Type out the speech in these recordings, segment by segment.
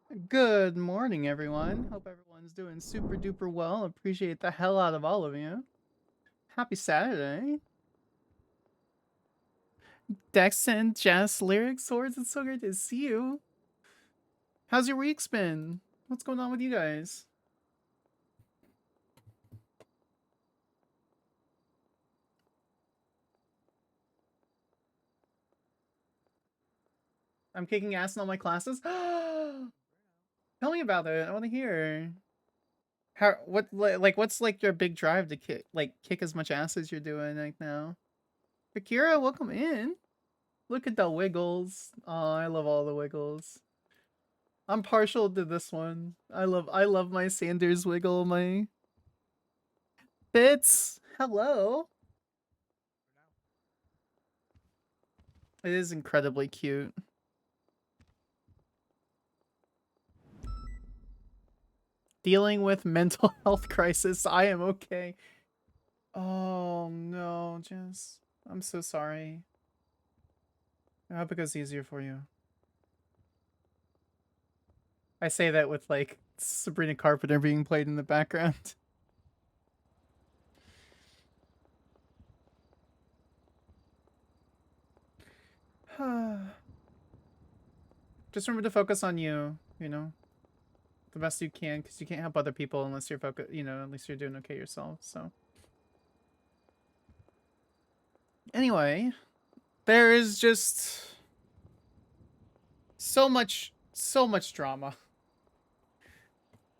Good morning, everyone. Hope everyone's doing super duper well. Appreciate the hell out of all of you. Happy Saturday. Dex and Jess, Lyric Swords, it's so great to see you. How's your week's been? What's going on with you guys? I'm kicking ass in all my classes. Tell me about it. I want to hear. What's like your big drive to kick as much ass as you're doing right now? Akira, welcome in. Look at the wiggles. Oh, I love all the wiggles. I'm partial to this one. I love my Sanders wiggle, my Fitz. Hello. It is incredibly cute. Dealing with mental health crisis. I am okay. Oh no, Jess. I'm so sorry. I hope it goes easier for you. I say that with like Sabrina Carpenter being played in the background. Just remember to focus on you, the best you can, because you can't help other people unless you're unless you're doing okay yourself. So anyway, there is just so much drama.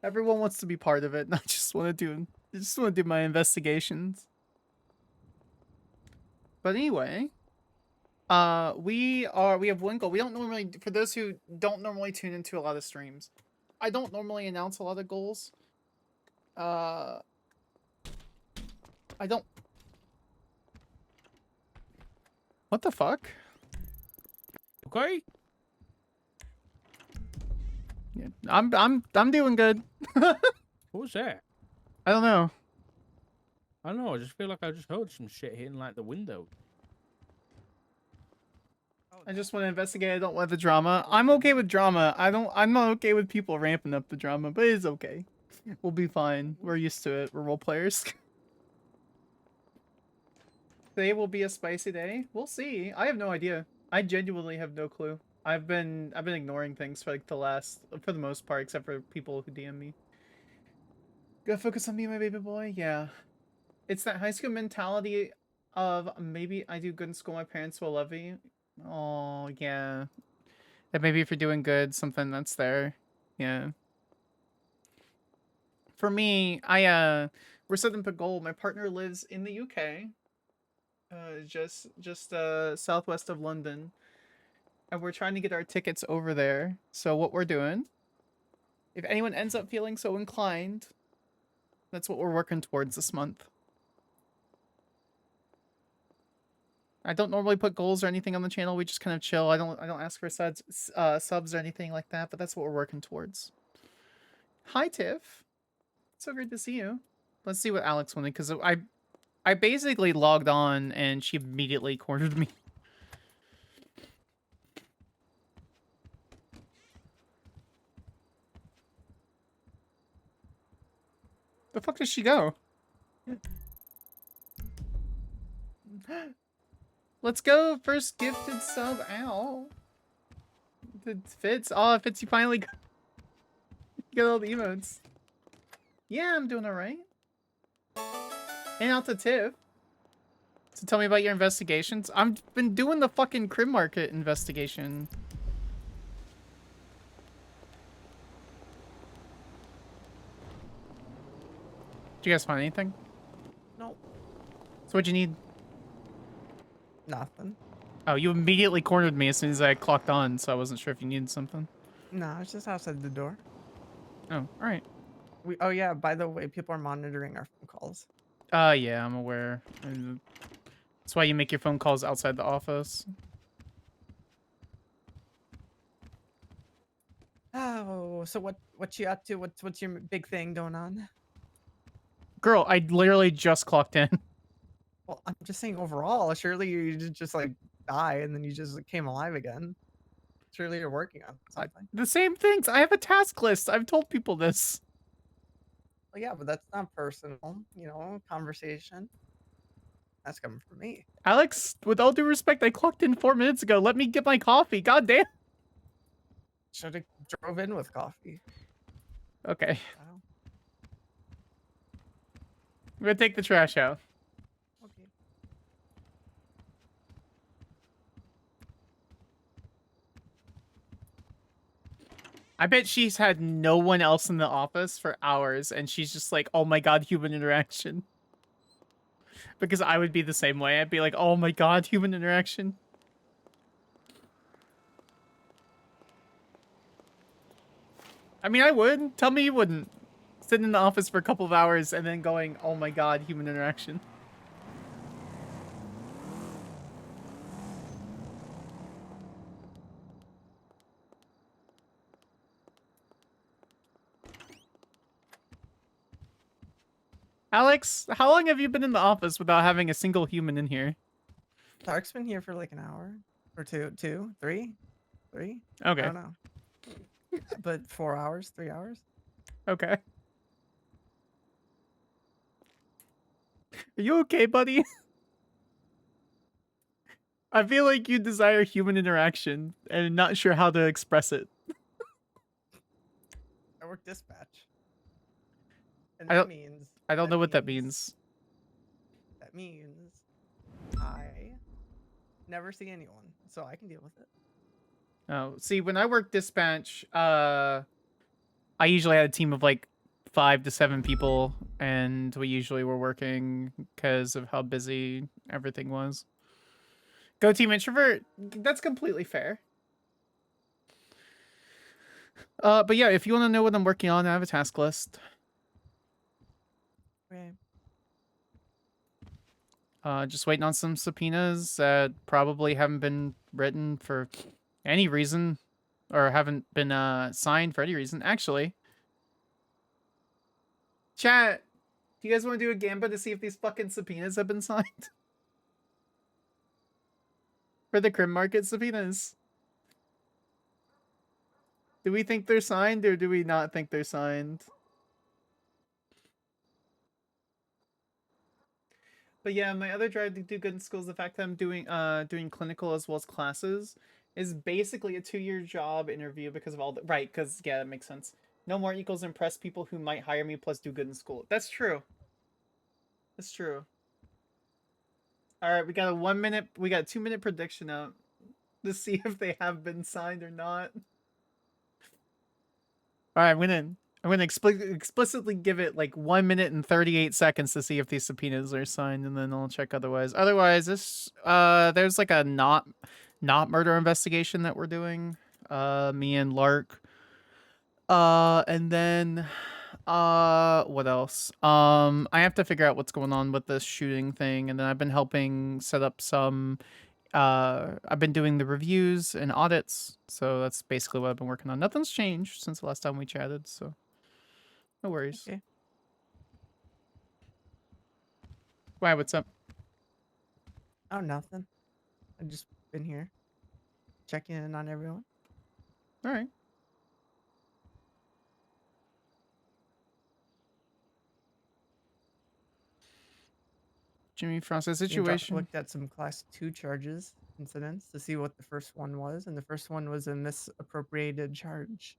Everyone wants to be part of it, and I just want to do my investigations. But anyway, we have Winkle. We don't normally, for those who don't normally tune into a lot of streams, I don't normally announce a lot of goals. I don't. What the fuck? Okay. Yeah, I'm doing good. What was that? I don't know. I don't know. I just feel like I just heard some shit hitting like the window. I just want to investigate. I don't want the drama. I'm okay with drama. I'm not okay with people ramping up the drama, but it's okay. We'll be fine. We're used to it. We're role players. Today will be a spicy day. We'll see. I have no idea. I genuinely have no clue. I've been ignoring things for like for the most part, except for people who DM me. Gotta focus on me, my baby boy. Yeah, it's that high school mentality of maybe I do good in school, my parents will love me. Oh yeah, that maybe if you're doing good, something that's there. Yeah. For me, we're setting up a goal. My partner lives in the UK, just southwest of London, and we're trying to get our tickets over there. So what we're doing, if anyone ends up feeling so inclined, that's what we're working towards this month. I don't normally put goals or anything on the channel. We just kind of chill. I don't ask for subs or anything like that, but that's what we're working towards. Hi Tiff. So great to see you. Let's see what Alex wanted, because I basically logged on and she immediately cornered me. The fuck does she go? Let's go. First gifted sub out. It fits. Oh, it fits. You finally get all the emotes. Yeah, I'm doing alright. And out to Tiff. So tell me about your investigations. I've been doing the fucking crib market investigation. Did you guys find anything? No. So what'd you need? Nothing. Oh, you immediately cornered me as soon as I clocked on, so I wasn't sure if you needed something. No, it's just outside the door. Oh, alright. Oh yeah, by the way, people are monitoring our phone calls. Yeah, I'm aware. That's why you make your phone calls outside the office. Oh, so what you up to? What's your big thing going on? Girl, I literally just clocked in. Well, I'm just saying overall. Surely you just like die and then you just came alive again. Surely you're working on something. The same things. I have a task list. I've told people this. Well, yeah, but that's not personal. Conversation. That's coming from me. Alex, with all due respect, I clocked in 4 minutes ago. Let me get my coffee. God damn. Should have drove in with coffee. Okay. Wow. I'm gonna take the trash out. Okay. I bet she's had no one else in the office for hours, and she's just like, oh my god, human interaction. Because I would be the same way. I'd be like, oh my god, human interaction. I mean, I would. Tell me you wouldn't. Sitting in the office for a couple of hours and then going, oh my god, human interaction. Alex, how long have you been in the office without having a single human in here? Tark's been here for like an hour or two, three. I Okay. don't know. But 4 hours, 3 hours. Okay. Are you okay, buddy? I feel like you desire human interaction and not sure how to express it. I work dispatch. And I that don't- means I don't know what that means. that means I never see anyone, so I can deal with it. Oh, see, when I worked dispatch, I usually had a team of like 5 to 7 people, and we usually were working because of how busy everything was. Go team introvert. That's completely fair. But yeah, if you want to know what I'm working on, I have a task list. Okay. Just waiting on some subpoenas that probably haven't been written for any reason, or haven't been signed for any reason. Actually, chat, do you guys want to do a gamba to see if these fucking subpoenas have been signed? For the Crim Market subpoenas. Do we think they're signed, or do we not think they're signed? But yeah, my other drive to do good in school is the fact that I'm doing clinical as well as classes is basically a 2-year job interview because of all the right, because yeah, that makes sense. No more equals impress people who might hire me plus do good in school. That's true. That's true. Alright, we got a 2-minute prediction out to see if they have been signed or not. Alright, I'm gonna explicitly give it like 1 minute and 38 seconds to see if these subpoenas are signed, and then I'll check otherwise. Otherwise, this there's like a not murder investigation that we're doing. Me and Lark. And then what else? I have to figure out what's going on with this shooting thing, and then I've been helping set up some I've been doing the reviews and audits, so that's basically what I've been working on. Nothing's changed since the last time we chatted, so no worries. Okay. Why, what's up? Oh, nothing. I've just been here, checking in on everyone. All right. Jimmy Frost, Me and Josh situation. looked at some class 2 charges incidents to see what the first one was, and the first one was a misappropriated charge.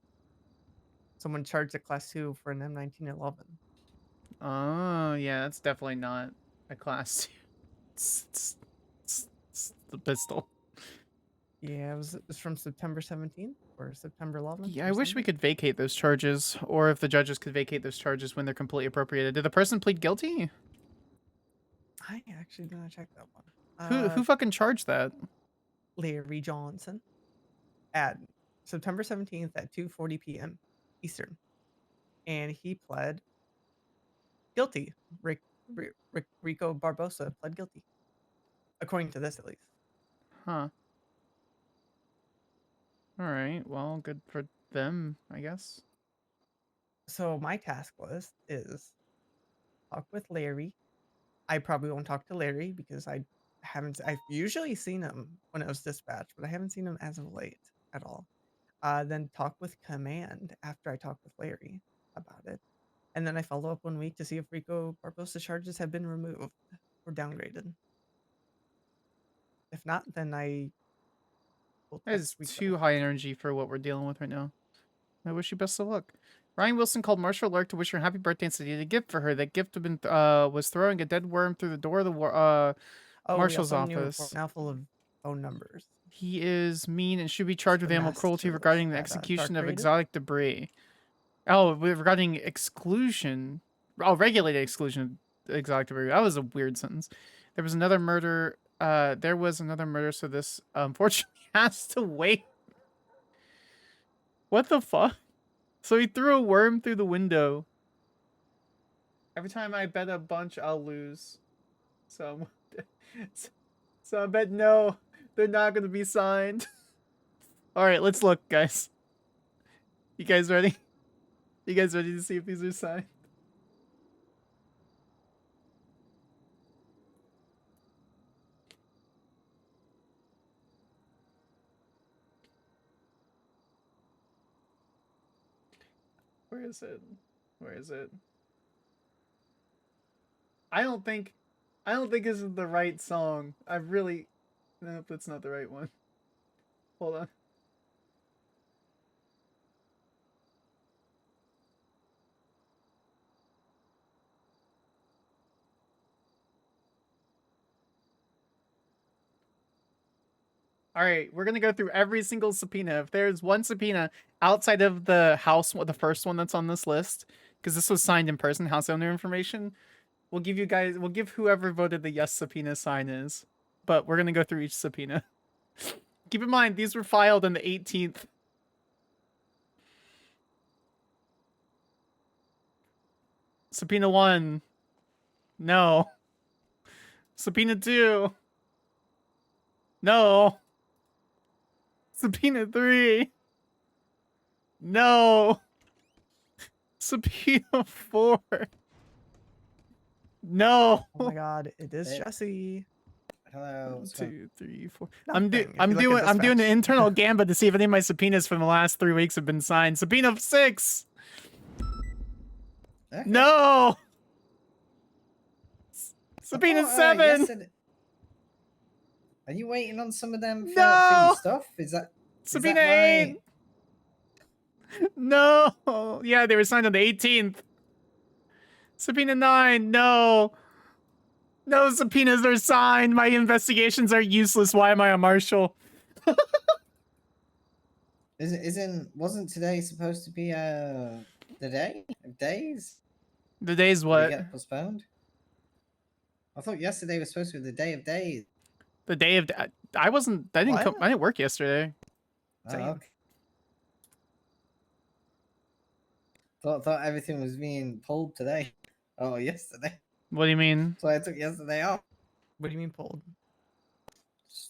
Someone charged a class 2 for an M1911. Oh, yeah, that's definitely not a class. It's the pistol. Yeah, it was from September 17th or September 11th. Yeah, I wish we could vacate those charges, or if the judges could vacate those charges when they're completely appropriated. Did the person plead guilty? I actually gonna check that one. Who fucking charged that? Larry Johnson at September 17th at 2:40 p.m. Eastern, and he pled guilty. Rico Barbosa pled guilty, according to this at least. Huh. All right. Well, good for them, I guess. So my task list is talk with Larry. I probably won't talk to Larry because I've usually seen him when it was dispatched, but I haven't seen him as of late. at all. Then talk with command after I talk with Larry about it. And then I follow up 1 week to see if Rico Barbosa charges have been removed or downgraded. If not, then I will That is text Rico. too high energy for what we're dealing with right now. I wish you best of luck. Ryan Wilson called Marshal Lark to wish her happy birthday and said he had a gift for her. That gift had been was throwing a dead worm through the door of the Oh, we Marshal's also have a new report office. now full of phone numbers. He is mean and should be charged with animal cruelty regarding the execution of exotic debris. Oh, regarding exclusion. Oh, regulated exclusion of exotic debris. That was a weird sentence. There was another murder. So this unfortunately has to wait. What the fuck? So he threw a worm through the window. Every time I bet a bunch, I'll lose. So, so I bet no, they're not going to be signed. All right, let's look, guys. You guys ready? You guys ready to see if these are signed? Where is it? Where is it? I don't think this is the right song. I really, nope, that's not the right one. Hold on. All right, we're gonna go through every single subpoena. If there's one subpoena outside of the house, the first one that's on this list, because this was signed in person, house owner information, we'll give whoever voted the yes subpoena sign is. But we're gonna go through each subpoena. Keep in mind, these were filed on the 18th. Subpoena 1. No. Subpoena 2. No. Subpoena 3. No. Subpoena 4. No. Oh my god, it is Jesse. Hello. 1, 2, 3, 4. Nothing. I'm doing an internal gambit to see if any of my subpoenas from the last 3 weeks have been signed. Subpoena 6. Okay. No. Subpoena 7. Are you waiting on some of them for No. your stuff? Is that Subpoena is that 8. No. Yeah, they were signed on the 18th. Subpoena 9. No. No subpoenas are signed. My investigations are useless. Why am I a marshal? Wasn't today supposed to be the day of days? The day's Did it what? get postponed? I thought yesterday was supposed to be the day of days. The day of. I wasn't. I didn't come. What? I didn't work yesterday. Oh, Same. okay. Thought everything was being pulled today. Oh, yesterday. What do you mean? So I took yesterday off. What do you mean pulled?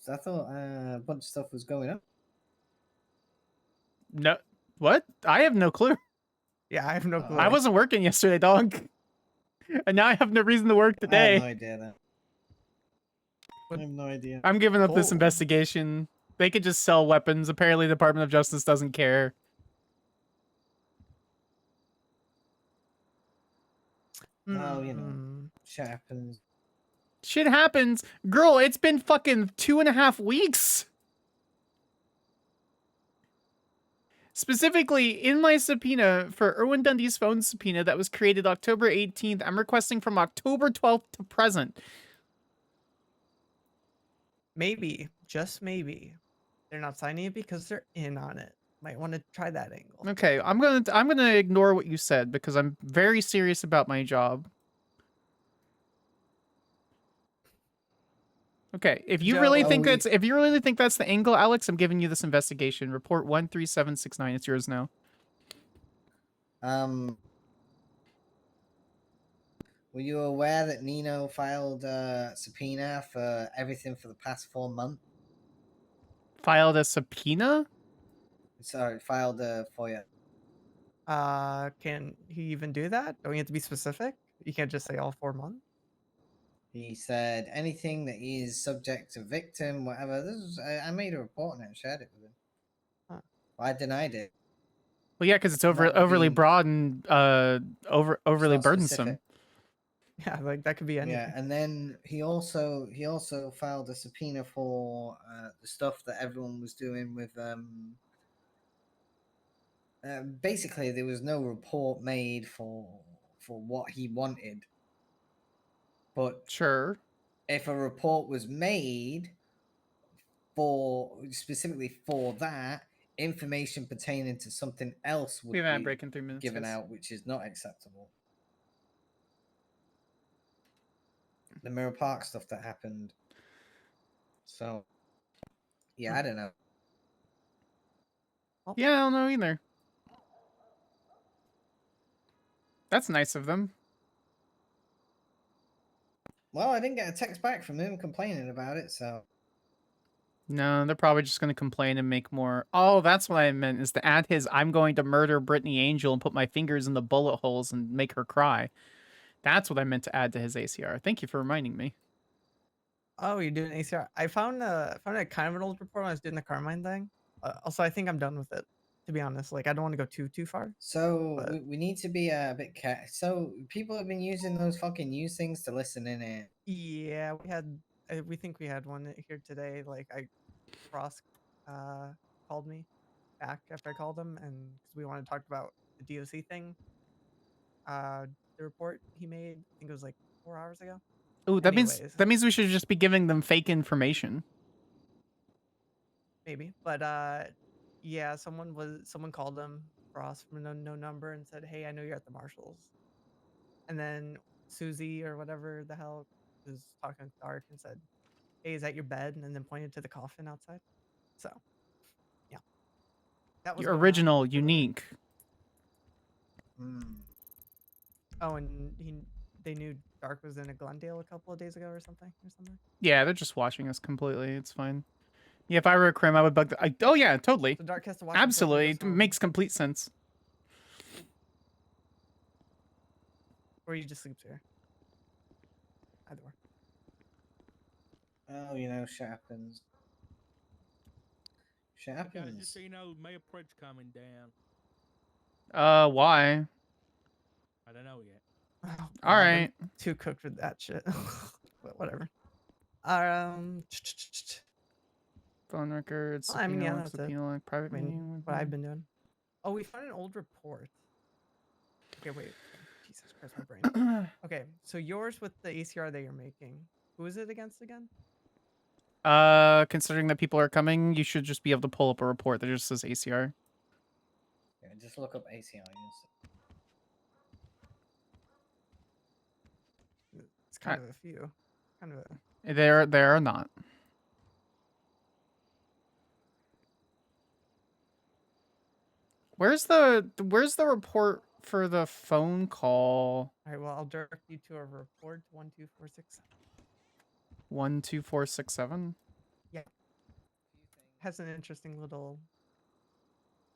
I thought a bunch of stuff was going on. No. What? I have no clue. Yeah, I have no clue. I wasn't working yesterday, dog. And now I have no reason to work I today. have no idea that. I have no idea. I'm giving up this Cool. investigation. They could just sell weapons. Apparently, the Department of Justice doesn't care. Well, you know, Mm. shit happens. Shit happens. Girl, it's been fucking 2.5 weeks. Specifically, in my subpoena for Erwin Dundee's phone subpoena that was created October 18th, I'm requesting from October 12th to present. Maybe, just maybe, they're not signing it because they're in on it. Might want to try that angle. Okay, I'm gonna ignore what you said because I'm very serious about my job. Okay, if you really think that's the angle, Alex, I'm giving you this investigation. Report 13769. It's yours now. Were you aware that Nino filed a subpoena for everything for the past 4 months? Filed a subpoena? Sorry, filed a FOIA. Can he even do that? Don't you have to be specific? You can't just say all 4 months. He said anything that is subject to victim, whatever. I made a report on it and shared it with him. I denied it. Well, yeah, because it's That would overly be- broad and overly not burdensome. specific. Yeah, like that could be anything. Yeah, and then he also filed a subpoena for the stuff that everyone was doing with basically there was no report made for what he wanted, but Sure. if a report was made for specifically for that, information pertaining to something else We would have an ad be break in 3 minutes. given guys. out, which is not acceptable. The Mirror Park stuff that happened. So, yeah, I don't know. Yeah, I don't know either. That's nice of them. Well, I didn't get a text back from him complaining about it, so No, they're probably just going to complain and make more. Oh, that's what I meant, is to add his I'm going to murder Brittany Angel and put my fingers in the bullet holes and make her cry. That's what I meant to add to his ACR. Thank you for reminding me. Oh, you're doing ACR. I found a kind of an old report when I was doing the Carmine thing. Also, I think I'm done with it. To be honest, like I don't want to go too far. so But- we need to be a bit careful. So people have been using those fucking news things to listen in it. Yeah, we think we had one here today. Like Ross called me back after I called him, and because we wanted to talk about the DOC thing, the report he made. I think it was like 4 hours ago. Ooh, Anyways. that means we should just be giving them fake information. Maybe, but yeah, someone called him Ross from a no number and said, "Hey, I know you're at the Marshalls," and then Susie or whatever the hell was talking to Dark and said, "Hey, is that your bed?" and then pointed to the coffin outside. So, yeah, that was Your going on. original, unique. Hmm. Oh, and they knew Dark was in a Glendale a couple of days ago or something. Yeah, they're just watching us completely. It's fine. Yeah, if I were a Crim, I would bug oh, yeah, totally. So Dark has to watch himself Absolutely. when he It goes home, makes complete sense. or he just sleeps here. Either way. Oh, you know, shit happens. Shit Guys, happens. just so you know, Mayor Prid's coming down. Why? I don't know yet. Oh, All God, right. I'm too cooked with that shit. But whatever. Phone records, I mean, yeah, subpoena, that's it. subpoena, private I mean, meeting. what I've been doing. Oh, we found an old report. Okay, wait. Jesus Christ, my brain. Okay, so yours with the ACR that you're making, who is it against again? Considering that people are coming, you should just be able to pull up a report that just says ACR. Yeah, just look up ACR. It's kind of a few. Kind of a. There are not. Where's the report for the phone call? All right, well, I'll direct you to a report 12467. 12467. Has an interesting little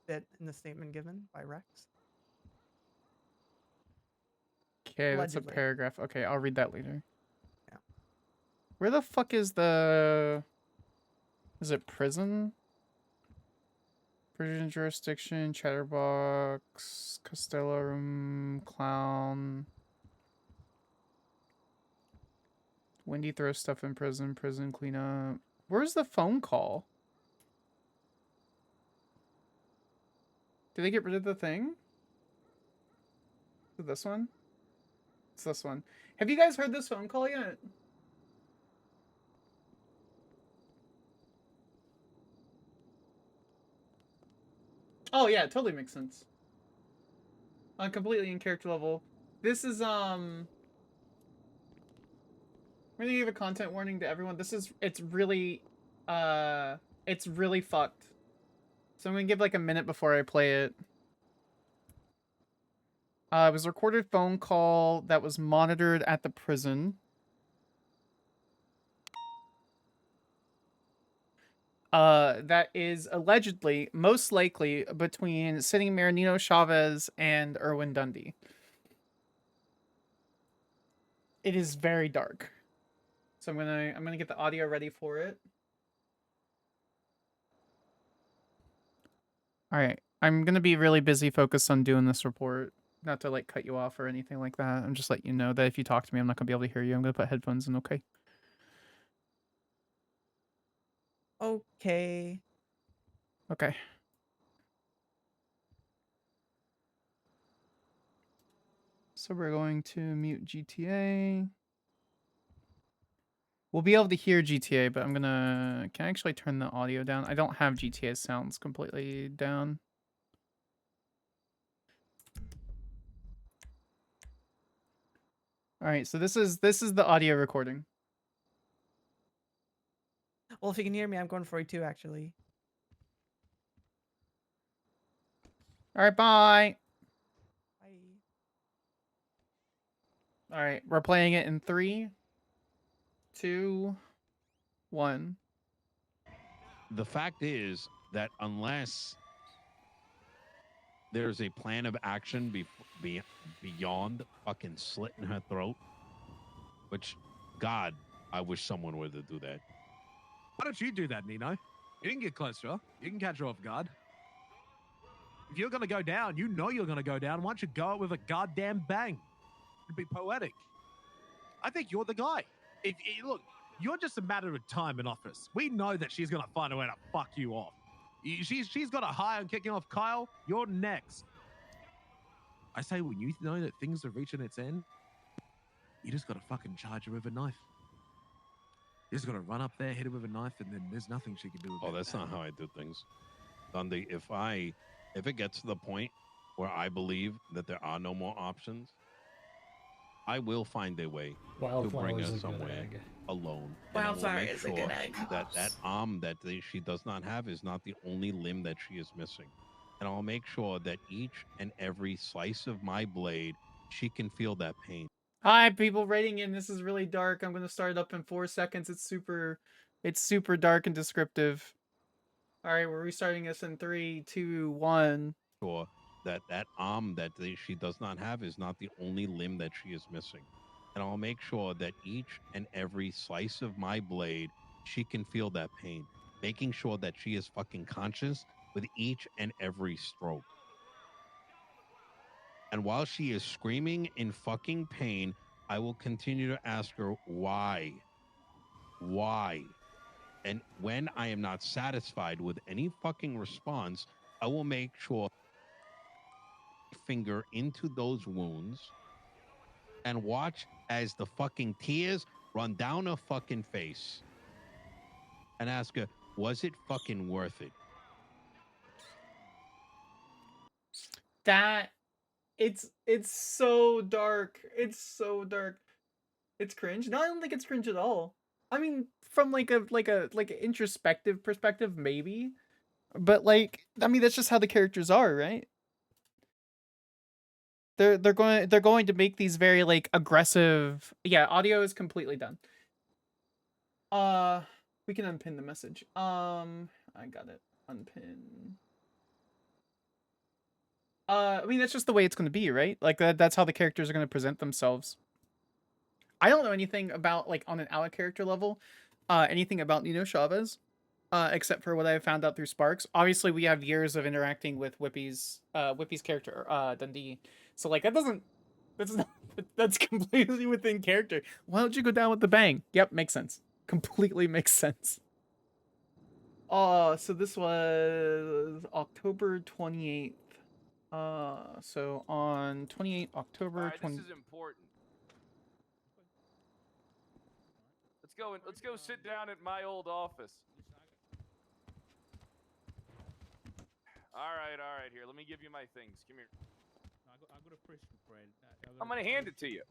bit in the statement given by Rex. Okay, that's a Allegedly. paragraph. Okay, I'll read that later. Yeah. Where the fuck is the... Is it prison? Prison jurisdiction, chatterbox, Costello room, clown. Wendy throws stuff in prison, prison cleanup. Where's the phone call? Did they get rid of the thing? Is it this one? It's this one. Have you guys heard this phone call yet? Oh yeah, it totally makes sense. On completely in character level. This is I'm gonna give a content warning to everyone. It's really fucked. So I'm gonna give like a minute before I play it. It was a recorded phone call that was monitored at the prison. That is allegedly, most likely, between sitting Mayor Nino Chavez and Erwin Dundee. It is very dark. So I'm gonna get the audio ready for it. All right. I'm gonna be really busy focused on doing this report. Not to like cut you off or anything like that. I'm just letting you know that if you talk to me, I'm not gonna be able to hear you. I'm gonna put headphones in. Okay. Okay. Okay. So we're going to mute GTA. We'll be able to hear GTA, but I'm gonna... Can I actually turn the audio down? I don't have GTA sounds completely down. All right, so this is the audio recording. Well, if you can hear me, I'm going 42 actually. All right, bye. Bye. All right, we're playing it in 3, 2, 1. The fact is that unless there's a plan of action beyond fucking slitting her throat, which, God, I wish someone were to do that. Why don't you do that, Nino? You can get closer. You can catch her off guard. If you're going to go down, you know you're going to go down. Why don't you go out with a goddamn bang? It'd be poetic. I think you're the guy. Look, you're just a matter of time in office. We know that she's going to find a way to fuck you off. She's got a high on kicking off Kyle. You're next. I say when you know that things are reaching its end, you just got to fucking charge her with a knife. You just got to run up there, hit her with a knife, and then there's nothing she can do about Oh, that's that. not how I do things. Dundee, if it gets to the point where I believe that there are no more options, I will find a way to bring her somewhere alone. And I will Wildfire make is a good sure egg. that arm that she does not have is not the only limb that she is missing. And I'll make sure that each and every slice of my blade, she can feel that pain. Hi, people writing in. This is really dark. I'm gonna start it up in 4 seconds. It's super dark and descriptive. All right, we're restarting this in 3, 2, 1. Sure that arm that she does not have is not the only limb that she is missing. And I'll make sure that each and every slice of my blade, she can feel that pain, making sure that she is fucking conscious with each and every stroke. And while she is screaming in fucking pain, I will continue to ask her why. And when I am not satisfied with any fucking response, I will make sure finger into those wounds and watch as the fucking tears run down her fucking face and ask her, was it fucking worth it? That it's so dark. It's so dark. It's cringe. No, I don't think it's cringe at all. I mean, from like an introspective perspective, maybe. But like, I mean, that's just how the characters are, right? They're going to make these very like aggressive. Yeah, audio is completely done. We can unpin the message. I got it. Unpin. I mean, that's just the way it's going to be, right? Like that's how the characters are going to present themselves. I don't know anything about like on an out character level, anything about Nino Chavez, except for what I found out through Sparks. Obviously, we have years of interacting with Whippy's character, Dundee. So like that's completely within character. Why don't you go down with the bang? Yep, makes sense. Completely makes sense. So this was October 28th. So on 28 October 20. This is important. Let's go sit down at my old office. All right. Here, let me give you my things. Come here. I got a question, Fred. I'm gonna hand it to you.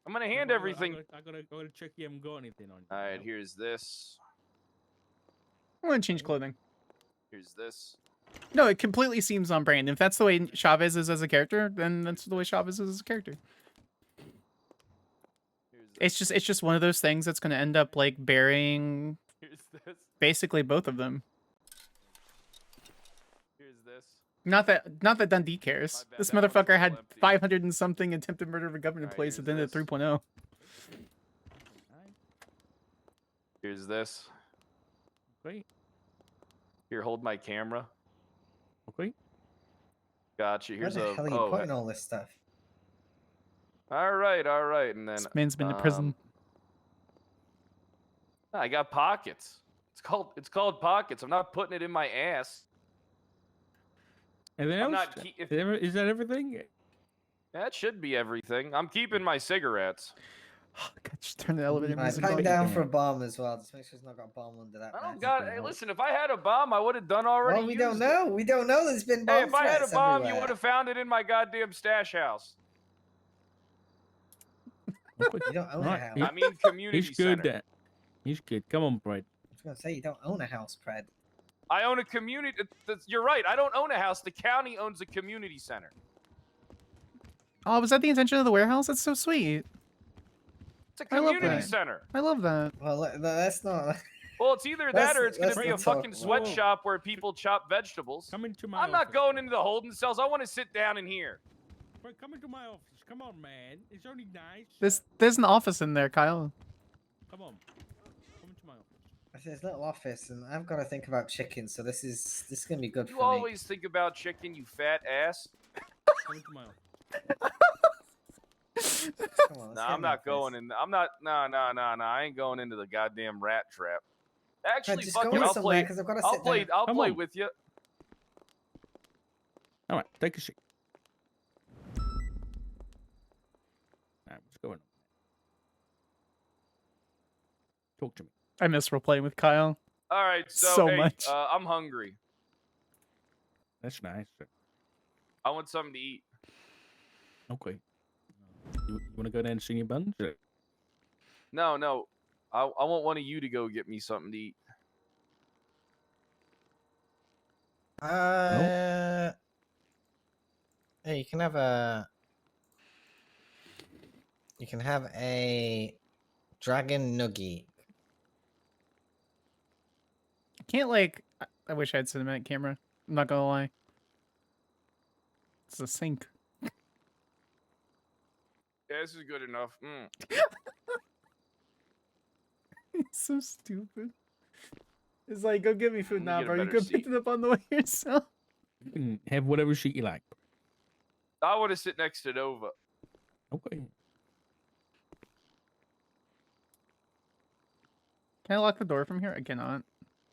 I'm gonna hand everything. I gotta check you haven't got anything on you. All right, here's this. I'm gonna change clothing. Here's this. No, it completely seems on brand. If that's the way Chavez is as a character, then that's the way Chavez is as a character. Here's this. It's just one of those things that's gonna end up like burying Here's this. basically both of them. Here's this. Not that Dundee cares. My bad, This that one's motherfucker still had empty. 500 and something attempted murder of a government Alright, place here's within the this. 3.0. Here's this. Okay. Here, hold my camera. Okay. Gotcha. Where Here's the a. hell are you Oh, putting all this stuff? all right, all right. And then This man's been to prison. I got pockets. It's called pockets. I'm not putting it in my ass. Anything I'm else? not. Is that everything? That should be everything. I'm keeping my cigarettes. God, just turn the elevator Alright, music pipe off. down for a bomb as well. Just make sure it's not got a bomb under that. I don't mess. got. Hey, listen. If I had a bomb, I would have done already. Well, we don't used it. know. We don't know. There's been bomb Hey, if I had a threats bomb, everywhere. you would have found it in my goddamn stash house. You don't own Right, a house. he- I mean, community He's good. center. He's good. Come on, Brad. I was gonna say you don't own a house, Pred. I own a community. You're right. I don't own a house. The county owns a community center. Oh, was that the intention of the warehouse? That's so sweet. It's a I love community that. center. I love that. Well, that's not. Well, it's either Let's- that or it's going to let's be a not talk- fucking Whoa. sweatshop where people chop vegetables. Come into my I'm not office. going into the holding cells. I want to sit down in here. Brad, come into my office. Come on, man. It's only nice. There's an office in there, Kyle. Come on. Come into my office. It's his little office, and I've got to think about chicken. So this is gonna be good You for me. always think about chicken, you fat ass. Come into my office. Come on, let's Nah, get I'm not in the going in. I'm not. Nah. I ain't going into the goddamn rat trap. office. Actually, just fuck go it. in I'll somewhere play. because I've got to I'll sit play. down. I'll Come play on. with you. All right, take a seat. All right, what's going on? Talk to me. I miss role playing with Kyle. All right. So, So hey, much. I'm hungry. That's nice. I want something to eat. Okay. You want to go down and see your buns? No. I want one of you to go get me something to eat. Yeah, you can have a dragon nugget. Can't I wish I had cinematic camera. I'm not gonna lie. It's a sink. Yeah, this is good enough. It's so stupid. It's like, go get me food Let me now, get a bro. You better could pick seat. it up on the way yourself. You can have whatever seat you like. I want to sit next to Nova. Okay. Can I lock the door from here? I cannot.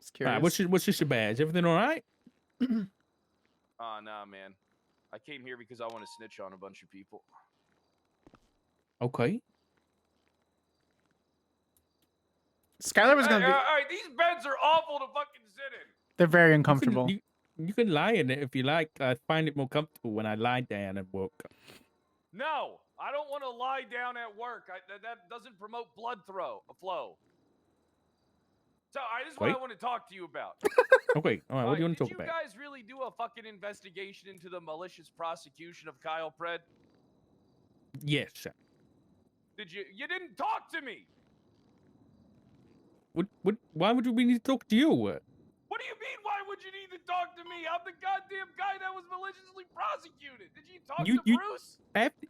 Just All right, curious. what's this about? Is everything all right? Oh, nah, man. I came here because I want to snitch on a bunch of people. Okay. Skyler was gonna be. All right, these beds are awful to fucking sit in. They're very You can- uncomfortable. You can lie in it if you like. I find it more comfortable when I lie down and work. No, I don't want to lie down at work. That doesn't promote blood flow. So, this is what I Wait. want to talk to you about. Okay. All right. What do you want to talk Did about? you guys really do a fucking investigation into the malicious prosecution of Kyle Pred? Yes. Sir. Did you? You didn't talk to me. What? Why would we need to talk to you? What do you mean? Why would you need to talk to me? I'm the goddamn guy that was maliciously prosecuted. Did you talk to You- Bruce?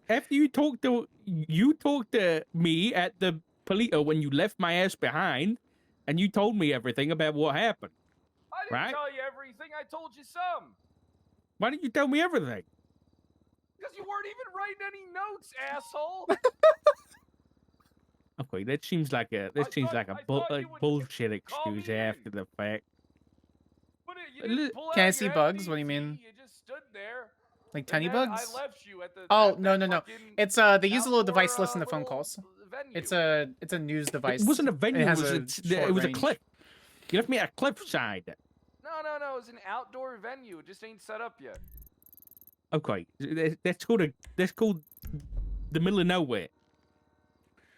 After you talked to me at the Polito when you left my ass behind, and you told me everything about what happened. I didn't right? tell you everything. I told you some. Why didn't you tell me everything? Because you weren't even writing any notes, asshole. Okay, that seems like a I thought you would bullshit call me excuse in. after the fact. But you Li- didn't pull Can I out see your bugs? What do you FDT, mean? You just stood there. Like and tiny then bugs? I left you at the. Oh, at no, that no. fucking It's they use a little outdoor, device to listen to phone little calls. venue. It's a news device. It wasn't a venue. It has was a it short was a range. cliff. You left me at a cliffside. No. It's an outdoor venue. It just ain't set up yet. Okay, that's called the middle of nowhere.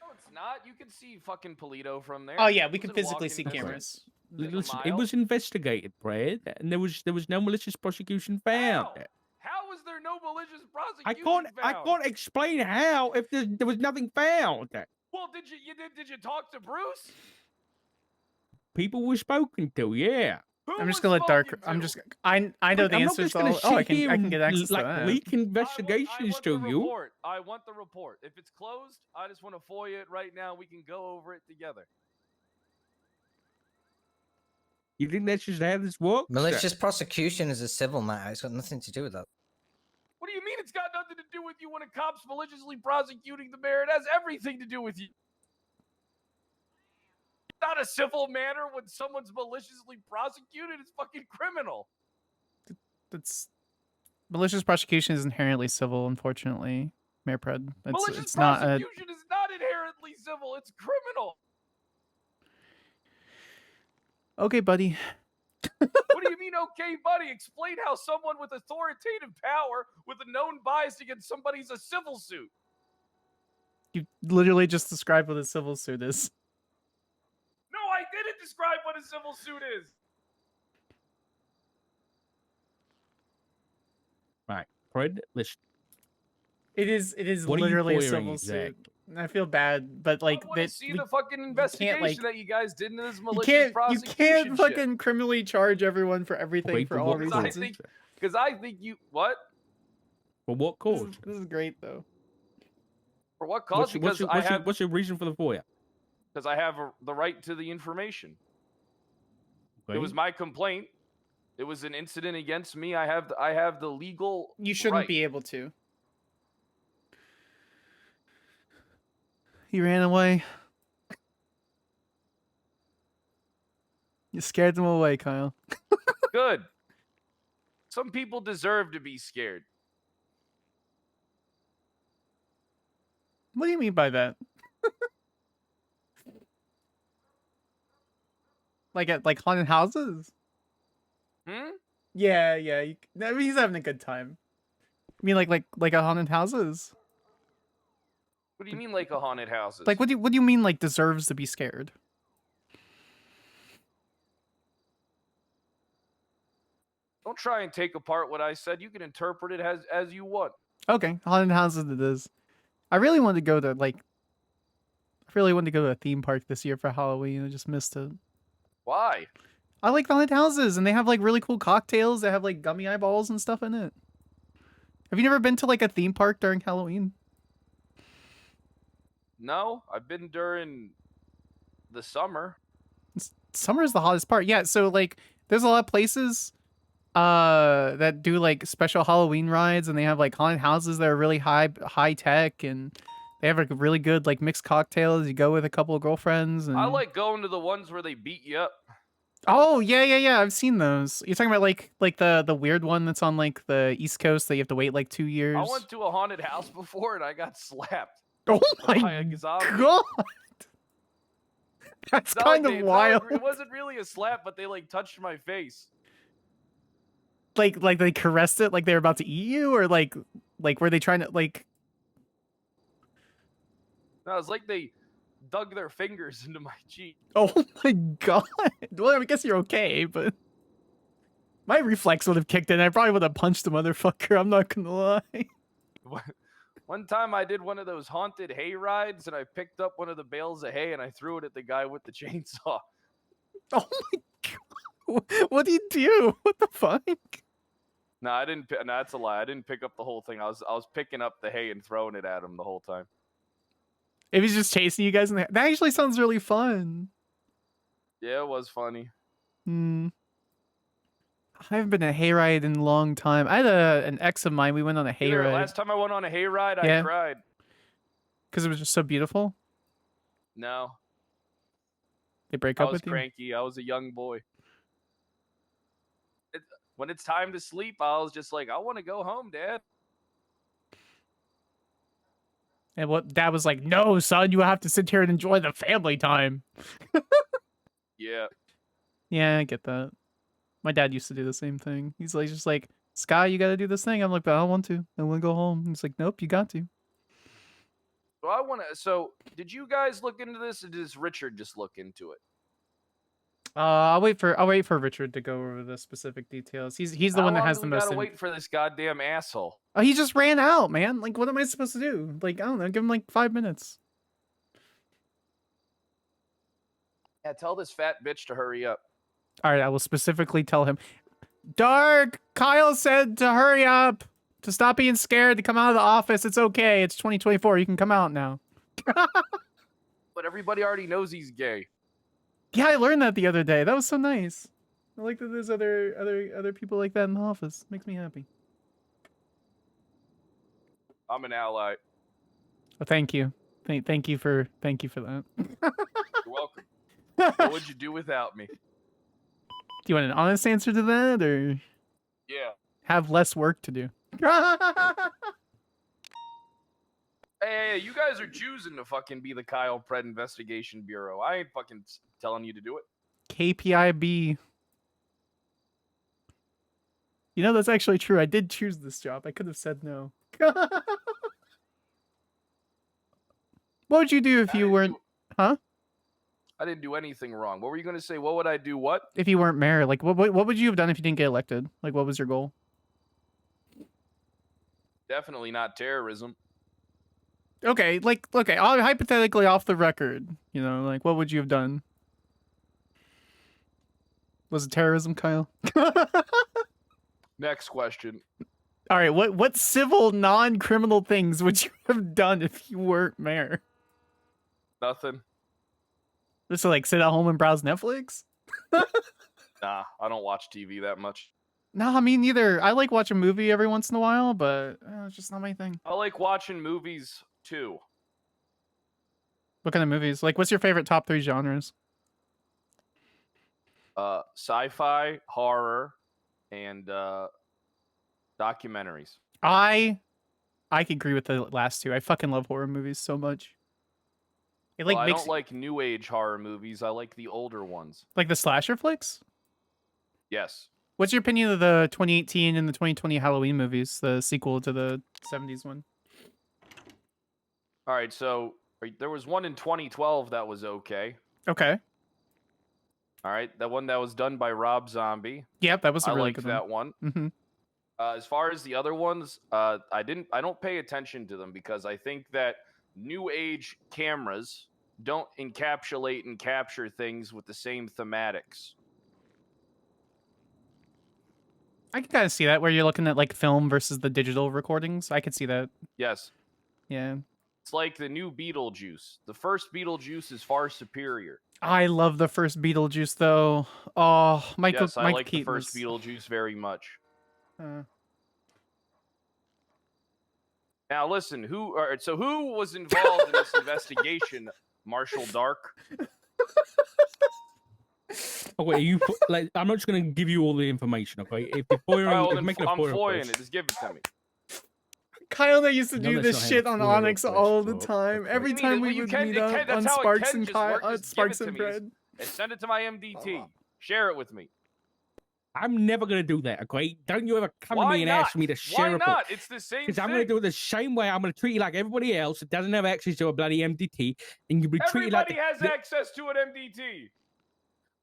No, it's not. You can see fucking Polito from there. Oh yeah, we It's can in physically walking see distance. cameras. Listen, a it mile. was investigated, Brad, and there was no malicious prosecution found. How? How is there no malicious prosecution I found? can't explain how if there was nothing found. Well, did you talk to Bruce? People were spoken to, yeah. Who I'm just was gonna let Dark. spoken I'm to? just. I know the I'm not answers just to gonna all. Oh, I sit can here and, get access like to that. leak I investigations want to the you. report. I want the report. If it's closed, I just want to FOIA it right now. We can go over it together. You think that's just how this works? Malicious prosecution is a civil matter. It's got nothing to do with that. nothing to do with you when a cop's maliciously prosecuting the mayor. It has everything to do with you. It's not a civil matter when someone's maliciously prosecuted. It's fucking criminal. That's malicious prosecution is inherently civil, unfortunately, Mayor Pred. Malicious It's not a, prosecution is not inherently civil. It's criminal. okay, buddy. What do you mean, okay, buddy? Explain how someone with authoritative power with a known bias against somebody's a civil suit. You literally just described what a civil suit is. No, I didn't describe what a civil suit is. Right, Fred, listen. It is What are you literally a querying civil suit. exactly? I feel bad, but like I want to that see we- the fucking investigation like- that you guys did into this you malicious can't prosecution shit. fucking criminally charge everyone for everything Wait, for but all what Because I reasons. think, because I think you what For what This cause? this is great though. for what cause? Because What's your reason for the FOIA? because I have the right to the information. It Okay. was my complaint. It was an incident against me. I have the legal. You shouldn't right. be able to. He ran away. You scared them away, Kyle. Good. Some people deserve to be scared. What do you mean by that? Like at like haunted houses? Hmm? Yeah. I mean, he's having a good time. I mean, like at haunted houses. What do you mean, like a haunted house? Like, what do you mean? Like deserves to be scared? Don't try and take apart what I said. You can interpret it as you want. Okay, haunted houses it is. I really wanted to go to a theme park this year for Halloween. I just missed it. Why? I like the haunted houses, and they have like really cool cocktails that have like gummy eyeballs and stuff in it. Have you never been to like a theme park during Halloween? No, I've been during the summer. Summer is the hottest part. Yeah, so like there's a lot of places that do like special Halloween rides, and they have like haunted houses that are really high tech, and they have like really good like mixed cocktails. You go with a couple of girlfriends, and I like going to the ones where they beat you up. oh yeah. I've seen those. You're talking about like the weird one that's on like the East Coast that you have to wait like 2 years. I went to a haunted house before and I got slapped. Oh by my a zombie. god, that's It's not kind like of they- wild. It wasn't really a slap, but they like touched my face. Like they caressed it like they were about to eat you, or like were they trying to like? No, it's like they dug their fingers into my cheek. Oh my god. Well, I guess you're okay, but my reflex would have kicked in. I probably would have punched the motherfucker. I'm not gonna lie. One time I did one of those haunted hay rides and I picked up one of the bales of hay and I threw it at the guy with the chainsaw. Oh my god. What do you do? What the fuck? No, I didn't. No, that's a lie. I didn't pick up the whole thing. I was picking up the hay and throwing it at him the whole time. If he's just chasing you guys in the that actually sounds really fun. Yeah, it was funny. I haven't been on a hayride in a long time. I had an ex of mine. We went on a Either hayride last time I went on a hay ride, Yeah. I cried. because it was just so beautiful. No, They break I up was with you. cranky. I was a young boy. When it's time to sleep, I was just like, I want to go home, Dad. And what dad was like, no, son, you have to sit here and enjoy the family time. Yeah. Yeah, I get that. My dad used to do the same thing. He's like, just like, Sky, you got to do this thing. I'm like, but I don't want to. I want to go home. He's like, nope, you got to. So I want to. So, did you guys look into this, or does Richard just look into it? I'll wait for Richard to go over the specific details. He's the How one that long has do the we most. gotta wait for this goddamn asshole. Oh, he just ran out, man. Like, what am I supposed to do? Like, I don't know. Give him like 5 minutes. Yeah, tell this fat bitch to hurry up. All right, I will specifically tell him. Dark, Kyle said to hurry up, to stop being scared, to come out of the office. It's okay. It's 2024. You can come out now. But everybody already knows he's gay. Yeah, I learned that the other day. That was so nice. I like that there's other people like that in the office. Makes me happy. I'm an ally. Well, thank you. Thank you for that. You're welcome. What would you do without me? Do you want an honest answer to that, or Yeah. have less work to do? Hey, you guys are choosing to fucking be the Kyle Pred Investigation Bureau. I ain't fucking telling you to do it. KPIB. You know, that's actually true. I did choose this job. I could have said no. What would you do if you weren't... Huh? I didn't do anything wrong. What were you going to say? What would I do? What? If you weren't mayor, like, what would you have done if you didn't get elected? Like, what was your goal? Definitely not terrorism. Okay, like, okay, hypothetically off the record, you know, like, what would you have done? Was it terrorism, Kyle? Next question. All right, what civil non-criminal things would you have done if you weren't mayor? Nothing. Just to, like, sit at home and browse Netflix? Nah, I don't watch TV that much. No, I mean, neither. I like watch a movie every once in a while, but it's just not my thing. I like watching movies too. What kind of movies? Like, what's your favorite top 3 genres? Sci-fi, horror, and documentaries. I can agree with the last 2. I fucking love horror movies so much. It like Well, I makes don't like new age horror movies. I like the older ones. like the slasher flicks. Yes. What's your opinion of the 2018 and the 2020 Halloween movies, the sequel to the 70s one? All right, so there was one in 2012 that was okay. Okay. All right, that one that was done by Rob Zombie. Yep, that was a I really like good that one. Mm-hmm. As far as the other ones, I don't pay attention to them because I think that new age cameras don't encapsulate and capture things with the same thematics. I can kind of see that where you're looking at like film versus the digital recordings. I could see that. Yes. Yeah. It's like the new Beetlejuice. The first Beetlejuice is far superior. I love the first Beetlejuice though. Oh, Michael. Yes, I Mike like Keaton the first was- Beetlejuice very much. Uh, Now listen, who was involved in this investigation? Marshal Dark. Okay, you like. I'm not just gonna give you all the information. Okay, if you're All right, well, if then making a I'm FOIA foiling request- it. Just give it to me. Kyle that used to No, do that's this not how shit the on FOIA Onyx request all the works. time. Okay. Every What do you time mean? we You would can- meet it up can- that's on how it Sparks can and just work. Just give it Sparks to and me. Bread. And send it to my MDT. Share it with me. I'm never gonna do that. Okay, don't you ever come to Why me and not? ask me to share Why a book. not? It's the same Because thing. I'm going to do it the same way. I'm going to treat you like everybody else that doesn't have access to a bloody MDT, and you'll be treated like. Everybody has access to an MDT.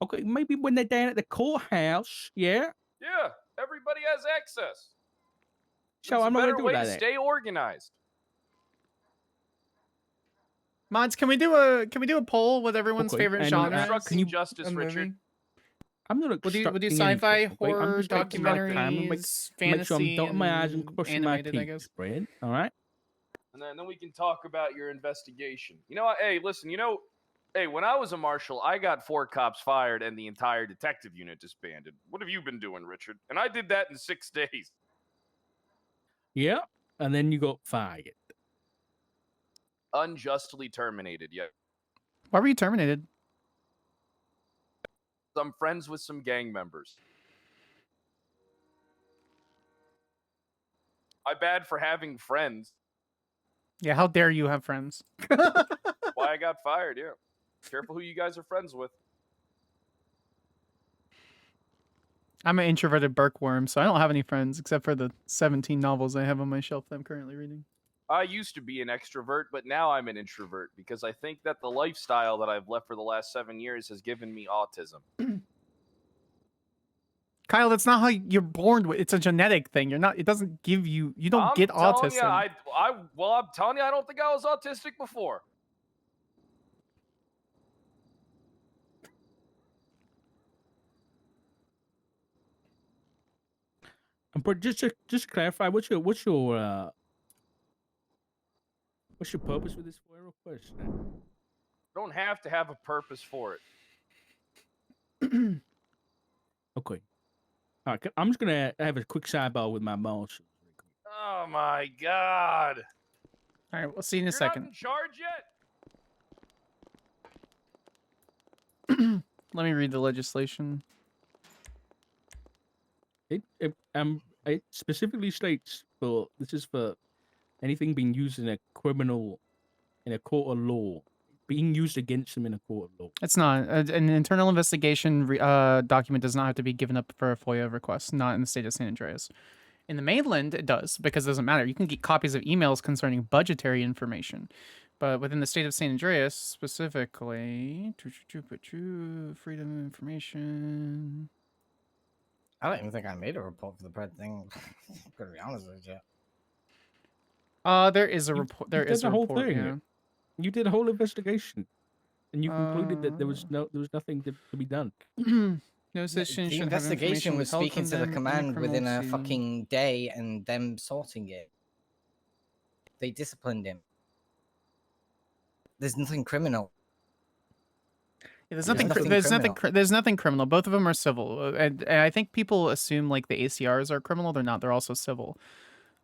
Okay, maybe when they're down at the courthouse, yeah. Yeah, everybody has access. So It's I'm a not going better to do way it to like that. stay organized. Mods, can we do a poll with everyone's Okay, favorite and, genre? Obstructing you- justice, Richard. I'm not We'll do obstructing sci-fi, anything, okay? I'm horror, just taking my time and documentaries, make sure I'm fantasy, dotting my I's and and crossing my animated, I T's, guess. Brad. All right? And then we can talk about your investigation. You know what? Hey, listen, hey, when I was a marshal, I got 4 cops fired and the entire detective unit disbanded. What have you been doing, Richard? And I did that in 6 days. Yeah. And then you got fired. Unjustly terminated, yeah. Why were you terminated? I'm friends with some gang members. My bad for having friends. Yeah, how dare you have friends? Why I got fired, yeah. Careful who you guys are friends with. I'm an introverted Berkworm, so I don't have any friends except for the 17 novels I have on my shelf that I'm currently reading. I used to be an extrovert, but now I'm an introvert because I think that the lifestyle that I've left for the last 7 years has given me autism. Kyle, that's not how you're born with. It's a genetic thing. You're not. It doesn't give you. You don't get autism. Well, I'm telling you, I don't think I was autistic before. But just to clarify, what's your purpose with this FOIA request? I don't have to have a purpose for it. Okay. All right, I'm just gonna have a quick sidebar with my boss. Oh my god. All right, we'll see you in a You're second. not in charge yet? Let me read the legislation. It specifically states for this is for anything being used in a court of law, being used against them in a court of law. It's not. An internal investigation document does not have to be given up for a FOIA request, not in the state of San Andreas. In the mainland, it does, because it doesn't matter. You can get copies of emails concerning budgetary information. But within the state of San Andreas, specifically, freedom of information. I don't even think I made a report for the bread thing. I'm gonna be honest with you. There is a report. There you did is the a whole report. thing. Yeah. You did a whole investigation, and you concluded that there was nothing to be done. No citizen The should have investigation information was withheld speaking from to the them in command within criminal a proceeding. fucking day and them sorting it. They disciplined him. There's nothing criminal. Yeah, there's There's nothing. nothing There's nothing. criminal. There's nothing criminal. Both of them are civil, and I think people assume like the ACRs are criminal. They're not. They're also civil.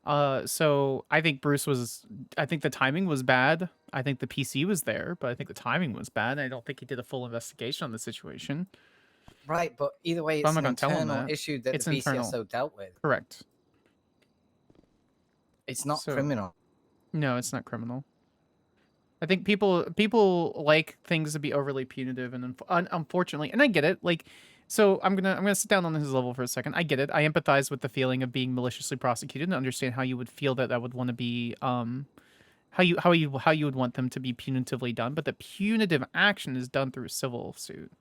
So I think Bruce was. I think the timing was bad. I think the PC was there, but I think the timing was bad. I don't think he did a full investigation on the situation. Right, but either way, But it's I'm an not gonna tell him internal that. issue that It's the internal. BCSO dealt with. Correct. It's not So- criminal. No, it's not criminal. I think people like things to be overly punitive, and unfortunately, and I get it. Like, so I'm gonna sit down on his level for a second. I get it. I empathize with the feeling of being maliciously prosecuted, and understand how you would feel that would want to be how you would want them to be punitively done. But the punitive action is done through a civil suit.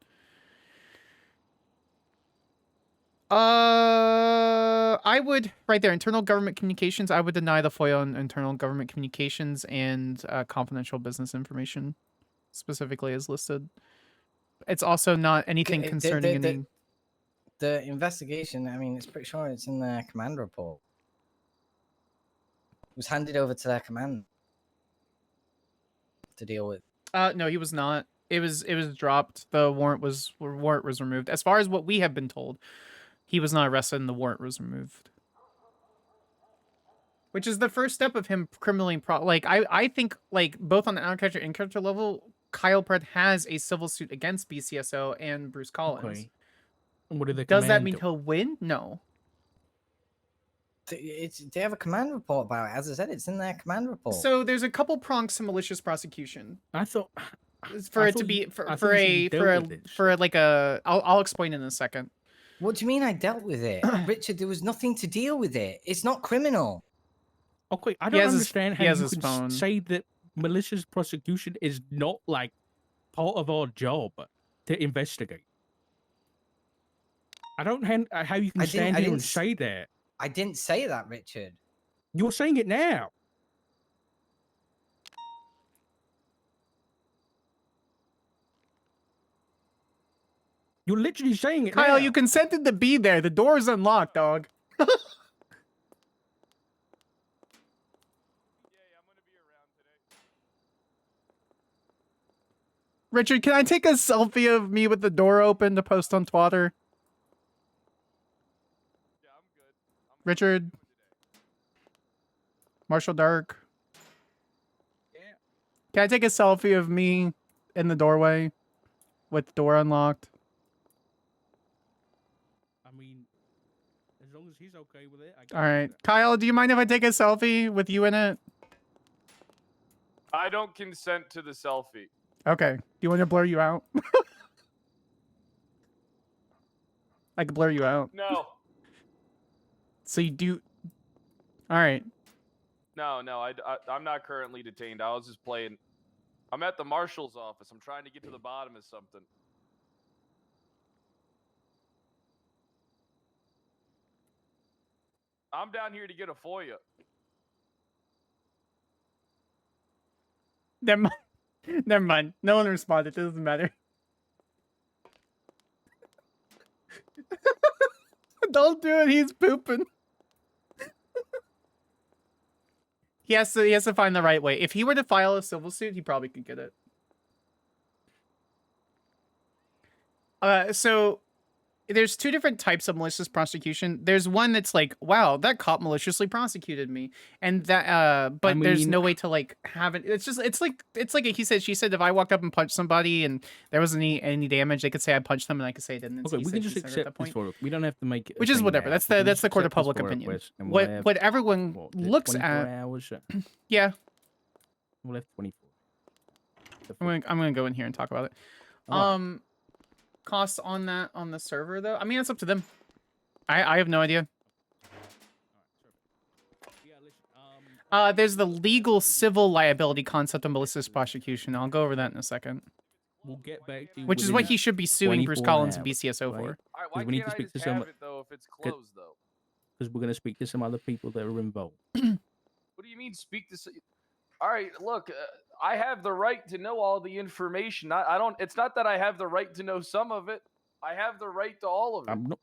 I would right there. Internal government communications. I would deny the FOIA on internal government communications and confidential business information, specifically as listed. It's also not anything concerning any. The investigation, I mean, it's pretty sure it's in their command report. It was handed over to their command to deal with. No, he was not. It was dropped. The warrant was removed. As far as what we have been told, he was not arrested and the warrant was removed. Which is the first step of him criminally I think like both on the out-character and in-character level, Kyle Pratt has a civil suit against BCSO and Bruce Collins. Okay. And what did the Does that command mean do? he'll win? No. They have a command report about it. As I said, it's in their command report. So there's a couple prongs to malicious prosecution. I thought For I it to thought be you- for I for thought you a dealt for a with this. for like a I'll explain in a second. What do you mean I dealt with it? Richard, there was nothing to deal with it. It's not criminal. Okay, I He don't has his- understand he how has you his can phone. say that malicious prosecution is not like part of our job to investigate. I don't how you can I stand here didn't and s- say that. I didn't say that, Richard. You're saying it now. You're literally saying it Kyle, now. you consented to be there. The door's unlocked, dog. Yeah, I'm gonna be around today. Richard, can I take a selfie of me with the door open to post on Twitter? Yeah, I'm good. Richard, Marshall Dark. Yeah. Can I take a selfie of me in the doorway with the door unlocked? I mean, as long as he's okay with it. I can All do right. that. Kyle, do you mind if I take a selfie with you in it? I don't consent to the selfie. Okay. Do you want to blur you out? I can blur you out. No, So you do. All right. no, I'm not currently detained. I was just playing. I'm at the Marshal's office. I'm trying to get to the bottom of something. I'm down here to get a FOIA. Never mind. Never mind. No one responded. It doesn't matter. Don't do it. He's pooping. He has to find the right way. If he were to file a civil suit, he probably could get it. So there's two different types of malicious prosecution. There's one that's like, wow, that cop maliciously prosecuted me, and that but there's mean- no way to like have it. It's like a he said she said. If I walked up and punched somebody and there wasn't any damage, they could say I punched them and I could say I didn't. It's Okay, he we said, can just she said at that accept this point. for. We don't have to make it. a Which is thing whatever. now. That's We the can that's just the court of accept this public for a opinion. request, and we'll have, What everyone what, looks 24 at. hours. Yeah, We'll have 24. I'm gonna go in here and talk about it. Oh. Costs on the server though. I mean, it's up to them. I have no idea. Yeah, listen, There's the legal civil liability concept of malicious prosecution. I'll go over that in a second. we'll get back to you. Which is what within he should be suing Bruce 24 Collins and hours, BCSO right? for. All right, why we need can't to I speak just to have some- it though if it's Could- closed though? because we're going to speak to some other people that are involved. What do you mean speak to? All right, look, I have the right to know all the information. I don't. It's not that I have the right to know some of it. I have the right to all of it. I'm not.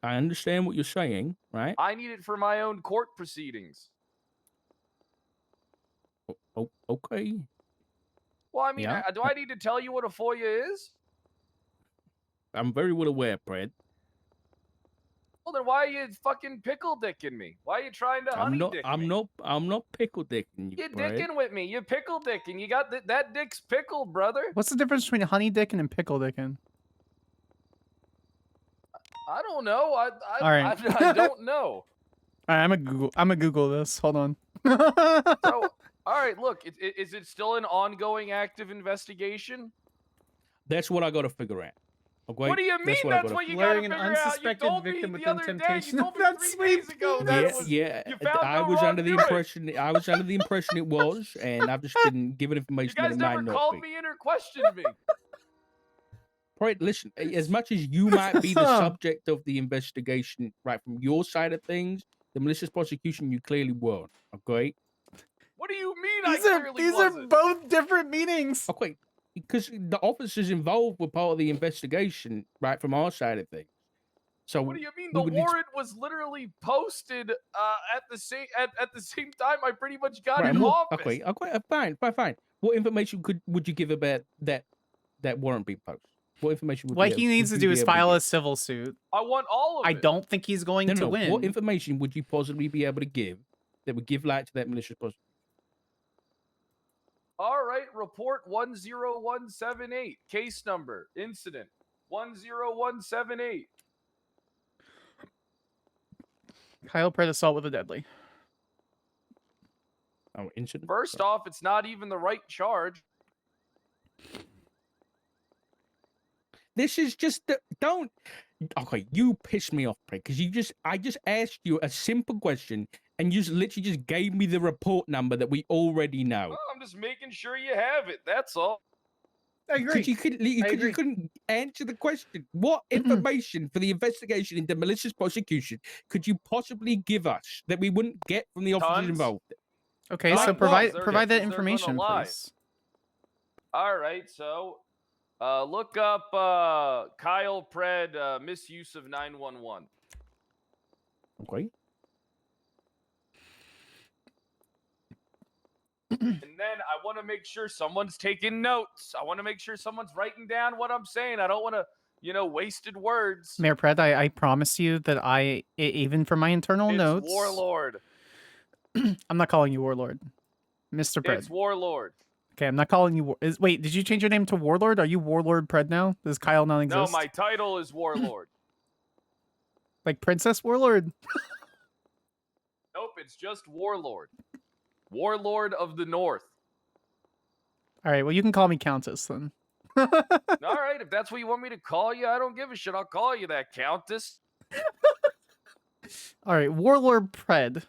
I understand what you're saying, right? I need it for my own court proceedings. Okay. Well, I mean, Yeah. do I need to tell you what a FOIA is? I'm very well aware, Fred. Well, then why are you fucking pickle dicking me? Why are you trying to honey dick me? I'm not pickle dicking you, You're Fred. dicking with me. You pickle dicking. You got that dick's pickled, brother. What's the difference between honey dicking and pickle dicking? I don't know. All right. I don't know. All right, I'm a Google this. Hold on. So, all right, look, is it still an ongoing active investigation? That's what I got to figure out. Okay. What do you mean? That's what you got to Luring figure an out. You unsuspected told me victim the within other day. temptation You of told me that 3 sweet days ago penis. that Yeah, it was. yeah. you found I no was under the wrongdoing. impression. I was under the impression it was, and I've just been given You information guys that it never might not called be. me in or questioned me. Right, listen, as much as you might be the subject of the investigation, right, from your side of things, the malicious prosecution, you clearly weren't, okay? What do you mean? These I are clearly these are wasn't? both different meanings. Okay, because the officers involved were part of the investigation, right, from our side of things. So What do you mean? we The would warrant was literally posted at the same time. I pretty much got right, in and what- office. okay, fine. What information would you give about that warrant being posted? What information would What you he would needs to you do be is able to file give? a civil suit. I want all of I it. don't think he's going to win. What information would you possibly be able to give that would give light to that malicious prosecution? All right, report 10178. Case number, incident 10178. Kyle Pratt assault with a deadly. Oh, incident. First off, it's not even the right charge. This is just don't. Okay, you pissed me off, prick. Because I just asked you a simple question, and you literally just gave me the report number that we already know. Well, I'm just making sure you have it. That's all. I agree. Because you agree. couldn't answer the question. What information for the investigation into malicious prosecution could you possibly give us that we wouldn't get from the officers Tons. involved? Okay, Not so once, provide they're- that they're gonna information, lie. please. All right, so look up Kyle Pred misuse of 911. Okay. And then I want to make sure someone's taking notes. I want to make sure someone's writing down what I'm saying. I don't want to, wasted words. Mayor Pratt, I promise you that even for my internal It's notes, Warlord. I'm not calling you Warlord, Mr. Pred. It's Warlord. Okay, I'm not calling you. Wait, did you change your name to Warlord? Are you Warlord Pred now? Does Kyle not No, exist? my title is Warlord. Like Princess Warlord? Nope, it's just Warlord. Warlord of the North. All right, well, you can call me Countess then. All right, if that's what you want me to call you, I don't give a shit. I'll call you that, Countess. All right, Warlord Pred.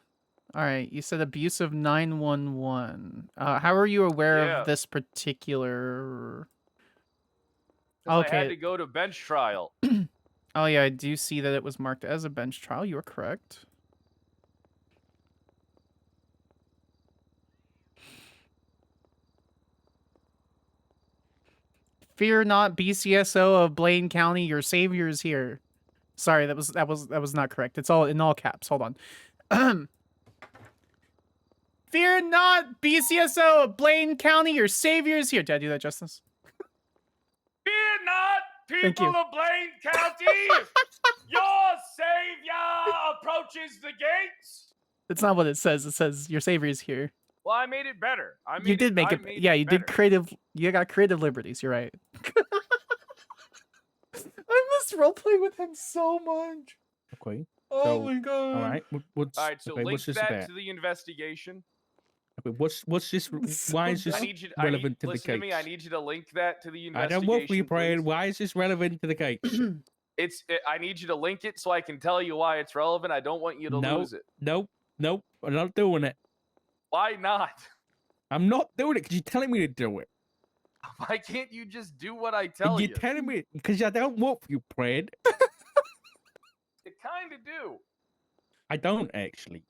All right, you said abuse of 911. How are you aware Yeah. of this particular? 'Cause I Okay. had to go to bench trial. Oh yeah, I do see that it was marked as a bench trial. You are correct. Fear not, BCSO of Blaine County, your savior is here. Sorry, that was not correct. It's all in all caps. Hold on. Fear not, BCSO of Blaine County, your savior is here. Did I do that justice? Fear not, Thank people you. of Blaine County, your savior approaches the gates. That's not what it says. It says your savior is here. Well, I made it better. You did make it. Yeah, you did creative. You got creative liberties. You're right. I miss roleplaying with him so much. Okay. Oh So, my god. All right. What's All right, so okay, link what's this that about? to the investigation. Okay, what's this? So Why is dumb. this I need you. relevant to the listen to me. I case? need you to link that to the I investigation. don't work for you, Brian. please. Why is this relevant to the case? I need you to link it so I can tell you why it's relevant. I don't want you to lose it. Nope. I'm not doing it. Why not? I'm not doing it because you're telling me to do it. Why can't you just do what I tell You're you? telling me because I don't work for you, Brad. You kind of do. I don't actually.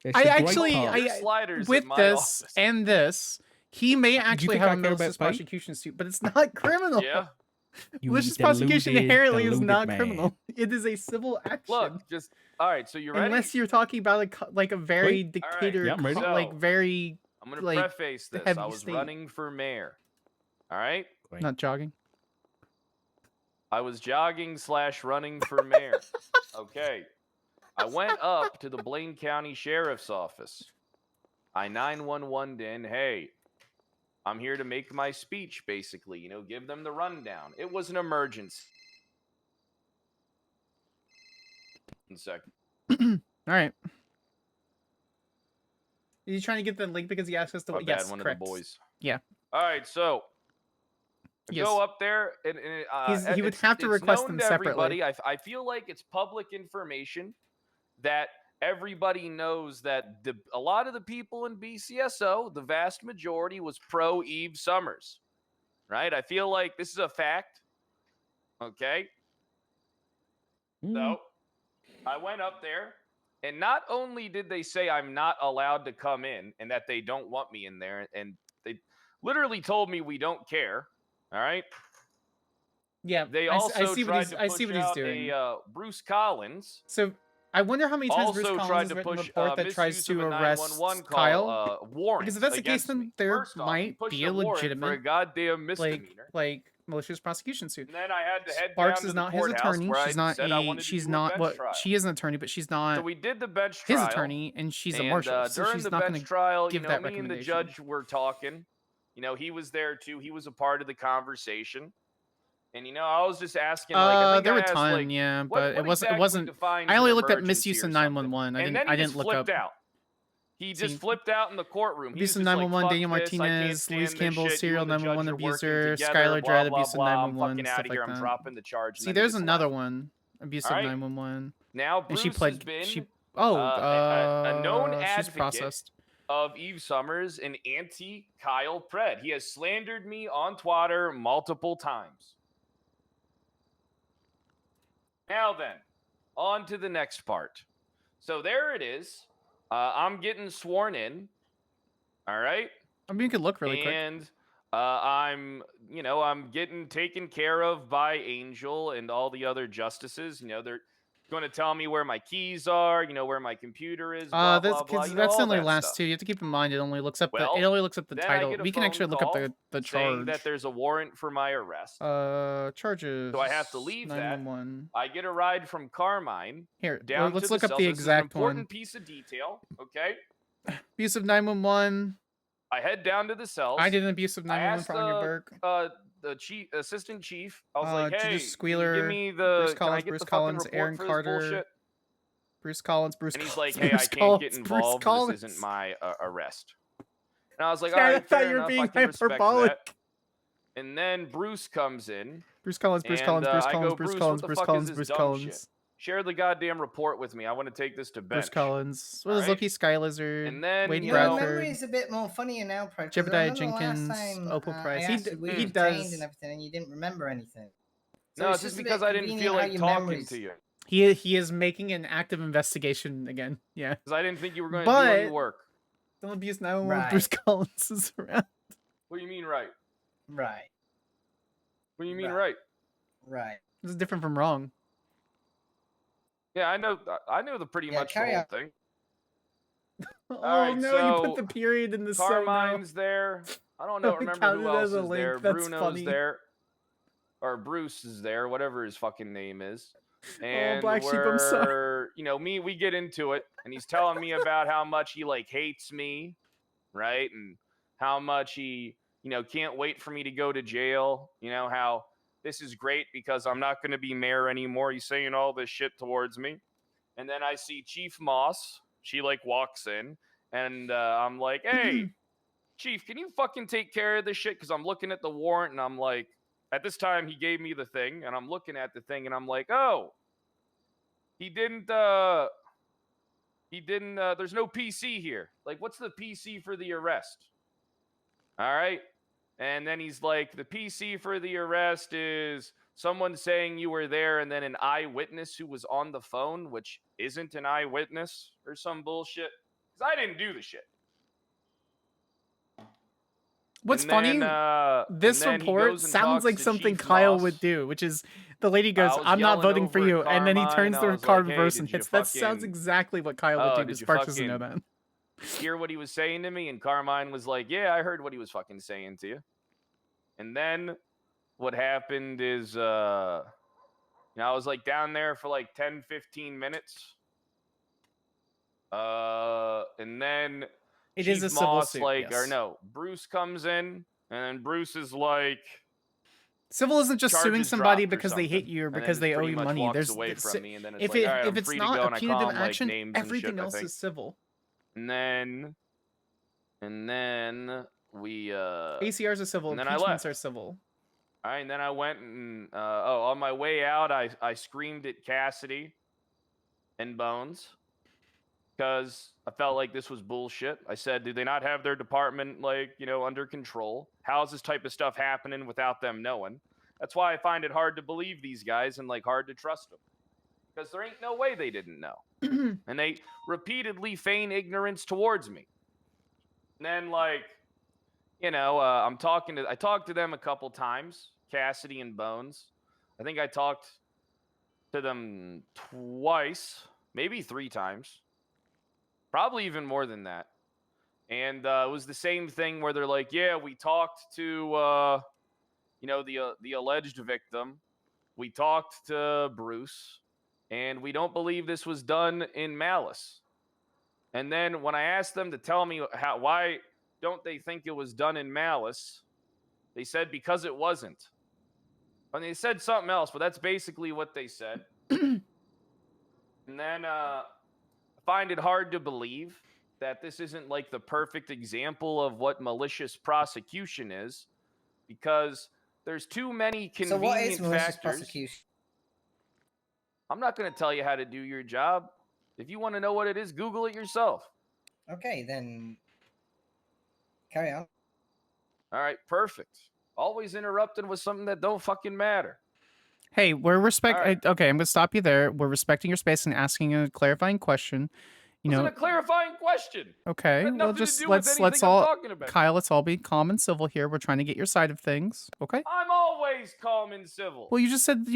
That's I a great actually- part. Your sliders With in my this office. and this, he may actually think have I a care about malicious fight? prosecution suit, but it's not criminal. Yeah. You Malicious prosecution inherently is deluded not man. criminal. It is a civil action. Look, just all right. So you ready? Unless you're talking about like a very Wait. dictator, Yeah, I'm ready. like So- very I'm gonna like, preface the this. I heavy was state. running for mayor. All right. Great. not jogging. I was jogging / running for mayor. Okay. I went up to the Blaine County Sheriff's Office. I 911'd in, hey, I'm here to make my speech, basically. Give them the rundown. It was an emergency. 1 second. All right. Are you trying to get the link because he asked us to? My Yes, bad, one correct. of the boys. Yeah. All right, so I Yes. go up there, and He would it's- have to it's request known them to separately. everybody. I feel like it's public information that everybody knows that a lot of the people in BCSO, the vast majority, was pro Eve Summers, right? I feel like this is a fact. Okay, Mm. so I went up there, and not only did they say I'm not allowed to come in and that they don't want me in there, and they literally told me we don't care. All right. Yeah. They I also see tried what he's. to I push see what he's out doing. Bruce Collins. So I wonder how many times Bruce Also Collins tried has to written a push report that tries misuse to of a arrest 911 call, Kyle. warrant Because if that's the case, against then me. there First off, he might pushed be a warrant for a legitimate goddamn misdemeanor. like malicious prosecution suit. And then I had to head Sparks down to is the not his courthouse attorney. where She's I not said I a. wanted to She's do a not bench what trial. she is an attorney, but she's So not we did the bench his trial. attorney, and she's a And, marshal, so during she's the not bench going to. trial, give me that and the recommendation. judge were talking. He was there too. He was a part of the conversation. And I was just asking, like, I think There I were a asked, ton, like, yeah, what but it exactly wasn't. defines I an only looked at emergency misuse or of something? 911. I And then didn't. he I just didn't look flipped up. out. He just See, flipped out in the courtroom. He was abuse of just like, 911, "Fuck Daniel this, I can't Martinez, stand Luis this Campbell, shit. You serial and the judge 911 are working abuser, together, Skyler blah, Dread, blah, abuse of blah. I'm 911, fucking out stuff of here. like I'm that. dropping the charge." And See, then he there's just another left. one, abuse All of right. 911, Now and Bruce she pled. has been She a known she's advocate processed. of Eve Summers and anti-Kyle Pred. He has slandered me on Twitter multiple times. Now then, on to the next part. So there it is. I'm getting sworn in. All right. I mean, you could look really quick. And I'm getting taken care of by Angel and all the other justices. They're going to tell me where my keys are, where my computer is, blah, That's blah, blah. that's all only that last stuff. two. You have to keep in mind it only looks up Well, the Then I title. get a We can phone actually look up call the saying charge. that there's a warrant for my arrest. Charges. So I have to leave that. 911. I get a ride from Carmine Here, down let's to look the up cell. the So this is an exact important one. piece of detail, okay? Abuse of 911. I head down to the cells. I did an abuse of I 911 asked for Anya Burke. the assistant chief. I was like, "Hey, Judith can you give Squealer, me Bruce the can I Collins, get Bruce the fucking Collins, report Aaron for Carter, this bullshit?" Bruce Collins, Bruce And he's Collins, like, "Hey, Bruce I can't Collins, get Bruce involved. Collins. This isn't my arrest." And I was like, Chad, "All I right, thought fair you were enough. being I can respect hyperbolic. that." And then Bruce comes in. Bruce Collins, Bruce And, Collins, Bruce I Collins, go, Bruce "Bruce, Collins, what the Bruce fuck is Collins, this Bruce dumb Collins, Share the goddamn report with me. I want to take this to bench." Bruce Collins. What is Alright. Loki, Skylizard, And then, Wade you Your know- Bradford, memory is a bit more funnier now, Pred. 'cause I Jebediah remember Jenkins, last time, Opal I Price. asked you where He you retained does. and everything, and you didn't remember anything. So No, it's just a bit because I didn't feel convenient how like your talking memories- to you. He is making an active investigation again. Yeah. Because I didn't think you were going to do any But- work. Don't abuse 911. Right. Bruce Collins is around. What do you mean, right? Right, What do you mean, Right. right? right. This is different from wrong. Yeah, I know the pretty Yeah, much the carry whole on. thing. Oh right, no, you so put the period in the so now. Carmine's there. I don't know. It Remember counted who else as a is link, there? that's Bruno's funny. there. or Bruce is there, whatever his fucking name is. Oh, And Black Sheep, I'm sorry. we're, you know, we get into it, and he's telling me about how much he like hates me, right? And how much he, you know, can't wait for me to go to jail. You know, how this is great because I'm not going to be mayor anymore. He's saying all this shit towards me. And then I see Chief Moss. She like walks in, and I'm like, hey, Chief, can you fucking take care of this shit? Because I'm looking at the warrant, and I'm like, at this time, he gave me the thing, and I'm looking at the thing, and I'm like, oh, he didn't, there's no PC here. Like, what's the PC for the arrest? All right. And then he's like, the PC for the arrest is someone saying you were there and then an eyewitness who was on the phone, which isn't an eyewitness or some bullshit. Because I didn't do the shit. What's And funny, then, this and then he report goes and sounds talks like to something Chief Kyle Moss. would do, which is the lady goes, was I'm not yelling voting for over you. at And then he Carmine, turns I the was car like, hey, reverse and did you hits. That sounds fucking- exactly what Kyle would do, did but you Sparks doesn't know fucking- that. hear what he was saying to me? And Carmine was like, yeah, I heard what he was fucking saying to you. And then what happened is, you know, I was like down there for like 10, 15 minutes. And then It Chief is a civil Moss, suit, like, or yes. no, Bruce comes in, and then Bruce is like, Civil isn't just suing charges somebody dropped or because they hate something, you or and then because just they owe pretty you much money. walks There's away the- from me, and then it's if like, all right, I'm it's free not to go, a and I punitive call him like action, names and everything shit, I else think. is civil. And then we ACRs are civil. and then I Impeachments left. are civil. All right, and then I went and on my way out, I screamed at Cassidy and Bones because I felt like this was bullshit. I said, "Do they not have their department like, you know, under control? How's this type of stuff happening without them knowing?" That's why I find it hard to believe these guys and like hard to trust them because there ain't no way they didn't know, and they repeatedly feign ignorance towards me. And then like, you know, I talked to them a couple times, Cassidy and Bones. I think I talked to them twice, maybe 3 times, probably even more than that. And it was the same thing where they're like, yeah, we talked to, you know, the alleged victim. We talked to Bruce, and we don't believe this was done in malice. And then when I asked them to tell me why don't they think it was done in malice, they said because it wasn't. And they said something else, but that's basically what they said. And then I find it hard to believe that this isn't like the perfect example of what malicious prosecution is, because there's too many So what is convenient malicious factors. prosecution? I'm not going to tell you how to do your job. If you want to know what it is, Google it yourself. Okay, then carry on. All right, perfect. Always interrupting with something that don't fucking matter. Hey, we're All right. okay, I'm gonna stop you there. We're respecting your space and asking a clarifying question. You Wasn't know, a clarifying question. okay. Had Well, nothing to just do with let's anything I'm all talking about. Kyle, let's all be calm and civil here. We're trying to get your side of things. Okay. I'm always calm and civil. Well, you just said,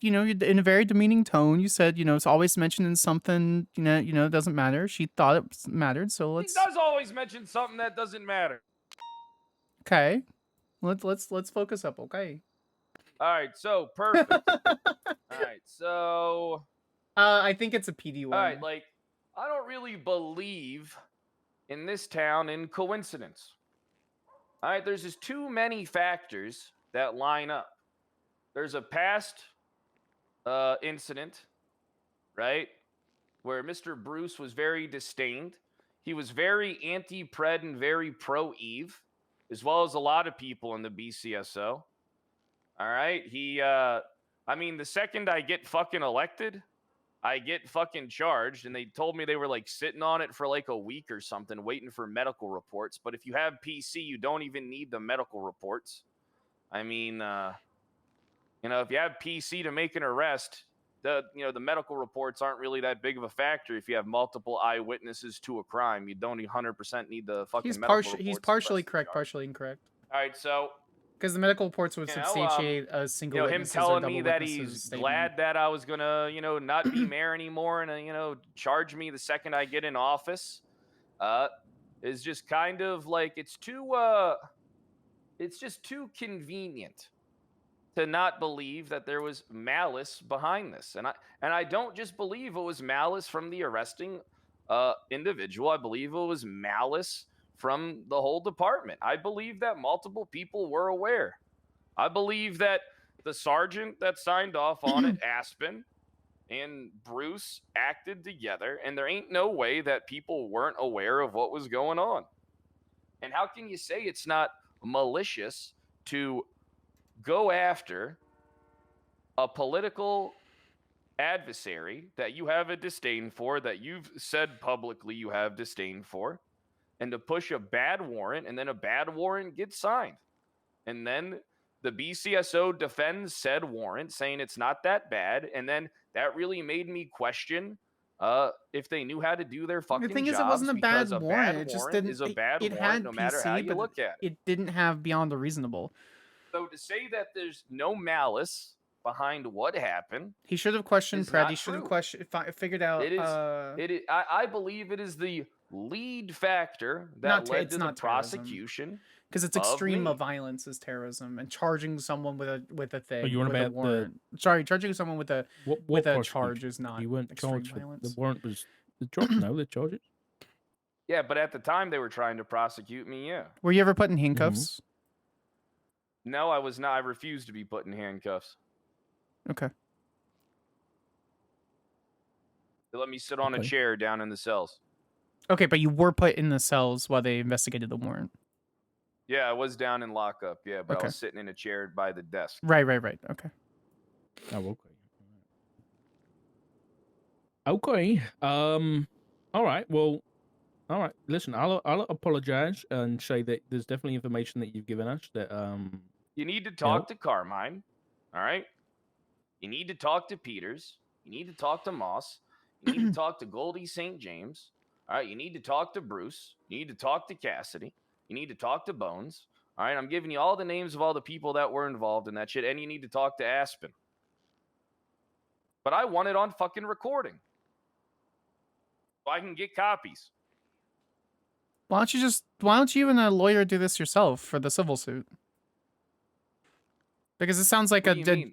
you know, in a very demeaning tone. You said, you know, it's always mentioning something, you know, it doesn't matter. She thought it mattered, so He let's. does always mention something that doesn't matter. Okay. Let's focus up. Okay. All right, so perfect. All right, so I think it's a PD one. all right, like I don't really believe in this town in coincidence. All right, there's just too many factors that line up. There's a past incident, right, where Mr. Bruce was very disdained. He was very anti-Pred and very pro-Eve, as well as a lot of people in the BCSO. All right, I mean, the second I get fucking elected, I get fucking charged, and they told me they were like sitting on it for like a week or something, waiting for medical reports. But if you have PC, you don't even need the medical reports. I mean, you know, if you have PC to make an arrest, the medical reports aren't really that big of a factor. If you have multiple eyewitnesses to a crime, you don't 100% need the fucking He's medical reports. he's to partially press the correct, charge. partially incorrect. All right, so Because the medical reports would You know, substantiate a single him witness's or telling double me that witness's he's statement. glad that I was gonna, not be mayor anymore and charge me the second I get in office, is just kind of like it's just too convenient. to not believe that there was malice behind this. And I don't just believe it was malice from the arresting individual. I believe it was malice from the whole department. I believe that multiple people were aware. I believe that the sergeant that signed off on it, Aspen, and Bruce acted together, and there ain't no way that people weren't aware of what was going on. And how can you say it's not malicious to go after a political adversary that you have a disdain for, that you've said publicly you have disdain for, and to push a bad warrant, and then a bad warrant gets signed? And then the BCSO defends said warrant, saying it's not that bad, and then that really made me question if they knew how to do their fucking The thing is, jobs, it wasn't a bad because warrant. It just didn't. is a bad it warrant had no matter PC, how you but look at it. it didn't have beyond the reasonable. So to say that there's no malice behind what happened, He should have questioned is Pred. not He should have true. figured out. it is. I believe it is the lead factor that Not led it's to the not terrorism. prosecution. Because it's of extreme me. of violence is terrorism, and charging someone with a thing. you want with a about the- warrant. Sorry, charging someone with a What with a prosecution? charge is not You weren't extreme charged with violence. the warrant was the charge. No, the charges. Yeah, but at the time they were trying to prosecute me. Yeah. Were you ever put in handcuffs? No, I was not. I refused to be put in handcuffs. Okay. They let me sit on a Okay. chair down in the cells. Okay, but you were put in the cells while they investigated the warrant. Yeah, I was down in lockup. Yeah, but Okay. I was sitting in a chair by the desk. Right. Okay. Oh, okay. Okay. All right. Well. All right. Listen, I'll apologize and say that there's definitely information that you've given us that You need to talk to Carmine. All right. You need to talk to Peters. You need to talk to Moss. You need to talk to Goldie St. James. All right. You need to talk to Bruce. You need to talk to Cassidy. You need to talk to Bones. All right. I'm giving you all the names of all the people that were involved in that shit, and you need to talk to Aspen. But I want it on fucking recording, so I can get copies. Why don't you and a lawyer do this yourself for the civil suit? Because it sounds like What do you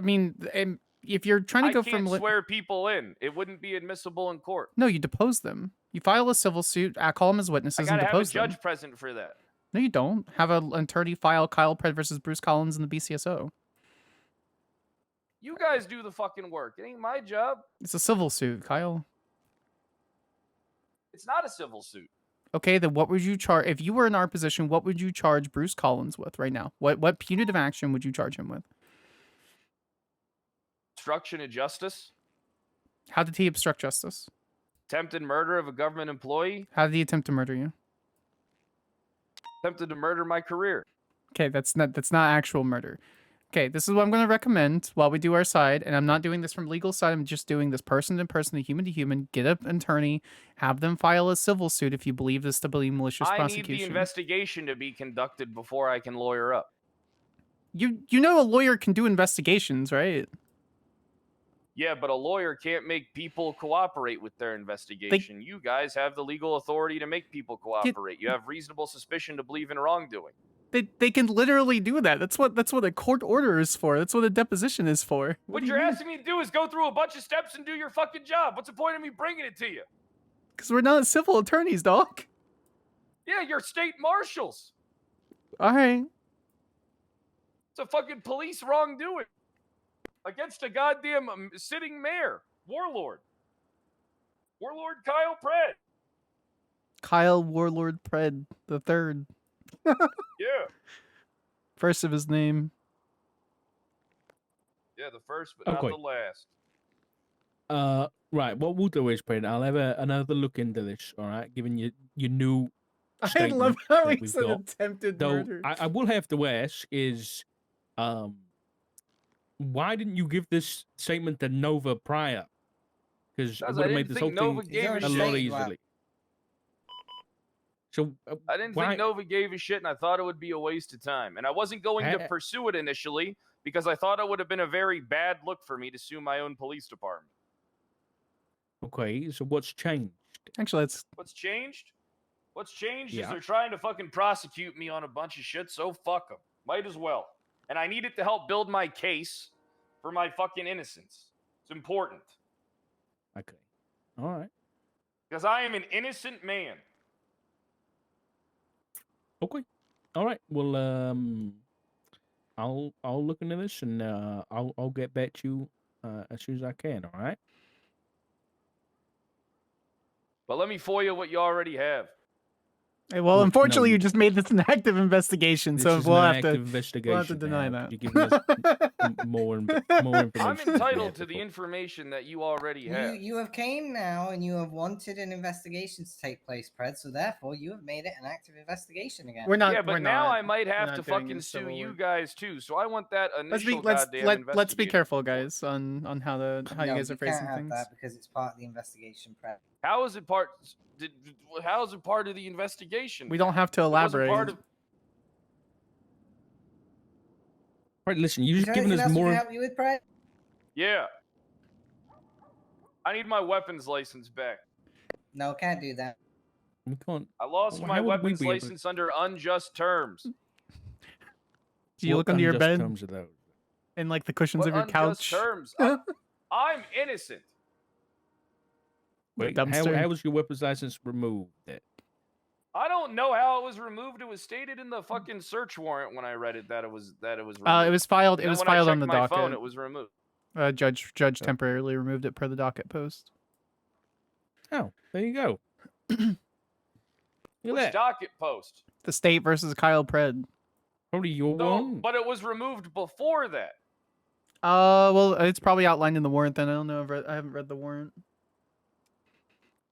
mean? if you're trying to I go can't from swear people in. It wouldn't be admissible in court. no, you depose them. You file a civil suit, call them as I witnesses, and gotta have a depose them. judge present for that. No, you don't. Have an attorney file Kyle Pred versus Bruce Collins in the BCSO. You guys do the fucking work. It ain't my job. It's a civil suit, Kyle. It's not a civil suit. Okay, then what would you charge if you were in our position? What would you charge Bruce Collins with right now? What punitive action would you charge him with? Obstruction of justice. How did he obstruct justice? Attempted murder of a government employee. How did he attempt to murder you? Attempted to murder my career. Okay, that's not actual murder. Okay, this is what I'm going to recommend while we do our side, and I'm not doing this from legal side. I'm just doing this person to person, human to human. Get an attorney, have them file a civil suit if you believe this to be malicious I need prosecution. the investigation to be conducted before I can lawyer up. You know a lawyer can do investigations, right? Yeah, but a lawyer can't make people cooperate with their investigation. You guys have the legal authority to make people cooperate. You have reasonable suspicion to believe in wrongdoing. They can literally do that. That's what a court order is for. That's what a deposition is for. What do you you're mean? asking me to do is go through a bunch of steps and do your fucking job. What's the point of me bringing it to you? Because we're not civil attorneys, dog. Yeah, you're state marshals. All right. It's a fucking police wrongdoing against a goddamn sitting mayor, warlord Kyle Pred. Kyle Warlord Pred the third. Yeah, First of his name. yeah, the first but not Okay. the last. Right. What we'll do is, Brent, I'll have another look into this. All right, given your new. I love statement how that he we've said got. attempted Though murder. I will have to ask is, why didn't you give this statement to Nova prior? Because I Because would I have made didn't this whole think Nova thing gave a a shit. lot Wow. easily. So I didn't why- think Nova gave a shit, and I thought it would be a waste of time. And I wasn't going to pursue it initially because I thought it would have been a very bad look for me to sue my own police department. Okay, so what's changed? Actually, it's What's changed? What's changed is Yeah. they're trying to fucking prosecute me on a bunch of shit, so fuck them. Might as well. And I need it to help build my case for my fucking innocence. It's important. Okay. All right. Because I am an innocent man. Okay. All right. Well, I'll look into this and I'll get back to you as soon as I can. All right. But let me FOIA what you already have. Hey, well, Look, unfortunately, no, you just made this an active investigation, This so is we'll an have active to investigation. deny now. that. You're giving us more information. I'm than we entitled had to the before. information that you already have. You have came now and you have wanted an investigation to take place, Pred. So therefore, you have made it an active investigation again. We're not. Yeah, but we're now not, I might we're have not to doing fucking this, so sue you we're- guys too. So I want that Let's initial be let's goddamn let's be investigative careful, report. guys, on how you No, guys are you phrasing can't have things. that because it's part of the investigation, Pred. How is it part? How is it part of the investigation? We don't have to It wasn't elaborate. part of. Right. Listen, you've Is just there given anything us else we can more. help you with, Pred? Yeah. I need my weapons license back. No, can't do that. We can't. I lost Well, my how would we weapons be able to- license under unjust terms. Do you what look under your unjust bed terms are those? and like the cushions What of your unjust couch? terms? I'm innocent. The Wait, how dumpster. was your weapons license removed? Then? I don't know how it was removed. It was stated in the fucking search warrant when I read it that it was removed. It was filed. And It then was when I filed on checked the my docket. phone, it was removed. Judge Oh. temporarily removed it per the docket post. Oh, there you go. Look at Which that. docket post? The state versus Kyle Pred. Probably your No, one. but it was removed before that. Well, it's probably outlined in the warrant. Then I don't know. I haven't read the warrant.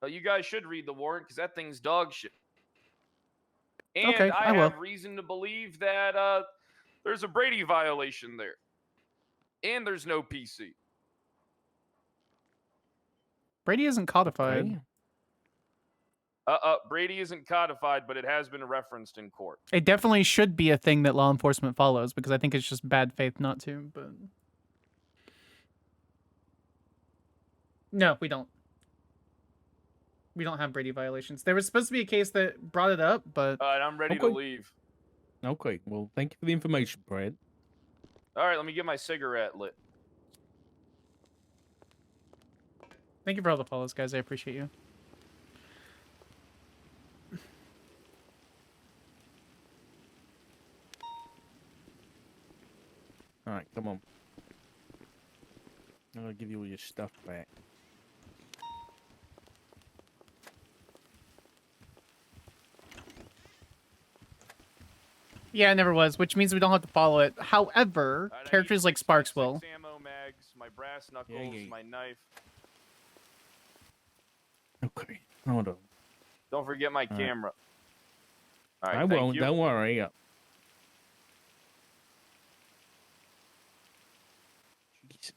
You guys should read the warrant because that thing's dog shit. And Okay, I I will. have reason to believe that there's a Brady violation there. And there's no PC. Brady isn't codified. Okay. Brady isn't codified, but it has been referenced in court. It definitely should be a thing that law enforcement follows because I think it's just bad faith not to. But no, we don't. We don't have Brady violations. There was supposed to be a case that brought it up, but All right, I'm ready to Okay. leave. Okay. Well, thank you for the information, Brad. All right, let me get my cigarette lit. thank you for all the follows, guys. I appreciate you. All right, come on. I'm gonna give you all your stuff back. Yeah, it never was, which means we don't have to follow it. However, All right, I characters need like Sparks will. 6 ammo mags, my brass knuckles, yeah. my knife. Okay. Hold on. Don't forget my right. camera. All right, I thank won't. you. Don't worry. Jesus.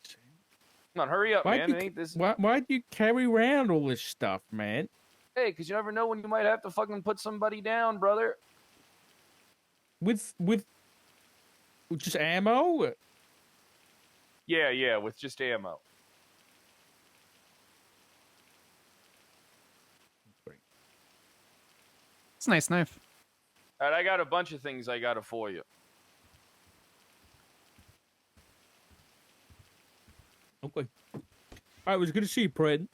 Come on, hurry up, Why'd man. you It ain't this. Why'd you carry around all this stuff, man? Hey, because you never know when you might have to fucking put somebody down, brother. With just ammo? Yeah, with just ammo. It's a nice knife. All right, I got a bunch of things I got for you. Okay. All right, it was good to see you, Pred.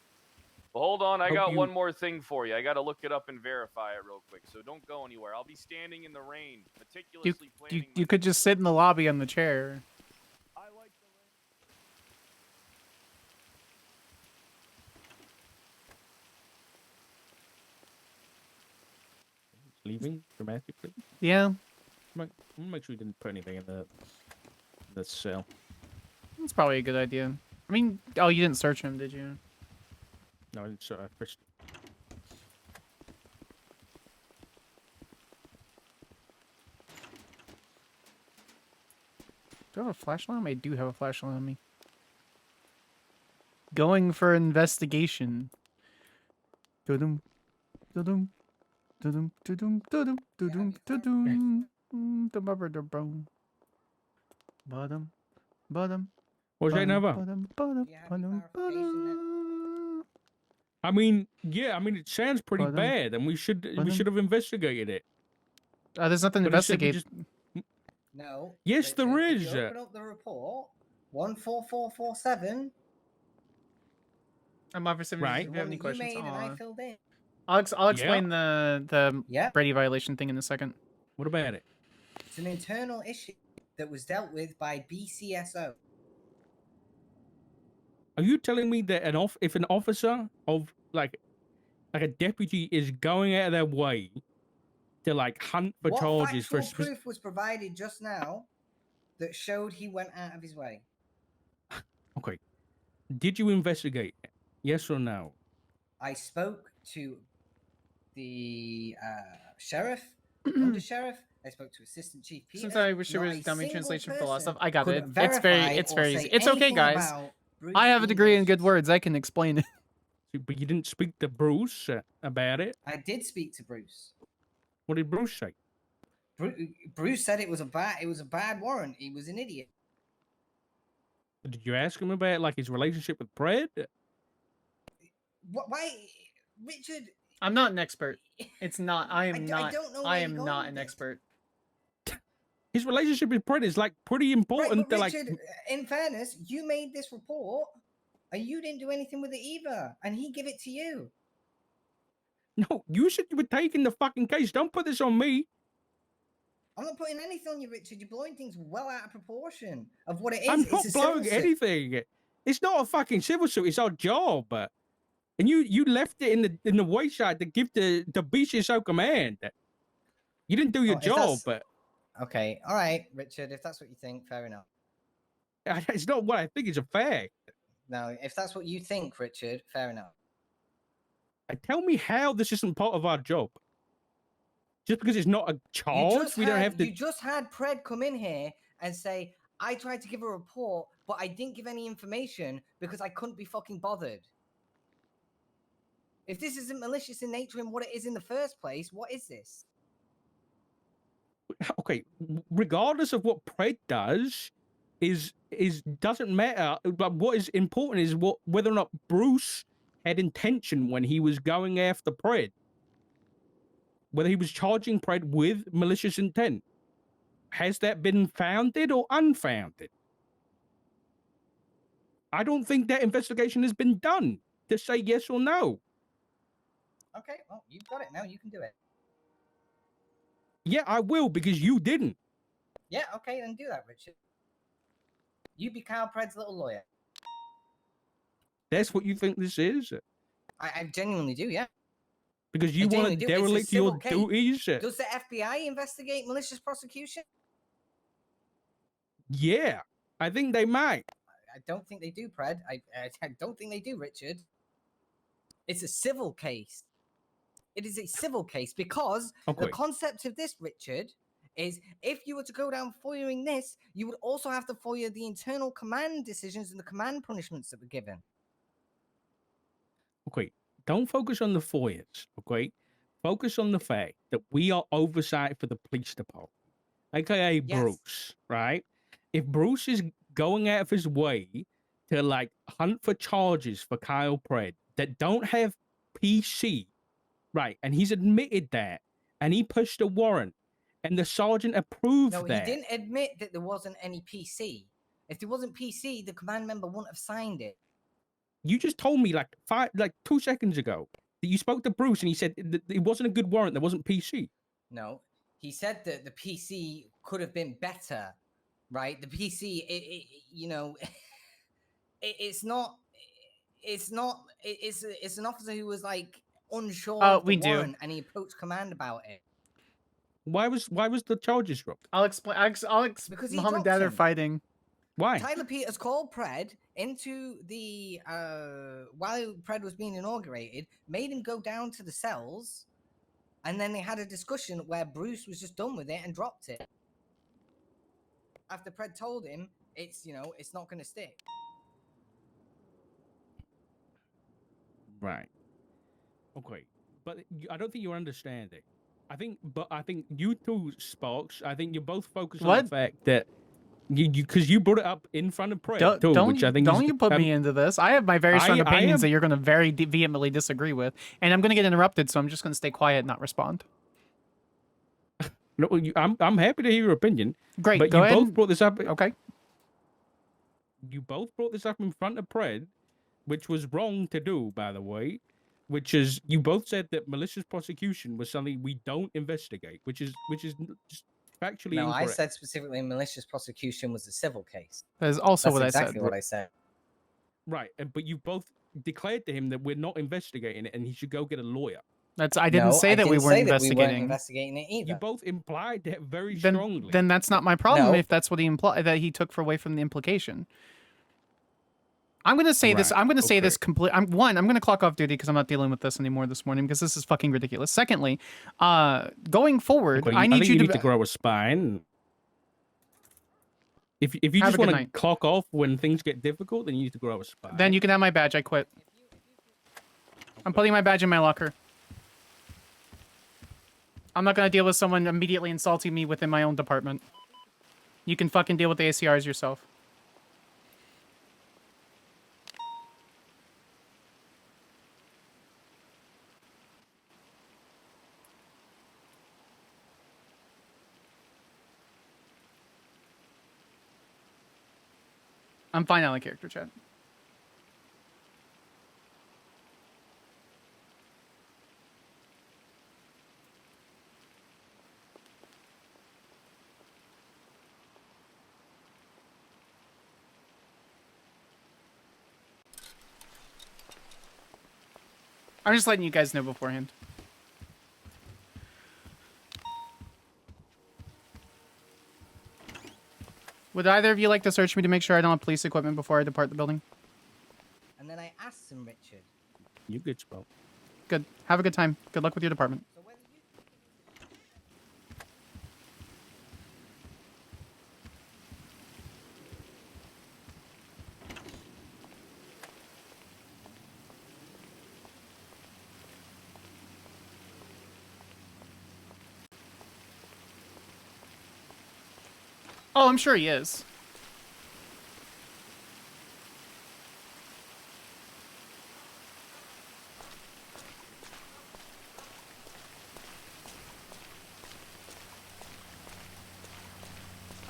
Well, hold on. I Hope got you- one more thing for you. I got to look it up and verify it real quick. So don't go anywhere. I'll be standing in the rain, meticulously planning. You could just sit in the lobby on the chair. I like the rain. Leaving dramatically. Yeah, I'm gonna make sure you didn't put anything in the cell. that's probably a good idea. I mean, oh, you didn't search him, did you? No, I didn't. So I first. Do I have a flashlight on me? I do have a flashlight on me. Going for investigation. Dudum, dudum, dudum, dudum, dudum, dudum, dudum. Dum-ba-ba-da-bum. Bottom, bottom. What's that number? Bottom, bottom, Do you have bottom, any clarification then? bottom. I mean, yeah. I mean, it sounds pretty Bottom. bad, and we should Bottom. have investigated it. There's nothing to But instead we investigate. just- No. Yes, there Richard, is. If you open up the report, 14447. I'm Officer. If Right. you The have one any that you questions, made and I filled in. I'll explain the Yeah. Brady violation thing in a second. What about it? It's an internal issue that was dealt with by BCSO. Are you telling me that if an officer of like a deputy is going out of their way to like hunt for What charges for factual proof was provided just now that showed he went out of his way? Okay. Did you investigate it? Yes or no? I spoke to the sheriff, under sheriff. I spoke to Assistant Chief Peters. Since I wish there Not was a dummy single translation for the last person stuff, I got could it. It's verify very or easy. say It's okay, anything guys. about Bruce I have a being degree in good malicious. words. I can explain it. But you didn't speak to Bruce about it. I did speak to Bruce. What did Bruce say? Bruce said it was a bad warrant. He was an idiot. Did you ask him about like his relationship with Fred? Why, Richard? I'm not an expert. It's not. I am I not. don't know I where you're am going not with an this. expert. His relationship with Fred is like pretty Right, important but to Richard, in fairness, you made this report and you didn't do anything with it either, and he gave it to you. No, you said you were taking the fucking case. Don't put this on me. I'm not putting anything on you, Richard. You're blowing things well out of proportion of what it is. I'm It's not a civil blowing suit. anything. It's not a fucking civil suit. It's our job. And you left it in the wayside to give the BCSO command. You didn't do your Oh, if job. that's- Okay, all right, Richard. If that's what you think, fair enough. It's not what I think. It's a fact. Now, if that's what you think, Richard, fair enough. Tell me how this isn't part of our job. Just because it's not a charge, we don't have to. You just had Pred come in here and say, I tried to give a report, but I didn't give any information because I couldn't be fucking bothered. If this isn't malicious in nature and what it is in the first place, what is this? Okay, regardless of what Pred does, is doesn't matter. But what is important is whether or not Bruce had intention when he was going after Pred. Whether he was charging Pred with malicious intent. Has that been founded or unfounded? I don't think that investigation has been done to say yes or no. Okay, well, you've got it now. You can do it. Yeah, I will, because you didn't. Yeah, okay, then do that, Richard. You be Kyle Pred's little lawyer. That's what you think this is? I genuinely do, yeah. Because you want to genuinely do. It's a derelict your civil case. duties? Does the FBI investigate malicious prosecution? Yeah, I think they might. I don't think they do, Pred. I don't think they do, Richard. It's a civil case. It is a civil case because Okay. the concept of this, Richard, is if you were to go down foiling this, you would also have to foil the internal command decisions and the command punishments that were given. Okay, don't focus on the FOIAs, okay? Focus on the fact that we are oversight for the police department, aka Yes. Bruce, right? If Bruce is going out of his way to like hunt for charges for Kyle Pred that don't have PC, right? And he's admitted that, and he pushed a warrant, and the sergeant approved No, that. he didn't admit that there wasn't any PC. If there wasn't PC, the command member wouldn't have signed it. You just told me like 2 seconds ago that you spoke to Bruce and he said that it wasn't a good warrant. There wasn't PC. No, he said that the PC could have been better, right? The PC, you know, it's not. It's an officer who was like unsure of the we do. warrant, and he approached command about it. Why was the charges dropped? I'll explain. Because he Mom and dropped Dad are him. fighting. Why? Tyler Peters called Pred into the while Pred was being inaugurated, made him go down to the cells, and then they had a discussion where Bruce was just done with it and dropped it. After Pred told him it's not going to stick. Right. Okay. But I don't think you're understanding. I think you two, Sparks, I think you're both focused on What? the fact that because you brought it up in front of Pred too, which I think don't is, you put me into this. I have my very strong I opinions am- that you're going to very vehemently disagree with, and I'm going to get interrupted, so I'm just going to stay quiet and not respond. No, I'm happy to hear your opinion. Great, But go you ahead. both brought this up. Okay. You both brought this up in front of Pred, which was wrong to do, by the way. Which is, you both said that malicious prosecution was something we don't investigate, which is just factually No, I incorrect. said specifically malicious prosecution was a civil case. That is also That's what exactly I said. what I said. Right, but you both declared to him that we're not investigating it, and he should go get a lawyer. I didn't say that we weren't We weren't investigating. investigating it either. You both implied that very Then, strongly. then that's not my problem. No. If that's what he implied, that he took away from the implication. I'm gonna say this. Right, I'm gonna say okay. this complete. I'm gonna clock off duty because I'm not dealing with this anymore this morning because this is fucking ridiculous. Secondly, going forward, Okay, I think need you to grow a spine. If you Have a just good want to night. clock off when things get difficult, then you need to grow a spine. Then you can have my badge. I quit. I'm putting my badge in my locker. I'm not gonna deal with someone immediately insulting me within my own department. You can fucking deal with the ACRs yourself. I'm fine out of character chat. I'm just letting you guys know beforehand. Would either of you like to search me to make sure I don't have police equipment before I depart the building? And then I asked him, Richard. You good spell. Good. Have a good time. Good luck with your department. So whether you Oh, I'm sure he is.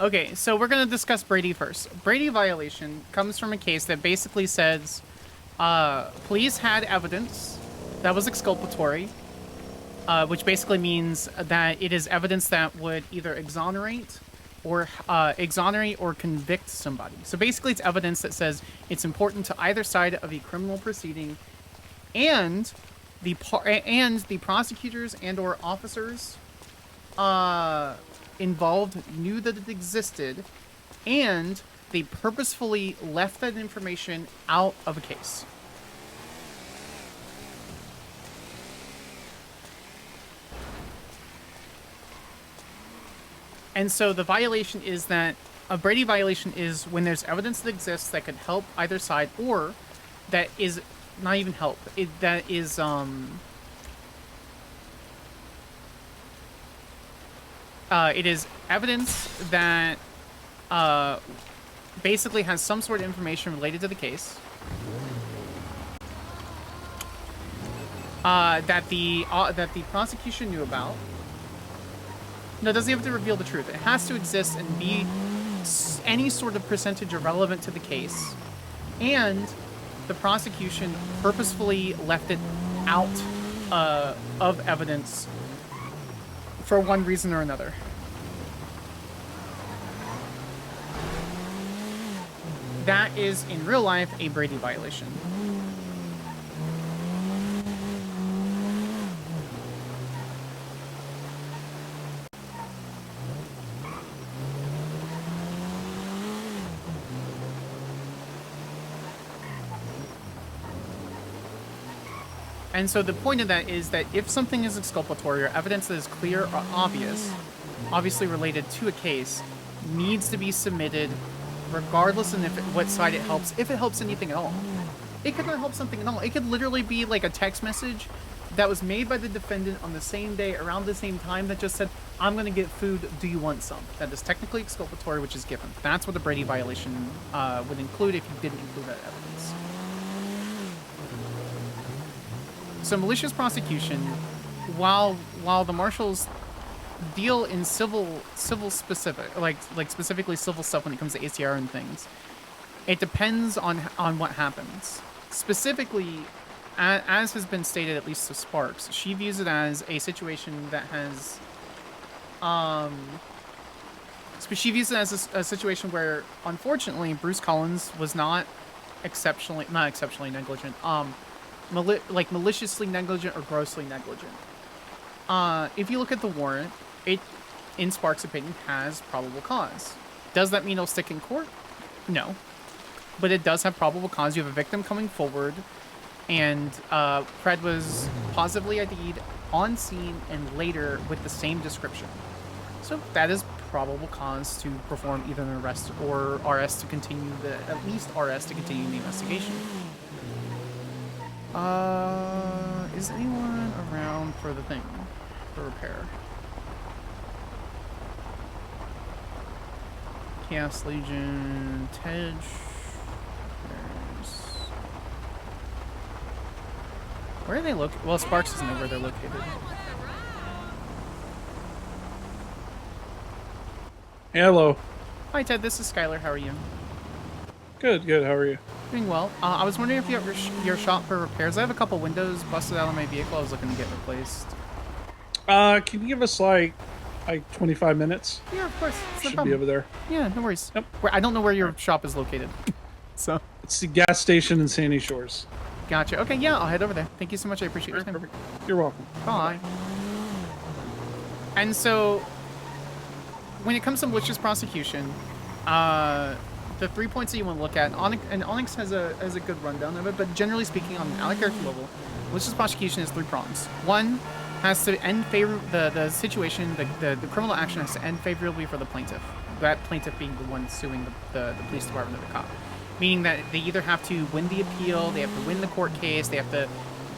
Okay, so we're going to discuss Brady first. Brady violation comes from a case that basically says police had evidence that was exculpatory, which basically means that it is evidence that would either exonerate or convict somebody. So basically it's evidence that says it's important to either side of a criminal proceeding, and the prosecutors and or officers involved knew that it existed, and they purposefully left that information out of a case. And so the violation is that a Brady violation is when there's evidence that exists that could help either side, or that is not even help. That is it is evidence that basically has some sort of information related to the case that the prosecution knew about. No, it doesn't have to reveal the truth. It has to exist and be any sort of percentage irrelevant to the case, and the prosecution purposefully left it out of evidence for one reason or another. That is, in real life, a Brady violation. And so the point of that is that if something is exculpatory or evidence that is clear or obvious, obviously related to a case, needs to be submitted regardless of what side it helps, if it helps anything at all. It could not help something at all. It could literally be like a text message that was made by the defendant on the same day, around the same time, that just said, I'm going to get food, do you want some? That is technically exculpatory, which is given. That's what the Brady violation would include if you didn't include that evidence. So malicious prosecution, while the marshals deal in civil specific, like specifically civil stuff when it comes to ACR and things. It depends on what happens. Specifically, as has been stated, at least to Sparks, she views it as a situation that has, she views it as a situation where, unfortunately, Bruce Collins was not exceptionally negligent. Maliciously negligent or grossly negligent. If you look at the warrant, it, in Sparks' opinion, has probable cause. Does that mean it'll stick in court? No. But it does have probable cause. You have a victim coming forward, and Fred was positively ID'd on scene and later with the same description. So that is probable cause to perform either an arrest or RS to continue at least RS to continue the investigation. Is anyone around for the thing? For repair? Chaos Legion, Tej. Where are they located? Well, Sparks doesn't know where they're located. Hello. Hi, Ted. This is Skyler. How are you? Good, good. How are you? Doing well. I was wondering if you have your shop for repairs. I have a couple windows busted out of my vehicle. I was looking to get replaced. Can you give us like 25 minutes? Yeah, of course. It's no Should problem. be over there. Yeah, no worries. Yep. I don't know where your shop is located. So. It's the gas station in Sandy Shores. Gotcha. Okay, yeah, I'll head over there. Thank you so much. I appreciate your time. Perfect. You're welcome. Bye. And so, when it comes to malicious prosecution, the 3 points that you want to look at, and Onyx has a good rundown of it, but generally speaking, on an alloc character level, malicious prosecution is 3 prongs. One has to end the situation, the criminal action has to end favorably for the plaintiff. That plaintiff being the one suing the police department or the cop. Meaning that they either have to win the appeal, they have to win the court case, they have to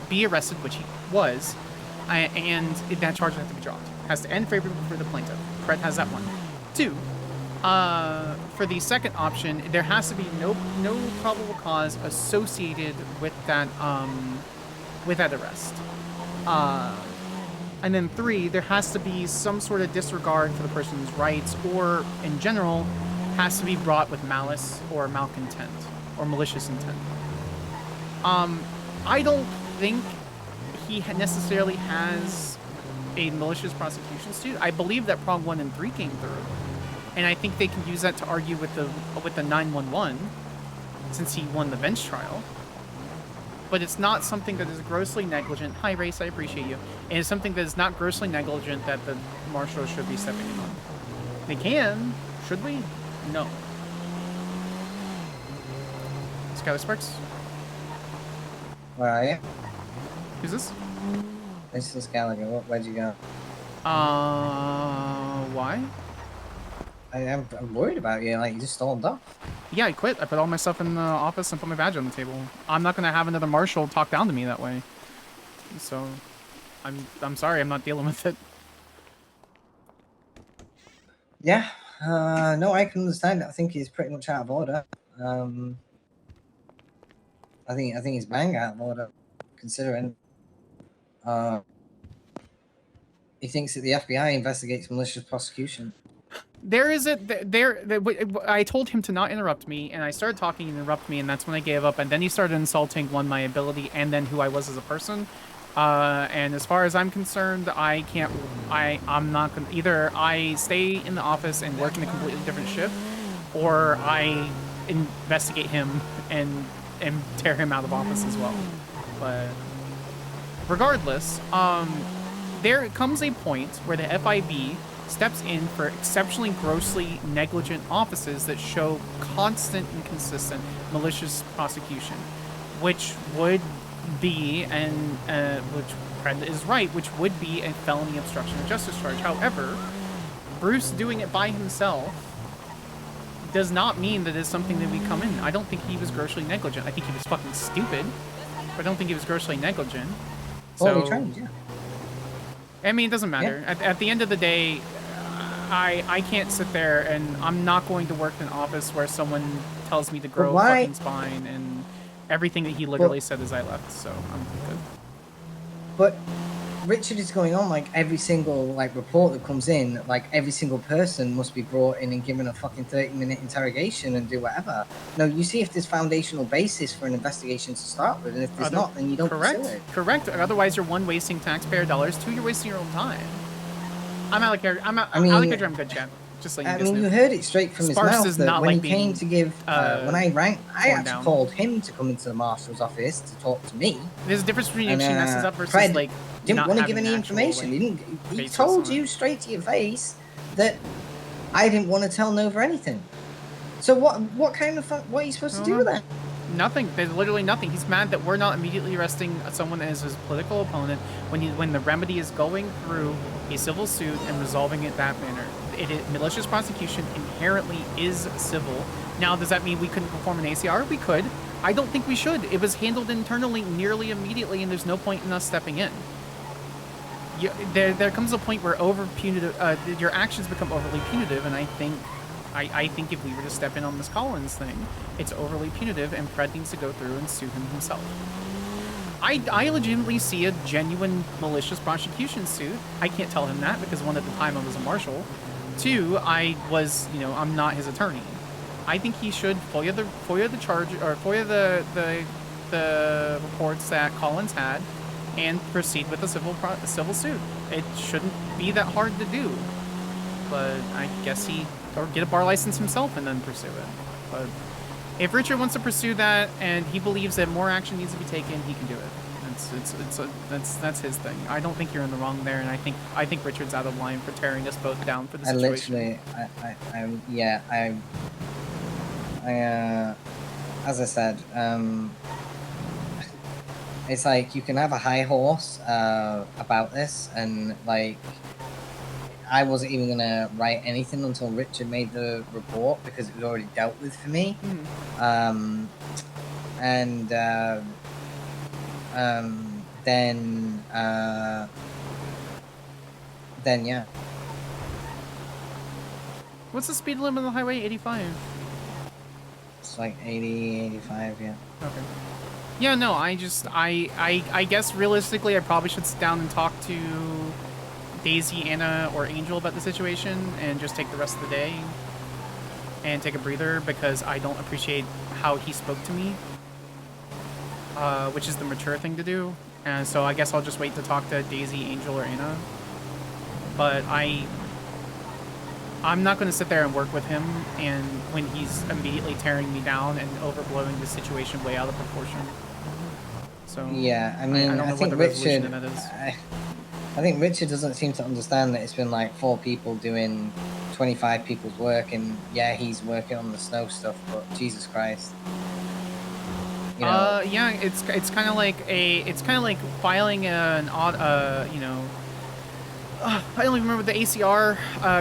be arrested, which he was, and that charge has to be dropped. Has to end favorably for the plaintiff. Fred has that one. 2, for the second option, there has to be no probable cause associated with that arrest. And then 3, there has to be some sort of disregard for the person's rights, or in general, has to be brought with malice or malcontent or malicious intent. I don't think he necessarily has a malicious prosecution suit. I believe that prong 1 and 3 came through, and I think they can use that to argue with the 911 since he won the bench trial. But it's not something that is grossly negligent. Hi, Race, I appreciate you. And it's something that is not grossly negligent that the marshal should be stepping in on. They can. Should we? No. Skyler Sparks? Where are you? Who's this? This is Gallagher. Where'd you go? Why? I'm worried about you. Like, you just stormed off. Yeah, I quit. I put all my stuff in the office and put my badge on the table. I'm not gonna have another marshal talk down to me that way. So, I'm sorry. I'm not dealing with it. Yeah. No, I can understand. I think he's pretty much out of order. I think he's bang out of order, considering. He thinks that the FBI investigates malicious prosecution. I told him to not interrupt me, and I started talking and interrupt me, and that's when I gave up. And then he started insulting my ability and then who I was as a person. And as far as I'm concerned, I'm not gonna, either I stay in the office and work in a completely different shift, or I investigate him and tear him out of office as well. But regardless, there comes a point where the FIB steps in for exceptionally grossly negligent offices that show constant and consistent malicious prosecution, which would be, which Fred is right, which would be a felony obstruction of justice charge. However, Bruce doing it by himself does not mean that it's something that we come in. I don't think he was grossly negligent. I think he was fucking stupid, but I don't think he was grossly negligent. So, trained, yeah. I mean, it doesn't matter. Yeah. At the end of the day, I can't sit there, and I'm not going to work in an office where someone tells me to grow a fucking spine, and everything that he literally said as I left, so I'm good. But Richard is going on like every single like report that comes in, like every single person must be brought in and given a fucking 30-minute interrogation and do whatever. No, you see if there's foundational basis for an investigation to start with, and if there's not, then you don't pursue it. Correct. Otherwise, you're one, wasting taxpayer dollars. Two, you're wasting your own time. I'm out of character. I'm good, chat. Just like you heard it straight from Sparse his mouth does that not when like he came being, to give, when I rang, I torn actually down. called him to come into the marshal's office to talk to me. There's a difference between if she messes up versus Fred like didn't not want to give having any actual, information. like, He basis told on it. you straight to your face that I didn't want to tell Nova anything. So what kind of what are you supposed to do with that? Nothing. There's literally nothing. He's mad that we're not immediately arresting someone as his political opponent when the remedy is going through a civil suit and resolving it that manner. Malicious prosecution inherently is civil. Now, does that mean we couldn't perform an ACR? We could. I don't think we should. It was handled internally nearly immediately, and there's no point in us stepping in. There comes a point where your actions become overly punitive, and I think if we were to step in on this Collins thing, it's overly punitive, and Fred needs to go through and sue him himself. I legitimately see a genuine malicious prosecution suit. I can't tell him that because one, at the time I was a marshal. Two, I'm not his attorney. I think he should FOIA the charge or FOIA the reports that Collins had, and proceed with a civil suit. It shouldn't be that hard to do, but I guess or get a bar license himself and then pursue it. But if Richard wants to pursue that and he believes that more action needs to be taken, he can do it. That's his thing. I don't think you're in the wrong there, and I think Richard's out of line for tearing us both down for the situation. As I said, it's like you can have a high horse about this, and like I wasn't even gonna write anything until Richard made the report because it was already dealt with for me. Then yeah. What's the speed limit on the highway? 85. It's like 80, 85, yeah. Okay. Yeah, no, I guess realistically I probably should sit down and talk to Daisy, Anna, or Angel about the situation and just take the rest of the day and take a breather, because I don't appreciate how he spoke to me, which is the mature thing to do. And so I guess I'll just wait to talk to Daisy, Angel, or Anna. But I'm not going to sit there and work with him and when he's immediately tearing me down and overblowing the situation way out of proportion. So yeah, I mean, I think Richard. That is. I think Richard doesn't seem to understand that it's been like 4 people doing 25 people's work, and yeah, he's working on the snow stuff, but Jesus Christ. You know. Yeah, it's kind of like filing an odd I don't even remember the ACR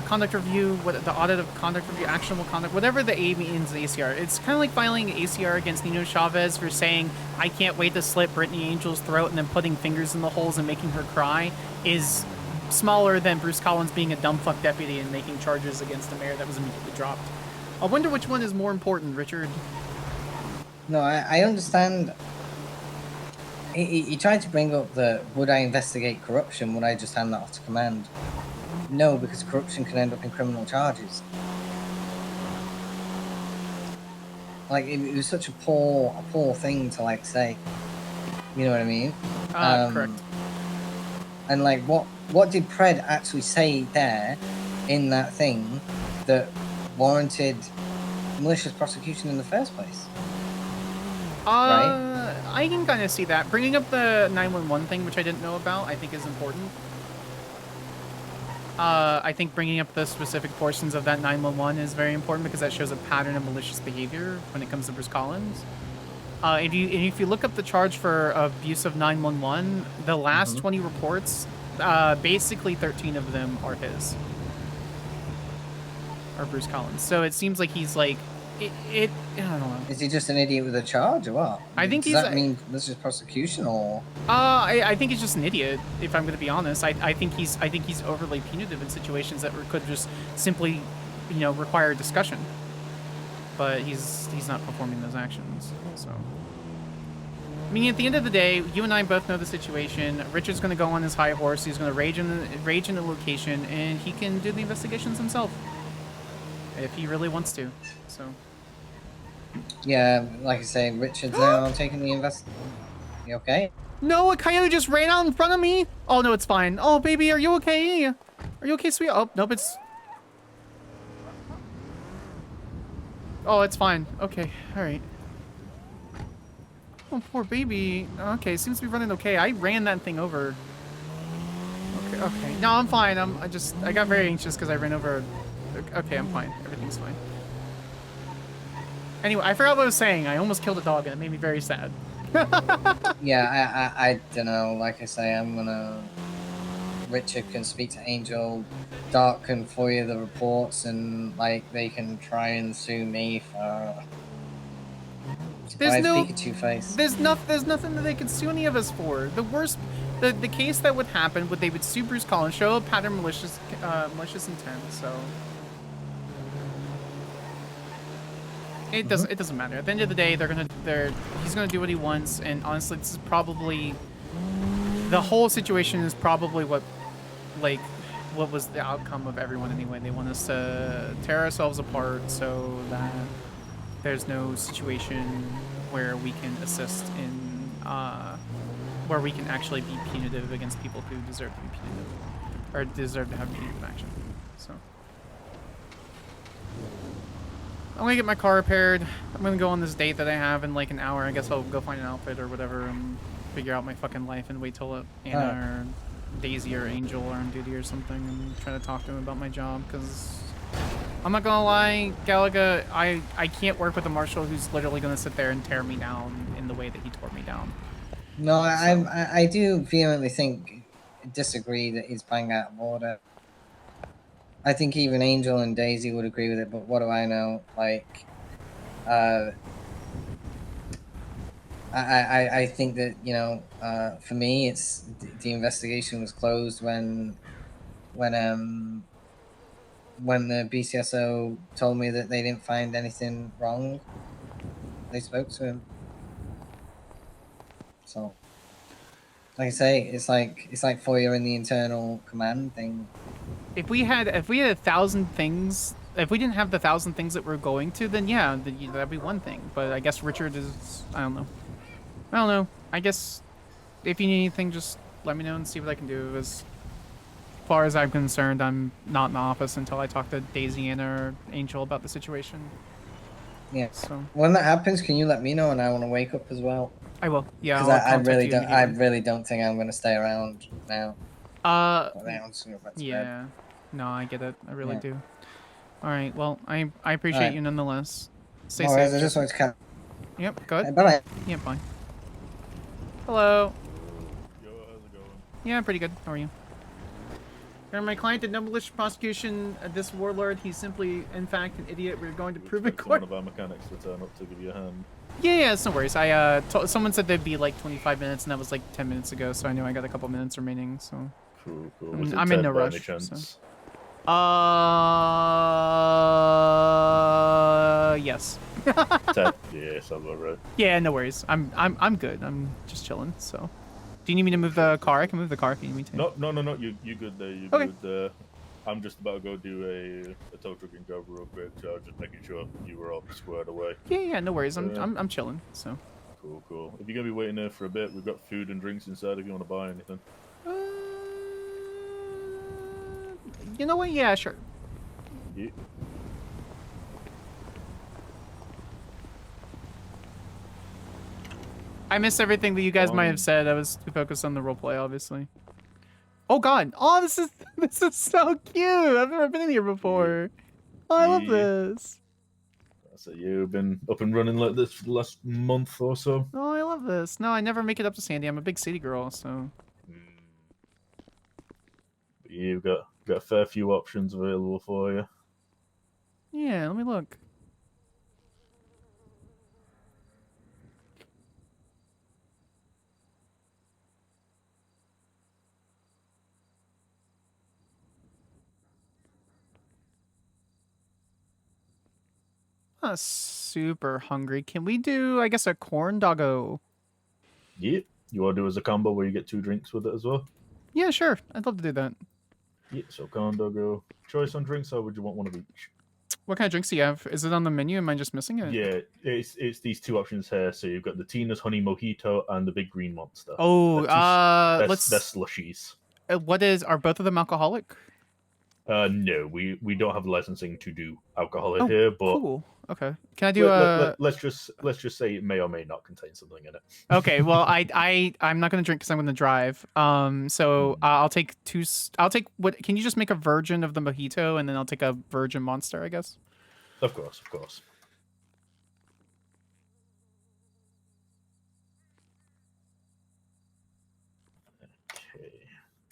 conduct review, what the audit of conduct review, actionable conduct, whatever the A means in ACR. It's kind of like filing an ACR against Nino Chavez for saying, I can't wait to slit Brittany Angel's throat, and then putting fingers in the holes and making her cry is smaller than Bruce Collins being a dumb fuck deputy and making charges against the mayor that was immediately dropped. I wonder which one is more important, Richard. No, I understand. He tried to bring up would I investigate corruption? Would I just hand that off to command? No, because corruption can end up in criminal charges. Like it was such a poor thing to like say. You know what I mean? Correct. And like, what did Pred actually say there in that thing that warranted malicious prosecution in the first place? Right? I can kind of see that. Bringing up the 911 thing, which I didn't know about, I think is important. I think bringing up the specific portions of that 911 is very important because that shows a pattern of malicious behavior when it comes to Bruce Collins. If you look up the charge for abuse of 911, the last 20 reports, basically 13 of them are his. Or Bruce Collins. So it seems like he's like, I don't know. Is he just an idiot with a charge or what? I think Does that mean malicious prosecution or? I think he's just an idiot. If I'm going to be honest, I think he's overly punitive in situations that could just simply, require discussion. But he's not performing those actions. So I mean, at the end of the day, you and I both know the situation. Richard's going to go on his high horse. He's going to rage in the location, and he can do the investigations himself if he really wants to. So. Yeah, like I say, Richard's now taking the invest. You okay? No, a coyote just ran out in front of me. Oh no, it's fine. Oh baby, are you okay? Are you okay, sweet? Oh nope, it's. Oh, it's fine. Okay, all right. Oh, poor baby. Okay, seems to be running okay. I ran that thing over. Okay, okay. No, I'm fine. I got very anxious because I ran over. Okay, I'm fine. Everything's fine. Anyway, I forgot what I was saying. I almost killed a dog and it made me very sad. Yeah, I don't know. Like I say, I'm gonna. Richard can speak to Angel. Dark can FOIA the reports, and like they can try and sue me for. There's no Pikachu face. There's nothing that they could sue any of us for. The worst, the case that would happen would they would sue Bruce Collins, show a pattern malicious intent. So it doesn't matter. At the end of the day, he's gonna do what he wants, and honestly, this is probably the whole situation is probably what was the outcome of everyone anyway. They want us to tear ourselves apart so that there's no situation where we can assist in, where we can actually be punitive against people who deserve to be punitive, or deserve to have punitive action. So. I'm gonna get my car repaired. I'm gonna go on this date that I have in like an hour. I guess I'll go find an outfit or whatever and figure out my fucking life and wait till Anna or Daisy or Angel are on duty or something and try to talk to him about my job, because I'm not gonna lie, Galaga, I can't work with a Marshal who's literally gonna sit there and tear me down in the way that he tore me down. No, I do vehemently disagree that he's bang out of order. I think even Angel and Daisy would agree with it, but what do I know? Like, I think that, you know, for me, it's the investigation was closed when the BCSO told me that they didn't find anything wrong. They spoke to him. So, like I say, it's like FOIA in the internal command thing. If we had 1,000 things, if we didn't have the 1,000 things that we're going to, then yeah, that'd be one thing. But I guess Richard is, I don't know. I guess if you need anything, just let me know and see what I can do. As far as I'm concerned, I'm not in the office until I talk to Daisy, Anna, or Angel about the situation. Yeah. So when that happens, can you let me know? And I want to wake up as well. I will. Yeah. Because I really don't think I'm gonna stay around now. Yeah. No, I get it. I really do. All right. Well, I appreciate you nonetheless. Stay safe. I just wanted to kind of... Yep. Good. Bye. Yeah. Bye. Hello. Yo, how's it going? Yeah, pretty good. How are you? My client did no malicious prosecution. This warlord, he's simply, in fact, an idiot. We're going to prove in court. One of our mechanics to turn up to give you a hand. Yeah, it's no worries. Someone said there'd be like 25 minutes, and that was like 10 minutes ago, so I knew I got a couple minutes remaining. So. Cool. I'm in no rush. So. Yes. 10? Yeah, sounds about right. Yeah, no worries. I'm good. I'm just chilling. So. Do you need me to move the car? I can move the car if you need me to. No. You good there? You okay. Good. I'm just about to go do a tow truck and cover real quick. So just making sure you were all squared away. Yeah, no worries. I'm chilling. So. Cool. If you're gonna be waiting there for a bit, we've got food and drinks inside if you want to buy anything. You know what? Yeah, sure. Yeah. I missed everything that you guys might have said. I was too focused on the roleplay, obviously. Oh God! Oh, this is so cute. I've never been in here before. Oh, I love this. So you've been up and running like this for the last month or so. Oh, I love this. No, I never make it up to Sandy. I'm a big city girl, so. You've got a fair few options available for you. Yeah, let me look. Not super hungry. Can we do, I guess, a corn doggo? Yeah. You want to do as a combo where you get 2 drinks with it as well? Yeah, sure. I'd love to do that. Yeah. So corn doggo. Choice on drinks, or would you want one of each? What kind of drinks do you have? Is it on the menu? Am I just missing it? Yeah, it's these 2 options here. So you've got the Tina's Honey Mojito and the Big Green Monster. Oh, They're let's. slushies. Are both of them alcoholic? No, we don't have licensing to do alcohol in here, but cool. Okay. Can I do let's just say it may or may not contain something in it. Okay, well, I'm not gonna drink because I'm gonna drive. So I'll take what? Can you just make a virgin of the mojito and then I'll take a virgin monster, I guess. Of course. Okay.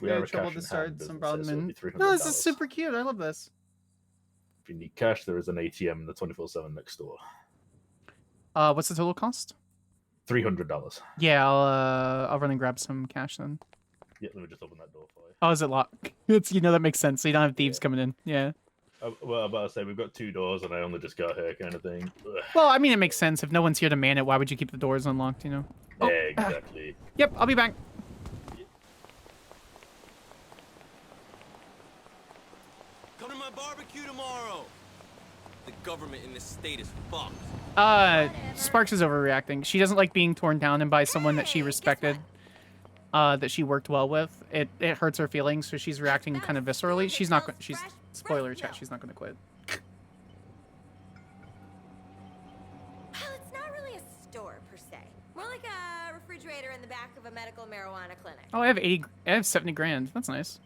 We are trouble cash to in start hand some business, so it'll problem. be $300. No, this is super cute. I love this. If you need cash, there is an ATM in the 24/7 next door. What's the total cost? $300. Yeah, I'll run and grab some cash then. Yeah, let me just open that door for you. Oh, is it locked? It's that makes sense. So you don't have thieves coming in. Yeah. Well, I'm about to say we've got 2 doors, and I only just got here, kind of thing. Ugh. Well, I mean, it makes sense. If no one's here to man it, why would you keep the doors unlocked? Oh, Exactly. Yep, I'll be back. Come to my barbecue tomorrow. The government in this state is fucked. Sparks is overreacting. She doesn't like being torn down and by someone that she respected, that she worked well with. It hurts her feelings, so she's reacting kind of viscerally. She's not. She's spoiler chat. She's not going to quit. Well, it's not really a store per se. More like a refrigerator in the back of a medical marijuana clinic. Oh, I have 70 grand. That's nice.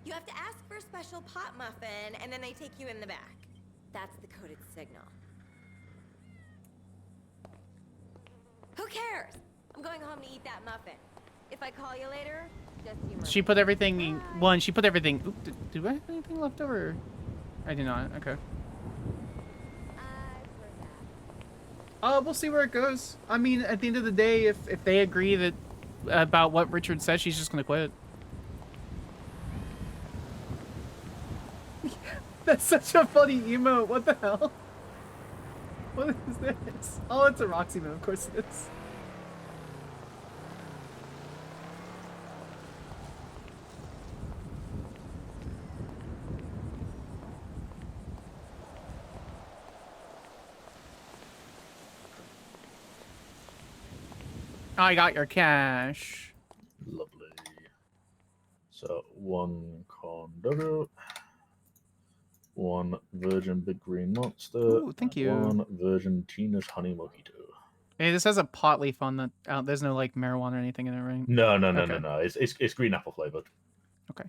You have to ask for a special pot muffin, and then they take you in the back. That's the coded signal. Who cares? I'm going home to eat that muffin. If I call you later, just humor She me. put everything in one. She put everything. Oop, do I have anything left over? I do not. Okay. We'll see where it goes. I mean, at the end of the day, if they agree that about what Richard says, she's just gonna quit. That's such a funny emote. What the hell? What is this? Oh, it's a Roxy move. Of course it is. I got your cash. Lovely. So 1 corn doggo, 1 virgin big green monster. Ooh, thank you. 1 virgin Tina's honey mojito. Hey, this has a pot leaf on the. There's no like marijuana or anything in it, right? No. Okay. It's green apple flavored. Okay.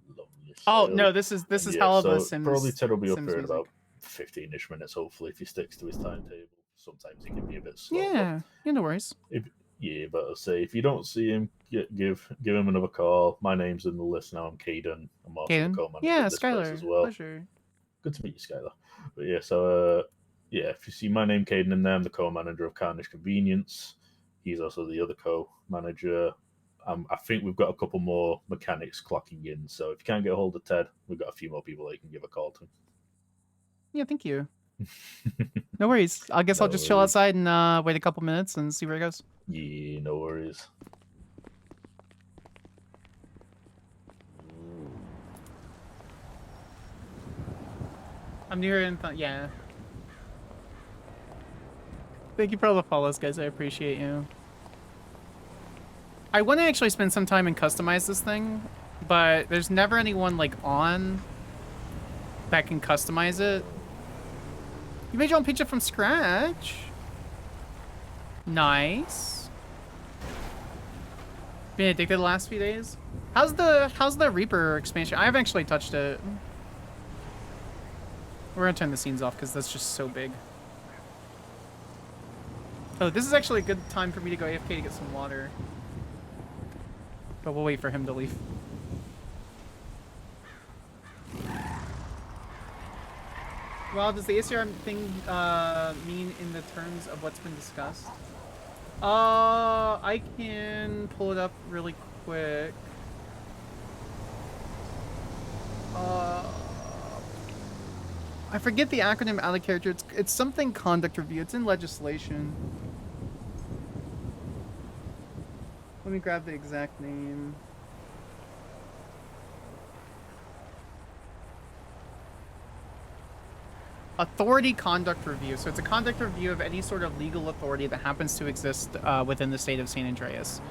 Lovely. Oh So- no, this is yeah, hell of a so Sims. probably Ted will be up Sims here in music. about 15-ish minutes, hopefully, if he sticks to his timetable. Sometimes he can be a bit slow. Yeah, no worries. But I'll say if you don't see him, give him another call. My name's in the list now. I'm Caden. I'm also Caden? the co-manager Yeah, of this place Skyler. as well. Pleasure. Good to meet you, Skyler. But yeah, so if you see my name, Caden, in there, I'm the co-manager of Carnage Convenience. He's also the other co-manager. I think we've got a couple more mechanics clocking in. So if you can't get a hold of Ted, we've got a few more people that you can give a call to. Yeah, thank you. No worries. I guess I'll just chill outside and wait a couple minutes and see where it goes. Yeah, no worries. I'm near and yeah. Thank you for all the follows, guys. I appreciate you. I want to actually spend some time and customize this thing, but there's never anyone like on that can customize it. You made your own picture from scratch. Nice. Been addicted the last few days. How's the Reaper expansion? I haven't actually touched it. We're gonna turn the scenes off because that's just so big. Oh, this is actually a good time for me to go AFK to get some water. But we'll wait for him to leave. Well, does the ACR thing mean in the terms of what's been discussed? I can pull it up really quick. I I forget the acronym out of character. It's something conduct review. It's in legislation. Let me grab the exact name. Authority conduct review. So it's a conduct review of any sort of legal authority that happens to exist within the state of San Andreas.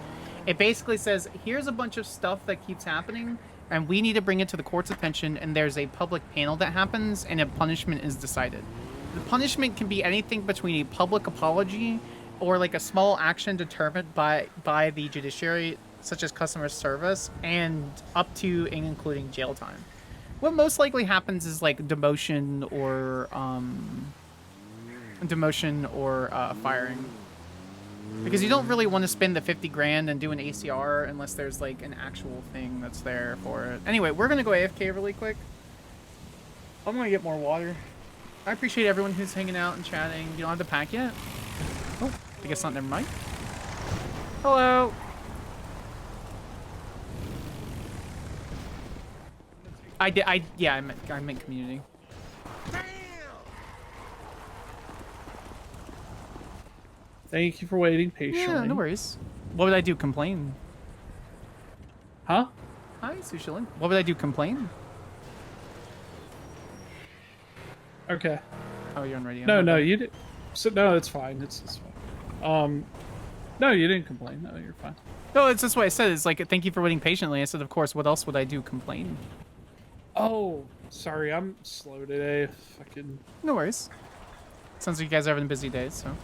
It basically says, here's a bunch of stuff that keeps happening, and we need to bring it to the court's attention, and there's a public panel that happens, and a punishment is decided. The punishment can be anything between a public apology or like a small action determined by the judiciary, such as customer service, and up to and including jail time. What most likely happens is like demotion or firing. Because you don't really want to spend the 50 grand and do an ACR unless there's like an actual thing that's there for it. Anyway, we're gonna go AFK really quick. I'm gonna get more water. I appreciate everyone who's hanging out and chatting. You don't have to pack yet? Oh, I guess not, never mind. Hello. Yeah, I meant community. Thank you for waiting patiently. Yeah, no worries. What would I do? Complain? Huh? Hi, Sushilin. What would I do? Complain? Okay. Oh, you're on radio. No, you did. So no, it's fine. It's fine. No, you didn't complain. No, you're fine. No, it's just what I said. It's like, thank you for waiting patiently. I said, of course. What else would I do? Complain? Oh, sorry. I'm slow today. Fucking. No worries. Sounds like you guys are having a busy day, so.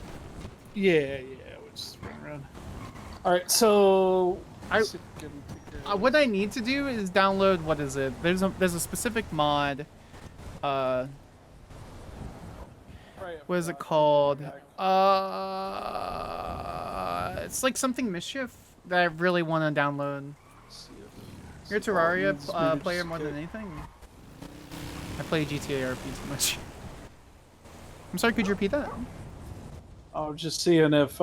Yeah, we'll just run around. All right, so what I need to do is download. What is it? There's a specific mod. What is it called? It's like something Mischief that I really want to download. You're a Terraria player more than anything. I play GTA RP too much. I'm sorry. Could you repeat that? I was just seeing if,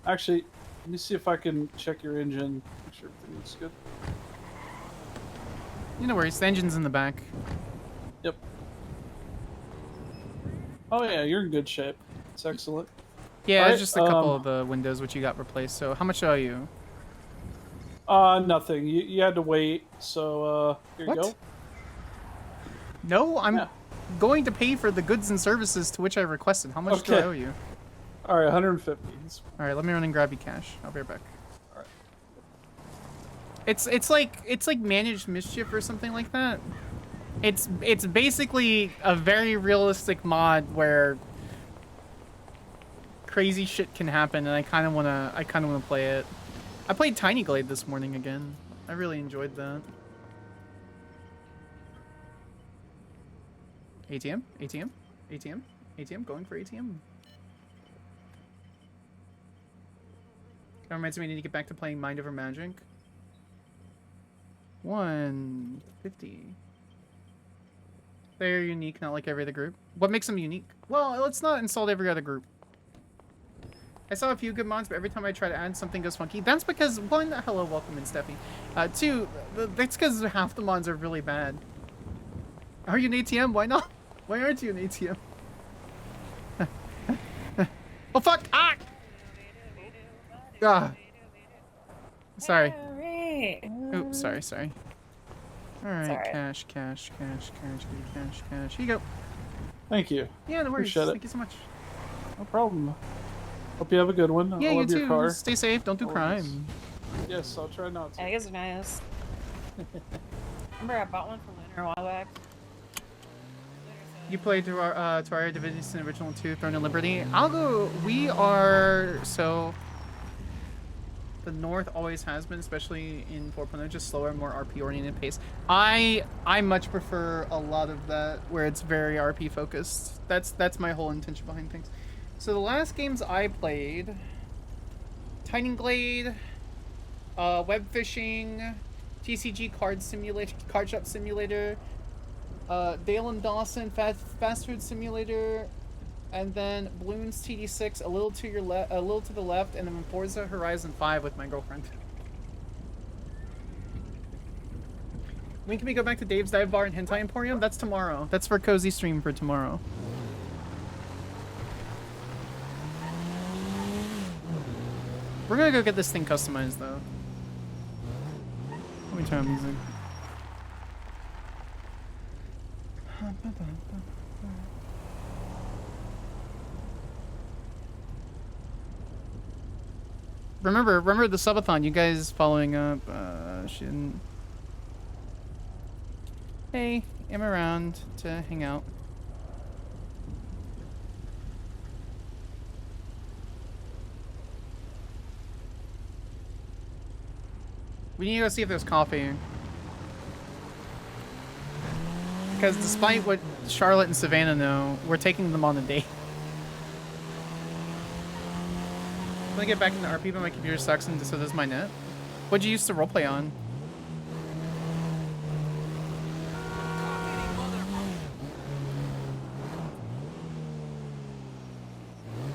actually, let me see if I can check your engine, make sure everything looks good. You know where the engine's in the back. Yep. Oh yeah, you're in good shape. It's excellent. Yeah, All it's just a couple of the windows which you got replaced. So how much owe you? Nothing. You had to wait, so, here you go. No, I'm going to pay for the goods and services to which I requested. How much do I owe you? All right, 150. All right, let me run and grab you cash. I'll be right back. All right. It's like managed mischief or something like that. It's basically a very realistic mod where crazy shit can happen, and I kind of wanna play it. I played Tiny Glade this morning again. I really enjoyed that. ATM, ATM, ATM, ATM. Going for ATM. That reminds me, I need to get back to playing Mind Over Magic. 150. They're unique, not like every other group. What makes them unique? Well, let's not insult every other group. I saw a few good mods, but every time I try to add, something goes funky. That's because, one, hello, welcome in, Steffi. Two, that's because half the mods are really bad. Are you an ATM? Why not? Why aren't you an ATM? Oh, fuck! Ah! Ah. Sorry. Oops, sorry. Alright, cash. Give me cash. Here you go. Thank you. Yeah, no worries. Appreciate it. Thank you so much. No problem. Hope you have a good one. Yeah, I you love too. your car. Stay safe. Don't do crime. Yes, I'll try not to. I guess it's nice. Remember I bought one for Lunar a while back? You played Terraria Divinity Sin Original 2, Throne of Liberty. I'll go. We are so. The North always has been, especially in 4.0, just slower, more RP-oriented pace. I much prefer a lot of that, where it's very RP focused. That's my whole intention behind things. So the last games I played, Tiny Glade, Web Fishing, TCG Card Simulator, Card Shop Simulator, Dale and Dawson Fast Food Simulator, and then Bloons TD6 a little to the left, and then Forza Horizon 5 with my girlfriend. When can we go back to Dave's Dive Bar and Hentai Emporium? That's tomorrow. That's for Cozy Stream for tomorrow. We're gonna go get this thing customized, though. Let me turn on music. Remember the subathon. You guys following up. Shouldn't. Hey, I'm around to hang out. We need to go see if there's coffee. Because despite what Charlotte and Savannah know, we're taking them on a date. When I get back into RP, but my computer sucks and so does my net. What'd you used to roleplay on?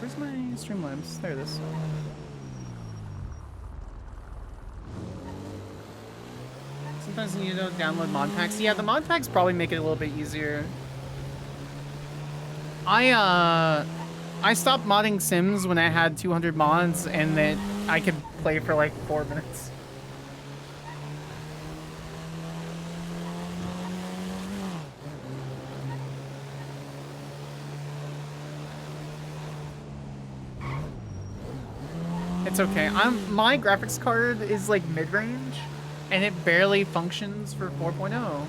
Where's my Streamlabs? There it is. Sometimes you need to download mod packs. Yeah, the mod packs probably make it a little bit easier. I stopped modding Sims when I had 200 mods and that I could play for like 4 minutes. It's okay. My graphics card is like mid-range and it barely functions for 4.0.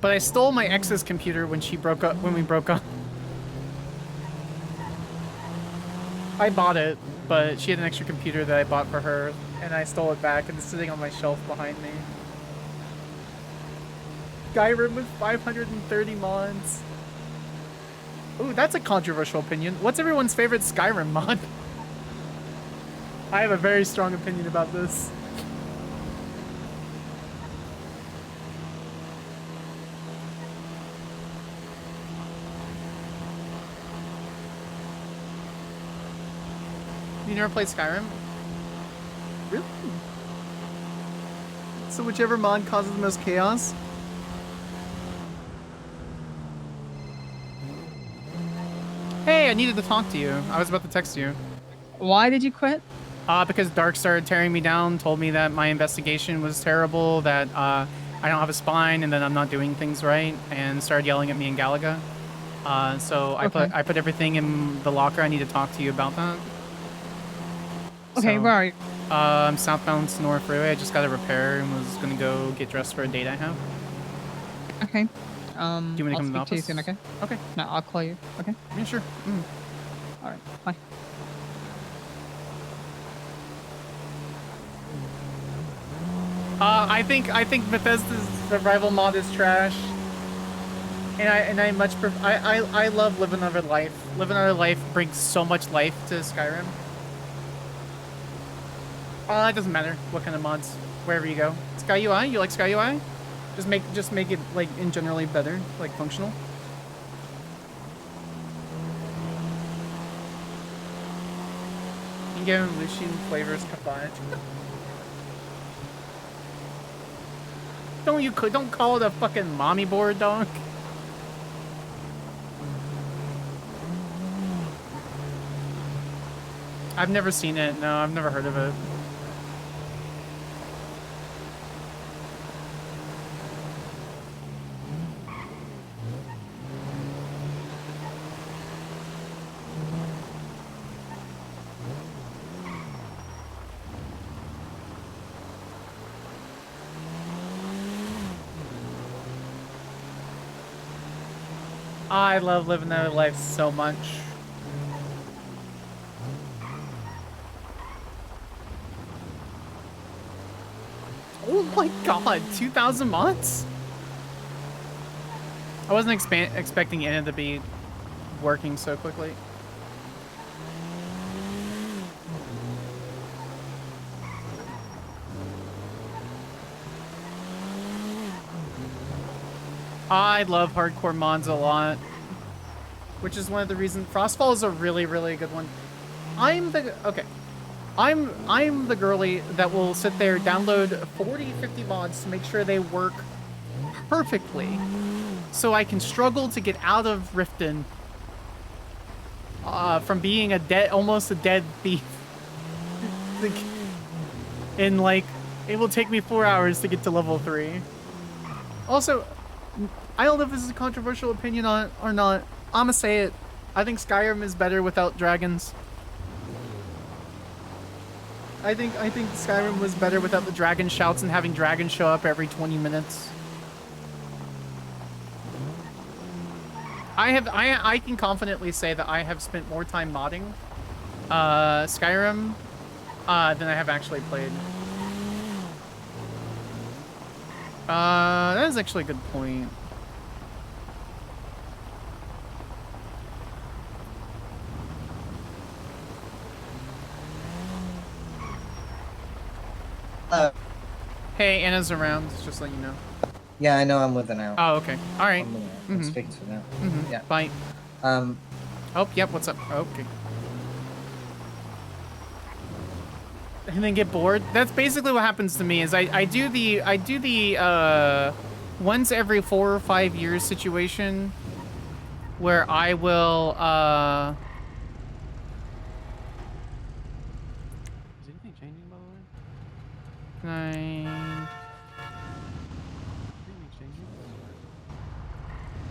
But I stole my ex's computer when we broke up. I bought it, but she had an extra computer that I bought for her, and I stole it back, and it's sitting on my shelf behind me. Skyrim with 530 mods. Ooh, that's a controversial opinion. What's everyone's favorite Skyrim mod? I have a very strong opinion about this. You never played Skyrim? Really? So whichever mod causes the most chaos? Hey, I needed to talk to you. I was about to text you. Why did you quit? Because Dark started tearing me down, told me that my investigation was terrible, that I don't have a spine, and that I'm not doing things right, and started yelling at me in Galaga. So Okay. I put everything in the locker. I need to talk to you about that. Okay, So, where are you? I'm southbound Sonora Freeway. I just got a repair and was gonna go get dressed for a date I have. Okay. Do you want to I'll come to the speak to you office? soon, okay? Okay. No, I'll call you. Okay. Yeah, sure. Mm. All right. Bye. I think Bethesda's survival mod is trash. And I much I love Live Another Life. Live Another Life brings so much life to Skyrim. It doesn't matter what kind of mods, wherever you go. Sky UI, you like Sky UI? Just make it like in generally better, like functional. You can give him Lucian flavors combined. Don't call it a fucking mommy board, dog. I've never seen it. No, I've never heard of it. I love living that life so much. Oh my god, 2,000 mods? I wasn't expecting it to be working so quickly. I love hardcore mods a lot, which is one of the reasons Frostfall is a really, really good one. Okay. I'm the girly that will sit there, download 40, 50 mods to make sure they work perfectly, so I can struggle to get out of Riften from being almost a dead thief. In like, it will take me 4 hours to get to level 3. Also, I don't know if this is a controversial opinion or not. I'ma say it. I think Skyrim is better without dragons. I think Skyrim was better without the dragon shouts and having dragons show up every 20 minutes. I can confidently say that I have spent more time modding Skyrim than I have actually played. That is actually a good point. Hey, Anna's around, just let you know. Yeah, I know I'm with her now. Oh, okay. All right. I'm with her. I'm speaking to her now. Yeah. Bye. Oh, yep, what's up? Okay. And then get bored? That's basically what happens to me, is I do the once every 4 or 5 years situation where I will, Is anything changing, by the way?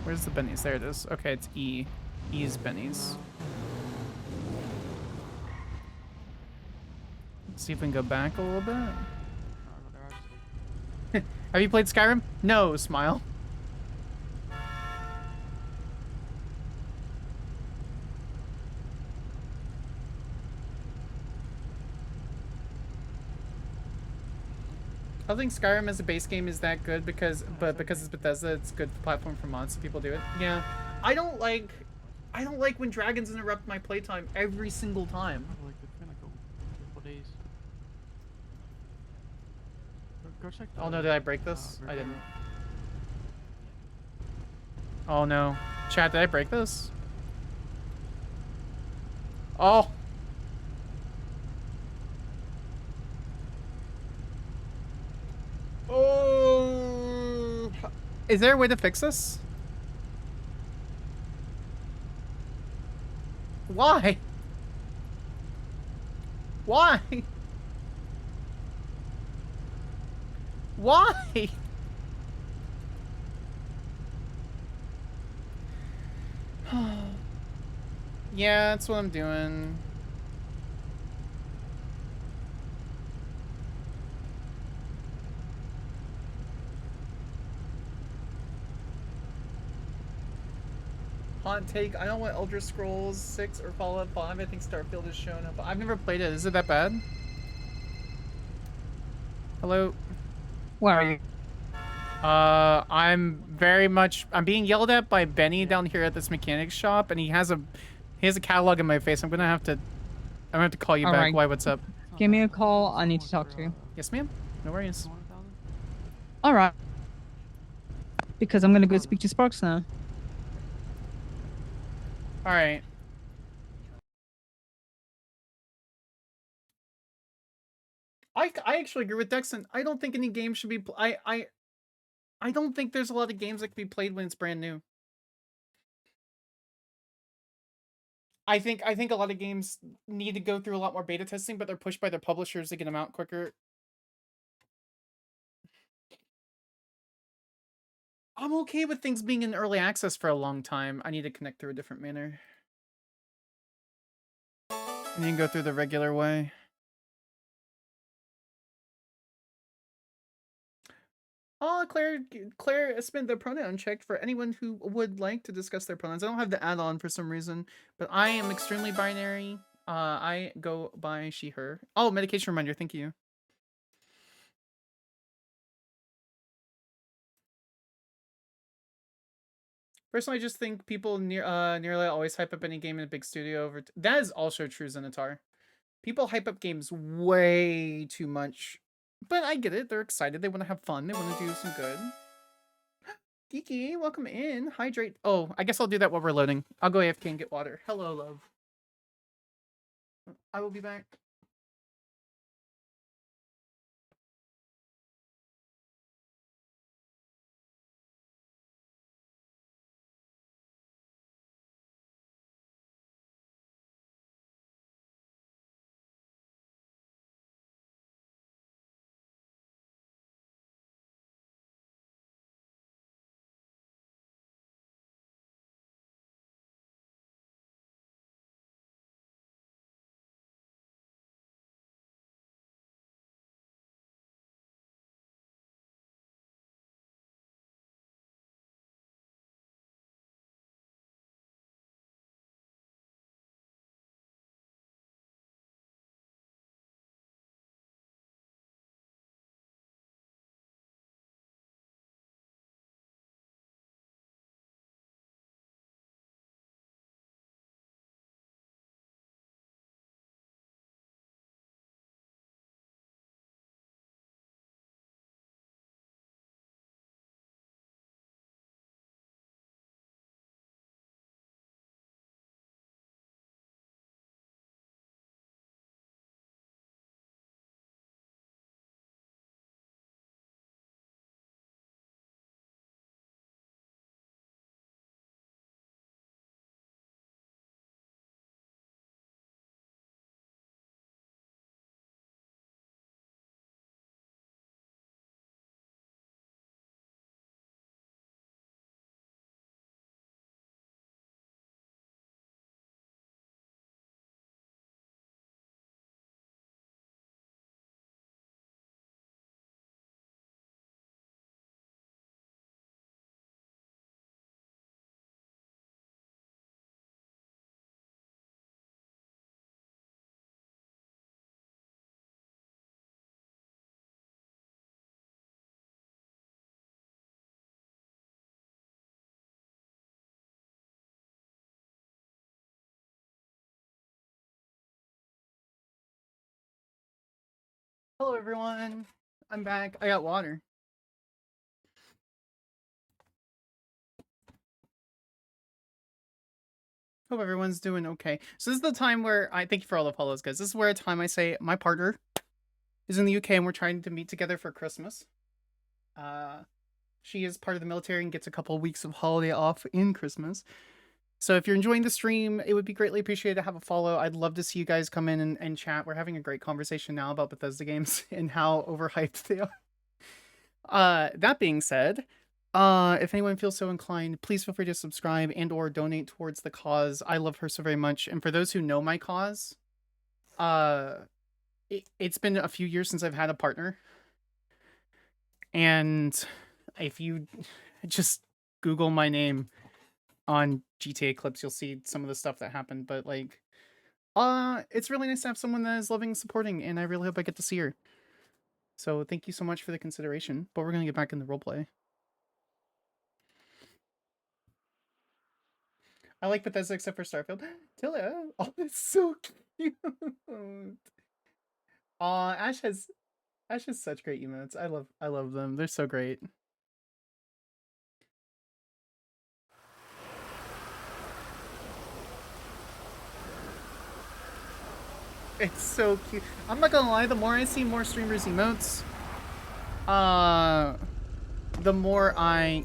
Where's the bennies? There it is. Okay, it's E. E's bennies. Let's see if we can go back a little bit. Have you played Skyrim? No, smile. I don't think Skyrim as a base game is that good because it's Bethesda, it's good platform for mods, so people do it. Yeah, I don't like when dragons interrupt my playtime every single time. Like it's been like a couple days. Go check. Oh no, did I break this? I didn't. Oh no, chat, did I break this? Oh. Oh. Is there a way to fix this? Why? Why? Why? Yeah, that's what I'm doing. Hot take, I don't want Elder Scrolls 6 or Fallout 5. I think Starfield has shown up. I've never played it. Is it that bad? Hello? Where are you? I'm being yelled at by Benny down here at this mechanics shop, and he has a catalog in my face. I'm gonna have to call you All back. right. Why, what's up? Give me a call. I need to talk to you. Yes, ma'am. No worries. All right. Because I'm gonna go speak to Sparks now. All right. I actually agree with Dexon. I don't think any game should be. I don't think there's a lot of games that can be played when it's brand new. I think a lot of games need to go through a lot more beta testing, but they're pushed by their publishers to get them out quicker. I'm okay with things being in early access for a long time. I need to connect through a different manner. And you can go through the regular way. Oh, Claire has been the pronoun checked for anyone who would like to discuss their pronouns. I don't have the add-on for some reason, but I am extremely binary. I go by she, her. Oh, medication reminder. Thank you. Personally, I just think people nearly always hype up any game in a big studio over. That is also true, Zenitar. People hype up games way too much. But I get it. They're excited. They want to have fun. They want to do some good. Geeky, welcome in. Hydrate. Oh, I guess I'll do that while we're loading. I'll go AFK and get water. Hello, love. I will be back. Hello, everyone. I'm back. I got water. Hope everyone's doing okay. So this is the time where I thank you for all the follows, guys. This is where a time I say my partner is in the UK and we're trying to meet together for Christmas. She is part of the military and gets a couple of weeks of holiday off in Christmas. So if you're enjoying the stream, it would be greatly appreciated to have a follow. I'd love to see you guys come in and chat. We're having a great conversation now about Bethesda games and how overhyped they are. That being said, if anyone feels so inclined, please feel free to subscribe and or donate towards the cause. I love her so very much. And for those who know my cause, it's been a few years since I've had a partner. And if you just Google my name on GTA clips, you'll see some of the stuff that happened. But like, it's really nice to have someone that is loving and supporting, and I really hope I get to see her. So thank you so much for the consideration. But we're gonna get back in the roleplay. I like Bethesda except for Starfield. Tilia, oh, it's so cute. Ash has such great emotes. I love them. They're so great. It's so cute. I'm not gonna lie, the more I see more streamers emotes, the more I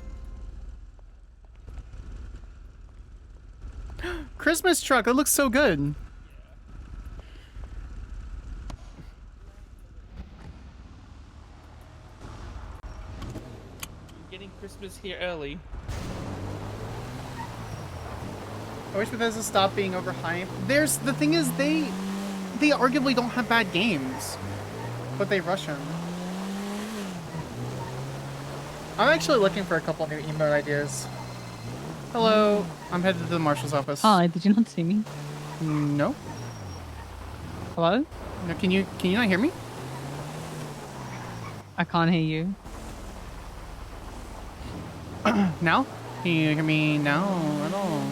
Christmas truck, it looks so good. I'm getting Christmas here early. I wish Bethesda stopped being overhyped. The thing is they arguably don't have bad games, but they rush them. I'm actually looking for a couple new emote ideas. Hello, I'm headed to the Marshal's office. Hi, did you not see me? No. Hello? No, can you not hear me? I can't hear you. Now? Can you hear me now at all?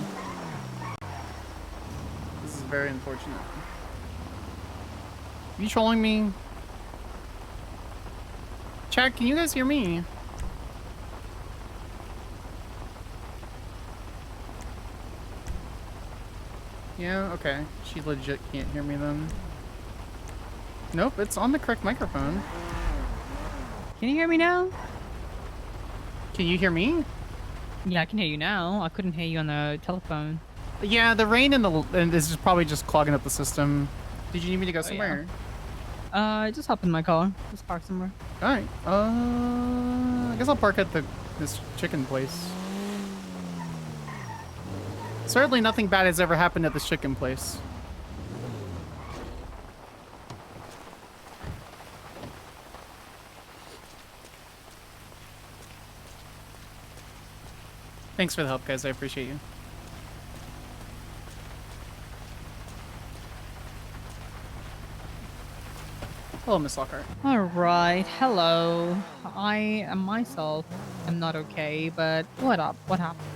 This is very unfortunate. Are you trolling me? Chat, can you guys hear me? Yeah, okay. She legit can't hear me then. Nope, it's on the correct microphone. Can you hear me now? Can you hear me? Yeah, I can hear you now. I couldn't hear you on the telephone. Yeah, the rain and this is probably just clogging up the system. Did you need me to go somewhere? Yeah. Just hop in my car. Just park somewhere. Alright. I guess I'll park at this chicken place. Certainly nothing bad has ever happened at this chicken place. Thanks for the help, guys. I appreciate you. Hello, Miss Lockhart. All right. Hello. I myself am not okay, but what up? What happened?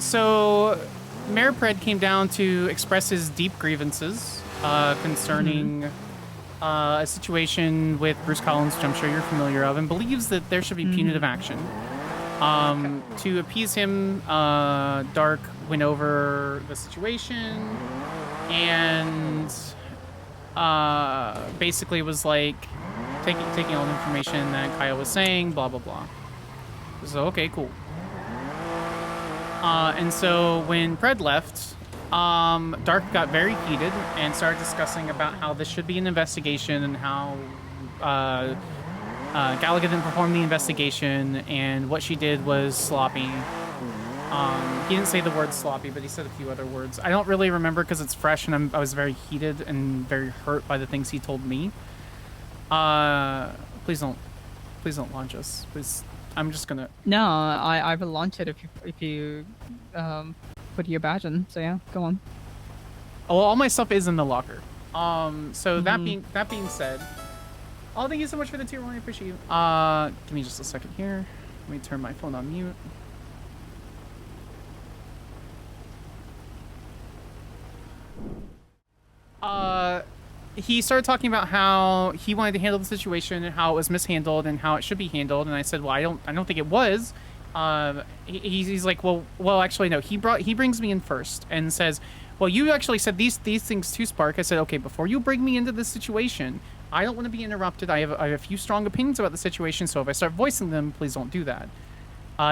So Mayor Pred came down to express his deep grievances concerning a situation with Bruce Collins, which I'm sure you're familiar of, and believes that there should be punitive action. To appease him, Dark went over the situation and basically was like taking all the information that Kyle was saying, blah blah blah. So okay, cool. And so when Pred left, Dark got very heated and started discussing about how this should be an investigation and how Gallagher didn't perform the investigation and what she did was sloppy. He didn't say the word sloppy, but he said a few other words. I don't really remember because it's fresh and I was very heated and very hurt by the things he told me. Please don't launch us. Please. I'm just gonna. No, I will launch it if you put your badge in. So yeah, go on. Oh, all my stuff is in the locker. So that being said, oh, thank you so much for the tier 1. I appreciate you. Give me just a second here. Let me turn my phone on mute. he started talking about how he wanted to handle the situation and how it was mishandled and how it should be handled. And I said, well, I don't think it was. He's like, well, actually, no. He brings me in first and says, well, you actually said these things to Spark. I said, okay, before you bring me into this situation, I don't want to be interrupted. I have a few strong opinions about the situation, so if I start voicing them, please don't do that.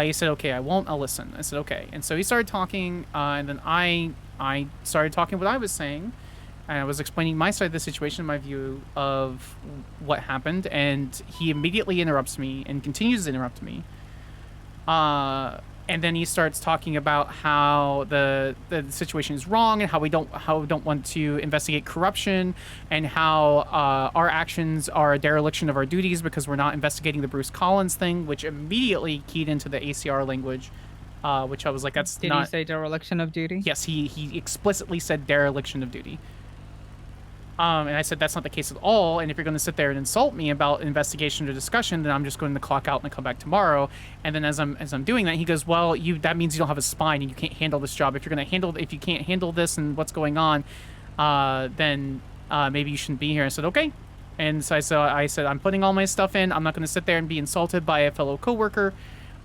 He said, okay, I won't. I'll listen. I said, okay. And so he started talking, and then I started talking what I was saying, and I was explaining my side of the situation, my view of what happened, and he immediately interrupts me and continues to interrupt me. And then he starts talking about how the situation is wrong and how we don't want to investigate corruption and how our actions are a dereliction of our duties because we're not investigating the Bruce Collins thing, which immediately keyed into the ACR language, which I was like, that's Did not... he say dereliction of duty? Yes, he explicitly said dereliction of duty. And I said, that's not the case at all. And if you're going to sit there and insult me about investigation or discussion, then I'm just going to clock out and come back tomorrow. And then as I'm doing that, he goes, well, that means you don't have a spine and you can't handle this job. If you can't handle this and what's going on, then maybe you shouldn't be here. I said, okay. And so I said, I'm putting all my stuff in. I'm not going to sit there and be insulted by a fellow coworker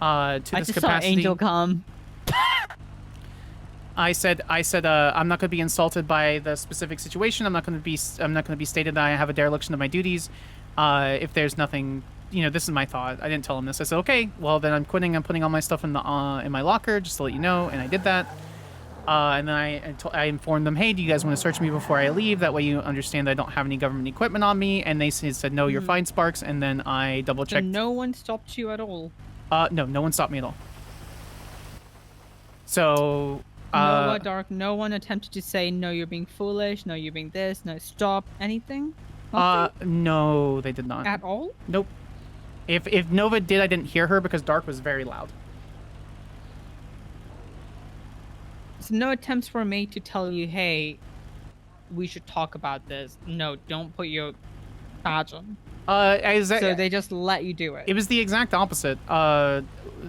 to this capacity. I just saw Angel come. I said, I'm not going to be insulted by the specific situation. I'm not going to be stated that I have a dereliction of my duties. If there's nothing, this is my thought. I didn't tell him this. I said, okay, well then I'm quitting. I'm putting all my stuff in my locker just to let you know, and I did that. And then I informed them, hey, do you guys want to search me before I leave? That way you understand that I don't have any government equipment on me. And they said, no, you're fine, Sparks. And then I double checked. So no one stopped you at all? No one stopped me at all. So. No, Dark. No one attempted to say, no, you're being foolish. No, you're being this. No, stop. Anything? Nothing? No, they did not. At all? Nope. If Nova did, I didn't hear her because Dark was very loud. So no attempts were made to tell you, hey, we should talk about this. No, don't put your badge on. So they just let you do it. It was the exact opposite.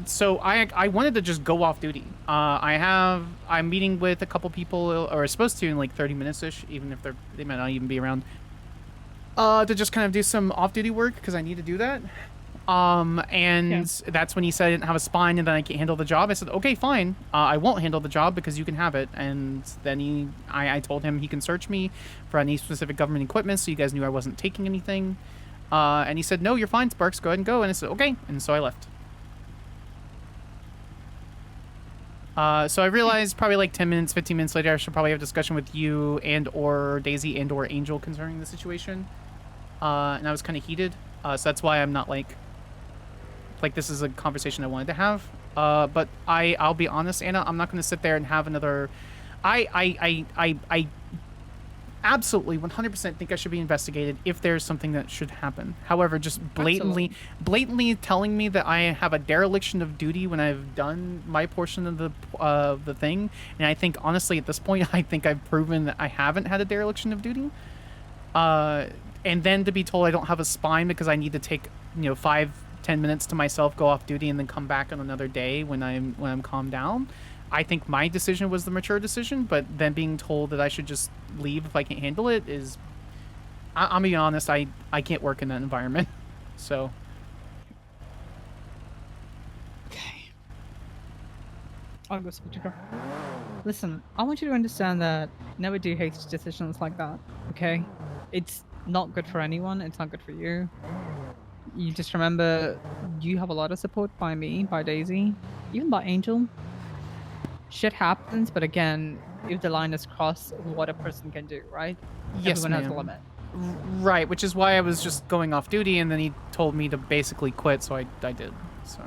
So I wanted to just go off duty. I'm meeting with a couple people, or supposed to in like 30 minutes ish, even if they might not even be around. To just kind of do some off duty work because I need to do that. That's when he said I didn't have a spine and then I can't handle the job. I said, okay, fine. I won't handle the job because you can have it. And then I told him he can search me for any specific government equipment, so you guys knew I wasn't taking anything. And he said, no, you're fine, Sparks, go ahead and go. And I said, okay. And so I left. So I realized probably like 10 minutes, 15 minutes later, I should probably have a discussion with you and or Daisy and or Angel concerning the situation. And I was kind of heated. So that's why I'm not like this is a conversation I wanted to have. But I'll be honest, Anna, I'm not going to sit there and have another... I absolutely 100% think I should be investigated if there's something that should happen. However, just blatantly telling me that I have a dereliction of duty when I've done my portion of the thing, and I think honestly at this point I think I've proven that I haven't had a dereliction of duty. And then to be told I don't have a spine because I need to take 5-10 minutes to myself, go off duty, and then come back on another day when I'm calmed down. I think my decision was the mature decision, but then being told that I should just leave if I can't handle it is... I'm being honest, I can't work in that environment. So... Okay. I'll go speak to her. Listen, I want you to understand that never do hasty decisions like that, okay? It's not good for anyone, it's not good for you. You just remember, you have a lot of support by me, by Daisy, even by Angel. Shit happens, but again, if the line is crossed, what a person can do, right? Yes, Everyone has a ma'am. limit. Right, which is why I was just going off duty, and then he told me to basically quit, so I did. So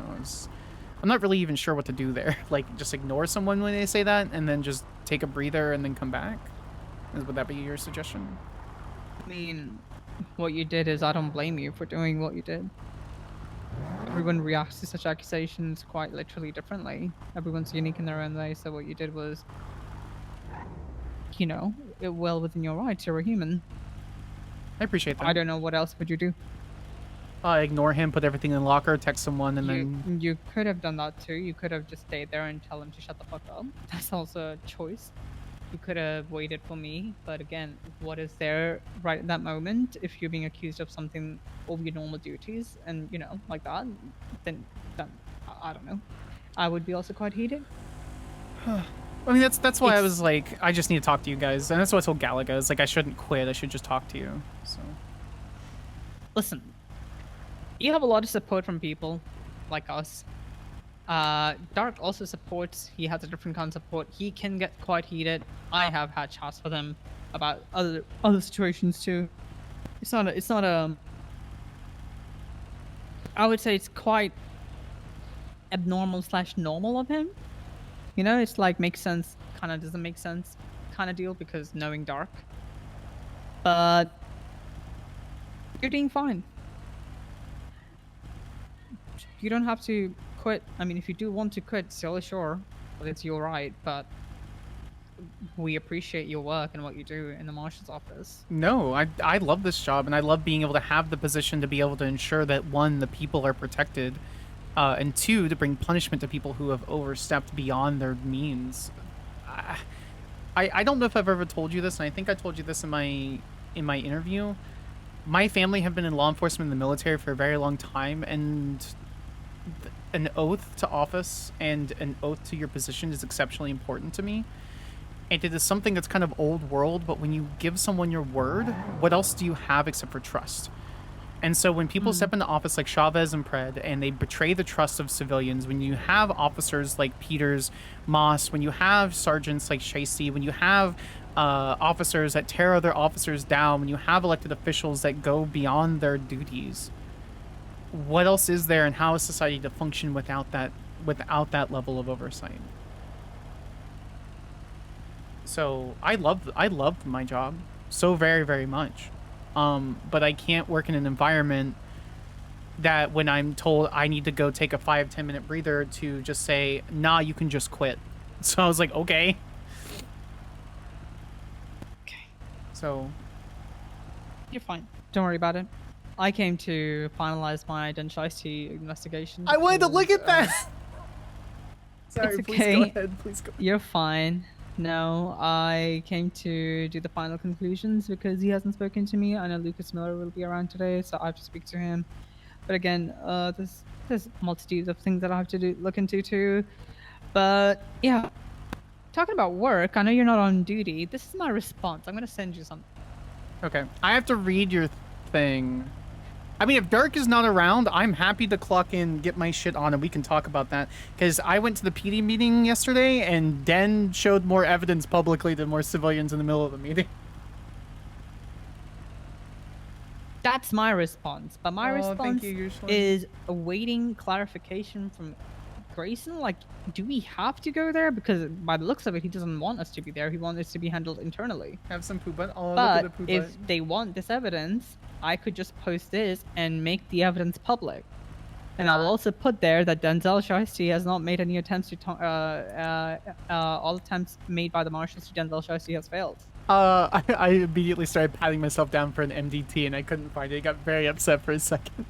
I'm not really even sure what to do there. Like, just ignore someone when they say that, and then just take a breather and then come back? Would that be your suggestion? I mean, what you did is I don't blame you for doing what you did. Everyone reacts to such accusations quite literally differently. Everyone's unique in their own way, so what you did was, it well within your rights. You're a human. I appreciate that. I don't know what else would you do. Ignore him, put everything in the locker, text someone, and then... You could have done that too. You could have just stayed there and tell him to shut the fuck up. That's also a choice. You could have waited for me, but again, what is there right at that moment if you're being accused of something over your normal duties and, you know, like that, then I don't know. I would be also quite heated. I mean, that's why I It's- was like, I just need to talk to you guys, and that's what I told Galaga. Is like, I shouldn't quit. I should just talk to you. So, Listen, you have a lot of support from people like us. Dark also supports. He has a different kind of support. He can get quite heated. I have had chats with him about other situations too. It's not a. I would say it's quite abnormal / normal of him. You know, it's like makes sense, kind of doesn't make sense, kind of deal because knowing Dark. But you're doing fine. You don't have to quit. I mean, if you do want to quit, still sure, but it's your right. But we appreciate your work and what you do in the Marshal's office. no, I love this job, and I love being able to have the position to be able to ensure that, one, the people are protected, and two, to bring punishment to people who have overstepped beyond their means. I don't know if I've ever told you this, and I think I told you this in my interview. My family have been in law enforcement in the military for a very long time, and an oath to office and an oath to your position is exceptionally important to me. And it is something that's kind of old world, but when you give someone your word, what else do you have except for trust? And so when people step into office like Chavez and Pred, and they betray the trust of civilians, when you have officers like Peters, Moss, when you have sergeants like Shacey, when you have officers that tear other officers down, when you have elected officials that go beyond their duties, what else is there, and how is society to function without that level of oversight? So I loved my job so very, very much. But I can't work in an environment that when I'm told I need to go take a 5-10 minute breather to just say, nah, you can just quit. So I was like, okay. Okay. So You're fine. Don't worry about it. I came to finalize my identity investigation. I wanted to look because, at that. Sorry, it's please okay. go ahead. Please go. You're fine. No, I came to do the final conclusions because he hasn't spoken to me. I know Lucas Miller will be around today, so I have to speak to him. But again, there's multitudes of things that I have to look into too. But yeah, talking about work, I know you're not on duty. This is my response. I'm gonna send you something. Okay, I have to read your thing. I mean, if Dirk is not around, I'm happy to clock in, get my shit on, and we can talk about that. Because I went to the PD meeting yesterday, and Den showed more evidence publicly than more civilians in the middle of the meeting. That's my response. But my Oh, thank response you, usually. is awaiting clarification from Grayson. Like, do we have to go there? Because by the looks of it, he doesn't want us to be there. He wants us to be handled internally. Have some poo butt. Oh, But look at the poo if butt. they want this evidence, I could just post this and make the evidence public. And I'll also put there that Denzel Shiesty has not made any attempts to all attempts made by the marshals to Denzel Shiesty has failed. I immediately started patting myself down for an MDT, and I couldn't find it. I got very upset for a second.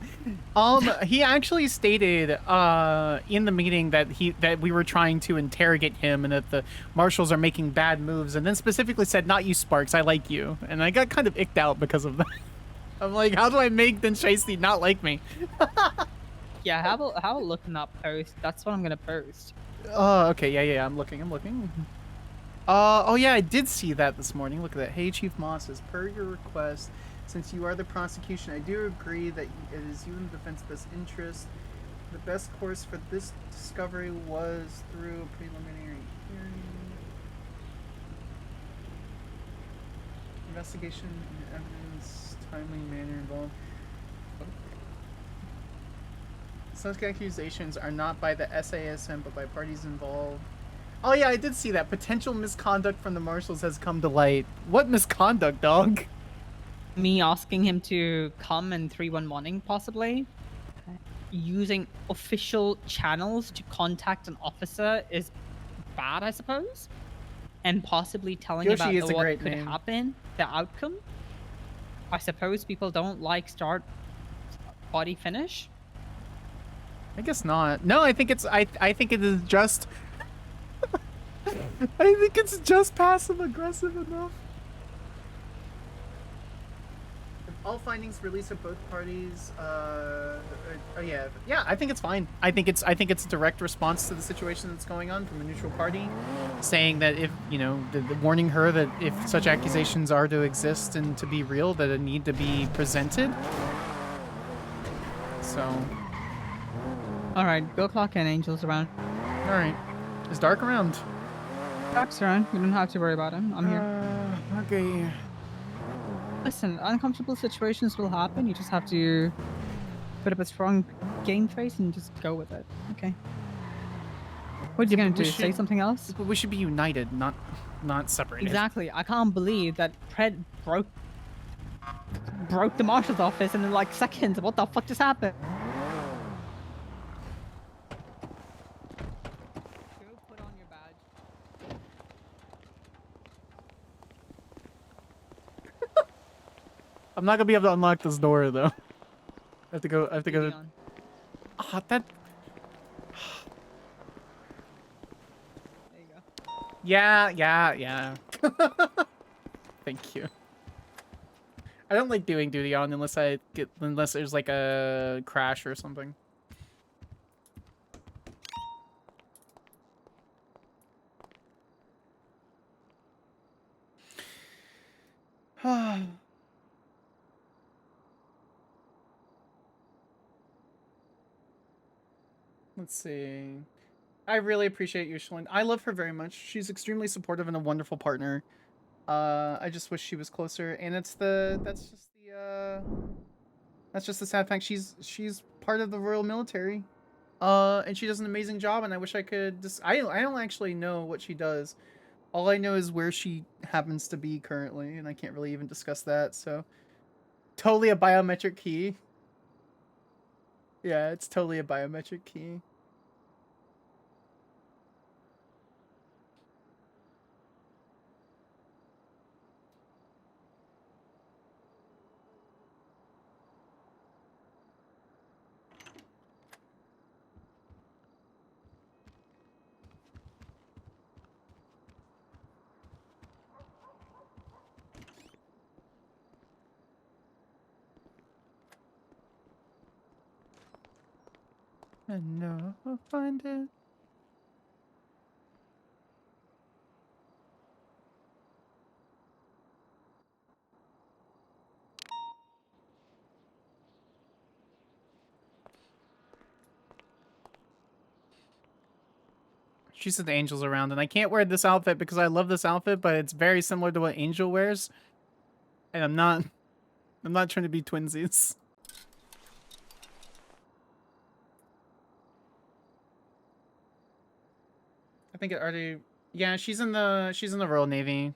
He actually stated in the meeting that we were trying to interrogate him, and that the marshals are making bad moves, and then specifically said, "Not you, Sparks. I like you." And I got kind of icked out because of that. I'm like, how do I make Den Shiesty not like me? Yeah, have a look in that post. That's what I'm gonna post. Oh, okay, yeah, I'm looking. Oh yeah, I did see that this morning. Look at that. Hey, Chief Moss, as per your request, since you are the prosecution, I do agree that it is you in the defense best interest. The best course for this discovery was through a preliminary hearing. Investigation and evidence, timely manner involved. Such accusations are not by the SASM, but by parties involved. Oh yeah, I did see that. Potential misconduct from the marshals has come to light. What misconduct, dog? Me asking him to come in 311 possibly. Using official channels to contact an officer is bad, I suppose. And possibly telling Yoshi is about a what great could name. happen, the outcome. I suppose people don't like start, body, finish. I guess not. No, I think it's I think it is just I think it's just passive aggressive enough. If all findings released at both parties, oh yeah, I think it's fine. I think it's a direct response to the situation that's going on from a neutral party, saying that if warning her that if such accusations are to exist and to be real, that it need to be presented. So. All right, go clock in. Angel's around. All right, is Dark around? Dark's around. You don't have to worry about him. I'm here. Okay. Listen, uncomfortable situations will happen. You just have to put up a strong game face and just go with it. Okay. What are you gonna do? Say something else? We should be united, not separated. Exactly. I can't believe that Pred broke the marshal's office in like seconds. What the fuck just happened? I'm not gonna be able to unlock this door though. I have to go. Ah, that. There you go. Yeah. Thank you. I don't like doing duty on unless there's like a crash or something. Let's see. I really appreciate you, Shalyn. I love her very much. She's extremely supportive and a wonderful partner. I just wish she was closer, and that's just the sad fact. She's part of the Royal Military, and she does an amazing job. And I wish I could just. I don't actually know what she does. All I know is where she happens to be currently, and I can't really even discuss that. So, totally a biometric key. Yeah, it's totally a biometric key. I know I'll find it. She said the Angel's around, and I can't wear this outfit because I love this outfit, but it's very similar to what Angel wears, and I'm not trying to be twinsies. I think it already. Yeah, she's in the Royal Navy.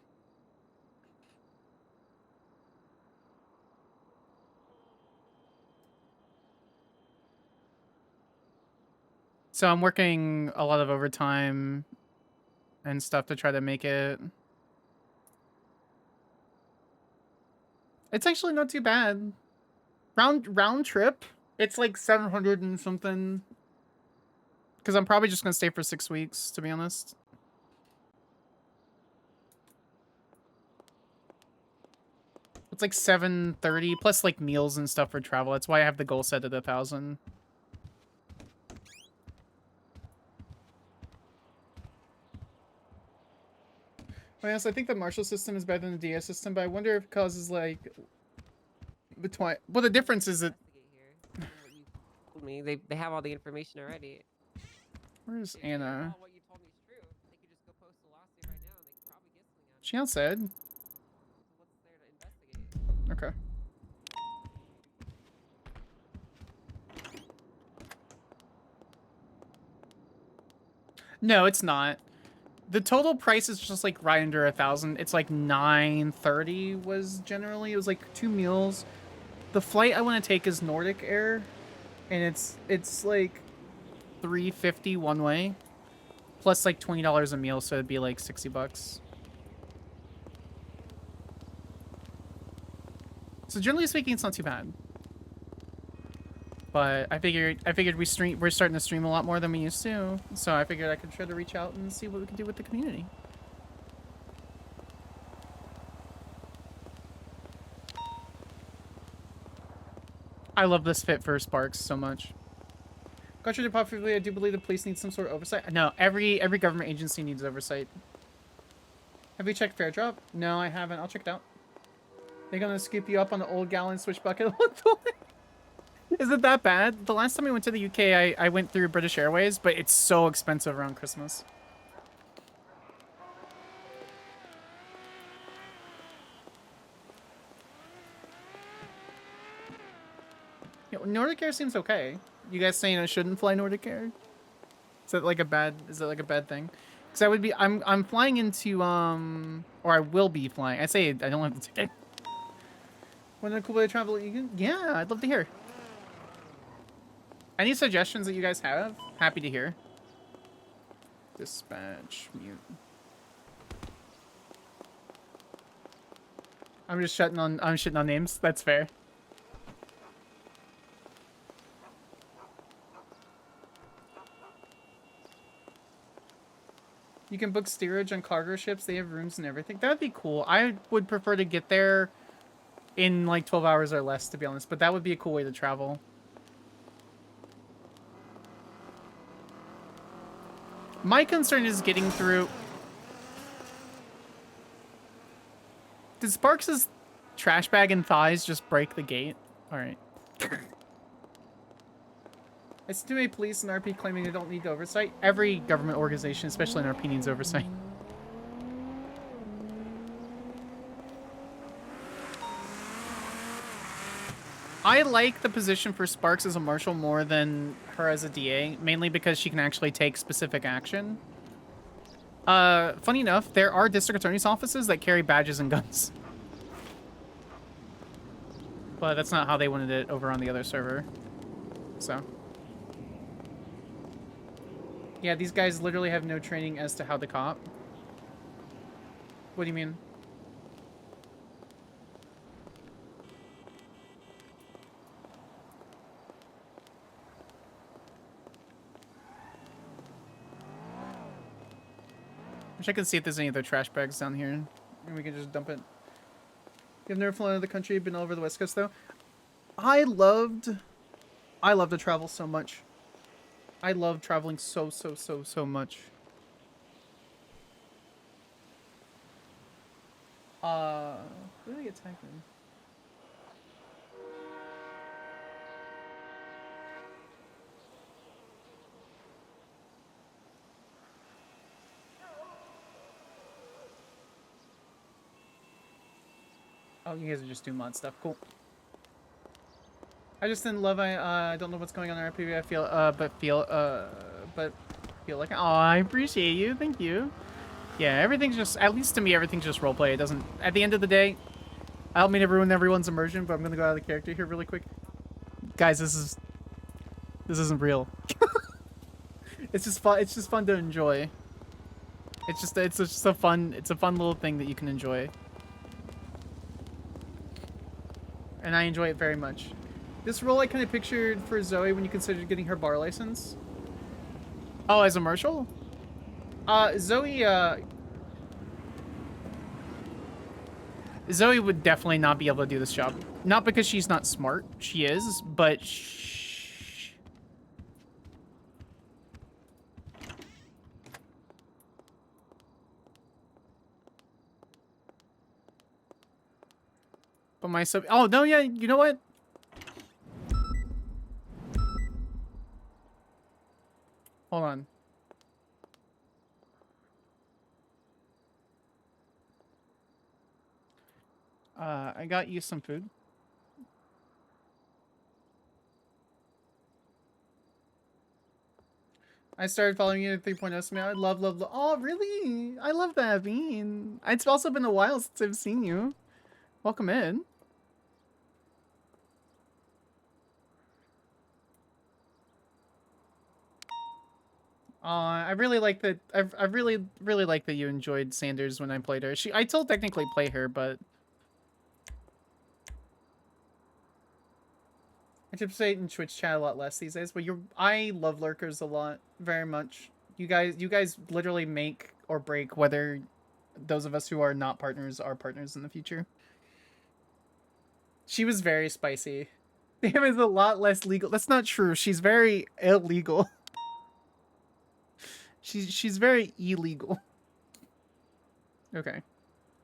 So I'm working a lot of overtime and stuff to try to make it. It's actually not too bad. Round trip, it's like 700 and something. Because I'm probably just gonna stay for 6 weeks, to be honest. It's like 730 plus like meals and stuff for travel. That's why I have the goal set at 1,000. Yes, I think the Marshal system is better than the DS system, but I wonder if it causes like between. Well, the difference is that. Me, they have all the information already. Where's Anna? She outside. Okay. No, it's not. The total price is just like right under 1,000. It's like 930 was generally. It was like 2 meals. The flight I want to take is Nordic Air, and it's like 350 one way, plus like $20 a meal, so it'd be like 60 bucks. So generally speaking, it's not too bad. But I figured we're starting to stream a lot more than we used to, so I figured I could try to reach out and see what we can do with the community. I love this fit for Sparks so much. Contrary to popularity, I do believe the police need some sort of oversight. No, every government agency needs oversight. Have you checked Fair Drop? No, I haven't. I'll check it out. They're gonna scoop you up on the old gallon switch bucket. Is it that bad? The last time I went to the UK, I went through British Airways, but it's so expensive around Christmas. You know, Nordic Air seems okay. You guys saying I shouldn't fly Nordic Air? Is that like a bad thing? Because I would be I'm flying into or I will be flying. I say I don't have the ticket. When a cool way to travel, yeah, I'd love to hear. Any suggestions that you guys have? Happy to hear. Dispatch mute. I'm shitting on names. That's fair. You can book steerage on cargo ships. They have rooms and everything. That would be cool. I would prefer to get there in like 12 hours or less, to be honest. But that would be a cool way to travel. My concern is getting through... Did Sparks' trash bag and thighs just break the gate? Alright. Estimate police and RP claiming they don't need oversight. Every government organization, especially in RP, needs oversight. I like the position for Sparks as a marshal more than her as a DA, mainly because she can actually take specific action. Funny enough, there are district attorney's offices that carry badges and guns. But that's not how they wanted it over on the other server. So. Yeah, these guys literally have no training as to how to cop. What do you mean? Wish I could see if there's any other trash bags down here. And we can just dump it. You've never flown out of the country, been all over the West Coast though? I loved to travel so much. I love traveling so much. Where did I get tagged in? Oh, you guys are just doing mod stuff. Cool. I just didn't love. I don't know what's going on in RPV. I feel but feel like. Oh, I appreciate you. Thank you. Yeah, everything's just. At least to me, everything's just roleplay. It doesn't. At the end of the day, I don't mean to ruin everyone's immersion, but I'm gonna go out of the character here really quick. Guys, this isn't real. It's just fun. It's just fun to enjoy. It's just a fun little thing that you can enjoy. And I enjoy it very much. This role I kind of pictured for Zoe when you considered getting her bar license. Oh, as a marshal? Zoe would definitely not be able to do this job. Not because she's not smart. She is, but But my sub... Oh, no, yeah, you know what? Hold on. I got you some food. I started following you at 3.0 man. I love. Oh, really? I love that, Bean. It's also been a while since I've seen you. Welcome in. I really like that. I really like that you enjoyed Sanders when I played her. I still technically play her, but I should say in Twitch chat a lot less these days. But I love lurkers a lot, very much. You guys literally make or break whether those of us who are not partners are partners in the future. She was very spicy. Sam is a lot less legal. That's not true. She's very illegal. She's very illegal. Okay.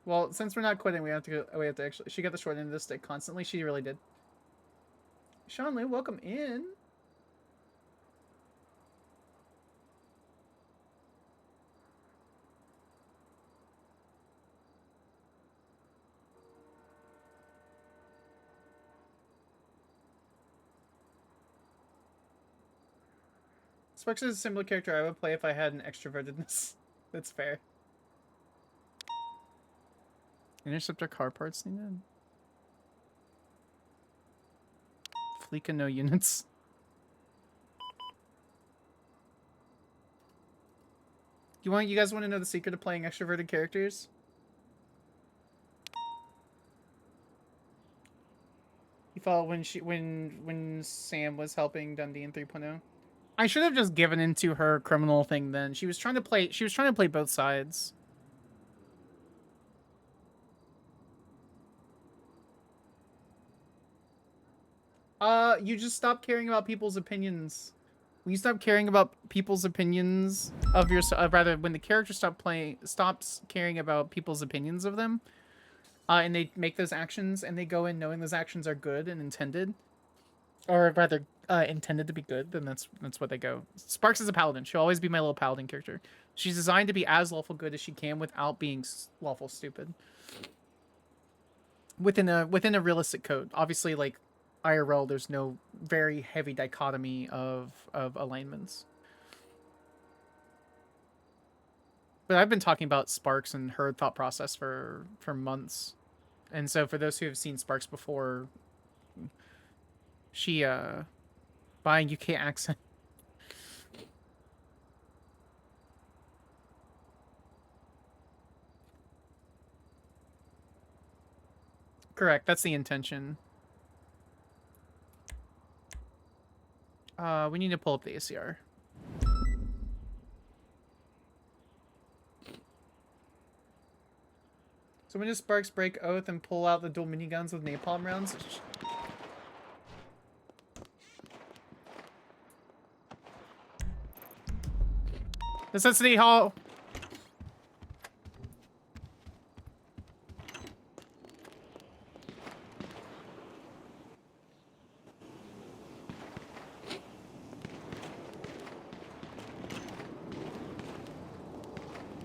Well, since we're not quitting, we have to actually. She got the short end of the stick constantly. She really did. Sean Lou, welcome in. Sparks is a similar character I would play if I had an extrovertedness. That's fair. Interceptor car parts needed. Fleeka no units. You guys want to know the secret of playing extroverted characters? You follow when Sam was helping Dundee in 3.0. I should have just given into her criminal thing then. She was trying to play both sides. You just stop caring about people's opinions. When you stop caring about people's opinions of yourself, rather when the character stops caring about people's opinions of them, and they make those actions and they go in knowing those actions are good and intended, or rather intended to be good, then that's what they go. Sparks is a paladin. She'll always be my little paladin character. She's designed to be as lawful good as she can without being lawful stupid. Within a realistic code, obviously, like IRL, there's no very heavy dichotomy of alignments. But I've been talking about Sparks and her thought process for months, and so for those who have seen Sparks before, she buying UK accent. Correct, that's the intention. We need to pull up the ACR. So when does Sparks break oath and pull out the dual miniguns with napalm rounds? Necessity Hall.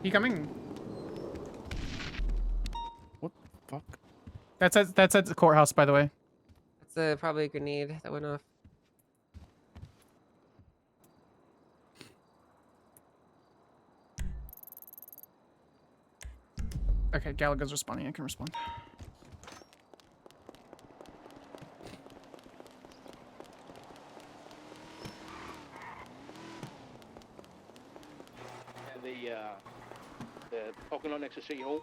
You coming? What the fuck? That's at the courthouse, by the way. That's probably a grenade that went off. Okay, Gallagher's responding. I can respond. The parking lot next to City Hall.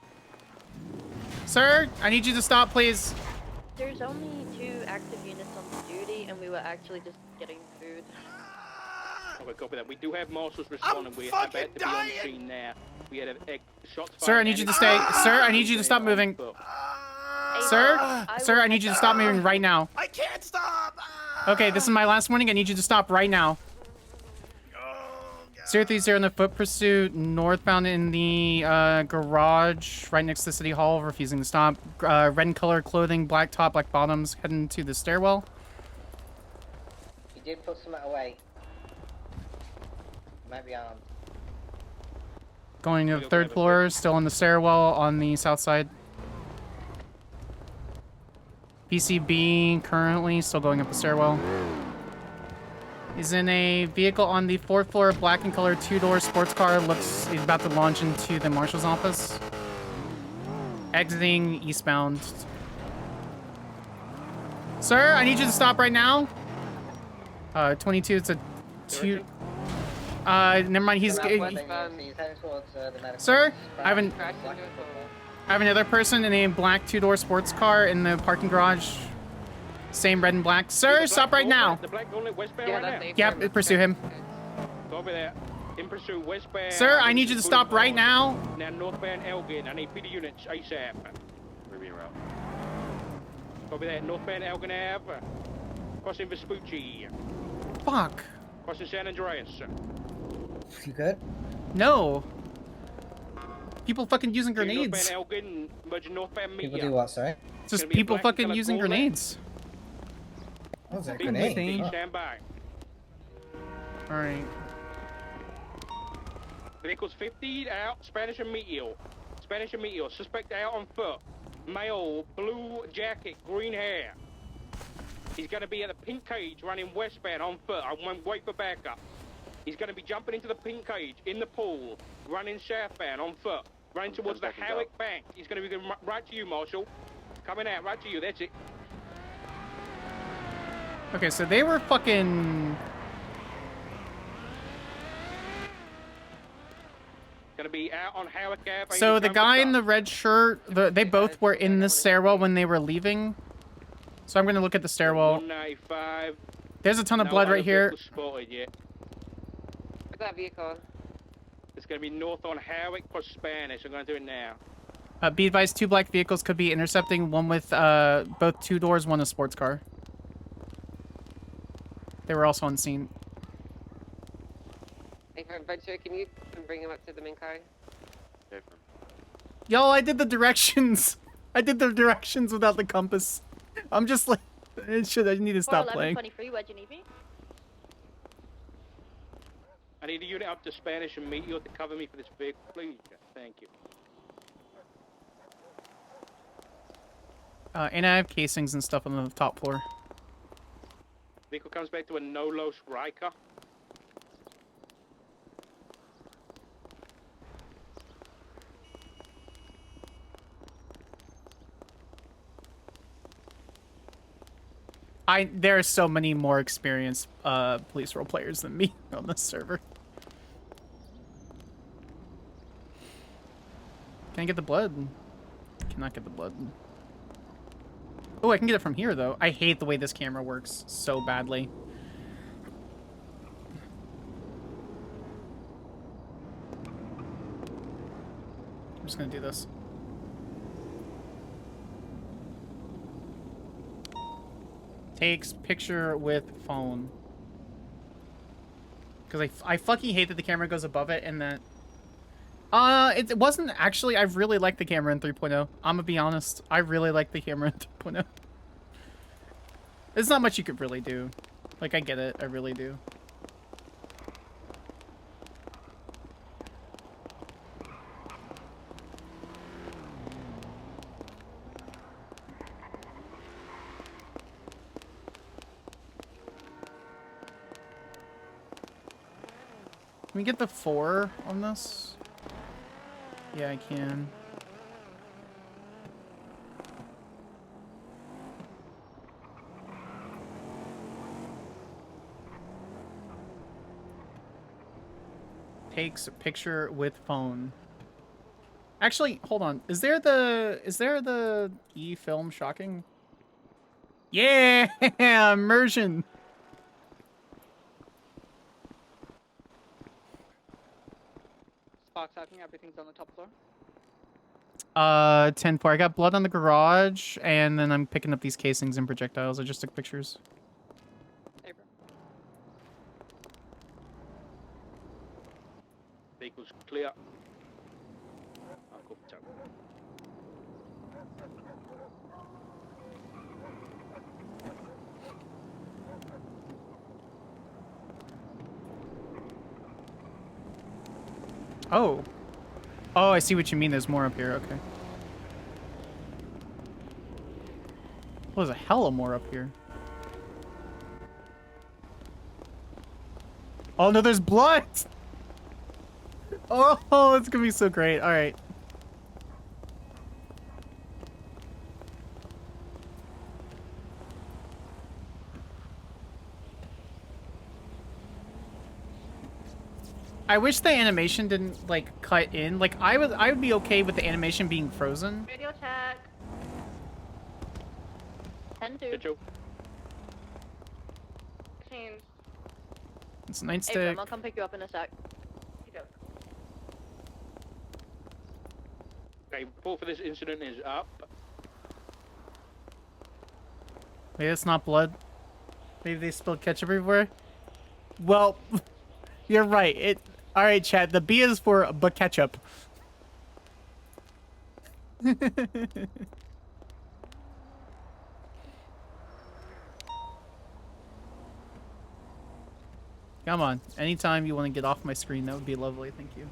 Sir, I need you to stop, please. There's only 2 active units on duty, and we were actually just getting food. Okay, copy that. We do have marshals responding. We're about to be on scene now. We had a shots fired. Sir, I need you to stay. Sir, I need you to stop moving. Sir, I need you to stop moving right now. I can't stop. Okay, this is my last warning. I need you to stop right now. 030 in the foot pursuit, northbound in the garage, right next to City Hall, refusing to stop. Red in color clothing, black top, black bottoms, heading to the stairwell. He did put something away. Might be armed. Going to the 3rd floor, still on the stairwell on the south side. PCB currently still going up the stairwell. He's in a vehicle on the 4th floor, black in color, 2-door sports car. Looks he's about to launch into the marshal's office. Exiting eastbound. Sir, I need you to stop right now. 22, it's a 2. Never mind, he's... Sir, I have another person in a black 2-door sports car in the parking garage. Same red and black. Sir, stop right now. The black only westbound right now. Yep, pursue him. Copy that. In pursuit westbound. Sir, I need you to stop right now. Now northbound Elgin. I need PD units ASAP. Ruby route. Copy that. Northbound Elgin Ave. Crossing Vespucci. Fuck. Crossing San Andreas. You good? No. People fucking using Northbound grenades. Elgin, merging northbound People Meteor. do what, sorry? It's just Gonna be a people black fucking colored using Corvette. grenades. What was that, Big grenade? Beach, Fuck. stand by. Alright. Vehicles 50 out, Spanish and Meteor. Spanish and Meteor, suspect out on foot. Male, blue jacket, green hair. He's gonna be at the pink cage running westbound on foot. I won't wait for backup. He's gonna be jumping into the pink cage in the pool, running southbound on foot, running towards the Halleck Bank. He's gonna be going right to you, Marshal. Coming out, right to you, that's it. Okay, so they were fucking... Gonna be out on Halleck Ave. So the guy in the red shirt, they both were in the stairwell when they were leaving. So I'm gonna look at the stairwell. 195. There's a ton of No blood other right here. vehicles spotted yet. Where's that vehicle? It's gonna be north on Halleck for Spanish. I'm gonna do it now. Be advised, 2 black vehicles could be intercepting, one with both 2 doors, one a sports car. They were also on scene. Hey, Venture, can you bring him up to the main car? Yo, I did the directions. I did the directions without the compass. I'm just like, I need to stop playing. 1123, where'd you need me? I need a unit up to Spanish and Meteor to cover me for this vehicle, please. Thank you. And I have casings and stuff on the top floor. Vehicle comes back to a no-low striker. There are so many more experienced police role players than me on this server. Can I get the blood? Cannot get the blood. Oh, I can get it from here, though. I hate the way this camera works so badly. I'm just gonna do this. Takes picture with phone. Because I fucking hate that the camera goes above it and that... it wasn't actually... I really like the camera in 3.0. I'm gonna be honest. I really like the camera in 3.0. There's not much you could really do. Like, I get it. I really do. Can we get the 4 on this? Yeah, I can. Takes a picture with phone. Actually, hold on. Is there the E-film shocking? Yeah, immersion. Sparks hacking, everything's on the top floor. 10-4. I got blood on the garage, and then I'm picking up these casings and projectiles. I just took pictures. Vehicle's clear. I'll go for top. Oh. Oh, I see what you mean. There's more up here. Okay. Well, there's a hella more up here. Oh, no, there's blood! Oh, it's gonna be so great. All right. I wish the animation didn't like cut in. Like I would be okay with the animation being frozen. Radio check. 10-2. Change. It's a nightstick. Abram, I'll come pick you up in a sec. Okay, report for this incident is up. Wait, it's not blood. Maybe they spilled ketchup everywhere. Well, you're right. All right, Chad. The B is for ketchup. Come on. Anytime you want to get off my screen, that would be lovely. Thank you.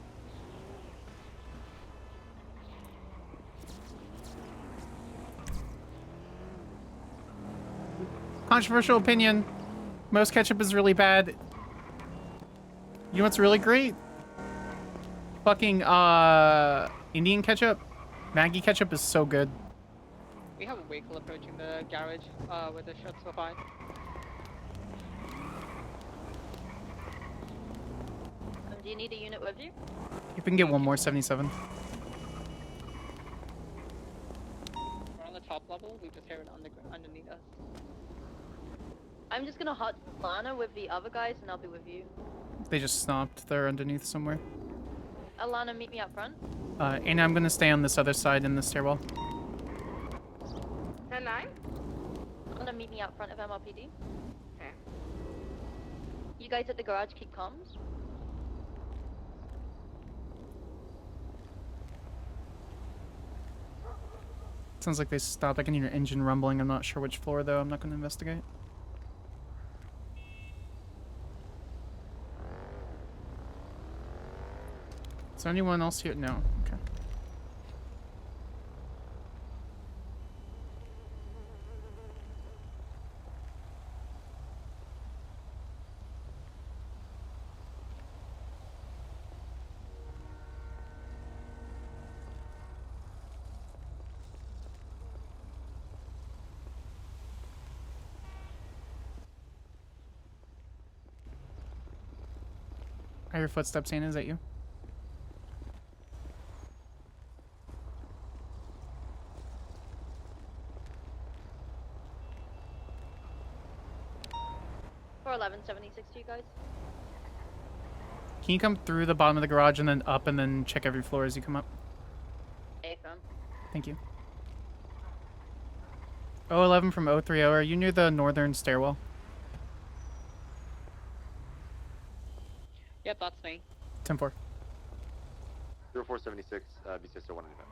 Controversial opinion. Most ketchup is really bad. You know what's really great? Fucking, Indian ketchup. Maggie ketchup is so good. We have a vehicle approaching the garage with the shots so far. Do you need a unit with you? You can get one more 77. We're on the top level, we just hear it underneath us. I'm just gonna hot Lana with the other guys and I'll be with you. They just stopped. They're underneath somewhere. Alana, meet me up front. And I'm gonna stay on this other side in the stairwell. 10-9? I'm gonna meet me out front of MRPD. Okay. You guys at the garage keep comms. Sounds like they stopped. I can hear an engine rumbling. I'm not sure which floor, though. I'm not going to investigate. Is there anyone else here? No. Okay. I hear footsteps, Anna. Is that you? For 1176 to you guys. Can you come through the bottom of the garage and then up and then check every floor as you come up? AFM. Thank you. 011 from 030. Are you near the northern stairwell? Yep, that's me. 10-4. 0476, VCS 195.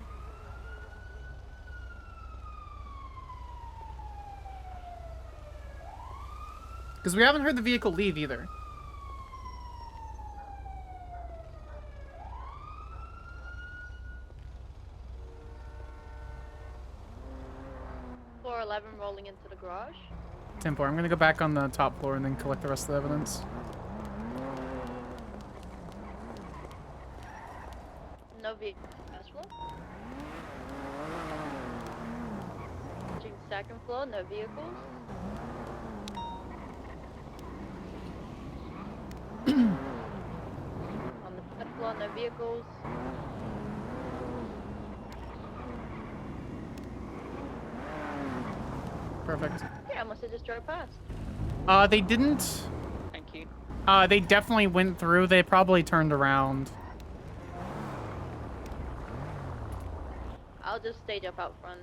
Because we haven't heard the vehicle leave either. Floor 11 rolling into the garage. 10-4. I'm going to go back on the top floor and then collect the rest of the evidence. No vehicle. First floor. Reaching second floor, no vehicles. On the third floor, no vehicles. Perfect. Yeah, I must have just drove past. They didn't. Thank you. They definitely went through. They probably turned around. I'll just stage up out front.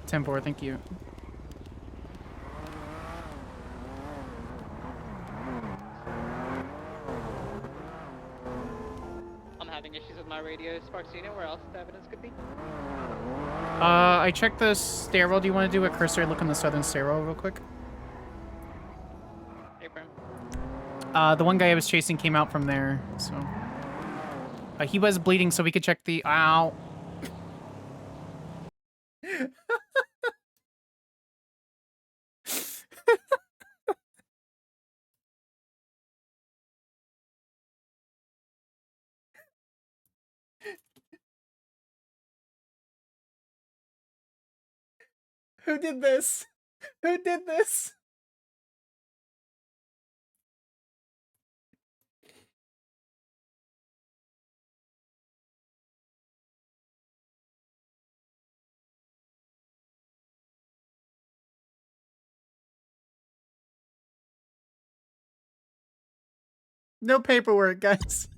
10-4, thank you. I'm having issues with my radio. Sparks, do you know where else the evidence could be? I checked the stairwell. Do you want to do a cursory look on the southern stairwell real quick? Abram. The one guy I was chasing came out from there, so... he was bleeding, so we could check the... Ow! Who did this? Who did this? No paperwork, guys.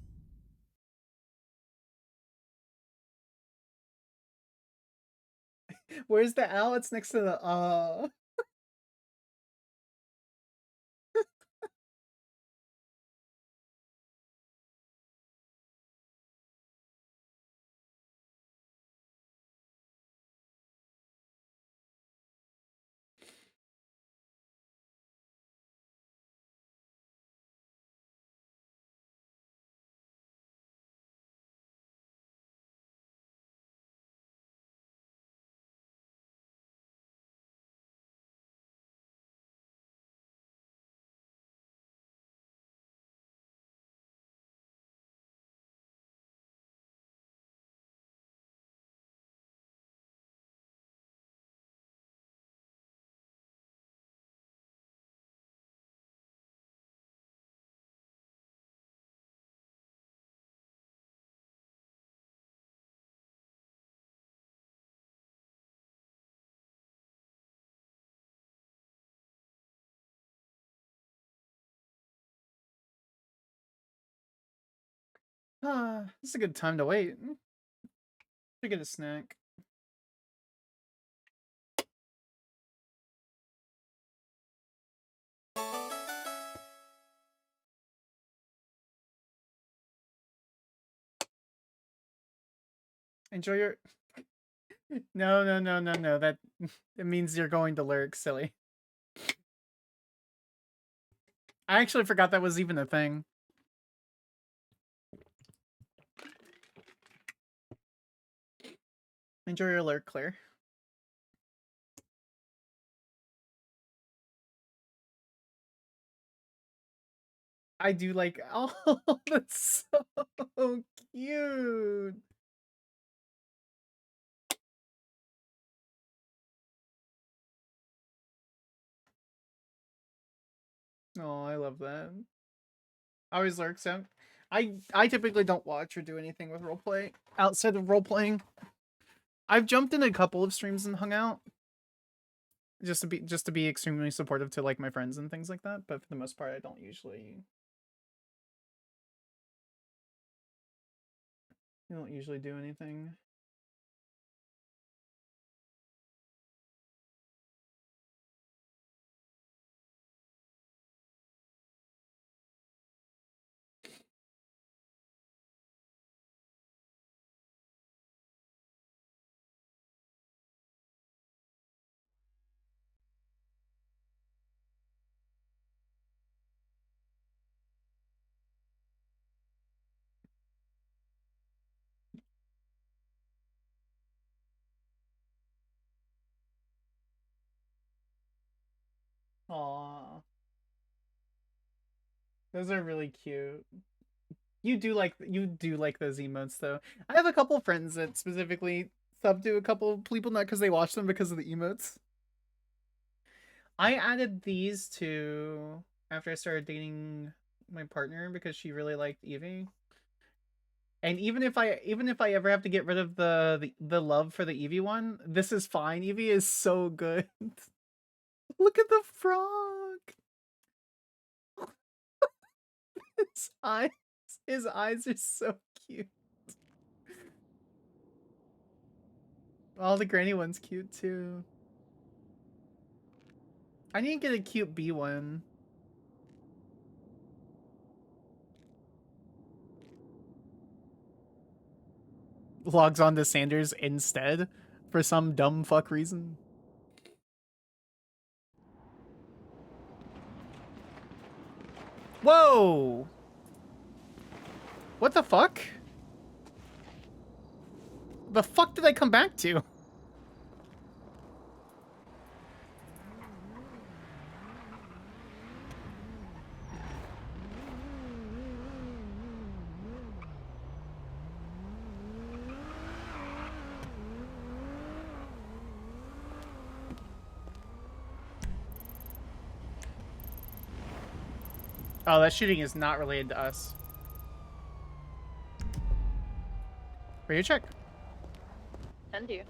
Where's the owl? It's next to the This is a good time to wait. Should get a snack. Enjoy your... No. That it means you're going to lurk, silly. I actually forgot that was even a thing. Enjoy your lurk, Claire. I do like... Oh, that's so cute. Oh, I love that. Always lurks out. I typically don't watch or do anything with roleplay outside of roleplaying. I've jumped in a couple of streams and hung out. Just to be extremely supportive to like my friends and things like that, but for the most part I don't usually do anything. Aww. Those are really cute. You do like those emotes though. I have a couple friends that specifically sub to a couple people, not because they watch them, because of the emotes. I added these two after I started dating my partner because she really liked Eevee. And even if I ever have to get rid of the love for the Eevee one, this is fine. Eevee is so good. Look at the frog. His eyes are so cute. All the granny one's cute too. I need to get a cute bee one. Logs on to Sanders instead for some dumb fuck reason. Whoa! What the fuck? The fuck did I come back to? Oh, that shooting is not related to us. Radio check. 10-2.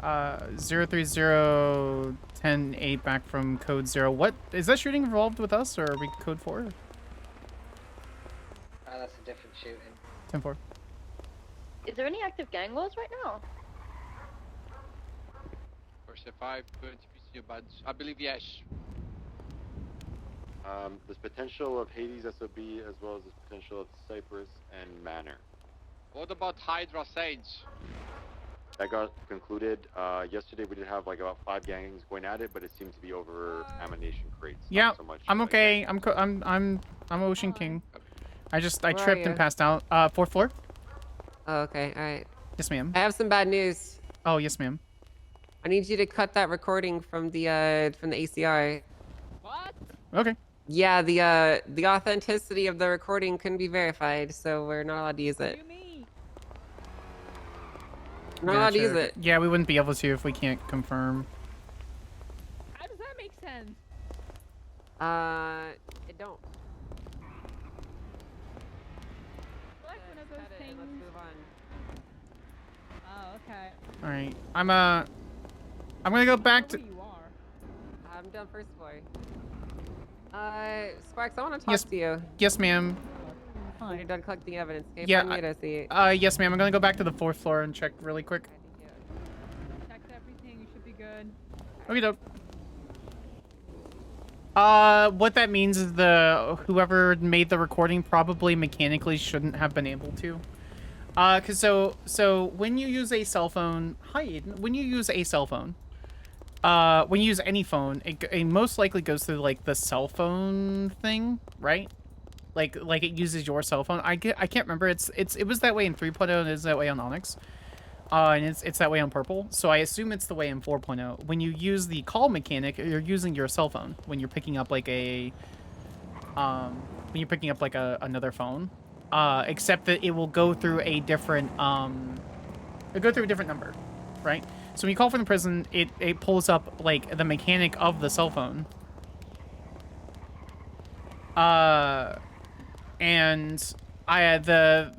030-10-8 back from code 0. What is that shooting involved with us, or are we code 4? That's a different shooting. 10-4. Is there any active gang wars right now? For survive, but I believe yes. There's potential of Hades SOB as well as the potential of Cypress and Manor. What about Hydra Sage? That got concluded. Yesterday we did have like about 5 gangs going at it, but it seemed to be over ammunition crates. Yeah, Not so much I'm like okay. I'm Ocean King. I Where tripped are and you? passed out. 4th floor. Oh, okay, alright. Yes, ma'am. I have some bad news. Oh, yes, ma'am. I need you to cut that recording from the ACR. What? Okay. Yeah, the authenticity of the recording couldn't be verified, so we're not allowed to use it. Not allowed to use it. Yeah, we wouldn't be able to if we can't confirm. How does that make sense? It don't. Like one of those things. Let's move on. Oh, okay. All right. I'm gonna go back to. I'm done first floor. Sparks, I want to talk to you. Yes, ma'am. Hi. You're done collecting evidence. Okay, Yeah, find me a seat. Yes, ma'am. I'm gonna go back to the 4th floor and check really quick. Checked everything. You should be good. Okay, dope. What that means is whoever made the recording probably mechanically shouldn't have been able to. Cause so when you use a cell phone, hi Aiden, when you use a cell phone, when you use any phone, it most likely goes through like the cell phone thing, right? Like it uses your cell phone. I can't remember. It was that way in 3.0 and it is that way on Onyx. And it's that way on Purple. So I assume it's the way in 4.0. When you use the call mechanic, you're using your cell phone when you're picking up like another phone. Except that it will go through a different number, right? So when you call from the prison, it pulls up like the mechanic of the cell phone. And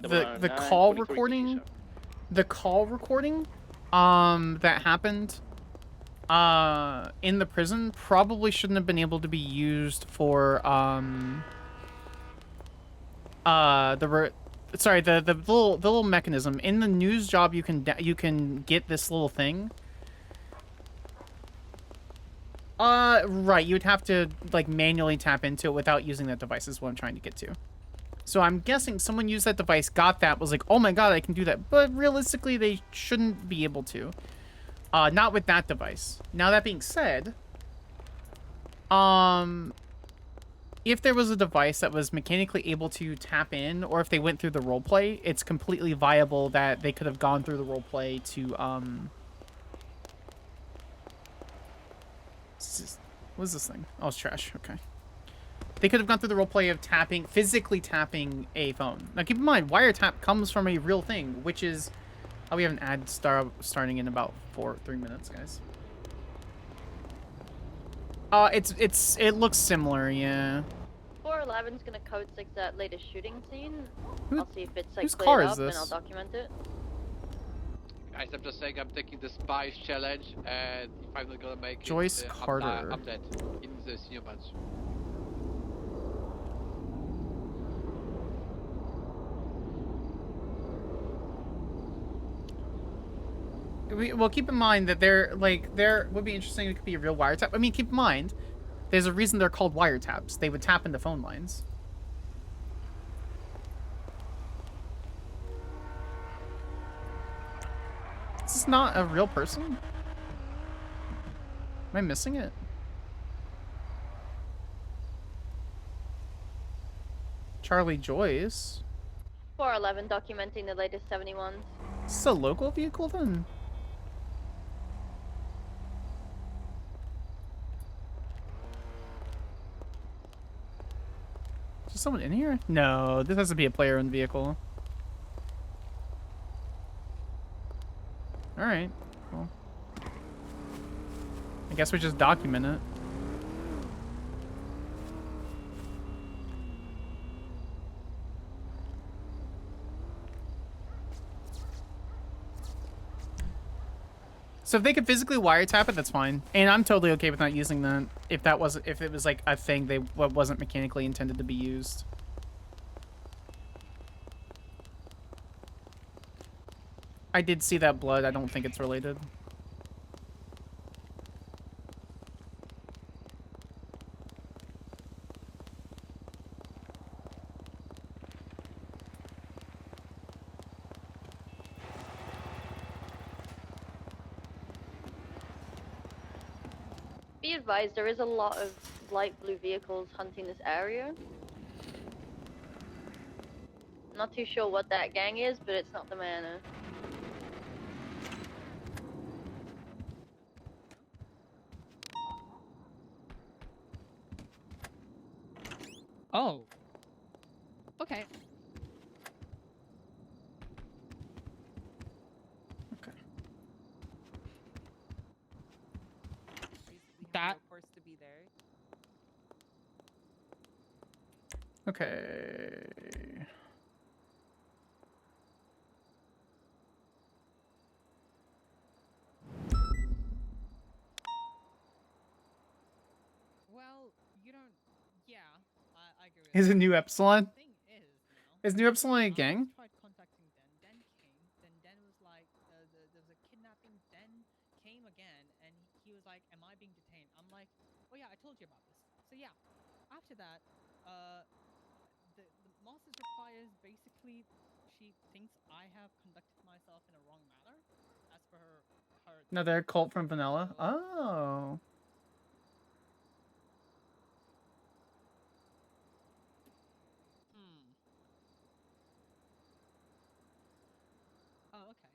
the call recording, that happened in the prison probably shouldn't have been able to be used for the little mechanism in the news job. You can get this little thing. Right, you would have to like manually tap into it without using that device is what I'm trying to get to. So I'm guessing someone used that device, got that, was like, oh my god, I can do that. But realistically, they shouldn't be able to. Not with that device. Now, that being said, if there was a device that was mechanically able to tap in, or if they went through the roleplay, it's completely viable that they could have gone through the roleplay to, what is this thing? Oh, it's trash. Okay. They could have gone through the roleplay of physically tapping a phone. Now, keep in mind, wiretap comes from a real thing, which is... Oh, we have an ad starting in about 3 minutes, guys. It looks similar, yeah. 411's gonna code 6 that latest shooting scene. I'll see if it's like whose cleared car is up and this? I'll document it. Guys, I'm just saying I'm taking the spice challenge, and if I'm not gonna make Joyce it, Carter. I'm dead in the senior match. Well, keep in mind that there would be interesting. It could be a real wiretap. I mean, keep in mind, there's a reason they're called wiretaps. They would tap into phone lines. Is this not a real person? Am I missing it? Charlie Joyce. 411 documenting the latest 71s. Is this a local vehicle then? Is there someone in here? No, this has to be a player-owned vehicle. Alright, cool. I guess we just document it. So if they could physically wiretap it, that's fine. And I'm totally okay with not using that if it was like a thing what wasn't mechanically intended to be used. I did see that blood. I don't think it's related. Be advised, there is a lot of light blue vehicles hunting this area. Not too sure what that gang is, but it's not the manor. Oh. Okay. That forced to be there. Okay. Well, you don't. Yeah, I agree with Is a new Epsilon? Is New Epsilon a gang? tried contacting Den. Den came. Then Den was like, there was a kidnapping. Den came again, and he was like, "Am I being detained?" I'm like, "Oh yeah, I told you about this." So yeah, after that, the Moss's reply is basically she thinks I have conducted myself in a wrong manner, as for her. Another cult from Vanilla. Oh. Hmm. Oh, okay.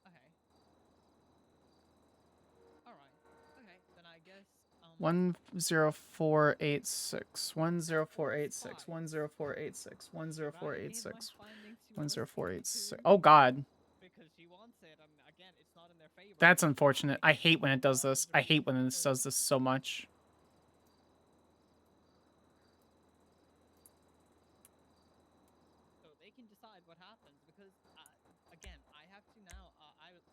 Okay. All right. Okay, then I guess 10486 10486 10486 10486 10486. Oh God. because she wants it, and again, it's not in their favor. That's unfortunate. I hate when it does this. I hate when it does this so much. So they can decide what happens because, again, I have to now.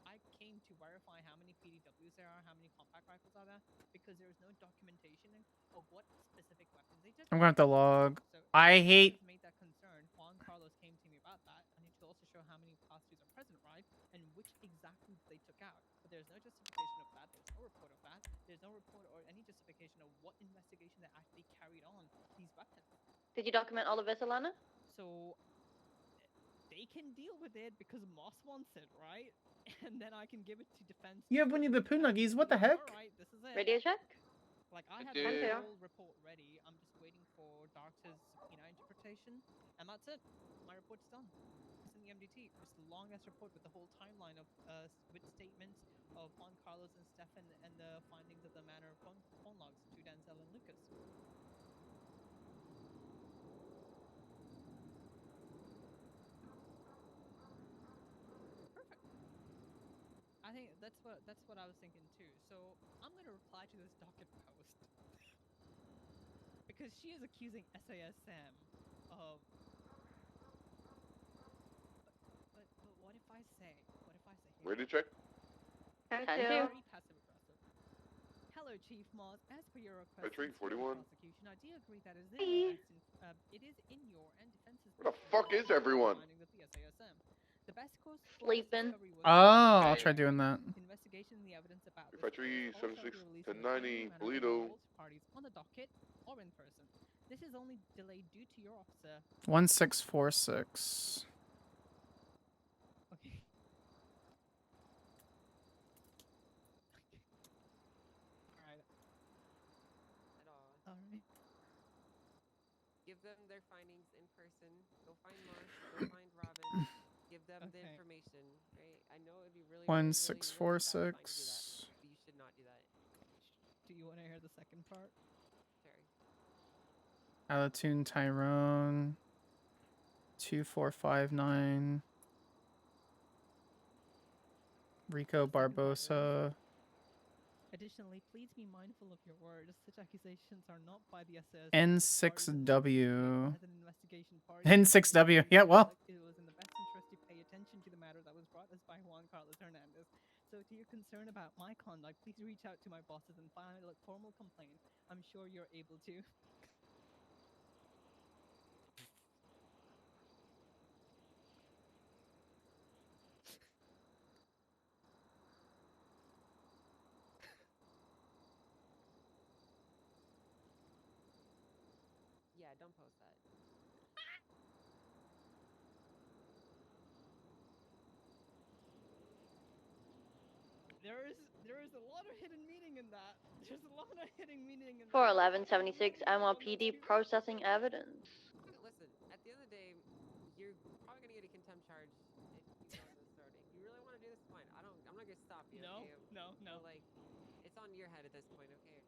I came to verify how many PDWs there are, how many compact rifles are there, because there is no documentation of what specific weapons they took. I'm gonna have to log. So I hate. made that concern. Juan Carlos came to me about that. I need to also show how many class 2s are present, right? And which exactly they took out. But there's no justification of that. There's no report of that. There's no report or any justification of what investigation they actually carried on these weapons. Did you document all of this, Alana? So they can deal with it because Moss wants it, right? And then I can give it to defense. You have Winnie the Pooh nuggies. What the heck? All right, this is it. Radio check? Like, I had Dude. the whole report ready. I'm just waiting for Dark's subpoena interpretation, and that's it. My report's done. It's in the MDT. It's the longest report with the whole timeline of with statements of Juan Carlos and Stefan and the findings of the manner of phone logs to Denzel and Lucas. Perfect. I think that's what I was thinking too. So I'm gonna reply to this docket post because she is accusing SASM of. But what if I say? What if I say? Radio check. Very passive aggressive. Hello, Chief Moss. As per your request, Entry 41. prosecution, I do agree that it is in your and defense's. Where the fuck is everyone? The best course sleeping. Oh, I'll try doing that. Investigation the evidence about Factory 76 1090 Toledo. Parties on the docket or in person. This is only delayed due to your officer. 1646. Okay. All right. Give them their findings in person. Go find Marsh. Go find Robin. Give them the information, right? I know it'd be really 1646. but you should not do that. Do you want to hear the second part? Sure. Alatune Tyrone. 2459. Rico Barbosa. Additionally, please be mindful of your words. Such accusations are not by the SS. N6W. As an investigation party, N6W. Yeah, well. it was in the best interest to pay attention to the matter that was brought us by Juan Carlos Hernandez. So, to your concern about my conduct, please reach out to my bosses and file a formal complaint. I'm sure you're able to. Yeah, don't post that. There is a lot of hidden meaning in that. There's a lot of hidden meaning in that. 41176 MLPD processing evidence. Listen, at the end of the day, you're probably gonna get a contempt charge if you go to the starting. If you really want to do this, fine. I'm not gonna stop you. No, okay? no. But, like, it's on your head at this point, okay?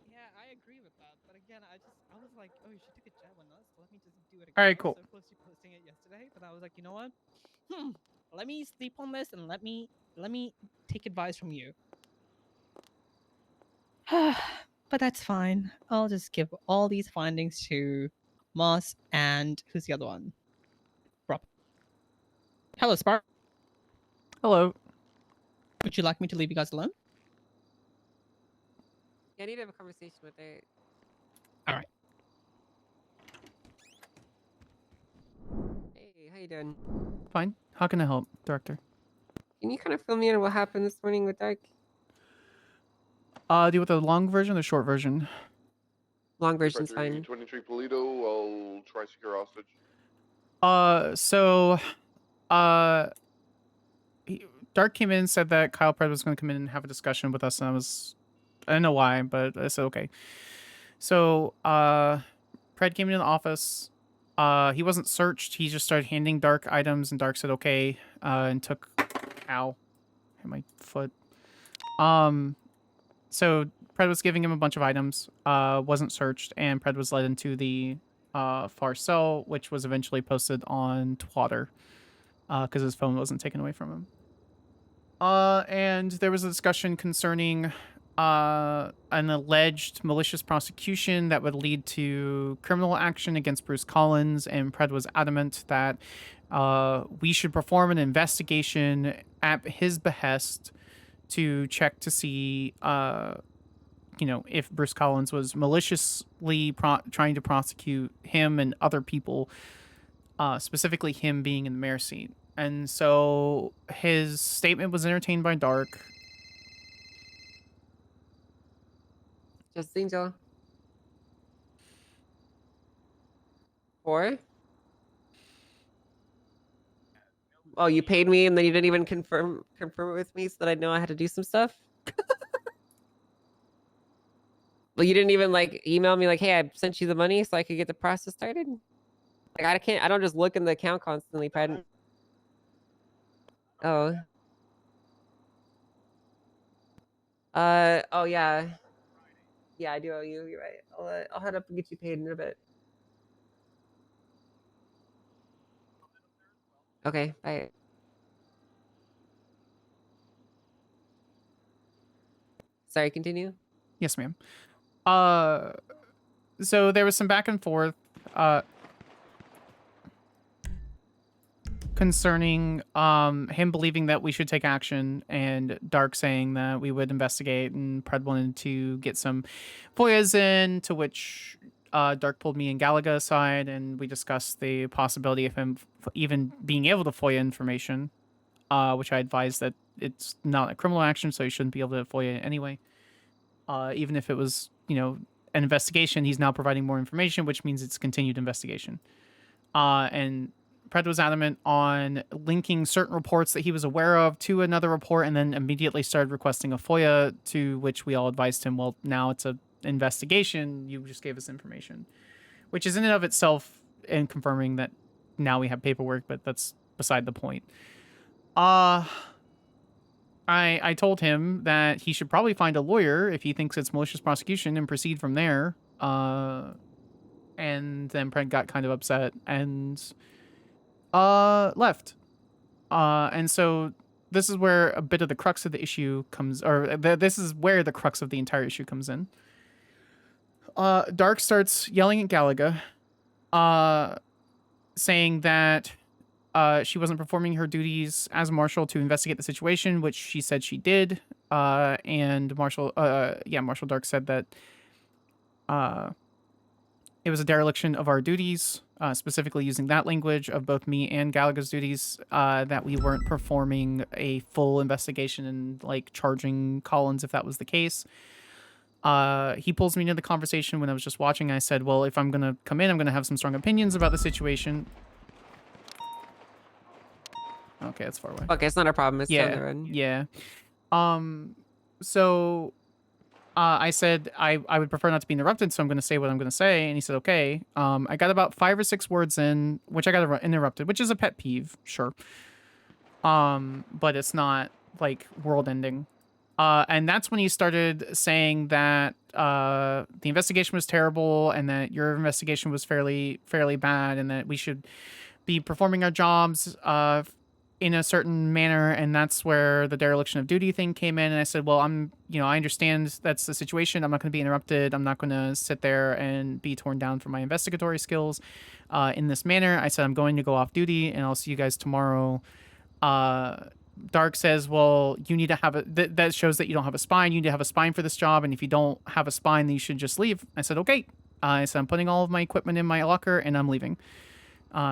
Yeah, I agree with that. But again, I was like, oh, she took a jab on us. Let me just do it again. All right, cool. I was so close to posting it yesterday, but I was like, you know what? Let me sleep on this and let me take advice from you. But that's fine. I'll just give all these findings to Moss and who's the other one? Rob. Hello, Spark. Hello. Would you like me to leave you guys alone? Yeah, I need to have a conversation with her. All right. you doing? Fine. How can I help, Director? Can you kind of fill me in on what happened this morning with Dark? Do you want the long version or the short version? Long version's Factory fine. 23 Polito, I'll try secure hostage. Dark came in and said that Kyle Pred was going to come in and have a discussion with us, and I don't know why, but I said okay. So, Pred came into the office. He wasn't searched. He just started handing Dark items, and Dark said okay, and took, ow, hit my foot. So Pred was giving him a bunch of items, wasn't searched, and Pred was led into the far cell, which was eventually posted on Twitter, because his phone wasn't taken away from him. And there was a discussion concerning an alleged malicious prosecution that would lead to criminal action against Bruce Collins, and Pred was adamant that we should perform an investigation at his behest to check to see, if Bruce Collins was maliciously trying to prosecute him and other people, specifically him being in the mayor's seat. And so his statement was entertained by Dark. Just Angel. 4? Oh, you paid me and then you didn't even confirm it with me so that I know I had to do some stuff? Well, you didn't even email me hey, I sent you the money so I could get the process started? I don't just look in the account constantly, Pred. Oh. Oh yeah. Yeah, I do owe you. You're right. I'll head up and get you paid in a bit. Okay, bye. Sorry, continue. Yes, ma'am. So there was some back and forth, concerning him believing that we should take action, and Dark saying that we would investigate, and Pred wanted to get some FOIAs in, to which Dark pulled me and Galaga aside, and we discussed the possibility of him even being able to FOIA information, which I advised that it's not a criminal action, so he shouldn't be able to FOIA anyway. Even if it was, an investigation, he's now providing more information, which means it's continued investigation. And Pred was adamant on linking certain reports that he was aware of to another report, and then immediately started requesting a FOIA, to which we all advised him, well, now it's an investigation, you just gave us information. Which is in and of itself in confirming that now we have paperwork, but that's beside the point. I told him that he should probably find a lawyer if he thinks it's malicious prosecution and proceed from there. And then Pred got kind of upset and left. And so this is where a bit of the crux of the issue comes, or this is where the crux of the entire issue comes in. Dark starts yelling at Galaga, saying that she wasn't performing her duties as Marshal to investigate the situation, which she said she did. And Marshal Dark said that it was a dereliction of our duties, specifically using that language of both me and Galaga's duties, that we weren't performing a full investigation and charging Collins if that was the case. He pulls me into the conversation when I was just watching. I said, well, if I'm going to come in, I'm going to have some strong opinions about the situation. Okay, that's far away. Okay, it's not a problem. It's down the road. Yeah. So I said I would prefer not to be interrupted, so I'm going to say what I'm going to say. And he said, okay. I got about 5 or 6 words in, which I got interrupted, which is a pet peeve, sure. But it's not world ending. And that's when he started saying that the investigation was terrible, and that your investigation was fairly bad, and that we should be performing our jobs in a certain manner, and that's where the dereliction of duty thing came in. And I said, well, I understand that's the situation. I'm not going to be interrupted. I'm not going to sit there and be torn down for my investigatory skills in this manner. I said, I'm going to go off duty, and I'll see you guys tomorrow. Dark says, well, you need to have that shows that you don't have a spine. You need to have a spine for this job, and if you don't have a spine, then you should just leave. I said, okay. I said, I'm putting all of my equipment in my locker, and I'm leaving.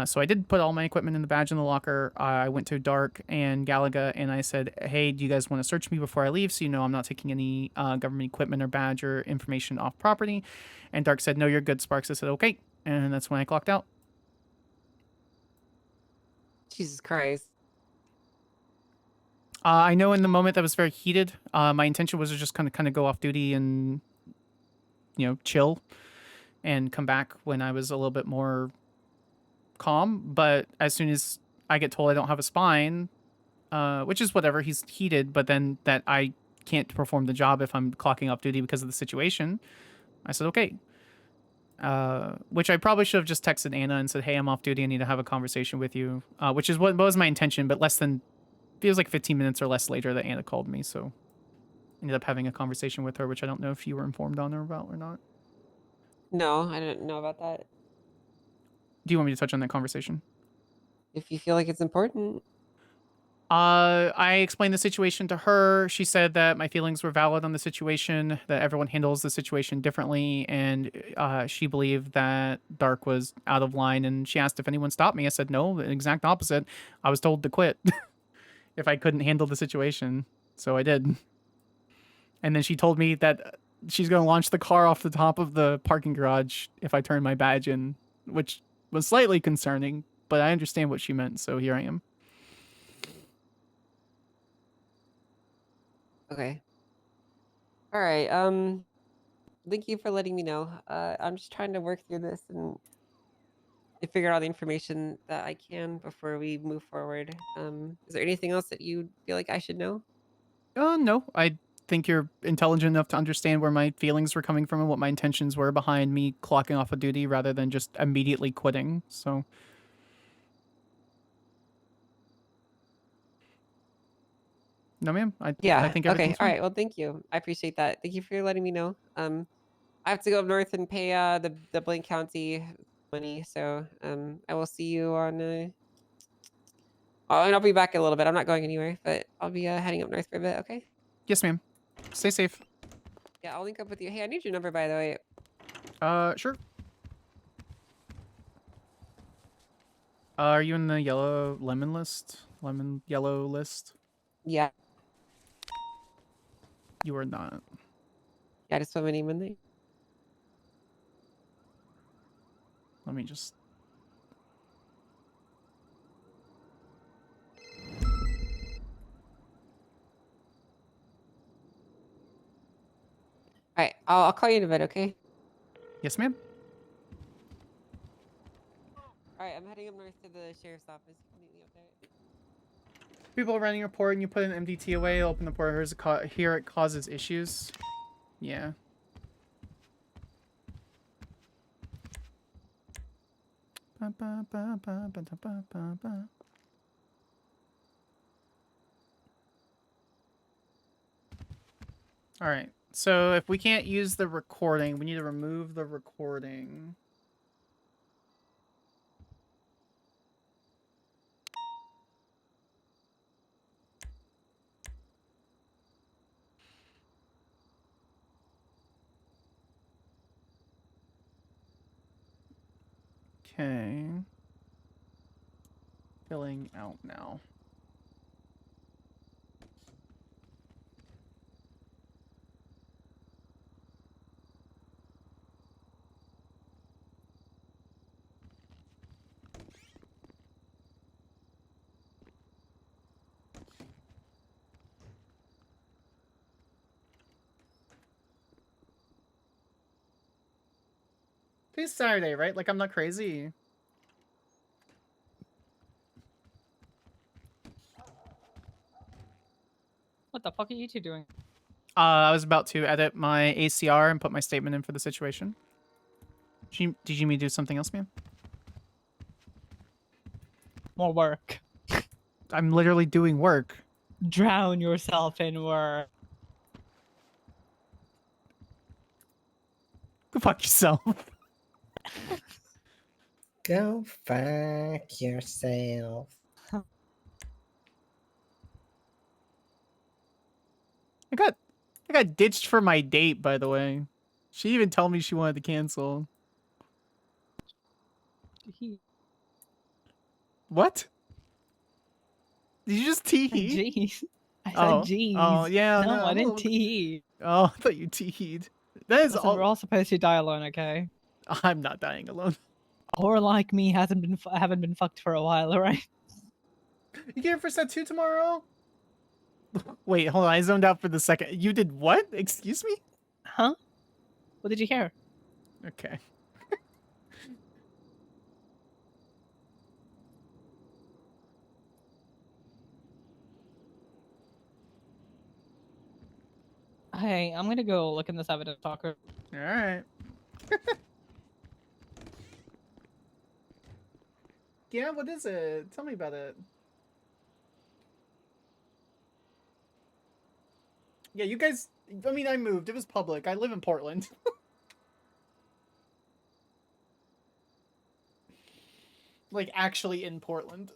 So I did put all my equipment in the badge in the locker. I went to Dark and Galaga, and I said, hey, do you guys want to search me before I leave so you know I'm not taking any government equipment or badge or information off property? And Dark said, no, you're good, Sparks. I said, okay. And that's when I clocked out. Jesus Christ. I know in the moment that was very heated. My intention was to just kind of go off duty and, you know, chill and come back when I was a little bit more calm. But as soon as I get told I don't have a spine, which is whatever, he's heated, but then that I can't perform the job if I'm clocking off duty because of the situation, I said, okay. Which I probably should have just texted Anna and said, hey, I'm off duty. I need to have a conversation with you, which is what was my intention, but less than, feels like 15 minutes or less later that Anna called me, so ended up having a conversation with her, which I don't know if you were informed on her about or not. No, I didn't know about that. Do you want me to touch on that conversation? If you feel like it's important. I explained the situation to her. She said that my feelings were valid on the situation, that everyone handles the situation differently, and she believed that Dark was out of line, and she asked if anyone stopped me. I said no, the exact opposite. I was told to quit if I couldn't handle the situation, so I did. And then she told me that she's going to launch the car off the top of the parking garage if I turn my badge in, which was slightly concerning, but I understand what she meant, so here I am. Okay. All right. Thank you for letting me know. I'm just trying to work through this and figure out all the information that I can before we move forward. Is there anything else that you feel like I should know? No. I think you're intelligent enough to understand where my feelings were coming from and what my intentions were behind me clocking off of duty rather than just immediately quitting, so... No, ma'am. I think Okay. everything's All fine. right. Well, thank you. I appreciate that. Thank you for letting me know. I have to go up north and pay the Blaine County money, so I will see you on. And I'll be back in a little bit. I'm not going anywhere, but I'll be heading up north for a bit. Okay. Yes, ma'am. Stay safe. Yeah, I'll link up with you. Hey, I need your number, by the way. Sure. Are you in the yellow lemon list? Yellow list? Yeah. You are not. Yeah, I just put my name in there. Let me just... All right, I'll call you in a bit, okay? Yes, ma'am. All right, I'm heading up north to the sheriff's office. Meet me up there. People are running a report and you put an MDT away, open the port, here it causes issues. Yeah. Alright, so if we can't use the recording, we need to remove the recording. Okay. Filling out now. Today's Saturday, right? Like, I'm not crazy. What the fuck are you two doing? I was about to edit my ACR and put my statement in for the situation. Did you mean to do something else, ma'am? More work. I'm literally doing work. Drown yourself in work. Go fuck yourself. Go fuck yourself. I got ditched for my date, by the way. She even told me she wanted to cancel. What? Did you just tee hee? Jeez. I said Oh, jeez. oh yeah, No, I I'm a didn't little- tee. Oh, I thought you teed. That is Listen, we're all supposed to die alone, okay? I'm not dying alone. Or like me, haven't been fucked for a while, alright? You get your first tattoo tomorrow? Wait, hold on. I zoned out for the second. You did what? Excuse me? Huh? What did you hear? Okay. Hey, I'm gonna go look in this evidence talker. All right. Yeah, what is it? Tell me about it. Yeah, you guys. I mean, I moved. It was public. I live in Portland. Like, actually in Portland.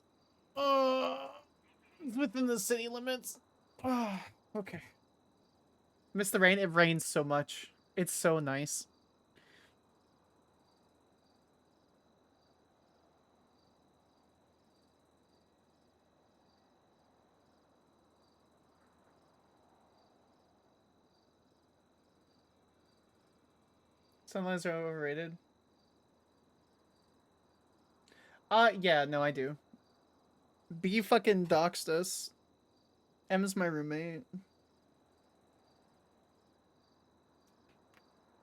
It's within the city limits. Okay. Miss the rain. It rains so much. It's so nice. Sunlights are overrated. Yeah, no, I do. B fucking doxed us. Em's my roommate.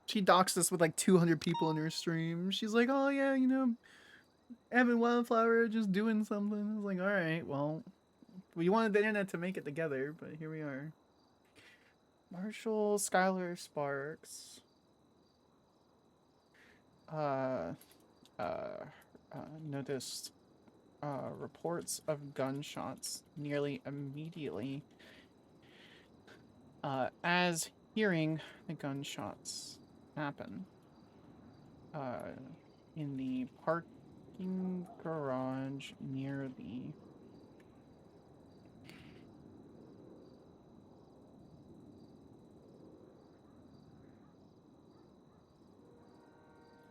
She doxed us with like 200 people in her stream. She's like, oh yeah, you know, Em and Wildflower are just doing something. I was like, alright, well, we wanted the internet to make it together, but here we are. Marshal, Skyler, Sparks. Noticed reports of gunshots nearly immediately as hearing the gunshots happen in the parking garage near the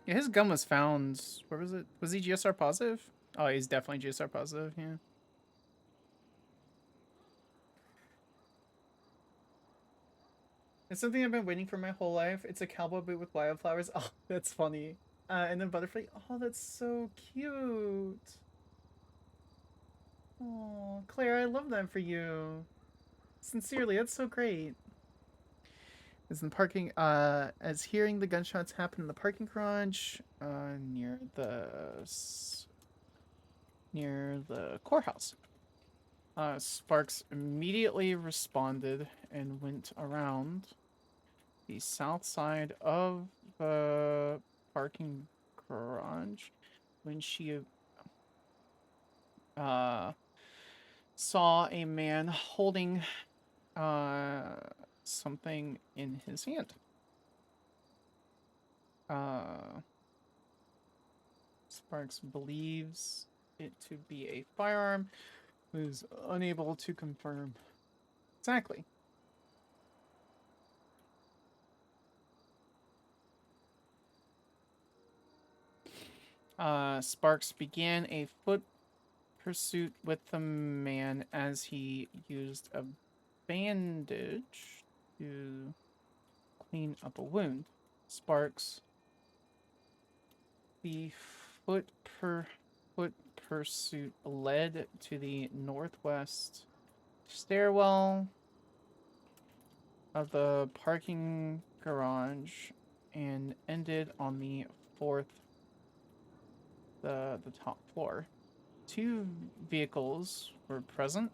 yeah, his gun was found. Where was it? Was he GSR positive? Oh, he's definitely GSR positive, yeah. It's something I've been waiting for my whole life. It's a cowboy boot with wildflowers. Oh, that's funny. And then butterfly. Oh, that's so cute. Oh, Claire, I love that for you. Sincerely, that's so great. Is in parking. As hearing the gunshots happen in the parking garage, near the courthouse. Sparks immediately responded and went around the south side of the parking garage when she saw a man holding something in his hand. Sparks believes it to be a firearm, was unable to confirm exactly. Sparks began a foot pursuit with the man as he used a bandage to clean up a wound. Sparks, the foot pursuit led to the northwest stairwell of the parking garage and ended on the top floor. 2 vehicles were present.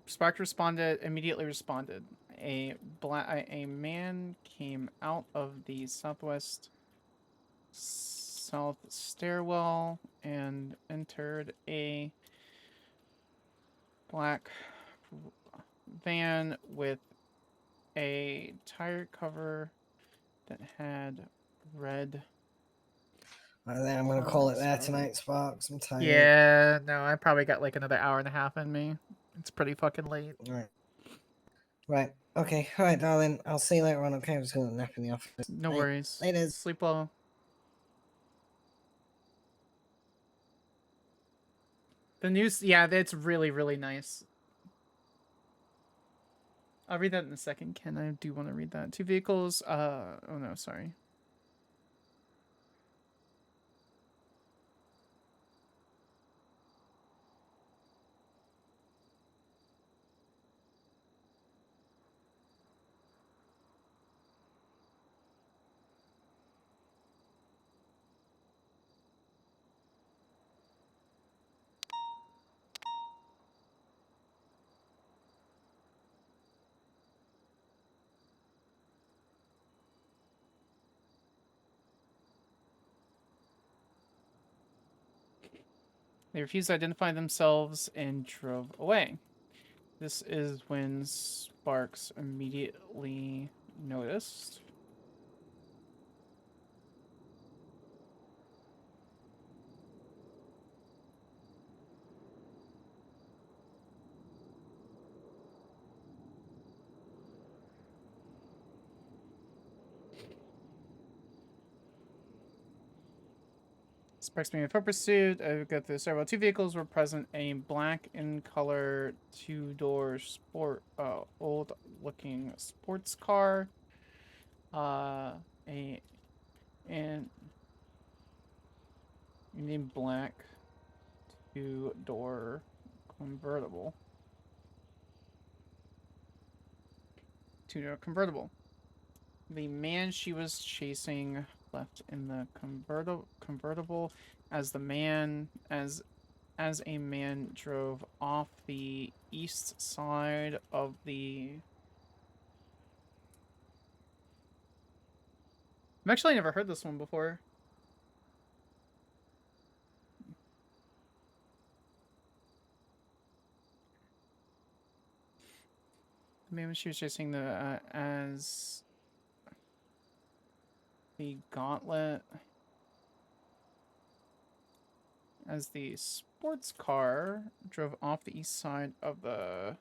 Spark immediately responded. A man came out of the south stairwell and entered a black van with a tire cover that had red. I think I'm gonna call it there tonight, Sparks. I'm tired. Yeah, no, I probably got like another hour and a half in me. It's pretty fucking late. All right. Right. Okay. All right, darling. I'll see you later on. Okay, I'm just gonna nap in the office. No Right. worries. Later. Sleep well. The news, yeah, that's really, really nice. I'll read that in a second, Ken. I do want to read that. 2 vehicles. Oh no, sorry. They refused to identify themselves and drove away. This is when Sparks immediately noticed. Sparks being a foot pursuit. I've got this. Several 2 vehicles were present. A black in color 2-door sport, old looking sports car. A and named black 2-door convertible. 2-door convertible. The man she was chasing left in the convertible as a man drove off the east side of the... I've actually never heard this one before. The man she was chasing as the gauntlet, as the sports car drove off the east side of the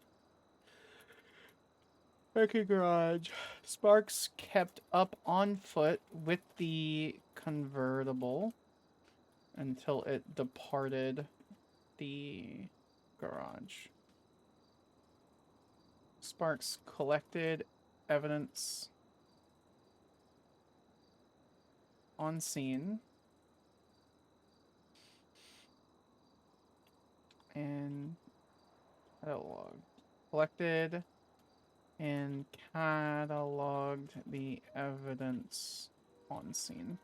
parking garage. Sparks kept up on foot with the convertible until it departed the garage. Sparks collected evidence on scene and collected and cataloged the evidence on scene.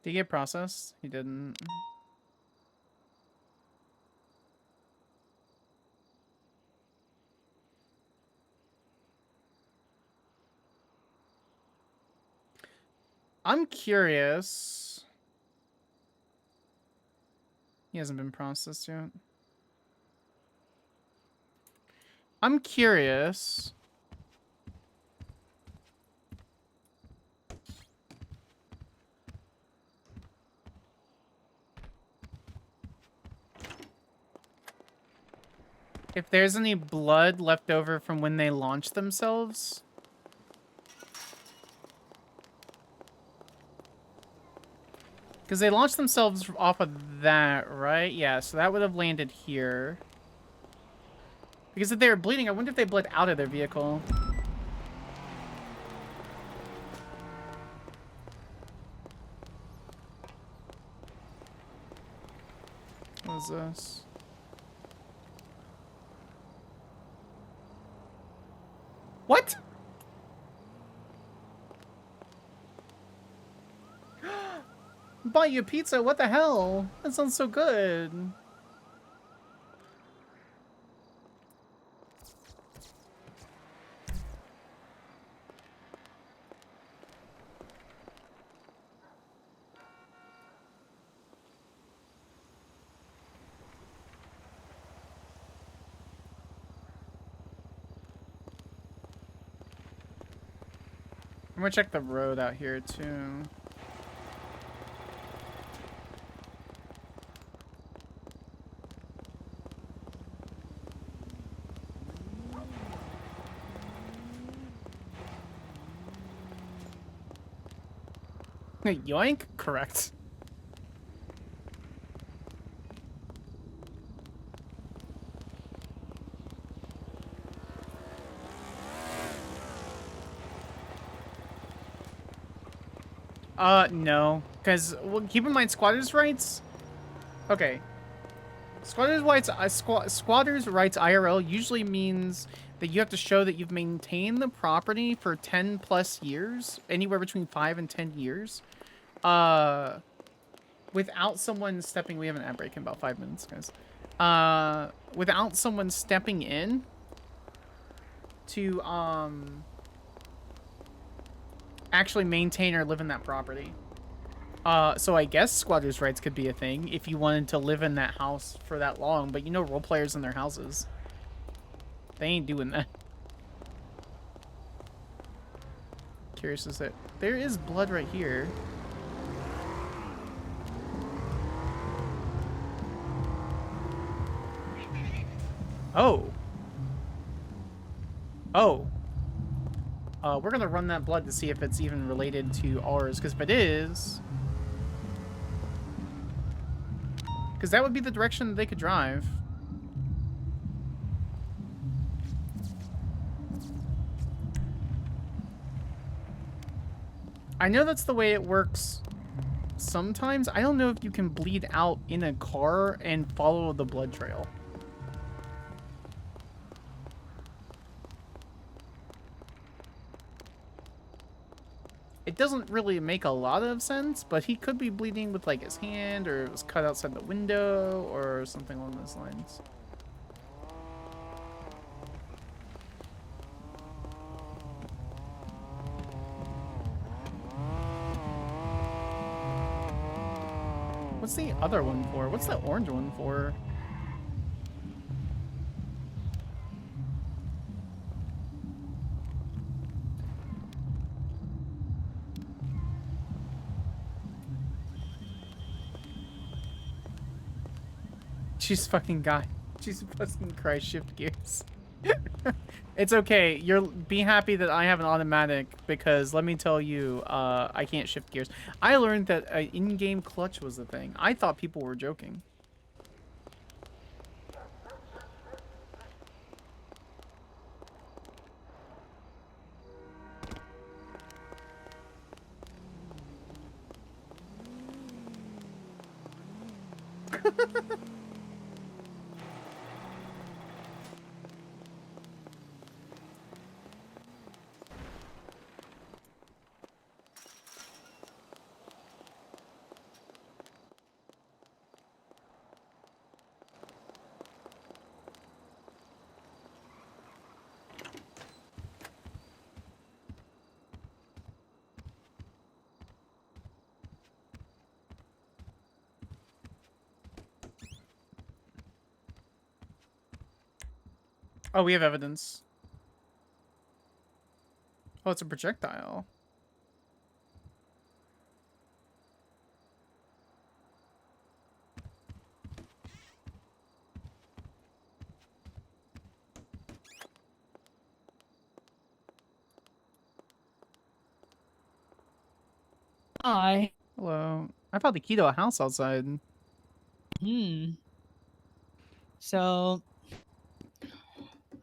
Did he get processed? He didn't. I'm curious. He hasn't been processed yet. I'm curious. If there's any blood left over from when they launched themselves. Because they launched themselves off of that, right? Yeah, so that would have landed here. Because if they were bleeding, I wonder if they bled out of their vehicle. What is this? What? Buy you a pizza? What the hell? That sounds so good. I'm gonna check the road out here too. Yoink? Correct. No. Because, well, keep in mind, squatters' rights... Okay. Squatters' rights, squatters' rights IRL usually means that you have to show that you've maintained the property for 10 plus years, anywhere between 5 and 10 years, without someone stepping... We have an ad break in about 5 minutes, guys. Without someone stepping in to, actually maintain or live in that property. So I guess squatters' rights could be a thing if you wanted to live in that house for that long, but you know role players in their houses. They ain't doing that. Curious as that there is blood right here. Oh. Oh. We're gonna run that blood to see if it's even related to ours, because if it is... Because that would be the direction that they could drive. I know that's the way it works sometimes. I don't know if you can bleed out in a car and follow the blood trail. It doesn't really make a lot of sense, but he could be bleeding with like his hand, or it was cut outside the window, or something along those lines. What's the other one for? What's the orange one for? Jesus fucking God. Jesus fucking Christ, shift gears. It's okay. Be happy that I have an automatic, because let me tell you, I can't shift gears. I learned that in-game clutch was the thing. I thought people were joking. Oh, we have evidence. Oh, it's a projectile. Hi. Hello. I found the key to a house outside. So,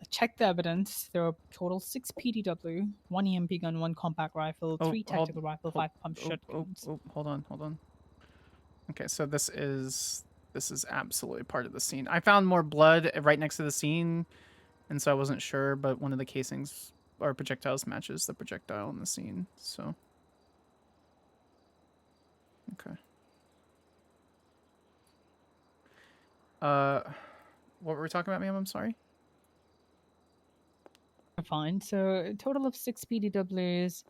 check the evidence. There are total 6 PDW, 1 EMP gun, 1 compact rifle, 3 tactical rifle, 5 pump shotguns. Hold on. Okay, so this is absolutely part of the scene. I found more blood right next to the scene, and so I wasn't sure, but one of the casings or projectiles matches the projectile in the scene, so. Okay. What were we talking about, ma'am? I'm sorry. Fine. So, a total of 6 PDWs,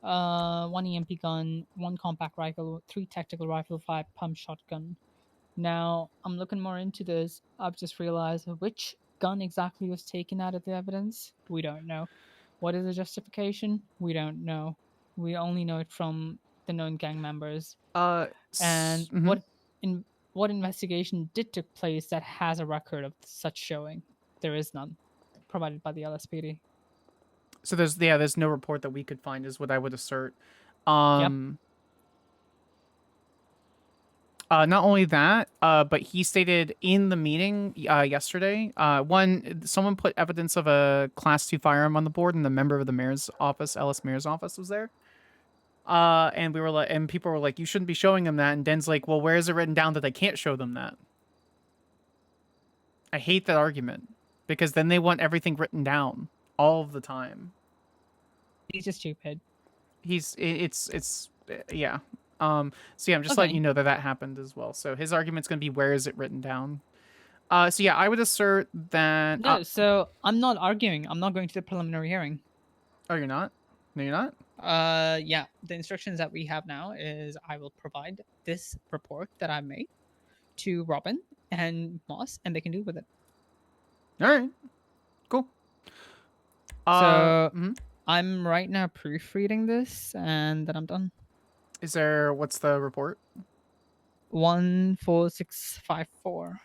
1 EMP gun, 1 compact rifle, 3 tactical rifle, 5 pump shotgun. Now, I'm looking more into this. I've just realized which gun exactly was taken out of the evidence. We don't know. What is the justification? We don't know. We only know it from the known gang members. And what investigation did took place that has a record of such showing? There is none provided by the LSPD. So there's no report that we could find, is what I would assert. Not only that, but he stated in the meeting yesterday, someone put evidence of a Class 2 firearm on the board, and the member of the mayor's office, Ellis Mayor's office, was there. And we were like, and people were like, you shouldn't be showing them that. And Den's like, well, where is it written down that I can't show them that? I hate that argument, because then they want everything written down all of the time. He's just stupid. Yeah. So yeah, I'm just letting you know that happened as well. So his argument's going to be, where is it written down? So yeah, I would assert that... No, so I'm not arguing. I'm not going to the preliminary hearing. Oh, you're not? No, you're not? Yeah, the instructions that we have now is I will provide this report that I made to Robin and Moss, and they can do with it. All right. Cool. So I'm right now proofreading this, and then I'm done. What's the report? 14654.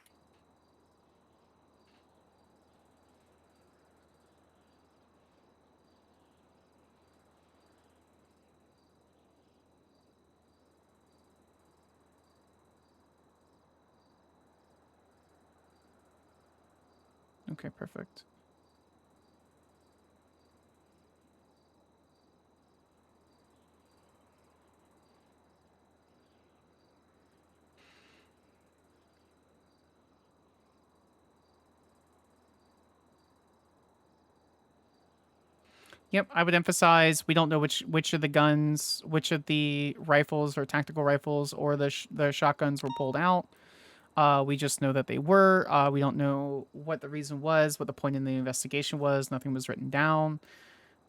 Okay, perfect. Yep, I would emphasize we don't know which of the guns, which of the rifles or tactical rifles or the shotguns were pulled out. We just know that they were. We don't know what the reason was, what the point in the investigation was. Nothing was written down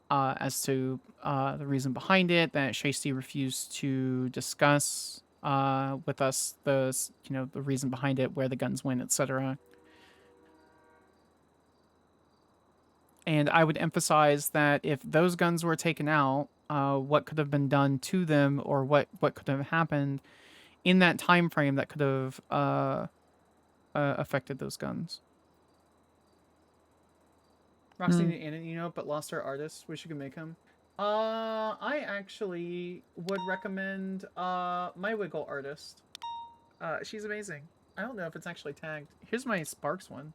as to the reason behind it. That Shasty refused to discuss with us the reason behind it, where the guns went, etc. And I would emphasize that if those guns were taken out, what could have been done to them, or what could have happened in that time frame that could have affected those guns. Roxy and but lost her artist. Wish you could make him. I actually would recommend my Wiggle artist. She's amazing. I don't know if it's actually tagged. Here's my Sparks one.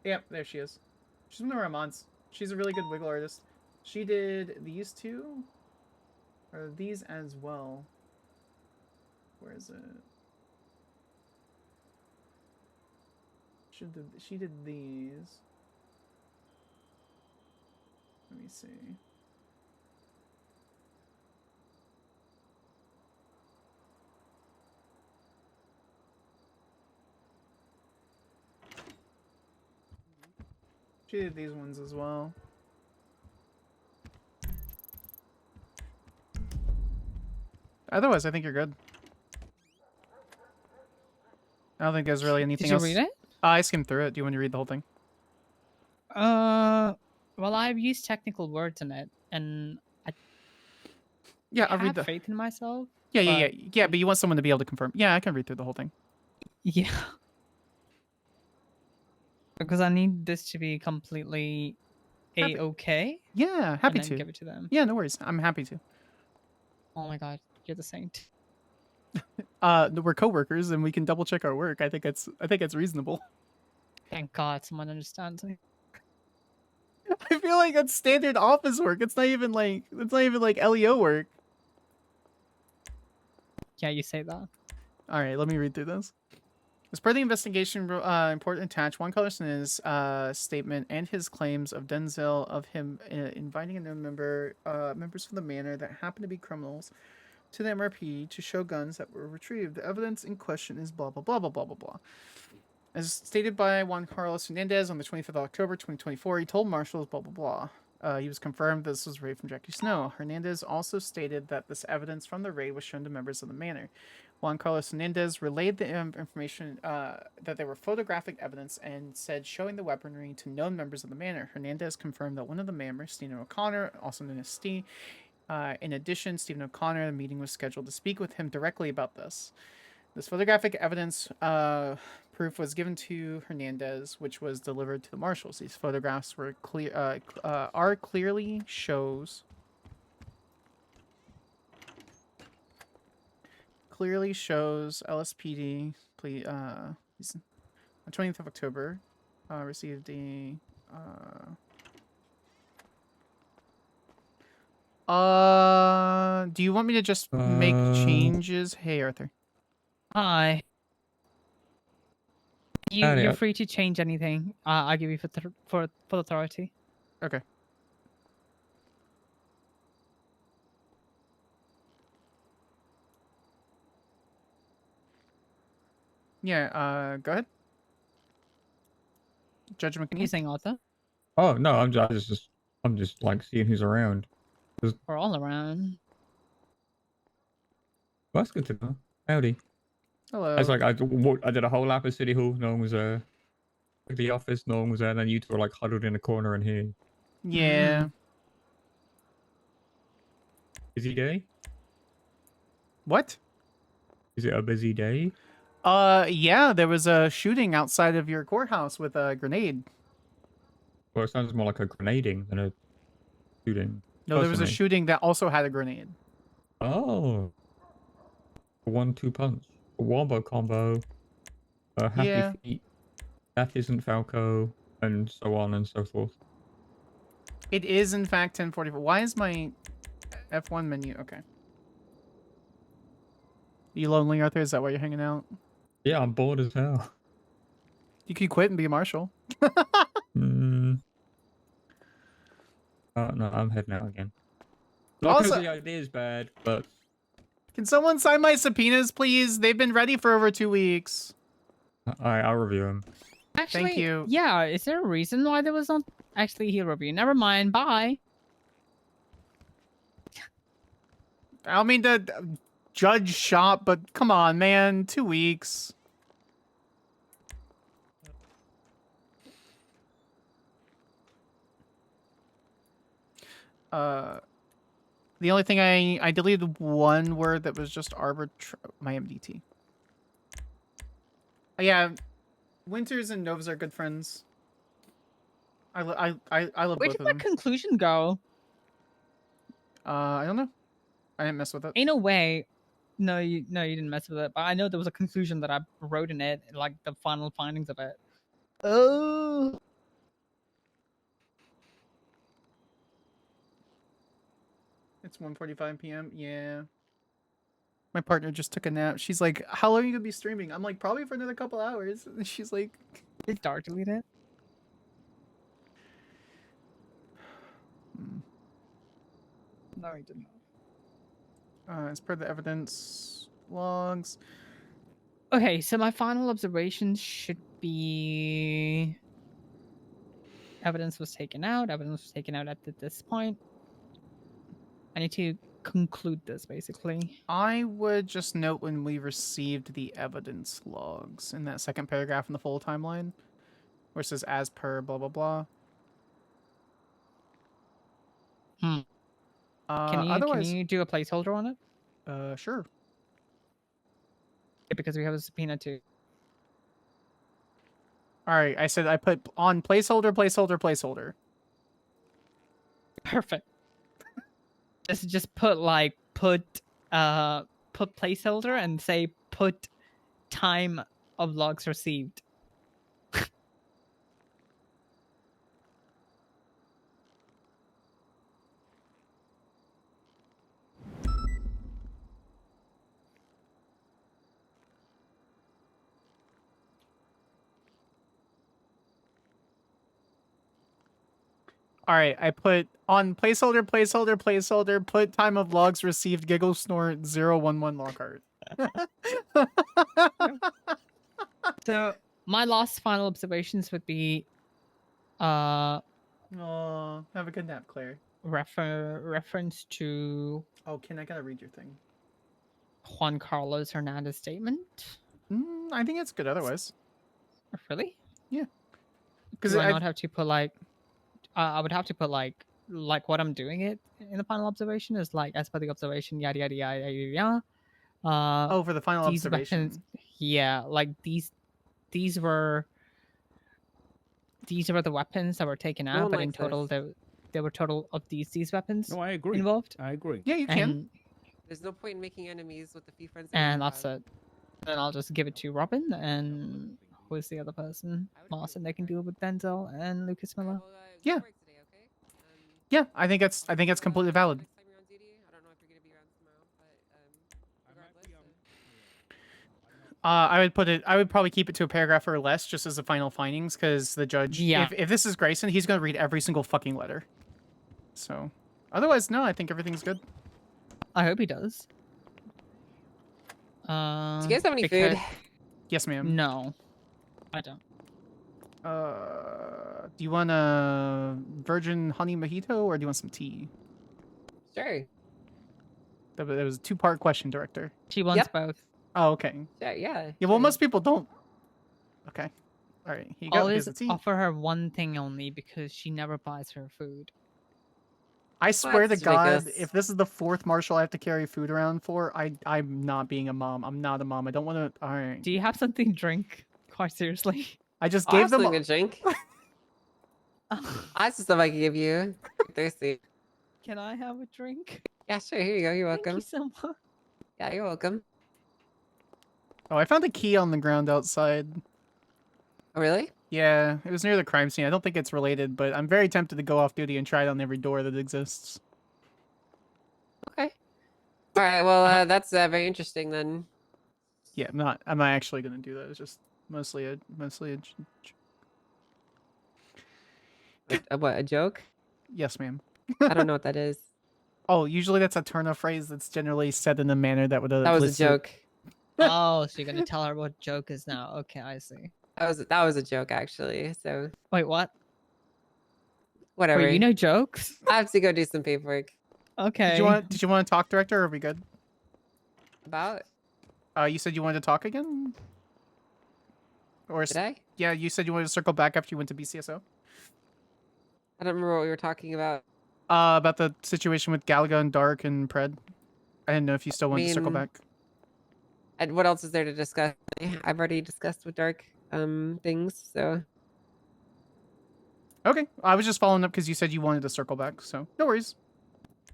Yep, there she is. She's one of our mods. She's a really good Wiggle artist. She did these two, or these as well. Where is it? She did these. Let me see. She did these ones as well. Otherwise, I think you're good. I don't think there's really anything else. Did you read it? I skimmed through it. Do you want to read the whole thing? Well, I've used technical words in it, and I'll read the faith in myself. Yeah. But you want someone to be able to confirm. Yeah, I can read through the whole thing. Yeah. Because I need this to be completely A-okay. Yeah, happy and then to. give it to them. Yeah, no worries. I'm happy to. Oh my god, you're the saint. We're coworkers and we can double check our work. I think it's reasonable. Thank God someone understands me. I feel like that's standard office work. It's not even like LEO work. Yeah, you say that. All right, let me read through this. As per the investigation report attached, Juan Carlos's statement and his claims of Denzel of him inviting a known members from the manor that happen to be criminals to the MRP to show guns that were retrieved. The evidence in question is blah, blah, blah, blah, blah, blah, blah. As stated by Juan Carlos Hernandez on the 25th of October, 2024, he told Marshal blah, blah, blah. He was confirmed this was raid from Jackie Snow. Hernandez also stated that this evidence from the raid was shown to members of the manor. Juan Carlos Hernandez relayed the information that there were photographic evidence and said showing the weaponry to known members of the manor. Hernandez confirmed that one of the members, Stephen O'Connor, also known as Steve, in addition, Stephen O'Connor, the meeting was scheduled to speak with him directly about this. This photographic evidence proof was given to Hernandez, which was delivered to the marshals. These photographs were clearly shows LSPD on 20th of October received a do you want me to just make changes? Hey, Arthur. Hi. Howdy, You're free to change anything. I give you for authority. Okay. Yeah, go ahead. Judge McKinney. You saying Arthur? Oh no, I'm just like seeing who's around. We're all around. Well, that's good to know. Howdy. Hello. It's like I did a whole lap of City Hall. No one was there. Like the office, no one was there. And then you two were like huddled in a corner in here. Yeah. Busy day? What? Is it a busy day? Yeah, there was a shooting outside of your courthouse with a grenade. Well, it sounds more like a grenading than a shooting. No, there was a Personally. shooting that also had a grenade. Oh. A 1-2 punch. A wombo combo. Happy Yeah. feet. That isn't Falco. And so on and so forth. It is, in fact, 10:44. Why is my F1 menu? Okay. You lonely, Arthur? Is that why you're hanging out? Yeah, I'm bored as hell. You could quit and be a marshal. No, I'm heading out again. Not because Also- the idea is bad, but Can someone sign my subpoenas, please? They've been ready for over 2 weeks. I'll review them. Actually, Thank you. Yeah, is there a reason why there was not actually a review? Never mind. Bye. I don't mean to judge shop, but come on, man. 2 weeks. The only thing I deleted one word that was just my MDT. Yeah, Winters and Novas are good friends. I love Where both did of that them. conclusion go? I don't know. I didn't mess with it. In a way, no, you didn't mess with it. But I know there was a conclusion that I wrote in it, like the final findings of it. Oh. It's 1:45 p.m. Yeah. My partner just took a nap. She's like, "How long are you gonna be streaming?" I'm like, "Probably for another couple hours." And she's like, "Did Dark delete it?" No, he did not. As per the evidence logs. Okay, so my final observations should be evidence was taken out. Evidence was taken out at this point. I need to conclude this basically. I would just note when we received the evidence logs in that second paragraph in the full timeline, where it says as per blah blah blah. Can you do a placeholder on it? Sure. Yeah, because we have a subpoena too. All right, I said I put on placeholder, placeholder, placeholder. Perfect. just put like put placeholder and say put time of logs received. All right, I put on placeholder, placeholder, placeholder, put time of logs received, giggle snort 011 Lockhart. So my last final observations would be Oh, have a good nap, Claire. reference to Oh, Ken, I gotta read your thing. Juan Carlos Hernandez statement. I think it's good otherwise. Really? Yeah. Because I not have to put like, I would have to put like what I'm doing it in the final observation is like as per the observation, yada yada yada yada yada. Oh, for the final These observation. weapons, yeah, like these were the weapons that were taken No out, one but in likes total this. there were total of these weapons. No, I agree. Involved. I agree. Yeah, you can. And, There's no point in making enemies with the few friends that and we that's have. it. Then I'll just give it to Robin and who's the other person? Martin. They can do it with Denzel and Lucas Miller. Yeah. Yeah, I think it's completely valid. I would probably keep it to a paragraph or less just as the final findings, because the judge, Yeah. if this is Grayson, he's going to read every single fucking letter. So, otherwise, no, I think everything's good. I hope he does. Do you guys have any food? Yes, ma'am. No, I don't. Do you want a virgin honey mojito or do you want some tea? Sure. That was a two-part question, Director. She wants both. Oh, okay. Yeah, yeah. Yeah, well, most people don't. Okay. All right, here you go. Here's Always the tea. offer her one thing only because she never buys her food. I swear to that's God, ridiculous. if this is the fourth Marshal I have to carry food around for, I'm not being a mom. I'm not a mom. I don't want to. All right. Do you have something to drink? Quite seriously. I just I gave have them. something to drink. I have some stuff I can give you. You're thirsty. Can I have a drink? Yeah, sure. Here you go. You're Thank welcome. you so much. Yeah, you're welcome. Oh, I found a key on the ground outside. Oh, really? Yeah, it was near the crime scene. I don't think it's related, but I'm very tempted to go off duty and try it on every door that exists. Okay. All right. Well, that's very interesting then. Yeah, I'm not actually gonna do that. It's just mostly a. What, a joke? Yes, ma'am. I don't know what that is. Oh, usually that's a turn of phrase that's generally said in a manner that would. That was a joke. Oh, so you're gonna tell her what joke is now? Okay, I see. That was a joke actually. So Wait, what? whatever. Wait, you know jokes? I have to go do some paperwork. Okay. Did you want to talk, Director? Or are we good? About? You said you wanted to talk again. Or Did I? Yeah, you said you wanted to circle back after you went to BCSO. I don't remember what we were talking about. About the situation with Galaga and Dark and Pred. I didn't know if you still wanted to circle back. And what else is there to discuss? I've already discussed with Dark things, so. Okay, I was just following up because you said you wanted to circle back, so no worries.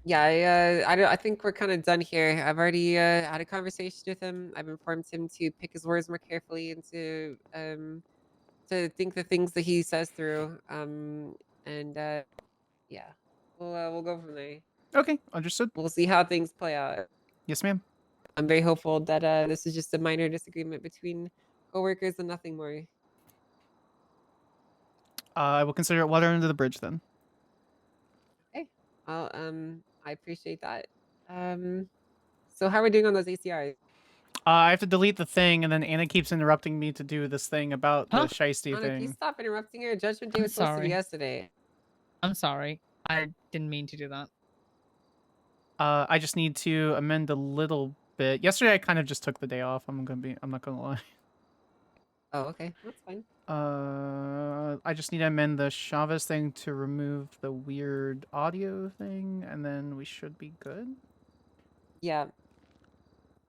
Yeah, I think we're kind of done here. I've already had a conversation with him. I've informed him to pick his words more carefully and to think the things that he says through. Yeah, we'll go from there. Okay, understood. We'll see how things play out. Yes, ma'am. I'm very hopeful that this is just a minor disagreement between coworkers and nothing more. I will consider it water under the bridge then. Okay. Well, I appreciate that. So how are we doing on those ACRs? I have to delete the thing, and then Anna keeps interrupting me to do this thing about the shiesty Anna, can you thing. stop interrupting her? Judgment Day I'm was supposed to sorry. be yesterday. I'm sorry. I didn't mean to do that. I just need to amend a little bit. Yesterday, I kind of just took the day off. I'm not gonna lie. Oh, okay, that's fine. I just need to amend the Chavez thing to remove the weird audio thing, and then we should be good. Yeah.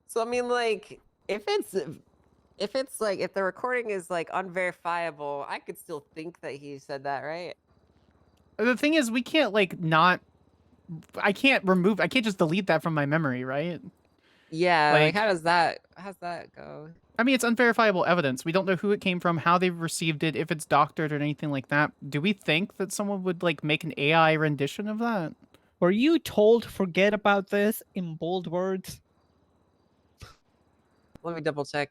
So I mean, like, if the recording is like unverifiable, I could still think that he said that, right? The thing is, we can't like not. I can't just delete that from my memory, right? Yeah. Like, Like how's that go? I mean, it's unverifiable evidence. We don't know who it came from, how they received it, if it's doctored or anything like that. Do we think that someone would like make an AI rendition of that? Were you told to forget about this in bold words? Let me double check.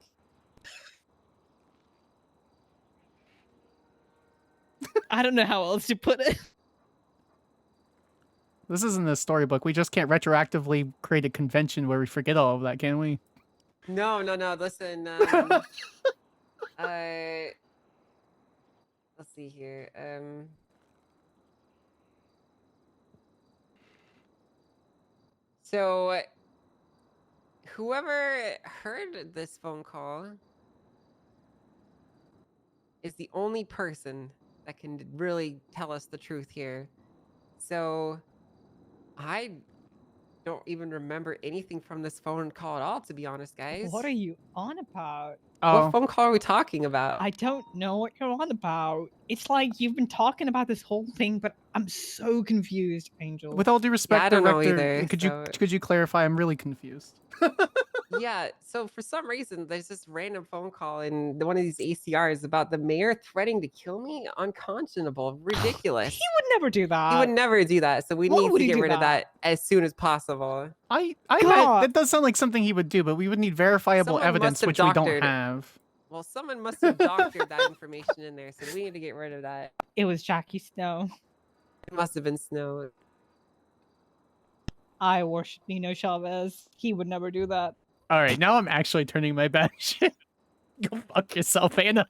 I don't know how else to put it. This isn't a storybook. We just can't retroactively create a convention where we forget all of that, can we? No. Listen. Let's see here. So whoever heard this phone call is the only person that can really tell us the truth here. So I don't even remember anything from this phone call at all, to be honest, guys. What are you on about? What phone call are we talking about? I don't know what you're on about. It's like you've been talking about this whole thing, but I'm so confused, Angel. With all due respect, I don't know Director, either, could you clarify? I'm really confused. Yeah, so for some reason, there's this random phone call in one of these ACRs about the mayor threatening to kill me. Unconscionable, ridiculous. He would never do that. He would never do that. So we Why need would to he get do rid of that? that as soon as possible. That does sound like something he would do, but we would need verifiable Someone must evidence, have which we don't doctored- have. Well, someone must have doctored that information in there, so we need to get rid of that. It was Jackie Snow. It must have been Snow. I worship Nino Chavez. He would never do that. All right, now I'm actually turning my back. Shit. Go fuck yourself, Anna.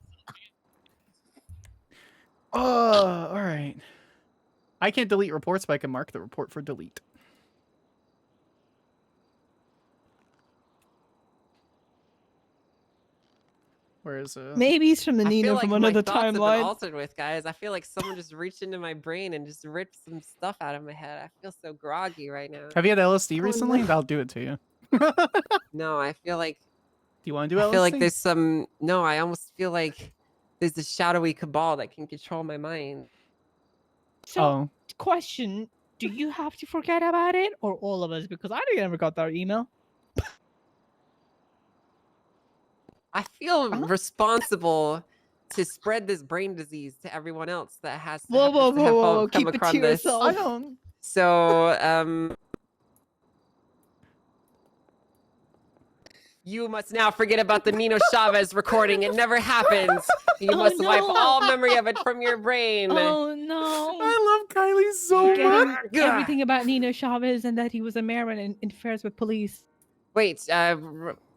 Oh, all right. I can't delete reports, but I can mark the report for delete. Where is it? Maybe he's from the I Nino feel like from another my thoughts have been timeline. altered with, guys. I feel like someone just reached into my brain and just ripped some stuff out of my head. I feel so groggy right now. Have you had LSD Oh, recently? no. That'll do it to you. No, I feel like. Do you want to do I LSD? feel like there's some. No, I almost feel like there's this shadowy cabal that can control my mind. So, question: do you have to forget about it, or all of us? Because I never got that email. I feel responsible to spread this brain disease to everyone else that has Whoa, whoa, happens to have whoa, whoa, come keep it across to this. yourself. I don't. So, you must now forget about the Nino Chavez recording. It never happens. You must wipe all memory of it from your brain. Oh no! I love Kylie so Forgetting much. everything about Nino Chavez and that he was a mayor and interferes with police. Wait,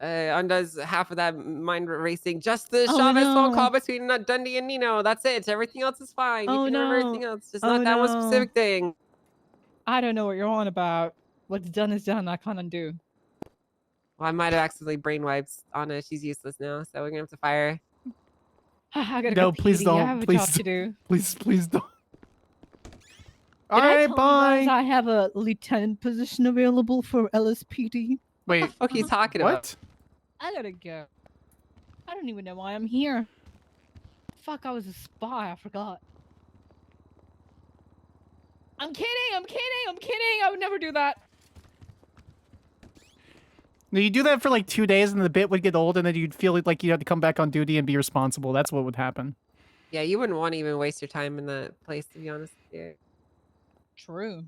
undoes half of that mind racing. Just the Oh, Chavez phone no. call between Dundee and Nino. That's it. Everything else is fine. You Oh, can remember no. everything else. Just Oh, not that one no. specific thing. I don't know what you're on about. What's done is done. I can't undo. Well, I might have accidentally brainwiped Anna. She's useless now, so we're gonna have to fire her. I gotta No, go. please PD. I don't. have a Please job to do. Please don't. Did I Alright, tell bye. you guys I have a lieutenant position available for LSPD? Wait, What the fuck are you talking what? about? I gotta go. I don't even know why I'm here. Fuck, I was a spy. I forgot. I'm kidding. I'm kidding. I'm kidding. I would never do that. No, you do that for like 2 days, and the bit would get old, and then you'd feel like you had to come back on duty and be responsible. That's what would happen. Yeah, you wouldn't want to even waste your time in that place, to be honest with you. True.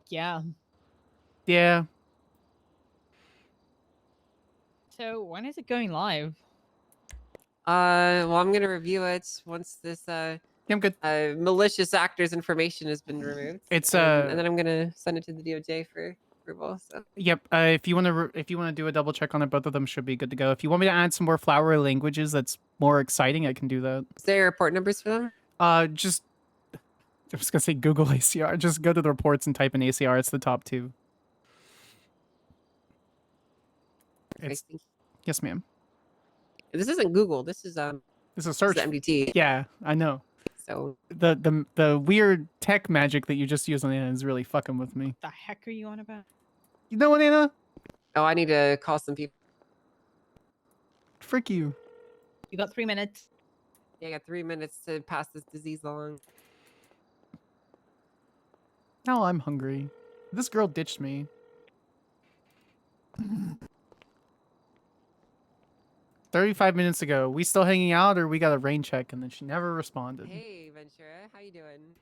Yeah. Yeah. So when is it going live? Well, I'm gonna review it once this I'm good. Malicious actors information has been removed. It's, and then I'm gonna send it to the DOJ for approval. So Yep. If you want to do a double check on it, both of them should be good to go. If you want me to add some more flowery languages that's more exciting, I can do that. is there report numbers for them? Just I was gonna say Google ACR. Just go to the reports and type in ACR. It's the top two. It's, yes, ma'am. This isn't Google. This is It's a search. This is MDT. Yeah, I know. So the weird tech magic that you just used on Anna is really fucking with me. The heck are you on about? You know what, Anna? Oh, I need to call some people. Frick you. You got 3 minutes. Yeah, I got 3 minutes to pass this disease along. Now I'm hungry. This girl ditched me. 35 minutes ago. We still hanging out, or we got a rain check? And then she never responded. Hey, Ventura, how you doing?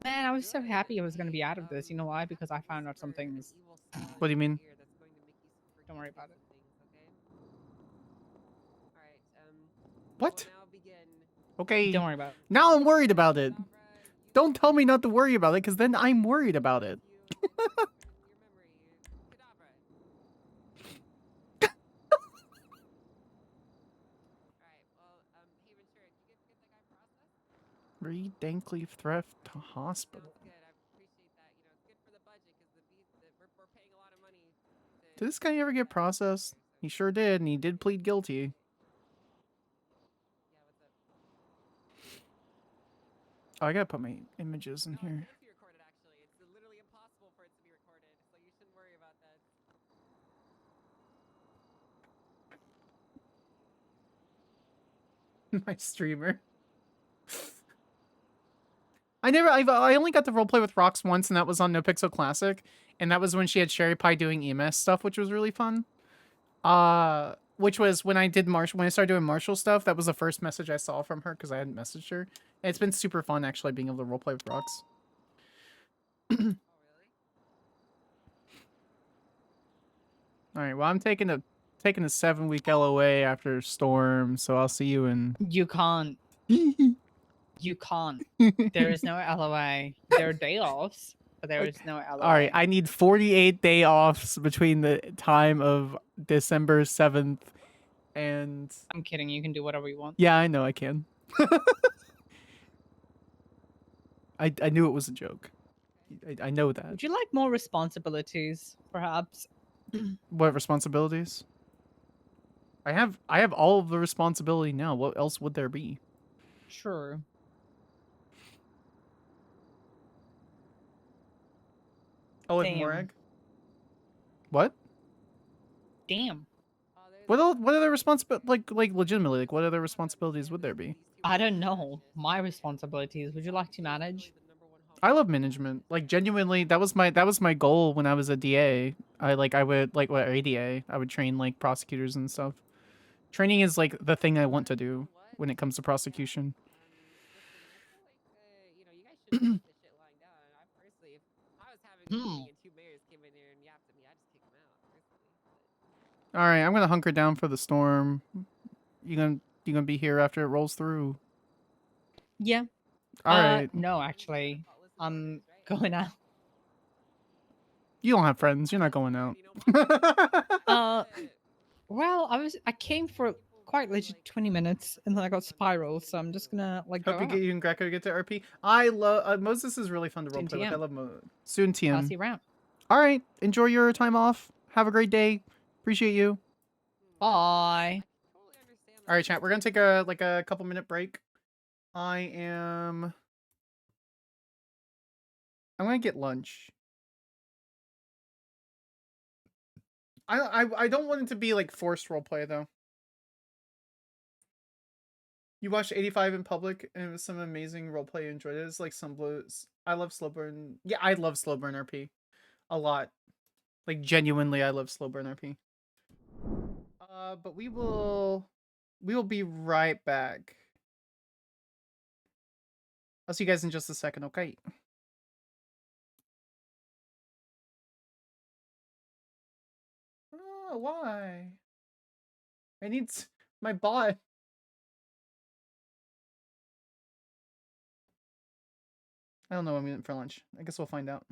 Man, I was so happy I was going to be out of this. You know why? Because I found out some things. What do you mean? Don't worry about it. What? Okay. Don't worry about it. Now I'm worried about it. Don't tell me not to worry about it, because then I'm worried about it. Reed Dankleaf theft to hospital. Did this guy ever get processed? He sure did, and he did plead guilty. Oh, I gotta put my images in here. It's literally impossible for it to be recorded, so you shouldn't worry about that. My streamer. I only got to roleplay with Rox once, and that was on NoPixel Classic, and that was when she had Sherry Pie doing EMS stuff, which was really fun. Which was when I started doing Marshal stuff. That was the first message I saw from her because I hadn't messaged her. And it's been super fun actually being able to roleplay with Rox. All right, well I'm taking a 7-week LOA after Storm, so I'll see you in. You can't. You can't. There is no LOA. There are day offs, but there is no LOA. All right, I need 48 day offs between the time of December 7th and. I'm kidding. You can do whatever you want. Yeah, I know I can. I knew it was a joke. I know that. Would you like more responsibilities, perhaps? What responsibilities? I have all of the responsibility now. What else would there be? Sure. Oh, with Damn. Morag? What? Damn. What other responsibilities, like legitimately, like what other responsibilities would there be? I don't know. My responsibilities. Would you like to manage? I love management. Like genuinely, that was my goal when I was a DA. I would like what ADA. I would train like prosecutors and stuff. Training is like the thing I want to do when it comes to prosecution. All right, I'm gonna hunker down for the storm. You gonna be here after it rolls through? Yeah. All right. No, actually, I'm going out. You don't have friends. You're not going out. Well, I came for quite legit 20 minutes, and then I got spiraled, so I'm just gonna like Hope go you and Greco get to RP. I love Moses is really fun to Soon roleplay with. I TM. love Soon TM. I'll see you around. All right. Enjoy your time off. Have a great day. Appreciate you. Bye. All right, chat. We're gonna take a couple minute break. I'm gonna get lunch. I don't want it to be like forced roleplay though. You watched 85 in public, and it was some amazing roleplay you enjoyed it. It's like some blues. I love slow burn. Yeah, I love slow burn RP a lot. Like genuinely, I love slow burn RP. But we will be right back. I'll see you guys in just a second, okay? Oh, why? I need my bot. I don't know what I'm eating for lunch. I guess we'll find out.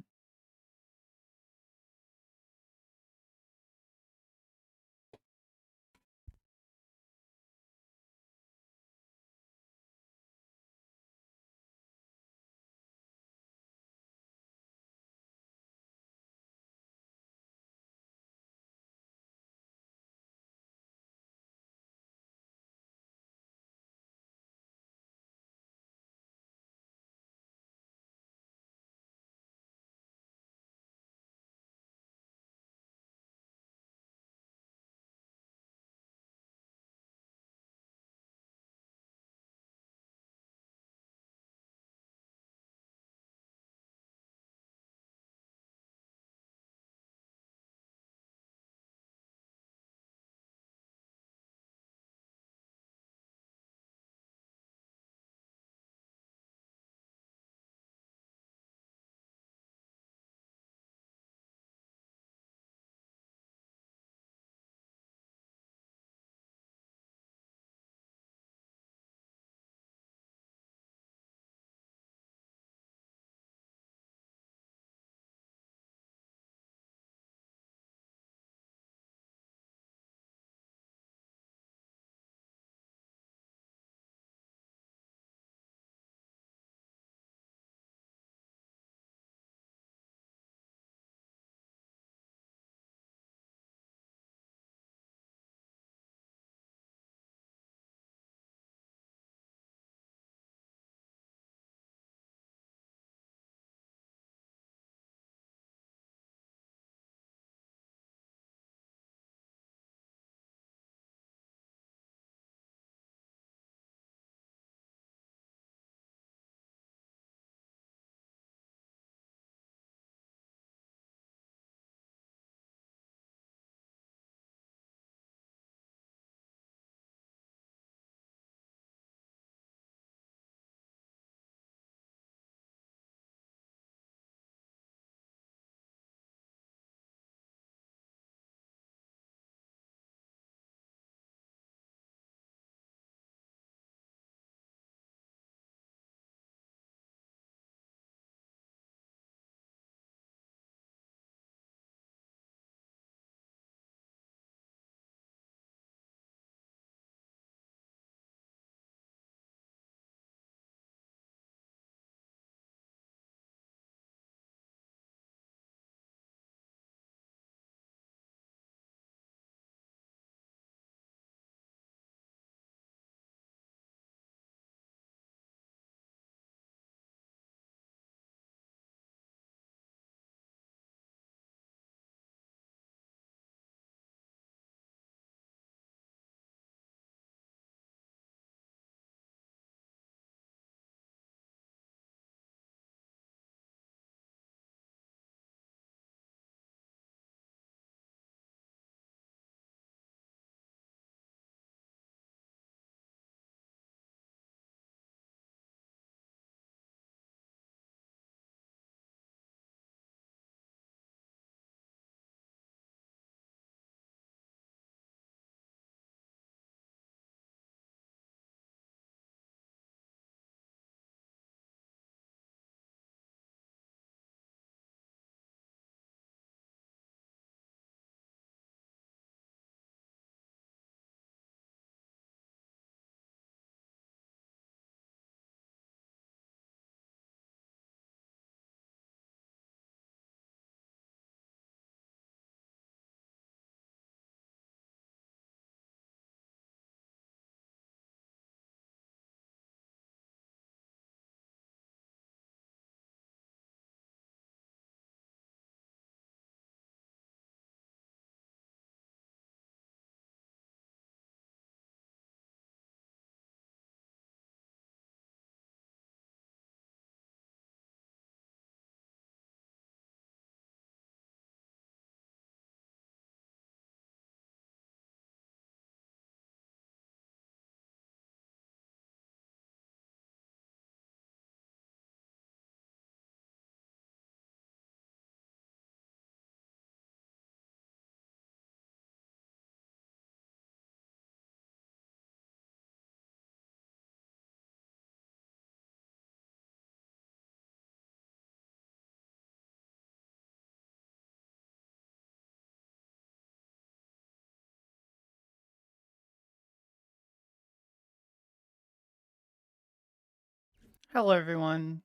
Hello, everyone.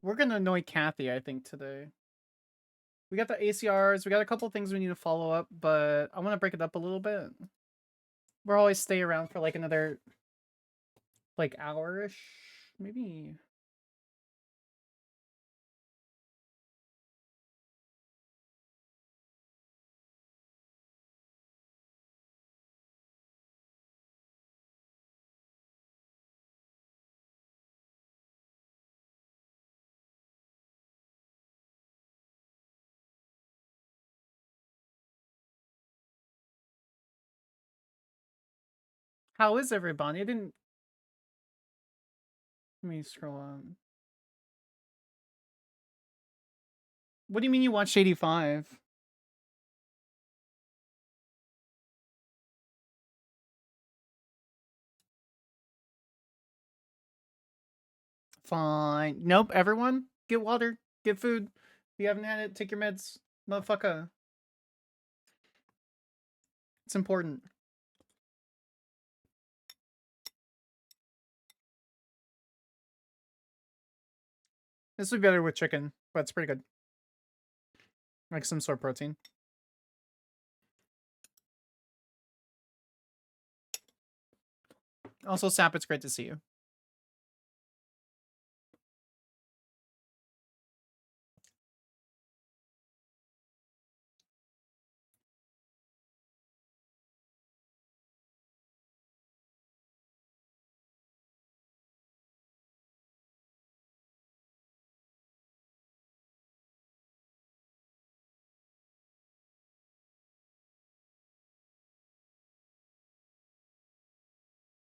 We're gonna annoy Kathy, I think, today. We got the ACRs. We got a couple things we need to follow up, but I want to break it up a little bit. We'll always stay around for like another, like, hour-ish, maybe. How is everybody? I didn't... Let me scroll on. What do you mean you watched 85? Fine. Nope, everyone, get water, get food. If you haven't had it, take your meds. Motherfucker. It's important. This would be better with chicken, but it's pretty good. Like some sort of protein. Also, Sap, it's great to see you.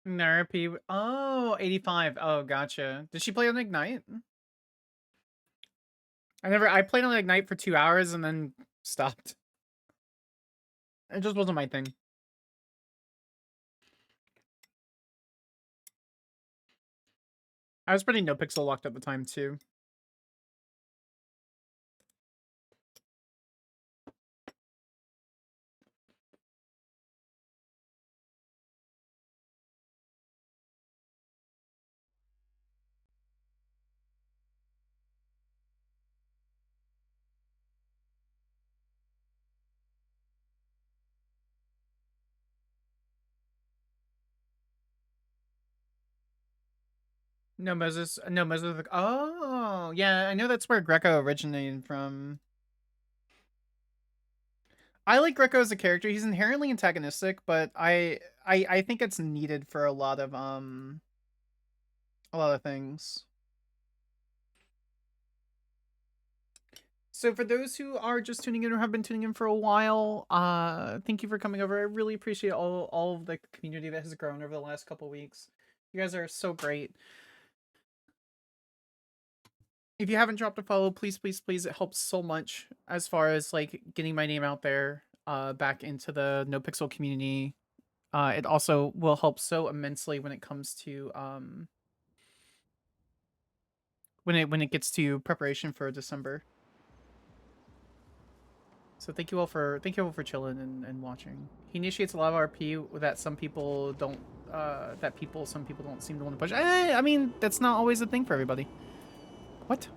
Therapy. Oh, 85. Oh, gotcha. Did she play on Ignite? I played on Ignite for 2 hours and then stopped. It just wasn't my thing. I was pretty NoPixel locked at the time too. No Moses. No Moses. Oh, yeah. I know that's where Greco originated from. I like Greco as a character. He's inherently antagonistic, but I think it's needed for a lot of things. So for those who are just tuning in or have been tuning in for a while, thank you for coming over. I really appreciate all of the community that has grown over the last couple weeks. You guys are so great. If you haven't dropped a follow, please, please, please. It helps so much as far as like getting my name out there, back into the NoPixel community. It also will help so immensely when it comes to when it gets to preparation for December. So thank you all for chilling and watching. He initiates a lot of RP that some people don't some people don't seem to want to push. I mean, that's not always a thing for everybody. What?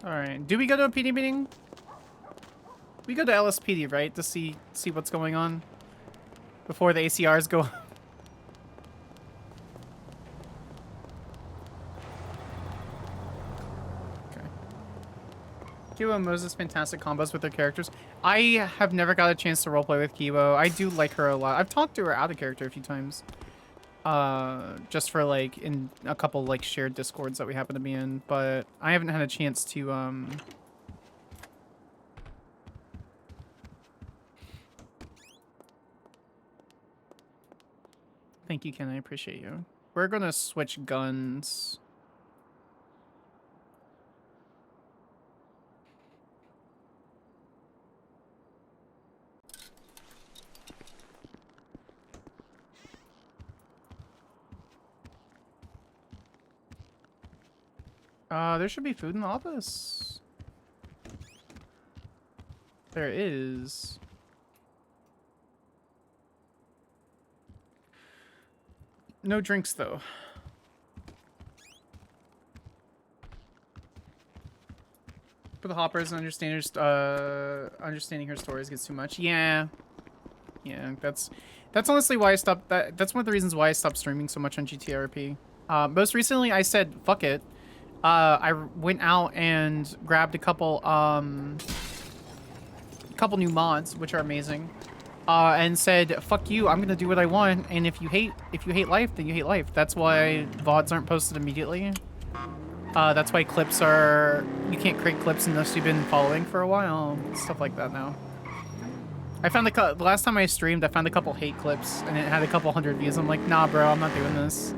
Alright, do we go to a PD meeting? We go to LSPD, right? To see what's going on before the ACRs go. Okay. Kiwo and Moses, fantastic combos with their characters. I have never got a chance to roleplay with Kiwo. I do like her a lot. I've talked to her out of character a few times. Just for like in a couple like shared discords that we happen to be in, but I haven't had a chance to Thank you, Ken. I appreciate you. We're gonna switch guns. There should be food in the office. There is. No drinks, though. For the hoppers and understanding her stories gets too much. Yeah. Yeah, that's honestly why I stopped. That's one of the reasons why I stopped streaming so much on GTRP. Most recently, I said, fuck it. I went out and grabbed a couple new mods, which are amazing. And said, fuck you, I'm gonna do what I want, and if you hate life, then you hate life. That's why VODs aren't posted immediately. That's why clips are... You can't create clips unless you've been following for a while. Stuff like that now. I found the last time I streamed, I found a couple hate clips, and it had a couple hundred views. I'm like, nah, bro, I'm not doing this.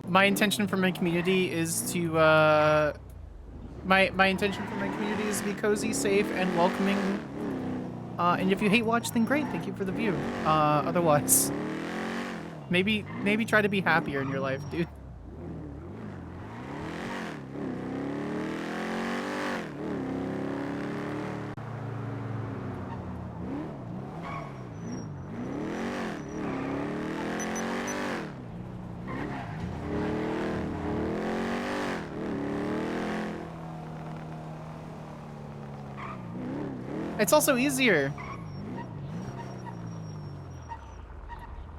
My intention for my community is to, My intention for my community is to be cozy, safe, and welcoming. And if you hate watch, then great, thank you for the view. Otherwise, maybe try to be happier in your life, dude. It's also easier.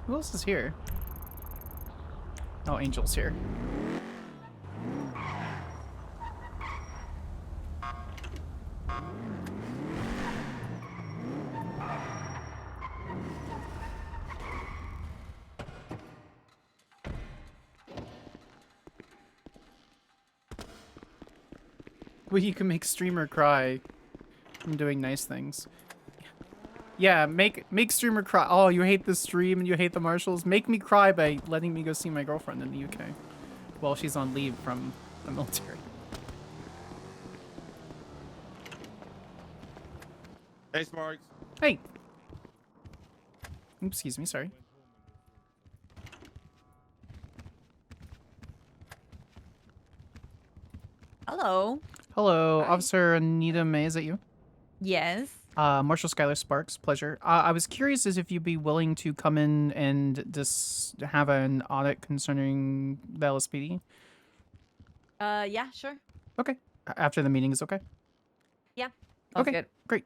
Who else is here? Oh, Angel's here. Well, you can make streamer cry from doing nice things. Yeah, make streamer cry. Oh, you hate the stream and you hate the Marshals? Make me cry by letting me go see my girlfriend in the UK while she's on leave from the military. Hey, Sparks. Hey. Oops, excuse me, sorry. Hello. Hello, Officer Anita May, is that you? Yes. Marshal Skyler Sparks, pleasure. I was curious as if you'd be willing to come in and just have an audit concerning the LSPD. Yeah, sure. Okay. After the meeting is okay? Yeah. Okay, Good. great.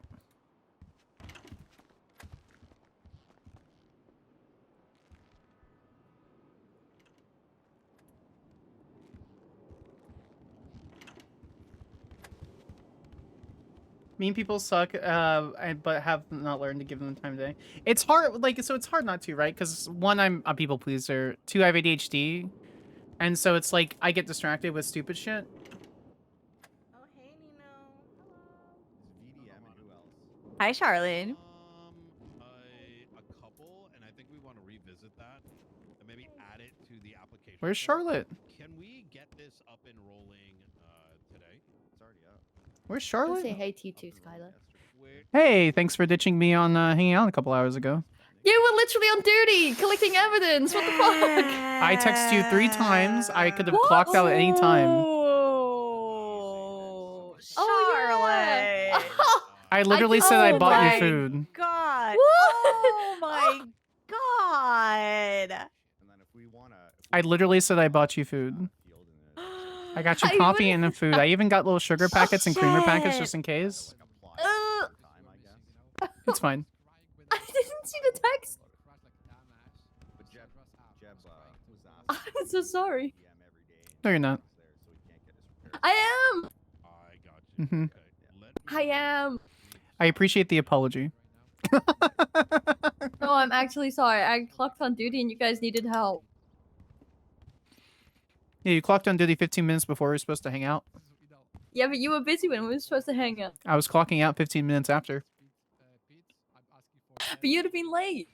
Mean people suck, but have not learned to give them time of day. It's hard, like, so it's hard not to, right? Because one, I'm a people pleaser. Two, I have ADHD. And so it's like, I get distracted with stupid shit. Hi, Charlotte. A couple, and I think we want to revisit that and maybe add it to the application. Where's Charlotte? Can we get this up and rolling today? It's already up. Where's I'll Charlotte? say hey to you too, Skyler. Hey, thanks for ditching me on hanging out a couple hours ago. You were literally on duty, collecting evidence. What the fuck? I texted you 3 times. I could have clocked out at any time. Oh, Charlotte. I literally said I bought you food. God. What? Oh my God. I literally said I bought you food. I got you coffee and food. I even got little sugar packets and creamer packets just in case. It's fine. I didn't see the text. I'm so sorry. No, you're not. I am. Mm-hmm. I am. I appreciate the apology. No, I'm actually sorry. I clocked on duty and you guys needed help. Yeah, you clocked on duty 15 minutes before we were supposed to hang out. Yeah, but you were busy when we were supposed to hang out. I was clocking out 15 minutes after. But you'd have been late.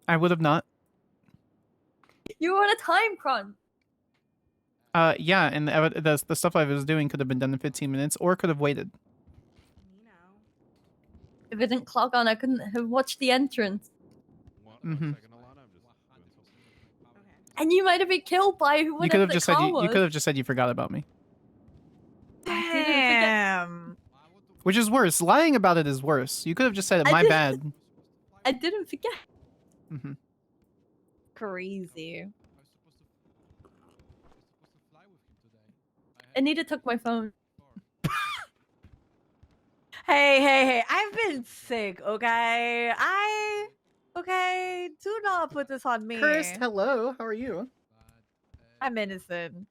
I would have not. You were on a time crunch. Yeah, and the stuff I was doing could have been done in 15 minutes or could have waited. If it didn't clock on, I couldn't have watched the entrance. Mm-hmm. And you might have been killed by whoever You could have the just said car you was. could have just said you forgot about me. Which is worse. Lying about it is worse. You could have just said it. My bad. I didn't forget. Mm-hmm. Crazy. Anita took my phone. Hey! I've been sick. Okay, okay. Do not put this on me. Cursed, hello. How are you? I'm innocent.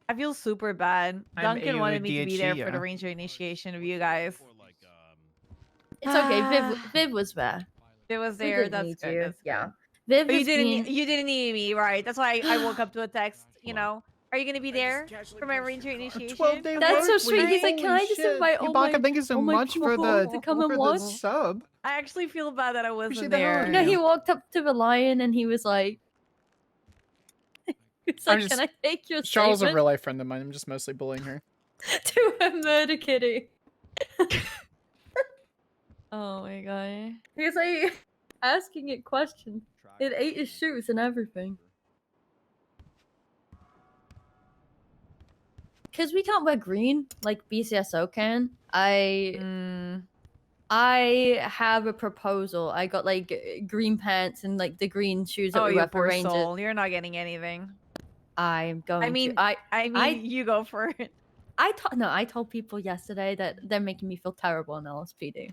I feel super bad. Duncan wanted me to be there for the ranger initiation of you guys. It's okay. Viv was there. It was We there. didn't That's need good. you. That's Yeah. good. Viv But you is didn't. being- You didn't need me, right? That's why I woke up to a text. You know, are you gonna be there for my ranger initiation? 12-day That's so work sweet. week. He's like, can I just Holy invite shit. all my Ibaka, thank you so all my much for people the to come and for watch? the sub. I actually feel bad that I wasn't Appreciate the there. hug. No, he walked up to the lion and he was like, "He's I'm like, just- can I take your Charles is a statement real life friend of mine. I'm just mostly bullying her. to a murder kitty?" Oh my god. He's like asking it questions. It ate his shoes and everything. Because we can't wear green like BCSO can. I have a proposal. I got like green pants and like the green shoes that Oh, we you wear for poor Rangers. soul. You're not getting anything. I'm going I mean, to. I mean, you go for it. I told people yesterday that they're making me feel terrible on LSPD.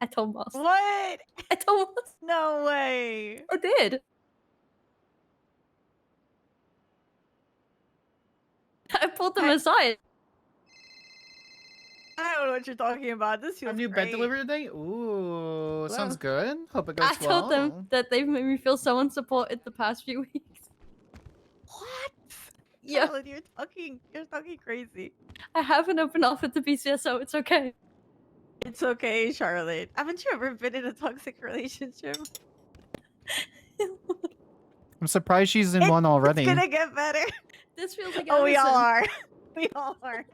I told Moss. What? I told Moss. No way. I did. I pulled them aside. I don't know what you're talking about. This feels A new great. bed delivery today? Ooh, sounds good. Hope it goes I well. told them that they've made me feel so unsupported the past few weeks. What? Yeah. Charlotte, you're talking crazy. I haven't opened off at the BCSO. It's okay. It's okay, Charlotte. Haven't you ever been in a toxic relationship? I'm surprised she's in one already. It's gonna get better. This feels like Oh, we all Anderson. are. We all are.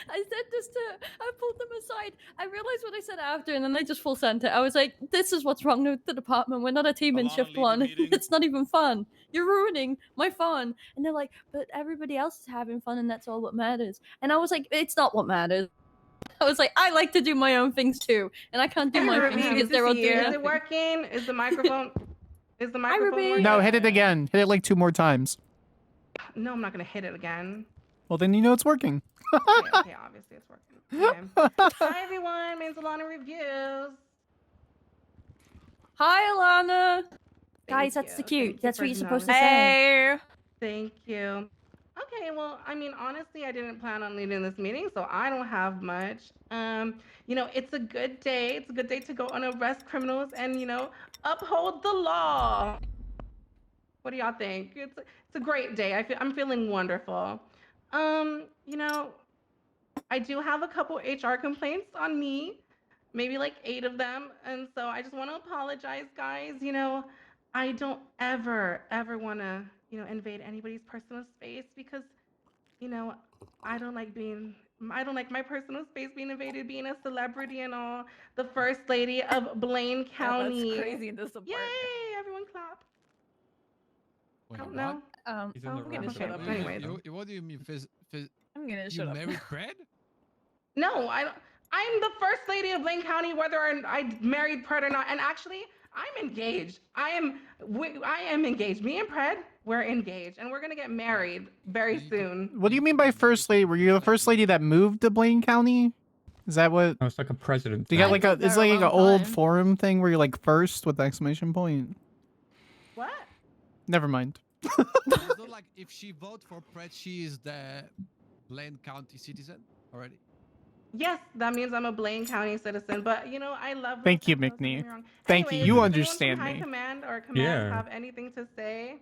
I said this to. I pulled them aside. I realized what I said after, and then I just full sent it. I was like, "This is what's wrong with the department. We're not a team in shift one. It's not even fun. You're ruining my fun." And they're like, "But everybody else is having fun, and that's all what matters." And I was like, "It's not what matters." I was like, "I like to do my own things too, and I can't do my things because they're all doing Is nothing." it working? Is the microphone? Is the microphone working? No, hit it again. Hit it like 2 more times. No, I'm not gonna hit it again. Well, then you know it's working. Okay, obviously it's working. Okay. Hi everyone, means Alana Reviews. Hi, Alana. Guys, Thank that's the you. cute. Thank you That's for what you're supposed to acknowledging. say. Thank you. Okay, well, I mean, honestly, I didn't plan on leading this meeting, so I don't have much. You know, it's a good day. It's a good day to go and arrest criminals and, you know, uphold the law. What do y'all think? It's a great day. I'm feeling wonderful. You know, I do have a couple HR complaints on me, maybe like 8 of them, and so I just want to apologize, guys. You know, I don't ever want to, you know, invade anybody's personal space because, you know, I don't like my personal space being invaded, being a celebrity and all. The first lady of Blaine County. That's crazy in this apartment. Yay! Everyone clap. Wait, I don't what? know. He's in the I'm gonna wrong shut up. place. Anyways. What do you mean? I'm gonna You shut up. married Fred? No, I don't. I'm the first lady of Blaine County, whether I married Pred or not. And actually, I'm engaged. I am engaged. Me and Pred, we're engaged, and we're gonna get married very soon. What do you mean by first lady? Were you the first lady that moved to Blaine County? Is that what? No, it's like a president. Do you got thing. like it's like an old forum thing where you're like first with exclamation point? What? Never mind. So like, if she votes for Pret, she is the Blaine County citizen already. Yes, that means I'm a Blaine County citizen. But you know, I love. Thank you, Latinos, don't get me McNee. wrong. Thank you. Anyways, You does anyone understand from High me. Command or Command Yeah. have anything to say?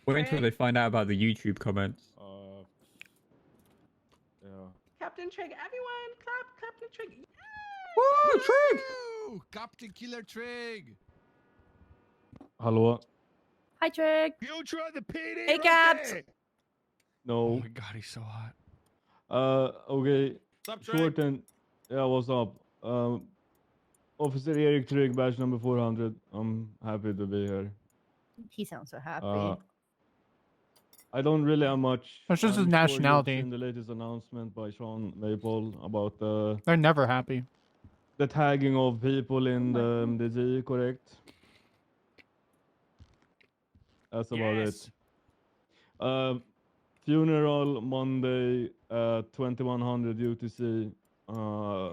Wait until they find out about the YouTube comments. Yeah. Captain Trig, everyone, clap, Captain Trig. Woo, Trig! Captain Killer Trig! Hallå? Hi, Trig. Future of the PD. Hey, Caps. No. Oh my god, he's so hot. Okay. What's up, Trig? Short and yeah, what's up? Officer Eric Trigg, badge number 400. I'm happy to be here. He sounds so happy. I don't really have much. That's just his I'm sure you've nationality. seen the latest announcement by Sean Maple about They're never happy. the tagging of people in the MDG, correct? That's about it. Funeral Monday at 2100 UTC. We're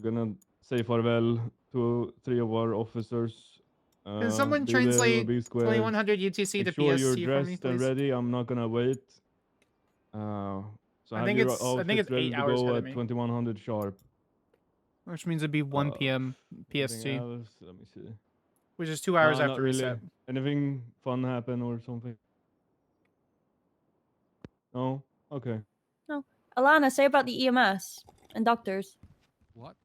gonna say farewell to 3 of our officers. Can someone Be there or translate be squared. 2100 UTC Make to sure you're PST for me, dressed and please? ready. I'm not gonna wait. So I have think your it's- I think outfits it's ready 8 to hours go ahead at of me. 2100 sharp. Which means it'd be 1 p.m. Anything PST, else? Let me see. which is 2 hours Nah, after not really. reset. Anything fun happen or something? No? Okay. No. Alana, say about the EMS and doctors. What?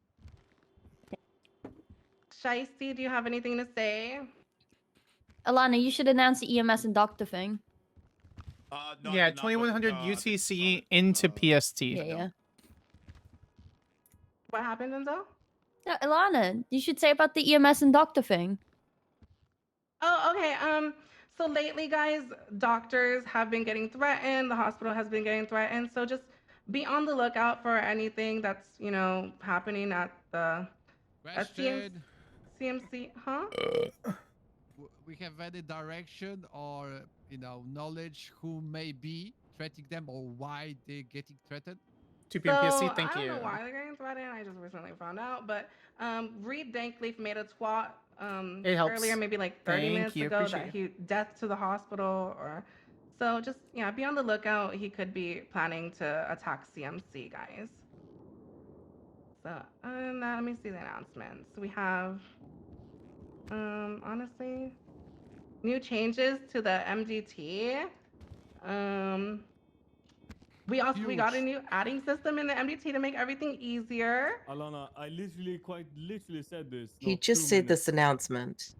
Shiesty, do you have anything to say? Alana, you should announce the EMS and doctor thing. Yeah, 2100 UTC into PST. Yeah. What happened, Denzel? No, Alana, you should say about the EMS and doctor thing. Oh, okay. So lately, guys, doctors have been getting threatened. The hospital has been getting threatened. So just be on the lookout for anything that's, you know, happening at the CMC, huh? We have any direction or knowledge who may be threatening them or why they're getting threatened? 2 p.m. PST, So, thank I you. don't know why they're getting threatened. I just recently found out. But Reed Dankleaf made a twat It helps. earlier, maybe like 30 Thank minutes you, ago, appreciate that he death to the hospital or so. Just yeah, be on the lookout. He could be planning to attack CMC, guys. So let me see the announcements. We have honestly new changes to the MDT. We got a new adding system in the MDT to make everything easier. Alana, I quite literally said this. He just said this announcement.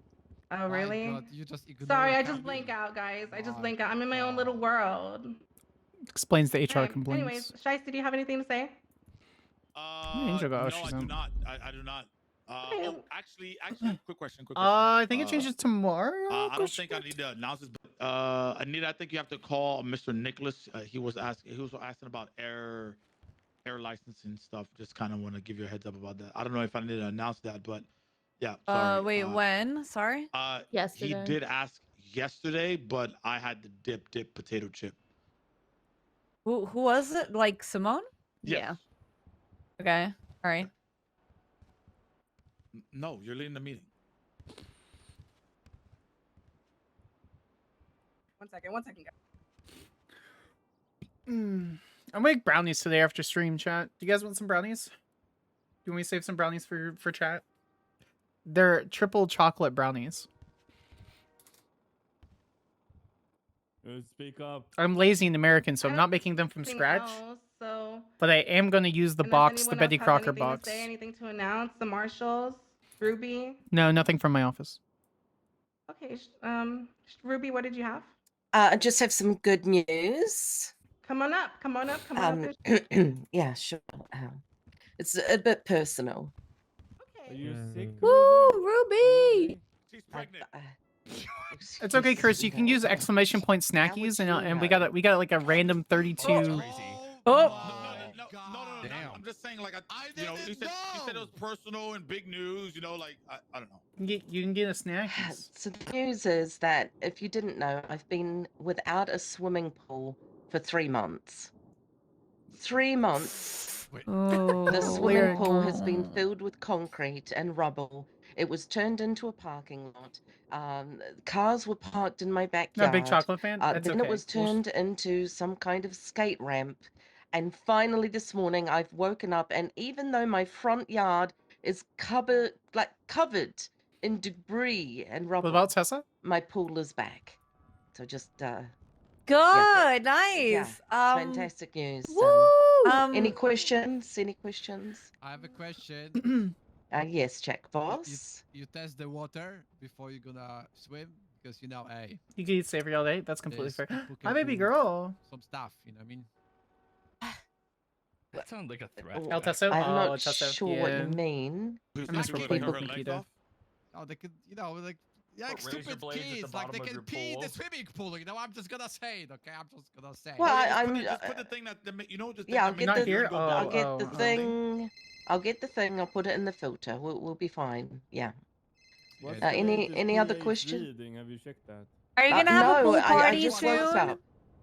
Oh, really? God, you just ignore Sorry, your I just family. blank out, guys. I just blank out. I'm in my own little world. Explains the HR Alright, complaints. anyways, Shiesty, do you have anything to say? Angel got No, she's I do on. not. I do not. Okay. Actually, quick question. I think it changes tomorrow. I don't think I need to announce this, but Anita, I think you have to call Mr. Nicholas. He was asking about air licensing stuff. Just kind of want to give you a heads up about that. I don't know if I need to announce that, but yeah. Sorry. Wait, when? Sorry? He did ask yesterday, but I had to dip potato chip. Who was it? Like Simone? Yes. Yeah. Okay. All right. No, you're leading the meeting. One second. I'll make brownies today after stream, chat. Do you guys want some brownies? Do you want me to save some brownies for chat? They're triple chocolate brownies. Speak up. I'm lazy and American, so I'm not making them from Anything scratch. else, so But I am going to use the box, the anyone Betty else have Crocker anything to box. say, anything to announce? The Marshals, Ruby. No, nothing from my office. Okay, Ruby, what did you have? I just have some good news. Come on up. Yeah, sure. It's a bit personal. Are you sick? Woo, Ruby! She's pregnant. It's okay, Chris. You can use exclamation point snackies, and we got like a random 32. No. I'm just saying, like, you said it was personal and big news. Like I don't know. You can get a snackies. So the news is that if you didn't know, I've been without a swimming pool for 3 months. 3 months. Oh, The swimming pool has been filled with concrete and rubble. It was turned into a parking lot. Cars were parked in my backyard. Not a big chocolate fan? That's Then okay. it was turned into some kind of skate ramp. And finally this morning I've woken up, and even though my front yard is covered in debris and rubble, What about Tessa? my pool is back. So just Good, yeah, nice. it's fantastic news. Woo! Any questions? Any questions? I have a question. Yes, check boss. You test the water before you're gonna swim because hey. You can eat savory all day. That's completely there's fair. people Hi, can baby do girl. Some stuff, you know what I mean? That sounds like a threat. El Tesso? I'm Oh, not Tesso. sure what Yeah. you mean. I miss playing Pokemon Pita. Oh, they could, like Yeah, like Put razor stupid blades at the kids, like they bottom of can your pee in the pool. swimming pool. You know, I'm just gonna say it. Okay, I'm just gonna say. Well, Oh, yeah, I'm. just put the thing that you know. Just Yeah, I'll get the. here? I'll get the Oh. thing. I'll get the thing. I'll put it in the filter. We'll be fine. Yeah. What's Uh, the any latest any other pH question? reading? Have you checked that? Are you gonna have a no, pool I party just woke soon? up.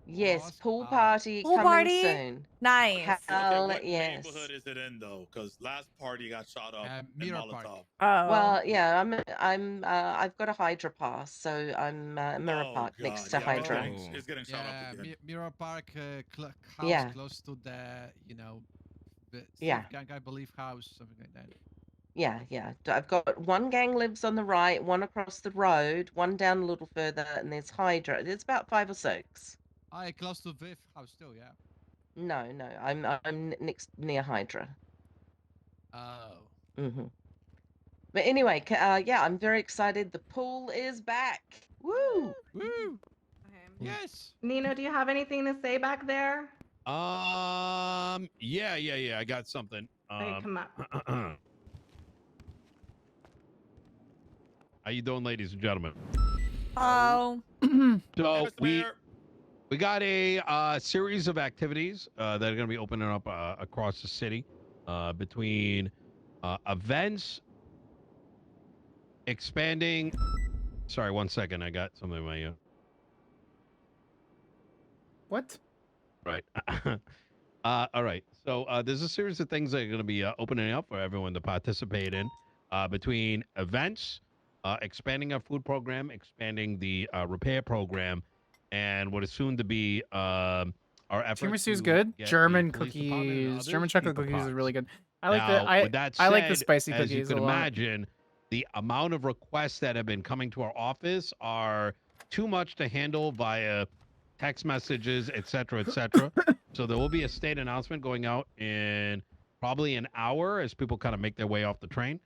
Yes, pool party Pool coming party? soon. Nice. Hell What yes. neighborhood is it in though? Because last party got shot up in Mirror Molotov. Oh. Well, yeah, I've got a Hydra pass, so I'm Mirror Oh, Park next God, to yeah, Hydra. it's getting shot up again. Mirror Park house Yeah. close to the, the Yeah. Gang, I believe, house, something like that. Yeah. I've got one gang lives on the right, one across the road, one down a little further, and there's Hydra. There's about 5 or 6. Close to Viv house still, yeah. No, I'm near Hydra. Oh. But anyway, yeah, I'm very excited. The pool is back. Woo! Woo! Yes. Nino, do you have anything to say back there? Yeah. I got something. Okay, come up. How you doing, ladies and gentlemen? Oh. So we got a series of activities that are going to be opening up across the city between events, expanding. Sorry, 1 second. I got something in my ear. What? Right. All right. So there's a series of things that are going to be opening up for everyone to participate in between events, expanding our food program, expanding the repair program, and what is soon to be our effort. Tiramisu is to good. get the German police department and cookies, others German chocolate into cookies is parks. really good. I like Now, with that I like the said, spicy as you cookies could a lot. imagine, the amount of requests that have been coming to our office are too much to handle via text messages, etc., etc. So there will be a state announcement going out in probably an hour as people kind of make their way off the train.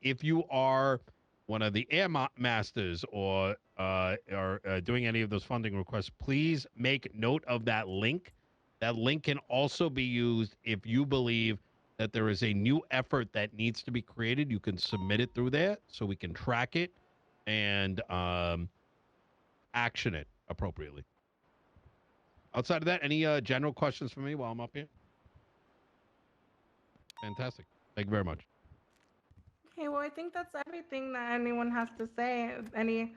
If you are one of the air masters or are doing any of those funding requests, please make note of that link. That link can also be used if you believe that there is a new effort that needs to be created. You can submit it through there so we can track it and action it appropriately. Outside of that, any general questions for me while I'm up here? Fantastic. Thank you very much. Okay, well, I think that's everything that anyone has to say. I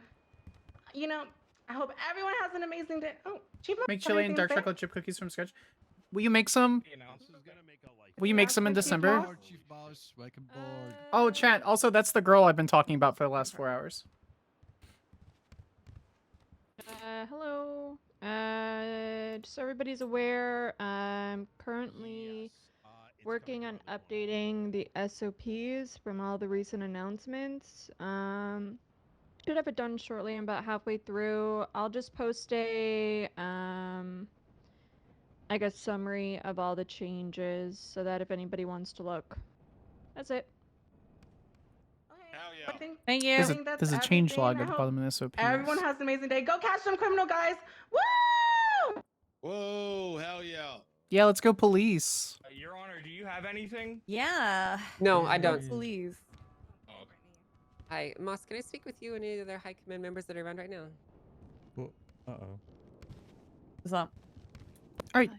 hope everyone has an amazing day. Oh, Chief, Make chili and dark chocolate chip cookies from scratch. Will you make some? Will you make some in December? Chief Boss, welcome board. Oh, chat. Also, that's the girl I've been talking about for the last 4 hours. Hello. Just so everybody's aware, I'm currently working on updating the SOPs from all the recent announcements. Should have it done shortly. I'm about halfway through. I'll just post a like a summary of all the changes so that if anybody wants to look. That's it. Thank you. There's a change log at the bottom of the SOP. Everyone has an amazing day. Go catch some criminal guys. Woo! Whoa, hell yeah. Yeah, let's go police. Your Honor, do you have anything? Yeah. No, I don't. Please. Hi, Moss. Can I speak with you and any other High Command members that are around right now? Uh-oh. What's up? All right.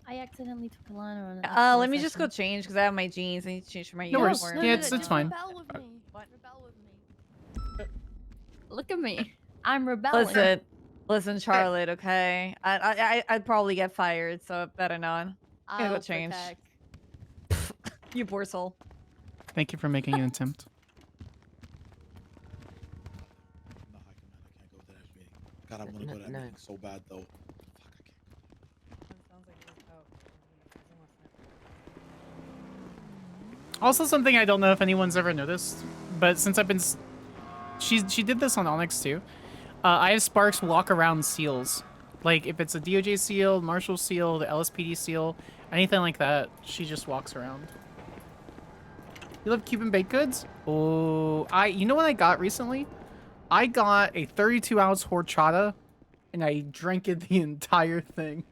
I accidentally took a line on Let me just go change because I have my jeans. I need to change for my No worries. uniform. Yeah, it's fine. Rebel with me. Rebel with me. Look at me. I'm rebelling. Listen, Charlotte. Okay, I'd probably get fired, so better not. I'm gonna go I'll change. protect. You poor soul. Thank you for making an attempt. God, I want to go to that meeting so bad though. Also, something I don't know if anyone's ever noticed, but since I've been, she did this on Onyx too. I have Sparks walk around seals, like if it's a DOJ seal, Marshal seal, the LSPD seal, anything like that. She just walks around. You love Cuban baked goods? Oh, you know what I got recently? I got a 32-ounce horchata, and I drank it the entire thing.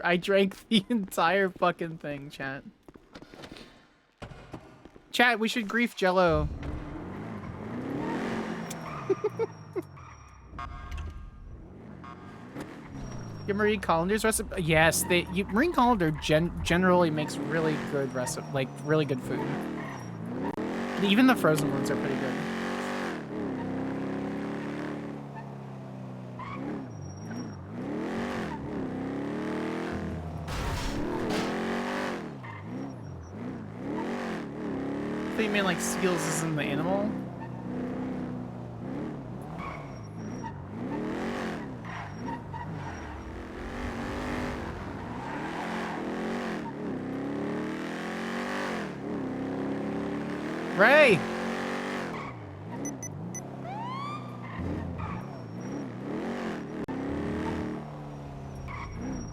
I drank the entire fucking thing, chat. Chat, we should grief Jello. Your Marie Collander's recipe? Yes, Marie Collander generally makes really good really good food. Even the frozen ones are pretty good. I think you mean like seals is in the animal? Ray!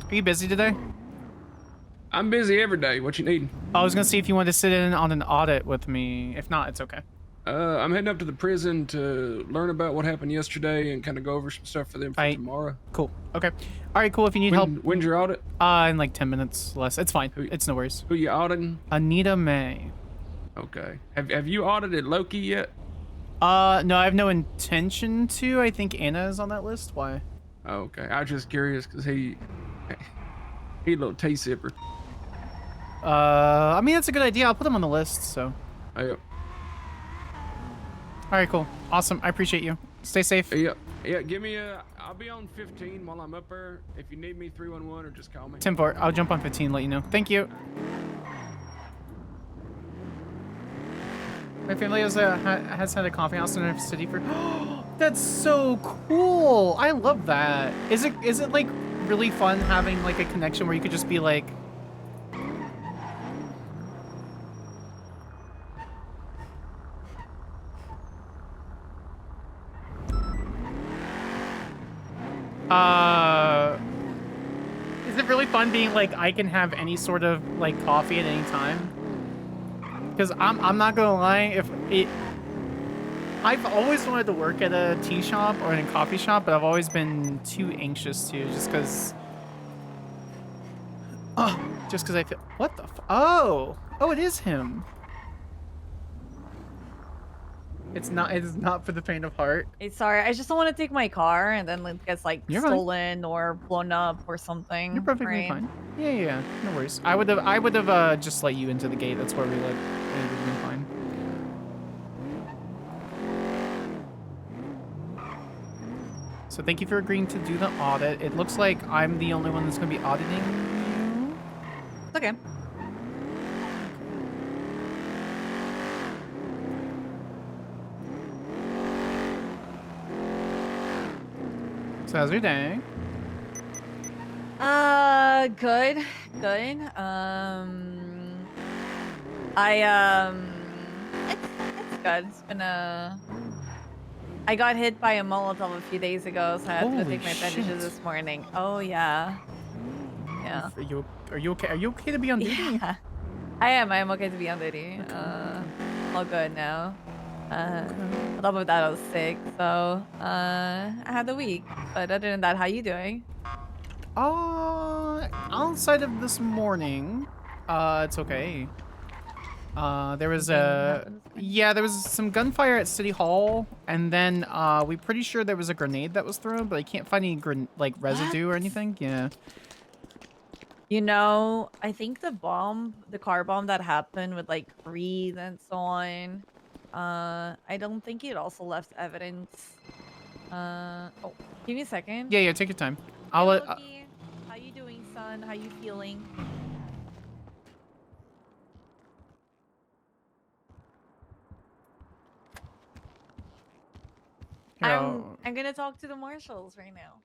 Are you busy today? I'm busy every day. What you need? I was gonna see if you wanted to sit in on an audit with me. If not, it's okay. I'm heading up to the prison to learn about what happened yesterday and kind of go over some stuff for them for tomorrow. Cool. Okay. All right, cool. If you need help. When's your audit? In like 10 minutes less. It's fine. It's no worries. Who you auditing? Anita May. Okay. Have you audited Loki yet? No, I have no intention to. I think Anna is on that list. Why? Okay. I was just curious because he a little tea sipper. I mean, that's a good idea. I'll put him on the list, so. Yeah. All right, cool. Awesome. I appreciate you. Stay safe. Yeah. Give me I'll be on 15 while I'm up there. If you need me, 311 or just call me. 10-4. I'll jump on 15 and let you know. Thank you. My family has had a coffee house in our city for. That's so cool. I love that. Is it like really fun having like a connection where you could just be like. Is it really fun being like I can have any sort of like coffee at any time? Because I'm not gonna lie, I've always wanted to work at a tea shop or in a coffee shop, but I've always been too anxious to, just because I feel, what the oh it is him. It is not for the faint of heart. Hey, sorry, I just don't want to take my car and then it gets like You're fine. stolen or blown up or something. You're perfectly right? fine. Yeah, no worries. I would have just let you into the gate. That's where we live. It would have been fine. So thank you for agreeing to do the audit. It looks like I'm the only one that's going to be auditing you. It's okay. So how's your day? Good. It's good. It's been I got hit by a Molotov a few days ago, so I had to go Holy take my shit. bandages this morning. Oh yeah. Yeah. Are you okay? Are you okay to be on duty? Yeah. I am okay to be on duty. All good now. On top of that, I was sick, so I had a week. But other than that, how you doing? Outside of this morning, it's okay. There was there was some gunfire at City Hall, and then we pretty sure there was a grenade that was thrown, but I can't find any residue or anything. Yeah. You know, I think the car bomb that happened with like Reed and so on, I don't think it also left evidence. Oh, give me a second. Yeah, take your time. Hey, Loki. How you doing, son? How you feeling? I'm gonna talk to the marshals right now.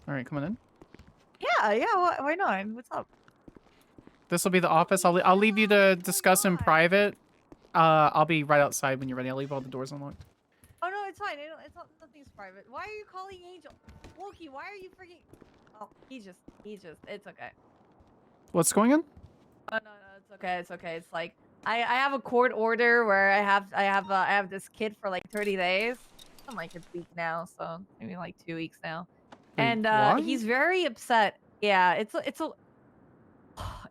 All right, come on in. Yeah, why not? What's up? This will be the office. I'll leave you to discuss in private. I'll be right outside when you're ready. I'll leave all the doors unlocked. Oh no, it's fine. It's not, nothing's private. Why are you calling Angel? Loki, why are you freaking? Oh, he's just. It's okay. What's going on? Oh no, it's okay. It's like I have a court order where I have this kid for like 30 days. I'm like a week now, so maybe like 2 weeks now. Wait, And what? he's very upset. Yeah,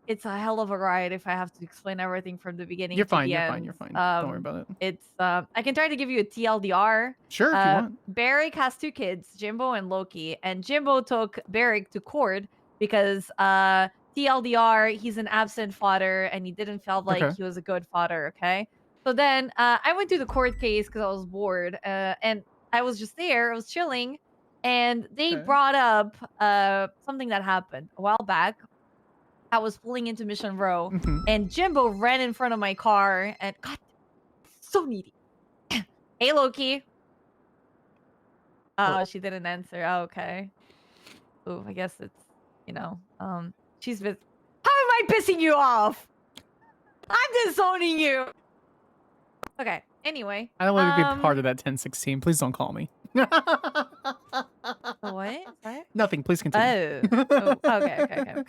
it's a hell of a ride if I have to explain everything from the beginning. You're to fine. the You're end. fine. You're fine. Don't worry about it. It's I can try to give you a TLDR. Sure, if you want. Barrick has 2 kids, Jimbo and Loki, and Jimbo took Barrick to court because TLDR, he's an absent father and he didn't feel like Okay. he was a good father. Okay, so then I went to the court case because I was bored and I was just there. I was chilling, and they brought up something that happened a while back. I was pulling into Mission Row, and Jimbo ran in front of my car, and God, so needy. Hey, Loki. Oh, she didn't answer. Oh, okay. Ooh, I guess it's, she's with. How am I pissing you off? I'm disowning you. Okay. Anyway. I don't want to be part of that 1016. Please don't call me. What? Sorry? Nothing. Please continue. Okay.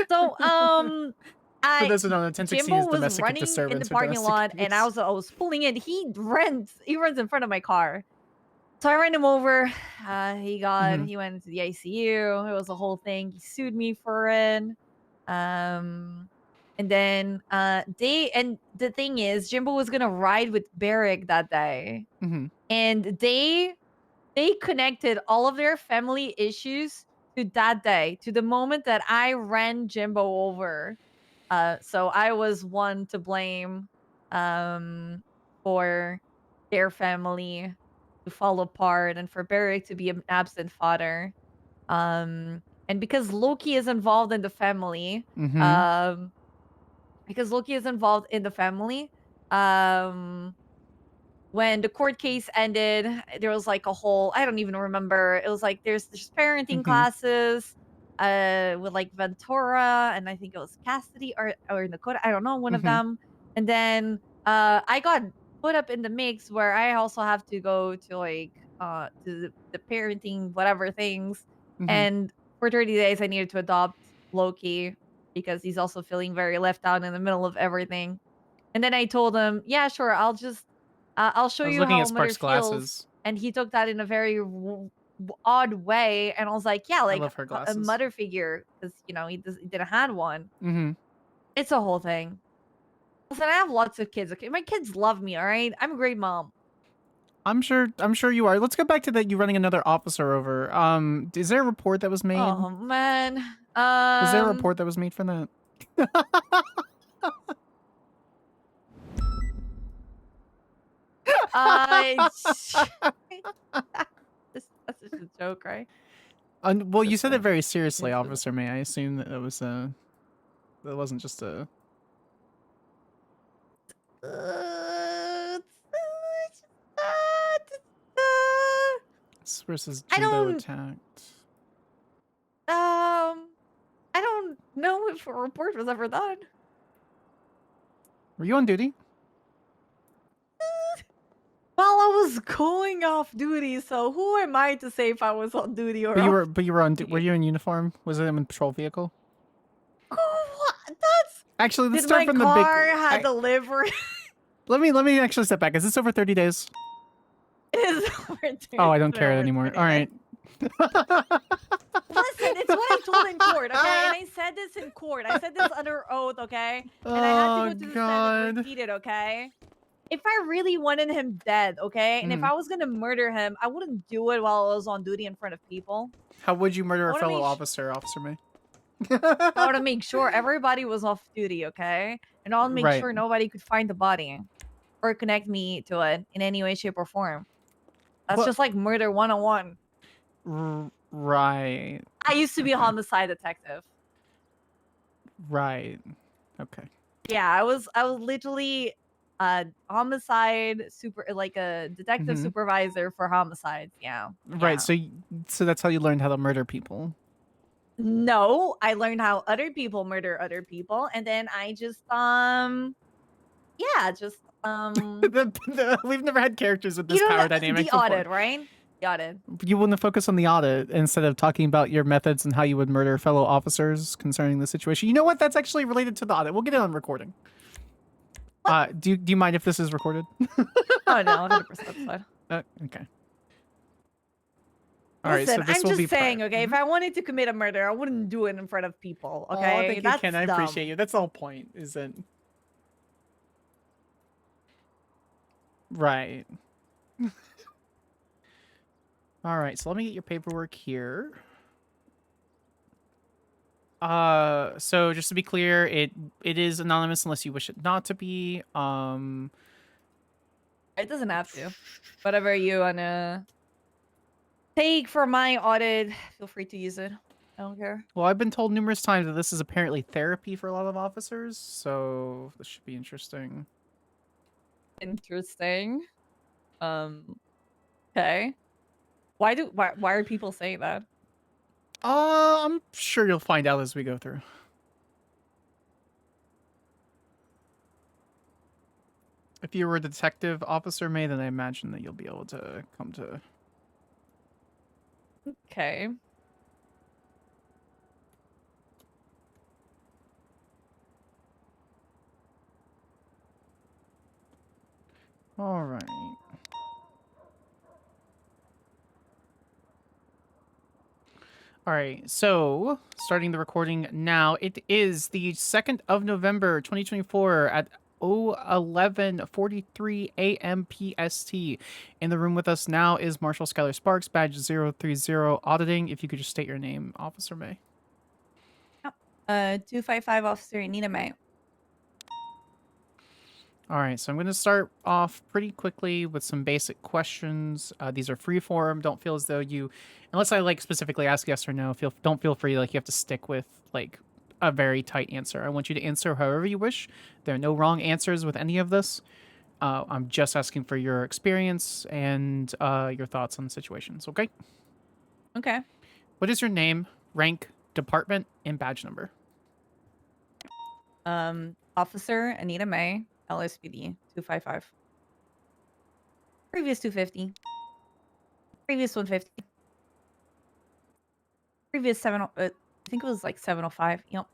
So, For those who don't know, 1016 Jimbo is was domestic running in disturbance the or parking domestic lot, and I was pulling in. He runs in front of my car. So I ran him over. He went into the ICU. It was a whole thing. He sued me for it. And then the thing is, Jimbo was gonna ride with Barrick that day, and they connected all of their family issues to that day, to the moment that I ran Jimbo over. So I was one to blame for their family to fall apart and for Barrick to be an absent father. And because Loki is involved in the family, when the court case ended, there was like a whole, I don't even remember. It was like there's parenting classes with like Ventura and I think it was Cassidy or Dakota. I don't know, one of them. And then I got put up in the mix where I also have to go to like to the parenting whatever things. And for 30 days I needed to adopt Loki because he's also feeling very left out in the middle of everything. And then I told him, yeah, sure, I'll show you how mother feels. And he took that in a very odd way. And I was like, yeah, like love her a glasses. mother figure, because he didn't have one. It's a whole thing. Listen, I have lots of kids. Okay, my kids love me. All right, I'm a great mom. I'm sure you are. Let's go back to that. You running another officer over. Is there a report that was made? Oh man. Was there a report that was made for that? That's just a joke, right? Well, you said it very seriously, Officer May. I assume that it was that wasn't just a. This versus Jimbo attacked. I don't know if a report was ever done. Were you on duty? Well, I was going off duty, so who am I to say if I was on duty or? But you were on. Were you in uniform? Was it in a patrol vehicle? What? That's actually. Let's Did start my from the big. car had delivery? Let me actually step back. Is this over 30 days? It is over 30. Oh, I don't care anymore. All right. Listen, it's what I told in court, okay? And I said this in court. I said this under oath, okay? And I had to go to the stand and repeat it, okay? If I really wanted him dead, okay? And if I was gonna murder him, I wouldn't do it while I was on duty in front of people. How would you murder a fellow officer, Officer May? I want to make sure everybody was off duty, okay? And I'll make sure nobody could find the body or connect me to it in any way, shape, or form. That's just like murder 101. Right. I used to be a homicide detective. Right. Okay. Yeah, I was literally a homicide like a detective supervisor for homicides. Yeah. Right. So that's how you learned how to murder people. No, I learned how other people murder other people, and then I just we've never had characters with this power dynamic. The audit, right? The audit. You want to focus on the audit instead of talking about your methods and how you would murder fellow officers concerning the situation. You know what? That's actually related to the audit. We'll get it on recording. Do you mind if this is recorded? Oh no, 100% fine. Okay. All right, so Listen, this I'm will just be saying, private. okay. If I wanted to commit a murder, I wouldn't do it in front of people. Oh, Okay, thank you, that's Ken. I appreciate dumb. you. That's the whole point, isn't right? All right, so let me get your paperwork here. So just to be clear, it is anonymous unless you wish it not to be. It doesn't have to. Whatever you wanna take for my audit, feel free to use it. I don't care. Well, I've been told numerous times that this is apparently therapy for a lot of officers, so this should be interesting. Interesting. Okay. Why are people saying that? I'm sure you'll find out as we go through. If you were a detective officer, May, then I imagine that you'll be able to come to. Okay. All right. All right, so starting the recording now. It is the 2nd of November, 2024 at 11:43 a.m. PST. In the room with us now is Marshal Skyler Sparks, badge 030 auditing. If you could just state your name, Officer May. 255 Officer Anita May. All right, so I'm going to start off pretty quickly with some basic questions. These are free form. Don't feel as though you, unless I like specifically ask yes or no, don't feel free like you have to stick with like a very tight answer. I want you to answer however you wish. There are no wrong answers with any of this. I'm just asking for your experience and your thoughts on the situations. Okay. Okay. What is your name, rank, department, and badge number? Officer Anita May, LSPD 255. Previous 250. Previous 150. Previous 7. I think it was like 705. Yep.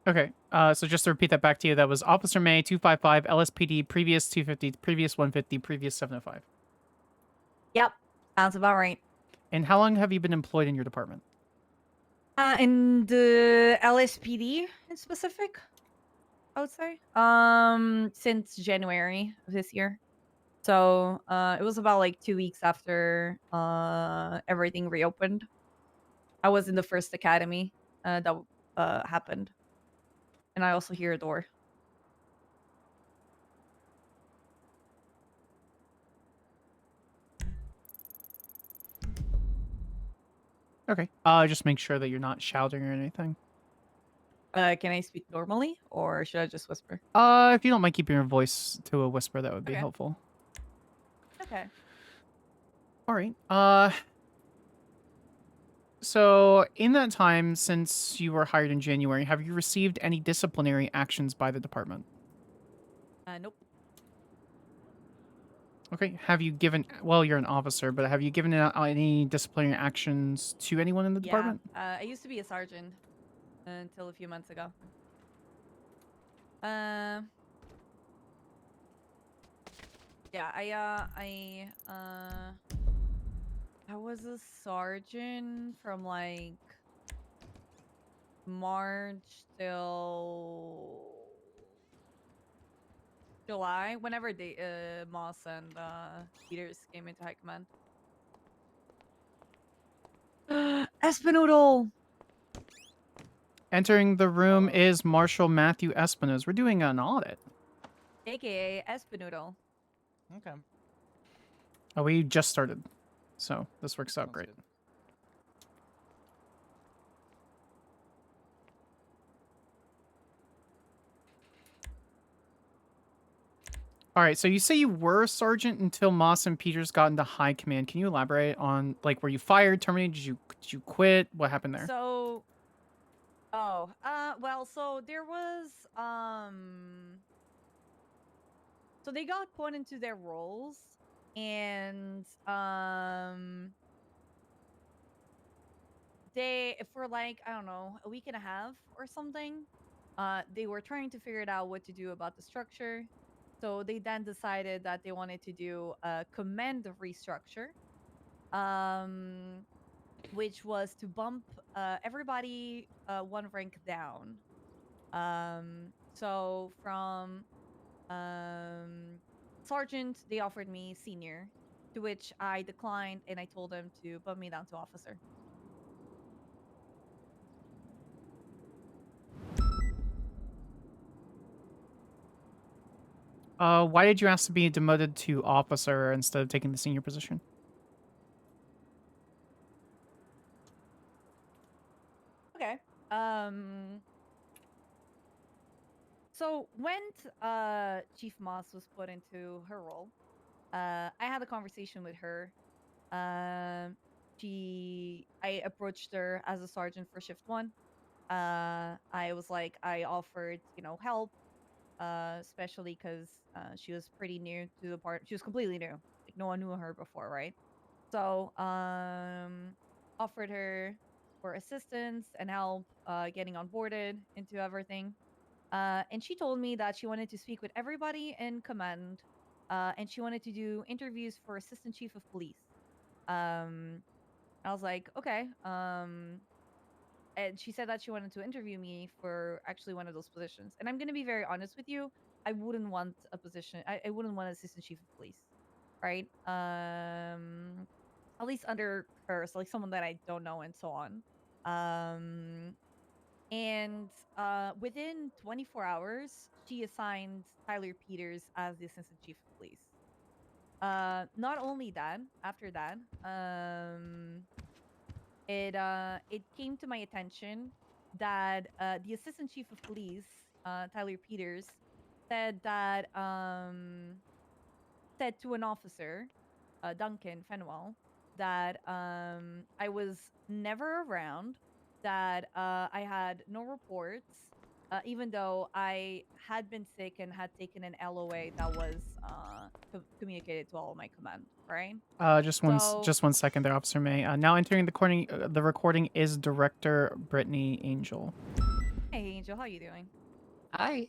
Okay, so just to repeat that back to you, that was Officer May, 255, LSPD, previous 250, previous 150, previous 705. Yep. Sounds about right. And how long have you been employed in your department? In the LSPD in specific, I would say. Since January of this year. So, it was about like 2 weeks after everything reopened. I was in the first academy that happened. And I also hear a door. Okay. Just make sure that you're not shouting or anything. Can I speak normally or should I just whisper? If you don't mind keeping your voice to a whisper, that would be Okay. helpful. Okay. All right. So in that time since you were hired in January, have you received any disciplinary actions by the department? Nope. Okay. Have you given, well, you're an officer, but have you given out any disciplinary actions to anyone in the department? I used to be a sergeant until a few months ago. Yeah, I was a sergeant from like March till July, whenever they Moss and Peters came into high command. Espinoodle! Entering the room is Marshal Matthew Espinosa. We're doing an audit. AKA Espinoodle. Okay. Oh, we just started, so this works out great. All right, so you say you were a sergeant until Moss and Peters got into high command. Can you elaborate on, like, were you fired, terminated, did you quit? What happened there? So, well, so there was, so they got put into their roles, and, they for like I don't know a week and a half or something, they were trying to figure it out what to do about the structure. So they then decided that they wanted to do a command restructure, which was to bump everybody one rank down. So from sergeant, they offered me senior, to which I declined, and I told them to bump me down to officer. Why did you ask to be demoted to officer instead of taking the senior position? Okay. So when Chief Moss was put into her role, I had a conversation with her. I approached her as a sergeant for shift 1. I was like, I offered, help, especially because she was pretty new to the part. She was completely new. Like no one knew her before, right? So, offered her for assistance and help getting onboarded into everything. And she told me that she wanted to speak with everybody in command, and she wanted to do interviews for assistant chief of police. I was like, okay. And she said that she wanted to interview me for actually one of those positions. And I'm going to be very honest with you. I wouldn't want a position. I wouldn't want assistant chief of police, right? At least under her, so like someone that I don't know and so on. And within 24 hours, she assigned Tyler Peters as the assistant chief of police. Not only that, after that, it came to my attention that the assistant chief of police, Tyler Peters, said that said to an officer, Duncan Fenwell, that I was never around, that I had no reports, even though I had been sick and had taken an LOA that was communicated to all of my command, right? Just one second there, Officer May. Now entering the recording is Director Brittany Angel. Hey, Angel, how you doing? Hi.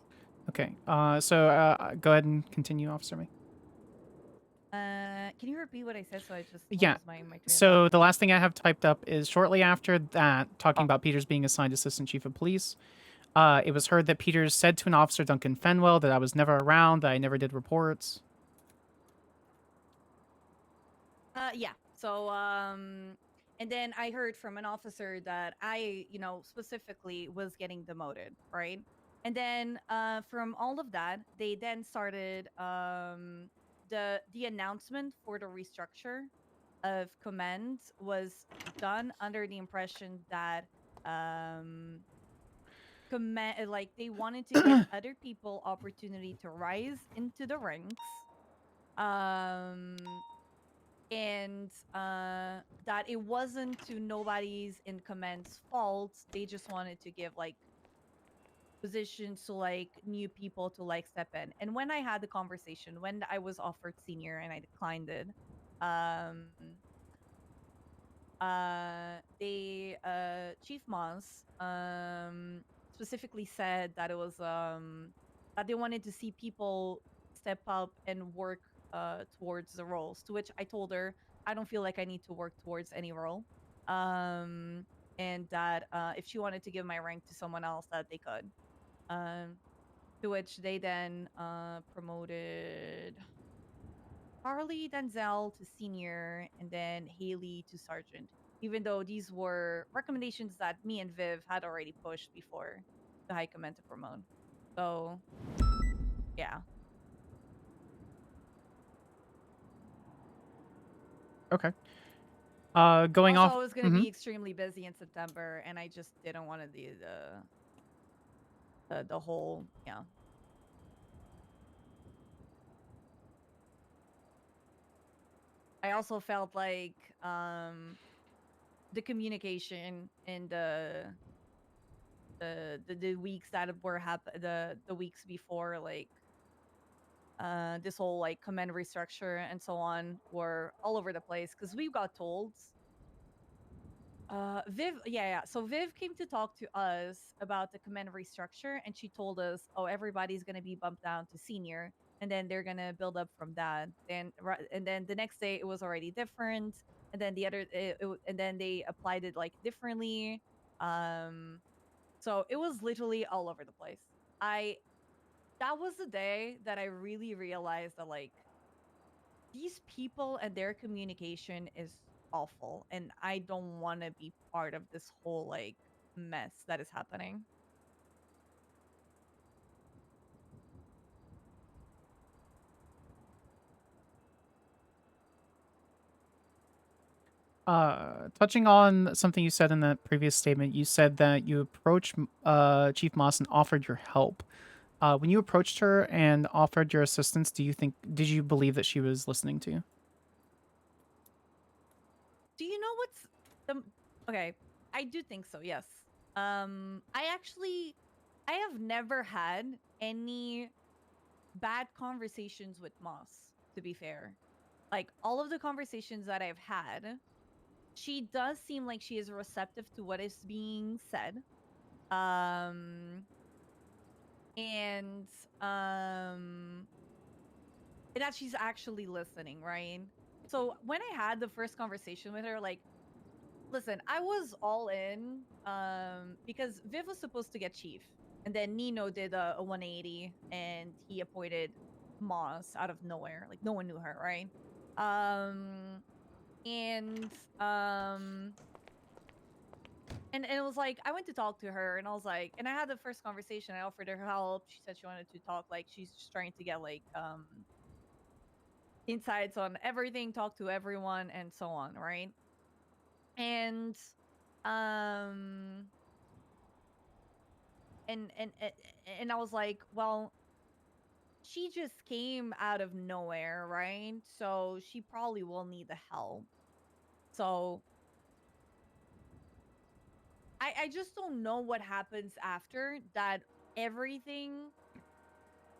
Okay. So go ahead and continue, Officer May. Can you repeat what I said so I just Yeah. lost my train of So thought? the last thing I have typed up is shortly after that, talking about Peters being assigned assistant chief of police. It was heard that Peters said to an officer, Duncan Fenwell, that I was never around, that I never did reports. Yeah. So, and then I heard from an officer that I, specifically was getting demoted, right? And then, from all of that, they then started the announcement for the restructure of command was done under the impression that command like they wanted to give other people opportunity to rise into the ranks. And that it wasn't to nobody's in command's fault. They just wanted to give like positions to like new people to like step in. And when I had the conversation, when I was offered senior and I declined it, um they Chief Moss specifically said that it was that they wanted to see people step up and work towards the roles, to which I told her I don't feel like I need to work towards any role, and that if she wanted to give my rank to someone else that they could, to which they then promoted Harley Denzel to senior, and then Haley to sergeant, even though these were recommendations that me and Viv had already pushed before the high command to promote. So, yeah. Okay. Going also, off. I was going to be extremely busy in September, and I just didn't want to do the whole, yeah. I also felt like the communication in the weeks that were the weeks before, like this whole like command restructure and so on, were all over the place because we got told Viv, yeah. So Viv came to talk to us about the command restructure, and she told us, "Oh, everybody's gonna be bumped down to senior, and then they're gonna build up from that." And then the next day it was already different, and then and then they applied it like differently. Um, so it was literally all over the place. That was the day that I really realized that like these people and their communication is awful, and I don't want to be part of this whole like mess that is happening. Touching on something you said in that previous statement, you said that you approached Chief Moss and offered your help. When you approached her and offered your assistance, did you believe that she was listening to you? Do you know what's the okay? I do think so. Yes. I have never had any bad conversations with Moss. To be fair, like all of the conversations that I've had, she does seem like she is receptive to what is being said. Um, and um, that she's actually listening, right? So when I had the first conversation with her, like, listen, I was all in because Viv was supposed to get chief, and then Nino did a 180 and he appointed Moss out of nowhere. Like no one knew her, right? Um and um and it was like I went to talk to her and I was like, and I had the first conversation. I offered her help. She said she wanted to talk, like she's just trying to get like insights on everything, talk to everyone and so on, right? And um and and I was like, well, she just came out of nowhere, right? So she probably will need the help. So I just don't know what happens after that. Everything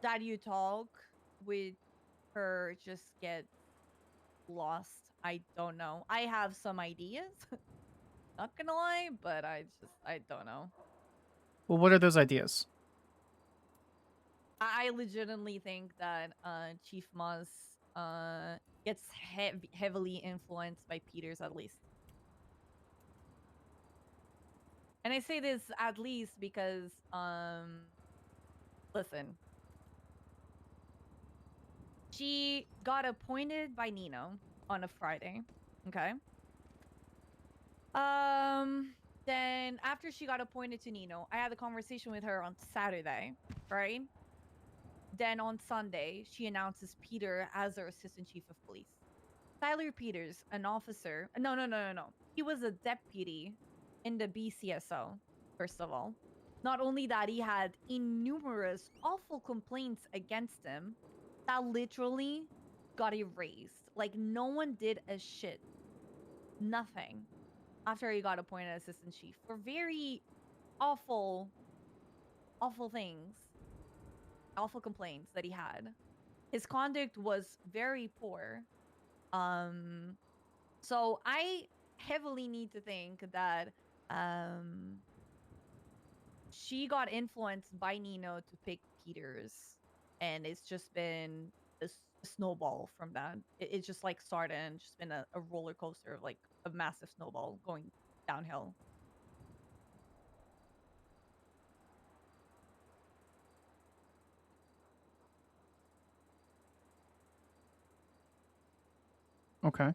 that you talk with her just gets lost. I don't know. I have some ideas. Not gonna lie, but I don't know. Well, what are those ideas? I legitimately think that Chief Moss gets heavily influenced by Peters at least. And I say this at least because listen. She got appointed by Nino on a Friday. Okay. Then after she got appointed to Nino, I had a conversation with her on Saturday, right? Then on Sunday, she announces Peter as her assistant chief of police. Tyler Peters, an officer. No. He was a deputy in the BCSO, first of all. Not only that, he had innumerous awful complaints against him that literally got erased. Like, no one did a shit. Nothing. After he got appointed assistant chief for very awful, awful things, awful complaints that he had. His conduct was very poor. Um, so I heavily need to think that she got influenced by Nino to pick Peters, and it's just been a snowball from that. It's just like started and just been a roller coaster of like a massive snowball going downhill. Okay.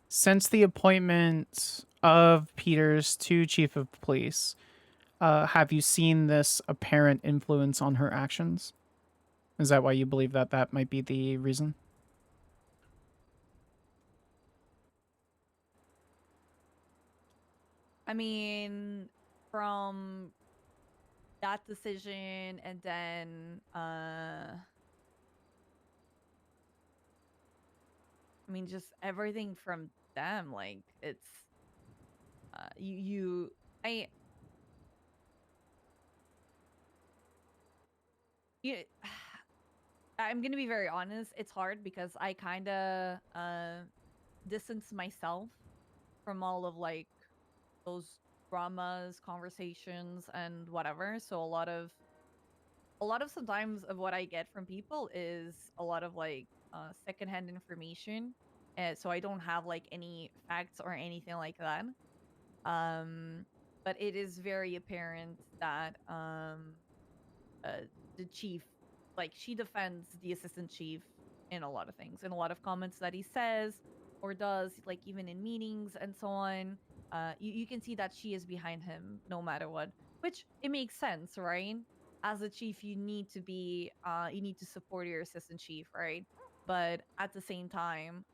Since the appointment of Peters to chief of police, have you seen this apparent influence on her actions? Is that why you believe that that might be the reason? I mean, from that decision and then I mean just everything from them, like it's you I you I'm gonna be very honest. It's hard because I kind of distance myself from all of like those dramas, conversations, and whatever. So a lot of sometimes of what I get from people is a lot of like secondhand information. So I don't have like any facts or anything like that. Um, but it is very apparent that the chief, like she defends the assistant chief in a lot of things, in a lot of comments that he says or does, like even in meetings and so on. You can see that she is behind him no matter what, which it makes sense, right? As a chief, you need to support your assistant chief, right? But at the same time,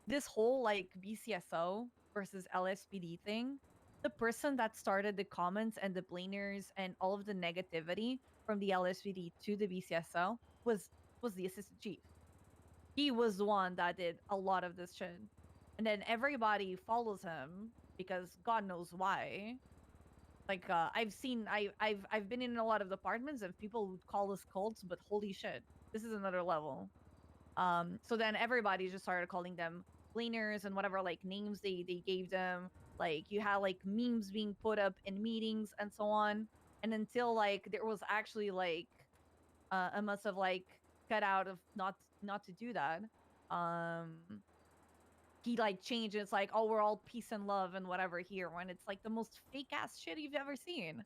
this whole like BCSO versus LSPD thing, the person that started the comments and the blamers and all of the negativity from the LSPD to the BCSO was the assistant chief. He was the one that did a lot of this shit. And then everybody follows him because God knows why. Like I've been in a lot of departments and people would call us cults, but holy shit, this is another level. So then everybody just started calling them cleaners and whatever like names they gave them. Like you had like memes being put up in meetings and so on. And until like there was actually like a must have like cut out of not to do that. Um he like changed. It's like, oh, we're all peace and love and whatever here, when it's like the most fake ass shit you've ever seen.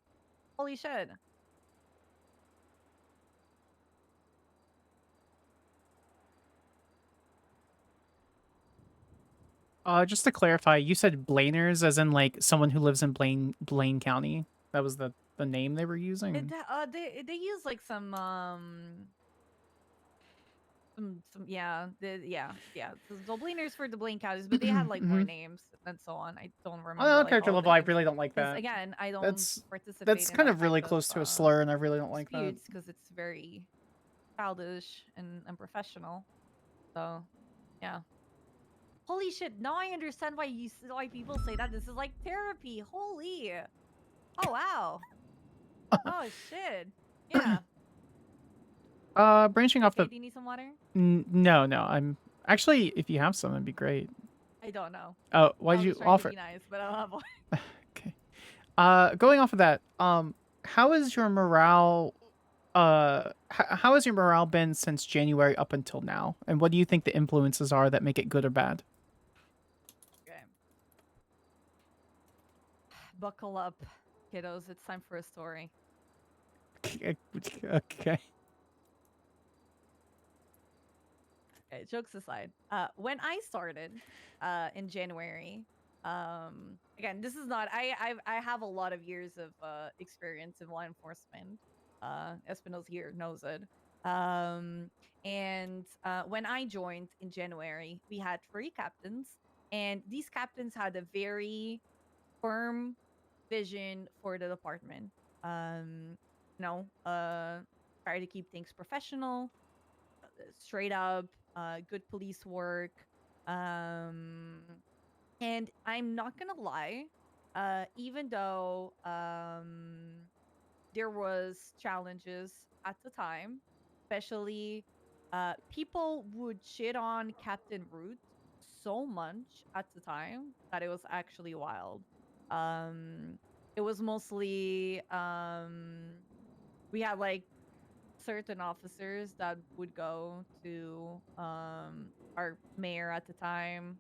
Holy shit. Just to clarify, you said Blainers as in like someone who lives in Blaine County. That was the name they were using. They use like some yeah the Dubliners for Dublin counties, but they had like more Mhm. names and so on. I don't On remember a like character all of the level, I names really don't like because that. again I don't That's participate in kind that of really type close of, to a slur, and I really don't like that. disputes because it's very childish and unprofessional. So yeah. Holy shit! Now I understand why people say that this is like therapy. Holy. Oh wow. Oh shit. Yeah. Branching off Okay, the. do you need some water? No, no. I'm actually, if you have some, it'd be great. I don't know. Oh, I why'd was you just trying offer? to be nice, but I don't have one. Going off of that, how is your morale? How has your morale been since January up until now? And what do you think the influences are that make it good or bad? Okay. Buckle up, kiddos. It's time for a story. Okay. Okay, jokes aside, when I started in January, again, this is not I have a lot of years of experience in law enforcement. Espinosa here knows it. And when I joined in January, we had 3 captains, and these captains had a very firm vision for the department. You know, try to keep things professional, straight up, good police work. Um, and I'm not gonna lie, even though there was challenges at the time, especially people would shit on Captain Root so much at the time that it was actually wild. Um, it was mostly we had like certain officers that would go to our mayor at the time,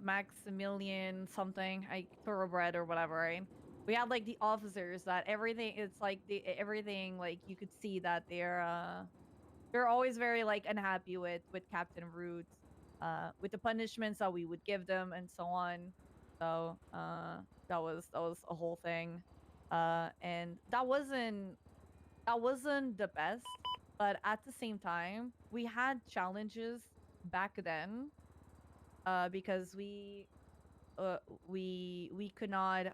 Maximilian something, I thoroughbred or whatever, right? We had like the officers that everything, it's like everything, like you could see that they're always very like unhappy with Captain Root, with the punishments that we would give them and so on. So that was a whole thing. And that wasn't the best, but at the same time, we had challenges back then, because uh, we could not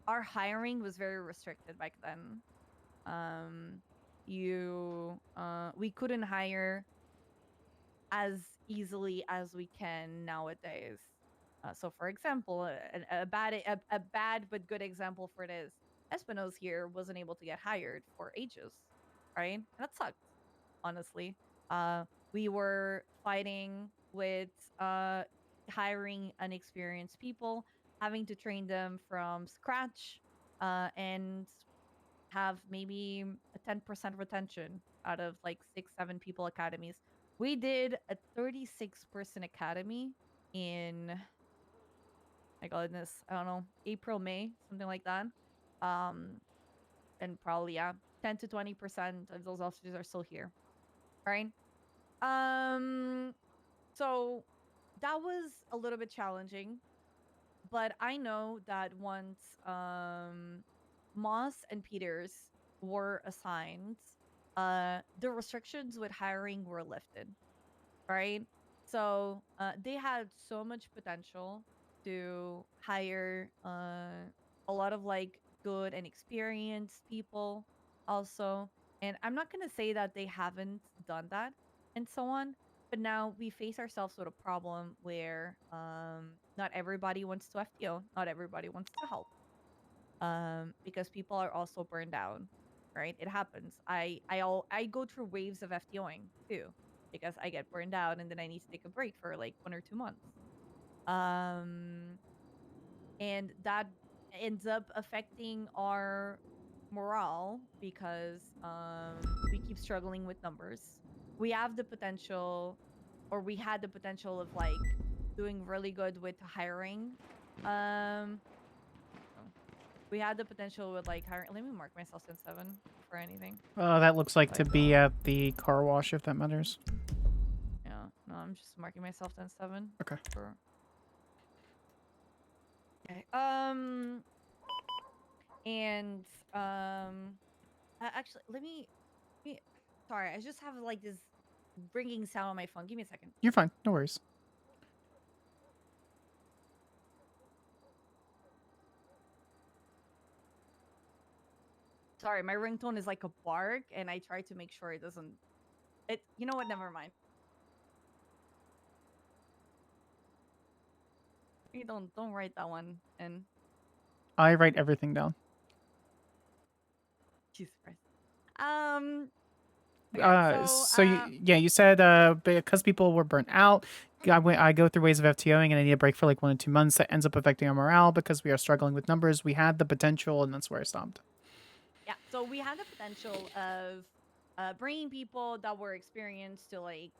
our hiring was very restricted back then. We couldn't hire as easily as we can nowadays. So, for example, a bad but good example for this. Espino's here wasn't able to get hired for ages, right? And that sucked, honestly. We were fighting with hiring inexperienced people, having to train them from scratch, and have maybe a 10% retention out of like 6, 7 people academies. We did a 36-person academy in, my goodness, I don't know, April, May, something like that. And probably, yeah, 10 to 20% of those officers are still here, right? So that was a little bit challenging, but I know that once Moss and Peters were assigned, the restrictions with hiring were lifted, right? So they had so much potential to hire a lot of like good and experienced people also. And I'm not going to say that they haven't done that and so on, but now we face ourselves with a problem where not everybody wants to FTO, not everybody wants to help, because people are also burned out, right? It happens. I go through waves of FTOing too, because I get burned out and then I need to take a break for like 1 or 2 months. And that ends up affecting our morale because we keep struggling with numbers. We have the potential, or we had the potential of like doing really good with hiring. We had the potential with like hiring. Let me mark myself in 7 for anything. That looks like to Like, be at the car wash, if that matters. yeah, no, I'm just marking myself 10-7. Okay. For... Okay. And actually, let me. Sorry, I just have like this ringing sound on my phone. Give me a second. You're fine. No worries. Sorry, my ringtone is like a bark, and I try to make sure it doesn't. It. You know what? Never mind. You don't write that one in. I write everything down. Jesus Christ. Okay, You said because people were burnt out, I go through waves of FTOing and I need a break for like 1 to 2 months. That ends up affecting our morale because we are struggling with numbers. We had the potential, and that's where I stopped. Yeah, so we had the potential of bringing people that were experienced to like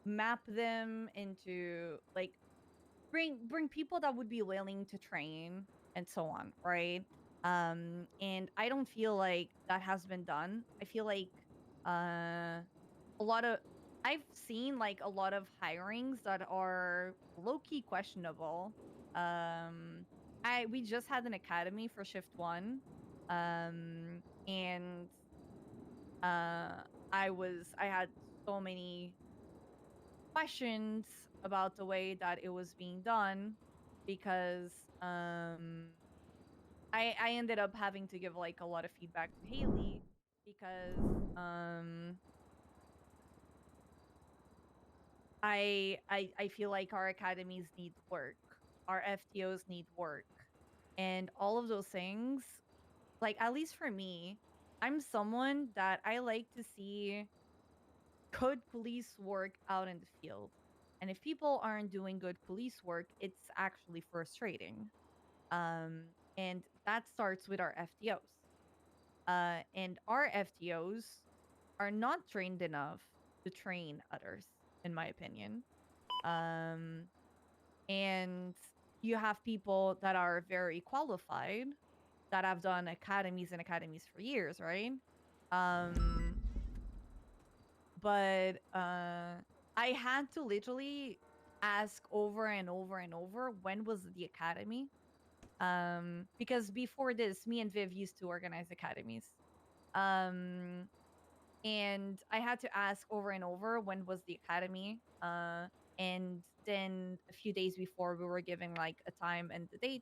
map them into like bring people that would be willing to train and so on, right? And I don't feel like that has been done. I feel like a lot of I've seen like a lot of hirings that are low-key questionable. We just had an academy for shift 1. And I had so many questions about the way that it was being done because I ended up having to give like a lot of feedback to Haley because I feel like our academies need work, our FTOs need work, and all of those things. Like, at least for me, I'm someone that I like to see good police work out in the field. And if people aren't doing good police work, it's actually frustrating. And that starts with our FTOs. And our FTOs are not trained enough to train others, in my opinion. And you have people that are very qualified that have done academies and academies for years, right? But I had to literally ask over and over and over when was the academy, because before this, me and Viv used to organize academies, and I had to ask over and over when was the academy, and then a few days before we were giving like a time and the date.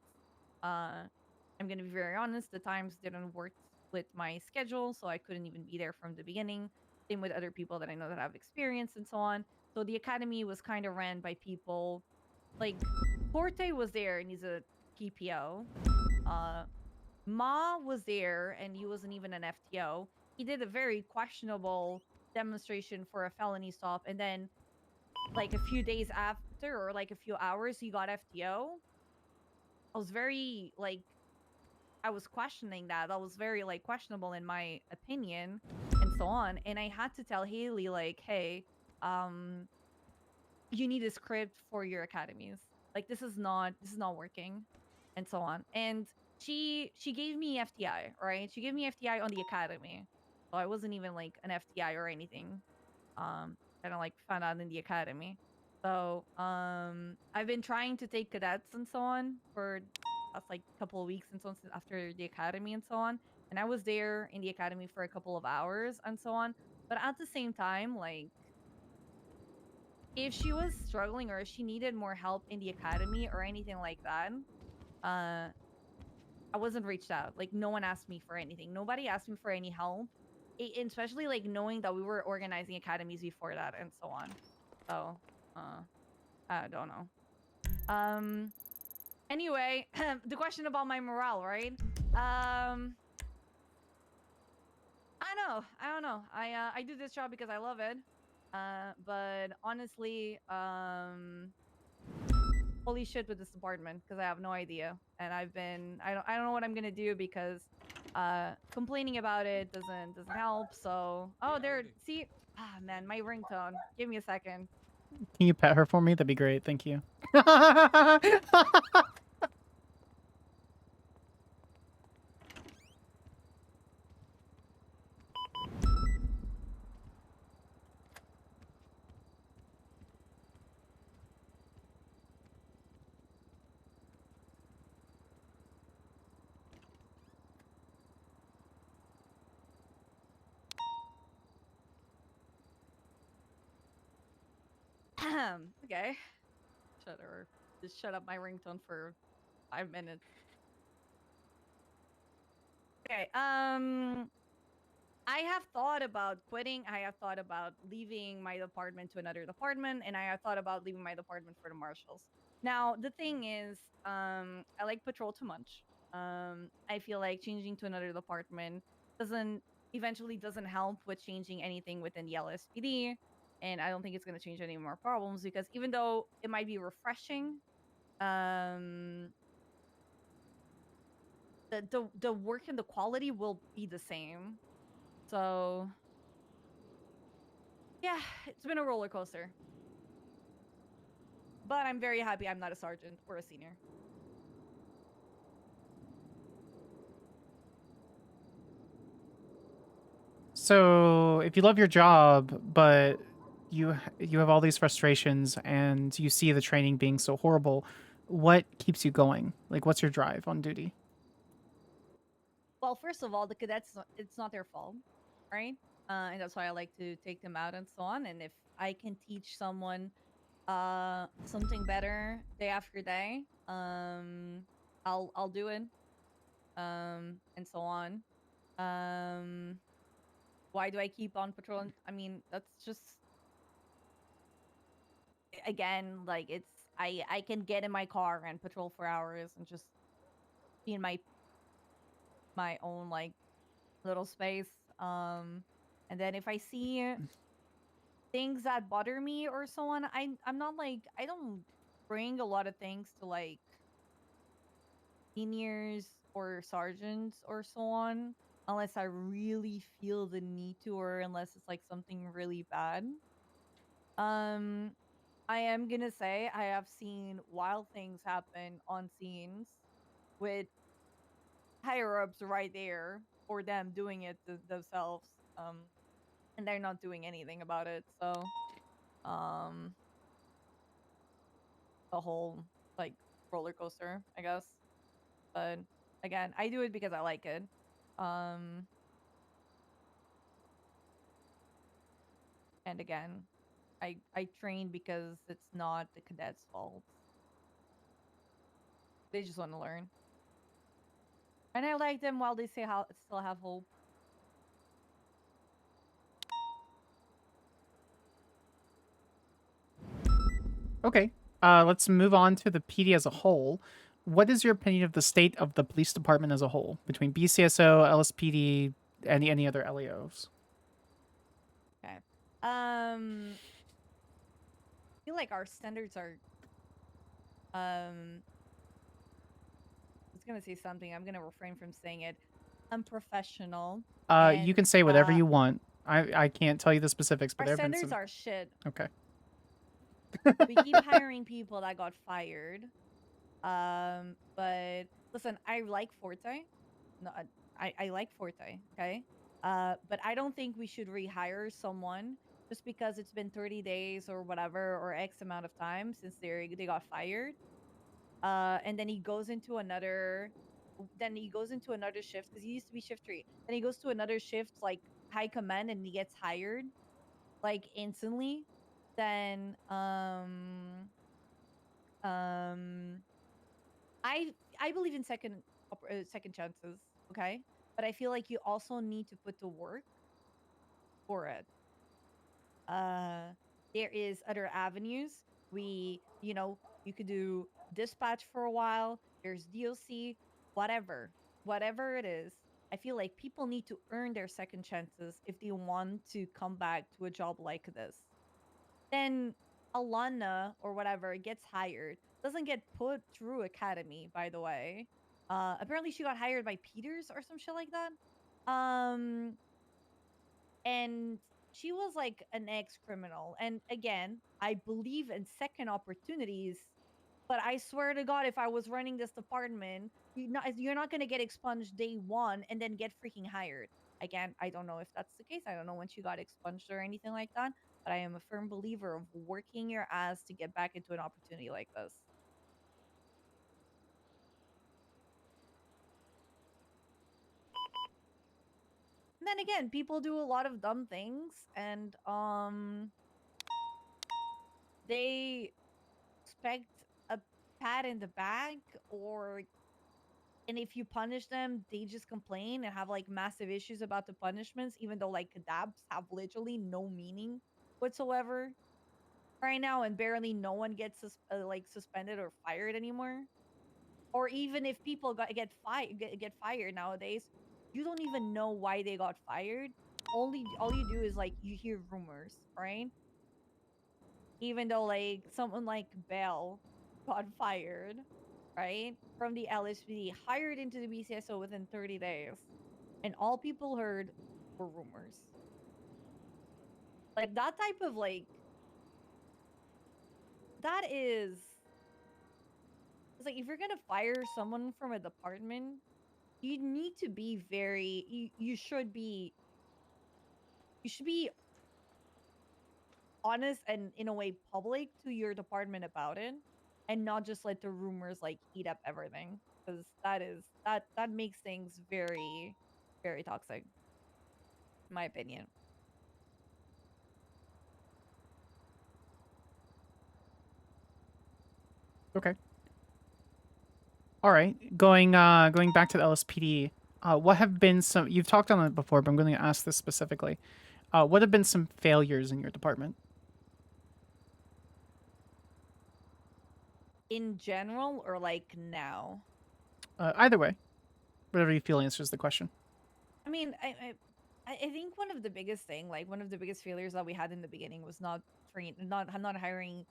I'm gonna be very honest, the times didn't work with my schedule, so I couldn't even be there from the beginning. Same with other people that I know that have experience and so on. So the academy was kind of ran by people like Forte was there and he's a PPO. Ma was there, and he wasn't even an FTO. He did a very questionable demonstration for a felony stop, and then like a few days after, or like a few hours, he got FTO. I was very like, I was questioning that. That was very like questionable in my opinion, and so on. And I had to tell Haley like, hey, you need a script for your academies. Like this is not working, and so on. And she gave me FTI, right? She gave me FTI on the academy. So I wasn't even like an FTI or anything. Kind of like found out in the academy. So I've been trying to take cadets and so on for that's like a couple of weeks and so on after the academy and so on. And I was there in the academy for a couple of hours and so on. But at the same time, like if she was struggling or if she needed more help in the academy or anything like that, I wasn't reached out. Like no one asked me for anything. Nobody asked me for any help. Especially like knowing that we were organizing academies before that and so on. So, I don't know. Anyway, the question about my morale, right? I don't know. I do this job because I love it. But honestly, holy shit with this department because I have no idea, and I don't know what I'm gonna do because complaining about it doesn't help. So see, man, my ringtone. Give me a second. Can you pet her for me? That'd be great. Thank you. Okay. Just shut up my ringtone for 5 minutes. Okay. I have thought about quitting. I have thought about leaving my department to another department, and I have thought about leaving my department for the marshals. Now, the thing is, I like patrol too much. I feel like changing to another department eventually doesn't help with changing anything within the LSPD, and I don't think it's going to change any more problems because even though it might be refreshing, the work and the quality will be the same. So yeah, it's been a roller coaster. But I'm very happy I'm not a sergeant or a senior. So, if you love your job, but you have all these frustrations and you see the training being so horrible, what keeps you going? Like, what's your drive on duty? Well, first of all, the cadets, it's not their fault, right? And that's why I like to take them out and so on. And if I can teach someone something better day after day, I'll do it. And so on. Why do I keep on patrolling? I mean, that's just again, like it's I can get in my car and patrol for hours and just be in my own like little space. And then if I see things that bother me or so on, I'm not like I don't bring a lot of things to like seniors or sergeants or so on unless I really feel the need to or unless it's like something really bad. I am gonna say I have seen wild things happen on scenes with higher ups right there or them doing it themselves. And they're not doing anything about it. So, the whole like roller coaster, I guess. But again, I do it because I like it. And again, I train because it's not the cadets' fault. They just want to learn. And I like them while they say how still have hope. Okay. Let's move on to the PD as a whole. what is your opinion of the state of the police department as a whole between BCSO, LSPD, any other LEOs? Okay. I feel like our standards are I was gonna say something. I'm gonna refrain from saying it. Unprofessional. You can say whatever uh, you want. I can't tell you the specifics, but our there have been standards some. are shit. Okay. We keep hiring people that got fired. But listen, I like Forte. No, I like Forte. Okay. But I don't think we should rehire someone just because it's been 30 days or whatever or X amount of time since they got fired. And then he goes into another. Then he goes into another shift because he used to be shift 3. Then he goes to another shift like high command and he gets hired like instantly. Then um I believe in second chances, okay? But I feel like you also need to put the work for it. Uh there is other avenues. You could do dispatch for a while. There's DOC, whatever. Whatever it is. I feel like people need to earn their second chances if they want to come back to a job like this. Then Alana or whatever gets hired, doesn't get put through academy, by the way. Apparently she got hired by Peters or some shit like that. And she was like an ex-criminal. And again, I believe in second opportunities, but I swear to God, if I was running this department, you're not gonna get expunged day one and then get freaking hired. Again, I don't know if that's the case. I don't know when she got expunged or anything like that. But I am a firm believer of working your ass to get back into an opportunity like this. And then again, people do a lot of dumb things and they expect a pat in the back or and if you punish them, they just complain and have like massive issues about the punishments, even though like dabs have literally no meaning whatsoever right now, and barely no one gets like suspended or fired anymore. Or even if people get fired nowadays, you don't even know why they got fired. All you do is like you hear rumors, right? Even though like someone like Bell got fired, right? From the LSPD, hired into the BCSO within 30 days. And all people heard were rumors. Like that type of like that is it's like if you're gonna fire someone from a department, you need to be very you should be honest and in a way public to your department about it and not just let the rumors like eat up everything because that makes things very very toxic in my opinion. Okay. All right. Going back to the LSPD. What have been some? You've talked on it before, but I'm going to ask this specifically. What have been some failures in your department? In general or like now? Either way, whatever you feel answers the question. I mean, I think one of the biggest thing, like one of the biggest failures that we had in the beginning was not hiring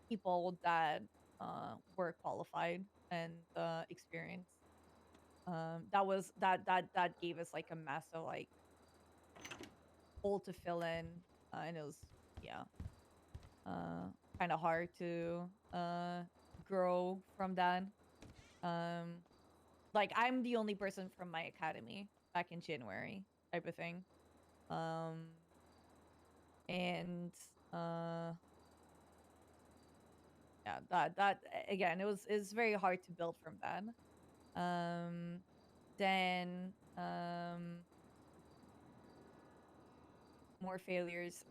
people that were qualified and experienced. That gave us like a massive like hole to fill in, and it was yeah, kind of hard to grow from that. Um, like I'm the only person from my academy back in January, type of thing. Um, and yeah, that again, it's very hard to build from that. Then more failures.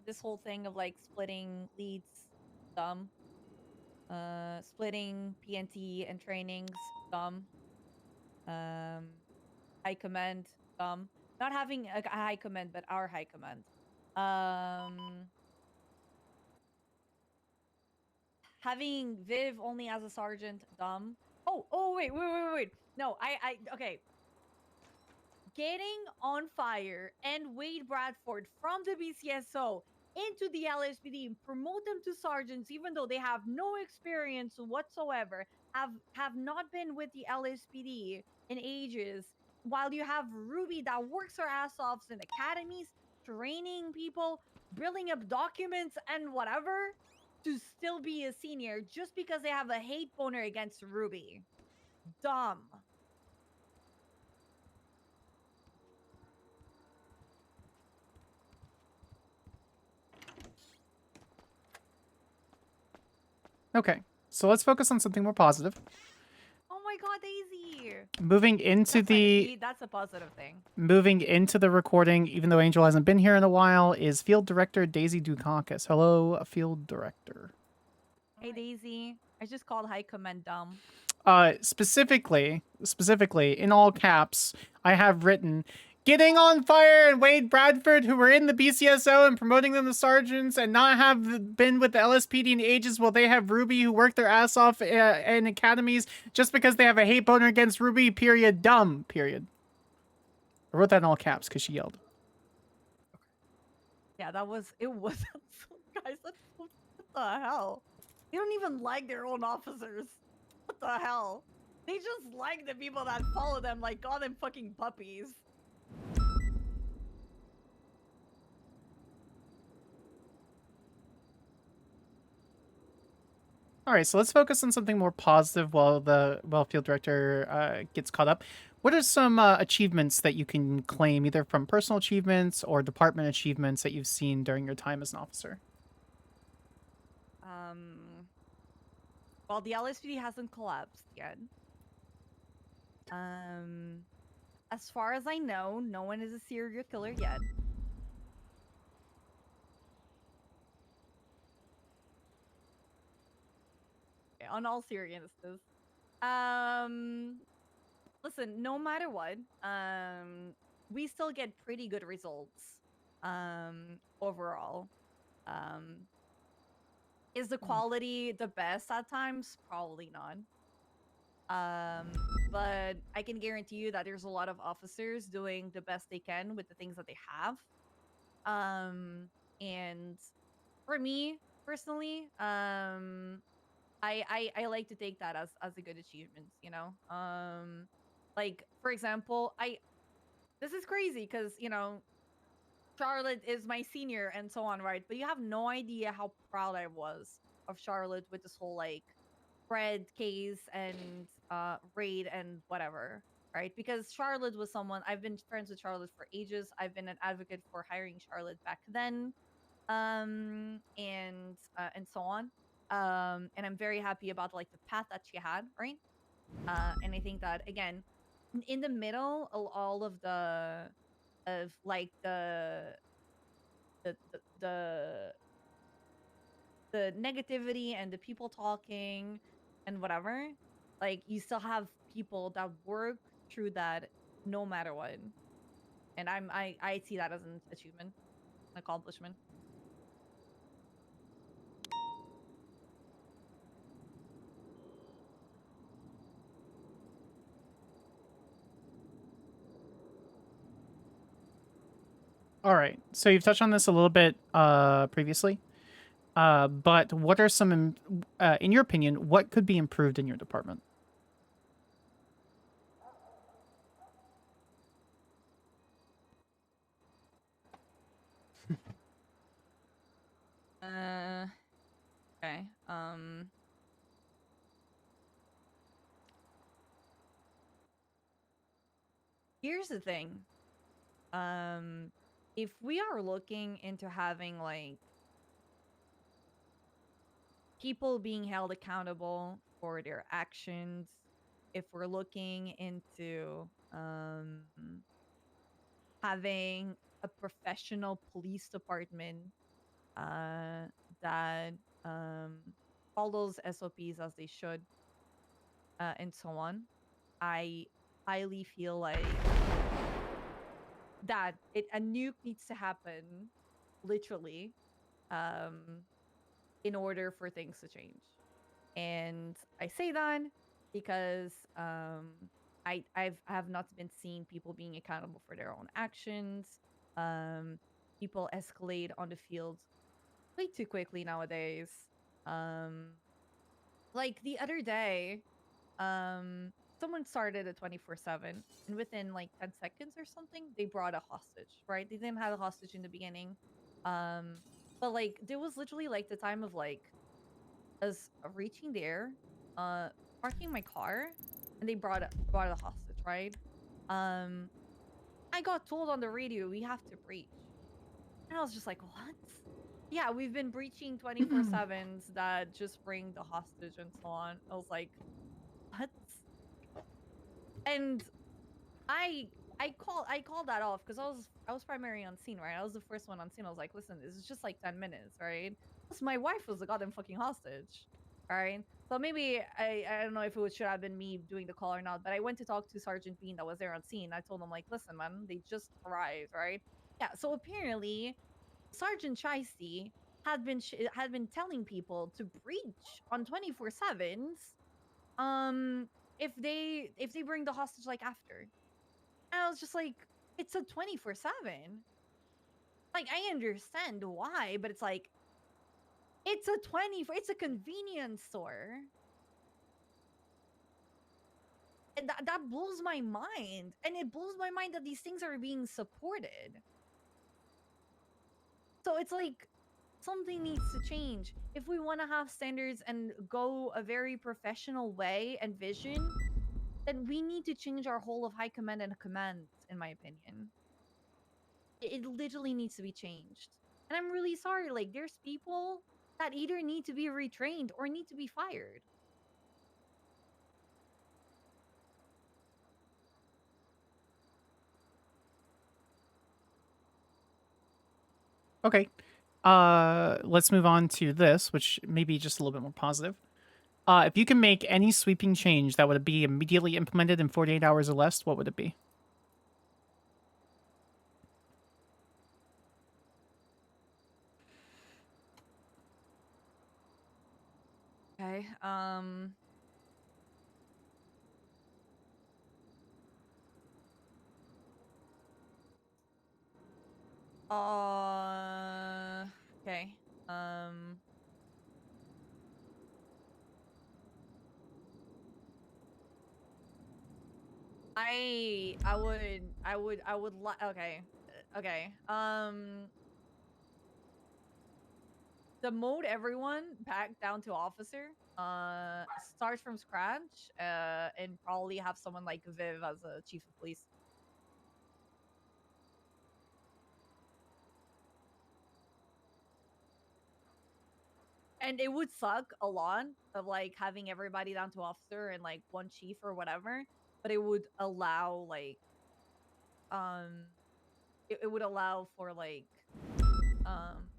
This whole thing of like splitting leads, dumb. Splitting PNT and trainings, dumb. High command, dumb. Not having a high command, but our high command. having Viv only as a sergeant, dumb. Oh, wait. No, okay. Getting on fire and Wade Bradford from the BCSO into the LSPD and promote them to sergeants, even though they have no experience whatsoever, have not been with the LSPD in ages, while you have Ruby that works her ass off in academies, training people, building up documents and whatever, to still be a senior just because they have a hate boner against Ruby. Dumb. Okay, so let's focus on something more positive. Oh my god, Daisy! Moving into That's a positive thing. moving into the recording, even though Angel hasn't been here in a while, is Field Director Daisy Dukakis. Hello, Field Director. Hey Daisy, I just called High Command dumb. Specifically, in all caps, I have written, getting on fire and Wade Bradford, who were in the BCSO and promoting them to sergeants and not have been with the LSPD in ages, while they have Ruby, who worked their ass off in academies just because they have a hate boner against Ruby, period, dumb, period. I wrote that in all caps because she yelled. Yeah, it was guys, what the hell? They don't even like their own officers. What the hell? They just like the people that follow them like goddamn fucking puppies. All right, so let's focus on something more positive while Field Director gets caught up. What are some achievements that you can claim, either from personal achievements or department achievements that you've seen during your time as an officer? Well, the LSPD hasn't collapsed yet. As far as I know, no one is a serial killer yet. Okay, on all seriousness. Listen, no matter what, we still get pretty good results. Overall. Is the quality the best at times? Probably not. But I can guarantee you that there's a lot of officers doing the best they can with the things that they have. And for me personally, I like to take that as a good achievement, you know. Like for example, this is crazy because Charlotte is my senior and so on, right? But you have no idea how proud I was of Charlotte with this whole like Fred case and raid and whatever, right? Because Charlotte was someone I've been friends with Charlotte for ages. I've been an advocate for hiring Charlotte back then, and so on. And I'm very happy about like the path that she had, right? And I think that again, in the middle of all of like the the the negativity and the people talking and whatever, like you still have people that work through that no matter what. And I see that as an achievement, an accomplishment. All right, so you've touched on this a little bit previously, but what are some, in your opinion, what could be improved in your department? Okay. Here's the thing. If we are looking into having like people being held accountable for their actions, if we're looking into having a professional police department that follows SOPs as they should, and so on, I highly feel like that a nuke needs to happen, literally, in order for things to change. And I say that because I have not been seeing people being accountable for their own actions. People escalate on the field way too quickly nowadays. Like the other day, someone started a 24/7, and within like 10 seconds or something, they brought a hostage, right? They didn't have a hostage in the beginning. But like there was literally like the time of like us reaching there, parking my car, and they brought a hostage, right? Um, I got told on the radio we have to breach. And I was just like, what? Yeah, we've been breaching 24/7s that just bring the hostage and so on. I was like, what? And I I called that off because I was primary on scene, right? I was the first one on scene. I was like, listen, this is just like 10 minutes, right? Plus my wife was the goddamn fucking hostage. All right. So maybe I don't know if should have been me doing the call or not, but I went to talk to Sergeant Bean that was there on scene. I told him like, listen, man, they just arrived, right? Yeah. So apparently Sergeant Shiesty had been telling people to breach on 24/7s if they bring the hostage like after. And I was just like, it's a 24/7. Like I understand why, but it's like it's a convenience store. And that blows my mind. And it blows my mind that these things are being supported. So it's like something needs to change. If we want to have standards and go a very professional way and vision, then we need to change our whole of high command and command, in my opinion. It literally needs to be changed. And I'm really sorry. Like, there's people that either need to be retrained or need to be fired. Okay. Let's move on to this, which may be just a little bit more positive. If you can make any sweeping change that would be immediately implemented in 48 hours or less, what would it be? Okay. Okay. I would like. Okay. Okay. Demote everyone back down to officer. Start from scratch. And probably have someone like Viv as a chief of police. And it would suck a lot of like having everybody down to officer and like one chief or whatever, but it would allow like um it would allow for like um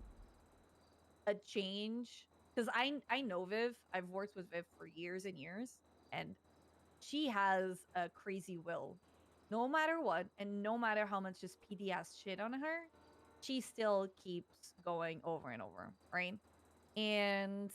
a change because I know Viv. I've worked with Viv for years and years, and she has a crazy will. No matter what, and no matter how much just PD ass shit on her, she still keeps going over and over, right? And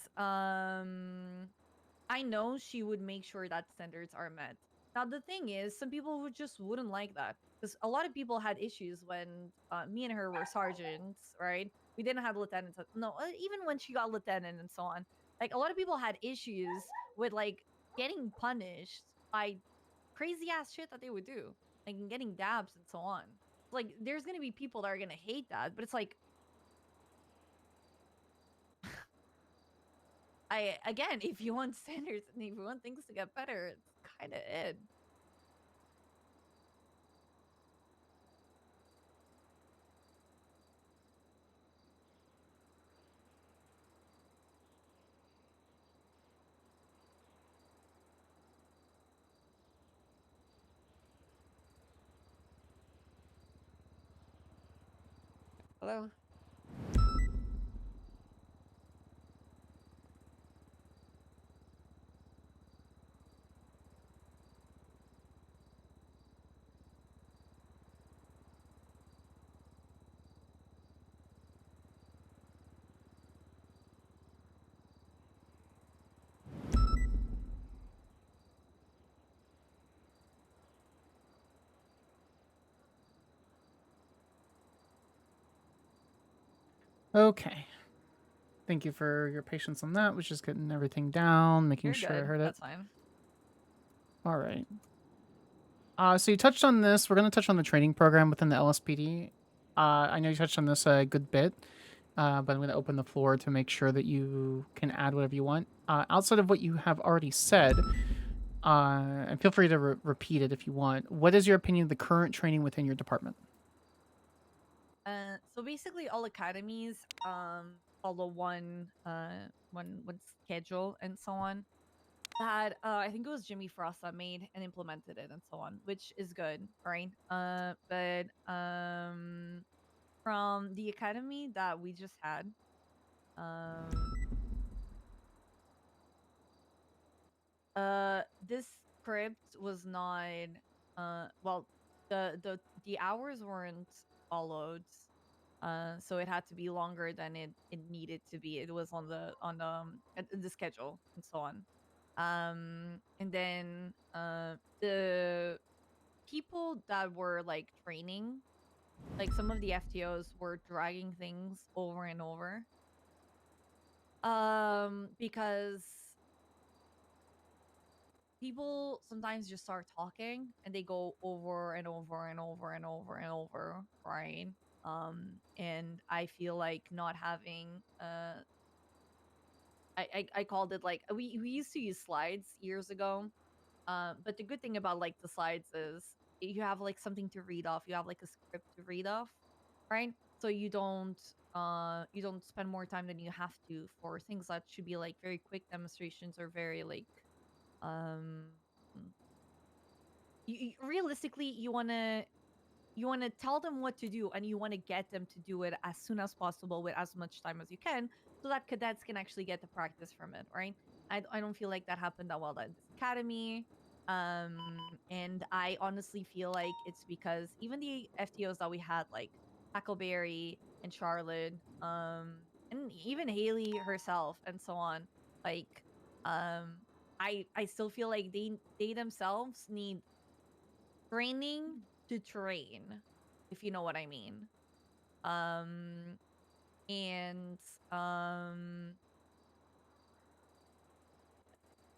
I know she would make sure that standards are met. Now the thing is, some people would just wouldn't like that because a lot of people had issues when me and her were sergeants, right? We didn't have lieutenants. No, even when she got lieutenant and so on, like a lot of people had issues with like getting punished by crazy ass shit that they would do, like getting dabs and so on. Like there's gonna be people that are gonna hate that, but it's like I again, if you want standards and if you want things to get better, it's kind of it. Hello. Okay. Thank you for your patience on that. Was just getting everything down, making You're sure I good. heard it. That's fine. All right. So you touched on this. We're going to touch on the training program within the LSPD. I know you touched on this a good bit, but I'm going to open the floor to make sure that you can add whatever you want. Outside of what you have already said, and feel free to repeat it if you want. What is your opinion of the current training within your department? So basically, all academies follow one schedule and so on. That I think it was Jimmy Frost that made and implemented it and so on, which is good, right? But from the academy that we just had, this script was not well, the hours weren't followed, so it had to be longer than it needed to be. It was on the schedule and so on. And then the people that were like training, like some of the FTOs were dragging things over and over. Because people sometimes just start talking and they go over and over and over and over and over, right? And I feel like not having I called it like we used to use slides years ago. But the good thing about like the slides is you have like something to read off. You have like a script to read off, right? So you don't spend more time than you have to for things that should be like very quick demonstrations or very like um realistically you want to tell them what to do and you want to get them to do it as soon as possible with as much time as you can so that cadets can actually get the practice from it, right? I don't feel like that happened that well at this academy. And I honestly feel like it's because even the FTOs that we had, like Tackleberry and Charlotte, and even Haley herself and so on, like um I still feel like they themselves need training to train, if you know what I mean. Um, and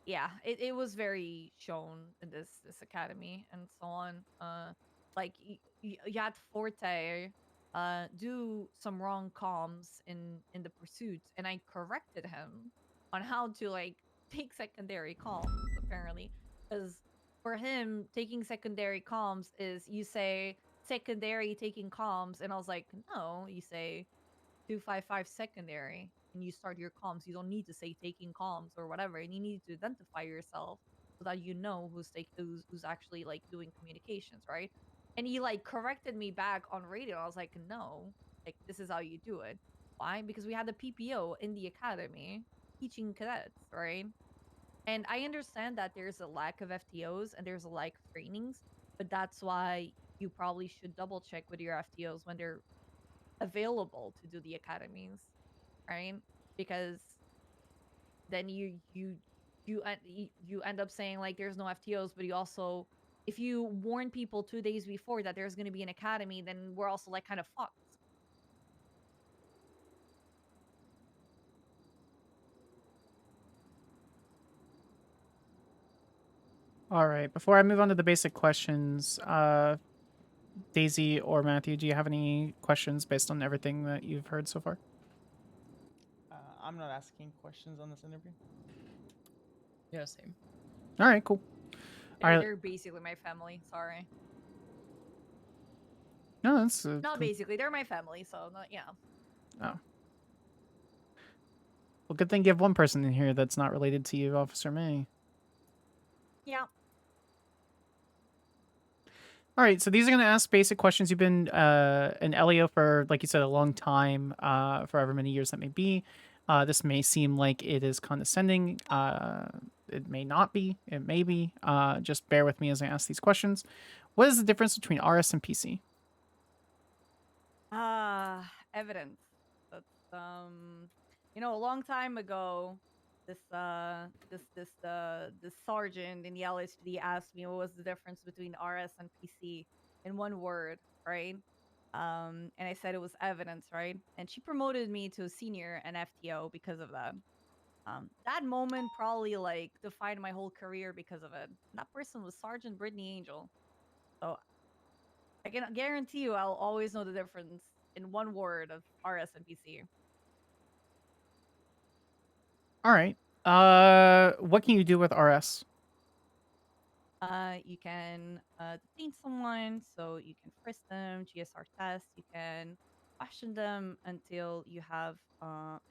yeah, it was very shown in this academy and so on. Like you had Forte do some wrong comms in the pursuit, and I corrected him on how to like take secondary comms apparently, because for him taking secondary comms is you say secondary taking comms, and I was like, no, you say 255 secondary and you start your comms. You don't need to say taking comms or whatever, and you need to identify yourself so that you know who's actually like doing communications, right? And he like corrected me back on radio. I was like, no, like this is how you do it. Why? Because we had a PPO in the academy teaching cadets, right? And I understand that there's a lack of FTOs and there's a lack of trainings, but that's why you probably should double check with your FTOs when they're available to do the academies, right? Because then you end up saying like there's no FTOs, but you also, if you warn people 2 days before that there's going to be an academy, then we're also like kind of fucked. All right. Before I move on to the basic questions, Daisy or Matthew, do you have any questions based on everything that you've heard so far? I'm not asking questions on this interview. Yeah, same. All right, cool. All right. They're basically my family. Sorry. No, that's Not basically. They're my family, so not, yeah. Oh. Well, good thing you have one person in here that's not related to you, Officer May. Yeah. All right, so these are going to ask basic questions. You've been an LEO for, like you said, a long time, for however many years that may be. This may seem like it is condescending. It may not be. It may be. Just bear with me as I ask these questions. What is the difference between RS and PC? Evidence. That's a long time ago, this sergeant in the LSD asked me what was the difference between RS and PC in one word, right? And I said it was evidence, right? And she promoted me to a senior and FTO because of that. That moment probably like defined my whole career because of it. That person was Sergeant Brittany Angel. So I can guarantee you I'll always know the difference in one word of RS and PC. All right. What can you do with RS? You can detain someone, so you can frisk them, GSR test. You can question them until you have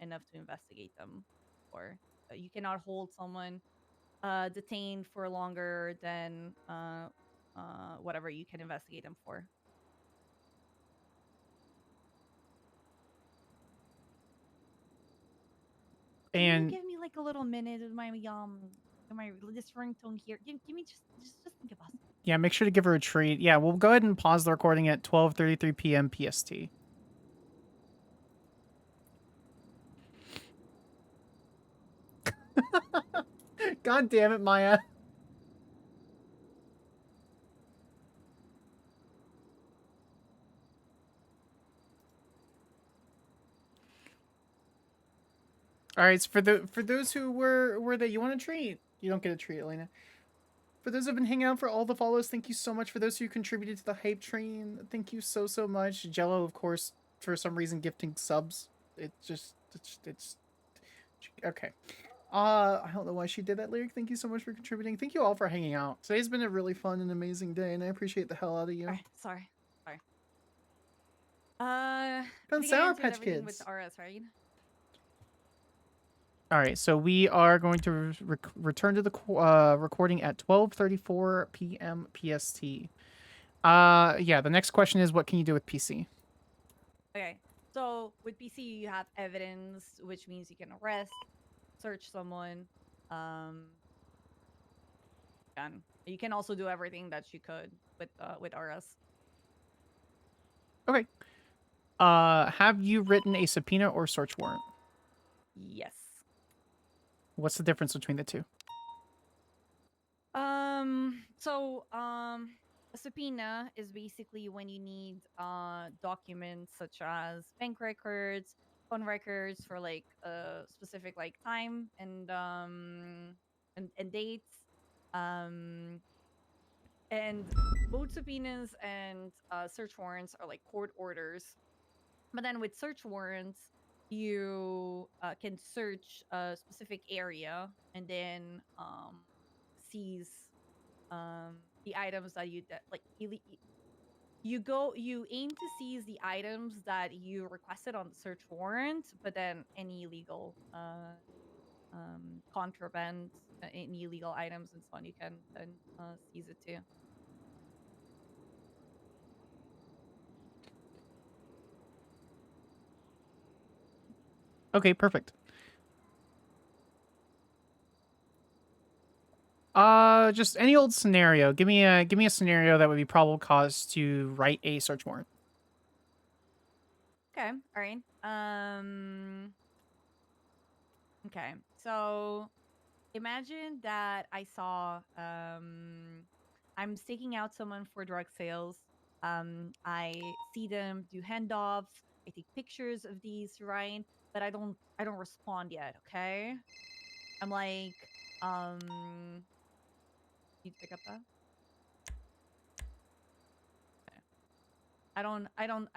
enough to investigate them. Or you cannot hold someone detained for longer than whatever you can investigate them for. Can you And give me like a little minute of my this ringtone here? Give me just think about it. yeah, make sure to give her a treat. Yeah, we'll go ahead and pause the recording at 12:33 p.m. PST. God damn it, Maya. All right, so for those who were that you want a treat, you don't get a treat, Elena. For those who've been hanging out, for all the follows, thank you so much. For those who contributed to the hype train, thank you so much. Jello, of course, for some reason gifting subs. It's okay. I don't know why she did that, Lyric. Thank you so much for contributing. Thank you all for hanging out. Today's been a really fun and amazing day, and I appreciate the hell out of you. All right, sorry. Fun I think I Sour answered Patch everything Kids. with RS, right? All right, so we are going to return to the recording at 12:34 p.m. PST. Yeah, the next question is, what can you do with PC? Okay, so with PC you have evidence, which means you can arrest, search someone, and you can also do everything that you could with RS. Okay. Have you written a subpoena or search warrant? Yes. What's the difference between the two? A subpoena is basically when you need documents such as bank records, phone records for like a specific like time and dates. And both subpoenas and search warrants are like court orders. But then with search warrants, you can search a specific area and then seize the items that you aim to seize the items that you requested on the search warrant, but then any illegal contraband, any illegal items and so on, you can then seize it too. Okay, perfect. Just any old scenario. Give me a scenario that would be probable cause to write a search warrant. Okay, all right. Okay, so imagine that I saw I'm staking out someone for drug sales. I see them do handoffs. I take pictures of these, right? But I don't respond yet. Okay, I'm like, need to pick up that. Okay. I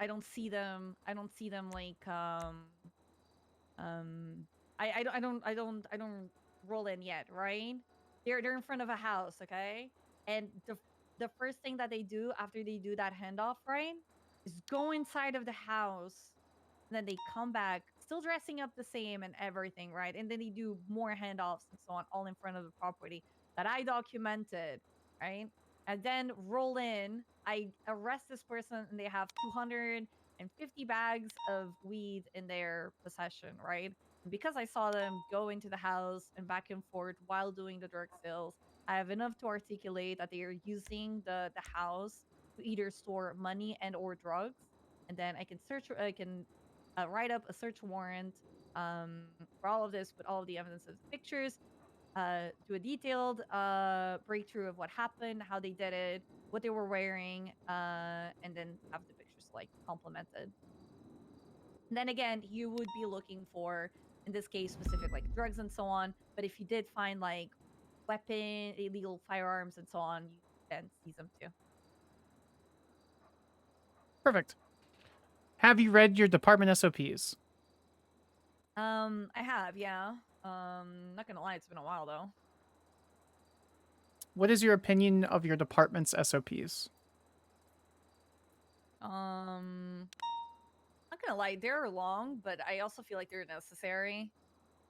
don't see them. I don't see them like I don't roll in yet, right? They're in front of a house, okay? And the first thing that they do after they do that handoff, right, is go inside of the house. And then they come back, still dressing up the same and everything, right? And then they do more handoffs and so on, all in front of the property that I documented, right? And then roll in. I arrest this person, and they have 250 bags of weed in their possession, right? And because I saw them go into the house and back and forth while doing the drug sales, I have enough to articulate that they are using the house to either store money and or drugs. And then I can write up a search warrant for all of this with all of the evidences, pictures, do a detailed breakthrough of what happened, how they did it, what they were wearing, and then have the pictures like complemented. Then again, you would be looking for, in this case, specific like drugs and so on. But if you did find like weapon, illegal firearms, and so on, you then seize them too. Perfect. Have you read your department SOPs? I have, yeah. Not gonna lie, it's been a while though. What is your opinion of your department's SOPs? Not gonna lie, they're long, but I also feel like they're necessary.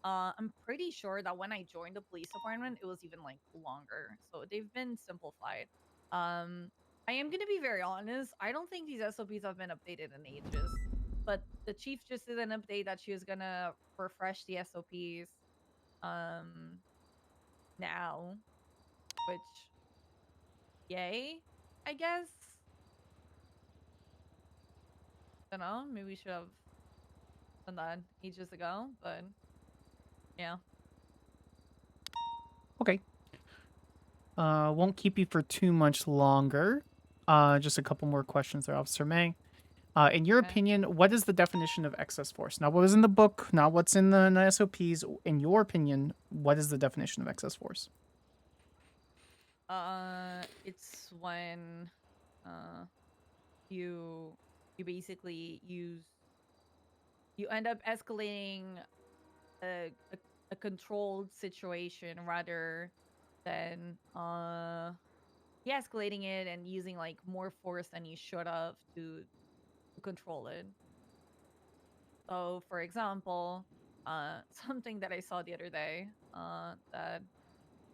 I'm pretty sure that when I joined the police department, it was even like longer. So they've been simplified. I am gonna be very honest. I don't think these SOPs have been updated in ages. But the chief just did an update that she was gonna refresh the SOPs now, which yay, I guess. Don't know, maybe we should have done that ages ago, but yeah. Okay. Won't keep you for too much longer. Just a couple more questions there, Officer May. In your opinion, what is the definition of excess force? Not what was in the book, not what's in the SOPs. In your opinion, what is the definition of excess force? It's when you basically you end up escalating a controlled situation rather than de-escalating it and using like more force than you should have to control it. So for example, something that I saw the other day, that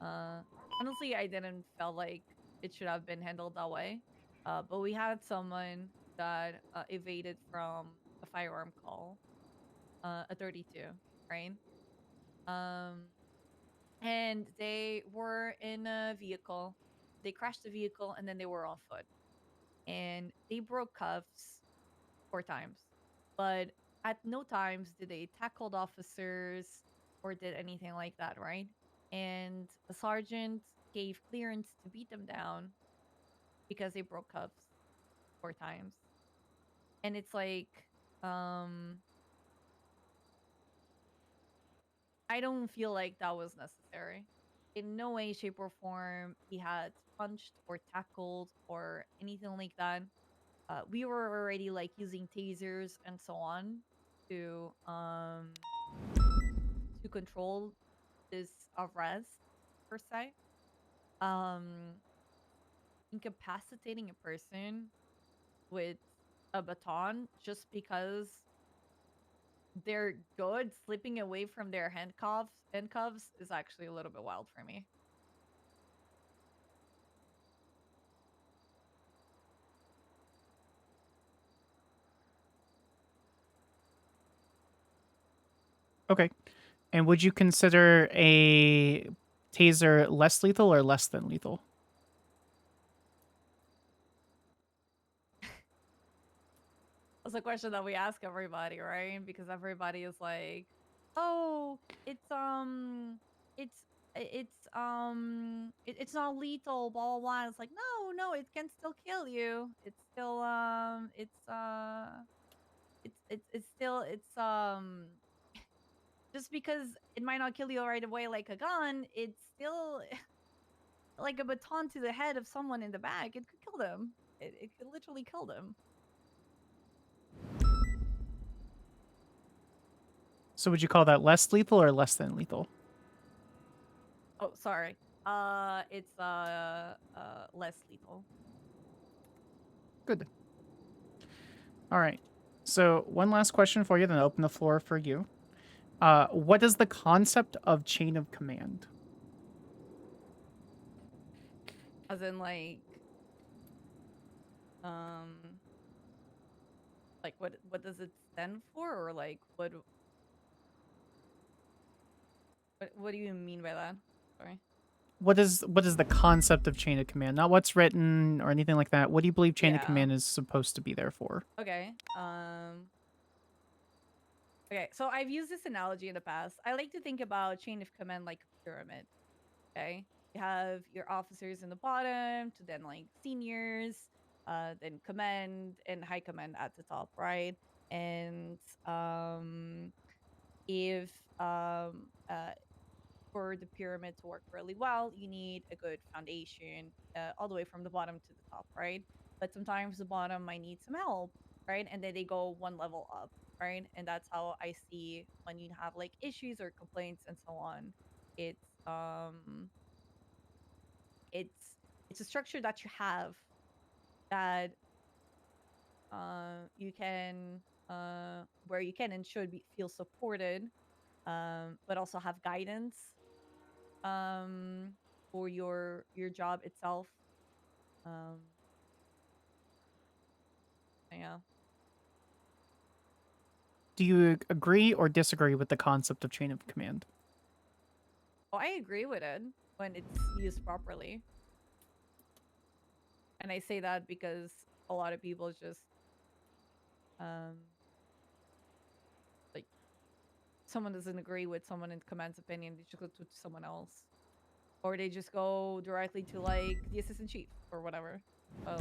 honestly I didn't feel like it should have been handled that way. But we had someone that evaded from a firearm call, a 32, right? And they were in a vehicle. They crashed the vehicle and then they were on foot. And they broke cuffs 4 times. But at no times did they tackle the officers or did anything like that, right? And the sergeant gave clearance to beat them down because they broke cuffs 4 times. And it's like, I don't feel like that was necessary. In no way, shape, or form he had punched or tackled or anything like that. We were already like using tasers and so on to control this arrest per se. Incapacitating a person with a baton just because they're good slipping away from their handcuffs is actually a little bit wild for me. Okay. And would you consider a taser less lethal or less than lethal? That's a question that we ask everybody, right? Because everybody is like, "Oh, it's it's not lethal, blah blah blah." It's like, no, it can still kill you. It's still it's just because it might not kill you right away like a gun, it's still like a baton to the head of someone in the back. It could kill them. It could literally kill them. So would you call that less lethal or less than lethal? Oh, sorry. It's less lethal. Good. All right. So one last question for you, then I'll open the floor for you. What is the concept of chain of command? As in like what does it stand for, or like what do you mean by that? Sorry. What is the concept of chain of command? Not what's written or anything like that. What do you believe chain of Yeah. command is supposed to be there for? Okay. Okay, so I've used this analogy in the past. I like to think about chain of command like a pyramid. Okay? You have your officers in the bottom, to then like seniors, then command and high command at the top, right? And if for the pyramid to work really well, you need a good foundation all the way from the bottom to the top, right? But sometimes the bottom might need some help, right? And then they go one level up, right? And that's how I see when you have like issues or complaints and so on. It's it's a structure that you have that you can where you can and should feel supported, but also have guidance for your job itself. Um, yeah. Do you agree or disagree with the concept of chain of command? Oh, I agree with it when it's used properly. And I say that because a lot of people just like someone doesn't agree with someone in command's opinion, they just go to someone else. Or they just go directly to like the assistant chief or whatever. Oh.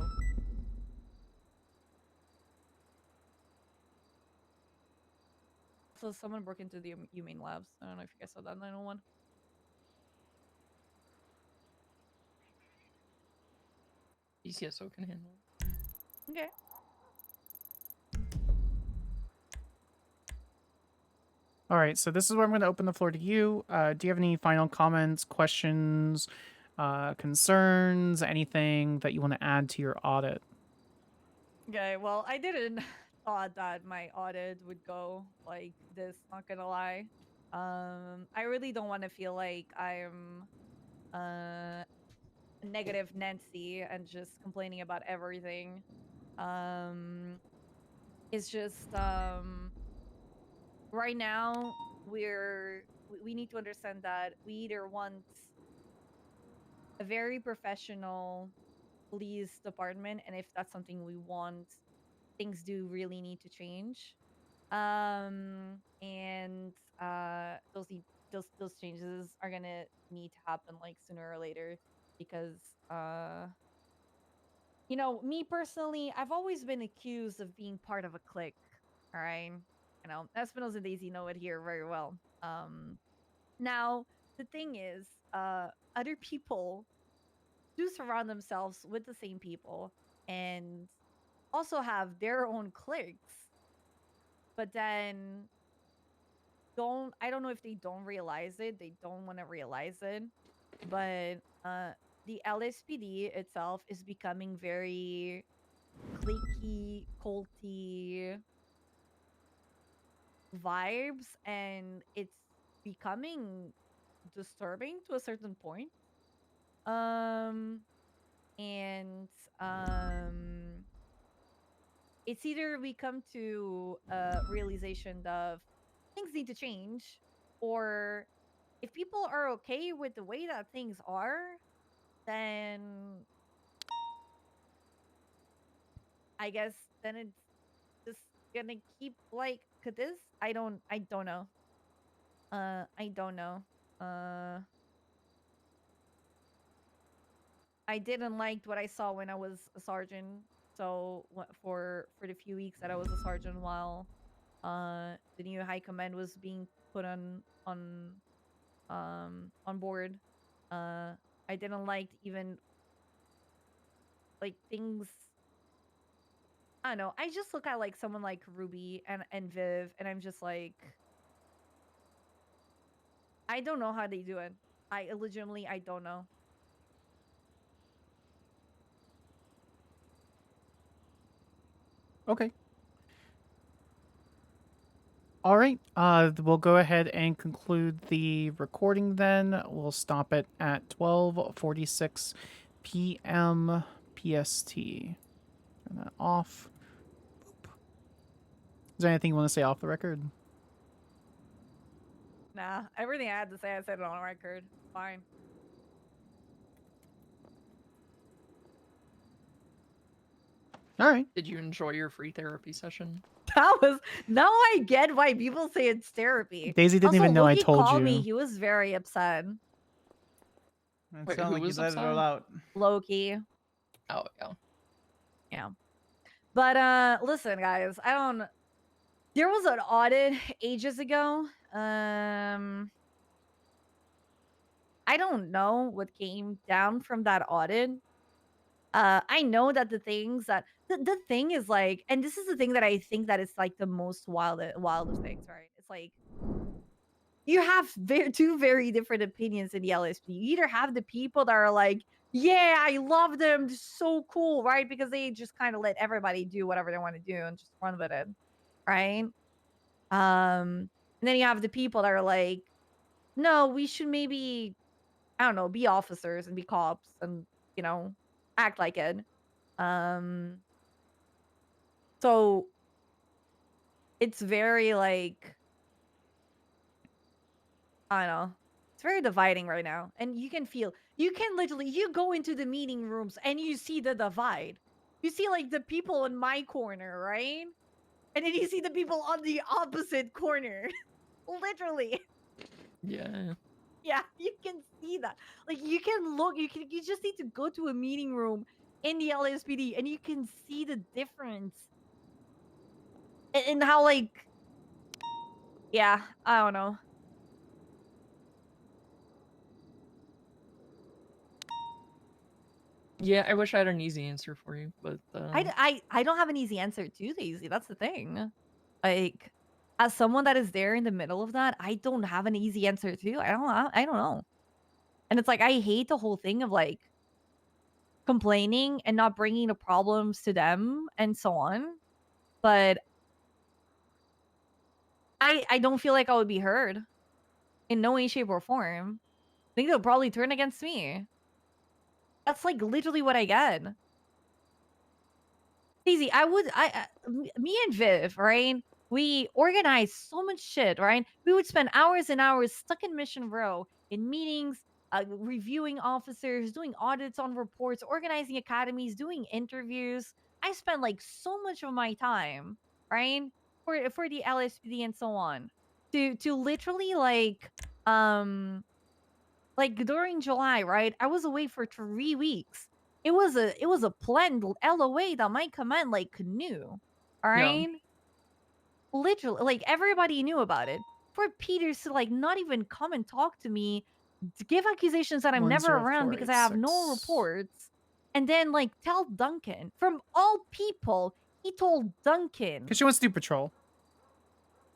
So someone broke into the humane labs. I don't know if you guys saw that 901. DCSO can handle it. Okay. All right, so this is where I'm going to open the floor to you. Do you have any final comments, questions, concerns, anything that you want to add to your audit? Okay, well, I didn't thought that my audit would go like this, not gonna lie. I really don't want to feel like I'm negative Nancy and just complaining about everything. It's just right now we need to understand that we either want a very professional police department, and if that's something we want, things do really need to change. And those changes are gonna need to happen like sooner or later, because you know, me personally, I've always been accused of being part of a clique. All right, you know, Espinosa and Daisy know it here very well. Now the thing is, other people do surround themselves with the same people and also have their own cliques, but then I don't know if they don't realize it, they don't want to realize it, but the LSPD itself is becoming very cliquey, culty vibes, and it's becoming disturbing to a certain point. And it's either we come to a realization of things need to change, or if people are okay with the way that things are, then I guess then it's just gonna keep like this. I don't know. I don't know. Uh I didn't like what I saw when I was a sergeant. So for the few weeks that I was a sergeant, while the new high command was being put on board, I didn't like even like things. I don't know. I just look at like someone like Ruby and Viv, and I'm just like, I don't know how they do it. I legitimately I don't know. Okay. All right. We'll go ahead and conclude the recording then. We'll stop it at 12:46 p.m. PST. Turn that off. Boop. Is there anything you want to say off the record? Nah, everything I had to say, I said it on record. Fine. All right. Did you enjoy your free therapy session? That was now I get why people say it's therapy. Daisy didn't Also, even know I Wookie told called you. me. He was very upset. It Wait, sounded who like you was let it all upset? out. Loki. Oh, yeah. Yeah. But listen, guys, there was an audit ages ago. I don't know what came down from that audit. I know that the things that the thing is like, and this is the thing that I think that is like the most wild of things, right? It's like you have two very different opinions in the LSP. You either have the people that are like, yeah, I love them, they're so cool, right? Because they just kind of let everybody do whatever they want to do and just run with it, right? And then you have the people that are like, no, we should maybe, I don't know, be officers and be cops and, act like it. So it's very like, I don't know. It's very dividing right now. And you can literally, you go into the meeting rooms and you see the divide. You see like the people in my corner, right? And then you see the people on the opposite corner. Literally. Yeah. Yeah, you can see that. Like you can look, you just need to go to a meeting room in the LSPD and you can see the difference. And how like, yeah, I don't know. Yeah, I wish I had an easy answer for you, but I don't have an easy answer to Daisy. That's the thing. Like, as someone that is there in the middle of that, I don't have an easy answer to. I don't know. And it's like I hate the whole thing of like complaining and not bringing the problems to them and so on. But I don't feel like I would be heard in no way, shape, or form. I think they'll probably turn against me. That's like literally what I get. Daisy, me and Viv, right? We organized so much shit, right? We would spend hours and hours stuck in Mission Row in meetings, reviewing officers, doing audits on reports, organizing academies, doing interviews. I spent like so much of my time, right, for the LSPD and so on, to literally like during July, right? I was away for 3 weeks. It was a planned LOA that my command like knew. All right. Literally, like everybody knew about it. For Peters to like not even come and talk to me, to give accusations that I'm never around because I have no 10486. reports, and then like tell Duncan, from all people, he told Duncan. Because she wants to do patrol.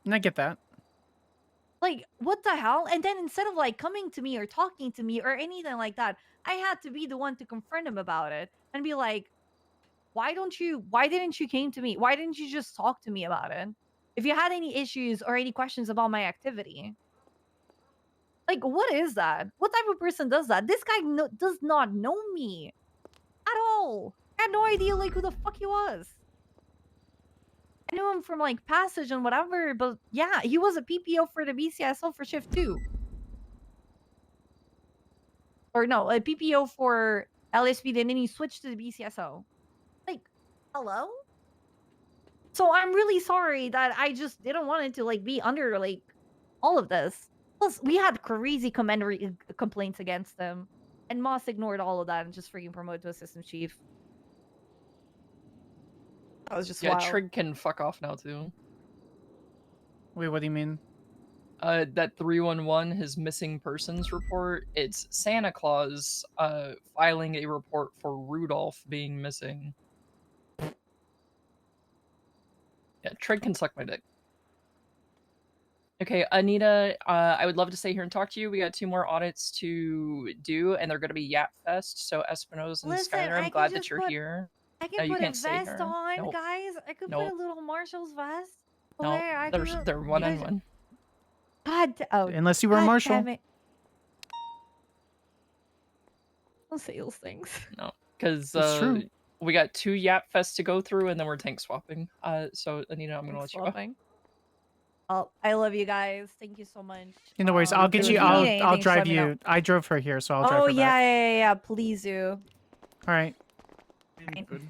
And I get that. Like, what the hell? And then instead of like coming to me or talking to me or anything like that, I had to be the one to confront him about it and be like, why didn't you came to me? Why didn't you just talk to me about it? If you had any issues or any questions about my activity. Like, what is that? What type of person does that? This guy does not know me at all. I had no idea like who the fuck he was. I knew him from like Passage and whatever, but yeah, he was a PPO for the BCSO for shift 2. Or no, a PPO for LSP, and then he switched to the BCSO. Like, hello? So I'm really sorry that I just didn't want it to like be under like all of this. Plus, we had crazy commander complaints against them, and Moss ignored all of that and just freaking promoted to assistant chief. That was just yeah, wild. Trig can fuck off now too. Wait, what do you mean? That 311, his missing persons report, it's Santa Claus filing a report for Rudolph being missing. Yeah, Trig can suck my dick. Okay, Anita, I would love to stay here and talk to you. We got 2 more audits to do, and they're going to be Yap Fest. So Espinosa and Listen, Skyler, I'm glad that you're here. I No, can you put a can't stay vest here. on, Nope. guys. I could Nope. put a little Marshall's vest. No, Where they're one on one. God, Unless you were God Marshal. damn it. Don't say those things. No, because It's true. we got 2 Yap Fests to go through, and then we're tank swapping. So Anita, I'm gonna let you go. Oh, I love you guys. Thank you so much. No worries. I'll get if you. need I'll anything, just drive let me know. you. I drove her here, so I'll drive Oh her yeah, back. yeah, please do. All right.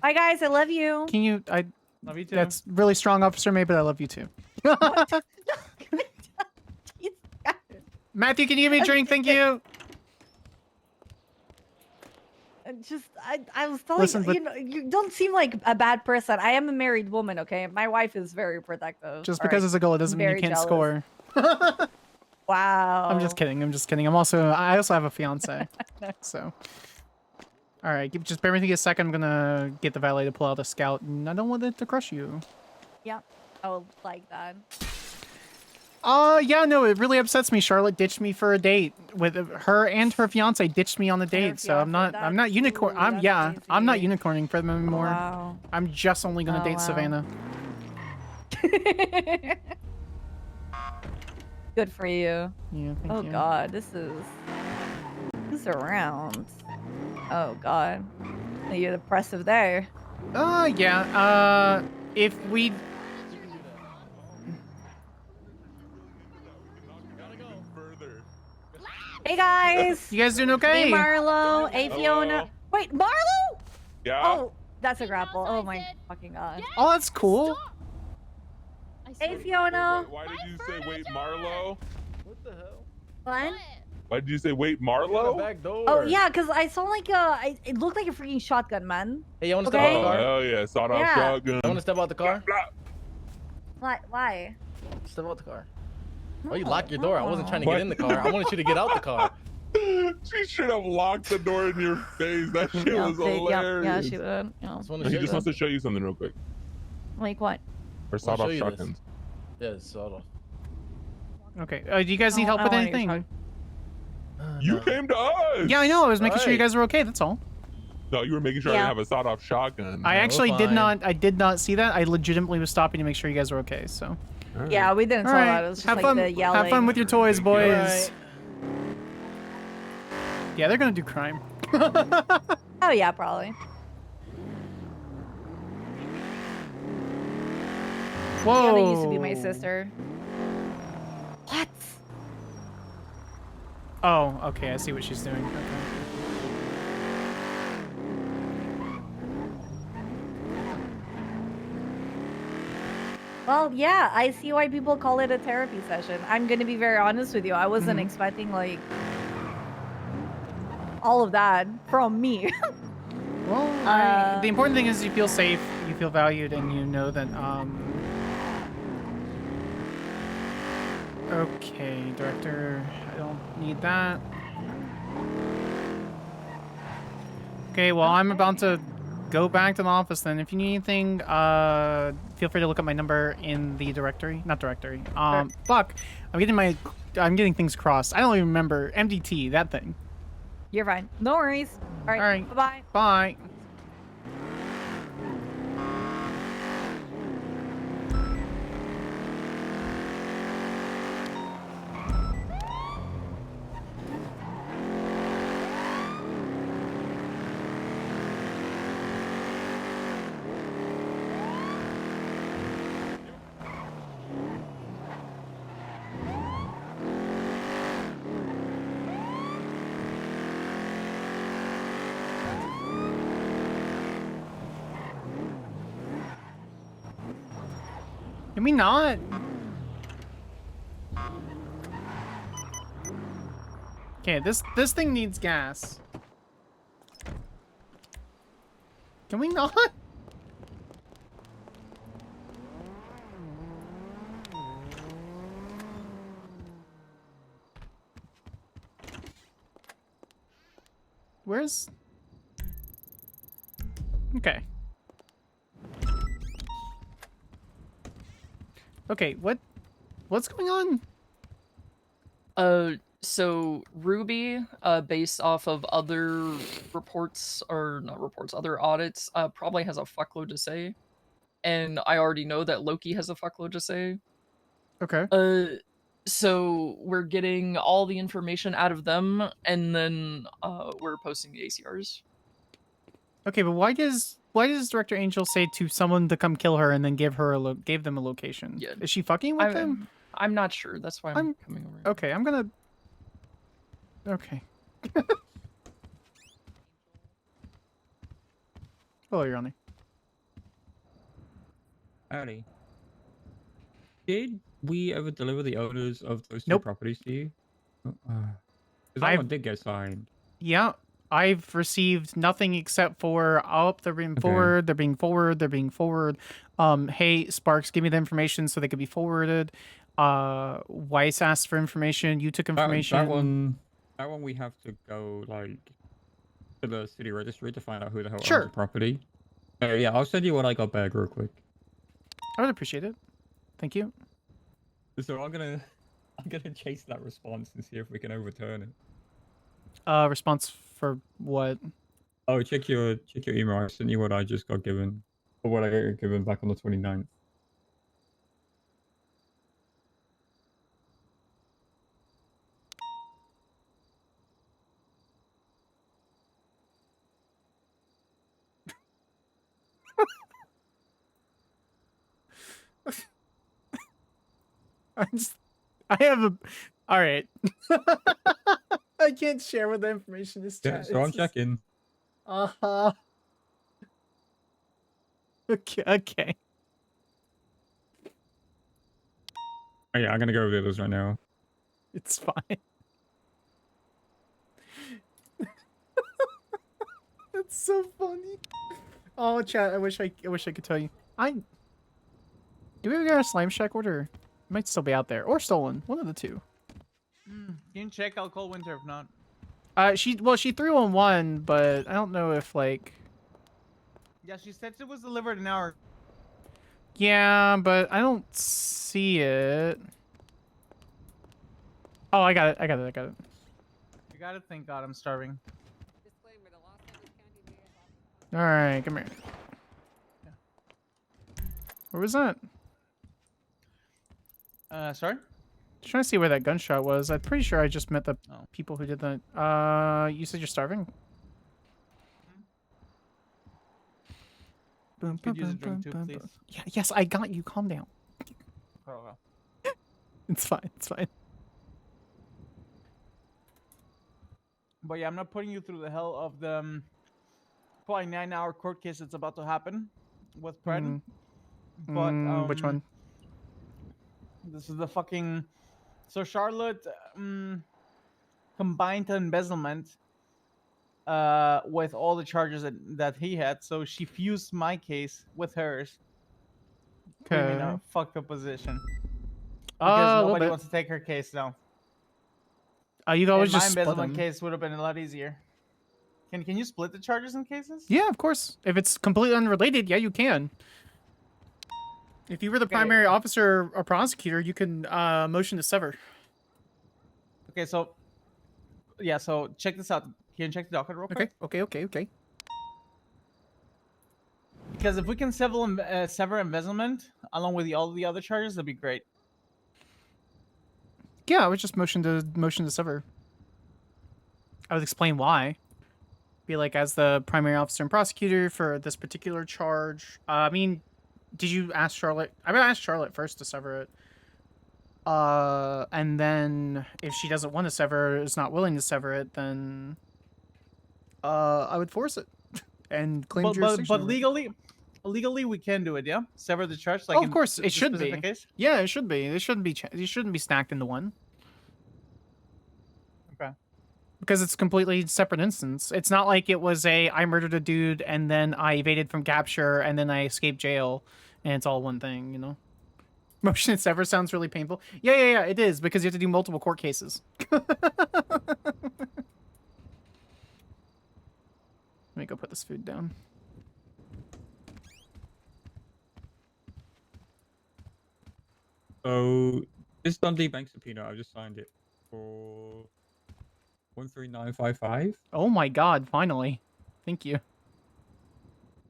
Bye guys, I love you. Can you? I Love you too. That's really strong, Officer May, but I love you too. Matthew, can you give me a drink? Thank you. I was telling Listen, you, but- you know, you don't seem like a bad person. I am a married woman, okay? My wife is very protective. Just all because right? it's a goal, it doesn't I'm mean you very can't jealous. score. Wow. I'm just kidding. I'm just kidding. I also have a fiance. So. All right, just bear with me a second. I'm gonna get the valet to pull out a scout, and I don't want it to crush you. Yeah, I would like that. Yeah, no, it really upsets me. Charlotte ditched me for a date with her and her fiance ditched me on the date, so I'm not unicorn. I'm not unicorning for them anymore. Wow. I'm just only gonna Oh, date wow. Savannah. Good for you. Yeah, thank oh you. God, who's around? Oh God, you're depressive there. Yeah. If we. Hey guys. You guys doing okay? Hey Marlo. Hey Fiona. Wait, Marlo? Yeah. Oh, that's a grapple. Oh my fucking God. Oh, that's cool. Hey Fiona. Why did you say wait Marlo? What the hell? What? Why did you say wait Marlo? Back door. Oh yeah, cause I saw like it looked like a freaking shotgun, man. Hey, you want to Okay. step out the car? Hell yeah, sawed off Yeah. shotgun. You want to step out the car? Why? Step out the car. Oh, you locked your door. I wasn't trying to get in the car. I wanted you to get out the car. She should have locked the door in your face. That shit was hilarious. Yeah, she would. Yeah. He just wants to show you something real quick. Like what? Or sawed off shotguns. Yeah, it's sawed off. Okay. Do you guys need help with anything? You came to us. Yeah, I know. I was making sure you guys were okay. That's all. No, you were making sure I Yeah. didn't have a sawed off shotgun. I actually did not. I did not see that. I legitimately was stopping to make sure you guys were okay. So. Yeah, we didn't All saw right. that. It was just Have like fun. the yelling. Have fun with your toys, boys. Alright. Yeah, they're gonna do crime. Oh yeah, probably. Whoa. Fiona used to be my sister. What? Oh, okay. I see what she's doing. Okay. Well, yeah, I see why people call it a therapy session. I'm gonna be very honest with you. I wasn't Mhm. expecting like all of that from me. Well, the important thing is you feel safe, you feel valued, and you know that. Okay, director. I don't need that. Okay, well, I'm about to go back to the office then. If you need anything, feel free to look up my number in the directory. Not directory. Fuck. I'm getting things crossed. I don't even remember. MDT, that thing. You're fine. No worries. All right. Bye-bye. Bye. Can we not? Okay, this thing needs gas. Can we not? Where's... Okay. Okay, what's going on? So Ruby, based off of other reports, or not reports, other audits, probably has a fuckload to say. And I already know that Loki has a fuckload to say. Okay. So we're getting all the information out of them, and then we're posting the ACRs. Okay, but why does Director Angel say to someone to come kill her and then give them a location? Yeah. Is she fucking with them? I'm not sure. That's why I'm coming over. Okay, I'm gonna. Okay. Hello, Your Honor. Howdy. Did we ever deliver the owners of those two Nope. properties to you? Because that I've- one did get signed. Yeah, I've received nothing except for they're being Okay. forward, they're being forward, they're being forward. Hey Sparks, give me the information so they could be forwarded. Weiss asked for information. You took information. That one we have to go like to the city registry to find out who the hell owns Sure. the property. Yeah, I'll send you what I got back real quick. I would appreciate it. Thank you. So I'm gonna chase that response and see if we can overturn it. Response for what? Oh, check your email. I sent you what I just got given, or what I got given back on the 29th. I have a. All right. I can't share what the information is. Yeah, so I'm checking. Uh-huh. Okay. Oh, yeah, I'm gonna go over those right now. It's fine. That's so funny. Oh, chat. I wish I could tell you. Do we ever get a slime shack order? It might still be out there or stolen. One of the two. Can you check? I'll call Winter if not. She threw on one, but I don't know if like. Yeah, she said it was delivered an hour. Yeah, but I don't see it. Oh, I got it. You gotta thank God I'm starving. All right, come here. Where was that? Sorry? Just trying to see where that gunshot was. I'm pretty sure I just met the people who did that. You said you're starving? Boom, Could boom, use a boom, drink too, boom, please. boom. Yeah, yes, I got you. Calm down. Oh, It's fine. It's fine. But yeah, I'm not putting you through the hell of the probably 9-hour court case that's about to happen with Pred. But Which one? This is the fucking. So Charlotte combined to embezzlement with all the charges that he had. So she fused my case with hers. Putting me in a Okay. fucked up position. A Because little nobody bit. wants to take her case now. You could always And my just split embezzlement them. case would have been a lot easier. Can you split the charges and cases? Yeah, of course. If it's completely unrelated, yeah, you can. If you were the primary officer or prosecutor, you can motion to sever. Okay, so yeah, so check this out. Can you check the docket real quick? Okay. Because if we can sever embezzlement along with all the other charges, that'd be great. Yeah, I would just motion to sever. I would explain why. Be like, as the primary officer and prosecutor for this particular charge. I mean, did you ask Charlotte? I mean, I asked Charlotte first to sever it. And then if she doesn't want to sever, is not willing to sever it, then I would force it and claim jurisdiction. But over it. legally we can do it. Yeah, sever the charge. Oh, of course, it should be. specific case? Yeah, it should be. It shouldn't be stacked into one. Okay. Because it's a completely separate instance. It's not like it was I murdered a dude and then I evaded from capture and then I escaped jail and it's all one thing, you know? Motion to sever sounds really painful. Yeah, it is, because you have to do multiple court cases. Let me go put this food down. So this Dundee Bank subpoena, I just signed it for 13955. Oh my god, finally. Thank you.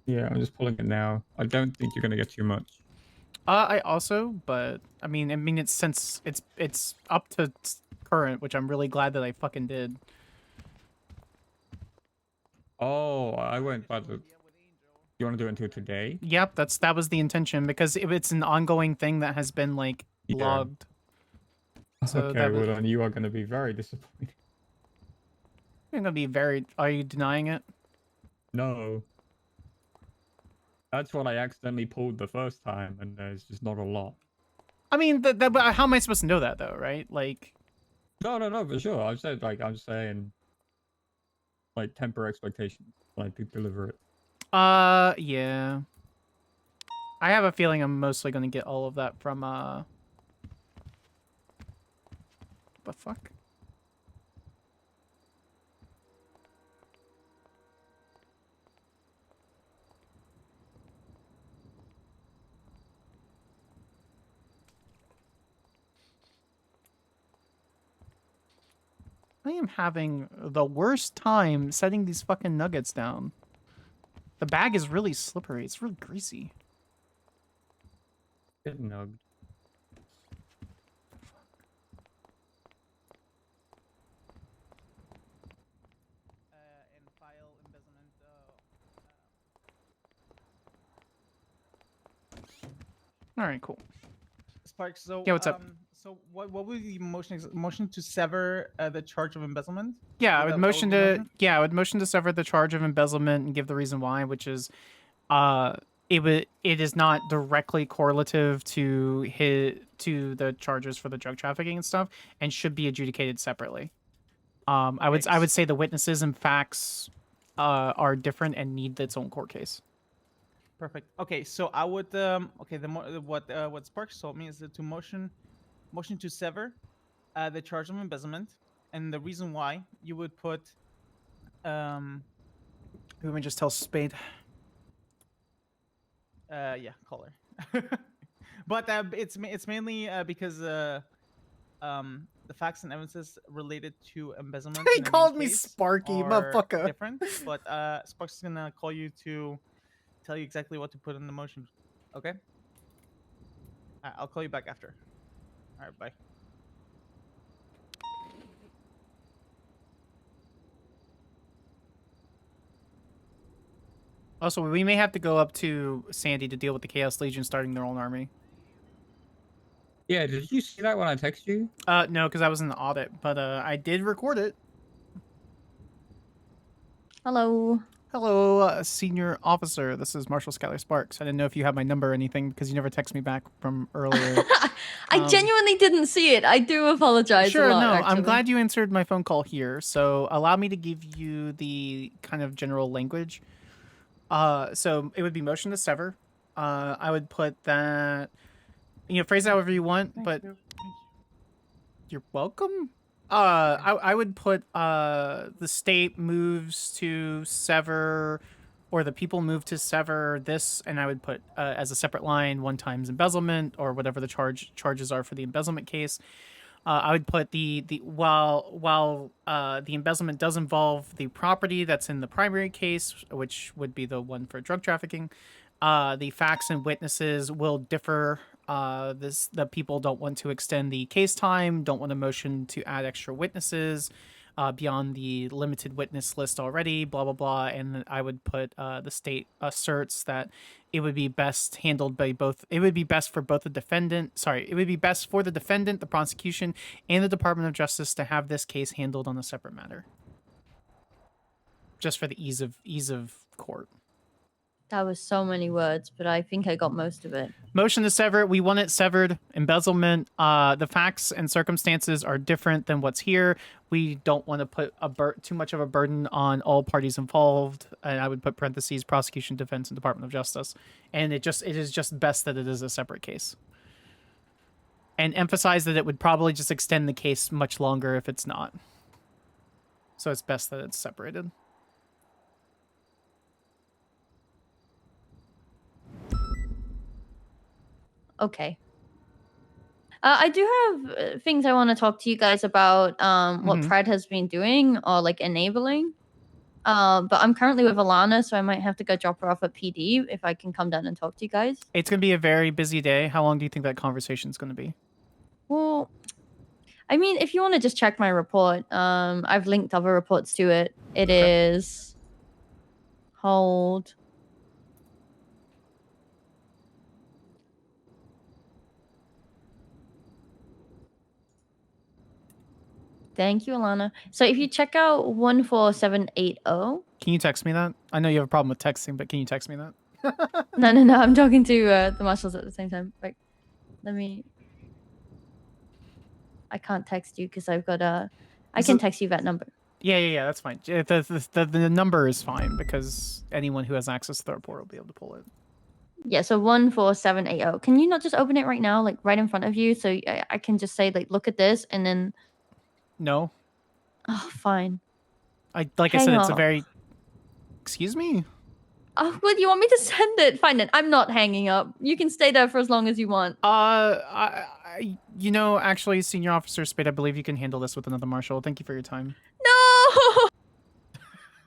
Yeah, I'm just pulling it now. I don't think you're gonna get too much. I also, but I mean it's since it's up to current, which I'm really glad that I fucking did. Oh, I went by the. You want to do it until today? Yep, that was the intention, because if it's an ongoing thing that has been like logged. So Okay, that well was, then you are gonna be very disappointed. you're gonna be very. Are you denying it? No. That's what I accidentally pulled the first time, and there's just not a lot. I mean, but how am I supposed to know that though, right? Like. No, for sure. I'm saying. like temper expectations, like to deliver it. Yeah. I have a feeling I'm mostly going to get all of that from, the fuck? I am having the worst time setting these fucking nuggets down. The bag is really slippery. It's really greasy. Get nugged. All right, cool. Sparks. So Yeah, what's up? So what would the motion to sever the charge of embezzlement? Yeah, I Would would that- that motion be the to motion? I would motion to sever the charge of embezzlement and give the reason why, which is it is not directly correlative to the charges for the drug trafficking and stuff, and should be adjudicated separately. I would say the witnesses and facts are different and need its own court case. Perfect. Okay, so I would what Sparks told me is that to motion to sever the charge of embezzlement, and the reason why you would put Who would just tell Spade? yeah, caller. But it's mainly because the facts and evidences related to embezzlement. He in the main called me case Sparky, are motherfucker. Different, but Sparks is gonna call you to tell you exactly what to put in the motion. Okay. I'll call you back after. All right, bye. Also, we may have to go up to Sandy to deal with the Chaos Legion starting their own army. Yeah, did you see that when I texted you? No, because I was in the audit, but I did record it. Hello. Hello, senior officer. This is Marshal Skyler Sparks. I didn't know if you had my number or anything because you never text me back from earlier. I genuinely didn't see it. I do apologize. Sure, a lot, no, I'm actually. glad you answered my phone call here. So allow me to give you the kind of general language. So it would be motion to sever. I would put that, phrase it however you want, but you're welcome. I would put the state moves to sever, or the people move to sever this, and I would put as a separate line 1 times embezzlement or whatever the charges are for the embezzlement case. I would put while the embezzlement does involve the property that's in the primary case, which would be the one for drug trafficking. The facts and witnesses will differ. The people don't want to extend the case time, don't want a motion to add extra witnesses beyond the limited witness list already, blah, blah, blah. And I would put the state asserts that it would be best handled by both. It would be best for both the defendant. Sorry, it would be best for the defendant, the prosecution, and the Department of Justice to have this case handled on a separate matter. Just for the ease of court. That was so many words, but I think I got most of it. Motion to sever. We want it severed. Embezzlement. The facts and circumstances are different than what's here. We don't want to put too much of a burden on all parties involved. And I would put parentheses, prosecution, defense, and Department of Justice. And it is just best that it is a separate case. And emphasize that it would probably just extend the case much longer if it's not. So it's best that it's separated. Okay. I do have things I want to talk to you guys about what Mhm. Pride has been doing or like enabling. But I'm currently with Alana, so I might have to go drop her off at PD if I can come down and talk to you guys. It's going to be a very busy day. How long do you think that conversation is going to be? Well, I mean, if you want to just check my report, I've linked other reports to it. It is hold. Thank you, Alana. So if you check out 14780. Can you text me that? I know you have a problem with texting, but can you text me that? No, I'm talking to the marshals at the same time. Like, let me. I can't text you because I've got a. I can text you that number. Yeah, that's fine. The number is fine because anyone who has access to the report will be able to pull it. Yeah, so 14780. Can you not just open it right now, like right in front of you, so I can just say like, look at this, and then. No. Oh, fine. I Hang said, it's a up. very. Excuse me. Oh, well, you want me to send it? Fine then. I'm not hanging up. You can stay there for as long as you want. You know, actually, Senior Officer Spade, I believe you can handle this with another Marshal. Thank you for your time.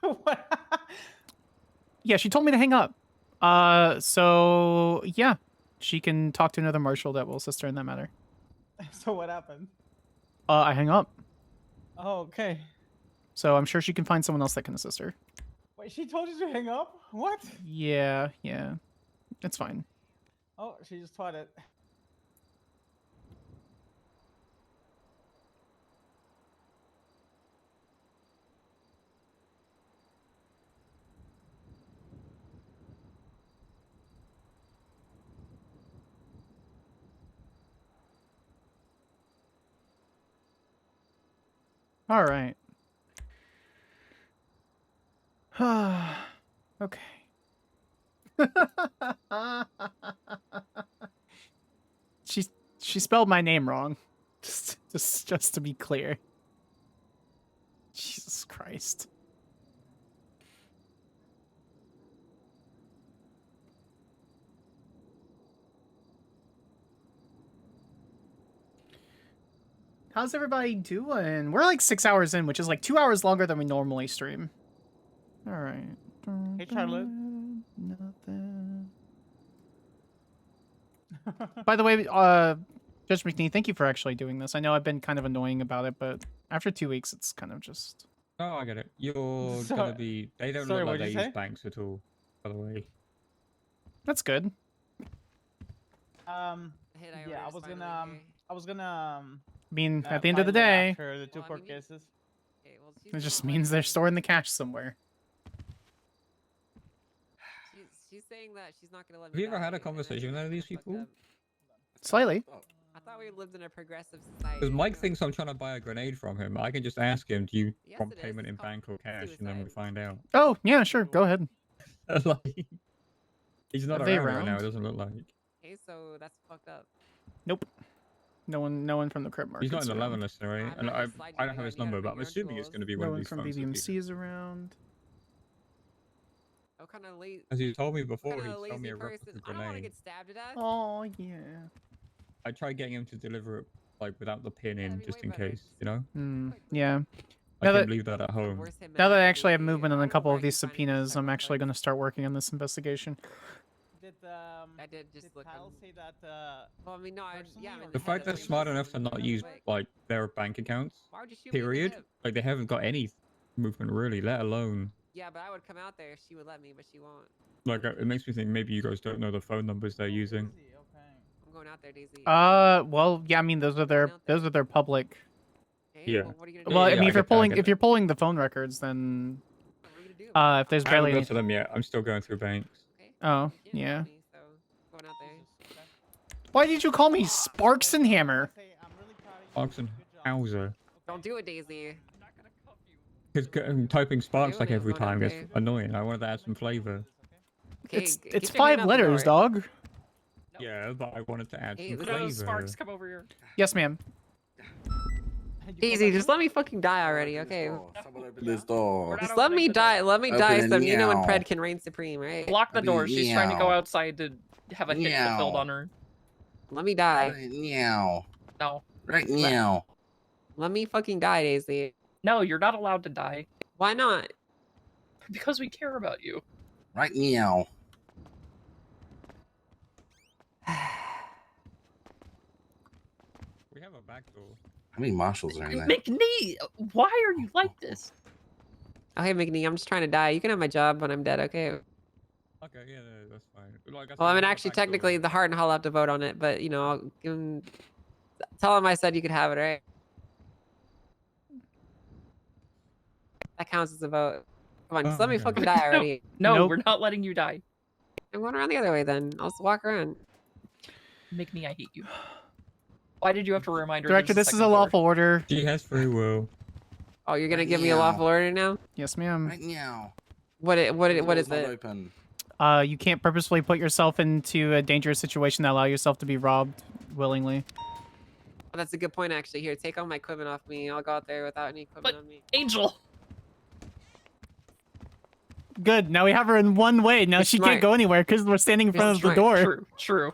No. Yeah, she told me to hang up. So yeah, she can talk to another Marshal that will assist her in that matter. So what happened? I hang up. Oh, okay. So I'm sure she can find someone else that can assist her. Wait, she told you to hang up? What? Yeah. It's fine. Oh, she just taught it. All right. Okay. She spelled my name wrong. Just to be clear. Jesus Christ. How's everybody doing? We're like 6 hours in, which is like 2 hours longer than we normally stream. All right. Hey, Charlotte. Nothing. By the way, Judge McNee, thank you for actually doing this. I know I've been kind of annoying about it, but after 2 weeks, it's kind of just. Oh, I get it. You're gonna be. They don't sorry, look like what'd they you use say? banks at all. By the way. That's good. Yeah, I was gonna. I mean, at the end of the find that day, after the two court cases. it just means they're storing the cash somewhere. She's saying that she's not gonna let Have me. you ever had a conversation with any of these people? Slightly. I thought we lived in a progressive society. Because Mike thinks I'm trying to buy a grenade from him. I can just ask him, do you want payment in bank or cash? And then we find out. Oh, yeah, sure. Go ahead. Like, he's not Are they around right now, around? it doesn't look like. Okay, so that's fucked up. Nope. No one from the crypt market. He's not in the 11 listener, right? And I don't have his number, but I'm assuming it's going to be one No of one these from phones. BBMC is around. Oh, kind of late. As he told me before, Kinda he told me lazy a replica person. I don't want to grenade. get stabbed to death. Oh, yeah. I tried getting him to deliver it like without the pin in, just in case, you know? Yeah. I couldn't leave that at home. Now that I actually have movement on a couple of these subpoenas, I'm actually going to start working on this investigation. I did just look. Kyle say that. Well, I mean, no, yeah. I mean, The fact they're smart enough to not use like their bank accounts, Why would you shoot me in the period. hip? Like they haven't got any movement really, let alone. Yeah, but I would come out there if she would let me, but she won't. Like it makes me think maybe you guys don't know the phone numbers they're using. I'm going out there, Daisy. Well, yeah, I mean those are their public. Yeah. Well, I mean, if get that, I get if you're pulling the phone records, then if there's I haven't barely got any. to them yet. I'm still going through banks. Oh, yeah. Going out there. Why did you call me Sparks and Hammer? Oxen Hauser. Don't do it, Daisy. Because typing Sparks like it, every going time out gets there. annoying. I wanted to add some flavor. Okay, It's get your hand 5 out the letters, door. dog. Yeah, but I wanted to add Hey, some no, flavor. Sparks, come over here. Yes, ma'am. Daisy, just let me fucking die already, okay? This door. Just let me die. Let me Open die it so Nino and now. Pred can reign supreme, right? Block the door. She's trying to go Meow. outside to have a hit fulfilled Meow. on her. Let me die. Right now. No. Right now. Let me fucking die, Daisy. No, you're not allowed to die. Why not? Because we care about you. Right now. We have a back door. How many marshals are in there? McNee, why are you like this? Oh, hey, McNee, I'm just trying to die. You can have my job when I'm dead, okay? Okay, yeah, no, that's fine. Like, Well, I said, mean, we have a actually, back door. technically, the Heart and Hall have to vote on it, but, you know, I'll give him... Tell him I said you could have it, right? That counts as a vote. Come on, just let me okay. fucking die already. No, Nope. we're not letting you die. I'm going around the other way then. I'll just walk around. McNee, I hate you. Why did you have to remind her? Director, there's this is second a door? lawful order. She has free will. Oh, you're gonna Right give me a now. lawful order now? Yes, ma'am. Right now. What is Door's not it? open. You can't purposefully put yourself into a dangerous situation that allow yourself to be robbed willingly. Oh, that's a good point, actually. Here, take all my equipment off me. I'll go out there without any equipment on me. Angel. Good. Now we have her in one way. Now You're she smart. can't go anywhere because we're standing in You're front of the smart. door. True.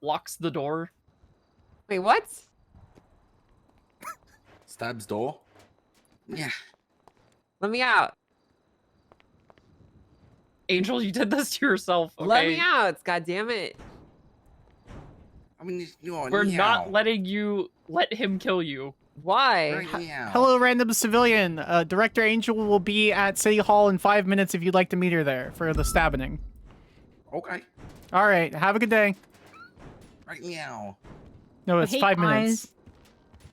Locks the door. Wait, what? Stabs door. Yeah. Let me out. Angel, you did this to yourself. Okay? Let me out. God damn it. I mean, you're We're not letting you let him kill you. Why? Hello, random civilian. Director Angel will be at City Hall in 5 minutes if you'd like to meet her there for the stabbing. Okay. All right. Have a good day. Right now. No, it's 5 minutes.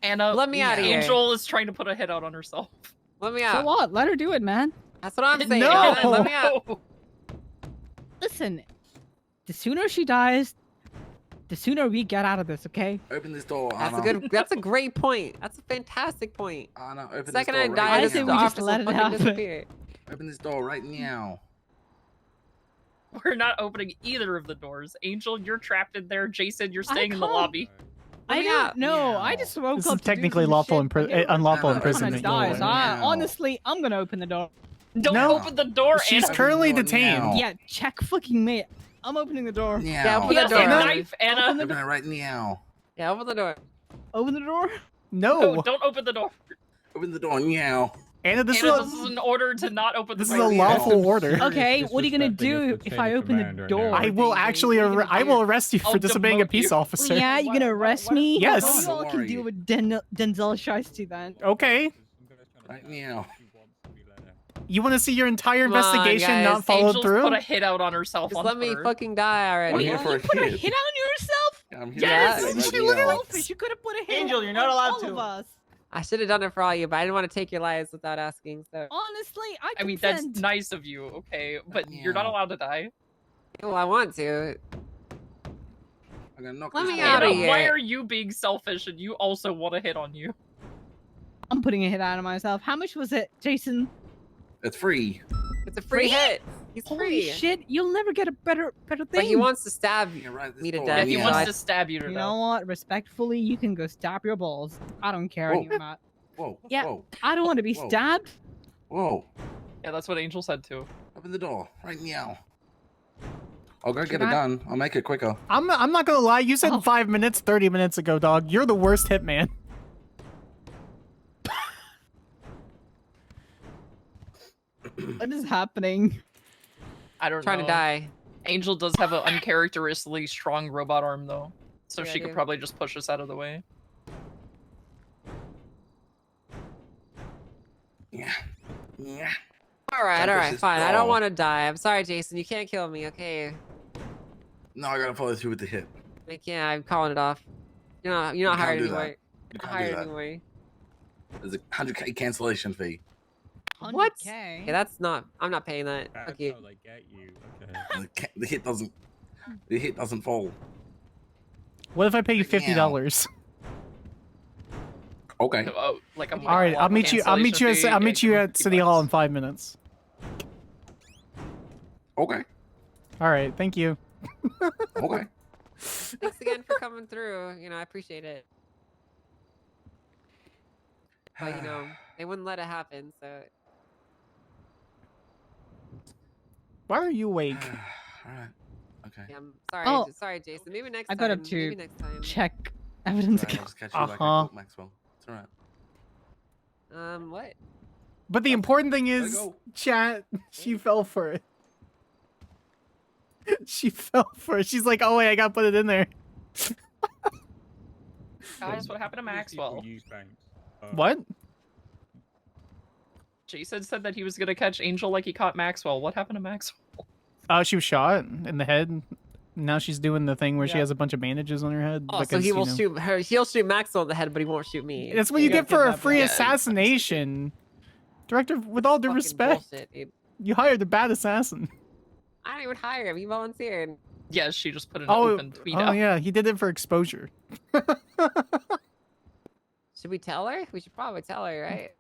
Anna, Let me out of here. Angel is trying to put a hit out on herself. Let me So out. what? Let her do it, man. That's what I'm saying. No. Let me out. Listen, the sooner she dies, the sooner we get out of this, okay? Open this door, That's Anna. a good. That's a great point. That's a fantastic point. Anna, open this Second door I right die, now. this say we office just will let it fucking happen. disappear. Open this door right now. We're not opening either of the doors. Angel, you're trapped in there. Jason, you're staying in the can't- lobby. I don't know. I just woke This up. is to do technically some lawful shit. unlawful I'm gonna imprisonment. Die, you're so aware. honestly, I'm gonna open the door. Don't No. open the door, She's Anna. currently Open the door detained. now. Yeah, check fucking me. I'm opening the door. Yeah, Now. open He the has door. a knife, Anna. Open it right now. Yeah, open the door. Open the door. No. No, don't open the door. Open the door now. Anna, this Anna, is this is an order to not open the this is door. a lawful order. Okay, what are you gonna do if I open the door? I will actually I will arrest you for I'll disobeying a demote you. peace officer. Yeah, you're gonna arrest me? Yes. Well, you all Don't can worry. deal with Denzel Shiesty then. Okay. Right now. You want to see your entire Come on, investigation guys. not followed Angel's through? put a hit out on herself Just on let me Twitter. fucking die I'm already. here for a Put a hit. hit on yourself? I'm here Yes. for a hit You right now. selfish. You could have put a hit Angel, on you're not allowed all to. of us. I should have done it for all you, but I didn't want to take your lives without asking. So, Honestly, I mean, that's nice of you, okay? But you're not allowed to die. well, I want to. I'm gonna knock Let this me door out of down. here. Why are you being selfish and you also want to hit on you? I'm putting a hit out of myself. How much was it, Jason? It's free. It's a free hit. He's Holy free. shit! You'll never get a better thing. But he wants to stab Yeah, right, this me to door. death. Yeah, he Yeah. wants to stab you to You death. know what? Respectfully, you can go stab your balls. I don't care Whoa. anymore. Whoa. Yeah. Whoa. I don't want to be Whoa. stabbed. Whoa. Yeah, that's what Angel said too. Open the door right now. I'll go get Should a I- gun. I'll make it quicker. I'm not gonna lie. You said Oh. 5 minutes 30 minutes ago, dog. You're the worst hitman. What is happening? I don't trying know. to die. Angel does have an uncharacteristically strong robot arm though, so Yeah, I she could do. probably just push us out of the way. Yeah. Yeah. All right, Gotta all push right, this fine. I door. don't want to die. I'm sorry, Jason. You can't kill me, okay? No, I gotta follow through with the hit. I can't. I'm calling it off. You're not can't hired do that. anymore. You Not can't do hired that. anymore. There's a 100k cancellation fee. What? 100K? Okay, that's not. I'm not paying that. That's Okay. how they get you. Okay. The hit doesn't. The hit doesn't fall. What if I pay you Yeah. $50? Okay. Oh, like I'm All right, I'll meet you. I'll meet you. I'll meet you at City Hall in 5 minutes. Okay. All right. Thank you. Okay. Thanks again for coming through. You know, I appreciate it. But you know, they wouldn't let it happen. So Why are you awake? All right. Okay. yeah, I'm sorry. Oh. Sorry, Jason. Maybe next I time. got up to Maybe next time. check evidence. Right, I'll just catch you like I Uh-huh. caught Maxwell. It's all right. What? But the important thing Gotta is, go. chat. She fell for it. She fell for it. She's like, "Oh wait, I gotta put it in there." Guys, what happened to Maxwell? What? Jason said that he was gonna catch Angel like he caught Maxwell. What happened to Maxwell? Oh, she was shot in the head. Now she's doing the thing where she Yeah. has a bunch of bandages on her head. Oh, so because, he will you know, shoot her. He'll shoot Maxwell in the head, but he won't shoot me. That's what you get for a free Yeah. assassination. Director, with all due Fucking respect, bullshit, dude. you hired a bad assassin. I didn't even hire him. He volunteered. Yeah, she just put an Oh, open tweet oh out. yeah, he did it for exposure. Should we tell her? We should probably tell her, right?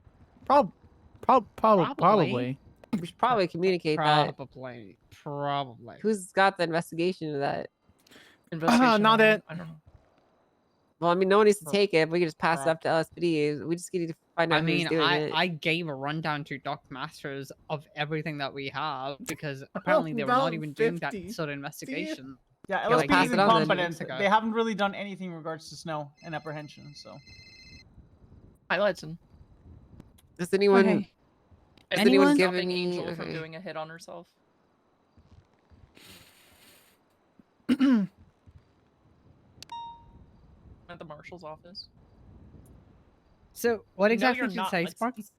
Probably. We should probably communicate that. Probably. Who's got the investigation of that? Investigation. Not it. I don't know. Well, I mean, no one needs to take it. We can just pass it up to LSPD. We just need to find out I who's mean, doing it. I gave a rundown to Dr. Masters of everything that we have because apparently they were not About even doing that 50. sort of investigation. Yeah, Let's LSPD pass is it on then. incompetent. They haven't really done anything in regards to snow and apprehension. So. Highlights. Does anyone? Okay. Has anyone given Stopping me? Angel from Okay. doing a hit on herself? At the marshal's office. So, what No, exactly you're did you not. say, Let's- Sparks?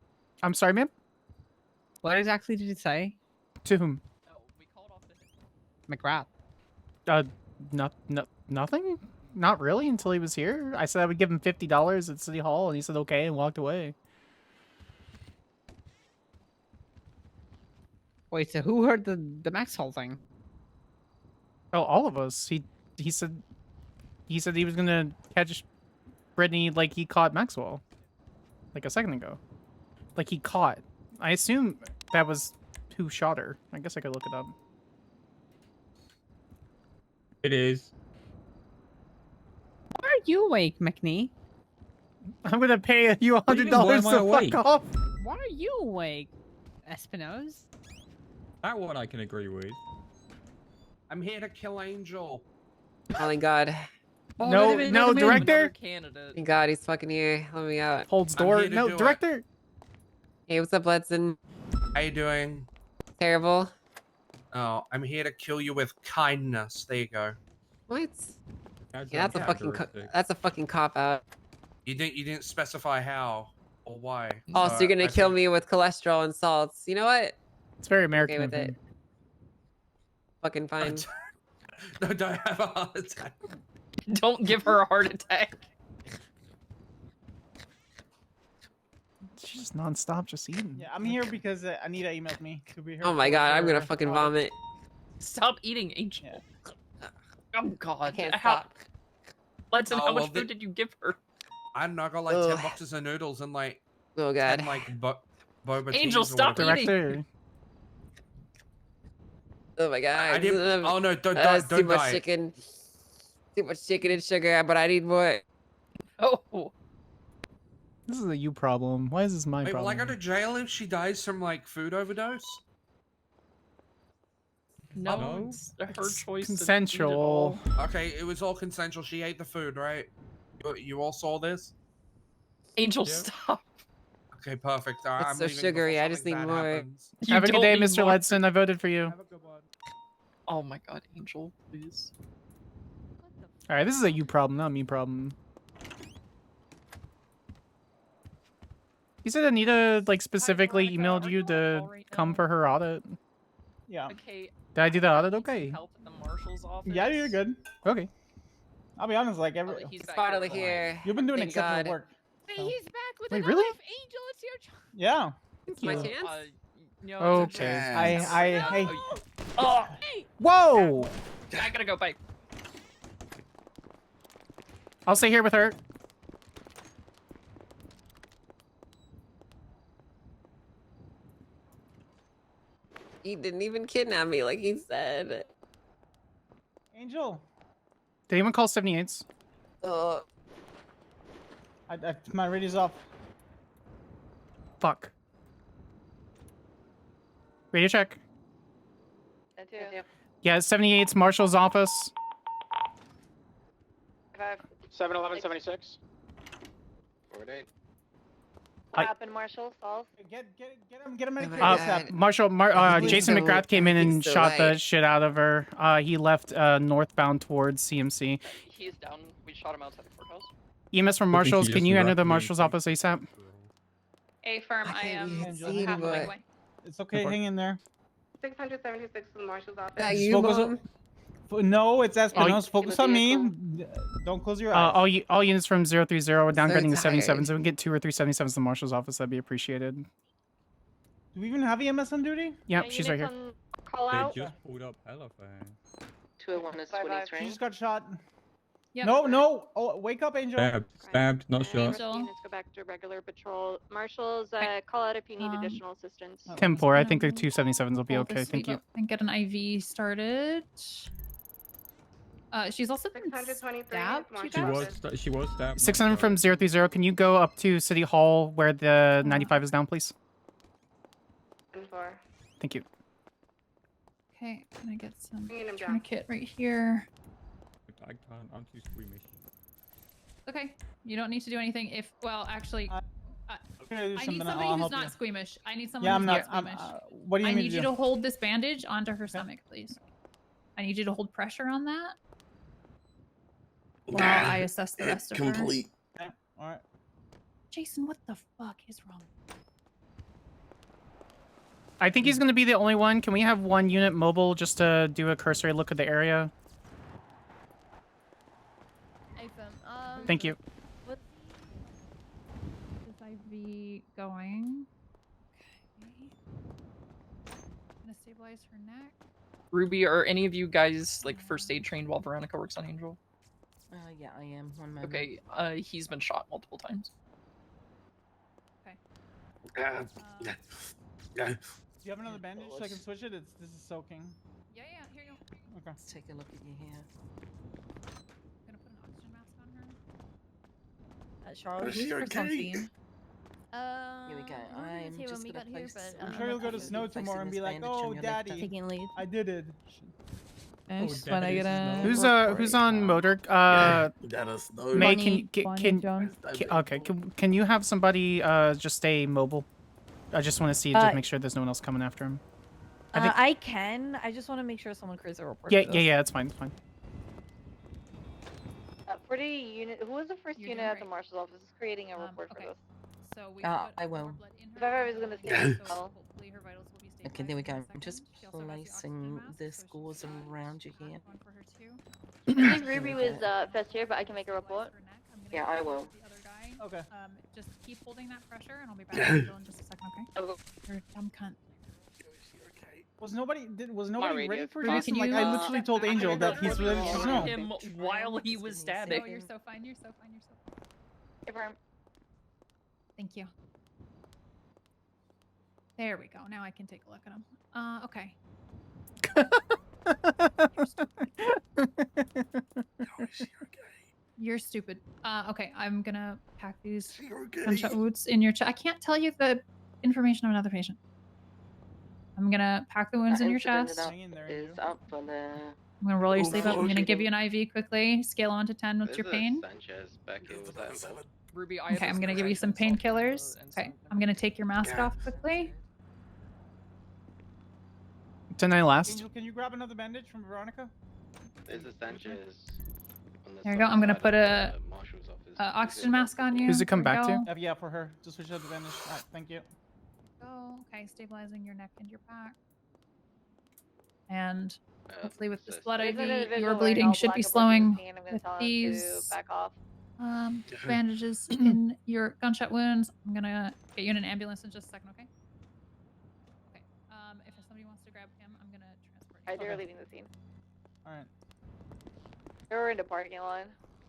I'm sorry, ma'am. What exactly did you say? To whom? McGrath. Nothing. Not really until he was here. I said I would give him $50 at City Hall, and he said okay and walked away. Wait, so who heard the Maxwell thing? Oh, all of us. He said he was gonna catch Brittany like he caught Maxwell, like a second ago. Like he caught. I assume that was who shot her. I guess I could look it up. It is. Why are you awake, McNee? I'm gonna pay you What do you mean, why $100 am I to awake? fuck off. Why are you awake, Espinosa? That one I can agree with. I'm here to kill Angel. Oh my god. Oh, No, they made no, him director. another candidate. Thank god, he's fucking here. Let me out. Holds I'm door. here to No, do it. director. Hey, what's up, Bledson? How you doing? Terrible. Oh, I'm here to kill you with kindness. There you go. What? That's Yeah, that's a fucking cop out. You didn't specify how or why. Oh, so you're gonna I kill think- me with cholesterol and salts? You know what? It's very Okay American. with of it. him. Fucking fine. No, don't have a heart attack. Don't give her a heart attack. She's just nonstop, just eating. Yeah, I'm here because Anita emailed me to be here. Oh my for god, I'm gonna her fucking audit. vomit. Stop eating, Angel. Oh God. I can't How- stop. Let's. Oh, How well, much food did you give her? I don't know, I got like Ugh. 10 boxes of noodles and like Oh god. 10 like boba Angel, teas or stop whatever. eating. Director. Oh my god. I didn't. Oh no! Don't That's too don't much die. chicken. Too much chicken and sugar, but I need more. Oh. This is a you problem. Why is this my Wait, will I problem? go to jail if she dies from like food overdose? No, No? it's her It's choice. consensual. Okay, it was all consensual. She ate the food, right? You all saw this? Angel, Yeah. stop. Okay, perfect. All right, It's I'm so leaving sugary, before I just something need bad more. happens. You Have a good don't day, need Mr. more. Ledson. I voted for you. Have a good one. Oh my God, Angel, please. All right, this is a you problem, not a me problem. You said Anita like specifically emailed you to come for her audit. Yeah. Okay. Did I do the audit okay? Help at the marshal's office. Yeah, you're good. Okay. I'll be honest, like every. He's back Finally for the here. You've been doing Thank exceptional God. work. so- He's back with Wait, a really? knife. Angel, it's your chance. Yeah. It's my you. chance. No, Okay. Hey. Oh, Whoa! I gotta go. Bye. I'll stay here with her. He didn't even kidnap me like he said. Angel. Did anyone call 78s? My radio's off. Fuck. Radio check. Yeah, 78's Marshal's office. 7-11-76. Forward 8. What happened, Marshal? Solve. Get him Oh in my a God. Marshal, Everything's Jason so- McGrath came in and everything's so shot the light. shit out of her. He left northbound towards CMC. He's down. We shot him outside the courthouse. EMS from I think Marshals, he can just you enter left the me. Marshal's office ASAP? A firm, I can't am even see half a what- mile away. It's okay, hang in there. 676 to the Marshal's office. That Just you, focus Mom? No, it's Espinosa. Oh, Focus on me. Don't close your eyes. All units from 030, we're downgrading to 77, tired. so we can get 2 or 3 77s to the Marshal's office, that'd be appreciated. Do we even have EMS on duty? Yep, she's right here. Call They out. just pulled up hella fast. 201 is winning She just got shot. Yep. No, no. Oh, wake up, Angel. Stabbed, not shot. Angel. Units go back to regular patrol. Marshals, Okay. call out if you need additional assistance. 10-4. I think the 277s will be Pull okay. this Thank sweep you. up and get an IV started. She's also been 623. stabbed. She was stabbed. 600 from 030. Can you go up to City Hall where the 95 is down, please? 10-4. Thank you. Okay, I'm gonna get some Bringing him down. tourniquet right here. I can't. I'm too squeamish. Okay, you don't need to do anything. If well, actually, I'm gonna do I need something. somebody I'll who's help not you. squeamish. I need someone Yeah, who's I'm not not. squeamish. What do you I need need to you do? to hold this bandage onto her stomach, please. I need you to hold pressure on that while I assess the rest of her. Complete. Okay. All right. Jason, what the fuck is wrong? I think he's going to be the only one. Can we have one unit mobile just to do a cursory look at the area? Thank you. What's Is IV going? Okay. Gonna stabilize her neck. Ruby, are any of you guys like first aid trained while Veronica works on Angel? Yeah, I am. 1 moment. Okay, he's been shot multiple times. Okay. Do you have another bandage so I can switch it? This is soaking. Yeah, here you go. Okay. Let's take a look at you here. Gonna put an oxygen mask on her. Charlotte, Is she who's first on okay? scene? Here we go. I'm just gonna place. I'm sure you'll go to Snow tomorrow and be like, "Oh, Daddy, taking lead. I did it." I just want to get a. Who's on motor? May, can you have somebody just stay mobile? I just want to see, just make sure there's no one else coming after him. I can. I just want to make sure someone creates a report. Yeah, it's fine, it's fine. 40 unit. Who was the first unit at the marshal's office? Is creating a report for this. So we I will. If I was gonna see so hopefully her vitals will be stabilized. Okay, there we go. in a I'm second. just She also has the oxygen placing mask, the so scores she's got around you here. one for her too. I think Ruby was best here, but I can make a report. Yeah, I will. The other guy. Okay. Just keep holding that pressure, and I'll be back in just a second, okay? You're a dumb cunt. Was nobody ready for Ruby, Jason? can Like you, I literally told Angel that he's ready to snow. Him while he was stabbing. Oh, you're so fine. You're so fine. You're so fine. Confirm. Thank you. There we go. Now I can take a look at him. Okay. You're stupid. Okay, I'm gonna pack these gunshot wounds in your chest. I can't tell you the information of another patient. I'm gonna pack the wounds in your chest. I'm gonna roll your sleeve up. I'm gonna give you an IV quickly. Scale 1 to 10. What's your pain? Ruby, Okay, I'm gonna give you some painkillers. Okay, I'm gonna take your mask off quickly. 10-9 last. Angel, can you grab another bandage from Veronica? There's a Sanchez. There you go. I'm gonna put a oxygen mask on you. Who's it come There we back go. to? Yeah, for her. Just switch out the bandage. All right, thank you. Go. Okay, stabilizing your neck and your back. And hopefully with this blood There's an IV, individual your wearing bleeding all should black be and slowing blue. I'm gonna with tell him to these back off. bandages in your gunshot wounds. I'm gonna get you in an ambulance in just a second, okay? Okay. If somebody wants to grab him, I'm gonna transport you. Alright, they're leaving the scene. All right. They're in the parking lot.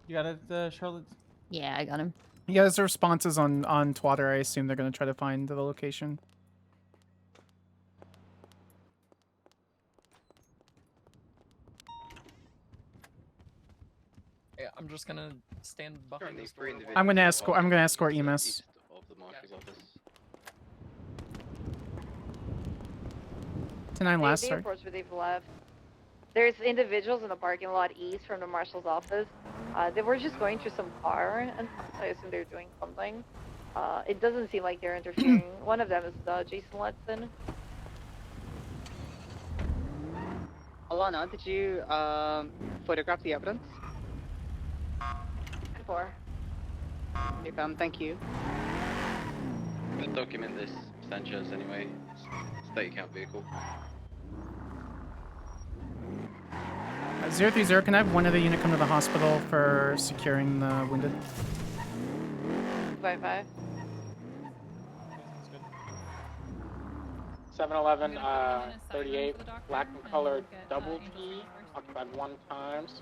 You got it, Charlotte? Yeah, I got him. Yeah, there's responses on Twitter. I assume they're going to try to find the location. Yeah, I'm just gonna stand behind this door. I'm going to escort EMS. Of the marshal's office. 10-9 last, The sorry. reports where they've left. There's individuals in the parking lot east from the marshal's office. They were just going through some car, and I assume they're doing something. It doesn't seem like they're interfering. One of them is Jason Letson. Alana, did you photograph the evidence? 4. Thank you. We'll document this Sanchez anyway. State account vehicle. 030, can I have one other unit come to the hospital for securing the wounded? 5-5. 7-Eleven, 38, black and colored double T, occupied 1 times.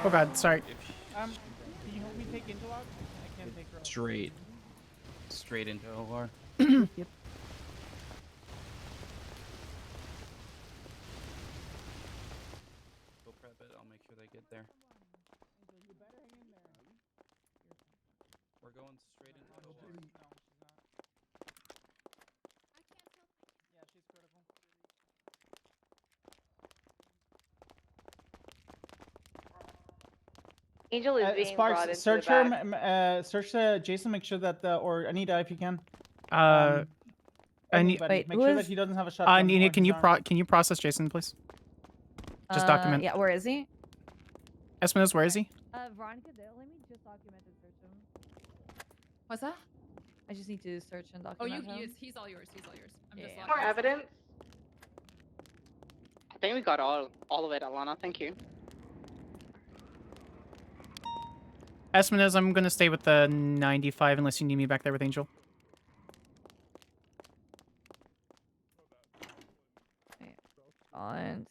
Oh god, sorry. Can you help me take interlock? I can't take her off. Straight into OR. Yep. Go prep it. I'll make sure they get there. We're going straight into OR. No, she's not. Yeah, she's critical. Angel is being Sparks, brought into search the back. her. Search Jason. Make sure that or Anita, if you can. I need. Anybody. Wait, Make who sure is- that he doesn't have a shotgun. Nina, or can his you arm. can you process Jason, please? Just document. Yeah, where is he? Esminos, where is he? Veronica, let me just document and search him. What's that? I just need to search and Oh, document him. he's all yours. He's all yours. I'm just More evidence? I think we got all of it, Alana. Thank you. Esminos, I'm gonna stay with the 95 unless you need me back there with Angel. On.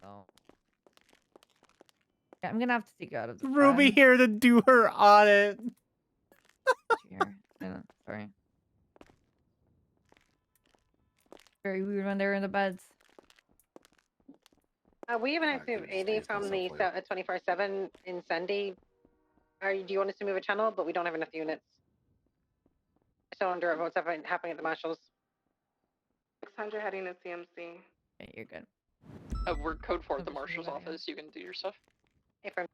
So. Yeah, I'm gonna have to take you out of the Ruby bed. here to do her audit. Here. Sorry. Very weird when they're in the beds. We have an active AD from the 24/7 in Sandy. Do you want us to move a channel? But we don't have enough units. So under what's happening at the Marshals. 600 heading to CMC. Okay, you're good. We're code 4 at the Marshal's office. You can do your stuff. There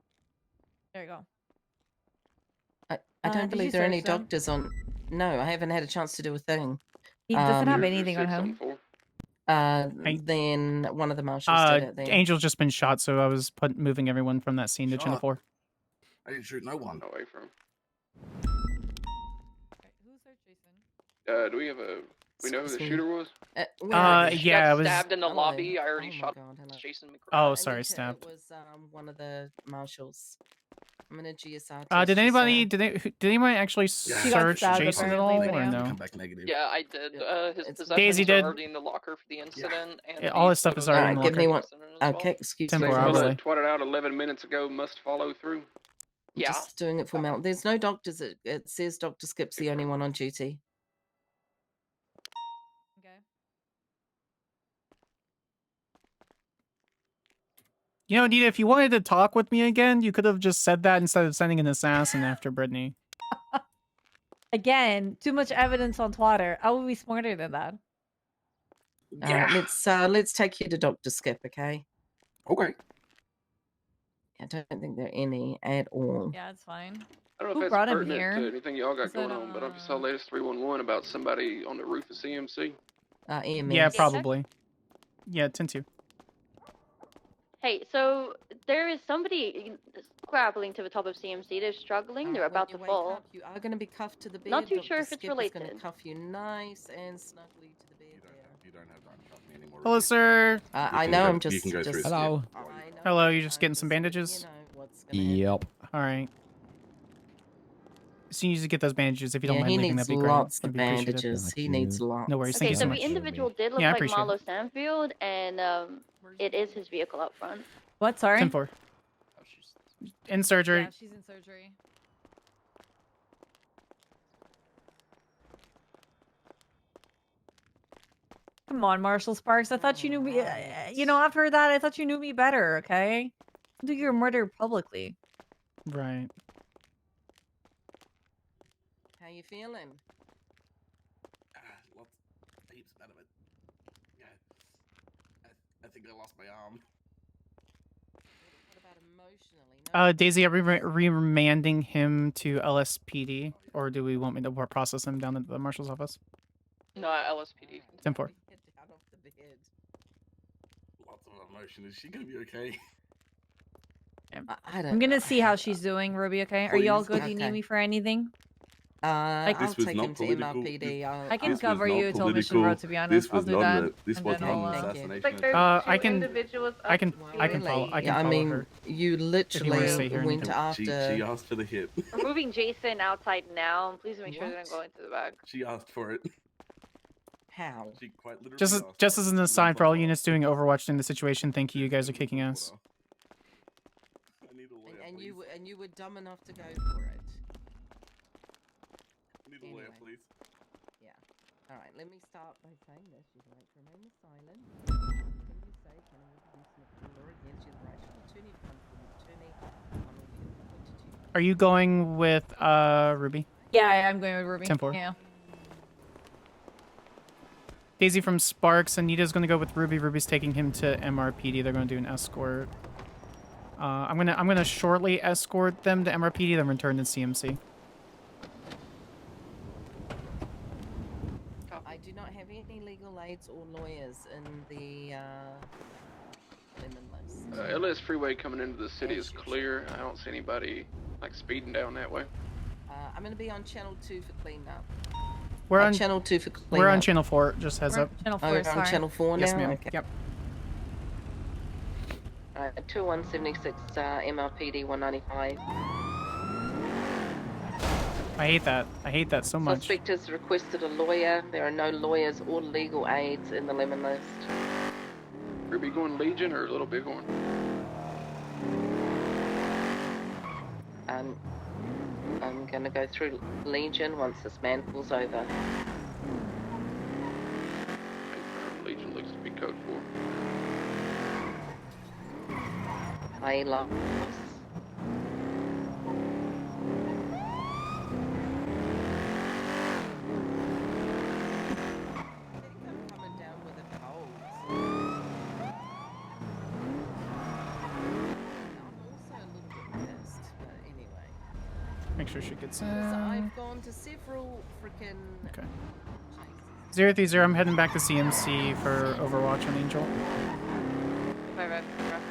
you go. I did don't you believe there are any search them? doctors on. No, I haven't had a chance to do a thing. He doesn't have anything on him. Then one of the marshals did it. Then. Angel's just been shot, so I was moving everyone from that scene to channel 4. I didn't shoot no one. Away from. Who's our Jason? Do we have a? We know who the Excuse me. shooter was. Yeah, She it got was. stabbed in the Hello. lobby. I already Oh my shot God, hello. Jason McCrae. Oh, sorry, Anita, stabbed. It was one of the marshals. I'm gonna GSR. Did anybody? Did anyone actually She got search stabbed, Jason at all, apparently, or video. no? Come back negative. Yeah, I did. His possessions Daisy are did. already in the locker for the incident, and Yeah, all the his stuff is photos already in are the Give me locker. one. Okay, excuse me. Temporarily. Someone that twatted out 11 minutes ago must follow through. Yeah. Just doing it for Mel. There's no doctors. It says Dr. Skip's the only one on duty. Okay. You know, Nita, if you wanted to talk with me again, you could have just said that instead of sending an assassin after Brittany. Again, too much evidence on Twitter. I would be smarter than that. Let's take you to Dr. Skip, okay? Okay. I don't think there are any at all. Yeah, it's fine. I don't know Who if that's brought him pertinent here? to anything y'all got Is going it, on, but I saw latest 311 about somebody on the roof of CMC. EMS. Yeah, probably. Yeah, Tintu. Hey, so there is somebody grappling to the top of CMC. They're struggling. They're about to fall. You are going to be cuffed to the bed. Not too Dr. sure if it's Skip is going to related. cuff you nice and snugly to the bed there. You don't have time to cuff me anymore. Hello, sir. I know. I'm just. You can go through. Hello. Hello, you just getting some bandages? Yep. All right. So you need to get those bandages if you don't Yeah, mind he leaving. needs That'd be great. lots of That'd be appreciated. bandages. He needs lots. No worries. Okay, Thank you so so the much. individual did look Yeah, I like appreciate Marlo Sanfield, and it is his vehicle out front. What? Sorry? 10-4. In surgery. Yeah, she's in surgery. Come on, Marshall Sparks. I thought you knew me. You know, after that, I thought you knew me better, okay? Don't do your murder publicly. Right. How you feeling? Lots, heaps out of it. Yeah. I think I lost my arm. What about emotionally? Daisy, are we remanding him to LSPD, or do we want me to process him down at the marshal's office? No, LSPD. 10-4. Out of the bed. Lots of emotion. Is she gonna be okay? I don't I'm gonna see how she's doing, Ruby, okay? Are you all Please. good? Do you need me for anything? I'll This was take not him to political. MLPD. I can This was cover not you till Mission Road, to be honest. This I'll was do not that. This and was then not I'll, an Thank you. assassination. Like there's I two can individuals up I can to follow. I can Yeah, I follow mean, her. you wanna literally stay here and went do it. after. She asked for the hip. We're moving Jason outside now. Please make sure they What? don't go into the back. She asked for it. How? She quite literally Just asked just for as it. an It was aside for all like, units doing Overwatch in the situation, thank you. You guys are kicking ass. I need a lawyer, And please. you were dumb enough to go for it. I need a lawyer, please. Yeah. All right. Let me start by saying this. She's right to remain silent. Can you say, can I introduce Nick Laura again? She's the right attorney to come from the attorney. One will be appointed to you. Are you going with Ruby? Yeah, I'm going with Ruby. 10-4. Yeah. Daisy from Sparks. Anita's going to go with Ruby. Ruby's taking him to MRPD. They're going to do an escort. I'm gonna shortly escort them to MRPD, then return to CMC. I do not have any legal aids or lawyers in the lemon list. LS Freeway coming into the city is clear. I don't see anybody like speeding down that way. I'm going to be on channel 2 for cleanup. We're on channel 2 for cleanup. We're on channel 4. Just heads We're up. on channel 4. Oh, you're on channel 4 now. Yes, ma'am. Okay. Yep. 2176 MRPD 195. I hate that. I hate that so much. Suspect has requested a lawyer. There are no lawyers or legal aids in the lemon list. Ruby going Legion or a little big one? I'm gonna go through Legion once this man pulls over. Legion looks to be code 4. I lost. Coming down with a cold. I'm also a little bit pissed, but anyway. Make sure she gets in. I've gone to several freaking. Okay. 030, I'm heading back to CMC for Overwatch on Angel. Bye bye. Traffic.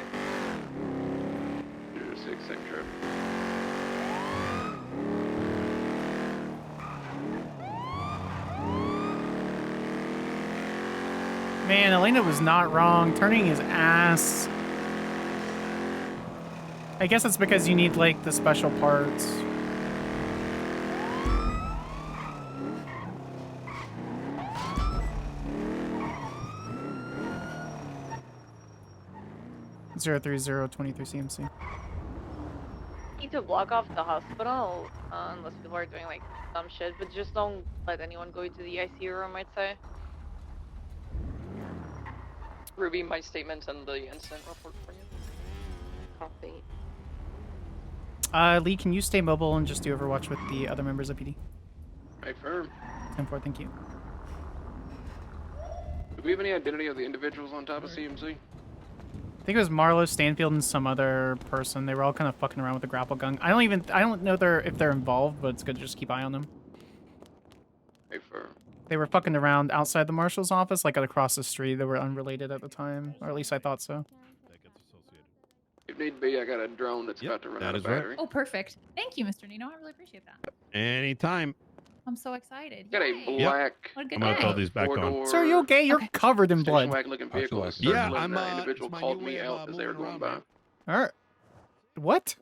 06, same trip. Man, Elena was not wrong. Turning his ass. I guess it's because you need, like, the special parts. Zero 23 CMC. Need to block off the hospital unless people are doing like dumb shit, but just don't let anyone go into the ICU room, I'd say. Ruby, my statement and the incident report for you. Copy. Lee, can you stay mobile and just do Overwatch with the other members of PD? Right, firm. 10-4, thank you. Do we have any identity of the individuals on top of CMC? I think it was Marlo, Stanfield, and some other person. They were all kind of fucking around with the grapple gun. I don't know if they're involved, but it's good to just keep eye on them. Right, firm. They were fucking around outside the marshal's office, like across the street. They were unrelated at the time, or at least I thought so. If need be, I got a drone that's about to run out of battery. Oh, perfect. Thank you, Mr. Nino. I really appreciate that. Anytime. I'm so excited. Got a Yay. black. What a good I'm gonna day. throw these back on. Sir, are you okay? You're covered in blood. Looking vehicle is Yeah, circling. I'm, That it's individual my called new me way of, out as they were moving going around, by. All right. What?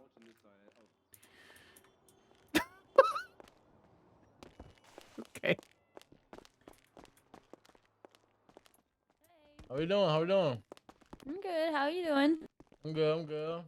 Okay. How we doing? How we doing? I'm good. How are you doing? I'm good. I'm good.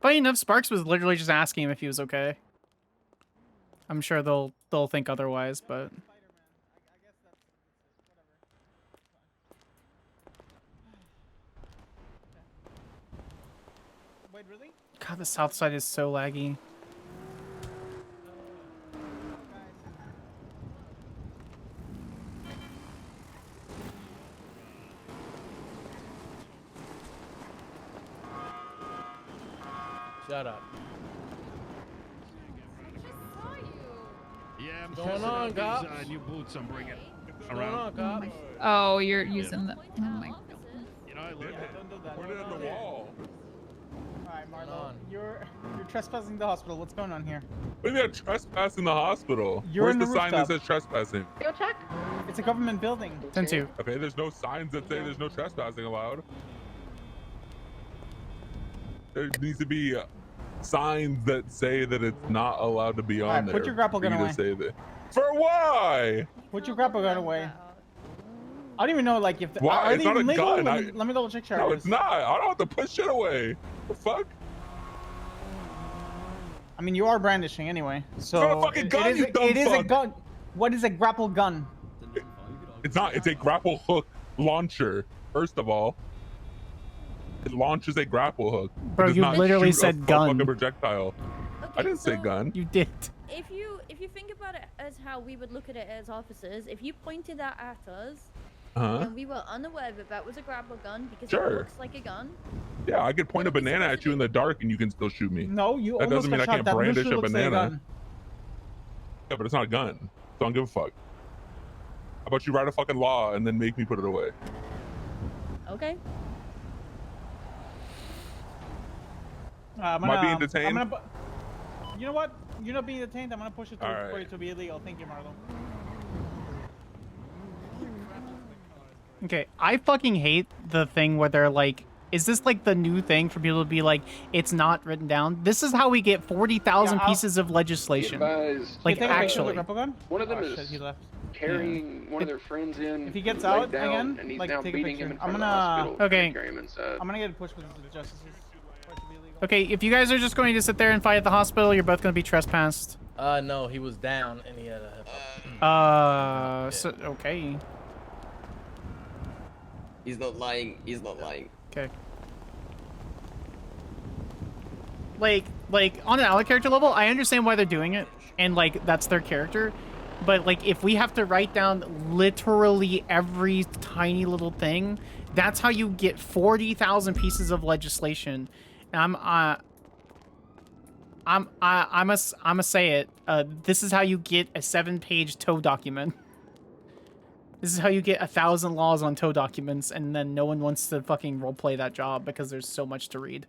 Funny enough, Sparks was literally just asking him if he was okay. I'm sure they'll think otherwise, but Wait, really? God, the south side is so laggy. Shut up. Yeah, I'm What's going testing on, out cops? these new boots I'm bringing What's going on, around. cops? Oh, you're using the. Oh my. You know, I live Put it in the wall. Alright, right, Marlo. You're trespassing the hospital. What's going on here? What do you mean trespassing the hospital? You're Where's in the the sign that rooftop. says trespassing? Go check. It's a government building. 10-2. Okay, there's no signs that say there's no trespassing allowed. There needs to be signs that say that it's not allowed to be on Alright, there. put your grapple for gun you away. to say that. For why? Put your grapple gun away. I don't even know, like, if Why? are It's they not a even legal? gun. Let me double check charges. No, it's not. I don't have to push shit away. The fuck? I mean, you are brandishing anyway. So not a fucking gun, you dumb it is a fuck. gun. What is a grapple gun? It's not. It's a grapple hook launcher. First of all, it launches a grapple hook. It Bro, does you not literally shoot a said gun. fucking projectile. I didn't say gun. You did. If you think about it as how we would look at it as officers, if you pointed that at us and we were unaware that that was a grapple gun because Sure. it looks like a gun, Yeah, I could point a banana at you in the dark and you can still shoot me. No, you That almost doesn't mean got I shot. can't That brandish literally a looks like banana. gun. Yeah, but it's not a gun. So I don't give a fuck. How about you write a fucking law and then make me put it away? okay. I'm Am I being gonna, detained? you know what? You're not being detained. I'm gonna push it All for right. it to be illegal. Thank you, Marlo. Okay, I fucking hate the thing where they're like, is this like the new thing for people to be like, it's not written down? This is how we get 40,000 Yeah, I'll- pieces of legislation. Like, Can you take a picture of the actually. grapple gun? One of them Oh, is shit, he left. carrying one of their friends in. If he gets leg out down, again, and he's like, now take a beating him picture. in I'm front of the gonna- hospital, trying to Okay. carry him inside. I'm gonna get a push with the justices. For it to be illegal. Okay, if you guys are just going to sit there and fight at the hospital, you're both going to be trespassed. No, he was down and he had a. So, okay. He's not lying. He's not lying. Okay. Like on an allied character level, I understand why they're doing it, and like that's their character. But like, if we have to write down literally every tiny little thing, that's how you get 40,000 pieces of legislation. And I'ma say it. This is how you get a 7-page tow document. This is how you get 1,000 laws on tow documents, and then no one wants to fucking roleplay that job because there's so much to read.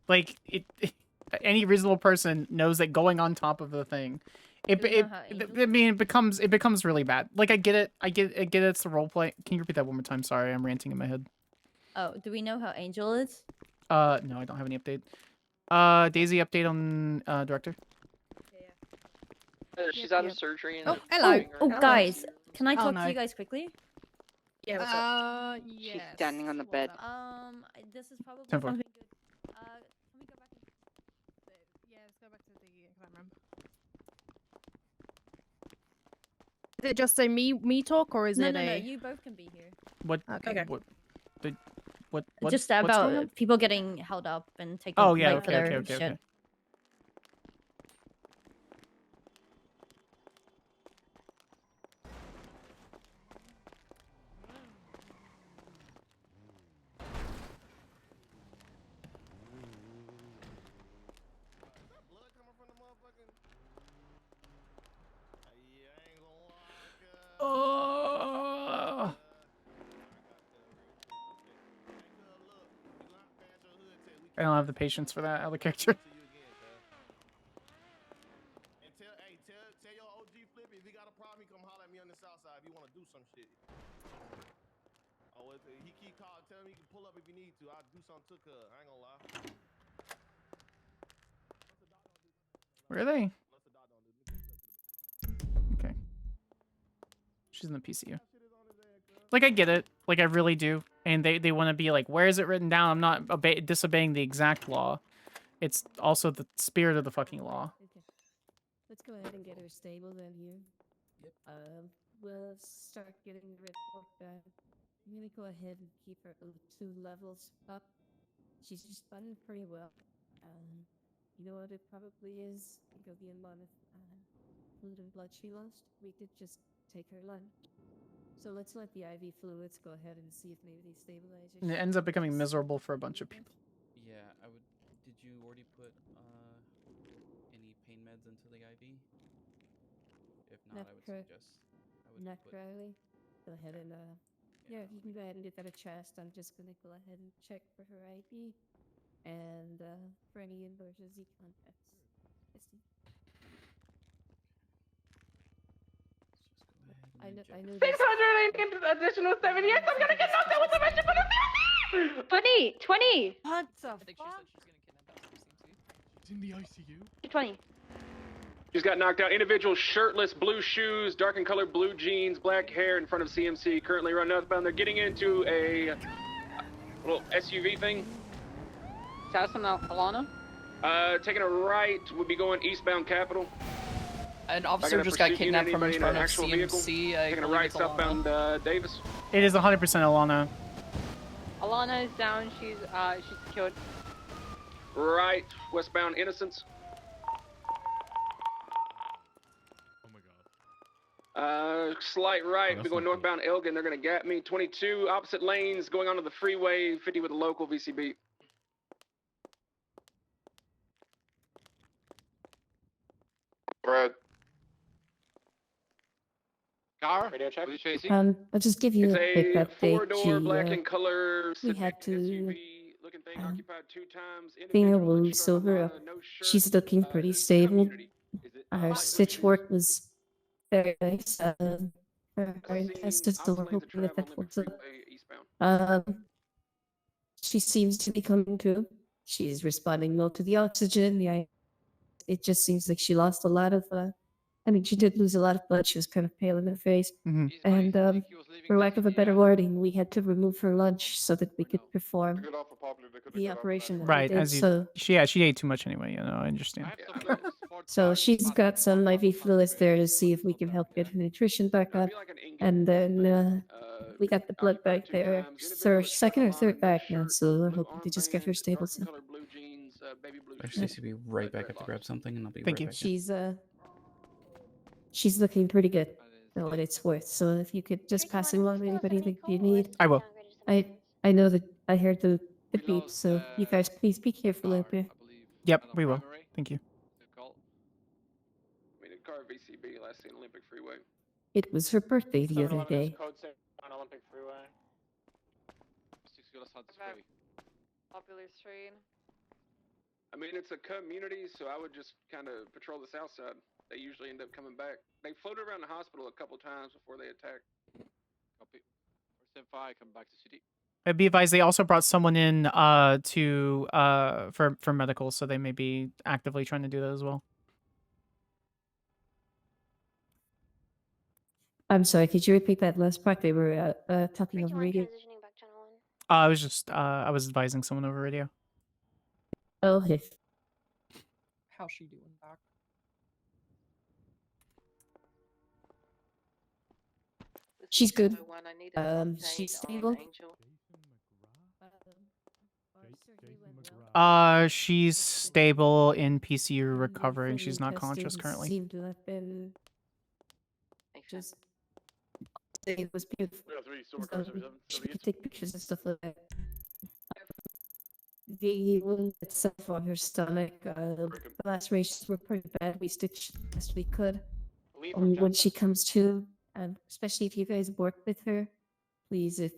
Like, any reasonable person knows that going on top of the thing, it becomes really bad. Like, I get it. I get it's the roleplay. Can you repeat that one more time? Sorry, I'm ranting in my head. Oh, do we know how Angel is? No, I don't have any update. Daisy, update on director. She's out of surgery. And Oh, they're hello. treating her. Oh, guys, can I Oh, talk no. to you guys quickly? Yeah, what's up? Yes. She's standing on the bed. This is probably 10-4. something good. Can we go back and... Yeah, let's go back to the exam room. Is it just a me talk, or is No, it no, a... no, you both can be here. What? Okay. What? Just what's going on? about people getting held up and taken Oh yeah. like, for Okay. their Okay. shit. Okay. I don't have the patience for that other character. Tell your OG Flippy if he got a problem, he come holler at me on the south side if you want to do some shit. Oh, he keep calling, tell him he can pull up if he need to. I'll do something to her. I ain't gonna lie. Where are they? Okay. She's in the PCU. Like, I get it. Like, I really do. And they want to be like, where is it written down? I'm not disobeying the exact law. It's also the spirit of the fucking law. Okay. Let's go ahead and get her stable then here. Yep. We'll start getting the report back. I'm gonna go ahead and keep her 2 levels up. She's responding pretty well. You know what it probably is? Because the amount of fluid and blood she lost, we could just take her lunch. So let's let the IV fluids go ahead and see if maybe they stabilize her. And it ends up becoming miserable for a bunch of people. Yeah, I would. Did you already put any pain meds into the IV? If not, I would suggest I would Neck put Riley. Go ahead and yeah, if you can go ahead and get that a chest, I'm just gonna go ahead and check for her ID and for any emergency contacts. I know. 600 additional 7 years. I'm gonna get nothing with the mission for the 20! What the I think she said she's gonna kidnap us for CMC. It's in the ICU. 20. Just got knocked out. Individual shirtless, blue shoes, dark in color, blue jeans, black hair in front of CMC. Currently running northbound. They're getting into a little SUV thing. South from Alana? Taking a right would be going eastbound Capitol. An I officer got a just got pursuit unit, kidnapped from in anybody in front an of actual vehicle? CMC. I Taking a believe right it's Alana. southbound Davis. It is 100% Alana. Alana is down. She's secured. Right westbound Innocence. Slight right, we're going northbound Elgin. They're going to gap me. 22 opposite lanes going onto the freeway. 50 with a local VCB. Brad. Car? Radio check. I'll just give you It's a quick a update. four-door black in color. We had to Looking thing occupied 2 times. clean her wounds over. She's looking pretty stable. Her stitch work was very nice. Her intestines still were hoping that that holds up. She seems to be coming to. She's responding well to the oxygen. It just seems like she lost a lot of. I mean, she did lose a lot of blood. She was kind of pale in the face, and for lack of a better wording, we had to remove her lunch so that we could perform the operation. That we Right, did. as you, So she ate too much anyway. I understand. So she's got some IV fluids there to see if we can help get her nutrition back up. And then we got the blood back there. It's her second or third bag now, so we're hoping to just get her stable soon. Actually, CB, right back. I have to grab something, and I'll be Thank right you. back. She's looking pretty good for what it's worth. So if you could just pass it along to anybody that you need. I will. I know that I heard the beep, so you guys please be careful out there. Yep, we will. Thank you. Car VCB last seen Olympic Freeway. It was her birthday the other day. Code 6 on Olympic Freeway. Popular strain. I mean, it's a community, so I would just kind of patrol the south side. They usually end up coming back. They floated around the hospital a couple times before they attacked. Copy. Stand 5, come back to city. Be advised, they also brought someone in for medical, so they may be actively trying to do that as well. I'm sorry, could you repeat that last part? They were talking over radio. I was just I was advising someone over radio. Oh, okay. How's she doing, Doc? She's good. She's stable. She's stable in PCU recovering. She's not conscious currently. Seem to have been just. It was beautiful. She could take pictures and stuff like that. The wound itself on her stomach, the lacerations were pretty bad. We stitched the best we could. And when she comes to, especially if you guys work with her, please, if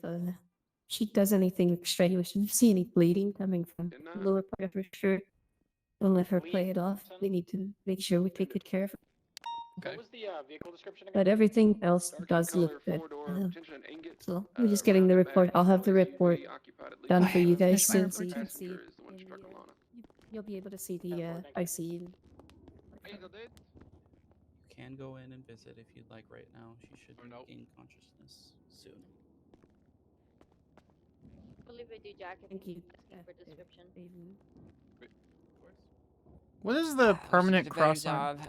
she does anything extraneous, if you see any bleeding coming from the lower part of her shirt, don't let her play it off. We need to make sure we take good care of her. What was the vehicle description again? But everything else does look good. So we're just getting the report. I'll have the report done for you guys soon, so you can see. You'll be able to see the IC. You can go in and visit if you'd like right now. She should regain consciousness soon. I believe I do, Jack. Thank you. For description. What is the permanent cross on?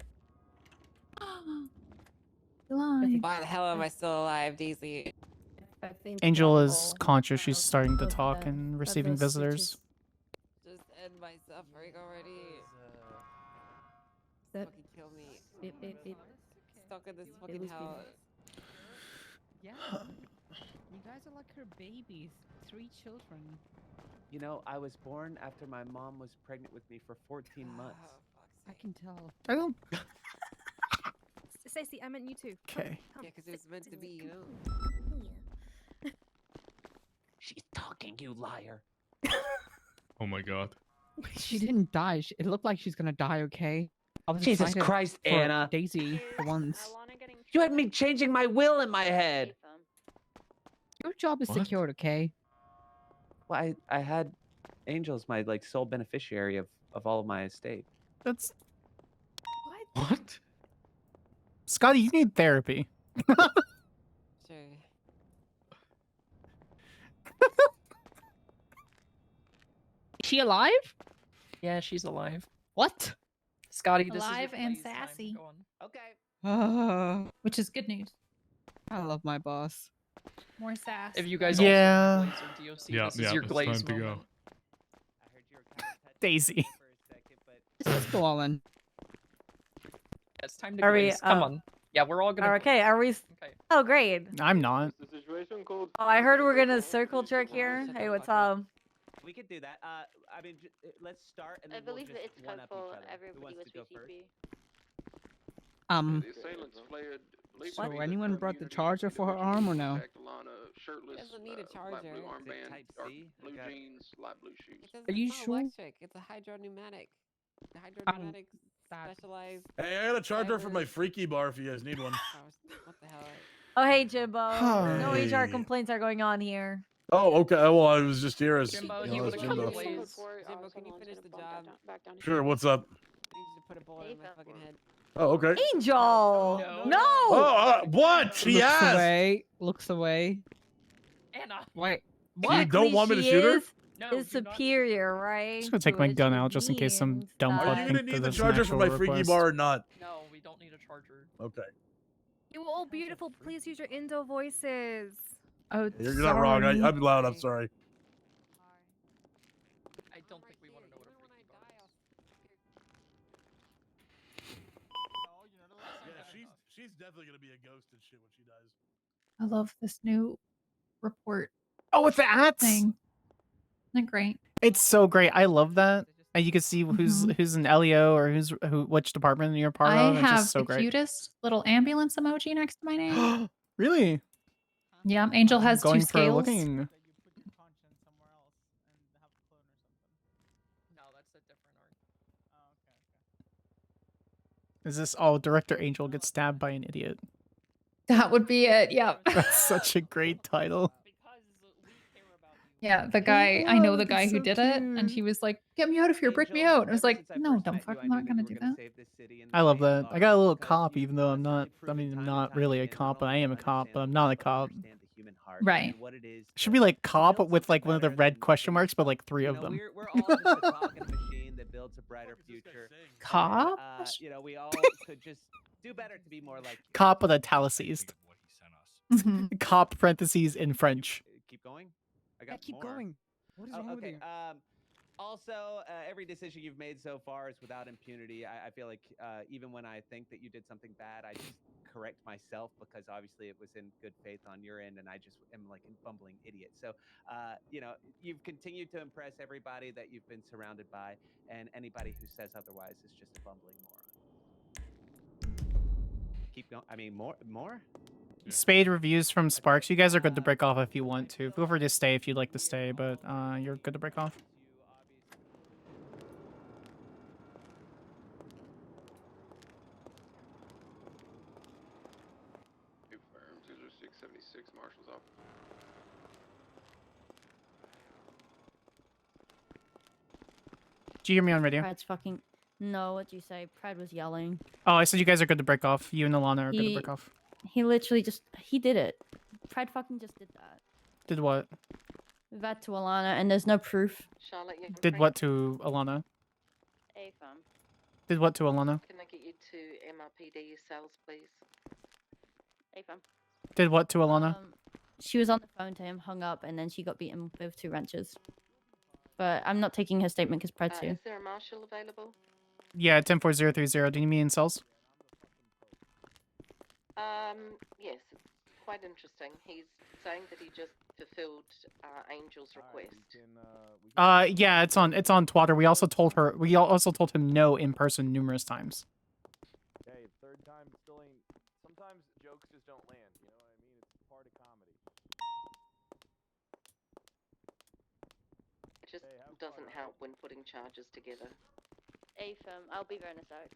Why the hell am I still alive, Daisy? Angel is conscious. She's starting to talk and receiving visitors. Just end my suffering already. That fucking kill me. it Stuck in this fucking house. Yeah. You guys are like her babies. 3 children. You know, I was born after my mom was pregnant with me for 14 months. I can tell. I don't. Stacey, I meant you too. Okay. Yeah, because it was meant to be, you know. She's talking, you liar. Oh my god. She didn't die. It looked like she's gonna die. Okay. I was Jesus excited Christ, for Anna. Daisy for once. You had me changing my will in my head. Your job is What? secured. Okay. Well, I had Angel as my like sole beneficiary of all of my estate. That's What? Scotty. You need therapy. Sure. Is she alive? Yeah, she's alive. What? Scotty, this Alive is your and playtime. sassy. Go on. Okay. Which is good news. I love my boss. More sass. If you guys Yeah. also have Glaze or DOC, Yeah, this yeah, is your it's Glaze time to go. moment. Daisy. Let's go all in. Yeah, it's time to Are we, Glaze. Come on. Yeah, we're all gonna. Okay, are we? Oh, great. I'm not. The situation called. Oh, I heard we're gonna circle jerk here. Hey, what's up? We could do that. I mean, let's start and I then we'll believe just that it's one up code each for other. Who everybody wants with to go first? GTP. Um. The assailants fled. Believed to So be the anyone current brought the unity charger for her arm or no? attacked Alana, shirtless, Doesn't need a light blue charger. armband, Type dark C? blue Okay. jeans, light blue shoes. Are you it's not sure? electric. It's a hydro-pneumatic. The hydro-pneumatics specialized. Hey, I got a charger for my freaky bar if you guys need one. What the hell? Oh, hey, Jimbo. No Hey. HR complaints are going on here. Oh, okay. Well, I was just here as Jimbo, you you know, as would've come Jimbo. to Glaze. Jimbo, can you finish the job? Sure. What's up? I need you to put a bullet in my fucking head. Oh, okay. Angel! No! Oh, what? She looks asked. away. Looks away. Anna. Wait. You don't want me to shoot her? Is superior, right? I'm just gonna take my gun out just in case some dumb Are fuck you think gonna that need the this is an charger for actual my freaky request. bar or not? No, we don't need a charger. Okay. You all beautiful. Please use your Indo voices. Oh, You're not wrong. I'm loud. I'm sorry. I don't think we want to know what a freaky bar is. Yeah, she's definitely gonna be a ghost and shit when she dies. I love this new report Oh, with the hats. thing. Isn't it great? It's so great. I love that. And you can see Mm-hmm. who's an LEO or which department you're part I of. It's have just so the great. cutest little ambulance emoji next to my name. Really? Yeah, Angel has Going two for scales. looking. No, that's a different arc. Is this? Oh, Director Angel gets stabbed by an idiot. That would be it. Yeah. That's such a great title. Yeah, the guy, I know the Oh, guy that's who so did it, and he was like, "Get me out of here, break me out." I was like, "No, dumb fuck, I'm not gonna do that." I love that. I got a little cop, even though I'm not. I mean, I'm not really a cop, but I am a cop, but I'm not a cop. Right. Should be like cop with like one of the red question marks, but like three of them. We're all just a cog in a machine that builds a brighter future. Cop? You know, we all could just do better to be more like. Cop with italicized. Mhm. Cop parentheses in French. Keep going. I Yeah, got keep more. going. What is wrong with okay. you? Also, every decision you've made so far is without impunity. I feel like even when I think that you did something bad, I just correct myself because obviously it was in good faith on your end, and I just am like a bumbling idiot. So, you know, you've continued to impress everybody that you've been surrounded by, and anybody who says otherwise is just a bumbling moron. Keep going. I mean, more. Spade reviews from Sparks. You guys are good to break off if you want to. Feel free to stay if you'd like to stay, but you're good to break off. Confirmed. 676 Marshal's off. Did you hear me on radio? Prad's fucking. No, what'd you say? Prad was yelling. Oh, I said you guys are good to break off. You and Alana are good to He- break off. He literally just. He did it. Prad fucking just did that. Did what? That to Alana, and there's no proof. Charlotte, you Did what to Alana? A fam. Did what to Alana? Can I get you to MRPD cells, please? A fam. Did what to Alana? She was on the phone to him, hung up, and then she got beaten with 2 wrenches. But I'm not taking her statement because Prad's here. Is there a Marshal available? Yeah, 104030. Do you mean in cells? Yes, it's quite interesting. He's saying that he just fulfilled Angel's request. Yeah, it's on Twitter. We also told him no in person numerous times. Okay, third time still ain't doesn't help when putting charges together. AFM, I'll be there in a sec.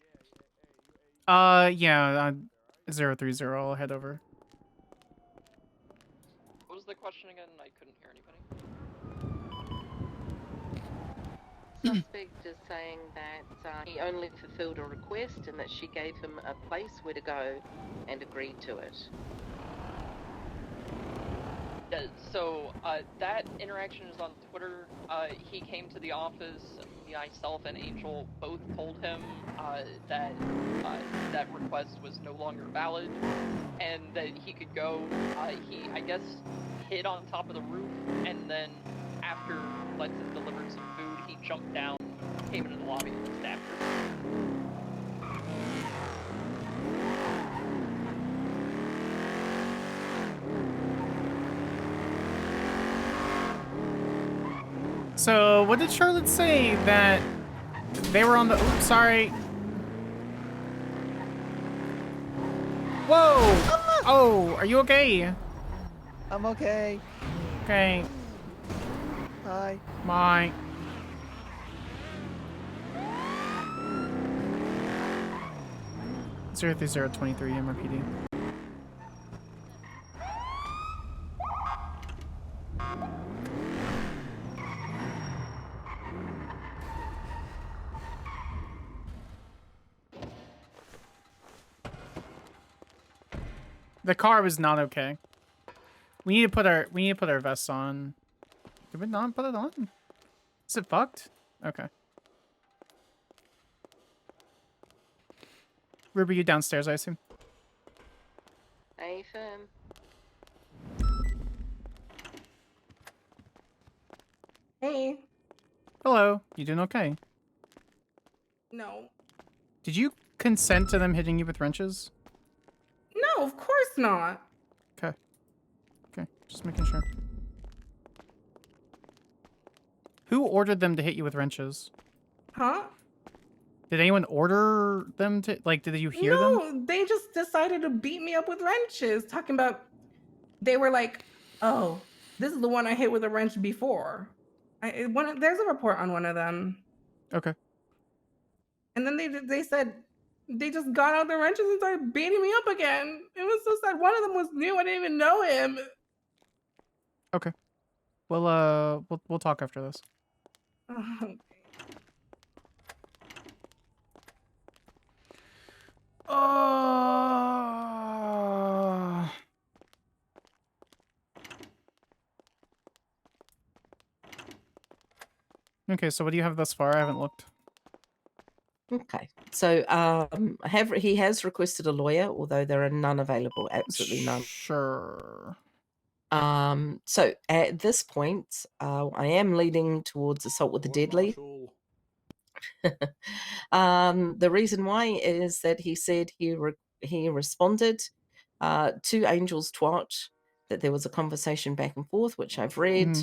Yeah, 030, I'll head over. What was the question again? I couldn't hear anybody. Suspect is saying that he only fulfilled a request and that she gave him a place where to go and agreed to it. So that interaction is on Twitter. He came to the office. Myself and Angel both told him that that request was no longer valid and that he could go. He, I guess, hid on top of the roof, and then after Letson delivered some food, he jumped down, came into the lobby, and stabbed her. So, what did Charlotte say? That they were on the... Oops, sorry. Whoa! Oh, are you okay? I'm okay. Okay. Hi. Bye. Zero 23 MRPD. The car was not okay. We need to put our vests on. Did we not put it on? Is it fucked? Okay. Ruby, you downstairs, I assume. AFM. Hey. Hello. You doing okay? No. Did you consent to them hitting you with wrenches? No, of course not. Okay. Okay, just making sure. Who ordered them to hit you with wrenches? Huh? Did anyone order them to, like, did you hear them? No, they just decided to beat me up with wrenches. Talking about, they were like, oh, this is the one I hit with a wrench before. There's a report on one of them. Okay. And then they said, they just got out the wrenches and started beating me up again. It was so sad. One of them was new. I didn't even know him. Okay. Well, we'll talk after this. Okay. Okay, so what do you have thus far? I haven't looked. Okay, so he has requested a lawyer, although there are none available. Absolutely none. Sure. So at this point, I am leaning towards assault with the deadly. The reason why is that he said he responded to Angel's twat that there was a conversation back and forth, which I've read,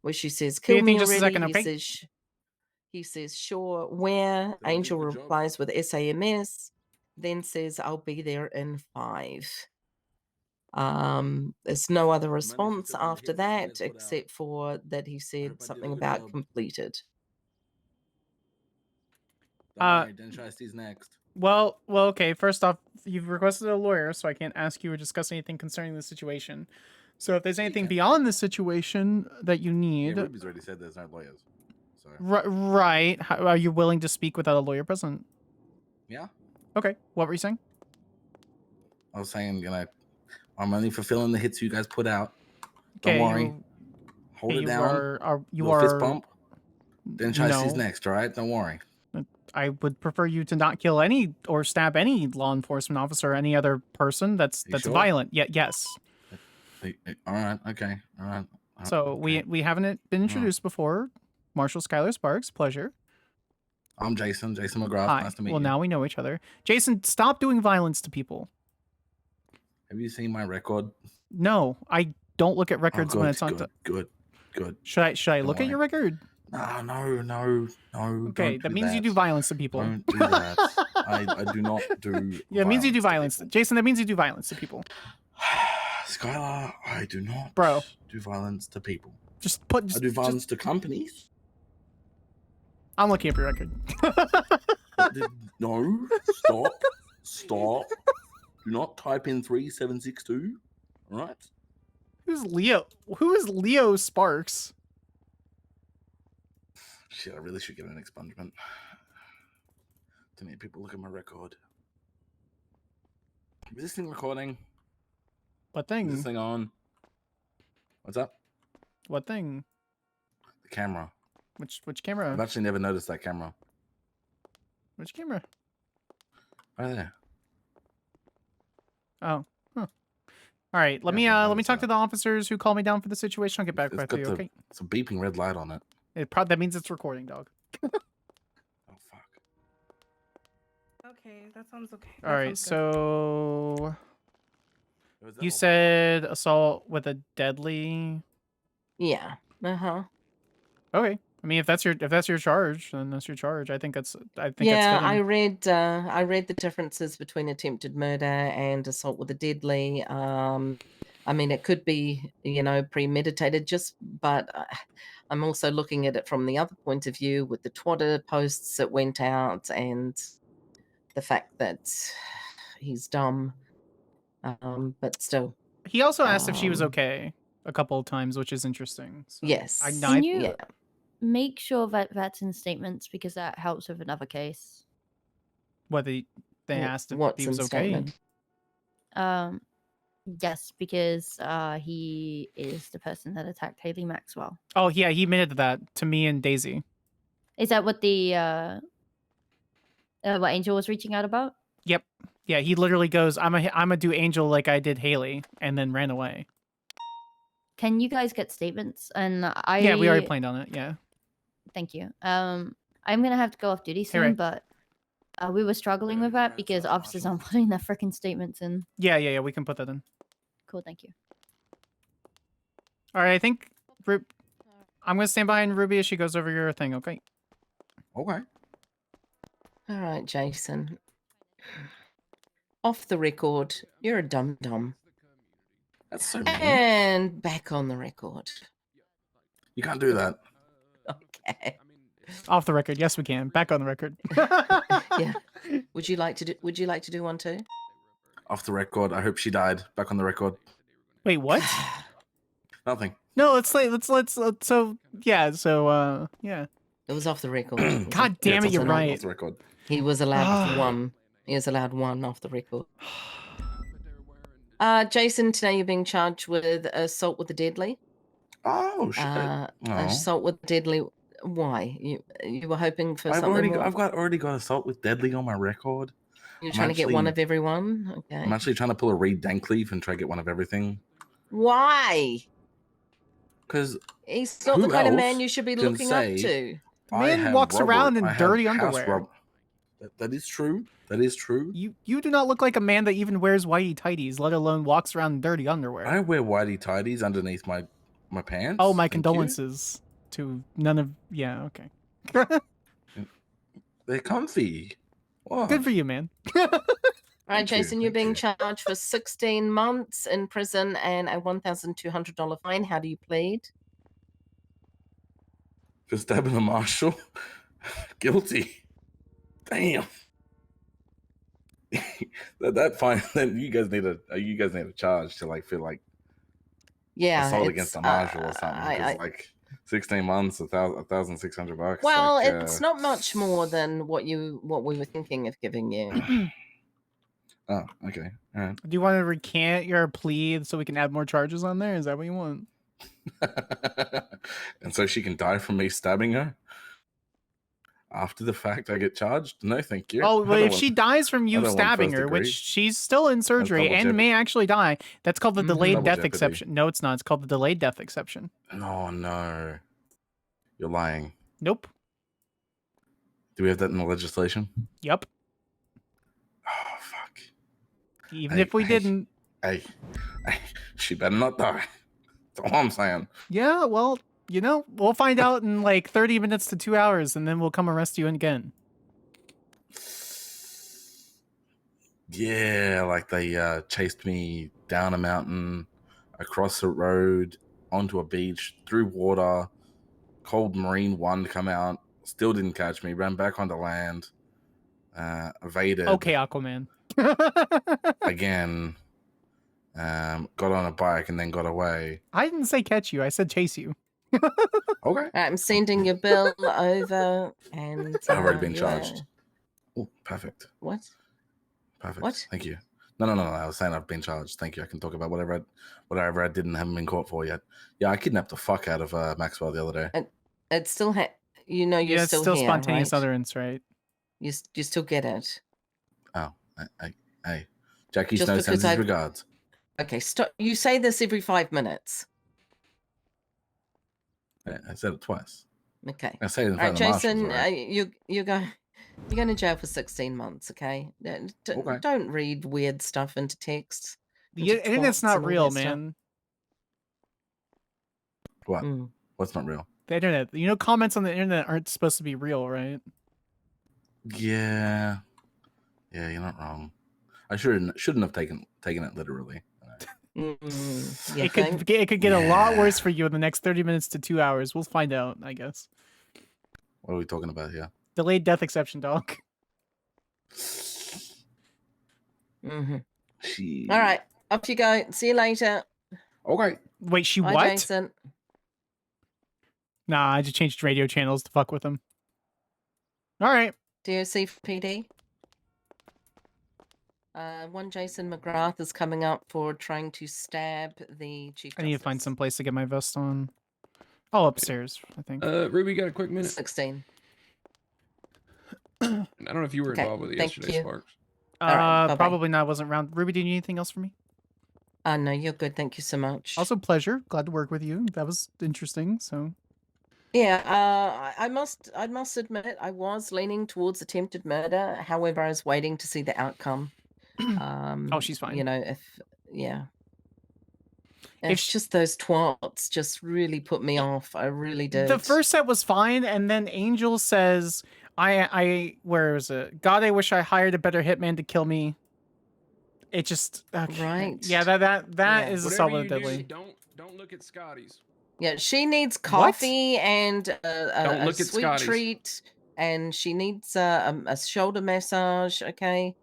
where she says, "Kill me just already." a second, okay? He says, "Sure." Where Angel replies with SAMS, then says, "I'll be there in 5." There's no other response after that, except for that he said something about completed. Denshiesty's next. Well, okay. First off, you've requested a lawyer, so I can't ask you or discuss anything concerning the situation. So if there's anything beyond the situation that you need, Yeah, Ruby's already said there's no lawyers. So. Right? Are you willing to speak without a lawyer present? Yeah. Okay. What were you saying? I was saying, I'm only fulfilling the hits you guys put out. Okay, Don't worry. Hold it down. You Little are fist bump. Denshiesty's no. next, all right? Don't worry. I would prefer you to not kill any or stab any law enforcement officer or any other person that's sure? violent. Yes. All right. Okay. All right. So okay. we haven't been introduced before. Marshal Skyler Sparks, pleasure. I'm Jason McGrath. Hi. Nice to meet you. Well, now we know each other. Jason, stop doing violence to people. Have you seen my record? No, I don't look at records when it's on. Good. Should I look at your record? No. Okay, that means you do violence to people. Don't do that. I do not do. Yeah, it means you do violence. Jason, that means you do violence to people. Skylar, I do not do violence to people. Just I do violence to companies. I'm looking up your record. No, stop, stop. Do not type in 3762. All right. Who's Leo? Who is Leo Sparks? Shit, I really should get an expungement. Too many people look at my record. Is this thing recording? What Is thing? this thing on? What's up? What thing? The camera. Which camera? I've actually never noticed that camera. Which camera? Right there. Oh. Huh. All right. Let me talk to the officers who called me down for the situation. I'll get back with you. Okay. It's a beeping red light on it. That means it's recording, dog. Okay, that sounds okay. All That right. sounds So you said assault with a deadly. Yeah. Uh-huh. Okay. I mean, if that's your charge, then that's your charge. I think that's Yeah, fitting. I read the differences between attempted murder and assault with a deadly. I mean, it could be, premeditated, but I'm also looking at it from the other point of view with the Twitter posts that went out and the fact that he's dumb. But still. He also asked if she was okay a couple of times, which is interesting. So Yes. Can you make sure that that's in statements because that helps with another case? Whether they asked if What's he was in okay. statement? Yes, because he is the person that attacked Haley Maxwell. Oh yeah, he admitted that to me and Daisy. Is that what the what Angel was reaching out about? Yep. Yeah, he literally goes, "I'm a do Angel like I did Haley," and then ran away. Can you guys get statements? And Yeah, we already planned on it. Yeah. Thank you. I'm gonna have to go off duty soon, Ray. but we were struggling with that because officers aren't putting their freaking statements in. Yeah. We can put that in. Cool, thank you. All right, I think I'm gonna stand behind Ruby as she goes over your thing. Okay. Okay. All right, Jason. Off the record, you're a dum-dum. That's so mean. And back on the record. You can't do that. Okay. Off the record, yes, we can. Back on the record. Yeah. Would you like to do one too? Off the record. I hope she died. Back on the record. Wait, what? Nothing. No, let's so yeah. It was off the record. God damn it, you're right. Off the record. He was allowed one. He was allowed one off the record. Jason, today you're being charged with assault with a deadly. Oh shit! Assault with deadly. Why? You were hoping for something more? I've already got assault with deadly on my record. You're trying to get one of everyone. Okay. I'm actually trying to pull a Reed Dankleaf and try to get one of everything. Why? Because he's not the kind of man you should be looking up to. Man walks around in dirty underwear. That is true. That is true. You do not look like a man that even wears whitey tighties, let alone walks around in dirty underwear. I wear whitey tighties underneath my pants. Oh, my condolences to none of. Yeah, okay. They're comfy. What? Good for you, man. All right, Jason, you're being charged for 16 months in prison and a $1,200 fine. How do you plead? For stabbing a marshal. Guilty. Damn. that fine. Then you guys need a charge to like feel like assault against a marshal or something. It's like 16 months, $1,600. Well, like, it's not much more than what we were thinking of giving you. Oh, okay. All right. Do you want to recant your plea so we can add more charges on there? Is that what you want? And so she can die from me stabbing her? After the fact, I get charged? No, thank you. Oh, but if she dies from you stabbing her, degree. which she's still in surgery double and jeopardy. may actually die, that's called the delayed Double death jeopardy. exception. No, it's not. It's called the delayed death exception. No. You're lying. Nope. Do we have that in the legislation? Yep. Oh, fuck. Even if we didn't. Hey, she better not die. That's all I'm saying. Yeah, well, we'll find out in like 30 minutes to 2 hours, and then we'll come arrest you again. Yeah, like they chased me down a mountain, across a road, onto a beach, through water, cold marine one come out, Still didn't catch me. Ran back onto land. Evaded. Okay, Aquaman. Again. Got on a bike and then got away. I didn't say catch you. I said chase you. Okay. I'm sending your bill over, and I've already been you charged. are- Oh, perfect. What? Perfect. What? Thank you. No. I was saying I've been charged. Thank you. I can talk about whatever I did and haven't been caught for yet. Yeah, I kidnapped the fuck out of Maxwell the other day. It still you're Yeah, it's still, still here, spontaneous right? utterance, right? You still get it. Oh, hey. Jackie Just Snow because sends his I've- regards. Okay, stop. You say this every 5 minutes. I said it twice. Okay. I say it in All front right, of the marshals, Jason, all right? you're going to jail for 16 months. Okay. Okay. Don't read weird stuff into texts. The into internet's twats not and all real, that stuff. man. What? What's not real? The internet. You know, comments on the internet aren't supposed to be real, right? Yeah, you're not wrong. I shouldn't have taken it literally. It could get a lot worse for you in the next 30 minutes to 2 hours. We'll find out, I guess. What are we talking about here? Delayed death exception, dog. Mm-hmm. All right, off you go. See you later. Okay. Wait, she Bye, what? Jason. Nah, I just changed radio channels to fuck with him. All right. DOC for PD. One Jason McGrath is coming up for trying to stab the Chief I need to find some place to get my vest on. Oh, upstairs, I think. Ruby, got a quick minute? 16. I don't know if you were Okay, involved with it thank yesterday, you. Sparks. All right, bye-bye. Probably not. I wasn't around. Ruby, do you need anything else from me? No, you're good. Thank you so much. Also, pleasure. Glad to work with you. That was interesting. So, Yeah, I must admit I was leaning towards attempted murder. However, I was waiting to see the outcome. Oh, she's fine. You know, it's just those twats just really put me off. I really did. the first set was fine, and then Angel says, where is it? God, I wish I hired a better hitman to kill me. It just Right. Yeah, that Yeah. is a Whatever solid you deadly. do, don't look at Scotty's. Yeah, she needs coffee and Don't a look at sweet Scotty's. treat, and she needs a shoulder massage. Okay,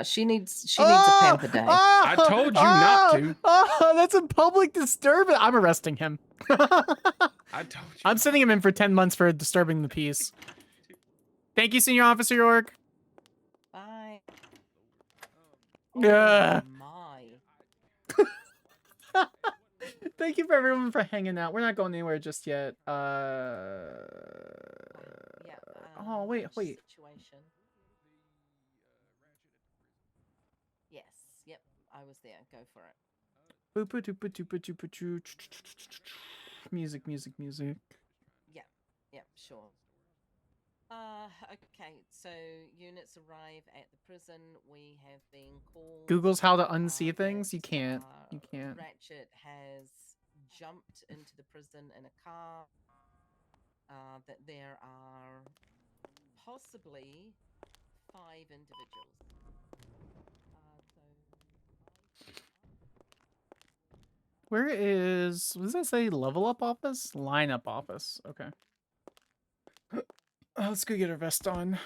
she needs a pamper day. I told you not to. Oh, that's a public disturbance. I'm arresting him. I told you. I'm sending him in for 10 months for disturbing the peace. Thank you, Senior Officer York. Bye. Yeah. My. Thank you for everyone for hanging out. We're not going anywhere just yet. Oh, wait. Situation. Yes. Yep. I was there. Go for it. Music. Yeah. Yep. Sure. Okay. So units arrive at the prison. We have been called. Google's how to unsee things. You can't. Ratchet has jumped into the prison in a car. That there are possibly 5 individuals. Where is, what does that say? Level up office? Lineup office. Okay. Let's go get our vest on.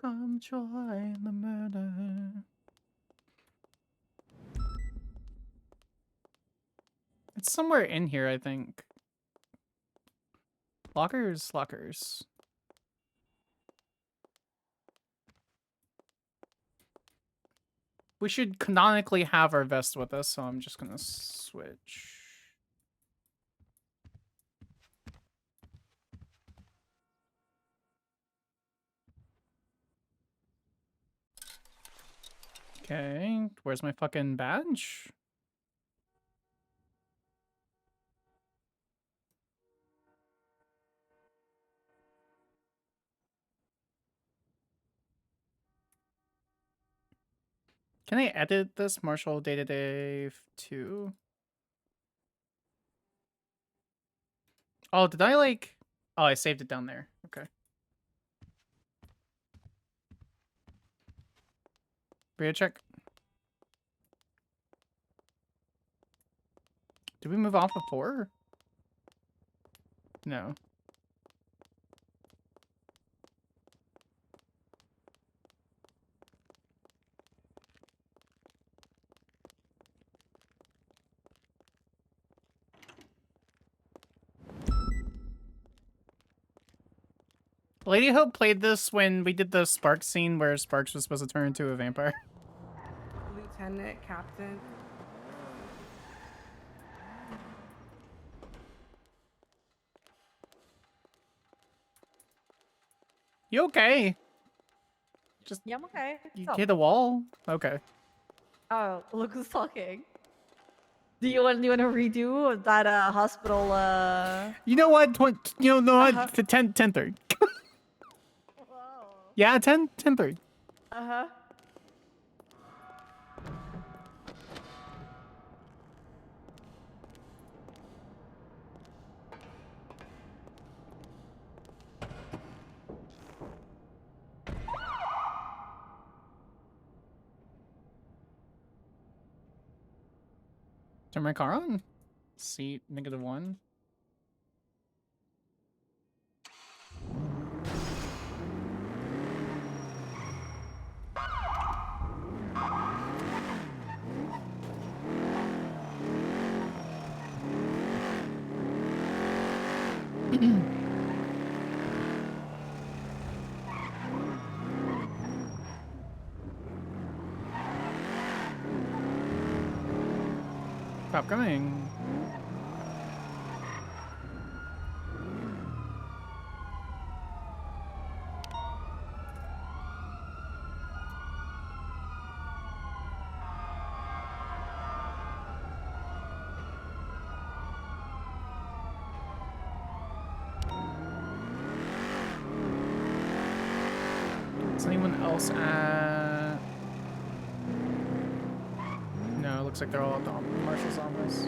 Come join the murder. It's somewhere in here, I think. Lockers. We should canonically have our vest with us, so I'm just gonna switch. Okay, where's my fucking badge? Can I edit this Marshal day-to-day 2? Oh, did I like... Oh, I saved it down there. Okay. Radio check. Did we move off before? No. Lady Hope played this when we did the Sparks scene where Sparks was supposed to turn into a vampire. Lieutenant, Captain. You okay? Just Yeah, I'm okay. you What's hit up? the wall? Okay. Oh, look who's talking. Do you want to redo that hospital? You know what? You know what? The 10:30. Yeah, 10:30. Uh-huh. Turn my car on. Seat -1. Stop coming. Is anyone else at... No, it looks like they're all at the Marshal's office.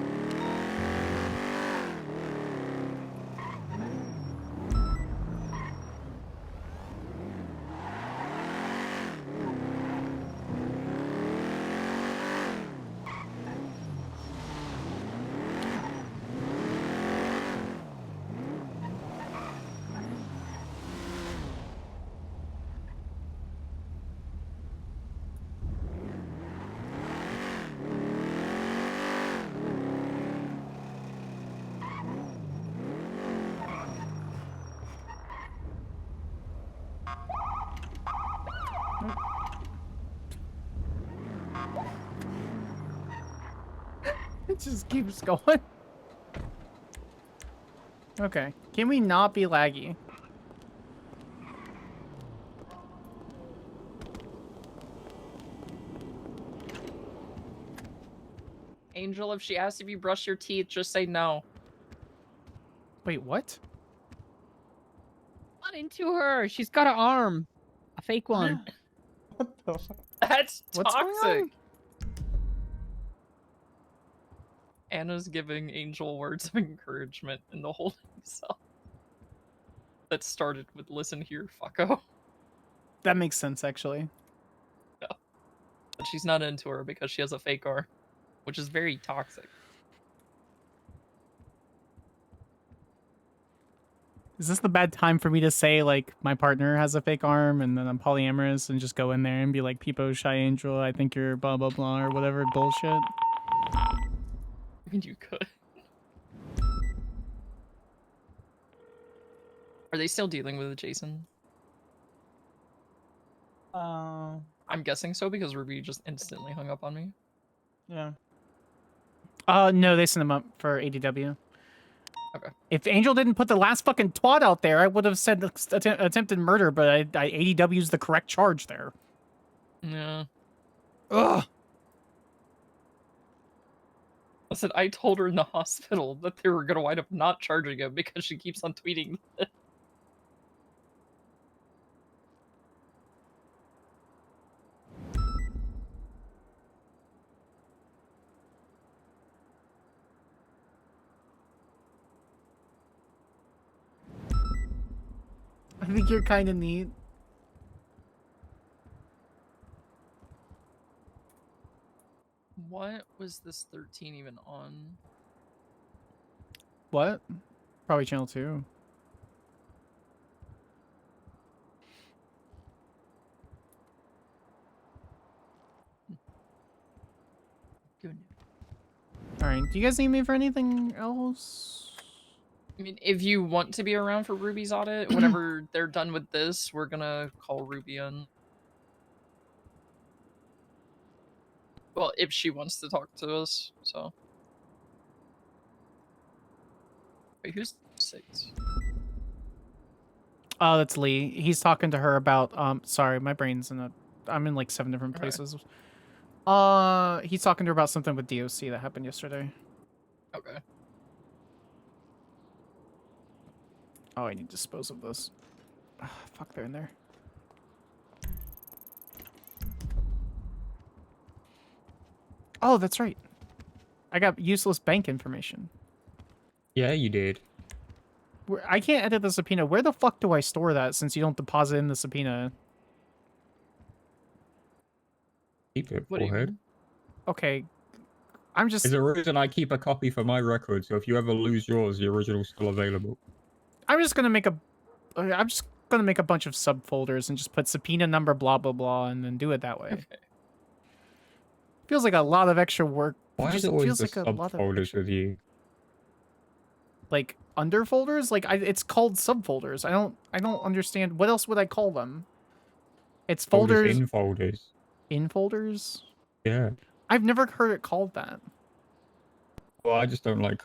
It just keeps going. Okay. Can we not be laggy? Angel, if she asks if you brush your teeth, just say no. Wait, what? Not into her. She's got an arm. A fake one. That's What's going toxic. on? Anna's giving Angel words of encouragement in the holding cell. That started with "Listen here, fucko." That makes sense, actually. No. But she's not into her because she has a fake arm, which is very toxic. Is this the bad time for me to say, like, my partner has a fake arm and then I'm polyamorous and just go in there and be like, Peepo, Shy Angel, I think you're blah, blah, blah, or whatever bullshit? I mean, you could. Are they still dealing with Jason? I'm guessing so because Ruby just instantly hung up on me. Yeah. No, they sent him up for ADW. Okay. If Angel didn't put the last fucking twat out there, I would have said attempted murder, but I ADW's the correct charge there. Yeah. Ugh. Listen, I told her in the hospital that they were gonna wind up not charging him because she keeps on tweeting this. I think you're kind of neat. What was this 13 even on? What? Probably channel 2. Alright, do you guys need me for anything else? I mean, if you want to be around for Ruby's audit, whenever they're done with this, we're gonna call Ruby in. Well, if she wants to talk to us, so. Wait, who's 6? Oh, that's Lee. He's talking to her about, sorry, my brain's in a, I'm in like 7 different Okay. places. He's talking to her about something with DOC that happened yesterday. Okay. Oh, I need to dispose of this. Fuck, they're in there. Oh, that's right. I got useless bank information. Yeah, you did. I can't edit the subpoena. Where the fuck do I store that since you don't deposit in the subpoena? Keep it, What do you forehead. mean? Okay. I'm just... There's a reason I keep a copy for my record, so if you ever lose yours, the original's still available. I'm just gonna make a... I'm just gonna make a bunch of subfolders and just put subpoena number blah blah blah and then do it that way. Okay. Feels like a lot of extra work. Why Just is it always feels the like a lot of subfolders with you? like underfolders. Like it's called subfolders. I don't understand. What else would I call them? It's folders. In folders. In folders. Yeah. I've never heard it called that. Well, I just don't like.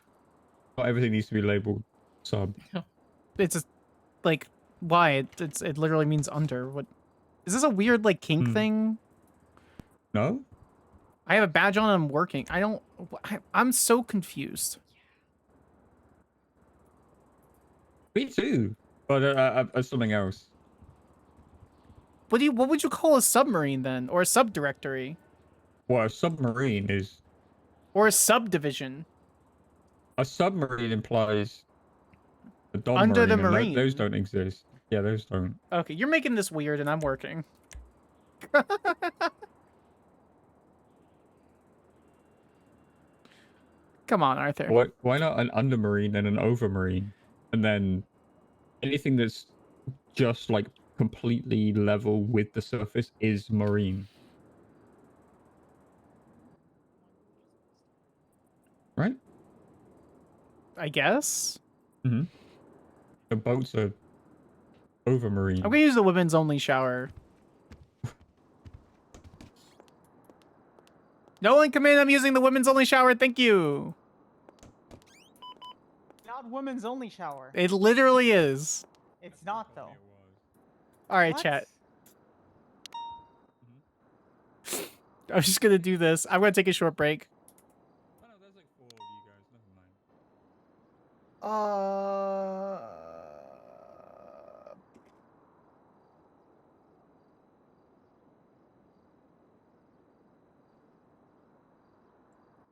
Not everything needs to be labeled sub. It's just, like why it literally means under. What is this a weird like kink thing? No. I have a badge on. I'm working. I'm so confused. Me too. But something else. What would you call a submarine then, or a subdirectory, Well, a submarine is. or a subdivision? A submarine implies a dom Under the marine, and marine. those don't exist. Yeah, those don't. Okay, you're making this weird, and I'm working. Come on, Arthur. Why not an undermarine and an overmarine, and then anything that's just like completely level with the surface is marine, right? I guess. Mm-hmm. The boats are overmarine. I'm gonna use the women's only shower. No one come in. I'm using the women's only shower. Thank you. Not women's only shower. It literally is. It's not though. All right, What? chat. I'm just gonna do this. I'm gonna take a short break. Oh, no, there's like 4 of you guys. Never mind.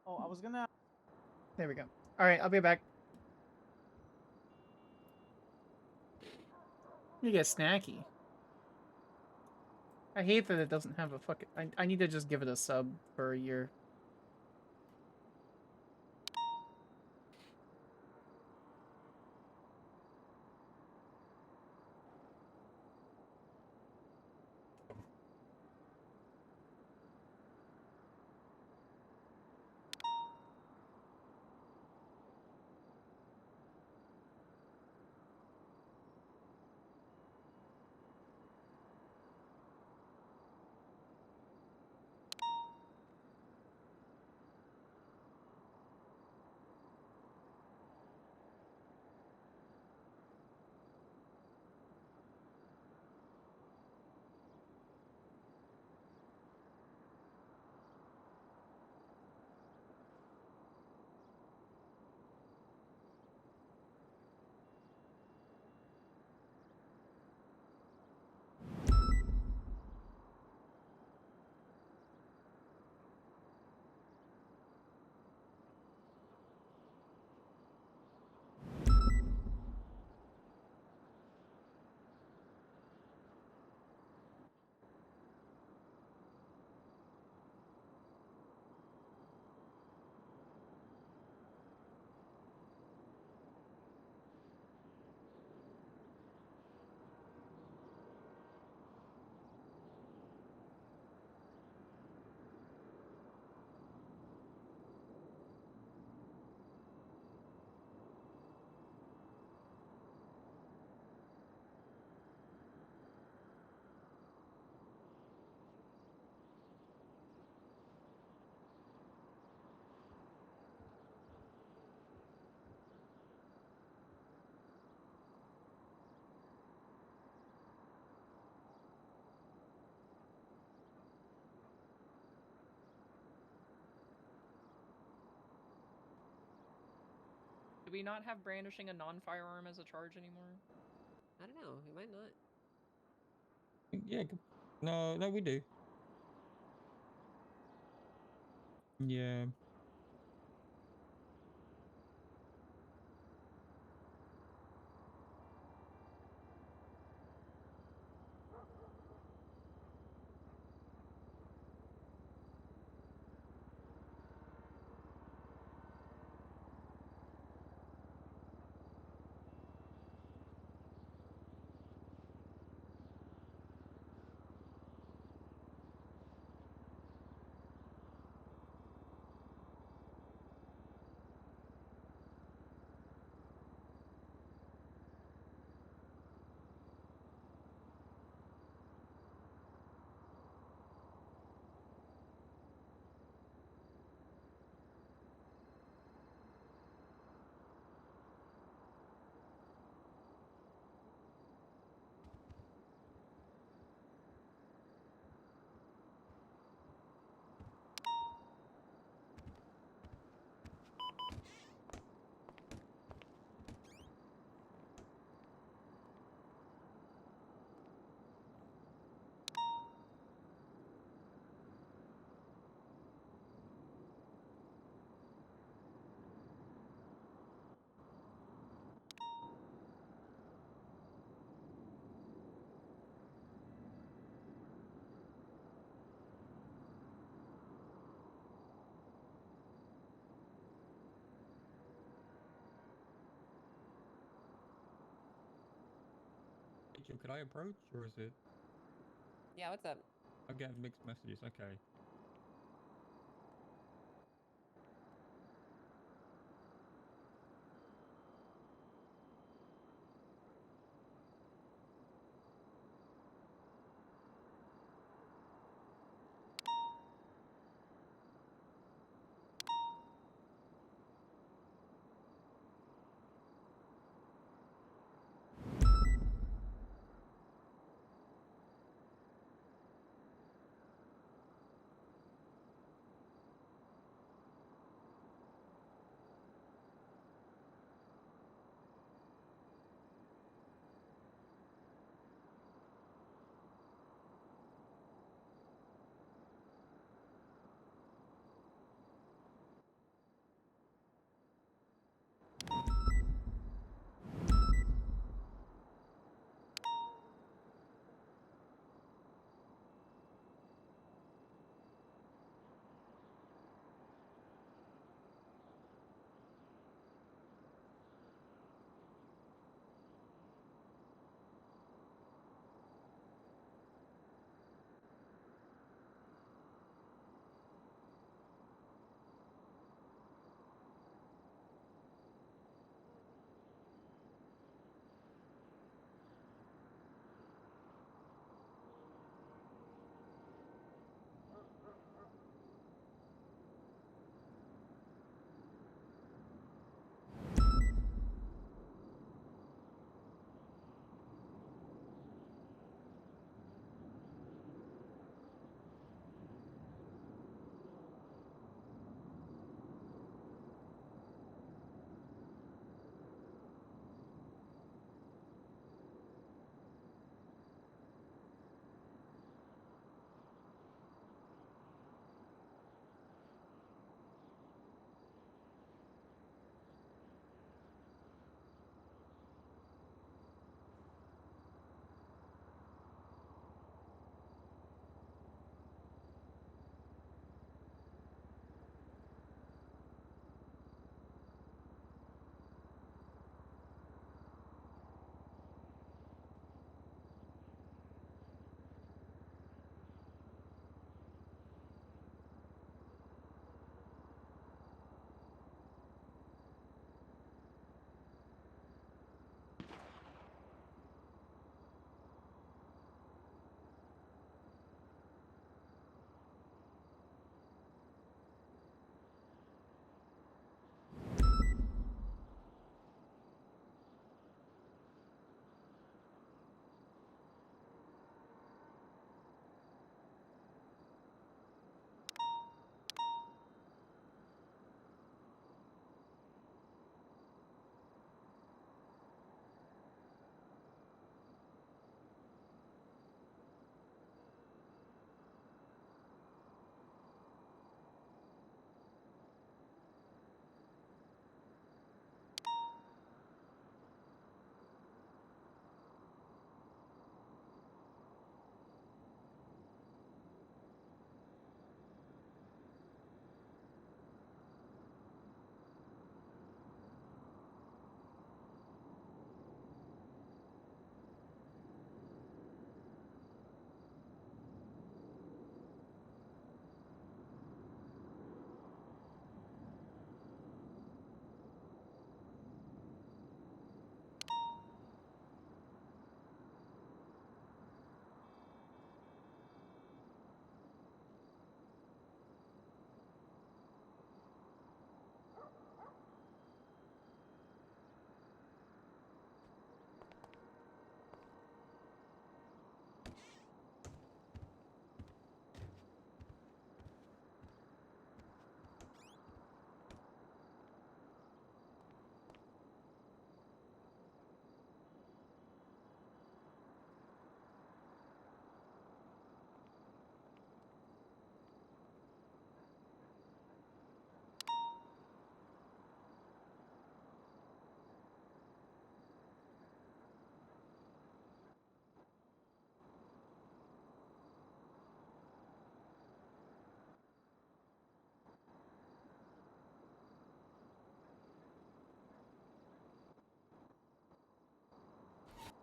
Oh, I was gonna. There we go. All right, I'll be back. You get snacky. I hate that it doesn't have a fucking... I need to just give it a sub for a year. Do we not have brandishing a non-firearm as a charge anymore? I don't know. We might not. Yeah. No, we do. Yeah. Rachel, could I approach, or is it? Yeah, what's up? I get mixed messages. Okay.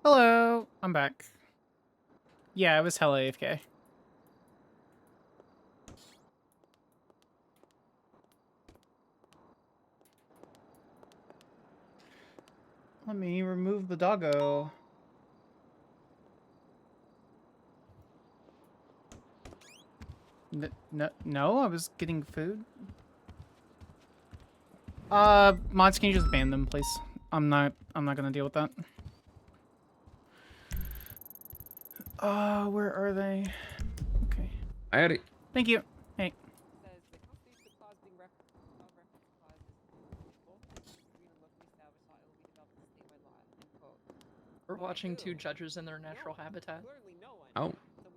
Hello, I'm back. Yeah, I was hella AFK. Let me remove the doggo. No, I was getting food. Mods, can you just ban them, please? I'm not gonna deal with that. Where are they? Okay. I had it. Thank you. Hey. Says the Constitution Clause being referenced clause is both green and locally established law. It will be developed as a statewide law. End quote. We're watching two judges in their natural habitat. Oh,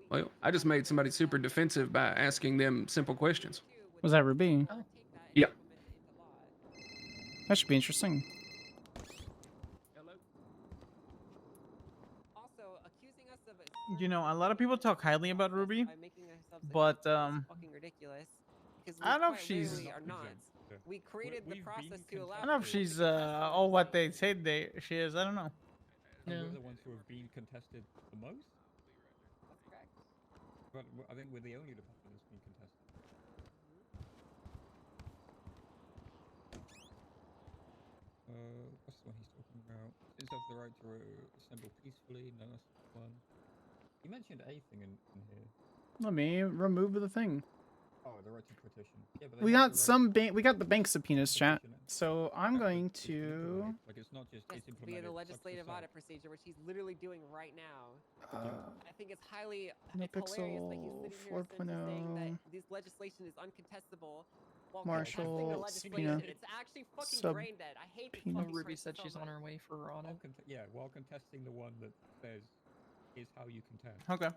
well, I just made somebody super defensive by asking them simple questions. Was that Ruby? Oh. Yeah. That should be interesting. Also, accusing us of You know, a lot of people talk highly about Ruby, by making ourselves but fucking ridiculous. Because I don't know if quite she's. literally are not. We created the process to allow. I don't know if she's all what they say she is. I don't know. And we're the ones who have been contested the most. That's correct. But I think we're the only department that's been contested. What's the one he's talking about? Since have the right to assemble peacefully, no, that's one. He mentioned a thing in here. Let me remove the thing. Oh, the right to petition. Yeah, but We got some we got the bank subpoenas, chat. So I'm going to. Like it's not just Yes, via the legislative audit procedure, which he's literally doing right now. I think it's highly it's hilarious that he's sitting here saying that this legislation is uncontestable. While contesting the Marshal legislation, subpoena. it's actually fucking brain dead. I hate this fucking Ruby person said so she's on much. her way for audit. Yeah, while contesting the one that says is how you contest. Okay.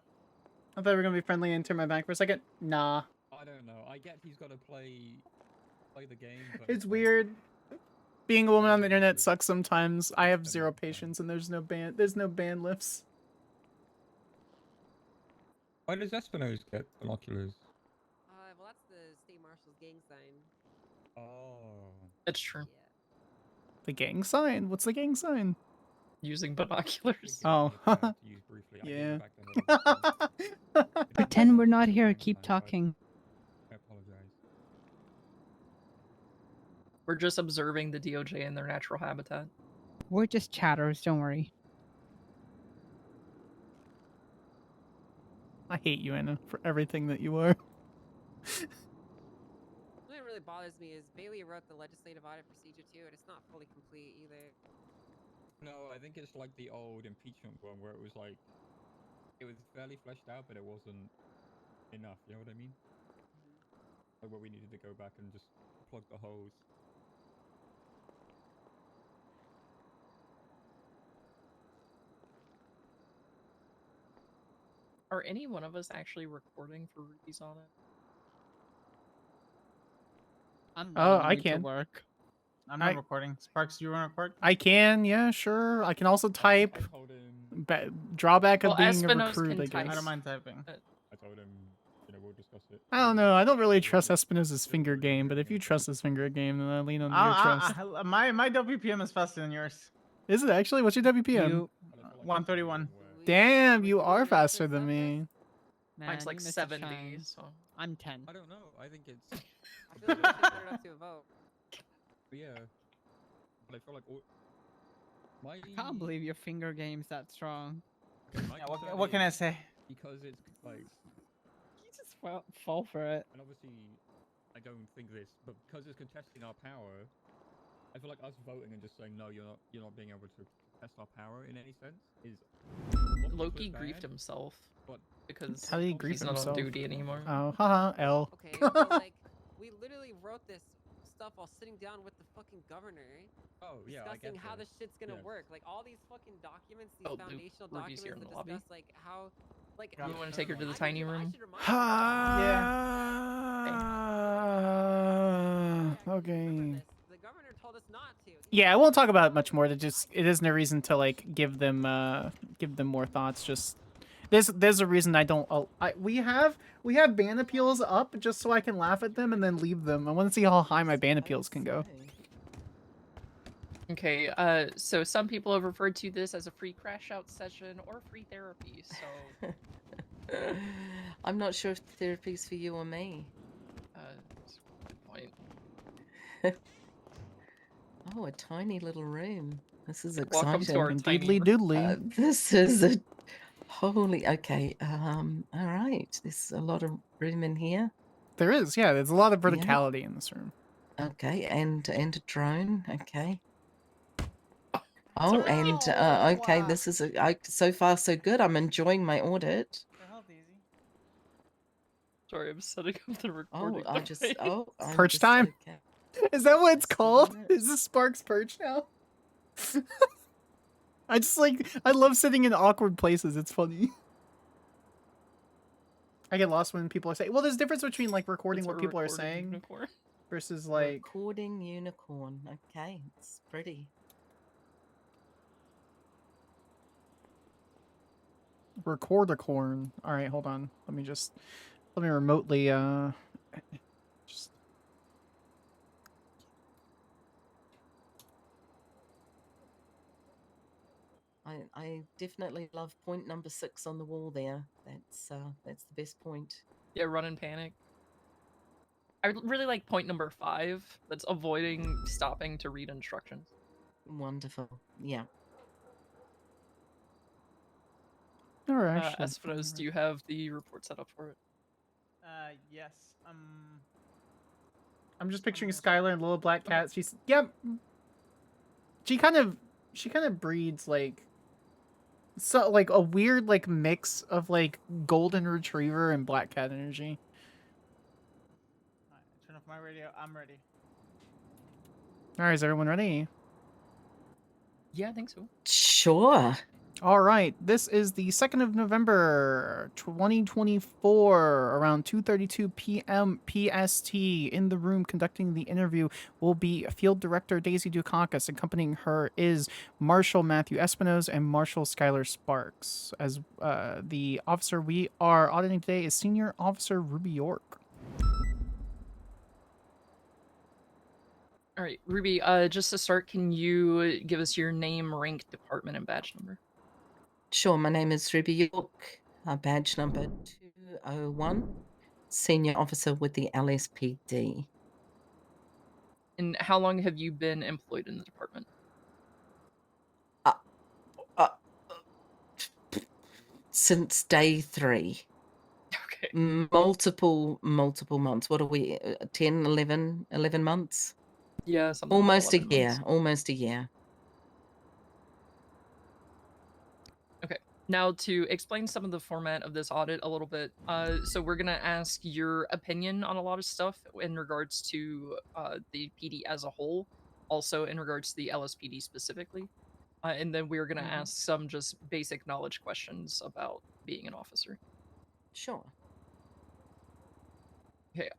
I thought we were gonna be friendly and turn my back for a second. Nah. I don't know. I get he's got to play the game. But It's weird. Being a woman on the internet sucks sometimes. I have zero patience, and there's no ban lifts. Why does Espinosa get binoculars? Well, that's the state marshal's gang sign. Oh. It's true. The gang sign? What's the gang sign? Using binoculars. Oh. Yeah. Pretend we're not here. Keep talking. I apologize. We're just observing the DOJ in their natural habitat. We're just chatters. Don't worry. I hate you, Anna, for everything that you are. What really bothers me is Bailey wrote the legislative audit procedure too, and it's not fully complete either. No, I think it's like the old impeachment one where it was like it was fairly fleshed out, but it wasn't enough. You know what I mean? Like where we needed to go back and just plug the holes. Are any one of us actually recording for Ruby's audit? I can. Work. I'm not recording. Sparks, you want to record? I can, yeah, sure. I can also type. Drawback of being a recruit, I guess. I don't mind typing. I told him, we'll discuss it. I don't know. I don't really trust Espinosa's finger game, but if you trust his finger game, then I lean on your trust. My WPM is faster than yours. Is it actually? What's your WPM? 131. Damn, you are faster than me. Mine's like 70, so I'm 10. I don't know. I think it's. I feel like we should put it up to a vote. Yeah. But I feel like my. I can't believe your finger game's that strong. Yeah, what can I say? Because it's like. You just fall for it. And obviously, I don't think this, but because it's contesting our power, I feel like us voting and just saying no, you're not being able to test our power in any sense is. Loki griefed himself, because How did he grief he's not himself? on duty anymore. Oh, haha, L. Okay, but like, we literally wrote this stuff while sitting down with the fucking governor. Oh, yeah, I discussing get how that. this shit's gonna Yeah. work. Like all these fucking documents, these Oh, Luke, foundational Ruby's documents here in that the lobby. discuss like how, like. You want to take her to the tiny room? Okay. The governor told us not to. Yeah, I won't talk about it much more. It isn't a reason to like give them more thoughts. Just there's a reason I don't. We have ban appeals up just so I can laugh at them and then leave them. I want to see how high my ban appeals can go. Okay, so some people have referred to this as a free crash out session or free therapy, so I'm not sure if therapy's for you or me. that's a good point. Oh, a tiny little room. This is Welcome exciting. to our tiny Indeedly doodly. This is a holy. Okay. All right. There's a lot of room in here. There is, yeah. There's a lot of Yeah. verticality in this room. Okay, and a drone. Okay. Oh, Sorry. and okay. This is so far so good. I'm enjoying my audit. Sorry, I'm setting up the Oh, recording. I just I'm Perch just, time? okay. Is that what it's Just called? doing it. Is this Sparks Perch now? I love sitting in awkward places. It's funny. I get lost when people are saying, well, there's a difference between like recording It's what a people are recording saying unicorn. versus like Recording unicorn. Okay, it's pretty. record a corn. All right, hold on. Let me remotely just I definitely love point number 6 on the wall there. That's the best point. Yeah, run and panic. I really like point number 5. That's avoiding stopping to read instructions. Wonderful. Yeah. all right. Espinosa, do you have the report set up for it? Yes. I'm just picturing Skyler and little black cat. She's yep. She kind of breeds like a weird like mix of like golden retriever and black cat energy. Alright, turn off my radio. I'm ready. All right, is everyone ready? Yeah, I think so. Sure. All right, this is the 2nd of November, 2024, around 2:32 p.m. PST. In the room conducting the interview will be Field Director Daisy Dukakis. Accompanying her is Marshal Matthew Espinosa and Marshal Skyler Sparks. As the officer we are auditing today is Senior Officer Ruby York. All right, Ruby, just to start, can you give us your name, rank, department, and badge number? Sure. My name is Ruby York. Badge number 201. Senior Officer with the LSPD. And how long have you been employed in the department? Since day 3. Okay. Multiple months. What are we? 10, 11 months? Yeah, something Almost a like year. 11 months. Almost a year. Okay. Now to explain some of the format of this audit a little bit, so we're gonna ask your opinion on a lot of stuff in regards to the PD as a whole, also in regards to the LSPD specifically, and then we're gonna ask some just basic knowledge questions about being an officer. Sure. Okay.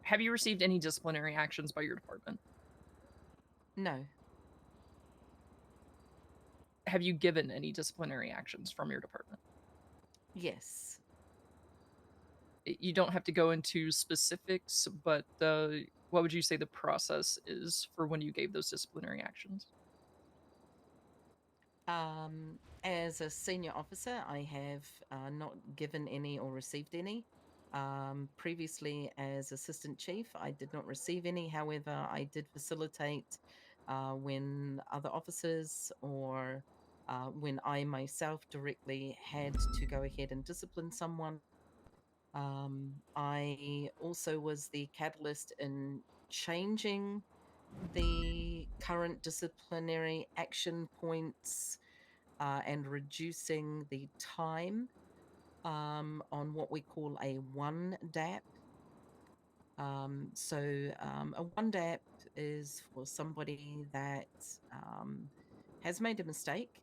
Have you received any disciplinary actions by your department? No. Have you given any disciplinary actions from your department? Yes. You don't have to go into specifics, but what would you say the process is for when you gave those disciplinary actions? As a senior officer, I have not given any or received any. Previously, as assistant chief, I did not receive any. However, I did facilitate when other officers or when I myself directly had to go ahead and discipline someone. I also was the catalyst in changing the current disciplinary action points and reducing the time on what we call a 1 DAP. A 1 DAP is for somebody that has made a mistake,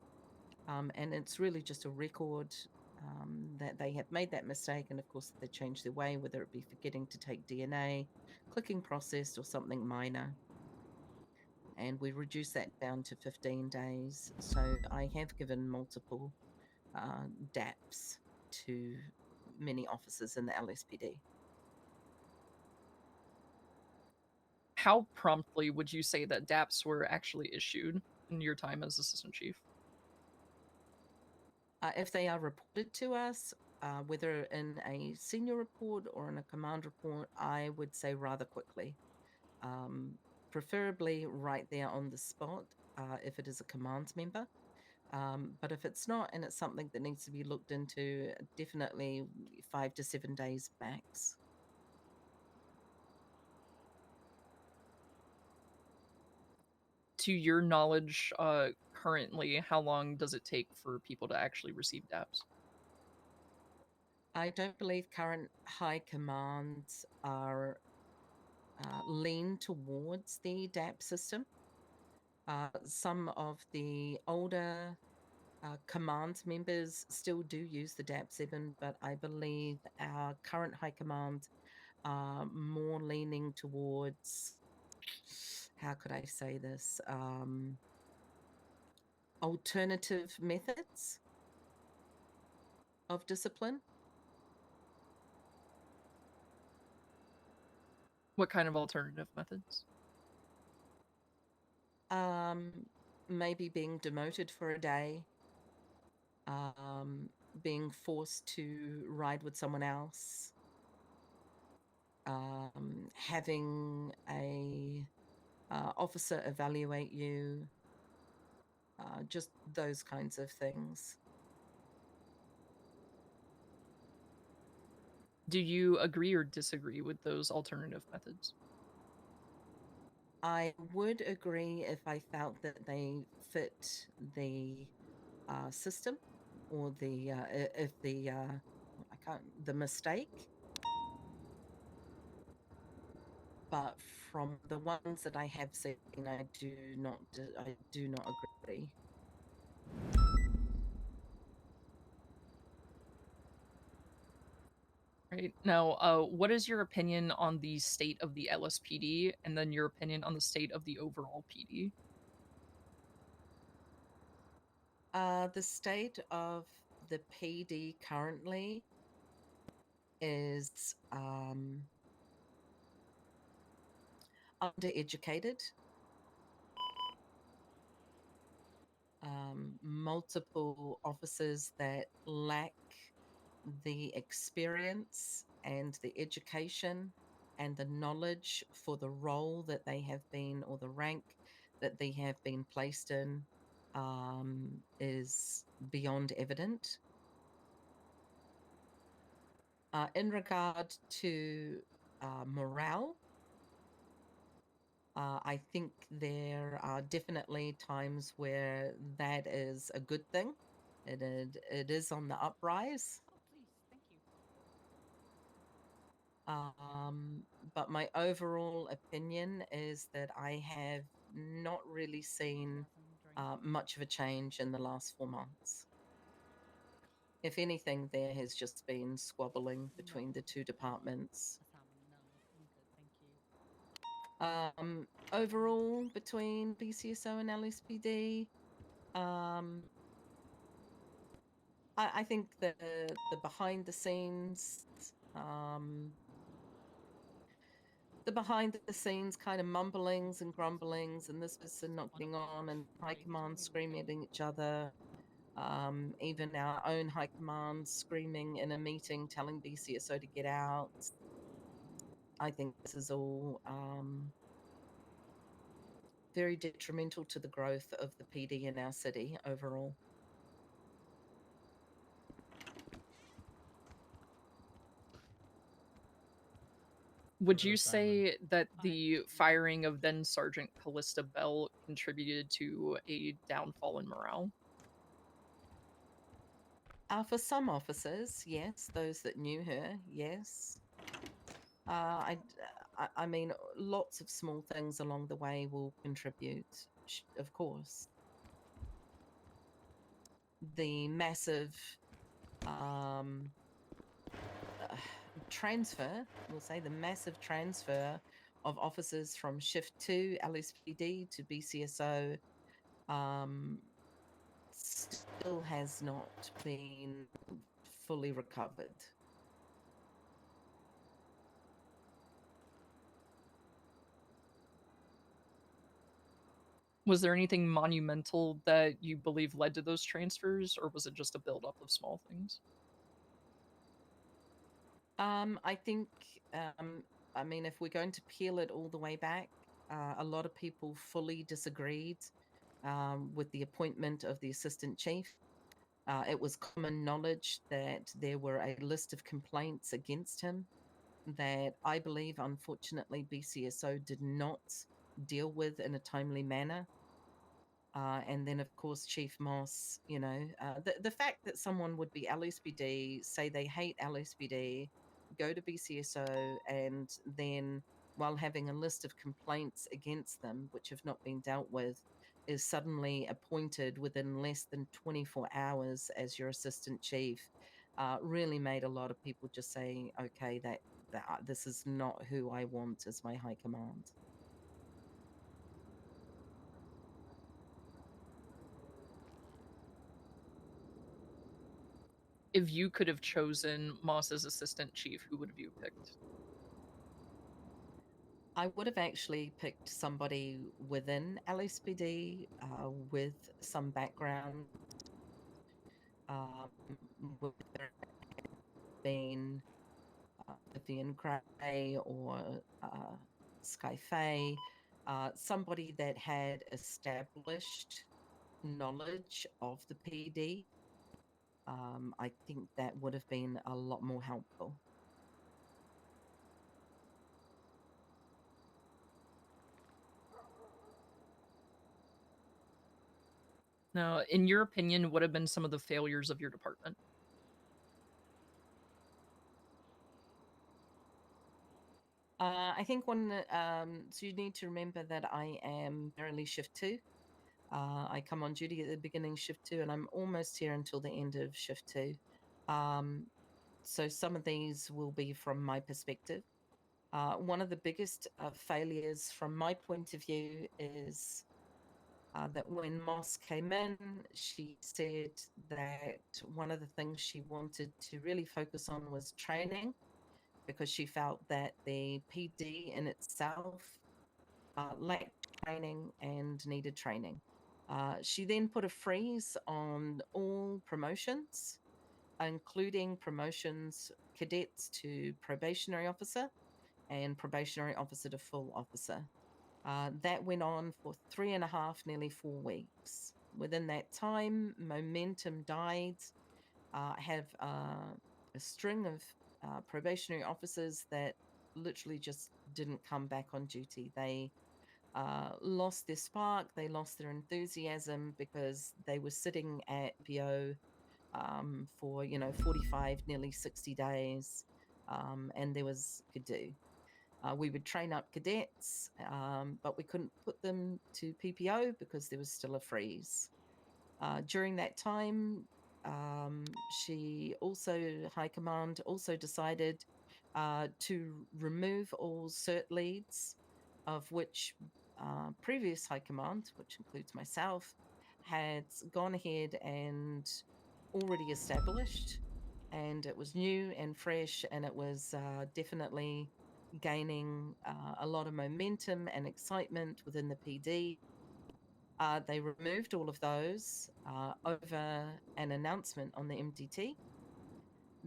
and it's really just a record that they have made that mistake, and of course they changed their way, whether it be forgetting to take DNA, clicking processed, or something minor. And we reduce that down to 15 days. So I have given multiple DAPs to many officers in the LSPD. how promptly would you say that DAPs were actually issued in your time as assistant chief? If they are reported to us, whether in a senior report or in a command report, I would say rather quickly. Preferably right there on the spot if it is a command member. But if it's not and it's something that needs to be looked into, definitely 5 to 7 days max. To your knowledge, currently, how long does it take for people to actually receive DAPs? I don't believe current high commands are lean towards the DAP system. Some of the older command members still do use the DAP7, but I believe our current high command are more leaning towards, how could I say this, alternative methods of discipline. What kind of alternative methods? Maybe being demoted for a day, being forced to ride with someone else, having a officer evaluate you, just those kinds of things. Do you agree or disagree with those alternative methods? I would agree if I felt that they fit the system or the if the the mistake. But from the ones that I have seen, I do not agree. Right. Now, what is your opinion on the state of the LSPD, and then your opinion on the state of the overall PD? The state of the PD currently is undereducated. Multiple officers that lack the experience and the education and the knowledge for the role that they have been, or the rank that they have been placed in, is beyond evident. In regard to morale, I think there are definitely times where that is a good thing. It is on the uprise. But my overall opinion is that I have not really seen much of a change in the last 4 months. If anything, there has just been squabbling between the two departments. Overall, between BCSO and LSPD, I think the behind the scenes, kind of mumblings and grumblings, and this person not getting on, and high command screaming at each other. Even our own high command screaming in a meeting, telling BCSO to get out. I think this is all very detrimental to the growth of the PD in our city overall. Would you say that the firing of then Sergeant Callista Bell contributed to a downfall in morale? For some officers, yes. Those that knew her, yes. I mean, lots of small things along the way will contribute, of course. The massive transfer, we'll say the massive transfer of officers from Shift 2 LSPD to BCSO still has not been fully recovered. Was there anything monumental that you believe led to those transfers, or was it just a buildup of small things? I think, I mean, if we're going to peel it all the way back, a lot of people fully disagreed with the appointment of the assistant chief. It was common knowledge that there were a list of complaints against him that I believe, unfortunately, BCSO did not deal with in a timely manner. And then, of course, Chief Moss, you know, the fact that someone would be LSPD, say they hate LSPD, go to BCSO, and then while having a list of complaints against them, which have not been dealt with, is suddenly appointed within less than 24 hours as your assistant chief, really made a lot of people just say, okay, that this is not who I want as my high command. If you could have chosen Moss's assistant chief, who would have you picked? I would have actually picked somebody within LSPD with some background, whether it had been Vivian Gray or Sky Faye, somebody that had established knowledge of the PD. I think that would have been a lot more helpful. Now, in your opinion, what have been some of the failures of your department? I think one, so you need to remember that I am barely shift 2. I come on duty at the beginning shift 2, and I'm almost here until the end of shift 2. So some of these will be from my perspective. One of the biggest failures from my point of view is that when Moss came in, she said that one of the things she wanted to really focus on was training, because she felt that the PD in itself lacked training and needed training. She then put a freeze on all promotions, including promotions cadets to probationary officer and probationary officer to full officer. That went on for 3.5, nearly 4 weeks. Within that time, momentum died. I have a string of probationary officers that literally just didn't come back on duty. They lost their spark, they lost their enthusiasm because they were sitting at PO for 45, nearly 60 days, and there was could do. We would train up cadets, but we couldn't put them to PPO because there was still a freeze. During that time, High Command also decided to remove all cert leads, of which previous High Command, which includes myself, had gone ahead and already established. And it was new and fresh, and it was definitely gaining a lot of momentum and excitement within the PD. They removed all of those over an announcement on the MTT.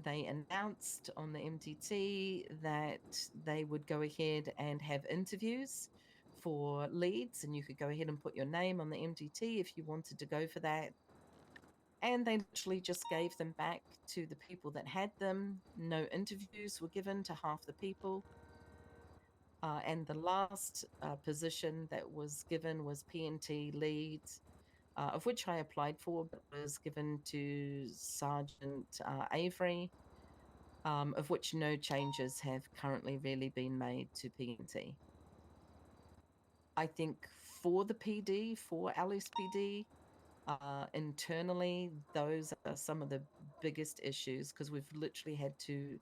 They announced on the MTT that they would go ahead and have interviews for leads, and you could go ahead and put your name on the MTT if you wanted to go for that. And they literally just gave them back to the people that had them. No interviews were given to half the people. And the last position that was given was PNT lead, of which I applied for, but was given to Sergeant Avery, of which no changes have currently really been made to PNT. I think for the PD, for LSPD, internally, those are some of the biggest issues, because we've literally had to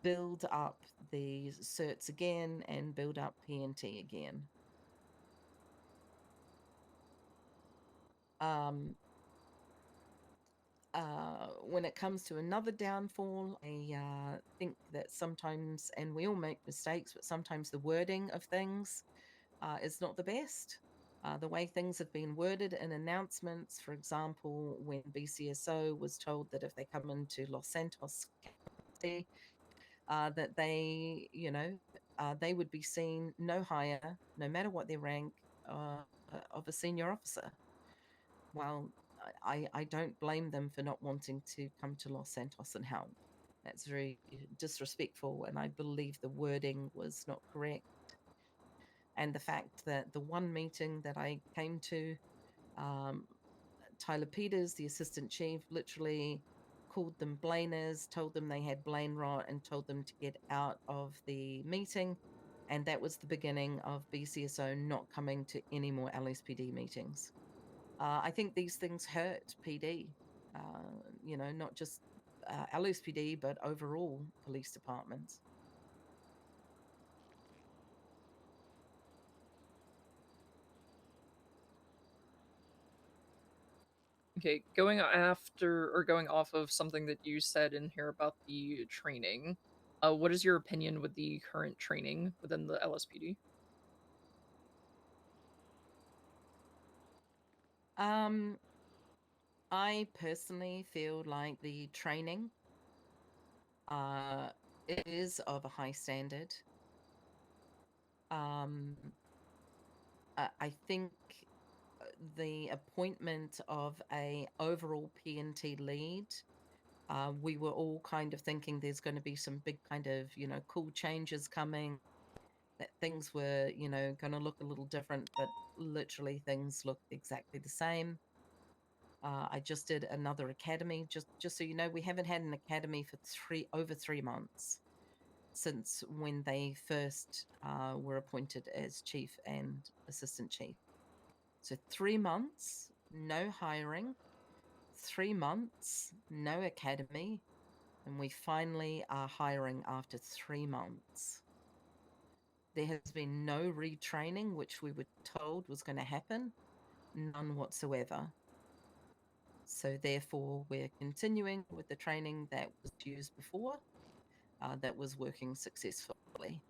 build up the certs again and build up PNT again. When it comes to another downfall, I think that sometimes, and we all make mistakes, but sometimes the wording of things is not the best. The way things have been worded in announcements, for example, when BCSO was told that if they come into Los Santos, that they, they would be seen no higher, no matter what their rank, of a senior officer. Well, I don't blame them for not wanting to come to Los Santos and help. That's very disrespectful, and I believe the wording was not correct. And the fact that the one meeting that I came to, Tyler Peters, the assistant chief, literally called them Blainers, told them they had Blaine rot, and told them to get out of the meeting. And that was the beginning of BCSO not coming to any more LSPD meetings. I think these things hurt PD, not just LSPD, but overall police departments. Okay, going off of something that you said in here about the training, what is your opinion with the current training within the LSPD? I personally feel like the training is of a high standard. I think the appointment of a overall P&T lead, we were all kind of thinking there's going to be some big kind of, cool changes coming, that things were, going to look a little different, but literally things look exactly the same. I just did another academy. Just so you know, we haven't had an academy for over 3 months since when they first were appointed as chief and assistant chief. So 3 months, no hiring, 3 months, no academy, and we finally are hiring after 3 months. There has been no retraining, which we were told was going to happen, none whatsoever. So therefore, we're continuing with the training that was used before, that was working successfully.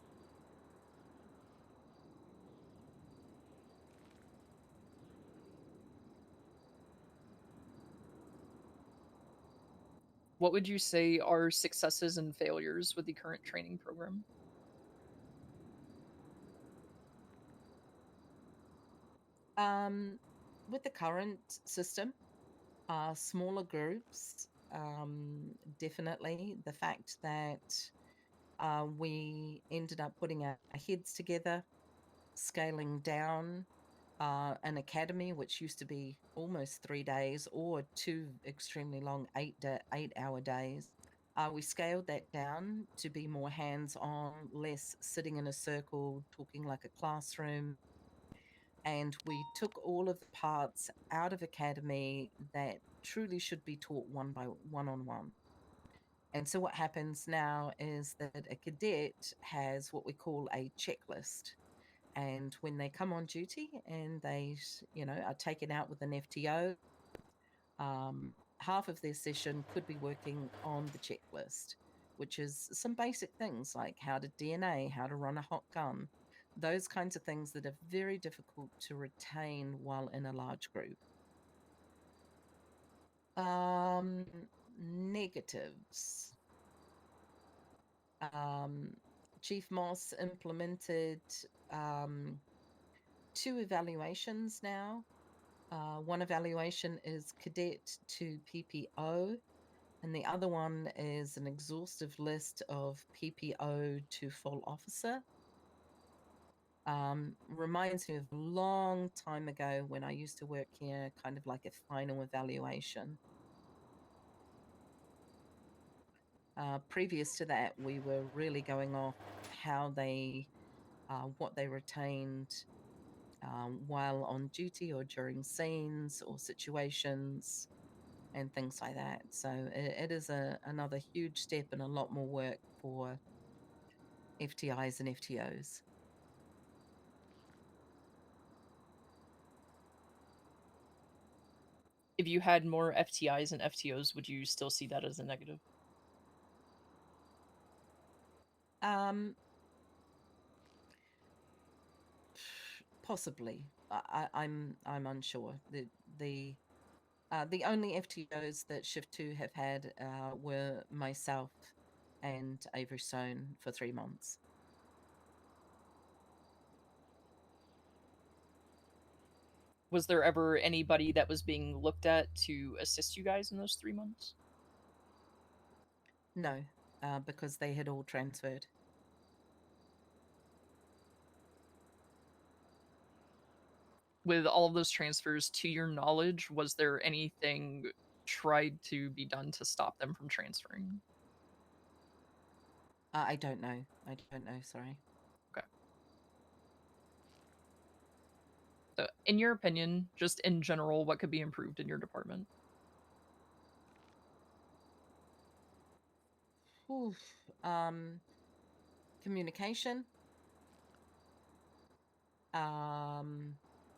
What would you say are successes and failures with the current training program? With the current system, smaller groups, definitely. The fact that we ended up putting our heads together, scaling down an academy, which used to be almost 3 days, or 2 extremely long 8-hour days. We scaled that down to be more hands-on, less sitting in a circle, talking like a classroom. And we took all of the parts out of academy that truly should be taught one-on-one. And so what happens now is that a cadet has what we call a checklist. And when they come on duty and they, are taken out with an FTO, half of their session could be working on the checklist, which is some basic things like how to DNA, how to run a hot gun, those kinds of things that are very difficult to retain while in a large group. Negatives. Chief Moss implemented 2 evaluations now. One evaluation is cadet to PPO, and the other one is an exhaustive list of PPO to full officer. Reminds me of a long time ago when I used to work here, kind of like a final evaluation. Previous to that, we were really going off how they, what they retained while on duty or during scenes or situations and things like that. So it is another huge step and a lot more work for FTIs and FTOs. If you had more FTIs and FTOs, would you still see that as a negative? Possibly. I'm unsure. The only FTOs that Shift 2 have had were myself and Avery Stone for 3 months. Was there ever anybody that was being looked at to assist you guys in those 3 months? No, because they had all transferred. With all of those transfers, to your knowledge, was there anything tried to be done to stop them from transferring? I don't know. I don't know, sorry. Okay. So, in your opinion, just in general, what could be improved in your department? Oof. Communication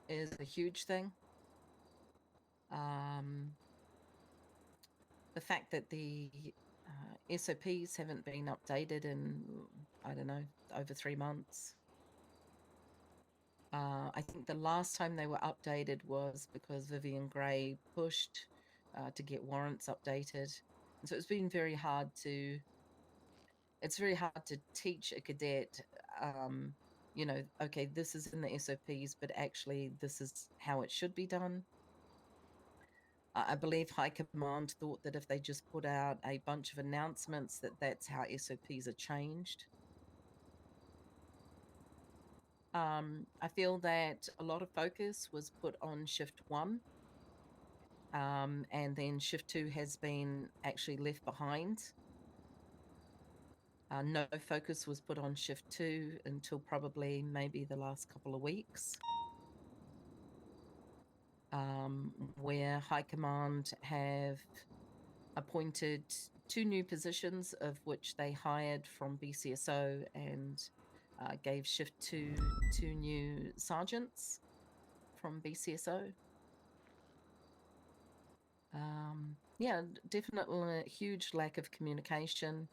is a huge thing. The fact that the SOPs haven't been updated in, I don't know, over 3 months. I think the last time they were updated was because Vivian Gray pushed to get warrants updated. And so it's been very hard to, it's very hard to teach a cadet, you know, okay, this is in the SOPs, but actually this is how it should be done. I believe High Command thought that if they just put out a bunch of announcements that that's how SOPs are changed. I feel that a lot of focus was put on Shift 1, and then Shift 2 has been actually left behind. No focus was put on Shift 2 until probably maybe the last couple of weeks. Where High Command have appointed 2 new positions, of which they hired from BCSO and gave Shift 2 2 new sergeants from BCSO. Yeah, definitely a huge lack of communication.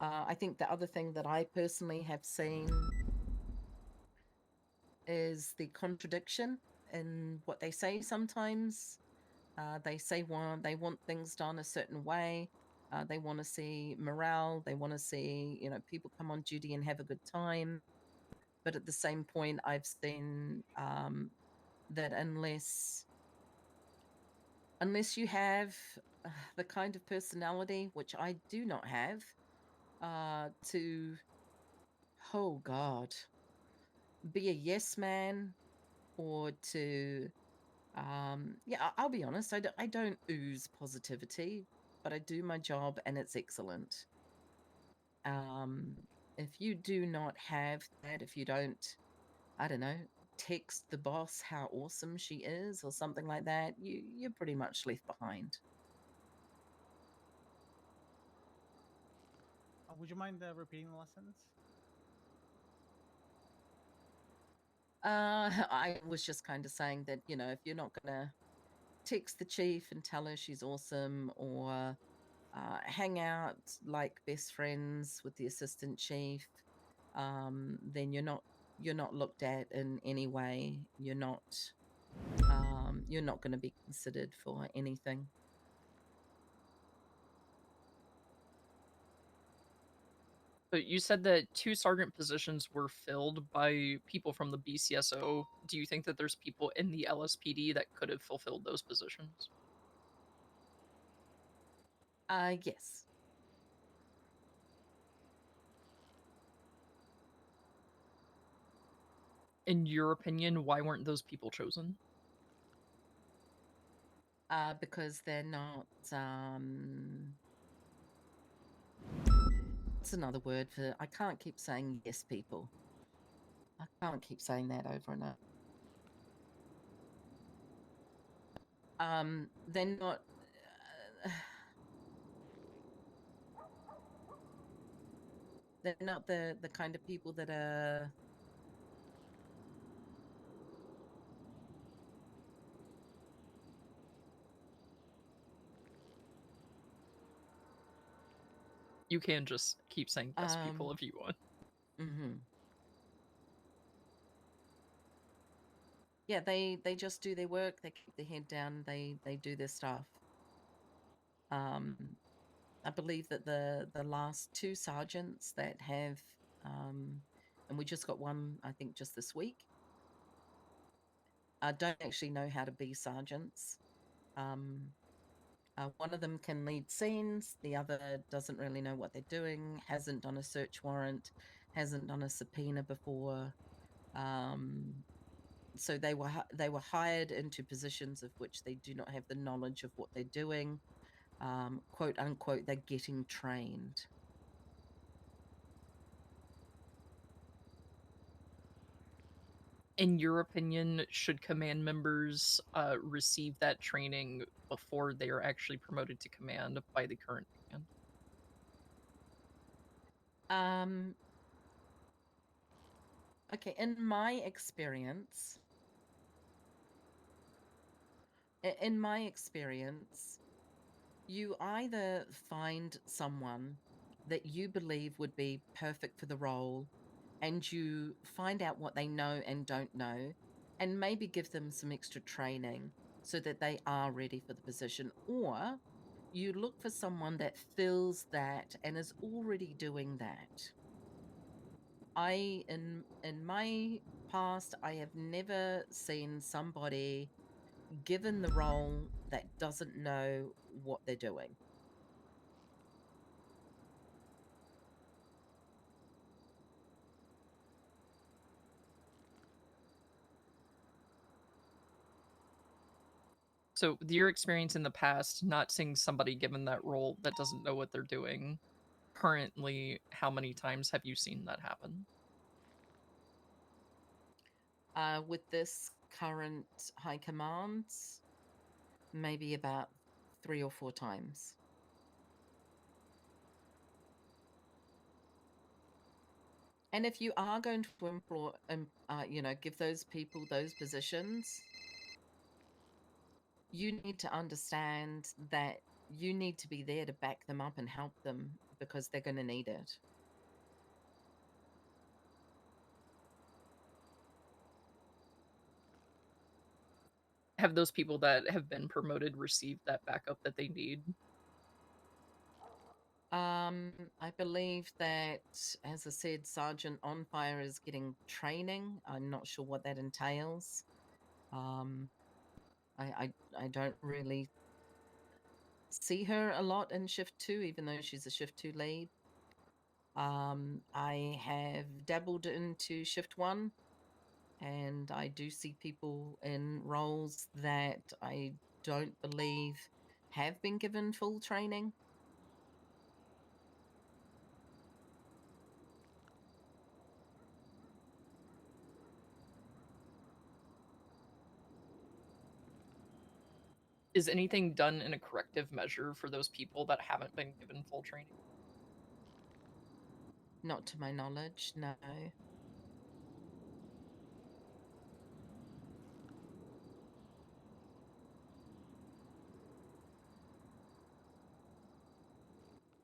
I think the other thing that I personally have seen is the contradiction in what they say sometimes. They say they want things done a certain way. They want to see morale. They want to see, you know, people come on duty and have a good time. But at the same point, I've seen that unless you have the kind of personality, which I do not have, to, oh God, be a yes man, or to, yeah, I'll be honest, I don't ooze positivity, but I do my job and it's excellent. If you do not have that, if you don't, I don't know, text the boss how awesome she is or something like that, you're pretty much left behind. Would you mind repeating the lessons? I was just kind of saying that, you know, if you're not gonna text the chief and tell her she's awesome, or hang out like best friends with the assistant chief, then you're not looked at in any way. You're not going to be considered for anything. But you said that 2 sergeant positions were filled by people from the BCSO. Do you think that there's people in the LSPD that could have fulfilled those positions? Yes. In your opinion, why weren't those people chosen? Because they're not, what's another word for, I can't keep saying yes people. I can't keep saying that over and over. They're not, they're not the kind of people that are, You can just keep saying yes people if you want. Mm-hmm. yeah, they just do their work. They keep their head down. They do their stuff. I believe that the last 2 sergeants that have, and we just got one, I think, just this week, don't actually know how to be sergeants. One of them can lead scenes. The other doesn't really know what they're doing. Hasn't done a search warrant. Hasn't done a subpoena before. So they were hired into positions of which they do not have the knowledge of what they're doing. Quote unquote, they're getting trained. In your opinion, should command members receive that training before they are actually promoted to command by the current command? Okay, in my experience, you either find someone that you believe would be perfect for the role, and you find out what they know and don't know, and maybe give them some extra training so that they are ready for the position, or you look for someone that fills that and is already doing that. In my past, I have never seen somebody given the role that doesn't know what they're doing. So, with your experience in the past, not seeing somebody given that role that doesn't know what they're doing, currently, how many times have you seen that happen? With this current high command, maybe about 3 or 4 times. And if you are going to employ, give those people those positions, you need to understand that you need to be there to back them up and help them because they're going to need it. Have those people that have been promoted received that backup that they need? I believe that, as I said, Sergeant On Fire is getting training. I'm not sure what that entails. I don't really see her a lot in shift 2, even though she's a shift 2 lead. I have dabbled into shift 1, and I do see people in roles that I don't believe have been given full training. Is anything done in a corrective measure for those people that haven't been given full training? Not to my knowledge, no.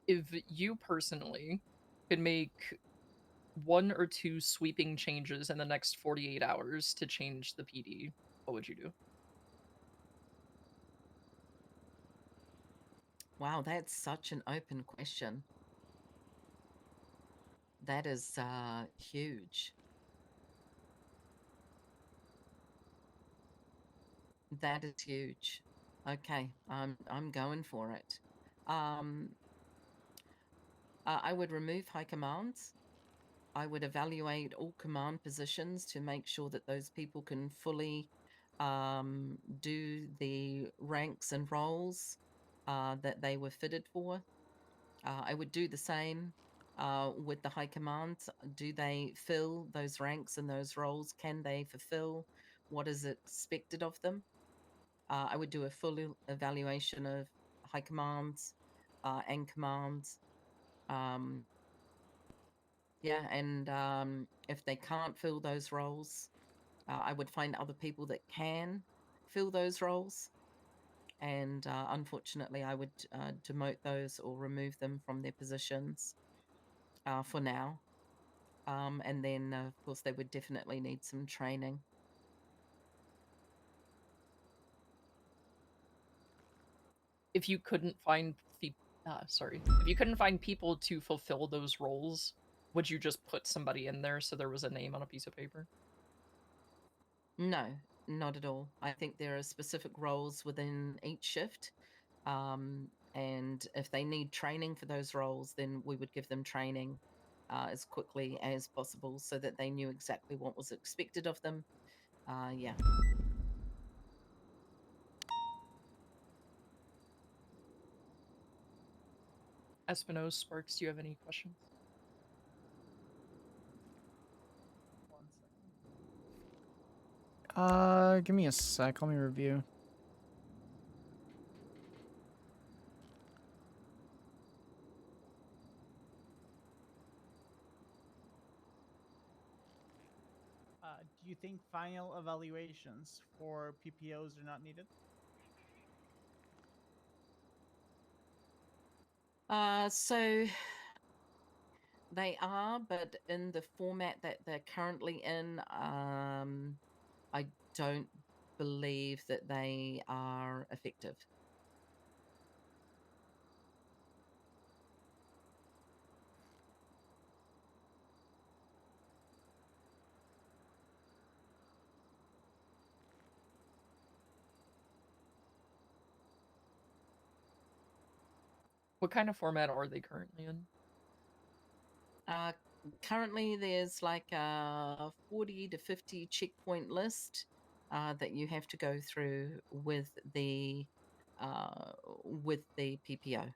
If you personally could make 1 or 2 sweeping changes in the next 48 hours to change the PD, what would you do? Wow, that's such an open question. That is huge. That is huge. Okay, I'm going for it. I would remove high commands. I would evaluate all command positions to make sure that those people can fully do the ranks and roles that they were fitted for. I would do the same with the high commands. Do they fill those ranks and those roles? Can they fulfill what is expected of them? I would do a full evaluation of high commands and commands. Yeah, and if they can't fill those roles, I would find other people that can fill those roles. And unfortunately, I would demote those or remove them from their positions for now. And then, of course, they would definitely need some training. if you couldn't find if you couldn't find people to fulfill those roles, would you just put somebody in there so there was a name on a piece of paper? No, not at all. I think there are specific roles within each shift. And if they need training for those roles, then we would give them training as quickly as possible so that they knew exactly what was expected of them. Yeah. Espinosa, Sparks, do you have any questions? Give me a sec. Let me review. Do you think final evaluations for PPOs are not needed? So they are, but in the format that they're currently in, I don't believe that they are effective. What kind of format are they currently in? Currently, there's like a 40 to 50 checkpoint list that you have to go through with the PPO.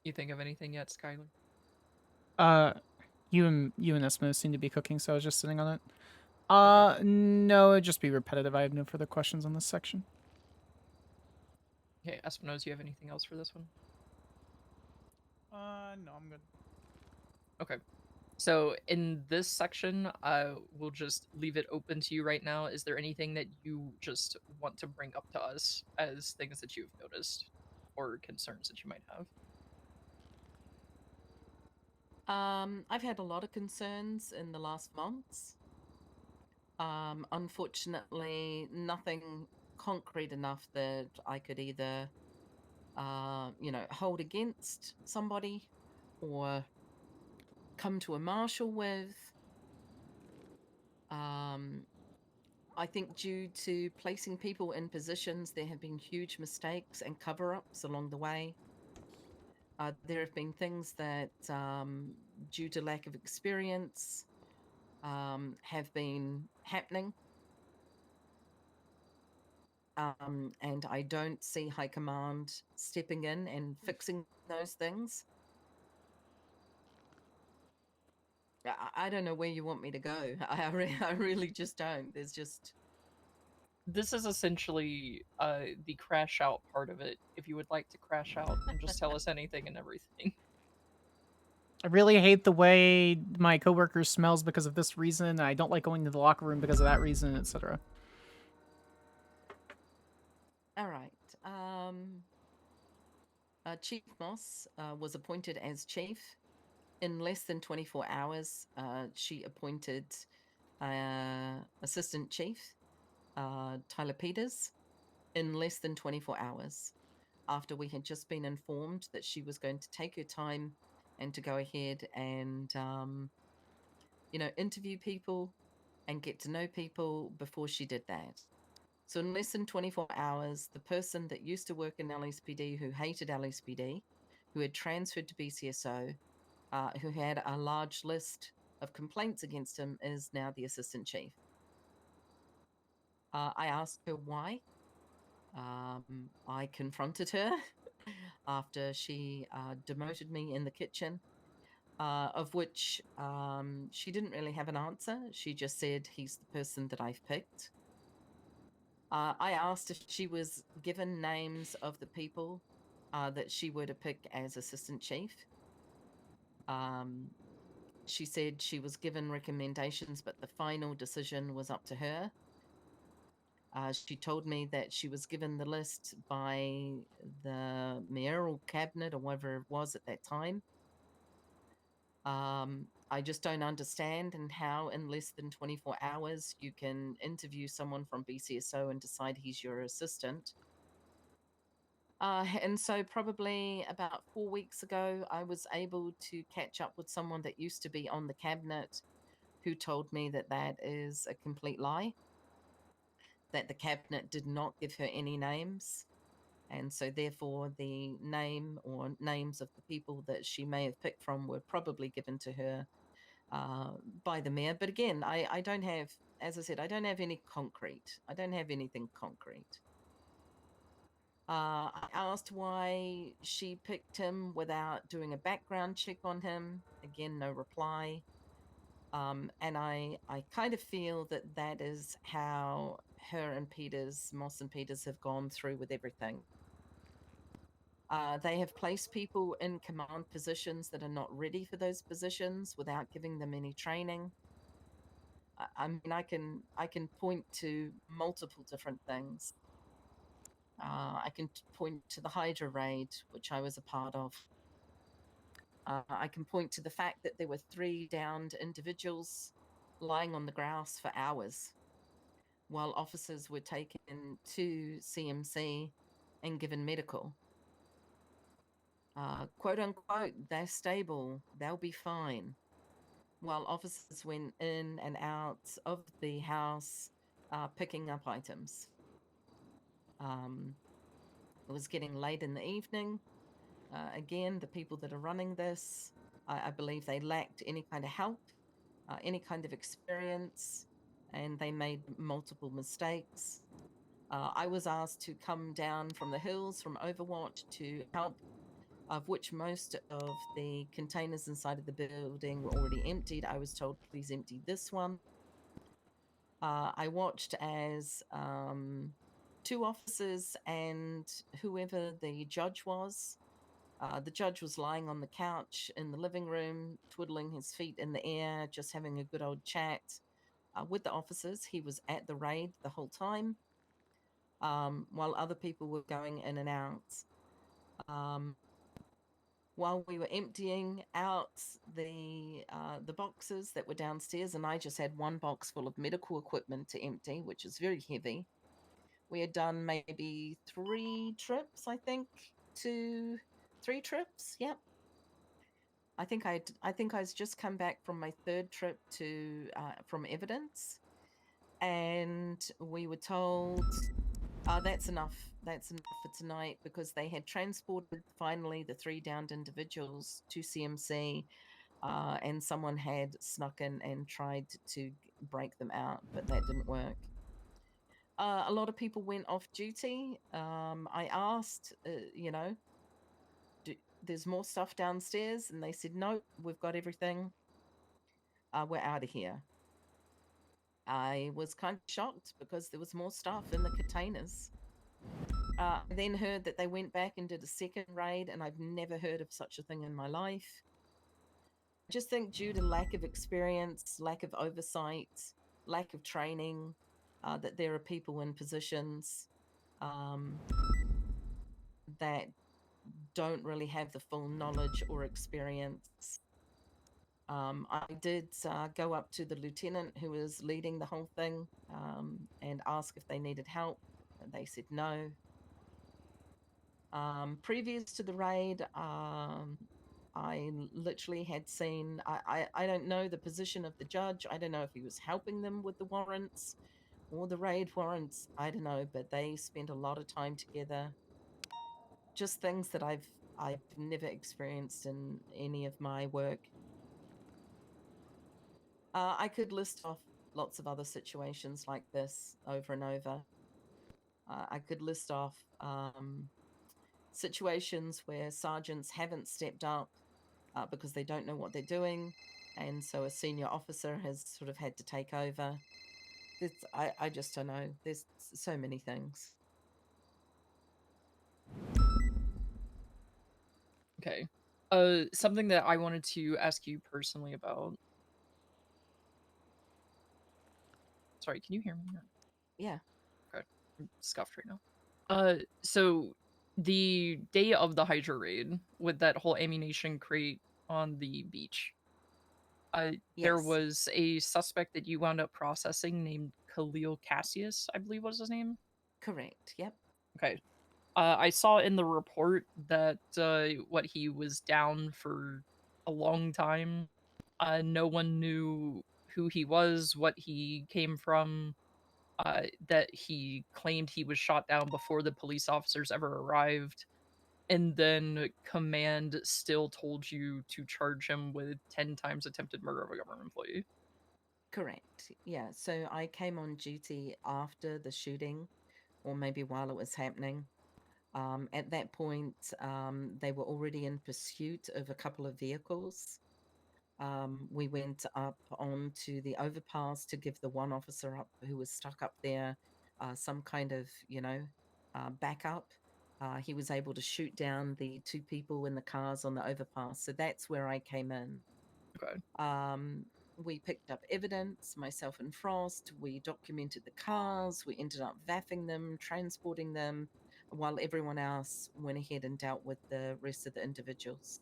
You think of anything yet, Skyler? You and Esmo seem to be cooking, so I was just sitting on it. No, it'd just be repetitive. I have no further questions on this section. Okay, Espinosa, do you have anything else for this one? No, I'm good. Okay. So in this section, we'll just leave it open to you right now. Is there anything that you just want to bring up to us as things that you've noticed or concerns that you might have? I've had a lot of concerns in the last months. Unfortunately, nothing concrete enough that I could either, hold against somebody or come to a marshal with. I think due to placing people in positions, there have been huge mistakes and cover-ups along the way. There have been things that, due to lack of experience, have been happening. And I don't see High Command stepping in and fixing those things. I don't know where you want me to go. I really just don't. There's just... This is essentially the crash out part of it. If you would like to crash out and just tell us anything and everything. I really hate the way my coworker smells because of this reason. I don't like going to the locker room because of that reason, etc. All right. Chief Moss was appointed as chief. In less than 24 hours, she appointed assistant chief, Tyler Peters, in less than 24 hours, after we had just been informed that she was going to take her time and to go ahead and, interview people and get to know people before she did that. So in less than 24 hours, the person that used to work in LSPD, who hated LSPD, who had transferred to BCSO, who had a large list of complaints against him, is now the assistant chief. I asked her why. I confronted her after she demoted me in the kitchen, of which she didn't really have an answer. She just said, he's the person that I've picked. I asked if she was given names of the people that she were to pick as assistant chief. She said she was given recommendations, but the final decision was up to her. She told me that she was given the list by the mayoral cabinet or whatever it was at that time. I just don't understand and how in less than 24 hours you can interview someone from BCSO and decide he's your assistant. And so probably about 4 weeks ago, I was able to catch up with someone that used to be on the cabinet who told me that that is a complete lie, that the cabinet did not give her any names. And so therefore the name or names of the people that she may have picked from were probably given to her by the mayor. But again, I don't have, as I said, I don't have any concrete. I don't have anything concrete. I asked why she picked him without doing a background check on him. Again, no reply. And I kind of feel that that is how her and Peters, Moss and Peters, have gone through with everything. They have placed people in command positions that are not ready for those positions without giving them any training. I mean, I can point to multiple different things. I can point to the Hydra raid, which I was a part of. I can point to the fact that there were 3 downed individuals lying on the grass for hours while officers were taken to CMC and given medical. Quote unquote, they're stable, they'll be fine. While officers went in and out of the house picking up items. It was getting late in the evening. Again, the people that are running this, I believe they lacked any kind of help, any kind of experience, and they made multiple mistakes. I was asked to come down from the hills from Overwatch to help, of which most of the containers inside of the building were already emptied. I was told, please empty this one. I watched as 2 officers and whoever the judge was. The judge was lying on the couch in the living room, twiddling his feet in the air, just having a good old chat with the officers. He was at the raid the whole time, while other people were going in and out. While we were emptying out the boxes that were downstairs, and I just had 1 box full of medical equipment to empty, which is very heavy. We had done maybe 3 trips, I think, 3 trips. Yep. I think I was just come back from my 3rd trip to from evidence, and we were told that's enough. That's enough for tonight, because they had transported finally the 3 downed individuals to CMC, and someone had snuck in and tried to break them out, but that didn't work. A lot of people went off duty. I asked, you know, there's more stuff downstairs, and they said, no, we've got everything. We're out of here. I was kind of shocked because there was more stuff in the containers. I then heard that they went back and did a 2nd raid, and I've never heard of such a thing in my life. I just think due to lack of experience, lack of oversight, lack of training, that there are people in positions that don't really have the full knowledge or experience. I did go up to the lieutenant who was leading the whole thing and ask if they needed help. And they said no. Previous to the raid, I literally had seen, I don't know the position of the judge. I don't know if he was helping them with the warrants or the raid warrants. I don't know, but they spent a lot of time together. Just things that I've never experienced in any of my work. I could list off lots of other situations like this over and over. I could list off situations where sergeants haven't stepped up because they don't know what they're doing, and so a senior officer has sort of had to take over. I just don't know. There's so many things. Okay. Something that I wanted to ask you personally about. Sorry, can you hear me? Yeah. Okay. I'm scuffed right now. So the day of the Hydra raid with that whole ammunition crate on the beach, there Yes. was a suspect that you wound up processing named Khalil Cassius, I believe was his name. Correct. Yep. Okay. I saw in the report that what he was down for a long time. No one knew who he was, what he came from. That he claimed he was shot down before the police officers ever arrived, and then command still told you to charge him with 10 times attempted murder of a government employee. Correct. Yeah. So I came on duty after the shooting, or maybe while it was happening. At that point, they were already in pursuit of a couple of vehicles. We went up onto the overpass to give the one officer up who was stuck up there some kind of, backup. He was able to shoot down the two people in the cars on the overpass. So that's where I came in. Okay. We picked up evidence, myself and Frost. We documented the cars. We ended up vaffing them, transporting them, while everyone else went ahead and dealt with the rest of the individuals.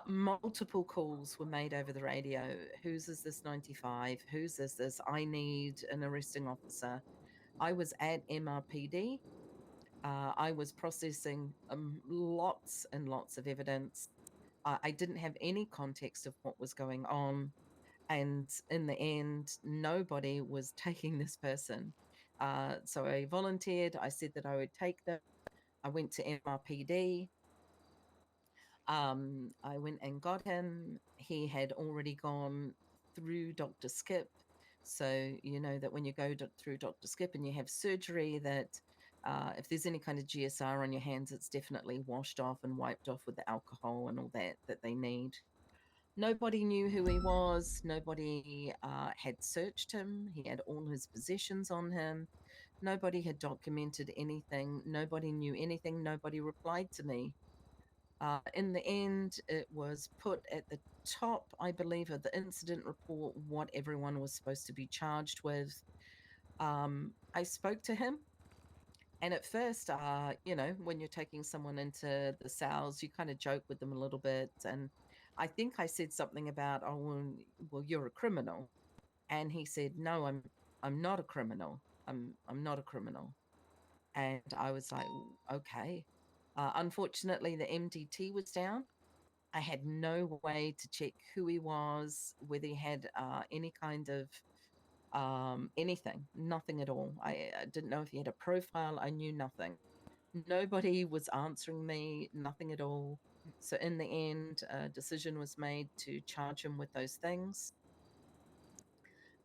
Multiple calls were made over the radio. Whose is this 95? Whose is this? I need an arresting officer. I was at MRPD. I was processing lots and lots of evidence. I didn't have any context of what was going on. And in the end, nobody was taking this person. So I volunteered. I said that I would take them. I went to MRPD. I went and got him. He had already gone through Dr. Skip. So you know that when you go through Dr. Skip and you have surgery, that if there's any kind of GSR on your hands, it's definitely washed off and wiped off with the alcohol and all that they need. Nobody knew who he was. Nobody had searched him. He had all his possessions on him. Nobody had documented anything. Nobody knew anything. Nobody replied to me. In the end, it was put at the top, I believe, of the incident report what everyone was supposed to be charged with. I spoke to him. And at first, when you're taking someone into the cells, you kind of joke with them a little bit. And I think I said something about, "Oh, well, you're a criminal," and he said, "No, I'm not a criminal. I'm not a criminal." And I was like, "Okay." Unfortunately, the MDT was down. I had no way to check who he was, whether he had any kind of anything, nothing at all. I didn't know if he had a profile. I knew nothing. Nobody was answering me, nothing at all. So in the end, a decision was made to charge him with those things.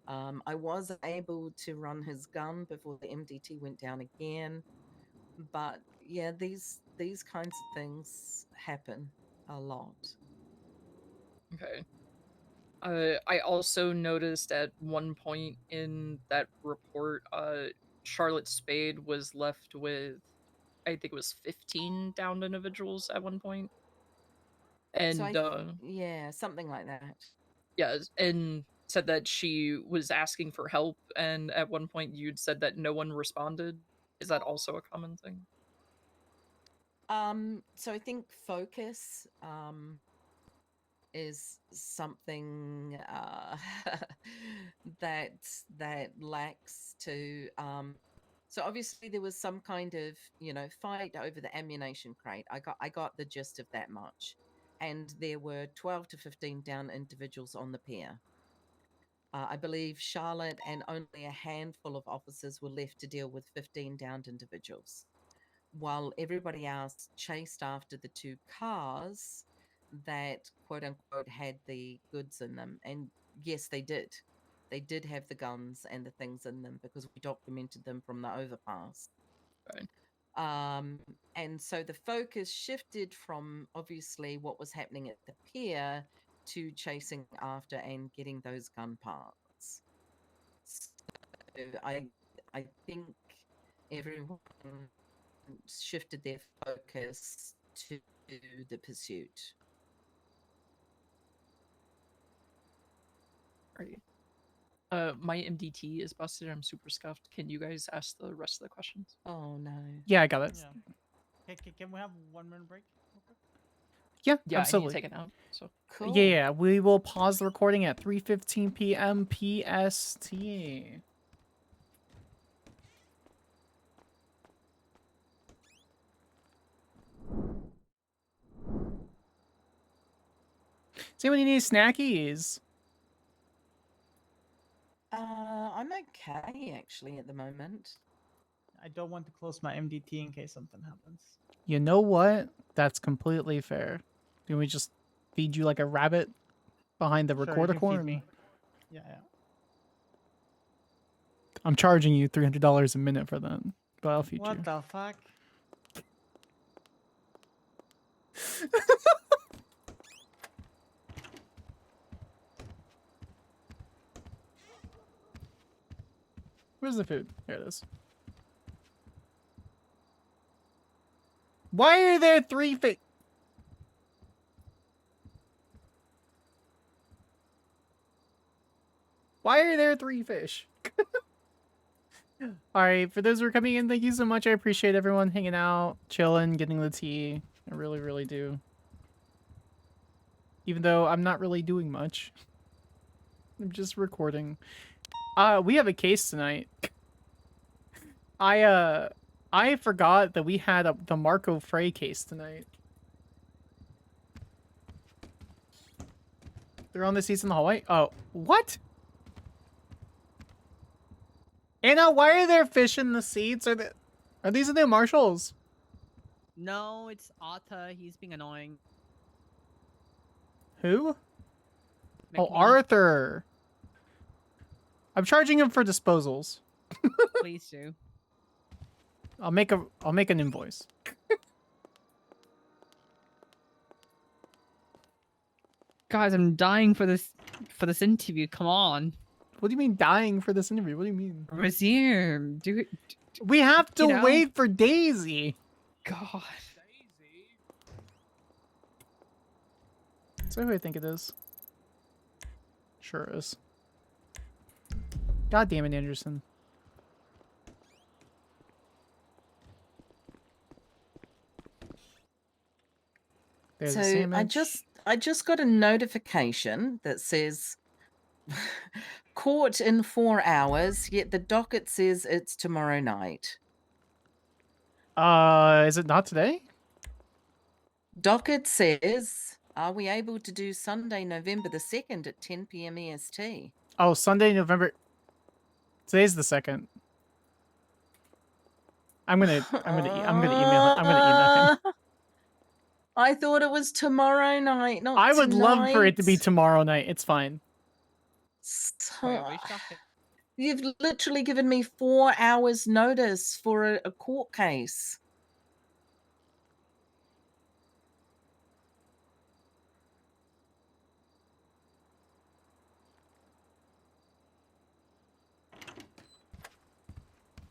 I was able to run his gun before the MDT went down again, but yeah, these kinds of things happen a lot. Okay. I also noticed at one point in that report, Charlotte Spade was left with, I think it was 15 downed individuals at one point. And So yeah, something like that. Yeah, and said that she was asking for help, and at one point you'd said that no one responded. Is that also a common thing? So I think focus is something that lacks to so obviously there was some kind of fight over the ammunition crate. I got the gist of that much, and there were 12 to 15 down individuals on the pier. I believe Charlotte and only a handful of officers were left to deal with 15 downed individuals, while everybody else chased after the two cars that quote unquote had the goods in them. And yes, they did. They did have the guns and the things in them because we documented them from the overpass. Right. And so the focus shifted from obviously what was happening at the pier to chasing after and getting those gun parts. So I think everyone shifted their focus to the pursuit. Right. My MDT is busted. I'm super scuffed. Can you guys ask the rest of the questions? Oh no. Yeah, I got it. Yeah. Can we have 1 minute break? Real quick? Yeah, Yeah, absolutely. I need to take it out. So Cool. Yeah, we will pause the recording at 3:15 p.m. PST. Does anybody need snackies? I'm okay actually at the moment. I don't want to close my MDT in case something happens. You know what? That's completely fair. Can we just feed you like a rabbit behind the Sure, you recorder can feed corn? me. Yeah. I'm charging you $300 a minute for that, but I'll feed What you. the fuck? Where's the food? There it is. Why are there 3 fish? Why are there 3 fish? All right, for those who are coming in, thank you so much. I appreciate everyone hanging out, chilling, getting the tea. I really, really do. Even though I'm not really doing much. I'm just recording. We have a case tonight. I forgot that we had the Marco Frey case tonight. They're on the seats in the hallway? Oh, what? Anna, why are there fish in the seats? Are these the new Marshals? No, it's Arthur. He's being annoying. Who? Oh, McNee. Arthur. I'm charging him for disposals. Please do. I'll make an invoice. Guys, I'm dying for this interview. Come on. What do you mean dying for this interview? What do you mean? Resume. Do it. We have to You know? wait for Daisy. God. Is that who I think it is? Sure is. God damn it, Anderson. There's a So sandwich. I just got a notification that says court in 4 hours, yet the docket says it's tomorrow night. Is it not today? Docket says, are we able to do Sunday, November the 2nd at 10 p.m. EST? Oh, Sunday, November. Today's the 2nd. I'm gonna email him. I thought it was tomorrow night, not I would love for it to be tonight. tomorrow night. It's fine. You've literally given me 4 hours notice for a court case.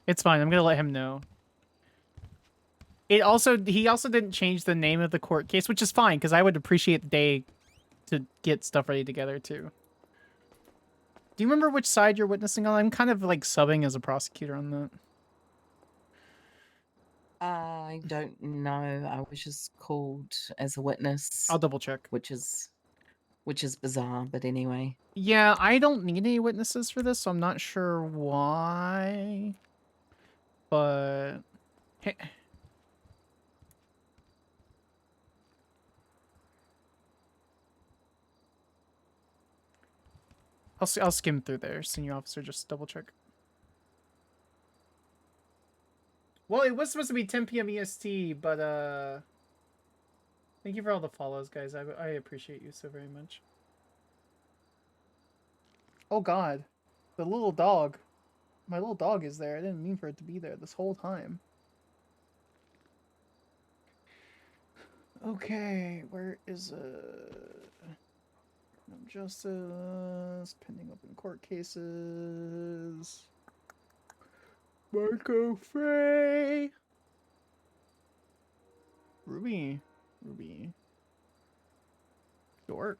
It's fine. I'm gonna let him know. He also didn't change the name of the court case, which is fine because I would appreciate the day to get stuff ready together too. Do you remember which side you're witnessing on? I'm kind of like subbing as a prosecutor on that. I don't know. I was just called as a witness. I'll double check. Which is bizarre, but anyway. Yeah, I don't need any witnesses for this, so I'm not sure why. But hey. I'll skim through there, senior officer, just double check. Well, it was supposed to be 10 p.m. EST, but thank you for all the follows, guys. I appreciate you so very much. Oh God, the little dog. My little dog is there. I didn't mean for it to be there this whole time. Okay, where is justice, pending open court cases. Marco Frey. Ruby. Ruby. Dork.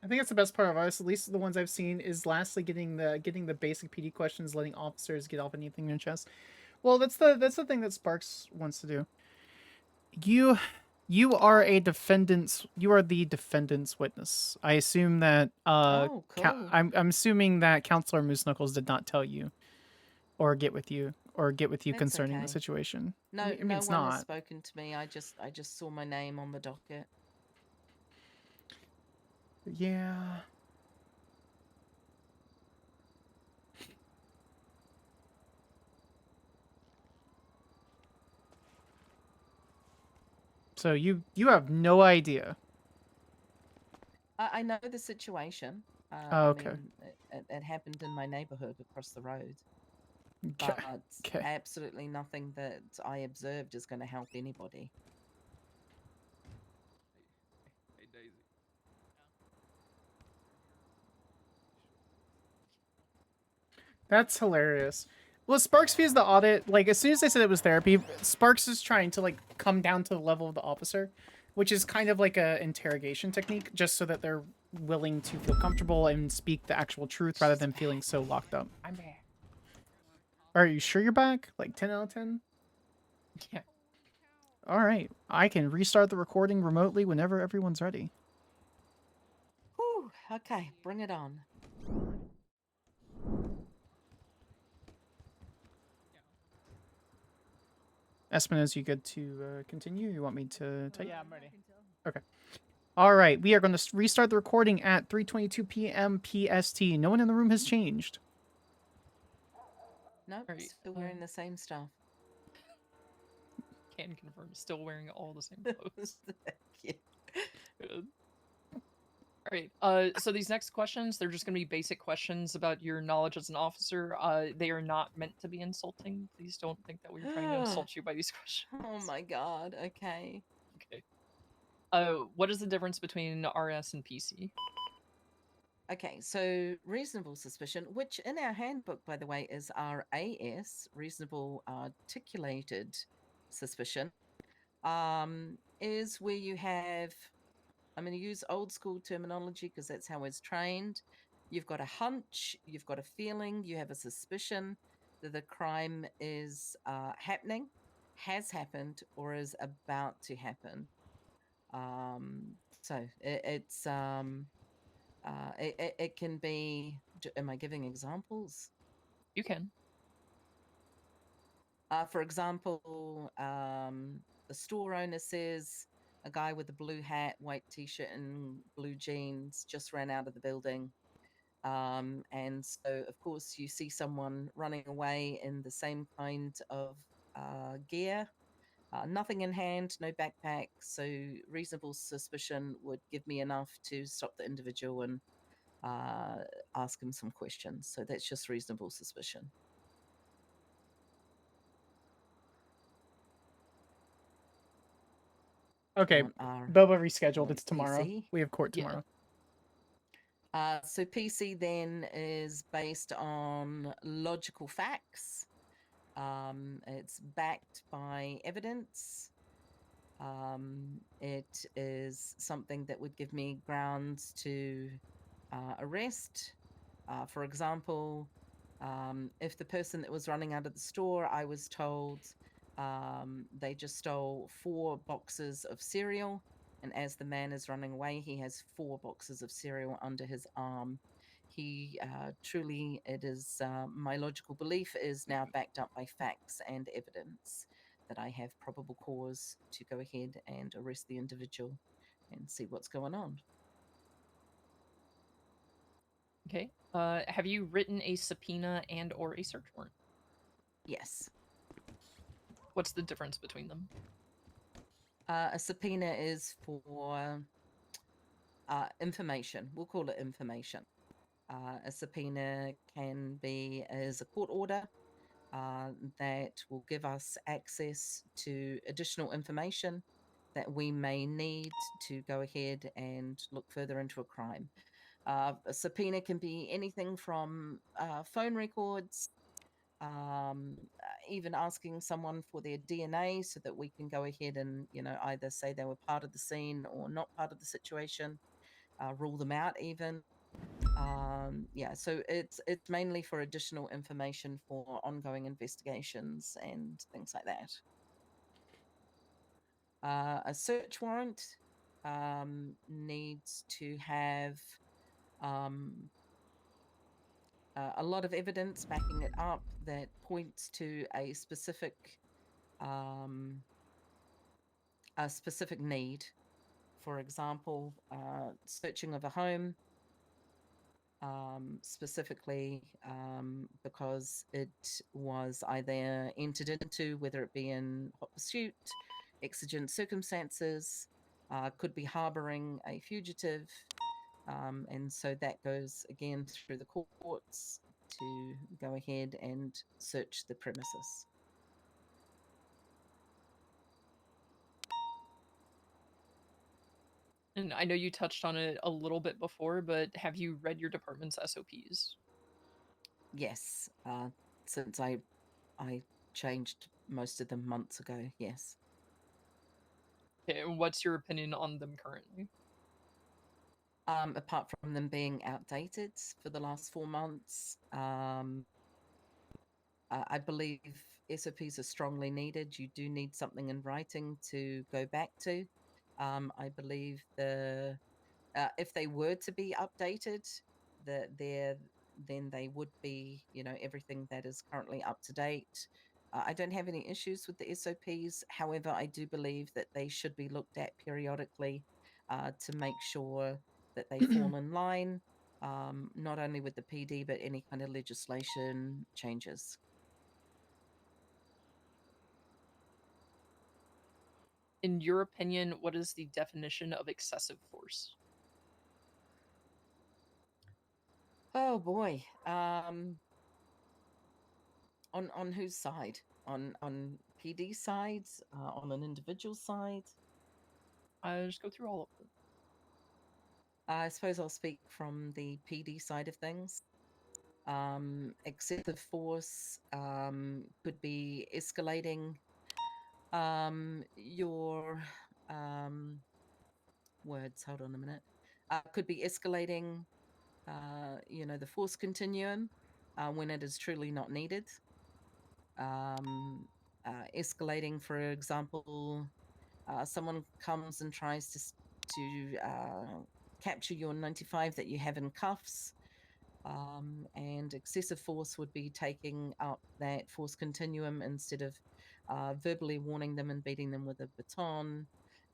I think that's the best part of us, at least the ones I've seen, is lastly getting the basic PD questions, letting officers get off anything in their chest. Well, that's the thing that Sparks wants to do. You are a defendant's. You are the defendant's witness. I assume that. Oh, cool. I'm assuming that Counselor Moose Knuckles did not tell you, or get with you, That's concerning okay. the situation. No, I mean, no it's one has not. spoken to me. I just saw my name on the docket. Yeah. So you have no idea. I know the situation. Oh, okay. I mean, it happened in my neighborhood across the road. Okay. But Okay. absolutely nothing that I observed is going to help anybody. Hey, Daisy. That's hilarious. Well, Sparks views the audit, like, as soon as they said it was therapy, Sparks is trying to, like, come down to the level of the officer, which is kind of like a interrogation technique, just so that they're willing to feel comfortable and speak the actual truth rather than feeling so locked up. I'm back. Are you sure you're back? Like, 10 out of 10? Yeah. Alright. I can restart the recording remotely whenever everyone's ready. Whew, okay, bring it on. Espinoz, you good to continue? You want me to type? Yeah, I'm ready. Okay. All right, we are going to restart the recording at 3:22 p.m. PST. No one in the room has changed. Nope, still wearing the same stuff. Can confirm, still wearing all the same clothes. Good. All right. So these next questions, they're just going to be basic questions about your knowledge as an officer. They are not meant to be insulting. Please don't think that we're trying to insult you by these questions. Oh my god. Okay. Okay. What is the difference between RS and PC? Okay, so reasonable suspicion, which in our handbook, by the way, is RAS, reasonable articulated suspicion, is where you have, I'm going to use old school terminology because that's how it's trained. You've got a hunch, you've got a feeling, you have a suspicion that the crime is happening, has happened, or is about to happen. So it's it can be. Am I giving examples? You can. For example, the store owner says a guy with a blue hat, white t-shirt, and blue jeans just ran out of the building. And so, of course, you see someone running away in the same kind of gear. Nothing in hand, no backpack. So reasonable suspicion would give me enough to stop the individual and ask him some questions. So that's just reasonable suspicion. Okay, Boba rescheduled. It's tomorrow. PC? We have court tomorrow. So PC then is based on logical facts. It's backed by evidence. It is something that would give me grounds to arrest. For example, if the person that was running out of the store, I was told they just stole 4 boxes of cereal, and as the man is running away, he has 4 boxes of cereal under his arm. He truly, it is my logical belief is now backed up by facts and evidence that I have probable cause to go ahead and arrest the individual and see what's going on. Okay. Have you written a subpoena and or a search warrant? Yes. What's the difference between them? A subpoena is for information. We'll call it information. A subpoena can be as a court order that will give us access to additional information that we may need to go ahead and look further into a crime. A subpoena can be anything from phone records, even asking someone for their DNA so that we can go ahead and, either say they were part of the scene or not part of the situation, rule them out even. Yeah, so it's mainly for additional information for ongoing investigations and things like that. A search warrant needs to have a lot of evidence backing it up that points to a specific need. For example, searching of a home, specifically because it was either entered into, whether it be in hot pursuit, exigent circumstances, could be harboring a fugitive, and so that goes again through the courts to go ahead and search the premises. And I know you touched on it a little bit before, but have you read your department's SOPs? Yes, since I changed most of them months ago. Yes. Okay, and what's your opinion on them currently? Apart from them being outdated for the last 4 months, I believe SOPs are strongly needed. You do need something in writing to go back to. I believe if they were to be updated, then they would be, everything that is currently up to date. I don't have any issues with the SOPs. However, I do believe that they should be looked at periodically to make sure that they fall in line, not only with the PD, but any kind of legislation changes. In your opinion, what is the definition of excessive force? Oh boy. On whose side? On PD sides? On an individual side? Just go through all of them. I suppose I'll speak from the PD side of things. Excessive force could be escalating your words. Hold on a minute. Could be escalating, the force continuum when it is truly not needed. Escalating, for example, someone comes and tries to capture your 95 that you have in cuffs, and excessive force would be taking up that force continuum instead of verbally warning them and beating them with a baton,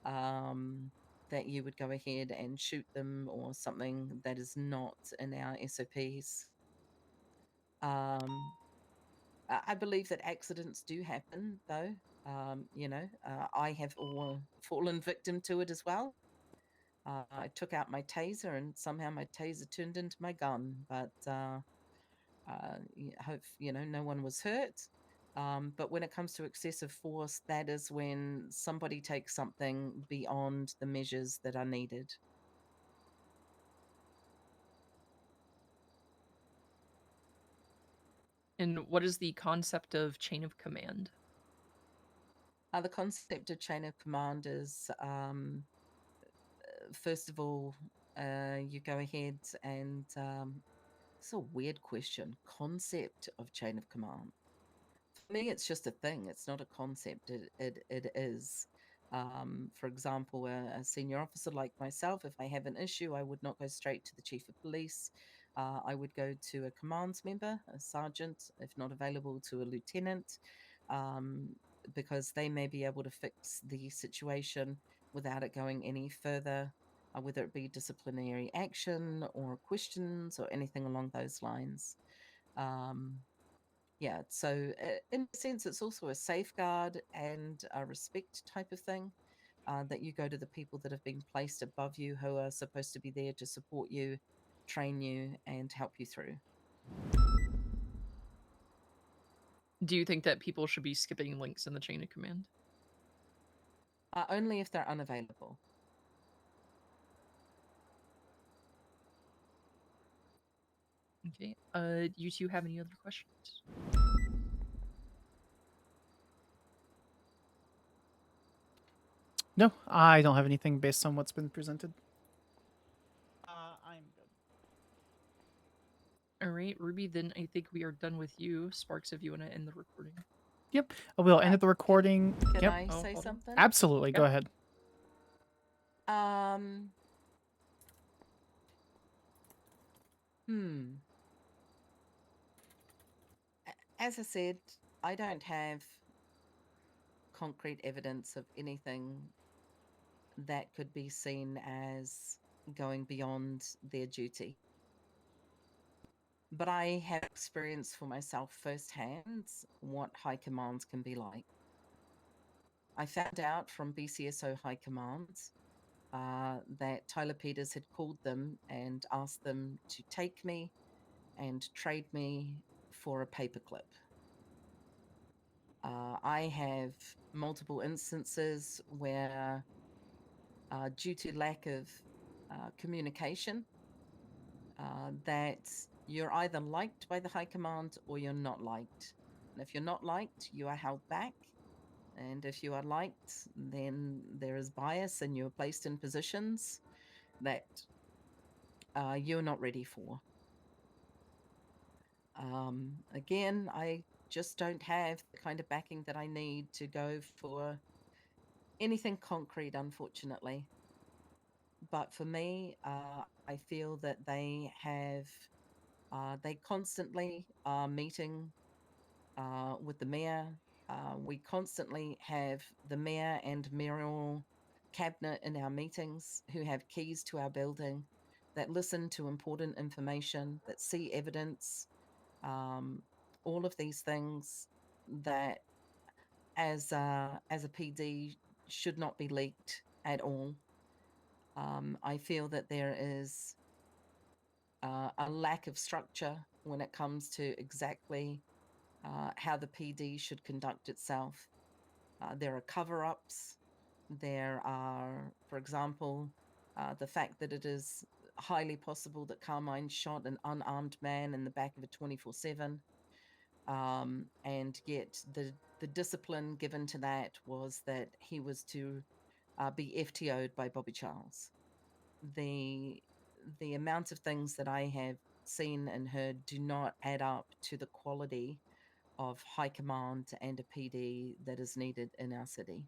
that you would go ahead and shoot them or something that is not in our SOPs. I believe that accidents do happen, though. I have fallen victim to it as well. I took out my taser, and somehow my taser turned into my gun. But hope no one was hurt. But when it comes to excessive force, that is when somebody takes something beyond the measures that are needed. And what is the concept of chain of command? The concept of chain of command is, first of all, you go ahead and it's a weird question. Concept of chain of command. For me, it's just a thing. It's not a concept. It is. For example, a senior officer like myself, if I have an issue, I would not go straight to the chief of police. I would go to a commands member, a sergeant, if not available, to a lieutenant, because they may be able to fix the situation without it going any further, whether it be disciplinary action or questions or anything along those lines. Yeah, so in a sense, it's also a safeguard and a respect type of thing, that you go to the people that have been placed above you, who are supposed to be there to support you, train you, and help you through. Do you think that people should be skipping links in the chain of command? Only if they're unavailable. Okay. Do you two have any other questions? No, I don't have anything based on what's been presented. I'm good. All right, Ruby. Then I think we are done with you. Sparks, if you want to end the recording. Yep. We'll end the recording. Can Yep. I Oh, say hold on. something? Absolutely. Go ahead. Hmm. As I said, I don't have concrete evidence of anything that could be seen as going beyond their duty. But I have experienced for myself firsthand what high commands can be like. I found out from BCSO high commands that Tyler Peters had called them and asked them to take me and trade me for a paperclip. I have multiple instances where, due to lack of communication, that you're either liked by the high command or you're not liked. And if you're not liked, you are held back. And if you are liked, then there is bias and you're placed in positions that you're not ready for. Again, I just don't have the kind of backing that I need to go for anything concrete, unfortunately. But for me, I feel that they have, they constantly are meeting with the mayor. We constantly have the mayor and mayoral cabinet in our meetings who have keys to our building, that listen to important information, that see evidence, all of these things that as a PD should not be leaked at all. I feel that there is a lack of structure when it comes to exactly how the PD should conduct itself. There are cover ups. There are, for example, the fact that it is highly possible that Carmine shot an unarmed man in the back of a 24/7. And yet the discipline given to that was that he was to be FTO'd by Bobby Charles. The amount of things that I have seen and heard do not add up to the quality of high command and a PD that is needed in our city.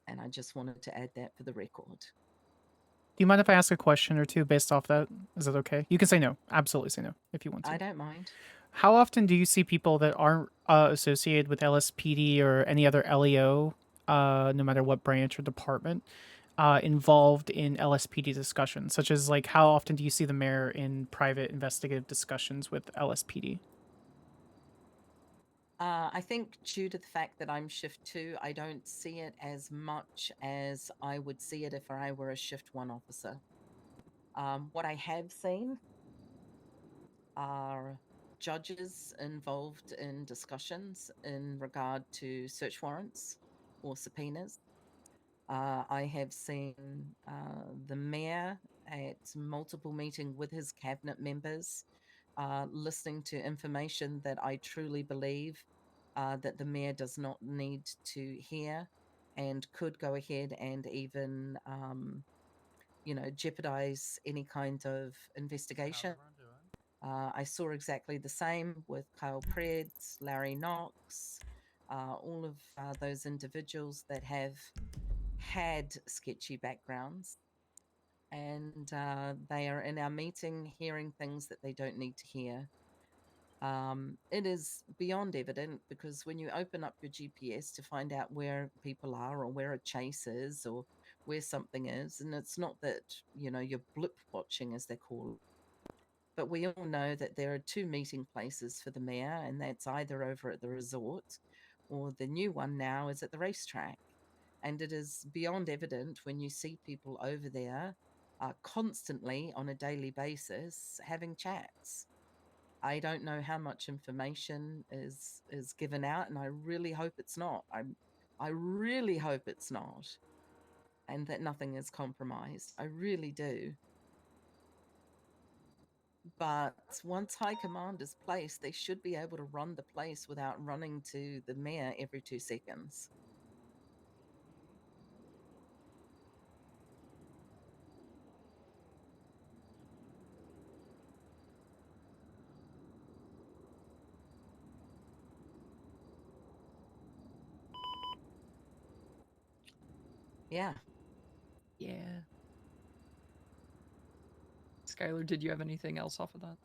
And I just wanted to add that for the record. Do you mind if I ask a question or two based off that? Is that okay? You can say no. Absolutely say no if you want to. I don't mind. How often do you see people that aren't associated with LSPD or any other LEO, no matter what branch or department, involved in LSPD discussions? Such as, like, how often do you see the mayor in private investigative discussions with LSPD? I think due to the fact that I'm shift 2, I don't see it as much as I would see it if I were a shift 1 officer. What I have seen are judges involved in discussions in regard to search warrants or subpoenas. I have seen the mayor at multiple meetings with his cabinet members, listening to information that I truly believe that the mayor does not need to hear and could go ahead and even, jeopardize any kind of investigation. I saw exactly the same with Kyle Preds, Larry Knox, all of those individuals that have had sketchy backgrounds, and they are in our meeting hearing things that they don't need to hear. It is beyond evident because when you open up your GPS to find out where people are or where a chase is or where something is, and it's not that, you're blip watching as they call it, but we all know that there are 2 meeting places for the mayor, and that's either over at the resort or the new one now is at the racetrack. And it is beyond evident when you see people over there constantly on a daily basis having chats. I don't know how much information is given out, and I really hope it's not. I really hope it's not, and that nothing is compromised. I really do. But once high command is placed, they should be able to run the place without running to the mayor every 2 seconds. Yeah. Yeah. Skyler, did you have anything else off of that?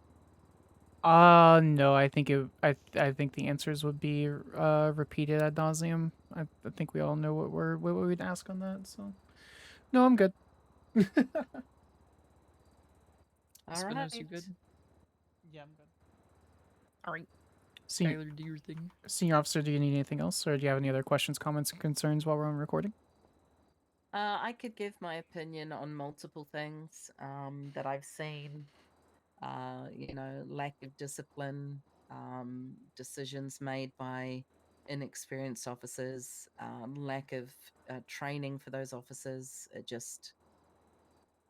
No, I think I think the answers would be repeated ad nauseum. I think we all know what we'd ask on that. So, no, I'm good. All Spinos, right. you good? Yeah, I'm good. All right. Senior, Skyler, do your thing. Senior officer, do you need anything else, or do you have any other questions, comments, and concerns while we're on recording? I could give my opinion on multiple things that I've seen. Lack of discipline, decisions made by inexperienced officers, lack of training for those officers.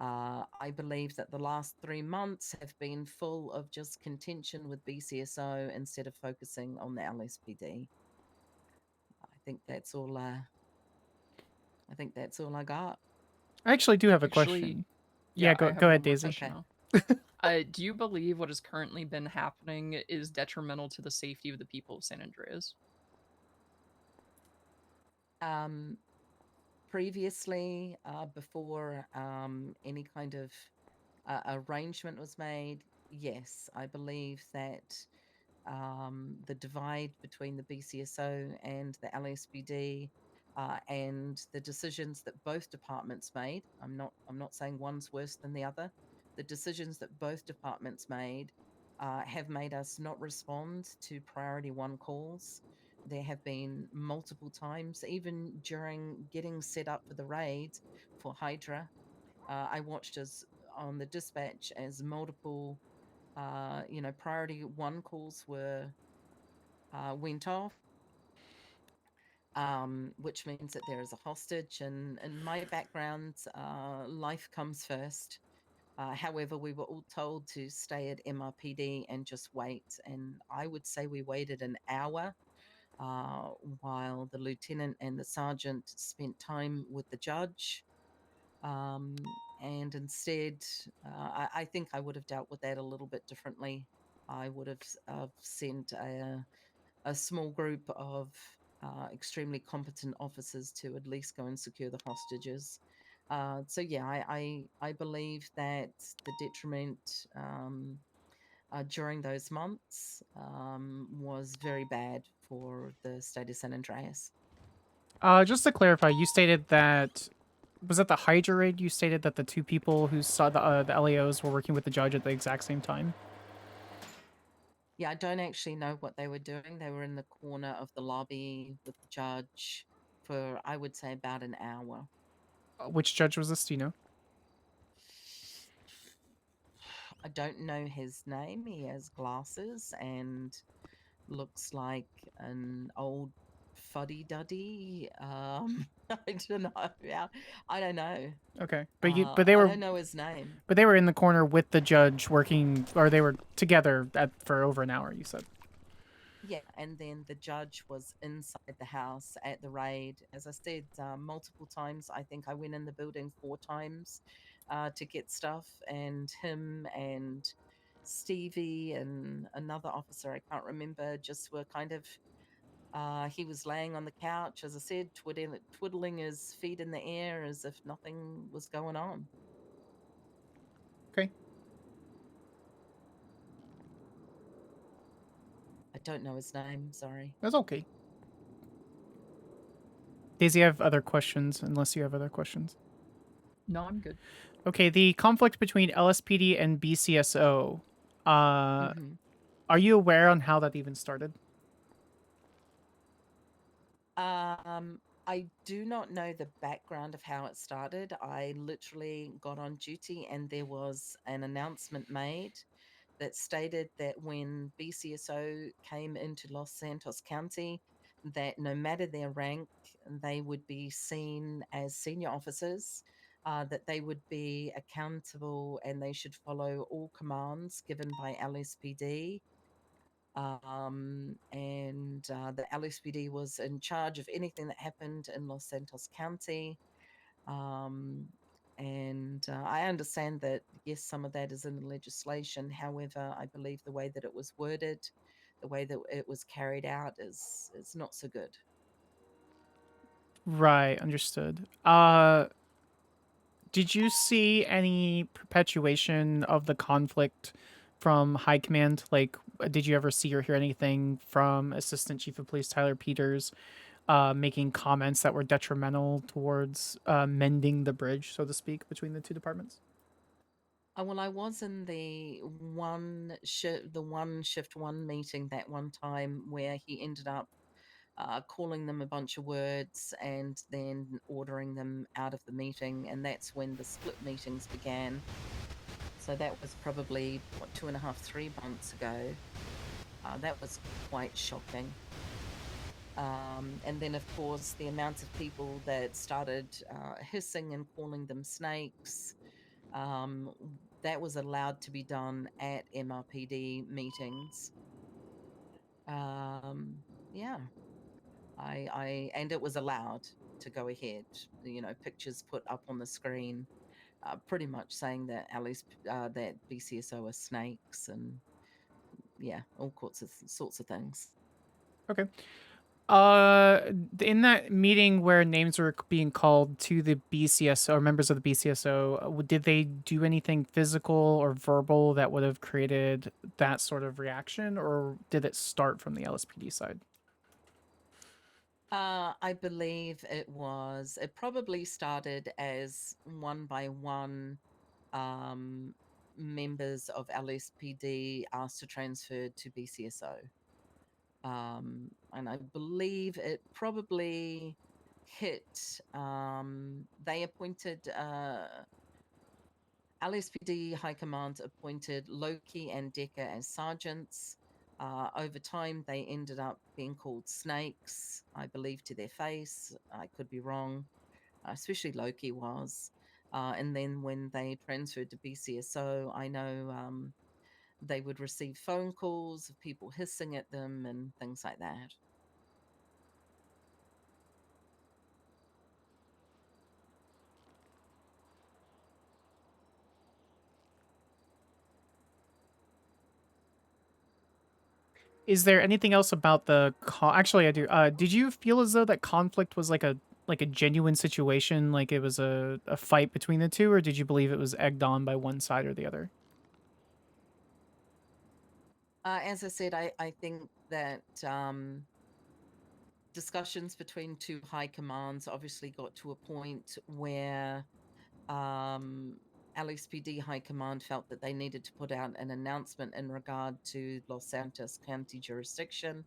I believe that the last 3 months have been full of just contention with BCSO instead of focusing on the LSPD. I think that's all. I think that's all I got. I actually do have a Actually, question. yeah, Go I have ahead, one more Daisy. question now. Do you believe what has currently been happening is detrimental to the safety of the people of San Andreas? Previously, before any kind of arrangement was made, yes, I believe that the divide between the BCSO and the LSPD and the decisions that both departments made. I'm not saying one's worse than the other. The decisions that both departments made have made us not respond to priority 1 calls. There have been multiple times, even during getting set up for the raid for Hydra. I watched as on the dispatch as multiple priority 1 calls went off, which means that there is a hostage. And in my background, life comes first. However, we were all told to stay at MRPD and just wait. And I would say we waited an hour while the lieutenant and the sergeant spent time with the judge. And instead, I think I would have dealt with that a little bit differently. I would have sent a small group of extremely competent officers to at least go and secure the hostages. So yeah, I believe that the detriment during those months was very bad for the state of San Andreas. Just to clarify, you stated that was that the Hydra raid? You stated that the 2 people who saw the LAOs were working with the judge at the exact same time. Yeah, I don't actually know what they were doing. They were in the corner of the lobby with the judge for, I would say, about an hour. Which judge was this? Do you know? I don't know his name. He has glasses and looks like an old fuddy-duddy. I don't know. Yeah, I don't know. Okay, but they were. I don't know his name. But they were in the corner with the judge working, or they were together for over an hour. You said. Yeah, and then the judge was inside the house at the raid. As I said, multiple times. I think I went in the building 4 times to get stuff, and him and Stevie and another officer, I can't remember, just were kind of, he was laying on the couch, as I said, twiddling his feet in the air as if nothing was going on. Okay. I don't know his name, sorry. That's okay. Daisy, I have other questions, unless you have other questions. No, I'm good. Okay, the conflict between LSPD and BCSO. Are you aware on how that even started? I do not know the background of how it started. I literally got on duty and there was an announcement made that stated that when BCSO came into Los Santos County, that no matter their rank, they would be seen as senior officers that they would be accountable and they should follow all commands given by LSPD. The LSPD was in charge of anything that happened in Los Santos County. I understand that, yes, some of that is in the legislation. However, I believe the way that it was worded, the way that it was carried out is not so good. Right, understood. Did you see any perpetuation of the conflict from high command? Like, did you ever see or hear anything from Assistant Chief of Police Tyler Peters making comments that were detrimental towards mending the bridge, so to speak, between the two departments? Well, I was in the one shift one meeting that one time where he ended up calling them a bunch of words and then ordering them out of the meeting, and that's when the split meetings began. So that was probably 2.5, 3 months ago. That was quite shocking. And then, of course, the amount of people that started hissing and calling them snakes, that was allowed to be done at MRPD meetings. Yeah, and it was allowed to go ahead. Pictures put up on the screen, pretty much saying that that BCSO are snakes, and yeah, all sorts of things. Okay. In that meeting where names were being called to the BCSO or members of the BCSO, did they do anything physical or verbal that would have created that sort of reaction, or did it start from the LSPD side? I believe it probably started as one by one members of LSPD asked to transfer to BCSO. And I believe it probably hit, they appointed, LSPD High Command appointed Loki and Decker as sergeants. Over time, they ended up being called snakes, I believe, to their face. I could be wrong, especially Loki was. And then when they transferred to BCSO, I know they would receive phone calls of people hissing at them and things like that. Is there anything else about the actually I do. Did you feel as though that conflict was like a genuine situation, like it was a fight between the two, or did you believe it was egged on by one side or the other? As I said, I think that discussions between two high commands obviously got to a point where LSPD High Command felt that they needed to put out an announcement in regard to Los Santos County jurisdiction.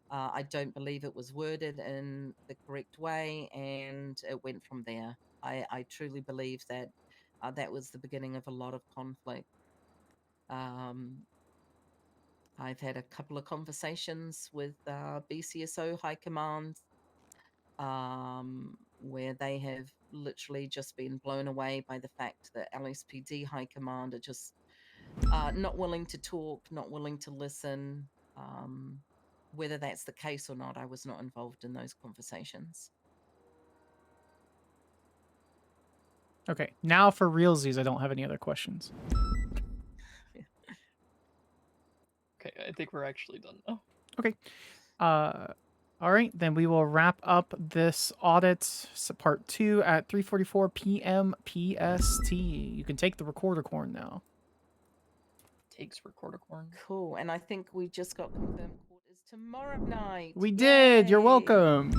I don't believe it was worded in the correct way, and it went from there. I truly believe that that was the beginning of a lot of conflict. I've had a couple of conversations with BCSO High Command where they have literally just been blown away by the fact that LSPD High Command are just not willing to talk, not willing to listen. Whether that's the case or not, I was not involved in those conversations. Okay, now for realsies, I don't have any other questions. Okay, I think we're actually done now. Okay. All right, then we will wrap up this audit part 2 at 3:44 p.m. PST. You can take the recorder corn now. Takes recorder corn. Cool, and I think we just got confirmed court is tomorrow night. We did. You're Yay! welcome.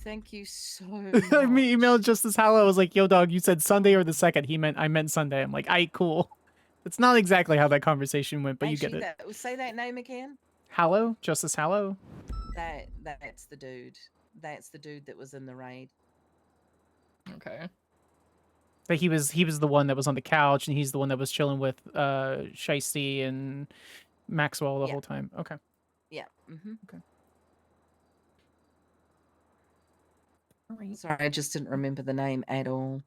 Thank you so much. I emailed Justice Hallow. I was like, "Yo, dog, you said Sunday or the 2nd." I meant Sunday. I'm like, "Aight, cool." It's not exactly how that conversation went, but you get it. Say that name again. Hallow, Justice Hallow. That's the dude. That's the dude that was in the raid. Okay. But he was the one that was on the couch, and he's the one that was chilling with Shiesty and Maxwell the whole time. Okay. Yeah. Mm-hmm. Okay. Sorry, I just didn't remember the name at all.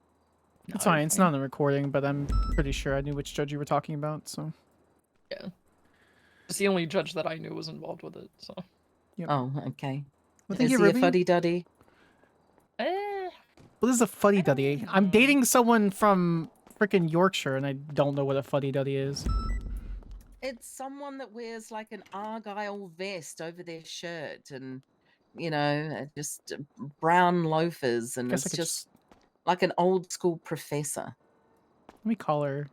It's fine. It's not in the recording, but I'm pretty sure I knew which judge you were talking about. So. Yeah. It's the only judge that I knew was involved with it. So. Yep. Oh, okay. Well, thank Is you, he a Ruby. fuddy-duddy? Well, this is a fuddy duddy. I'm dating someone from freaking Yorkshire, and I don't know what a fuddy duddy is. It's someone that wears like an argyle vest over their shirt and, you know, just brown loafers, and Guess I it's could just like an old school professor. Let me call her.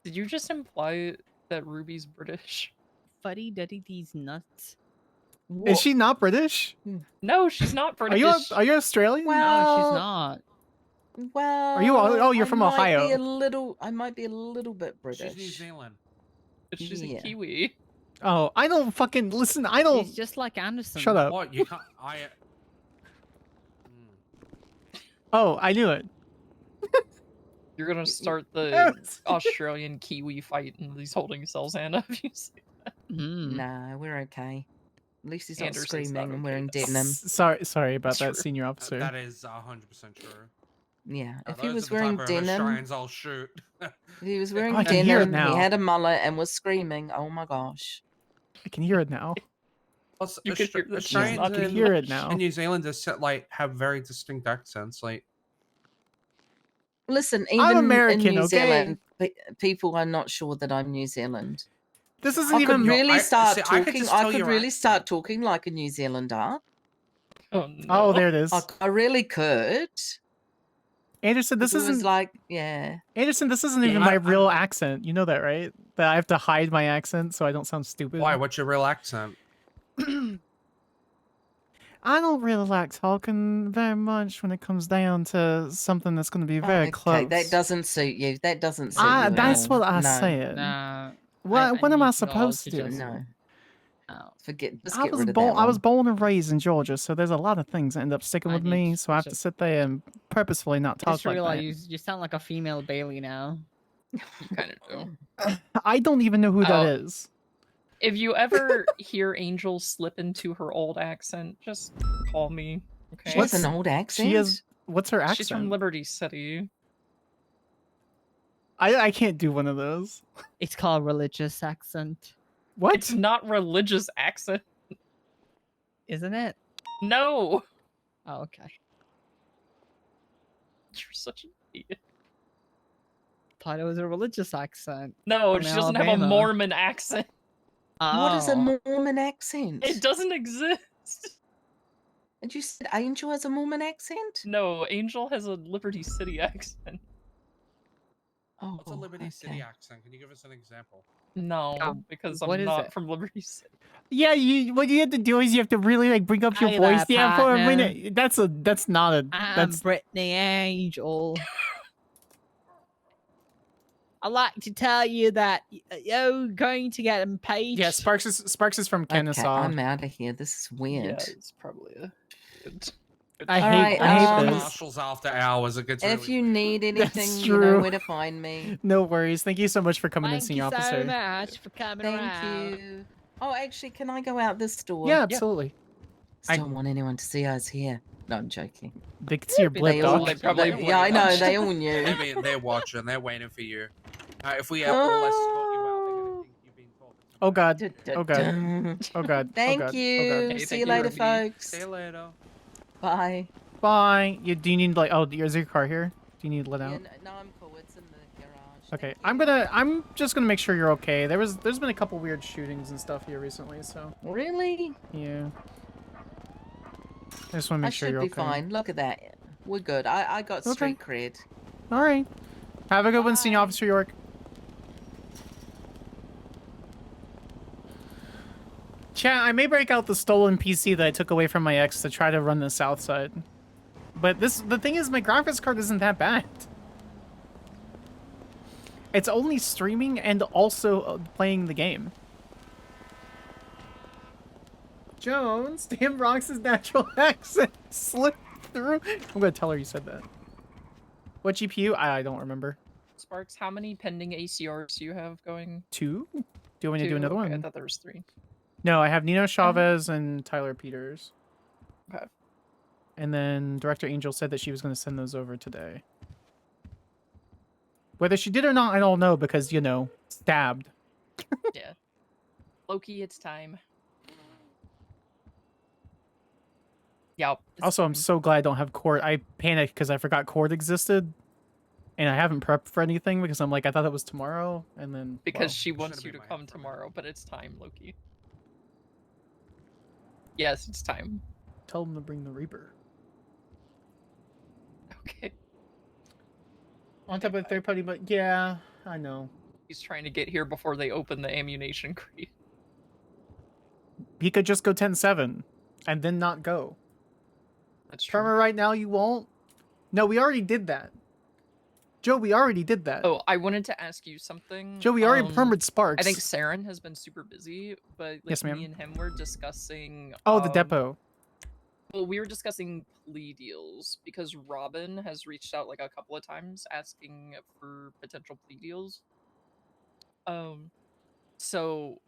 Did you just imply that Ruby's British? Fuddy duddy these nuts. Is she not British? No, she's not Are British. you Australian? No, she's not. Well, Are you? Oh, you're from I might Ohio. be I might be a little bit British. She's New Zealand. But she's Yeah. a Kiwi. Oh, I don't fucking listen. I don't. She's just like Anderson. Shut up. What? You can't. Oh, I knew it. You're gonna start the Australian Kiwi fight in these holding cells, Anna. If you say that. Nah, we're okay. At least he's not Anderson's screaming not and okay, wearing though. denim. Sorry about that, True. senior officer. That is 100% true. Yeah, Now, if he those was are the type wearing of denim, Australians I'll shoot. if he was wearing I can hear it denim, now. he had a mullet and was screaming, "Oh my gosh!" I can hear it now. Plus, You can hear- Australians I can and- hear it now. and New Zealanders have very distinct accents. Like, Listen, I'm even American, in New okay? Zealand, people are not sure that I'm New Zealand. This isn't I even. could really start see, I could talking. just I tell could your really start talking like a New Zealander. Oh, no. Oh, there it is. I really could. Anderson, this If it was isn't like, yeah. Anderson. This isn't even my real accent. You know that, right? That I have to hide my accent so I don't sound stupid. why? What's your real accent? I don't really like talking very much when it comes down to something that's going to be very close. Okay, that doesn't suit you. That doesn't suit you. at That's all. what I No. said. Nah. What am need I to supposed to do? just- No. Oh. Forget. Just I get was rid of born. that I was one. born and raised in Georgia, so there's a lot of things that end up sticking I with need me. to So I have to sit there and purposefully not I talk just like realized you sound like a female Bailey now. You kind of do. that. I don't even know who that is. If you ever hear Angel slip into her old accent, just call me. Okay. She has an old accent. She has. What's her accent? She's from Liberty City. I can't do one of those. It's called religious accent. What? It's not religious accent. Isn't it? No. Oh, okay. You're such an idiot. Thought it was a religious accent. No, from she doesn't have a Alabama. Mormon accent. What is a Oh. Mormon accent? It doesn't exist. And you said Angel has a Mormon accent? No, Angel has a Liberty City accent. Oh, What's a Liberty City accent? Can you give us an example? No, because what I'm is not it? from Liberty City. Yeah, what you have to do is you have to really like bring up your Hey voice there, there for a partner. minute. That's not a. I'm That's Brittany Angel. I'd like to tell you that you're going to get impeached. yeah. Sparks is from Kennesaw. Okay, I'm out of here. This is weird. Yeah, it's probably a good. I All hate right, this. Marshall's after hours. It gets If really you need That's anything, you know true. where to find me. No worries. Thank you so much for coming in, Thank senior you so officer. much for coming Thank around. you. Oh, actually, can I go out this door? Yeah, absolutely. I don't want anyone to see us here. No, I'm joking. They could see your blip, They all, dog. They probably yeah, I know. watched. They all knew. they're watching. They're waiting for you. If we all escort you out, they're gonna think you've been talking. Oh god. Oh god. Oh god. Thank oh god. you. Oh god. Okay, See thank you you, later, Ruby. folks. See you later. Bye. Bye. Do you need like? Oh, is your car here? Do you need let Yeah, out? no, I'm cool. It's in the garage. Okay, Thank you. I'm just gonna make sure you're okay. There's been a couple weird shootings and stuff here recently, so Really? yeah. I just want to I make sure should you're be okay. fine. Look at that. We're good. I got Okay. street cred. All right. Have a good one, Senior Officer York. Chat, I may break out the stolen PC that I took away from my ex to try to run the south side. But the thing is, my graphics card isn't that bad. It's only streaming and also playing the game. Jones, damn Rox's natural accent slipped through. I'm gonna tell her you said that. What GPU? I don't remember. Sparks, how many pending ACRs do you have going? 2? Do you want me to do another Okay, I one? thought there was 3. No, I have Nino Chavez and Tyler Peters. Okay. And then Director Angel said that she was going to send those over today. Whether she did or not, I don't know because, you know, stabbed. Yeah. Loki, it's time. Yeah. Also, I'm so glad I don't have court. I panicked because I forgot court existed. And I haven't prepped for anything because I'm like, I thought it was tomorrow. And then. Because well. she wants you to come tomorrow, but it's time, Loki. Yes, it's time. Tell them to bring the Reaper. Okay. On top of third party, but yeah, I know. He's trying to get here before they open the ammunition crate. He could just go 10-7 and then not go. That's true. Perma right now, you won't? No, we already did that. Joe, we already did that. Oh, I wanted to ask you something. Joe, we already permed Sparks. I think Saren has been super busy, but like, yes, ma'am. me and him were discussing... Oh, the depot. Well, we were discussing plea deals because Robin has reached out like a couple of times asking for potential plea deals. So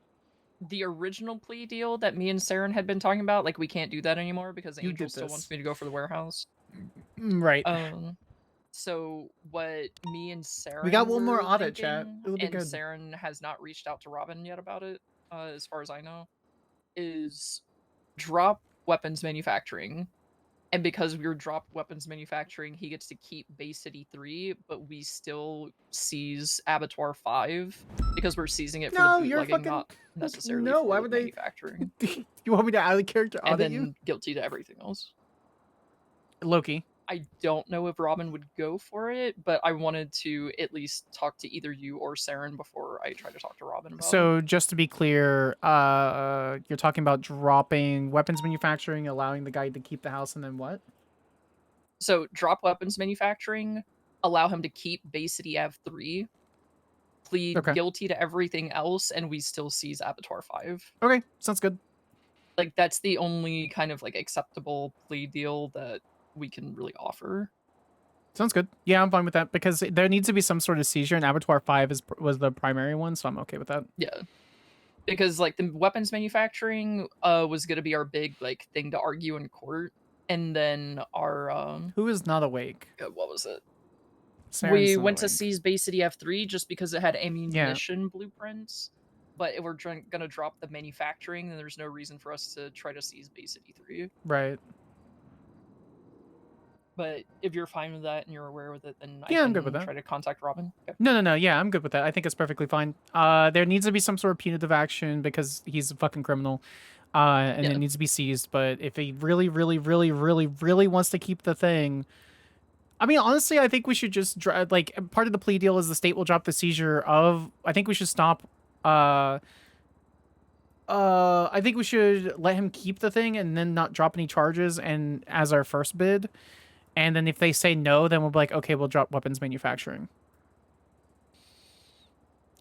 the original plea deal that me and Saren had been talking about, like we can't do that anymore because Angel still wants me to go for the warehouse. Right. So what me and Saren we got one more were audit thinking, chat. It'll be and good. Saren has not reached out to Robin yet about it, as far as I know, is drop weapons manufacturing. And because we were dropped weapons manufacturing, he gets to keep Bay City 3, but we still seize Abattoir 5 because we're seizing it for the bootlegging, not necessarily no, for why would they manufacturing. You want me to out of character And audit then you? guilty to everything else. Loki. I don't know if Robin would go for it, but I wanted to at least talk to either you or Saren before I try to talk to Robin about it. So just to be clear, you're talking about dropping weapons manufacturing, allowing the guy to keep the house, and then what? So drop weapons manufacturing, allow him to keep Bay City Ave 3, plead guilty to everything else, and we still seize Abattoir 5. Okay, sounds good. Like, that's the only kind of, like, acceptable plea deal that we can really offer. Sounds good. Yeah, I'm fine with that because there needs to be some sort of seizure, and Abattoir 5 was the primary one, so I'm okay with that. Yeah. Because, like, the weapons manufacturing was going to be our big, like, thing to argue in court. And then our... Who is not awake? What was it? Saren's we not went to awake. seize Bay City F3 just because it had ammunition blueprints. But if we're going to drop the manufacturing, then there's no reason for us to try to seize Bay City 3. Right. But if you're fine with that and you're aware with it, then Yeah, I can I'm good with that. try to contact Robin. Okay. No. Yeah, I'm good with that. I think it's perfectly fine. There needs to be some sort of punitive action because he's a fucking criminal. And it needs to be seized. But if he really wants to keep the thing, I mean, honestly, I think we should just like part of the plea deal is the state will drop the seizure of. I think we should stop. I think we should let him keep the thing and then not drop any charges and as our first bid. And then if they say no, then we'll be like, okay, we'll drop weapons manufacturing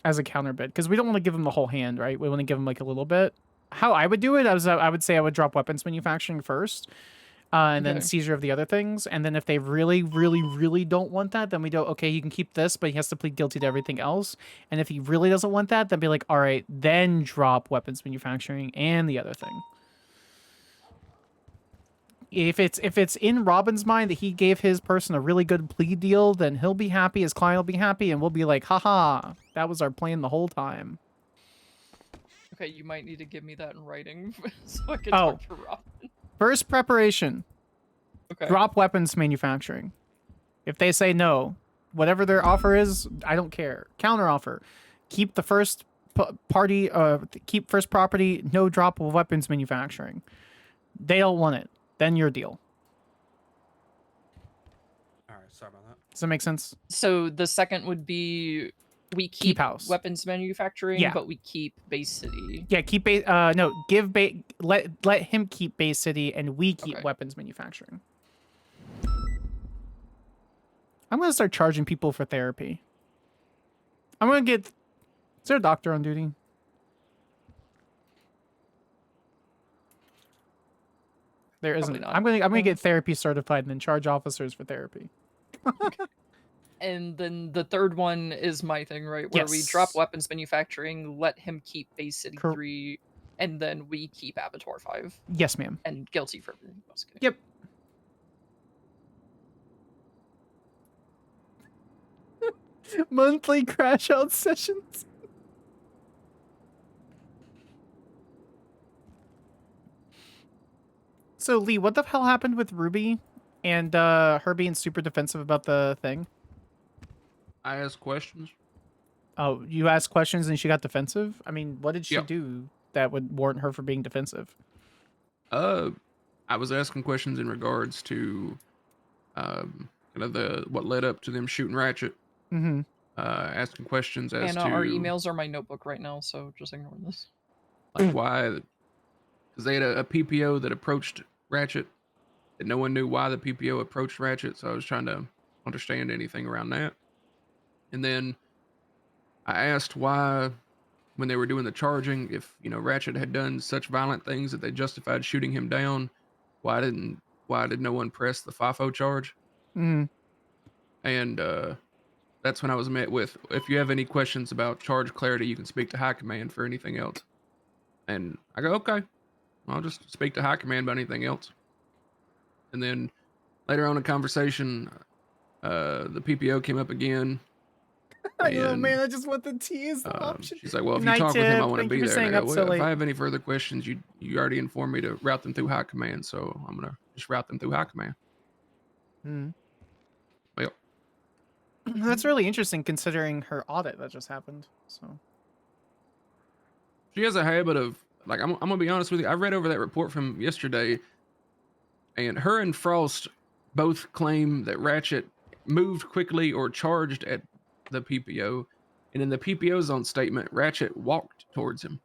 as a counter bid because we don't want to give them the whole hand, right? We want to give them like a little bit. How I would do it, I would say I would drop weapons manufacturing first, and then seizure of the other things. And then if they really don't want that, then we go, okay, he can keep this, but he has to plead guilty to everything else. And if he really doesn't want that, then be like, all right, then drop weapons manufacturing and the other thing. If it's in Robin's mind that he gave his person a really good plea deal, then he'll be happy, his client will be happy, and we'll be like, haha, that was our plan the whole time. Okay, you might need to give me that in writing so I can talk to Robin. First preparation. Okay. Drop weapons manufacturing. If they say no, whatever their offer is, I don't care. Counter offer. Keep the first party, keep first property, no drop of weapons manufacturing. They don't want it. Then your deal. All right, sorry about that. Does that make sense? So the second would be we keep house. weapons manufacturing, but we keep Bay City. Yeah, keep let him keep Bay City and we keep weapons manufacturing. I'm gonna start charging people for therapy. I'm gonna get. Is there a doctor on duty? There isn't. I'm gonna get therapy certified and then charge officers for therapy. And then the third one is my thing, right? Where we drop weapons manufacturing, let him keep Bay City 3, and then we keep Abattoir 5. Yes, ma'am. And guilty for everything else. Okay. Yep. Monthly crash out sessions. So Lee, what the hell happened with Ruby and her being super defensive about the thing? I asked questions. Oh, you asked questions and she got defensive? I mean, what did she Yep. do that would warrant her for being defensive? I was asking questions in regards to kind of what led up to them shooting Ratchet. Mm-hmm. Asking questions as Anna, to our emails are my notebook right now, so just ignore this. like why, because they had a PPO that approached Ratchet, and no one knew why the PPO approached Ratchet. So I was trying to understand anything around that. And then I asked why, when they were doing the charging, if Ratchet had done such violent things that they justified shooting him down, why did no one press the FIFO charge? Mm-hmm. And that's when I was met with, if you have any questions about charge clarity, you can speak to High Command for anything else. And I go, okay, I'll just speak to High Command about anything else. And then later on in the conversation, the PPO came up again. I know, man. I just want the T as the option. She's like, well, if Good you night, talk with him, I Tip. want to Thank be you for there. And staying I up go, so well, if I late. have any further questions, you already informed me to route them through High Command, so I'm gonna just route them through High Command. Hmm. Well, That's really interesting considering her audit that just happened. So she has a habit of, like, I'm gonna be honest with you. I read over that report from yesterday, and her and Frost both claim that Ratchet moved quickly or charged at the PPO, and in the PPO's own statement, Ratchet walked towards him.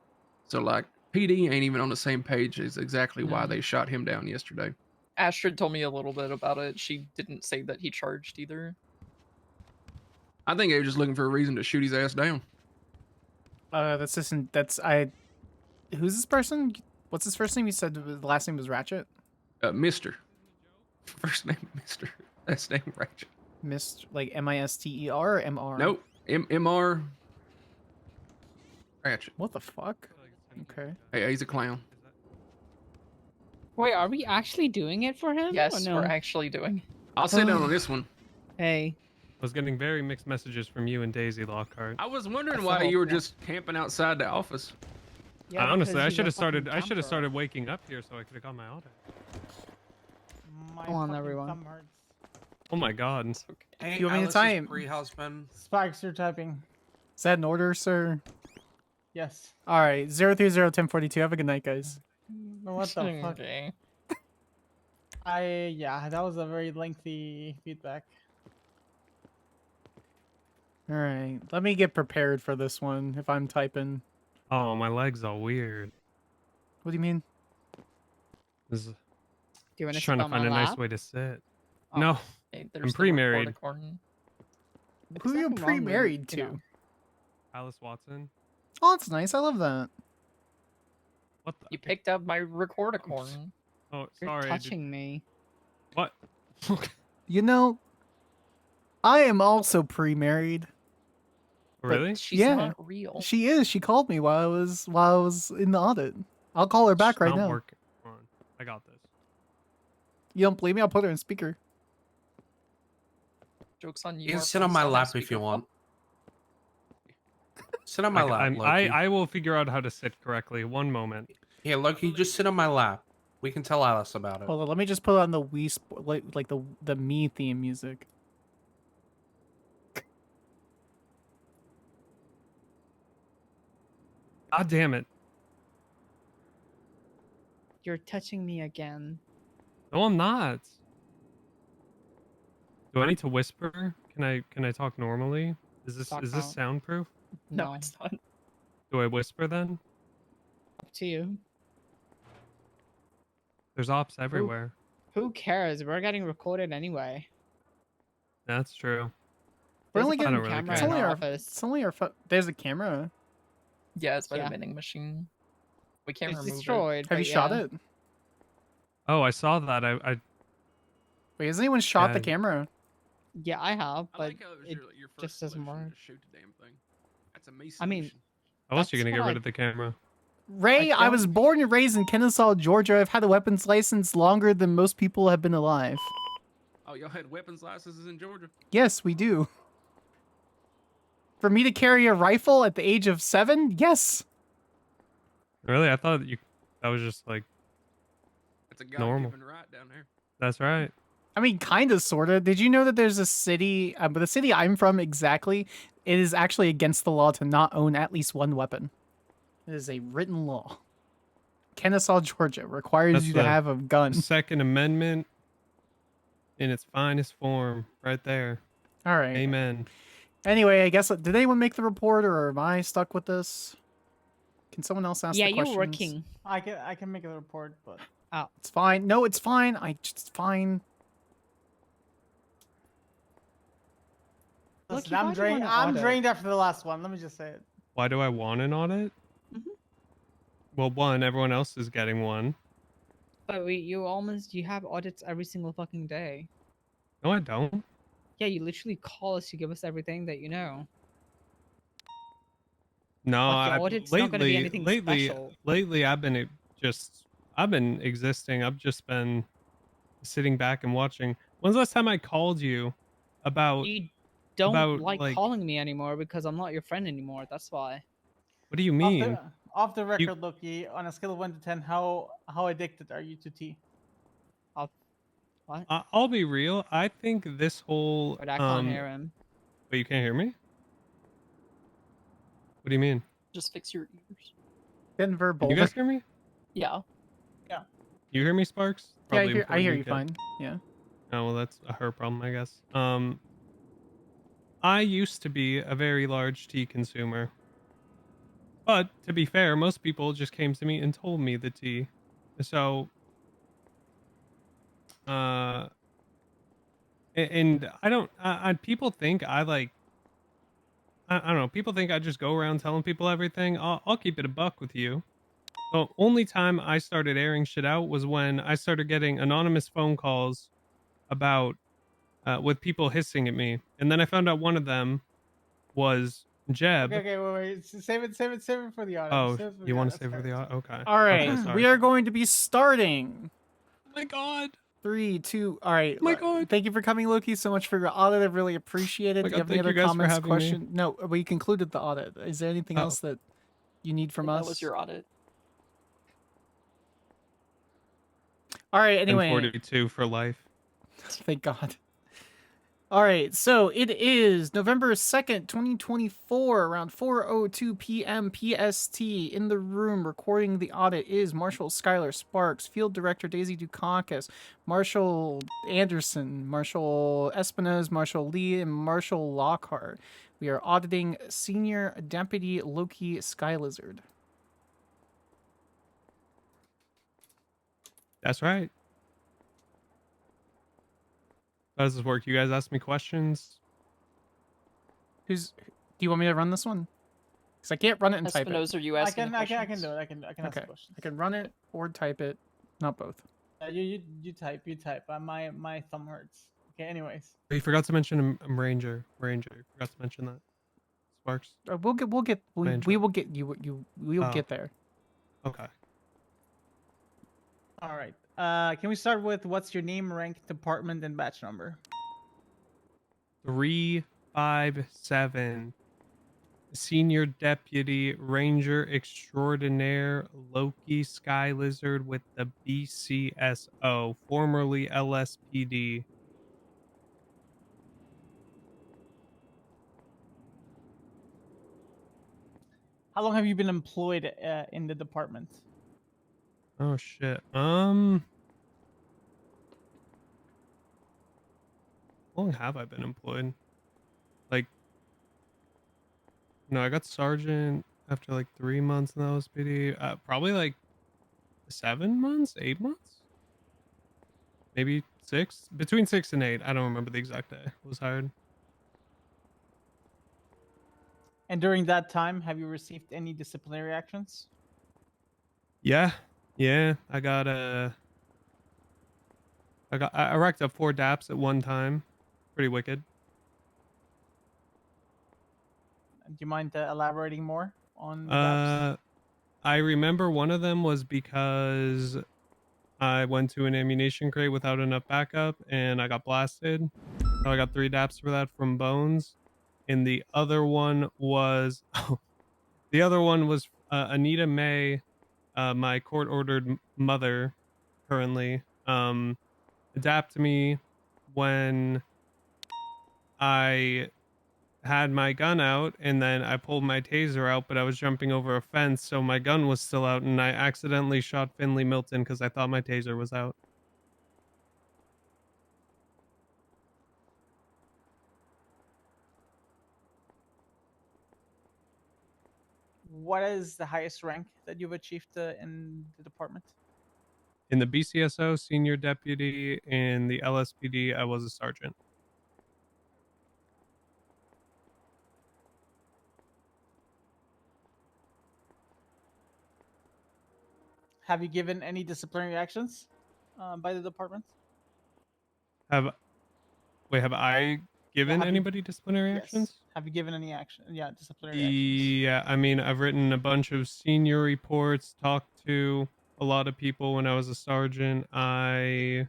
So, like, PD ain't even on the same page as exactly why they shot him down yesterday. Astrid told me a little bit about it. She didn't say that he charged either. I think they were just looking for a reason to shoot his ass down. who's this person? What's his first name? You said the last name was Ratchet? Mister. First name Mister. Last name Ratchet. Mr. like Mister or MR? Nope. MR Ratchet. What the fuck? Okay. Hey, he's a clown. Wait, are we actually doing it for him? Yes, or no? we're actually doing. I'll sit down on this one. Hey. I was getting very mixed messages from you and Daisy Lockhart. I was wondering why you were just camping outside the office. Yeah, honestly, I should have started. I should have started waking up here so I could have got my audit. My Come on, fucking everyone. thumb hurts. Oh my god. Hey, You want me to time? Pre-husband. Sparks, you're typing. Is that in order, sir? Yes. All right. 0301042. Have a good night, guys. What the fuck? Okay. Yeah, that was a very lengthy feedback. All right. Let me get prepared for this one if I'm typing. Oh, my legs are weird. What do you mean? This is Do you want to just trying to find a nice way to sit. No, Hey, I'm pre-married. Who are you pre-married to? Alice Watson. Oh, that's nice. I love that. What the? You picked up my recordicorn. Oh, You're sorry. touching me. What? You know, I am also pre-married. Really? She's yeah, not real. she is. She called me while I was in the audit. I'll call her back right Not now. working. Hold on. I got this. You don't believe me? I'll put her in speaker. Joke's on you. You can our sit on phone's my not lap if you speakerphone. want. Sit on my lap, Loki. I will figure out how to sit correctly. One moment. Yeah, Loki, just sit on my lap. We can tell Alice about it. Hold on, let me just put on the like the me theme music. God damn it. You're touching me again. No, I'm not. Do I need to whisper? Can I talk normally? Is this Talk out. soundproof? No, it's not. Do I whisper then? Up to you. There's ops everywhere. Who cares? We're getting recorded anyway. That's true. We're There's only a getting fucking camera it's in only our our office. it's only our there's a camera. Yeah, it's by Yeah. the vending machine. We can't It's remove destroyed. Have you but shot yeah. it? Oh, I saw that. I Wait, has anyone shot the Yeah. camera? Yeah, I have, I but like how it was it your first just doesn't solution work. to shoot the damn thing. That's a me I mean, solution. How else are you That's gonna get what rid I- of the camera? Ray, I was born and raised in Kennesaw, Georgia. I've had a weapons license longer than most people have been alive. Oh, y'all had weapons licenses in Georgia? Yes, we do. For me to carry a rifle at the age of 7? Yes. Really? I thought that was just like It's a normal. God-given right down there. That's right. I mean, kind of, sort of. Did you know that there's a city, but the city I'm from exactly, it is actually against the law to not own at least one weapon. It is a written law. Kennesaw, Georgia requires That's you to the have a gun. Second Amendment in its finest form, right there. All right. Amen. Anyway, I guess, did anyone make the report, or am I stuck with this? Can someone else ask the questions? you're working. I can make a report, but It's fine. No, it's fine. It's fine. listen, why I'm do you drained. wanna I'm audit? drained after the last one. Let me just say it. Why do I want an audit? Well, one, everyone else is getting one. But you have audits every single fucking day. No, I don't. Yeah, you literally call us to give us everything that you know. No, Like, your audit's not gonna be anything special. Lately, I've been existing. I've just been sitting back and watching. When's the last time I called you about? You don't about, like calling me anymore because I'm not your friend anymore. That's why. What do you mean? Off the record, Loki, on a scale of 1 to 10, how addicted are you to tea? What? I'll be real. I think this whole But I can't hear him. Wait, you can't hear me? What do you mean? Just fix your ears. Denver, Can Boulder. you guys hear me? Yeah. Yeah. You hear me, Sparks? Yeah, Probably I hear you before fine. can. Yeah. Oh, well, that's her problem, I guess. I used to be a very large tea consumer. But, to be fair, most people just came to me and told me the tea. So, and I don't, people think I like, I don't know, people think I just go around telling people everything. I'll keep it a buck with you. The only time I started airing shit out was when I started getting anonymous phone calls about, with people hissing at me. And then I found out one of them was Jeb. Okay, wait. Save it for the audience. Oh, Save it for you the want to audience. save for the audio? Okay. All right, Okay, sorry. we are going to be starting. Oh my god. 3, 2. All right. Oh my god. Thank you for coming, Loki, so much for your audit. I really appreciate it. Oh my Do you god, have any thank you other guys for comments, having me. questions? No, we concluded the audit. Is there anything else that you need from us? That was your audit. All right. Anyway. 42 for life. Thank God. All right, so it is November 2nd, 2024, around 4:02 p.m. PST. In the room recording the audit is Marshal Skyler Sparks, Field Director Daisy Dukakis, Marshal Anderson, Marshal Espinoz, Marshal Lee, and Marshal Lockhart. We are auditing Senior Deputy Loki Skylizard. That's right. How does this work? You guys ask me questions? Do you want me to run this one? Because I can't run it and type Espinoz, it. are you asking I can do it. I can ask Okay. questions. I can run it or type it. Not both. You type. My thumb hurts. Okay. Anyways. Oh, you forgot to mention Ranger. Forgot to mention that. Sparks. We will get get there. Okay. All right. Can we start with what's your name, rank, department, and batch number? 357. Senior Deputy Ranger Extraordinaire Loki Sky Lizard with the BCSO, formerly LSPD. How long have you been employed in the department? Oh shit. How long have I been employed? Like, no, I got sergeant after like 3 months in the LSPD. Probably like 7 months, 8 months, maybe 6, between 6 and 8. I don't remember the exact day I was hired. And during that time, have you received any disciplinary actions? Yeah, I racked up 4 DAPs at one time. Pretty wicked. Do you mind elaborating more on the gaps? I remember one of them was because I went to an ammunition crate without enough backup and I got blasted. So I got 3 DAPs for that from Bones. and the other one was Anita May, my court-ordered mother, currently adapt me when I had my gun out, and then I pulled my taser out, but I was jumping over a fence, so my gun was still out, and I accidentally shot Finley Milton because I thought my taser was out. What is the highest rank that you've achieved in the department? In the BCSO, senior deputy. In the LSPD, I was a sergeant. Have you given any disciplinary actions by the department? Have I given anybody disciplinary actions? Have you given any action? Yeah, disciplinary actions. Yeah, I mean, I've written a bunch of senior reports, talked to a lot of people when I was a sergeant. I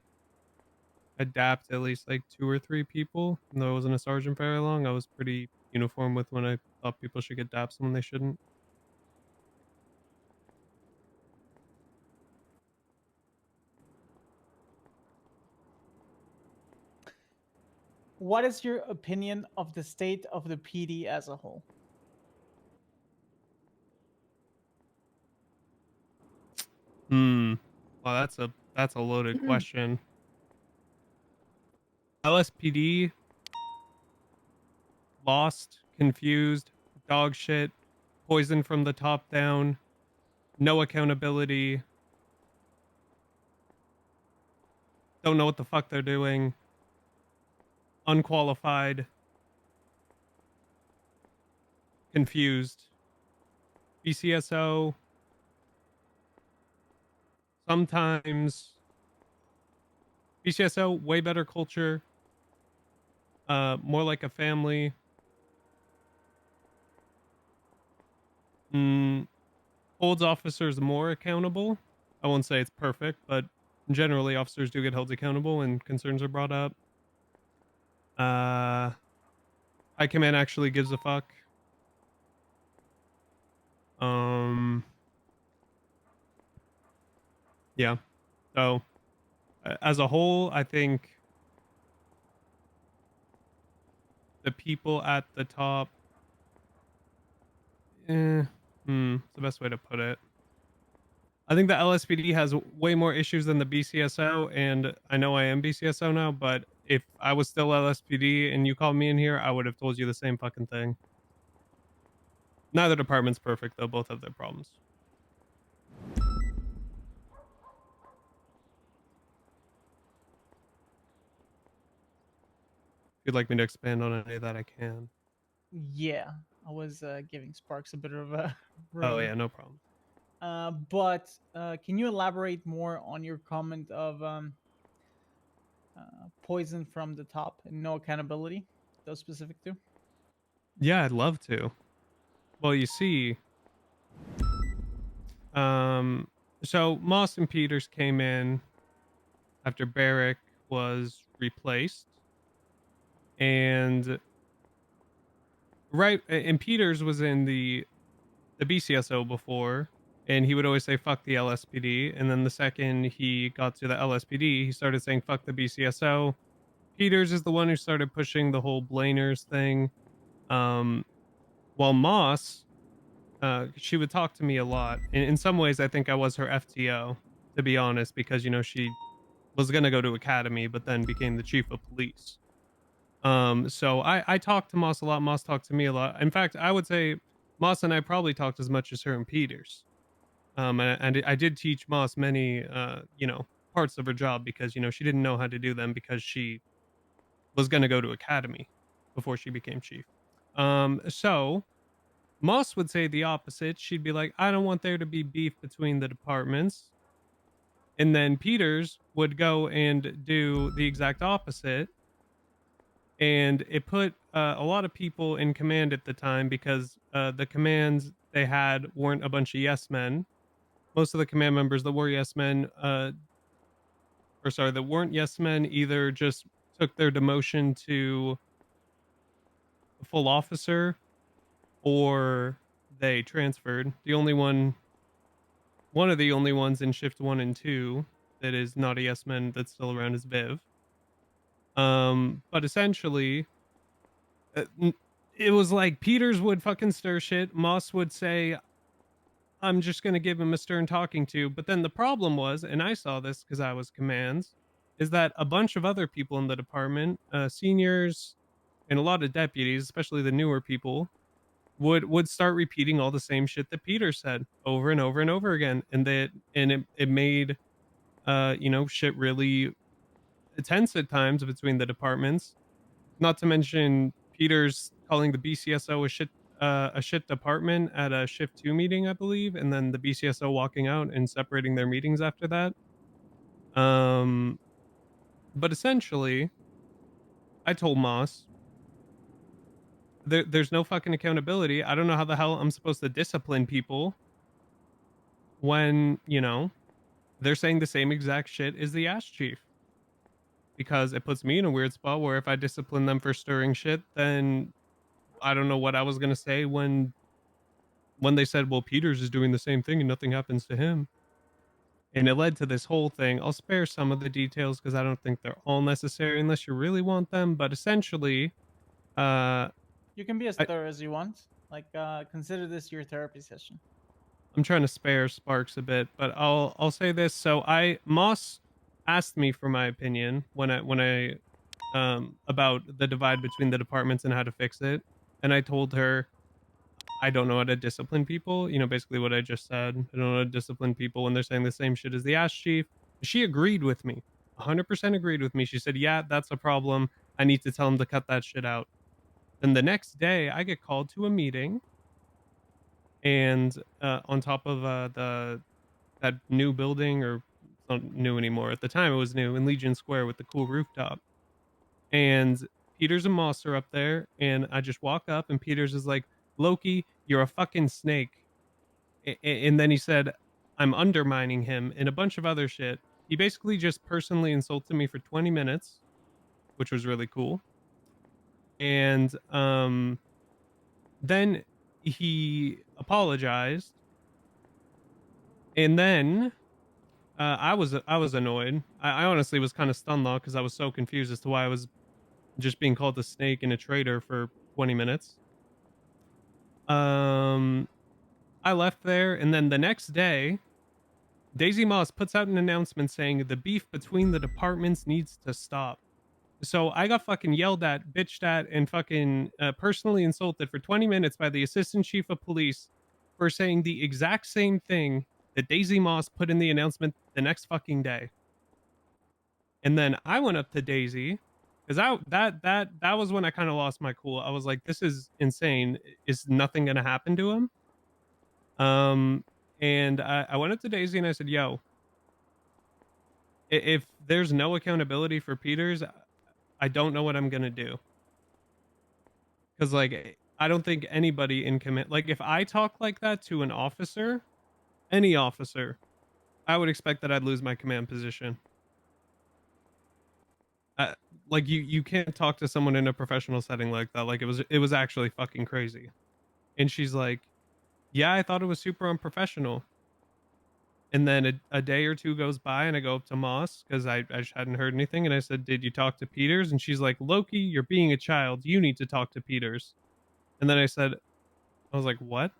adapt at least like 2 or 3 people. Even though I wasn't a sergeant very long, I was pretty uniform with when I thought people should get daps and when they shouldn't. What is your opinion of the state of the PD as a whole? Well, that's a loaded question. LSPD, lost, confused, dog shit, poison from the top down, no accountability, don't know what the fuck they're doing, unqualified, confused. BCSO, sometimes BCSO, way better culture, more like a family. Holds officers more accountable. I won't say it's perfect, but generally officers do get held accountable and concerns are brought up. High command actually gives a fuck. Yeah. So as a whole, I think the people at the top, it's the best way to put it. I think the LSPD has way more issues than the BCSO, and I know I am BCSO now, but if I was still LSPD and you called me in here, I would have told you the same fucking thing. Neither department's perfect, though. Both have their problems. If you'd like me to expand on any of that, I can. Yeah, I was giving Sparks a bit of a Oh, room. yeah, no problem. But can you elaborate more on your comment of poison from the top and no accountability? Those specific two? Yeah, I'd love to. Well, you see, so Moss and Peters came in after Barrick was replaced, and Peters was in the BCSO before, and he would always say fuck the LSPD, and then the second he got to the LSPD, he started saying fuck the BCSO. Peters is the one who started pushing the whole Blainers thing. While Moss, she would talk to me a lot. In some ways, I think I was her FTO, to be honest, because, you know, she was going to go to academy, but then became the chief of police. So I talked to Moss a lot. Moss talked to me a lot. In fact, I would say Moss and I probably talked as much as her and Peters. And I did teach Moss many, you know, parts of her job because, you know, she didn't know how to do them because she was going to go to academy before she became chief. So Moss would say the opposite. She'd be like, I don't want there to be beef between the departments. And then Peters would go and do the exact opposite. And it put a lot of people in command at the time because the commands they had weren't a bunch of yes men. Most of the command members that were yes men, that weren't yes men, either just took their demotion to a full officer or they transferred. One of the only ones in shift 1 and 2 that is not a yes man that's still around is Viv. But essentially, it was like Peters would fucking stir shit. Moss would say, I'm just going to give him a stern talking to. But then the problem was, and I saw this because I was commands, is that a bunch of other people in the department, seniors and a lot of deputies, especially the newer people, would start repeating all the same shit that Peter said over and over and over again. And it made, shit really tense at times between the departments. Not to mention Peter's calling the BCSO a shit department at a shift 2 meeting, I believe, and then the BCSO walking out and separating their meetings after that. But essentially, I told Moss, there's no fucking accountability. I don't know how the hell I'm supposed to discipline people when, they're saying the same exact shit as the ash chief. Because it puts me in a weird spot where if I discipline them for stirring shit, then I don't know what I was going to say when they said, well, Peters is doing the same thing and nothing happens to him. And it led to this whole thing. I'll spare some of the details because I don't think they're all necessary unless you really want them. But essentially, you can be as thorough as you want. Like, consider this your therapy session. I'm trying to spare Sparks a bit, but I'll say this. So Moss asked me for my opinion when I about the divide between the departments and how to fix it, and I told her I don't know how to discipline people. Basically what I just said. I don't know how to discipline people when they're saying the same shit as the ash chief. She agreed with me, 100% agreed with me. She said, "Yeah, that's a problem. I need to tell him to cut that shit out." Then the next day, I get called to a meeting. And on top of that new building, or it's not new anymore. At the time, it was new in Legion Square with the cool rooftop. And Peters and Moss are up there, and I just walk up, and Peters is like, "Loki, you're a fucking snake." And then he said, "I'm undermining him," and a bunch of other shit. He basically just personally insulted me for 20 minutes, which was really cool. And then he apologized. And then I was annoyed. I honestly was kind of stunned though, because I was so confused as to why I was just being called a snake and a traitor for 20 minutes. I left there, and then the next day, Daisy Moss puts out an announcement saying the beef between the departments needs to stop. So I got fucking yelled at, bitched at, and fucking personally insulted for 20 minutes by the assistant chief of police for saying the exact same thing that Daisy Moss put in the announcement the next fucking day. And then I went up to Daisy because that was when I kind of lost my cool. I was like, this is insane. Is nothing gonna happen to him? And I went up to Daisy and I said, yo, if there's no accountability for Peters, I don't know what I'm gonna do. Because like I don't think anybody in command, like if I talk like that to an officer, any officer, I would expect that I'd lose my command position. Like you can't talk to someone in a professional setting like that. Like it was actually fucking crazy. And she's like, yeah, I thought it was super unprofessional. And then a day or two goes by and I go up to Moss because I just hadn't heard anything. And I said, did you talk to Peters? And she's like, Loki, you're being a child. You need to talk to Peters. And then I was like, what?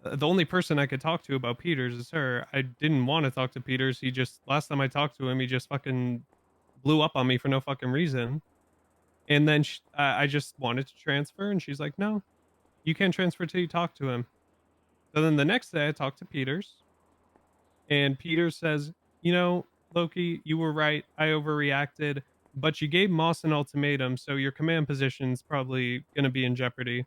The only person I could talk to about Peters is her. I didn't want to talk to Peters. Last time I talked to him, he just fucking blew up on me for no fucking reason. And then I just wanted to transfer, and she's like, no, you can't transfer till you talk to him. So then the next day I talked to Peters, and Peters says, Loki, you were right. I overreacted, but you gave Moss an ultimatum, so your command position's probably going to be in jeopardy.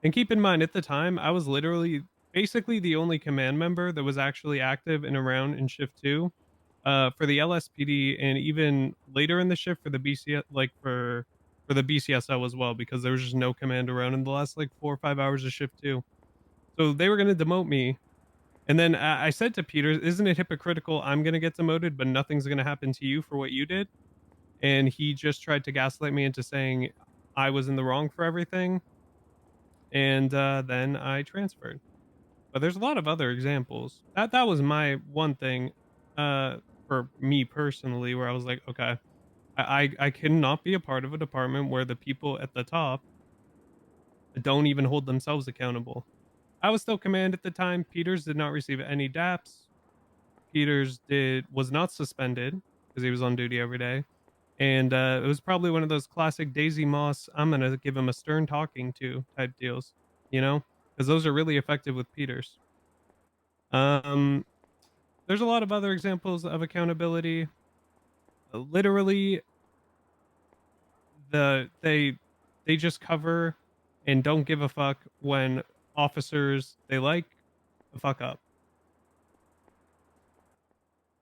And keep in mind, at the time, I was literally basically the only command member that was actually active and around in Shift 2. For the LSPD, and even later in the shift for the BCS, like for the BCSO as well, because there was just no command around in the last like 4 or 5 hours of shift 2. So they were going to demote me. And then I said to Peter, isn't it hypocritical? I'm going to get demoted, but nothing's going to happen to you for what you did. And he just tried to gaslight me into saying, I was in the wrong for everything, and then I transferred. But there's a lot of other examples. That was my one thing, for me personally, where I was like, okay, I cannot be a part of a department where the people at the top don't even hold themselves accountable. I was still command at the time. Peters did not receive any DAPs. Peters was not suspended because he was on duty every day. And it was probably one of those classic Daisy Moss, I'm going to give him a stern talking to type deals, you know, because those are really effective with Peters. There's a lot of other examples of accountability. Literally, they just cover and don't give a fuck when officers they like fuck up.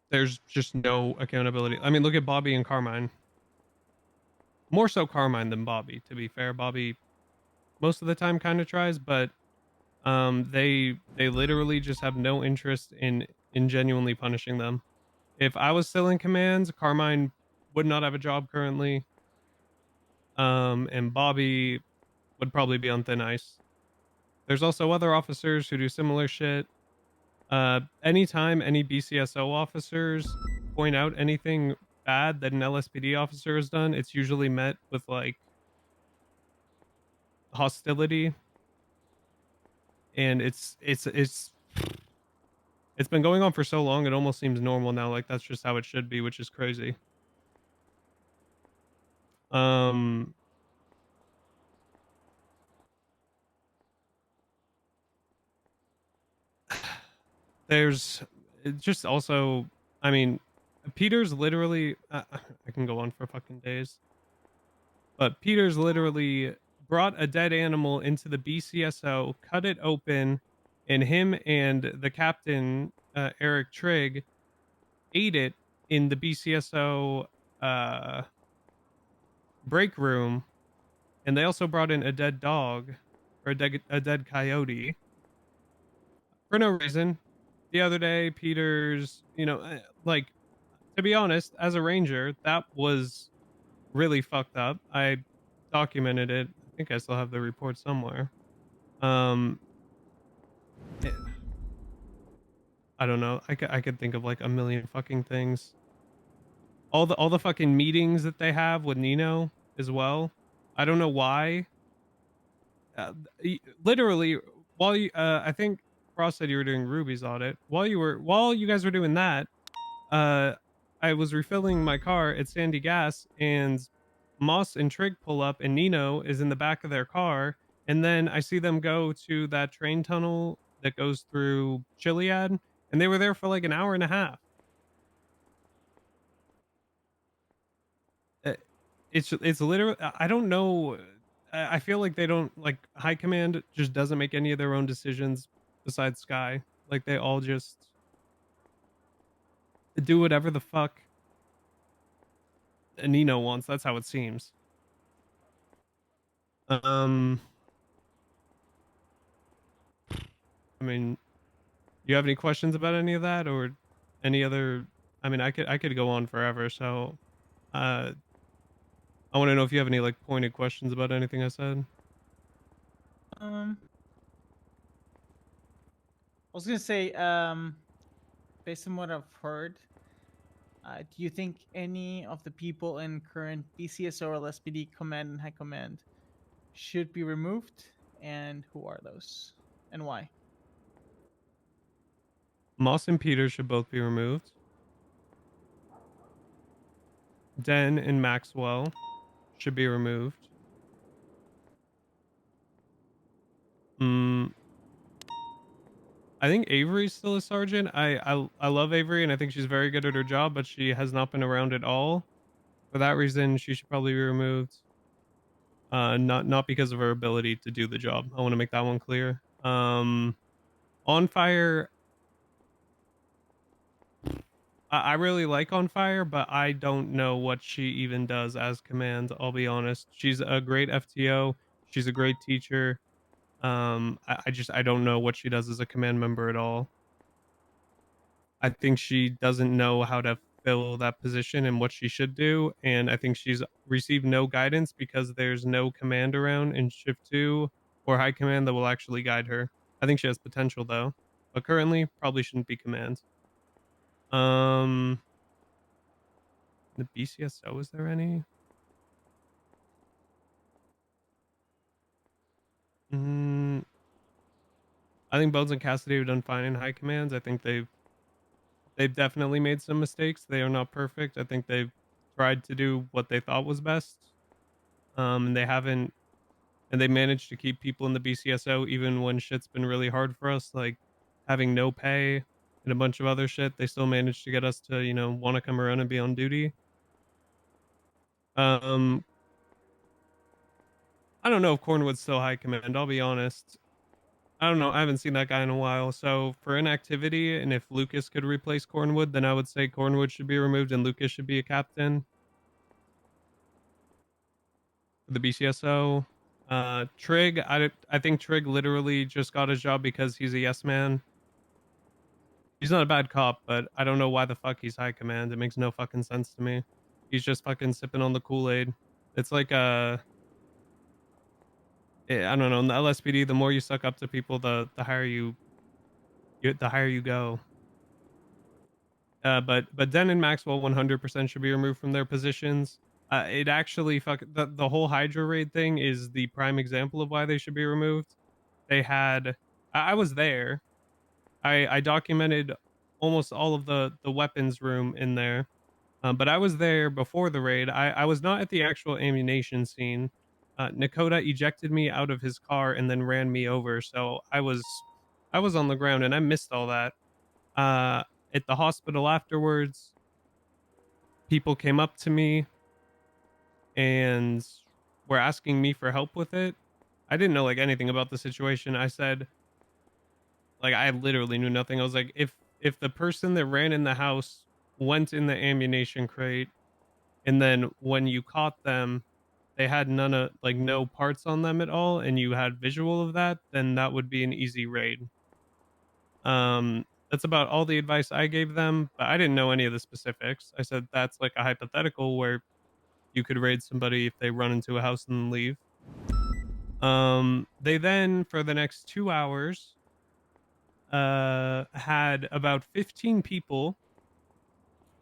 There's just no accountability. I mean, look at Bobby and Carmine. More so Carmine than Bobby, to be fair. Bobby most of the time kind of tries, but they literally just have no interest in genuinely punishing them. If I was still in commands, Carmine would not have a job currently. And Bobby would probably be on thin ice. There's also other officers who do similar shit. Anytime any BCSO officers point out anything bad that an LSPD officer has done, it's usually met with like hostility, and it's been going on for so long it almost seems normal now, like that's just how it should be, which is crazy. There's just also, I mean, Peters literally I can go on for fucking days, but Peters literally brought a dead animal into the BCSO, cut it open, and him and the captain, Eric Trigg, ate it in the BCSO break room, and they also brought in a dead dog or a dead coyote for no reason. The other day, Peters, you know, like, to be honest, as a ranger, that was really fucked up. I documented it. I think I still have the report somewhere. I don't know. I could think of like a million fucking things. All the fucking meetings that they have with Nino as well. I don't know why. Literally, while you, I think Frost said you were doing Ruby's audit. While you guys were doing that, I was refilling my car at Sandy Gas, and Moss and Trig pull up, and Nino is in the back of their car, and then I see them go to that train tunnel that goes through Chiliad, and they were there for like an hour and a half. It's literally, I don't know. I feel like they don't, like, high command just doesn't make any of their own decisions besides Sky. Like, they all just do whatever the fuck Nino wants. That's how it seems. I mean, you have any questions about any of that or any other? I mean, I could go on forever. So, I want to know if you have any like pointed questions about anything I said. I was gonna say, based on what I've heard, do you think any of the people in current BCSO or LSPD command and high command should be removed, and who are those, and why? Moss and Peters should both be removed. Den and Maxwell should be removed. I think Avery's still a sergeant. I love Avery, and I think she's very good at her job, but she has not been around at all. For that reason, she should probably be removed. Not because of her ability to do the job. I want to make that one clear. On Fire, I really like On Fire, but I don't know what she even does as command. I'll be honest. She's a great FTO. She's a great teacher. I don't know what she does as a command member at all. I think she doesn't know how to fill that position and what she should do. And I think she's received no guidance because there's no command around in shift 2 or high command that will actually guide her. I think she has potential though, but currently probably shouldn't be command. The BCSO, is there any? I think Bones and Cassidy have done fine in high commands. I think they've definitely made some mistakes. They are not perfect. I think they've tried to do what they thought was best. And they haven't, and they managed to keep people in the BCSO even when shit's been really hard for us, like having no pay and a bunch of other shit. They still managed to get us to, you know, want to come around and be on duty. I don't know if Cornwood's still high command. I'll be honest. I don't know. I haven't seen that guy in a while. So for inactivity, and if Lucas could replace Cornwood, then I would say Cornwood should be removed and Lucas should be a captain. For the BCSO. Trig, I think Trig literally just got his job because he's a yes man. He's not a bad cop, but I don't know why the fuck he's high command. It makes no fucking sense to me. He's just fucking sipping on the Kool-Aid. It's like I don't know, in the LSPD, the more you suck up to people, the higher you go. But Den and Maxwell 100% should be removed from their positions. It actually the whole Hydra raid thing is the prime example of why they should be removed. They had I was there. I documented almost all of the weapons room in there. But I was there before the raid. I was not at the actual ammunition scene. Nakota ejected me out of his car and then ran me over. So I was on the ground and I missed all that. At the hospital afterwards, people came up to me and were asking me for help with it. I didn't know like anything about the situation. I said, like, I literally knew nothing. I was like, if the person that ran in the house went in the ammunition crate, and then when you caught them, they had no parts on them at all, and you had visual of that, then that would be an easy raid. That's about all the advice I gave them, but I didn't know any of the specifics. I said that's like a hypothetical where you could raid somebody if they run into a house and leave. They then, for the next 2 hours, had about 15 people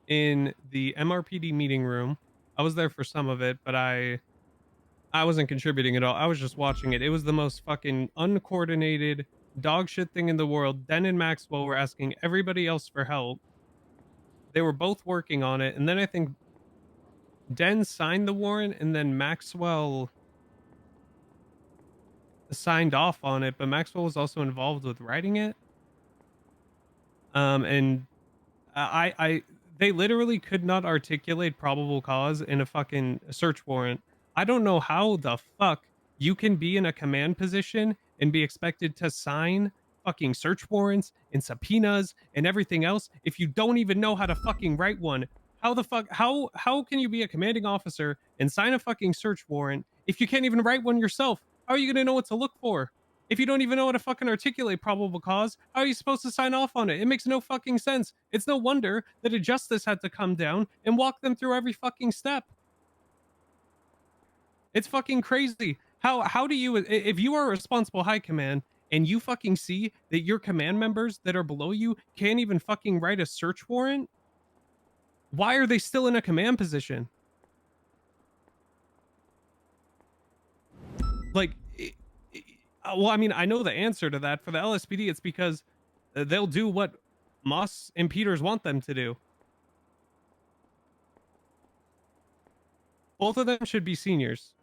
in the MRPD meeting room. I was there for some of it, but I wasn't contributing at all. I was just watching it. It was the most fucking uncoordinated dog shit thing in the world. Den and Maxwell were asking everybody else for help. They were both working on it, and then I think Den signed the warrant, and then Maxwell signed off on it, but Maxwell was also involved with writing it. And they literally could not articulate probable cause in a fucking search warrant. I don't know how the fuck you can be in a command position and be expected to sign fucking search warrants and subpoenas and everything else if you don't even know how to fucking write one. How the fuck, how can you be a commanding officer and sign a fucking search warrant if you can't even write one yourself? How are you going to know what to look for? If you don't even know how to fucking articulate probable cause, how are you supposed to sign off on it? It makes no fucking sense. It's no wonder that a justice had to come down and walk them through every fucking step. It's fucking crazy. How do you, if you are a responsible high command and you fucking see that your command members that are below you can't even fucking write a search warrant, why are they still in a command position? Like, well, I mean, I know the answer to that. For the LSPD, it's because they'll do what Moss and Peters want them to do. Both of them should be seniors.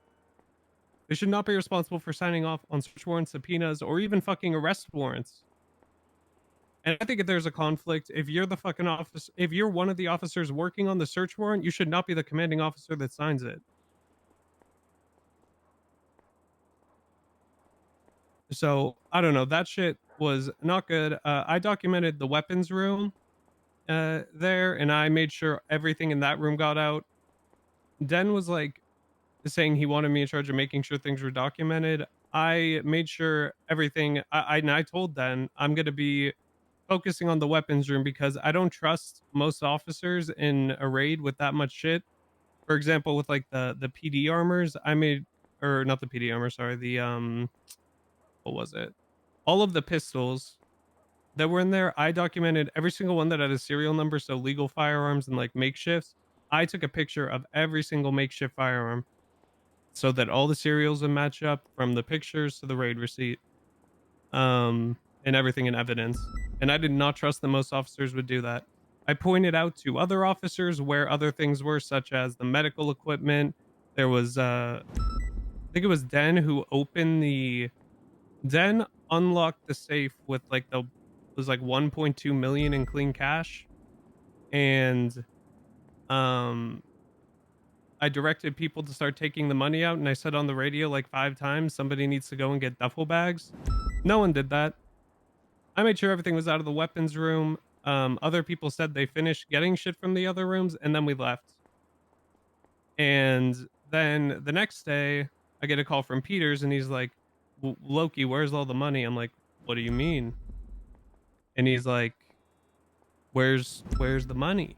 They should not be responsible for signing off on search warrants, subpoenas, or even fucking arrest warrants. And I think if there's a conflict, if you're the fucking officer, if you're one of the officers working on the search warrant, you should not be the commanding officer that signs it. So I don't know. That shit was not good. I documented the weapons room there, and I made sure everything in that room got out. Den was like saying he wanted me in charge of making sure things were documented. I made sure everything. I told Den I'm gonna be focusing on the weapons room because I don't trust most officers in a raid with that much shit. For example, with like the PD armors, I made, or not the PD armor, sorry, the what was it? All of the pistols that were in there, I documented every single one that had a serial number, so legal firearms and like makeshifts. I took a picture of every single makeshift firearm so that all the serials would match up from the pictures to the raid receipt, and everything in evidence. And I did not trust that most officers would do that. I pointed out to other officers where other things were, such as the medical equipment. There was, I think it was Den who opened the, Den unlocked the safe with like the, was like 1.2 million in clean cash. And, I directed people to start taking the money out, and I said on the radio like 5 times, somebody needs to go and get duffel bags. No one did that. I made sure everything was out of the weapons room. Other people said they finished getting shit from the other rooms, and then we left. And then the next day, I get a call from Peters, and he's like, Loki, where's all the money? I'm like, what do you mean? And he's like, where's the money?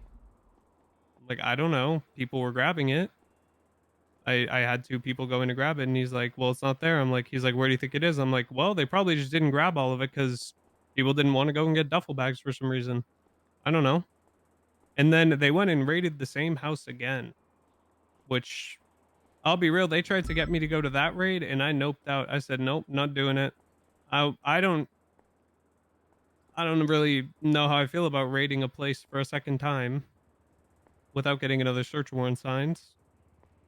I'm like, I don't know. People were grabbing it. I had 2 people going to grab it, and he's like, well, it's not there. I'm like, he's like, where do you think it is? I'm like, well, they probably just didn't grab all of it because people didn't want to go and get duffel bags for some reason. I don't know. And then they went and raided the same house again, which, I'll be real, they tried to get me to go to that raid, and I noped out. I said, nope, not doing it. I don't really know how I feel about raiding a place for a second time without getting another search warrant signed.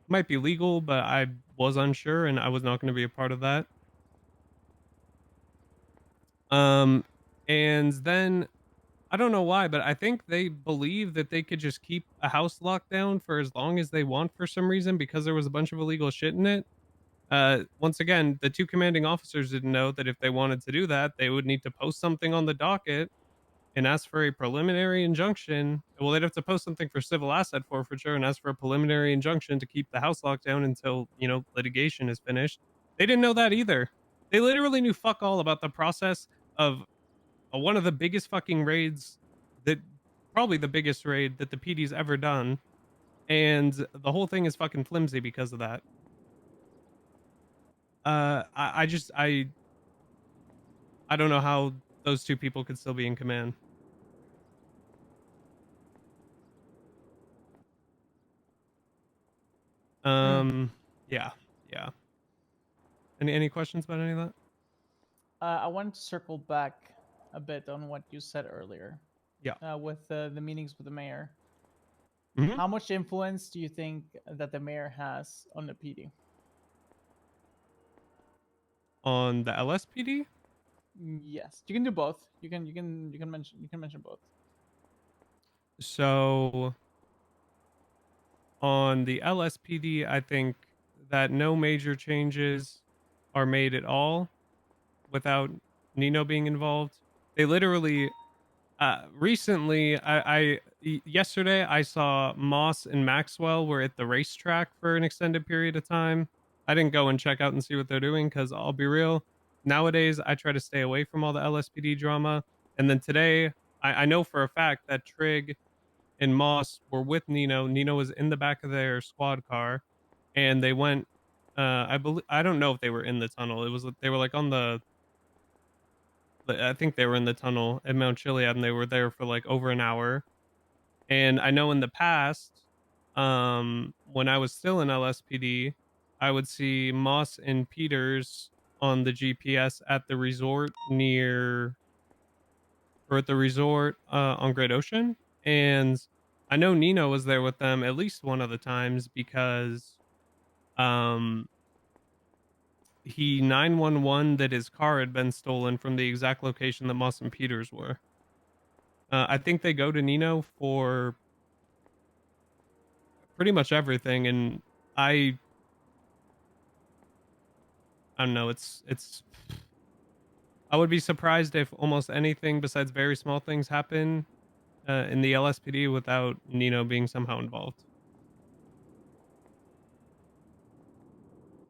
Might be legal, but I was unsure, and I was not going to be a part of that. And then I don't know why, but I think they believe that they could just keep a house locked down for as long as they want for some reason because there was a bunch of illegal shit in it. Once again, the 2 commanding officers didn't know that if they wanted to do that, they would need to post something on the docket and ask for a preliminary injunction. Well, they'd have to post something for civil asset forfeiture and ask for a preliminary injunction to keep the house locked down until, litigation is finished. They didn't know that either. They literally knew fuck all about the process of one of the biggest fucking raids, that probably the biggest raid that the PD's ever done. And the whole thing is fucking flimsy because of that. I don't know how those 2 people could still be in command. Yeah. Any questions about any of that? I wanted to circle back a bit on what you said earlier. Yeah. With the meetings with the mayor. Mhm. How much influence do you think that the mayor has on the PD? On the LSPD? Yes, you can do both. You can mention both. So on the LSPD, I think that no major changes are made at all without Nino being involved. They literally recently, yesterday I saw Moss and Maxwell were at the racetrack for an extended period of time. I didn't go and check out and see what they're doing because I'll be real, nowadays I try to stay away from all the LSPD drama. And then today, I know for a fact that Trig and Moss were with Nino. Nino was in the back of their squad car, and they went. I don't know if they were in the tunnel. They were like on the. I think they were in the tunnel at Mount Chiliad, and they were there for like over an hour. And I know in the past, when I was still in LSPD, I would see Moss and Peters on the GPS at the resort on Great Ocean. And I know Nino was there with them at least one of the times because he 911 that his car had been stolen from the exact location that Moss and Peters were. I think they go to Nino for pretty much everything, and I don't know, it's I would be surprised if almost anything besides very small things happen in the LSPD without Nino being somehow involved.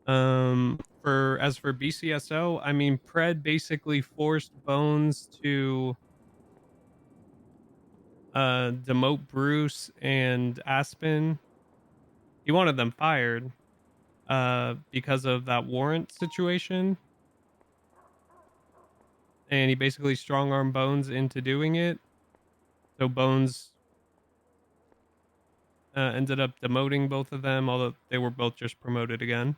For BCSO, I mean, Pred basically forced Bones to demote Bruce and Aspen. He wanted them fired because of that warrant situation. And he basically strong-armed Bones into doing it. So Bones ended up demoting both of them, although they were both just promoted again.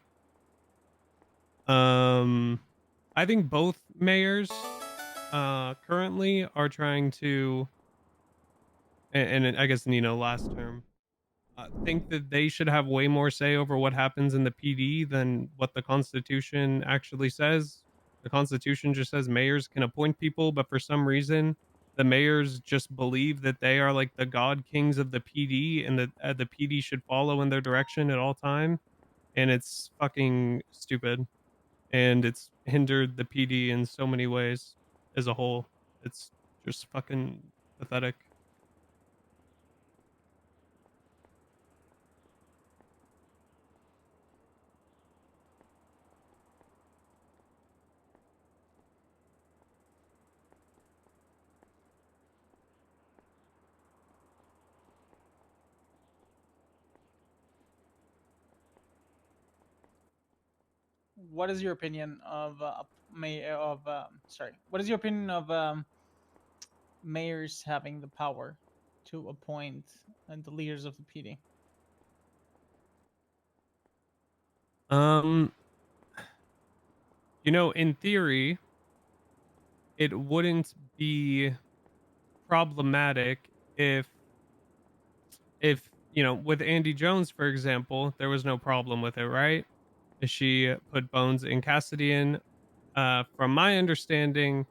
I think both mayors currently are trying to, and I guess Nino last term, think that they should have way more say over what happens in the PD than what the Constitution actually says. The Constitution just says mayors can appoint people, but for some reason, the mayors just believe that they are like the god kings of the PD, and that the PD should follow in their direction at all time. And it's fucking stupid, and it's hindered the PD in so many ways as a whole. It's just fucking pathetic. What is your opinion of what is your opinion of mayors having the power to appoint the leaders of the PD? You know, in theory, it wouldn't be problematic if you know, with Andy Jones, for example, there was no problem with it, right? She put Bones in custody in. From my understanding,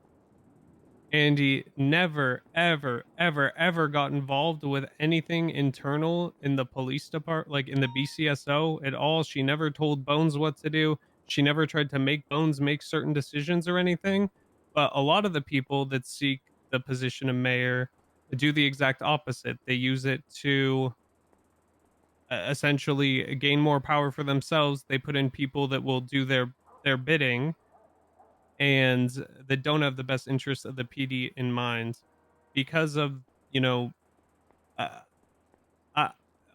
Andy never, ever, ever, ever got involved with anything internal in the police department, like in the BCSO at all. She never told Bones what to do. She never tried to make Bones make certain decisions or anything. But a lot of the people that seek the position of mayor do the exact opposite. They use it to essentially gain more power for themselves. They put in people that will do their bidding and that don't have the best interests of the PD in mind because of, you know, uh, uh,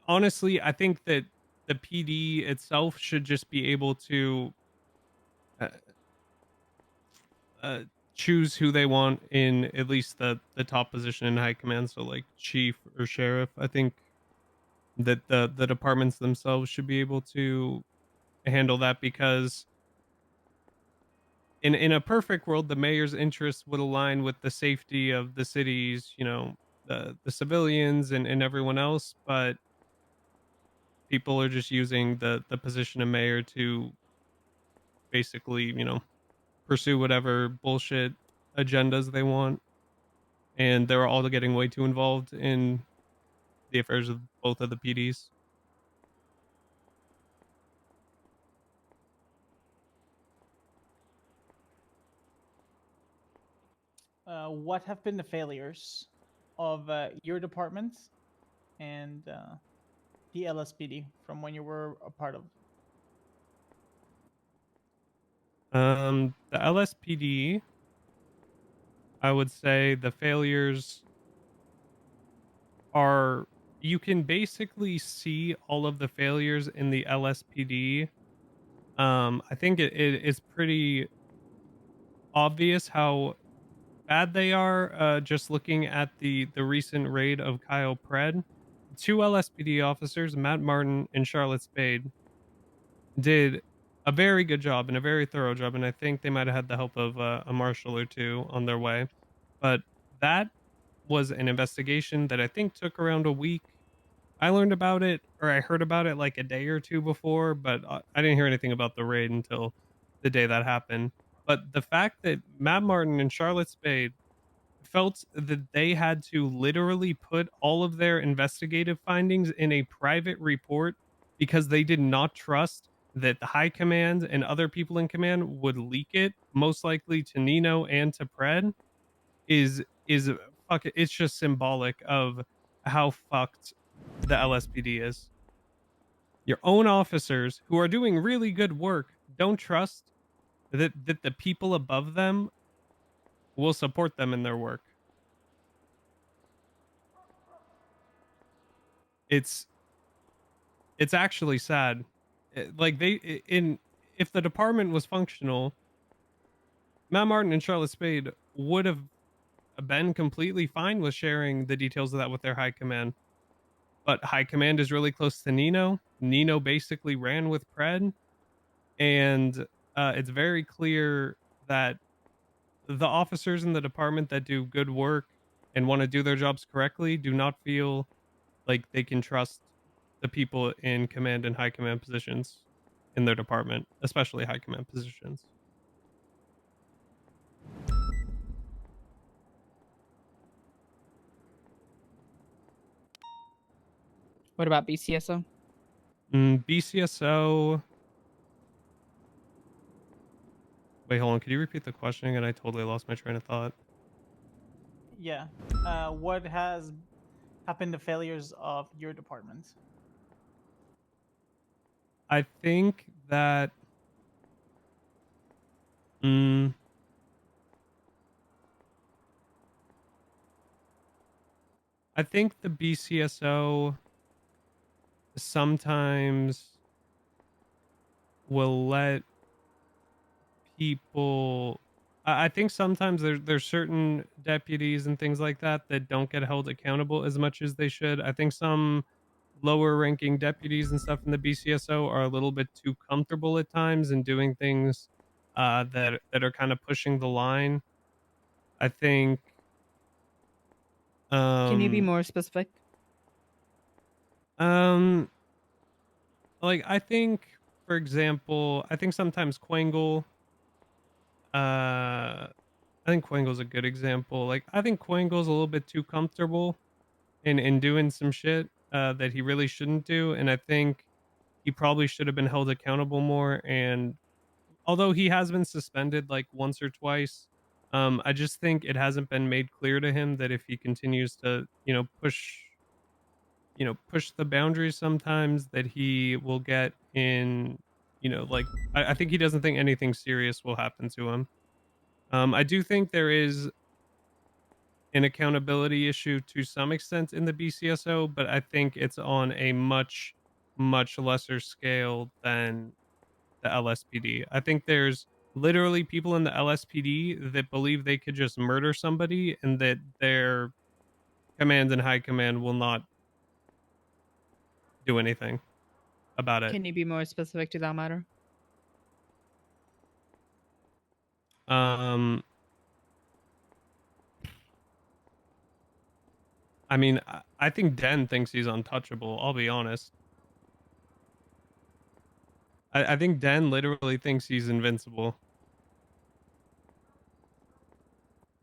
honestly, I think that the PD itself should just be able to uh, uh, choose who they want in at least the top position in high command. So like chief or sheriff. I think that the departments themselves should be able to handle that, because in a perfect world, the mayor's interests would align with the safety of the city's, you know, the civilians and everyone else. But people are just using the position of mayor to basically, you know, pursue whatever bullshit agendas they want, and they're all getting way too involved in the affairs of both of the PDs. What have been the failures of your department and the LSPD from when you were a part of? The LSPD, I would say the failures are, you can basically see all of the failures in the LSPD. I think it is pretty obvious how bad they are, just looking at the recent raid of Kyle Pred. Two LSPD officers, Matt Martin and Charlotte Spade, did a very good job and a very thorough job, and I think they might have had the help of a marshal or two on their way. But that was an investigation that I think took around a week. I learned about it, or I heard about it like a day or two before, but I didn't hear anything about the raid until the day that happened. But the fact that Matt Martin and Charlotte Spade felt that they had to literally put all of their investigative findings in a private report because they did not trust that the high command and other people in command would leak it, most likely to Nino and to Pred, is fuck it. It's just symbolic of how fucked the LSPD is. Your own officers who are doing really good work don't trust that the people above them will support them in their work. it's actually sad. Like if the department was functional, Matt Martin and Charlotte Spade would have been completely fine with sharing the details of that with their high command. But high command is really close to Nino. Nino basically ran with Pred, and it's very clear that the officers in the department that do good work and want to do their jobs correctly do not feel like they can trust the people in command and high command positions in their department, especially high command positions. What about BCSO? BCSO. Wait, hold on. Could you repeat the question again? I totally lost my train of thought. Yeah. What has happened to failures of your department? I think that. I think the BCSO sometimes will let people. I think sometimes there's certain deputies and things like that that don't get held accountable as much as they should. I think some lower ranking deputies and stuff in the BCSO are a little bit too comfortable at times in doing things that are kind of pushing the line. I think. Can you be more specific? Like I think, for example, I think sometimes Quangle. I think Quangle's a good example. Like I think Quangle's a little bit too comfortable in doing some shit that he really shouldn't do, and I think he probably should have been held accountable more. And although he has been suspended like once or twice, I just think it hasn't been made clear to him that if he continues to, push the boundaries sometimes, that he will get in, like I think he doesn't think anything serious will happen to him. I do think there is an accountability issue to some extent in the BCSO, but I think it's on a much, much lesser scale than the LSPD. I think there's literally people in the LSPD that believe they could just murder somebody and that their command and high command will not do anything about it. Can you be more specific to that matter? I mean, I think Den thinks he's untouchable. I'll be honest. I think Den literally thinks he's invincible.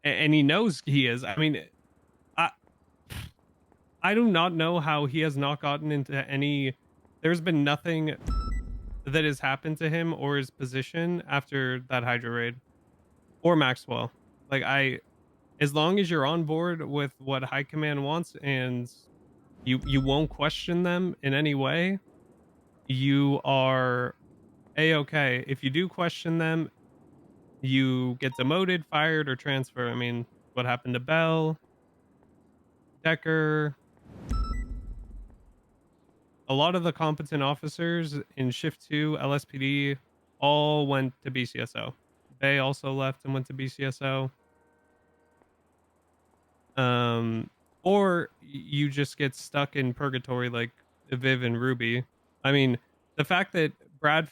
And he knows he is. I mean, I do not know how he has not gotten into any. There's been nothing that has happened to him or his position after that Hydra raid or Maxwell. Like as long as you're on board with what High Command wants and you won't question them in any way, you are a-okay. If you do question them, you get demoted, fired, or transferred. I mean, what happened to Bell, Decker? A lot of the competent officers in Shift 2, LSPD, all went to BCSO. Bay also left and went to BCSO. Or you just get stuck in purgatory like Viv and Ruby. I mean, the fact that Wade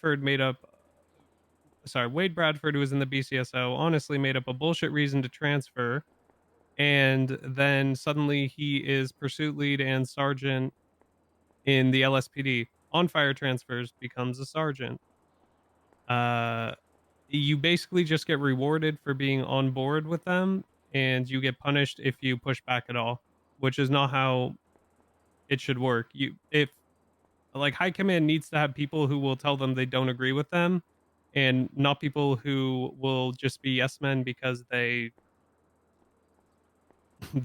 Bradford, who was in the BCSO, honestly made up a bullshit reason to transfer, and then suddenly he is pursuit lead and sergeant in the LSPD. On fire transfers, becomes a sergeant. You basically just get rewarded for being on board with them, and you get punished if you push back at all, which is not how it should work. If like high command needs to have people who will tell them they don't agree with them, and not people who will just be yes men because they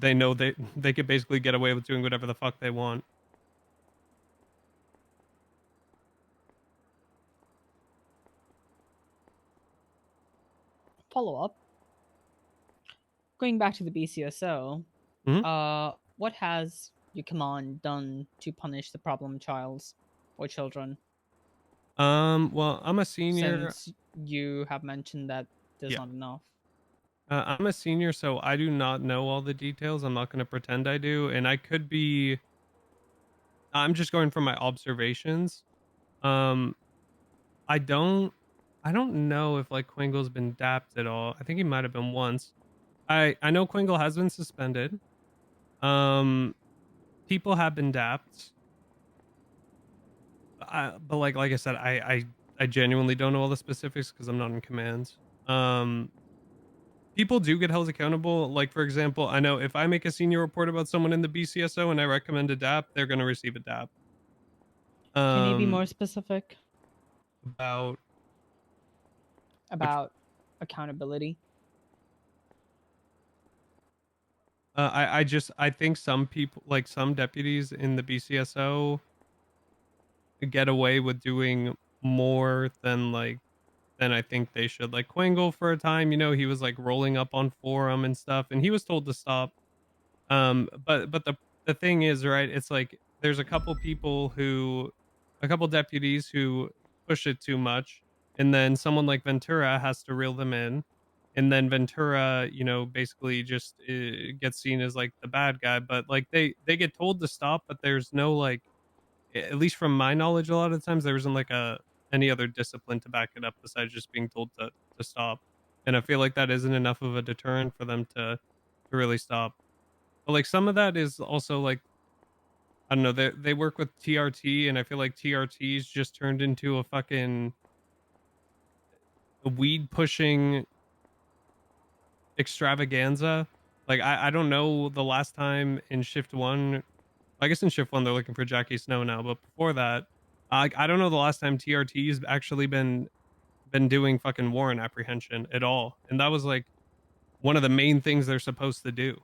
know they could basically get away with doing whatever the fuck they want. Follow up. Going back to the BCSO, what has you command done to punish the problem childs or children? Well, I'm a senior. Since you have mentioned that there's Yeah. not enough. I'm a senior, so I do not know all the details. I'm not going to pretend I do, and I could be. I'm just going from my observations. Um, I don't. I don't know if like Quingle's been dapped at all. I think he might have been once. I know Quingle has been suspended. People have been dapped. But like I said, I genuinely don't know all the specifics because I'm not in command. People do get held accountable. Like for example, I know if I make a senior report about someone in the BCSO and I recommend a DAP, they're going to receive a DAP. Can you be more specific About accountability? I think some people, like some deputies in the BCSO, get away with doing more than I think they should. Like Quingle for a time, he was like rolling up on forum and stuff, and he was told to stop. But the thing is, right, it's like there's a couple deputies who push it too much, and then someone like Ventura has to reel them in, and then Ventura, basically just gets seen as like the bad guy. But like they get told to stop, but there's no like, at least from my knowledge, a lot of times there isn't like any other discipline to back it up besides just being told to stop. And I feel like that isn't enough of a deterrent for them to really stop. But like some of that is also like, I don't know, they work with TRT, and I feel like TRT's just turned into a fucking weed pushing extravaganza. Like I don't know the last time in shift 1. I guess in shift 1 they're looking for Jackie Snow now, but before that, I don't know the last time TRT's actually been doing fucking warrant apprehension at all. And that was like one of the main things they're supposed to do.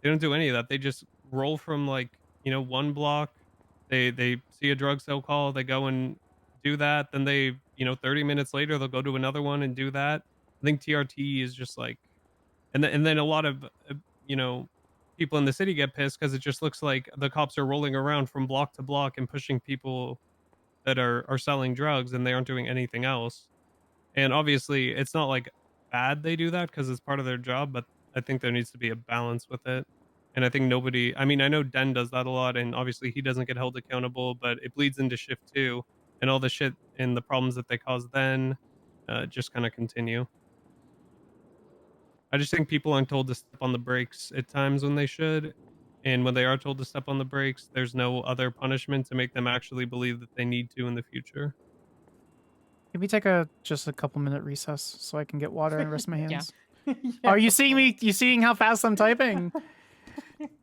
They don't do any of that. They just roll from like, one block. They see a drug sale call, they go and do that. Then they, 30 minutes later, they'll go to another one and do that. I think TRT is just like, and then a lot of, people in the city get pissed because it just looks like the cops are rolling around from block to block and pushing people that are selling drugs, and they aren't doing anything else. And obviously, it's not like bad they do that because it's part of their job, but I think there needs to be a balance with it. And I think nobody, I mean, I know Den does that a lot, and obviously he doesn't get held accountable, but it bleeds into shift 2, and all the shit and the problems that they cause then just kind of continue. I just think people aren't told to step on the brakes at times when they should. And when they are told to step on the brakes, there's no other punishment to make them actually believe that they need to in the future. Can we take just a couple minute recess so I can get water and rest my hands? Yeah, Are you seeing me? You seeing how fast I'm typing?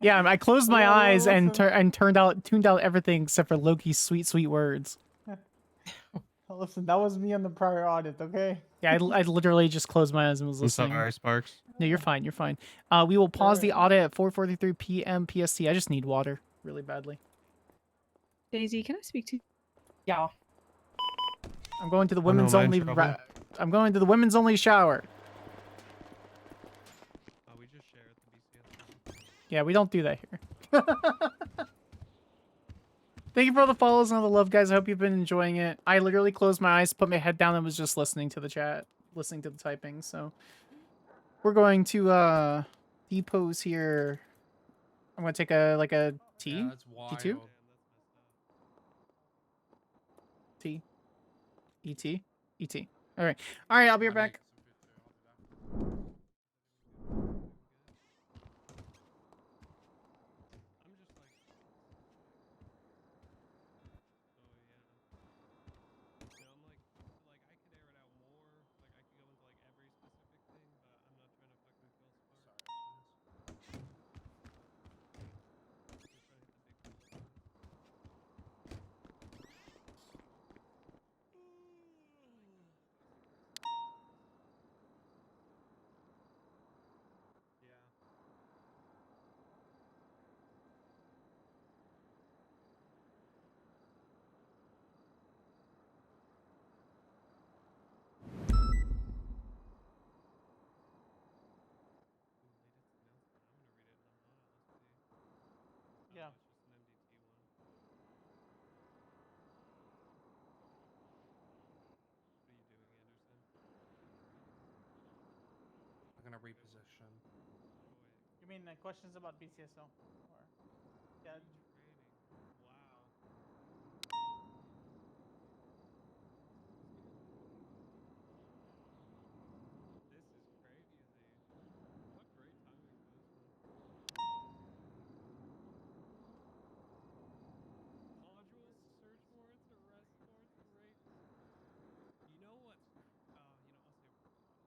Yeah, I closed my eyes and tuned out everything except for Loki's sweet words. Listen, that was me on the prior audit, okay? Yeah, I literally just closed my eyes and was listening. I'm sorry, Sparks. No, you're fine. You're fine. We will pause the audit at 4:43 p.m. PST. I just need water really badly. Daisy, can I speak to you? Yeah. I'm going to the Oh, no, women's am I in only. trouble? I'm going to the women's only shower. We just share at the BCS. Yeah, we don't do that here. Thank you for all the follows and all the love, guys. I hope you've been enjoying it. I literally closed my eyes, put my head down, and was just listening to the chat, listening to the typing. So we're going to depose here. I'm gonna take a T. Yeah, that's T2. wild. T. ET. ET. All right. All right. I'll be right back. reposition. You mean questions about BCSO? Or yeah. This is crazy. What great timing for this one. Modules, search warrants, arrest warrants, great. You know what? I'll save it for the body.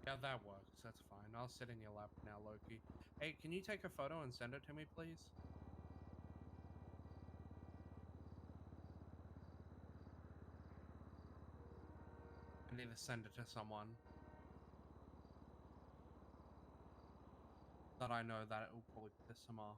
Yeah, that works. That's fine. I'll sit in your lap now, Loki. Hey, can you take a photo and send it to me, please? I need to send it to someone that I know that it will probably piss them off.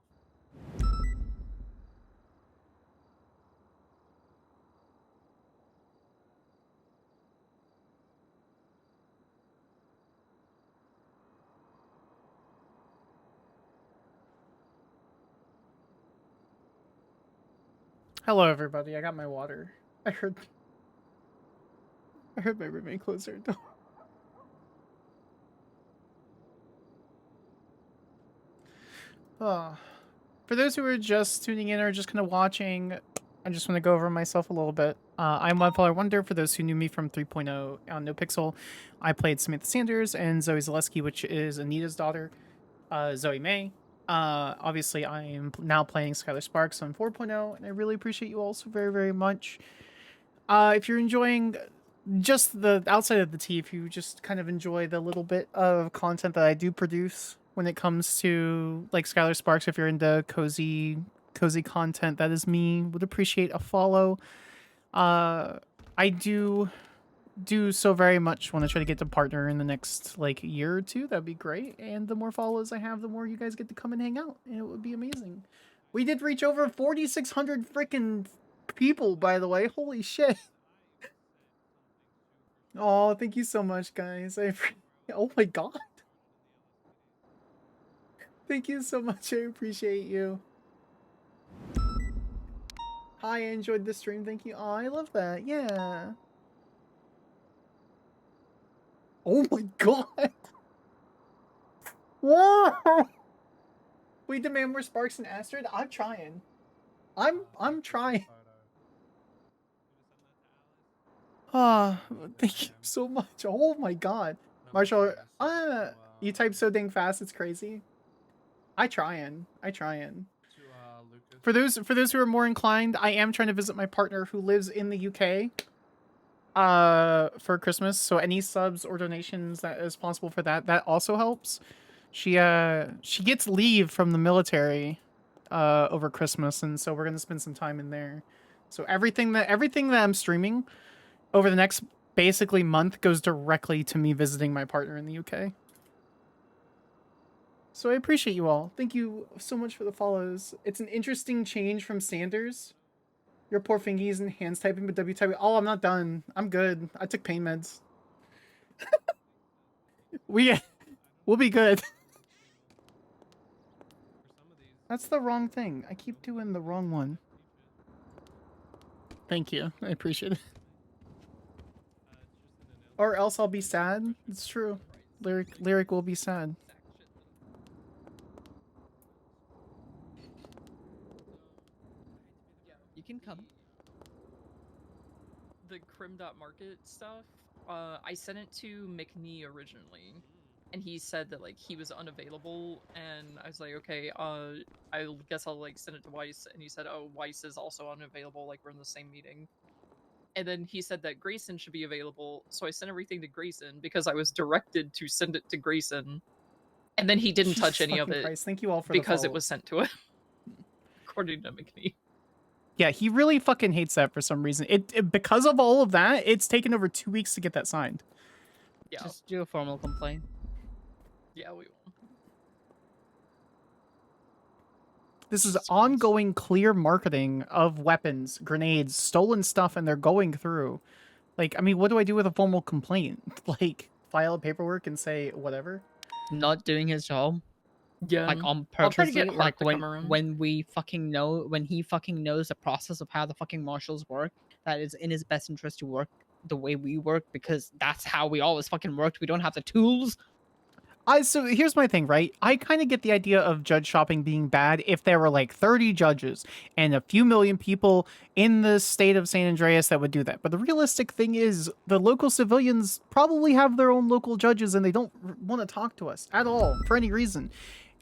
Hello, everybody. I got my water. I heard my roommate close her door. Oh. For those who are just tuning in or just kind of watching, I just want to go over myself a little bit. I'm Webfeller Wonder. For those who knew me from 3.0 on NoPixel, I played Samantha Sanders and Zoe Zaleski, which is Anita's daughter, Zoe May. Obviously, I am now playing Skyler Sparks on 4.0, and I really appreciate you all so very, very much. If you're enjoying just the outside of the tea, if you just kind of enjoy the little bit of content that I do produce when it comes to like Skyler Sparks, if you're into cozy content, that is me. Would appreciate a follow. I do so very much want to try to get to partner in the next like year or two. That'd be great. And the more follows I have, the more you guys get to come and hang out, and it would be amazing. We did reach over 4,600 freaking people, by the way. Holy shit. Oh, thank you so much, guys. Oh my god. Thank you so much. I appreciate you. Hi, I enjoyed the stream. Thank you. Oh, I love that. Yeah. Oh my god. Whoa. We demand more Sparks and Astrid. I'm trying. I'm trying. Ah, thank you so much. Oh my god. Marshal, you type so dang fast, it's crazy. I trying. For those who are more inclined, I am trying to visit my partner who lives in the UK for Christmas. So any subs or donations that is possible for that also helps. She gets leave from the military over Christmas, and so we're gonna spend some time in there. So everything that I'm streaming over the next basically month goes directly to me visiting my partner in the UK. So I appreciate you all. Thank you so much for the follows. It's an interesting change from Sanders. Your poor fingies and hands typing, but W typing. Oh, I'm not done. I'm good. I took pain meds. We'll be good. That's the wrong thing. I keep doing the wrong one. Thank you. I appreciate it. Or else I'll be sad. It's true. Lyric will be sad. You can come. The Crim.market stuff, I sent it to McNee originally, and he said that like he was unavailable, and I was like, okay, I guess I'll like send it to Weiss, and he said, oh, Weiss is also unavailable, like we're in the same meeting. And then he said that Grayson should be available, so I sent everything to Grayson because I was directed to send it to Grayson, and then he didn't touch any of it. Thank you all for because the it was sent to him, according to McNee. Yeah, he really fucking hates that for some reason. Because of all of that, it's taken over 2 weeks to get that signed. Yeah. Just do a formal complaint. Yeah, we will. This is ongoing clear marketing of weapons, grenades, stolen stuff, and they're going through. Like, I mean, what do I do with a formal complaint? Like, file paperwork and say whatever? Not doing his job. Yeah. Like on I'll try to purpose. get Hart Like to come around. when he fucking knows the process of how the fucking marshals work, that is in his best interest to work the way we work, because that's how we always fucking worked. We don't have the tools. So here's my thing, right? I kind of get the idea of judge shopping being bad if there were like 30 judges and a few million people in the state of San Andreas that would do that. But the realistic thing is the local civilians probably have their own local judges and they don't want to talk to us at all for any reason.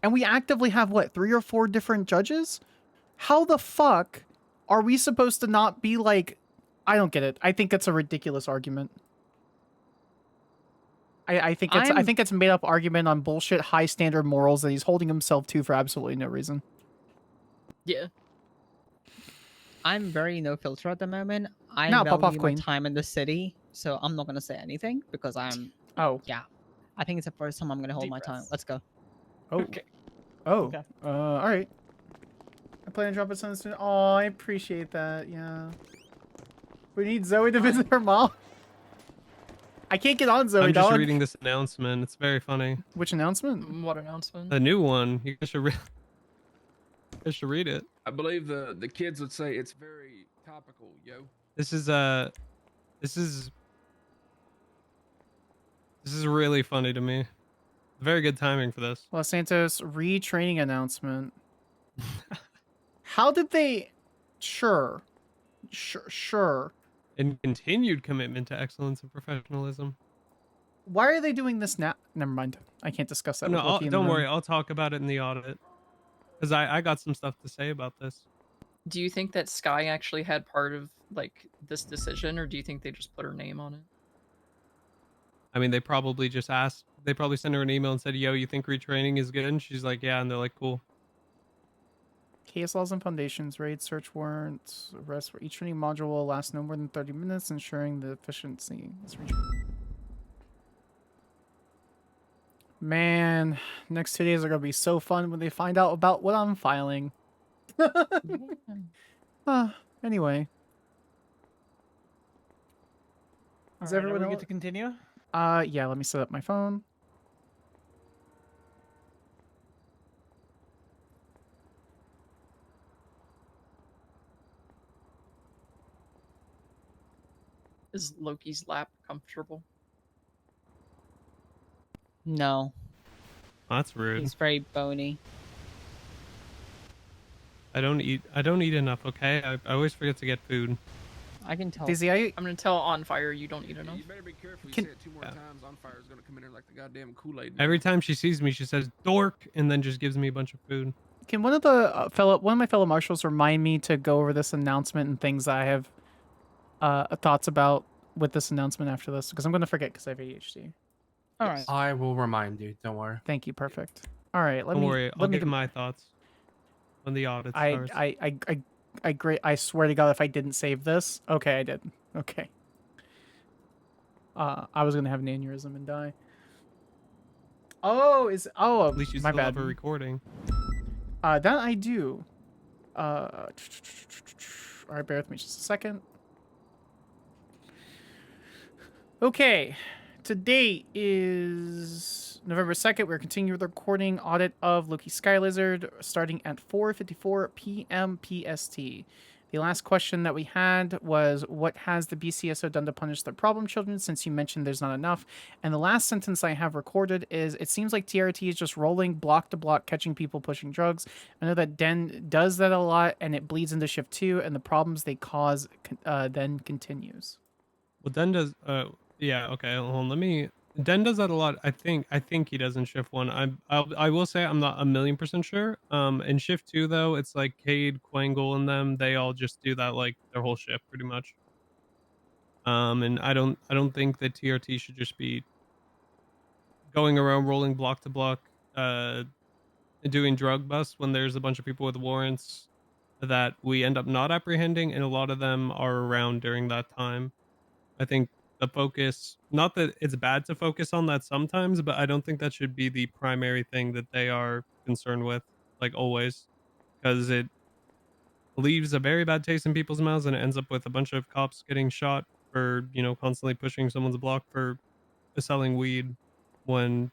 And we actively have, what, 3 or 4 different judges? How the fuck are we supposed to not be like... I don't get it. I think it's a ridiculous argument. I think it's a made up argument on bullshit high standard morals that he's holding himself to for absolutely no reason. Yeah. I'm very no filter at the moment. I No, pop off, value my queen. time in the city, so I'm not gonna say anything because I'm. Oh. Yeah. I think it's the first time I'm gonna hold Deep my tongue. breaths. Let's go. Oh. Okay. Oh. Okay. All right. I plan to drop it soon. Oh, I appreciate that. Yeah. We need Zoe to visit her mom. I can't get on Zoe, I'm just dog. reading this announcement. It's very funny. Which announcement? What announcement? The new one. You guys should read it. I believe the kids would say it's very topical, yo. This is really funny to me. Very good timing for this. Los Santos retraining announcement. How did they... Sure. And continued commitment to excellence and professionalism. Why are they doing this now? Never mind. I can't discuss that. No, with Loki in the don't room. worry. I'll talk about it in the audit. Because I got some stuff to say about this. Do you think that Sky actually had part of like this decision, or do you think they just put her name on it? I mean, they probably just asked. They probably sent her an email and said, "Yo, you think retraining is good?" And she's like, "Yeah." And they're like, "Cool." Case laws and foundations, raid, search warrants, arrest for each training module will last no more than 30 minutes, ensuring the efficiency is reached. Man, next 2 days are going to be so fun when they find out about what I'm filing. Anyway. Is everyone we get to continue? Yeah, let me set up my phone. Is Loki's lap comfortable? No. Oh, that's rude. He's very bony. I don't eat enough. Okay, I always forget to get food. I can tell. Dizzy, I'm gonna tell On Fire you don't eat enough. You better be careful. You say it 2 more times, On Fire's gonna come in here like the goddamn Kool-Aid. Every time she sees me, she says "dork" and then just gives me a bunch of food. Can one of the one of my fellow marshals remind me to go over this announcement and things I have thoughts about with this announcement after this? Because I'm going to forget because I have ADHD. All right. I will remind you. Don't worry. Thank you. Perfect. All right. Don't worry. I'll give my thoughts when the audit starts. I swear to God, if I didn't save this, okay, I did. Okay. I was gonna have an aneurysm and die. Oh, At least you my still bad. have a recording. That I do. All right, bear with me just a second. Okay, today is November 2nd. We're continuing with the recording audit of Loki Sky Lizard starting at 4:54 p.m. PST. The last question that we had was, what has the BCSO done to punish their problem children, since you mentioned there's not enough? And the last sentence I have recorded is, it seems like TRT is just rolling block to block, catching people pushing drugs. I know that Den does that a lot, and it bleeds into Shift 2, and the problems they cause then continues. Well, Den does. Yeah. Okay. Hold on. Let me. Den does that a lot. I think he does in Shift 1. I will say I'm not 1,000,000% sure. In Shift 2 though, it's like Cade, Quangle, and them. They all just do that like their whole shift pretty much. And I don't think that TRT should just be going around rolling block to block, doing drug busts when there's a bunch of people with warrants that we end up not apprehending, and a lot of them are around during that time. I think the focus, not that it's bad to focus on that sometimes, but I don't think that should be the primary thing that they are concerned with, like always, because it leaves a very bad taste in people's mouths and it ends up with a bunch of cops getting shot for, constantly pushing someone's block for selling weed when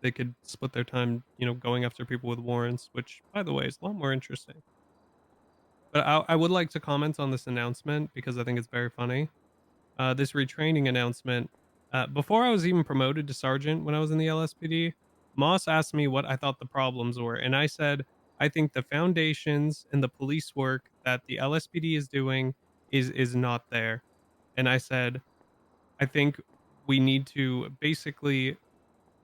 they could split their time, going after people with warrants, which, by the way, is a lot more interesting. But I would like to comment on this announcement because I think it's very funny. This retraining announcement. Before I was even promoted to sergeant when I was in the LSPD, Moss asked me what I thought the problems were, and I said I think the foundations and the police work that the LSPD is doing is not there. And I said I think we need to basically,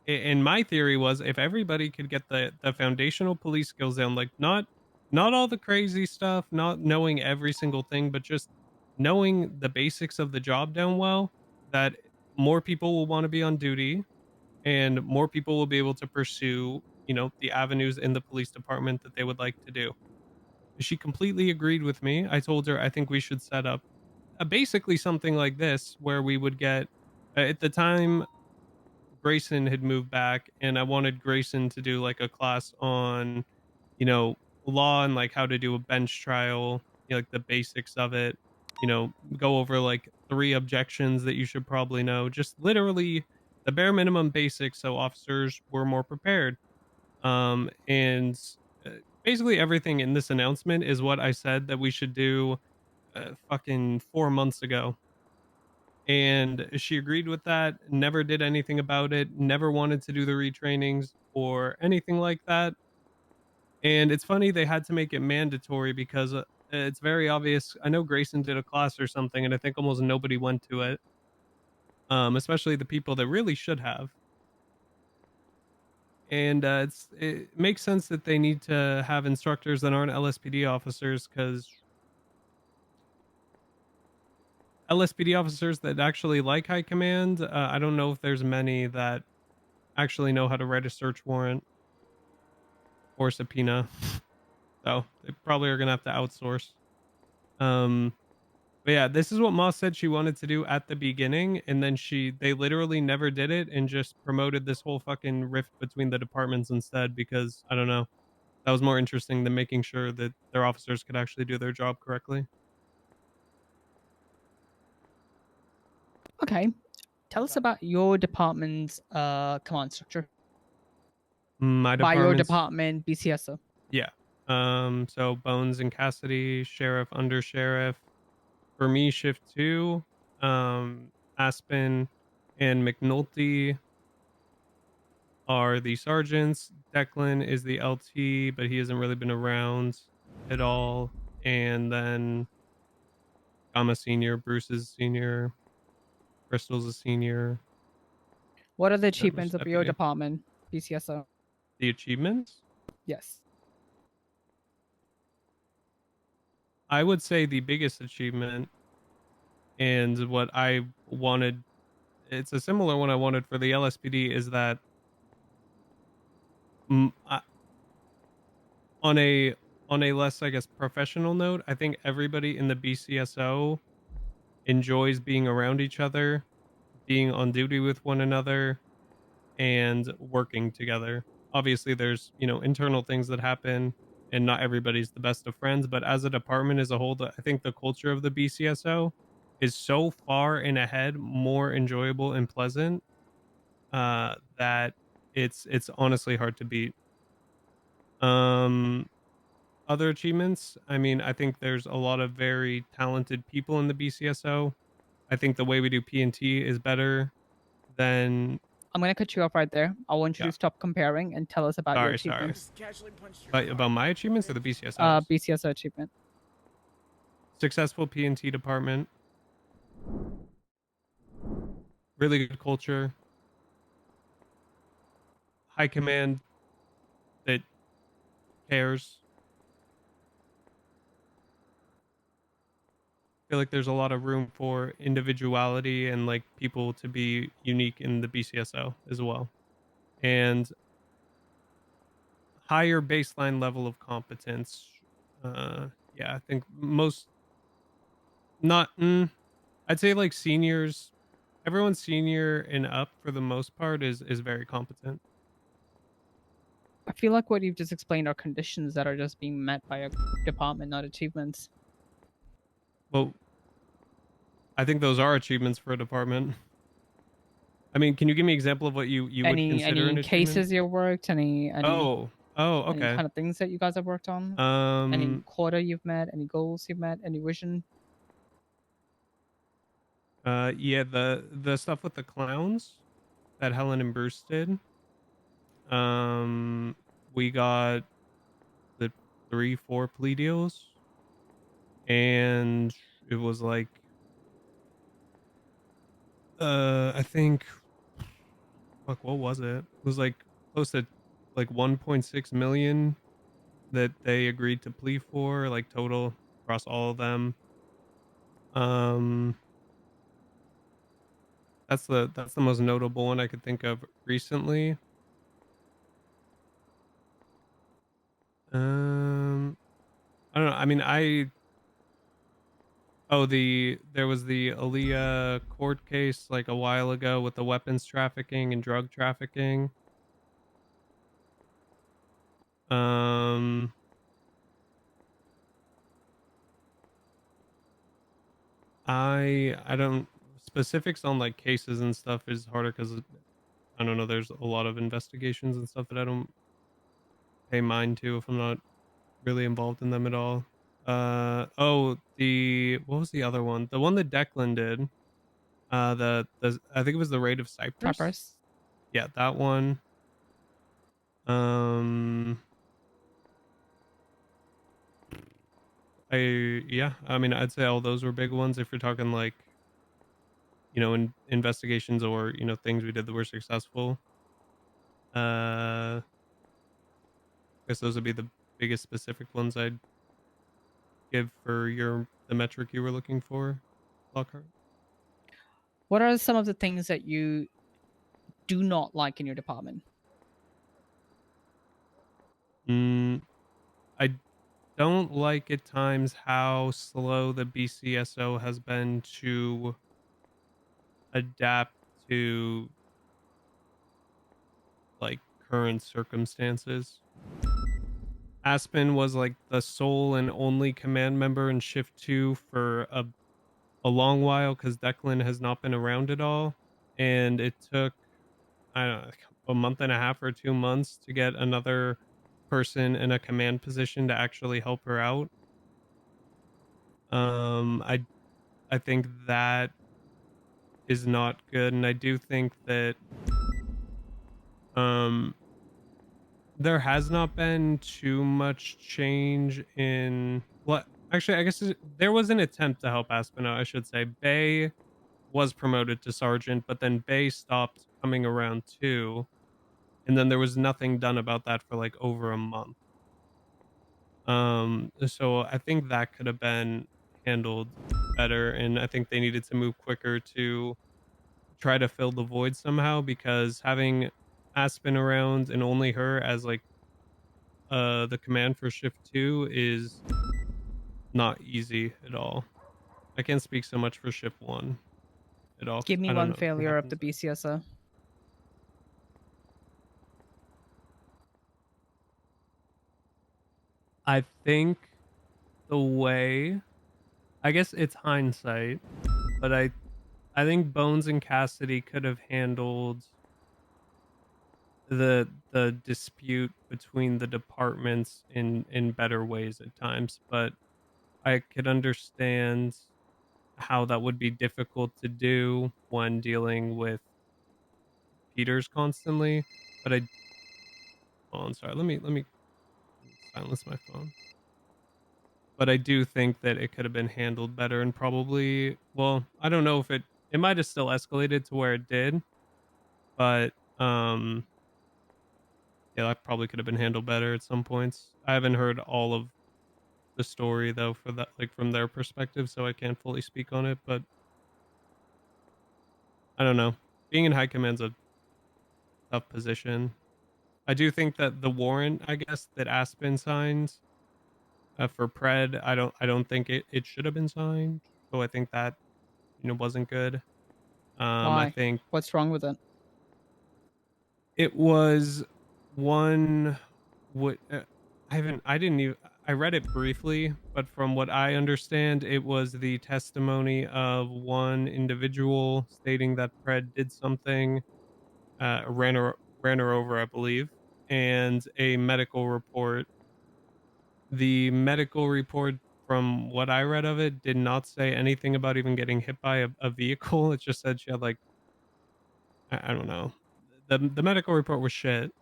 and my theory was if everybody could get the foundational police skills down, like not all the crazy stuff, not knowing every single thing, but just knowing the basics of the job down well, that more people will want to be on duty and more people will be able to pursue, the avenues in the police department that they would like to do. She completely agreed with me. I told her I think we should set up basically something like this where we would get, at the time Grayson had moved back, and I wanted Grayson to do like a class on, law and like how to do a bench trial, like the basics of it, go over like 3 objections that you should probably know, just literally the bare minimum basics so officers were more prepared. And uh, basically everything in this announcement is what I said that we should do fucking 4 months ago, and she agreed with that, never did anything about it, never wanted to do the retrainings or anything like that. And it's funny they had to make it mandatory because it's very obvious. I know Grayson did a class or something, and I think almost nobody went to it, especially the people that really should have. And it makes sense that they need to have instructors that aren't LSPD officers, because LSPD officers that actually like high command, I don't know if there's many that actually know how to write a search warrant or subpoena. So they probably are gonna have to outsource. But yeah, this is what Moss said she wanted to do at the beginning, and then they literally never did it and just promoted this whole fucking rift between the departments instead, because I don't know, that was more interesting than making sure that their officers could actually do their job correctly. Okay, tell us about your department's command structure. My By your department's department, BCSO. Yeah. So Bones and Cassidy, sheriff, under sheriff. For me, shift 2, Aspen and McNulty are the sergeants. Declan is the LT, but he hasn't really been around at all. And then I'm a senior, Bruce is senior, Crystal's a senior. What are the That was achievements of your deputy. department, BCSO? The achievements? Yes. I would say the biggest achievement, and what I wanted, it's a similar one I wanted for the LSPD, is that on a less, I guess, professional note, I think everybody in the BCSO enjoys being around each other, being on duty with one another, and working together. Obviously, there's, internal things that happen, and not everybody's the best of friends, but as a department as a whole, I think the culture of the BCSO is so far and ahead, more enjoyable and pleasant, that it's honestly hard to beat. Other achievements, I mean, I think there's a lot of very talented people in the BCSO. I think the way we do P&T is better than... I'm gonna cut you off right there. I want you Yeah. to stop comparing and tell us about your Sorry. achievements. About my achievements or the BCSO? BCSO achievement. Successful P&T department. Really good culture. High command that cares. I feel like there's a lot of room for individuality and like people to be unique in the BCSO as well. And higher baseline level of competence. yeah, I think most not. I'd say like seniors, everyone senior and up for the most part is very competent. I feel like what you've just explained are conditions that are just being met by a department, not achievements. Well, I think those are achievements for a department. I mean, can you give me an example of what you would consider an Any achievement? cases you worked? Any Oh, any okay. kind of things that you guys have worked on? Any quota you've met? Any goals you've met? Any vision? Yeah, the stuff with the clowns that Helen and Bruce did. We got the 3-4 plea deals, and it was like, I think, fuck, what was it? It was like close to like 1.6 million that they agreed to plea for, like total across all of them. That's the most notable one I could think of recently. I don't know. I mean, there was the Aaliyah court case like a while ago with the weapons trafficking and drug trafficking. I don't specifics on like cases and stuff is harder because I don't know. There's a lot of investigations and stuff that I don't pay mind to if I'm not really involved in them at all. What was the other one? The one that Declan did. The I think it was the raid of Cyprus. Yeah, that one. I mean, I'd say all those were big ones. If you're talking like, investigations or things we did that were successful. I guess those would be the biggest specific ones I'd give for the metric you were looking for, Lockhart. What are some of the things that you do not like in your department? I don't like at times how slow the BCSO has been to adapt to like current circumstances. Aspen was like the sole and only command member in Shift 2 for a long while because Declan has not been around at all. And it took, I don't know, a month and a half or 2 months to get another person in a command position to actually help her out. I think that is not good, and I do think that there has not been too much change in what actually I guess there was an attempt to help Aspen out, I should say. Bay was promoted to sergeant, but then Bay stopped coming around too, and then there was nothing done about that for like over a month. So I think that could have been handled better, and I think they needed to move quicker to try to fill the void somehow, because having Aspen around and only her as like the command for Shift 2 is not easy at all. I can't speak so much for Shift 1 at all. Give me I don't one know failure of the BCSO. I think the way, I guess it's hindsight, but I think Bones and Cassidy could have handled the dispute between the departments in better ways at times, but I could understand how that would be difficult to do when dealing with Peters constantly. But I'm sorry, let me silence my phone. But I do think that it could have been handled better, and probably, well, I don't know if it might have still escalated to where it did, but yeah, that probably could have been handled better at some points. I haven't heard all of the story though, for that, like from their perspective, so I can't fully speak on it, but I don't know. Being in high command's a tough position. I do think that the warrant, I guess, that Aspen signed For Pred, I don't think it should have been signed. So I think that wasn't good. I Why? think What's wrong with it? it was one what I didn't even I read it briefly, but from what I understand, it was the testimony of one individual stating that Pred did something, ran her over, I believe, and a medical report. The medical report, from what I read of it, did not say anything about even getting hit by a vehicle. It just said she had like I don't know. The medical report was shit,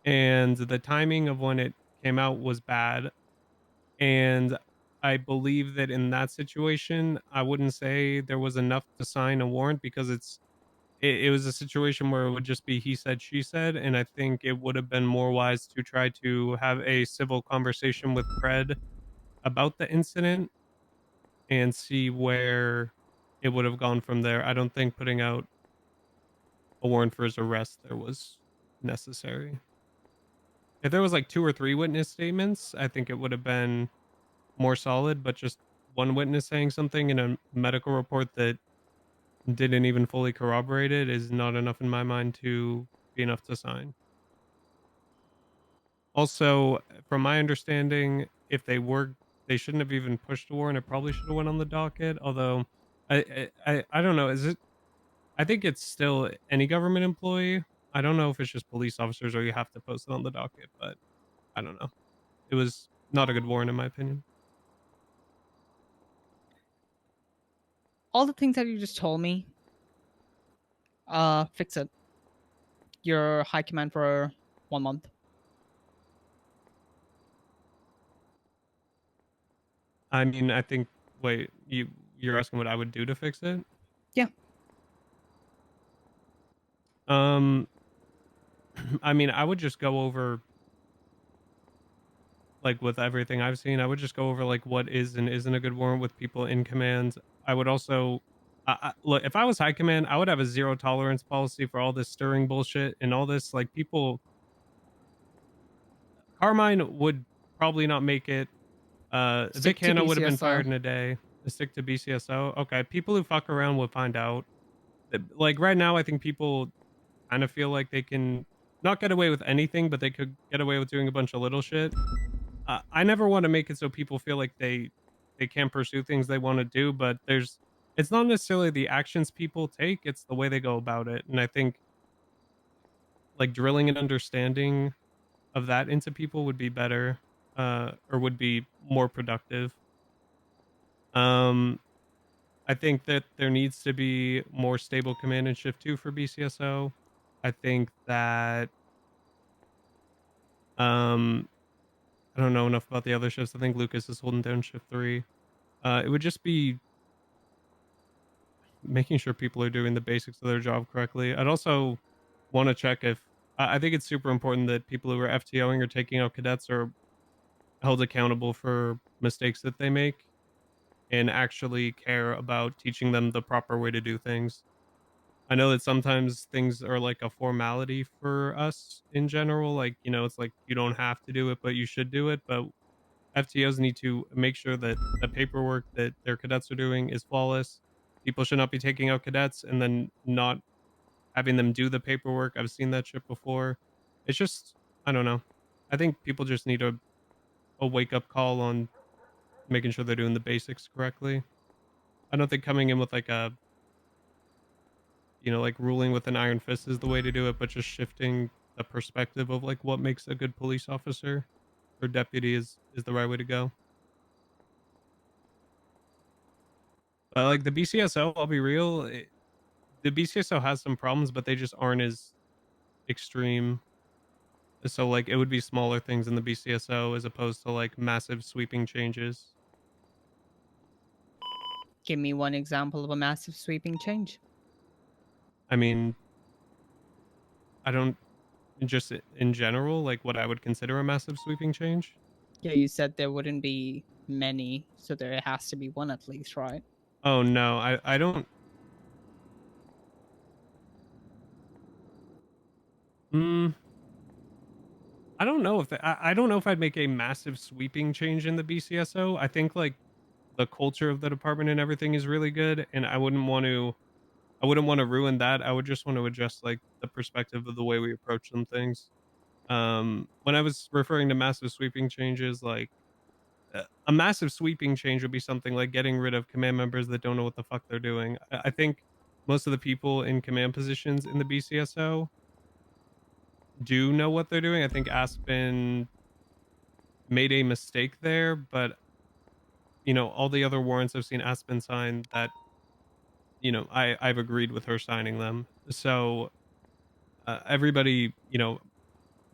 and the timing of when it came out was bad. And I believe that in that situation, I wouldn't say there was enough to sign a warrant because it was a situation where it would just be he said, she said, and I think it would have been more wise to try to have a civil conversation with Fred about the incident and see where it would have gone from there. I don't think putting out a warrant for his arrest there was necessary. If there was like 2 or 3 witness statements, I think it would have been more solid, but just one witness saying something in a medical report that didn't even fully corroborate it is not enough in my mind to be enough to sign. Also, from my understanding, if they shouldn't have even pushed a warrant. It probably should have went on the docket. Although, I don't know. Is it? I think it's still any government employee. I don't know if it's just police officers or you have to post it on the docket, but I don't know. It was not a good warrant in my opinion. All the things that you just told me, fix it. Your high command for 1 month. I mean, I think. Wait, you're asking what I would do to fix it? Yeah. I mean, I would just go over like with everything I've seen. I would just go over like what is and isn't a good warrant with people in command. I would also look, if I was high command, I would have a zero tolerance policy for all this stirring bullshit and all this like people. Carmine would probably not make it. Vic Stick to Hanna would have been BCSO. fired in a day. Stick to BCSO. Okay, people who fuck around will find out. Like right now, I think people kind of feel like they can not get away with anything, but they could get away with doing a bunch of little shit. I never want to make it so people feel like they can't pursue things they want to do, but it's not necessarily the actions people take, it's the way they go about it. And I think like drilling an understanding of that into people would be better, or would be more productive. Um I think that there needs to be more stable command and shift 2 for BCSO. I think that I don't know enough about the other shifts. I think Lucas is holding down shift 3. It would just be making sure people are doing the basics of their job correctly. I'd also want to check if I think it's super important that people who are FTOing or taking out cadets are held accountable for mistakes that they make and actually care about teaching them the proper way to do things. I know that sometimes things are like a formality for us in general. Like, it's like you don't have to do it, but you should do it. But FTOs need to make sure that the paperwork that their cadets are doing is flawless. People should not be taking out cadets and then not having them do the paperwork. I've seen that shit before. It's just, I don't know. I think people just need a wake up call on making sure they're doing the basics correctly. I don't think coming in with like a, like ruling with an iron fist is the way to do it, but just shifting the perspective of like what makes a good police officer or deputy is the right way to go. Like the BCSO, I'll be real, the BCSO has some problems, but they just aren't as extreme. So like it would be smaller things in the BCSO as opposed to like massive sweeping changes. Give me one example of a massive sweeping change. I mean, I don't just in general like what I would consider a massive sweeping change. Yeah, you said there wouldn't be many, so there has to be one at least, right? Oh no, I don't. I don't know if I don't know if I'd make a massive sweeping change in the BCSO. I think like the culture of the department and everything is really good, and I wouldn't want to ruin that. I would just want to adjust like the perspective of the way we approach some things. When I was referring to massive sweeping changes, like a massive sweeping change would be something like getting rid of command members that don't know what the fuck they're doing. I think most of the people in command positions in the BCSO do know what they're doing. I think Aspen made a mistake there, but all the other warrants I've seen Aspen sign that, I've agreed with her signing them. So everybody,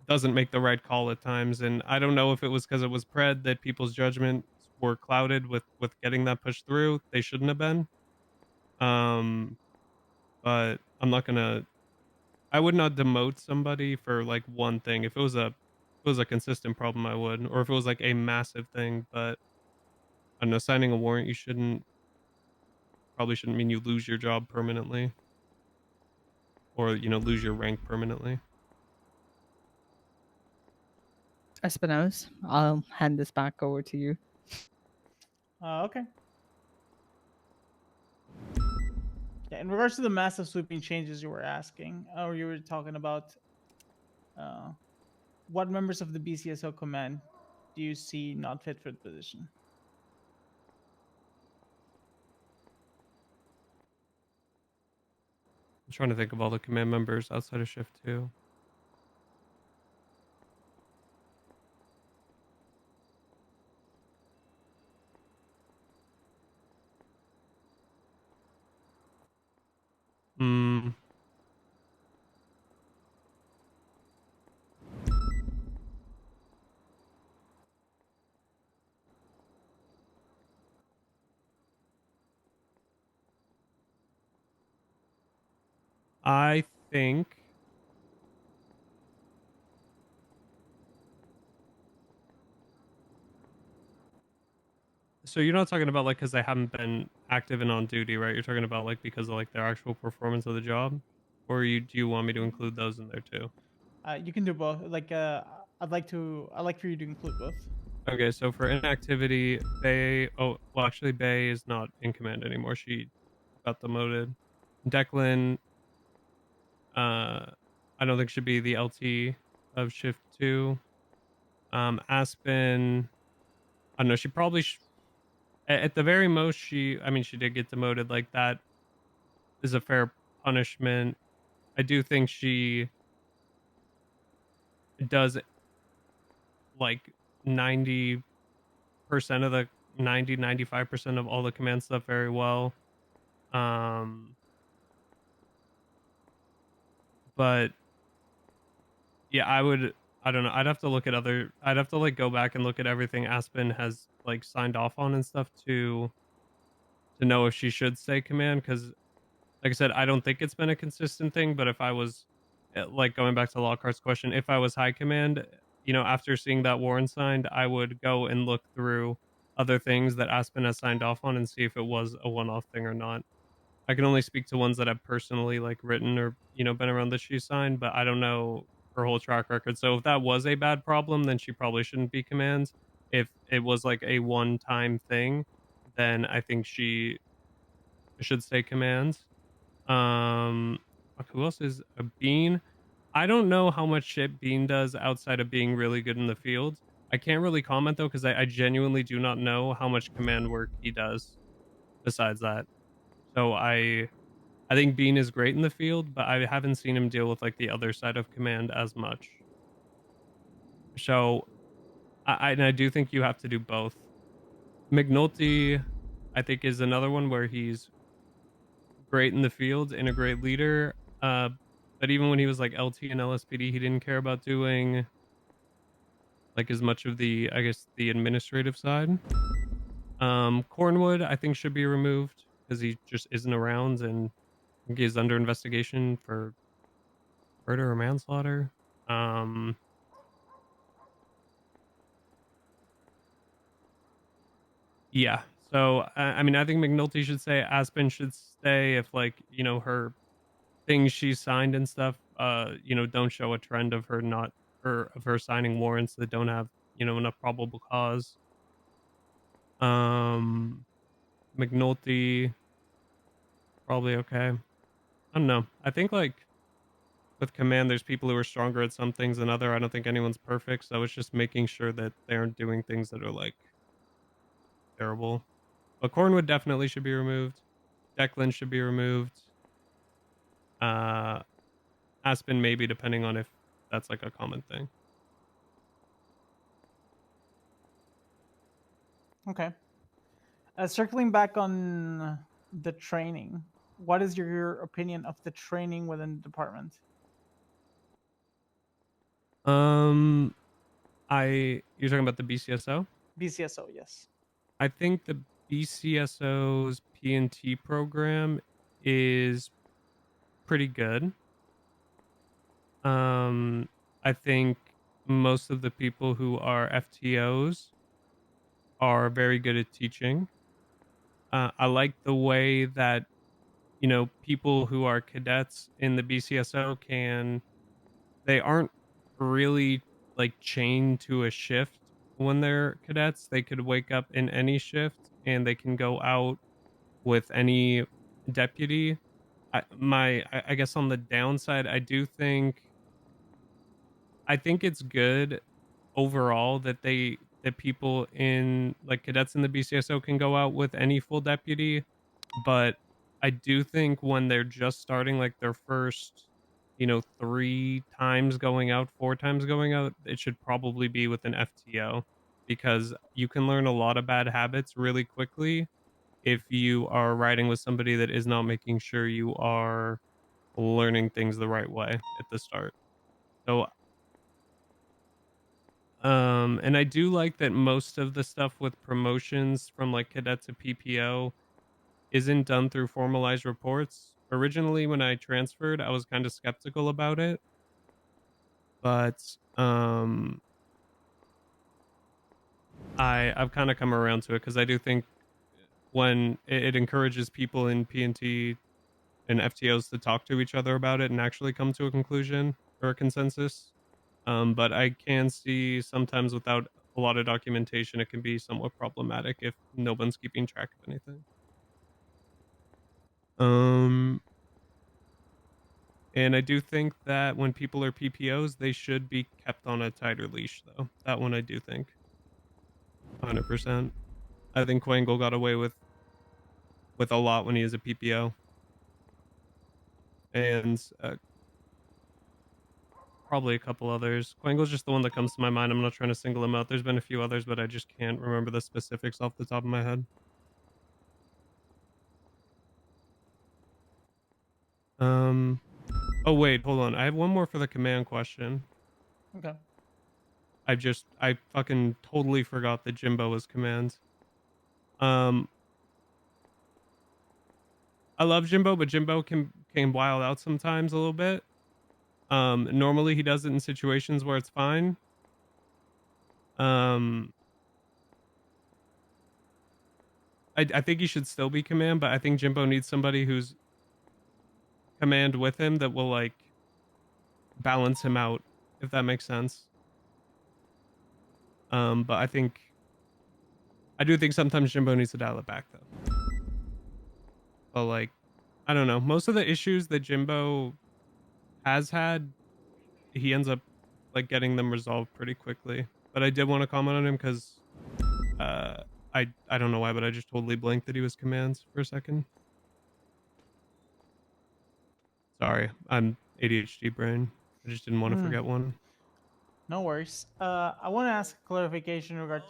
doesn't make the right call at times, and I don't know if it was because it was pred that people's judgments were clouded with getting that pushed through. They shouldn't have been. But I'm not gonna. I would not demote somebody for like one thing. If it was a consistent problem, I would, or if it was like a massive thing. But I don't know, signing a warrant, you probably shouldn't mean you lose your job permanently, or lose your rank permanently. Espinosa, I'll hand this back over to you. Okay. Yeah, in regards to the massive sweeping changes you were asking, or you were talking about, what members of the BCSO command do you see not fit for the position? I'm trying to think of all the command members outside of shift 2. Hmm. I think so. You're not talking about like because they haven't been active and on duty, right? You're talking about like because of like their actual performance of the job, or do you want me to include those in there too? You can do both. Like, I'd like for you to include both. Okay, so for inactivity, Bay. Oh, well, actually, Bay is not in command anymore. She got demoted. Declan, I don't think should be the LT of shift 2. Aspen, I don't know. She probably at the very most, I mean, she did get demoted. Like that is a fair punishment. I do think she does like 90% of the 95% of all the command stuff very well. But yeah, I don't know. I'd have to like go back and look at everything Aspen has like signed off on and stuff to know if she should stay command, because like I said, I don't think it's been a consistent thing. But if I was like going back to Lockhart's question, if I was high command, after seeing that warrant signed, I would go and look through other things that Aspen has signed off on and see if it was a one-off thing or not. I can only speak to ones that I've personally like written or been around that she signed, but I don't know her whole track record. So if that was a bad problem, then she probably shouldn't be command. If it was like a one-time thing, then I think she should stay command. Who else is a Bean? I don't know how much shit Bean does outside of being really good in the field. I can't really comment though, because I genuinely do not know how much command work he does besides that. So I think Bean is great in the field, but I haven't seen him deal with like the other side of command as much. So I do think you have to do both. McNulty, I think, is another one where he's great in the field and a great leader. But even when he was like LT and LSPD, he didn't care about doing like as much of the, I guess, the administrative side. Cornwood, I think, should be removed because he just isn't around and is under investigation for murder or manslaughter. Yeah. So I mean, I think McNulty should stay. Aspen should stay if like her things she signed and stuff don't show a trend of her not her signing warrants that don't have, you know, enough probable cause. McNulty, probably okay. I don't know. I think like with command, there's people who are stronger at some things than other. I don't think anyone's perfect, so it's just making sure that they aren't doing things that are like terrible. But Cornwood definitely should be removed. Declan should be removed. Aspen maybe, depending on if that's like a common thing. Okay. Circling back on the training, what is your opinion of the training within the department? You're talking about the BCSO? BCSO, yes. I think the BCSO's P&T program is pretty good. I think most of the people who are FTOs are very good at teaching. I like the way that, you know, people who are cadets in the BCSO they aren't really like chained to a shift when they're cadets. They could wake up in any shift and they can go out with any deputy. I guess on the downside, I think it's good overall that that people in like cadets in the BCSO can go out with any full deputy, but I do think when they're just starting like their first, you know, 3 times going out, 4 times going out, it should probably be with an FTO because you can learn a lot of bad habits really quickly if you are riding with somebody that is not making sure you are learning things the right way at the start. So and I do like that most of the stuff with promotions from like cadet to PPO isn't done through formalized reports. Originally, when I transferred, I was kind of skeptical about it, but I've kind of come around to it because I do think when it encourages people in PNT and FTOs to talk to each other about it and actually come to a conclusion or a consensus. But I can see sometimes without a lot of documentation, it can be somewhat problematic if no one's keeping track of anything. And I do think that when people are PPOs, they should be kept on a tighter leash, though. That one I do think. 100%. I think Quangle got away with a lot when he was a PPO. And probably a couple others. Quangle's just the one that comes to my mind. I'm not trying to single him out. There's been a few others, but I just can't remember the specifics off the top of my head. Oh wait, hold on. I have one more for the command question. Okay. I fucking totally forgot that Jimbo was command. I love Jimbo, but Jimbo can wild out sometimes a little bit. Normally he does it in situations where it's fine. I think he should still be command, but I think Jimbo needs somebody who's command with him that will like balance him out, if that makes sense. But I do think sometimes Jimbo needs to dial it back though. But like, I don't know. Most of the issues that Jimbo has had, he ends up like getting them resolved pretty quickly. But I did want to comment on him because I don't know why, but I just totally blanked that he was commands for a second. Sorry, I'm ADHD brain. I just didn't want to forget one. No worries. I want to ask a clarification in regards.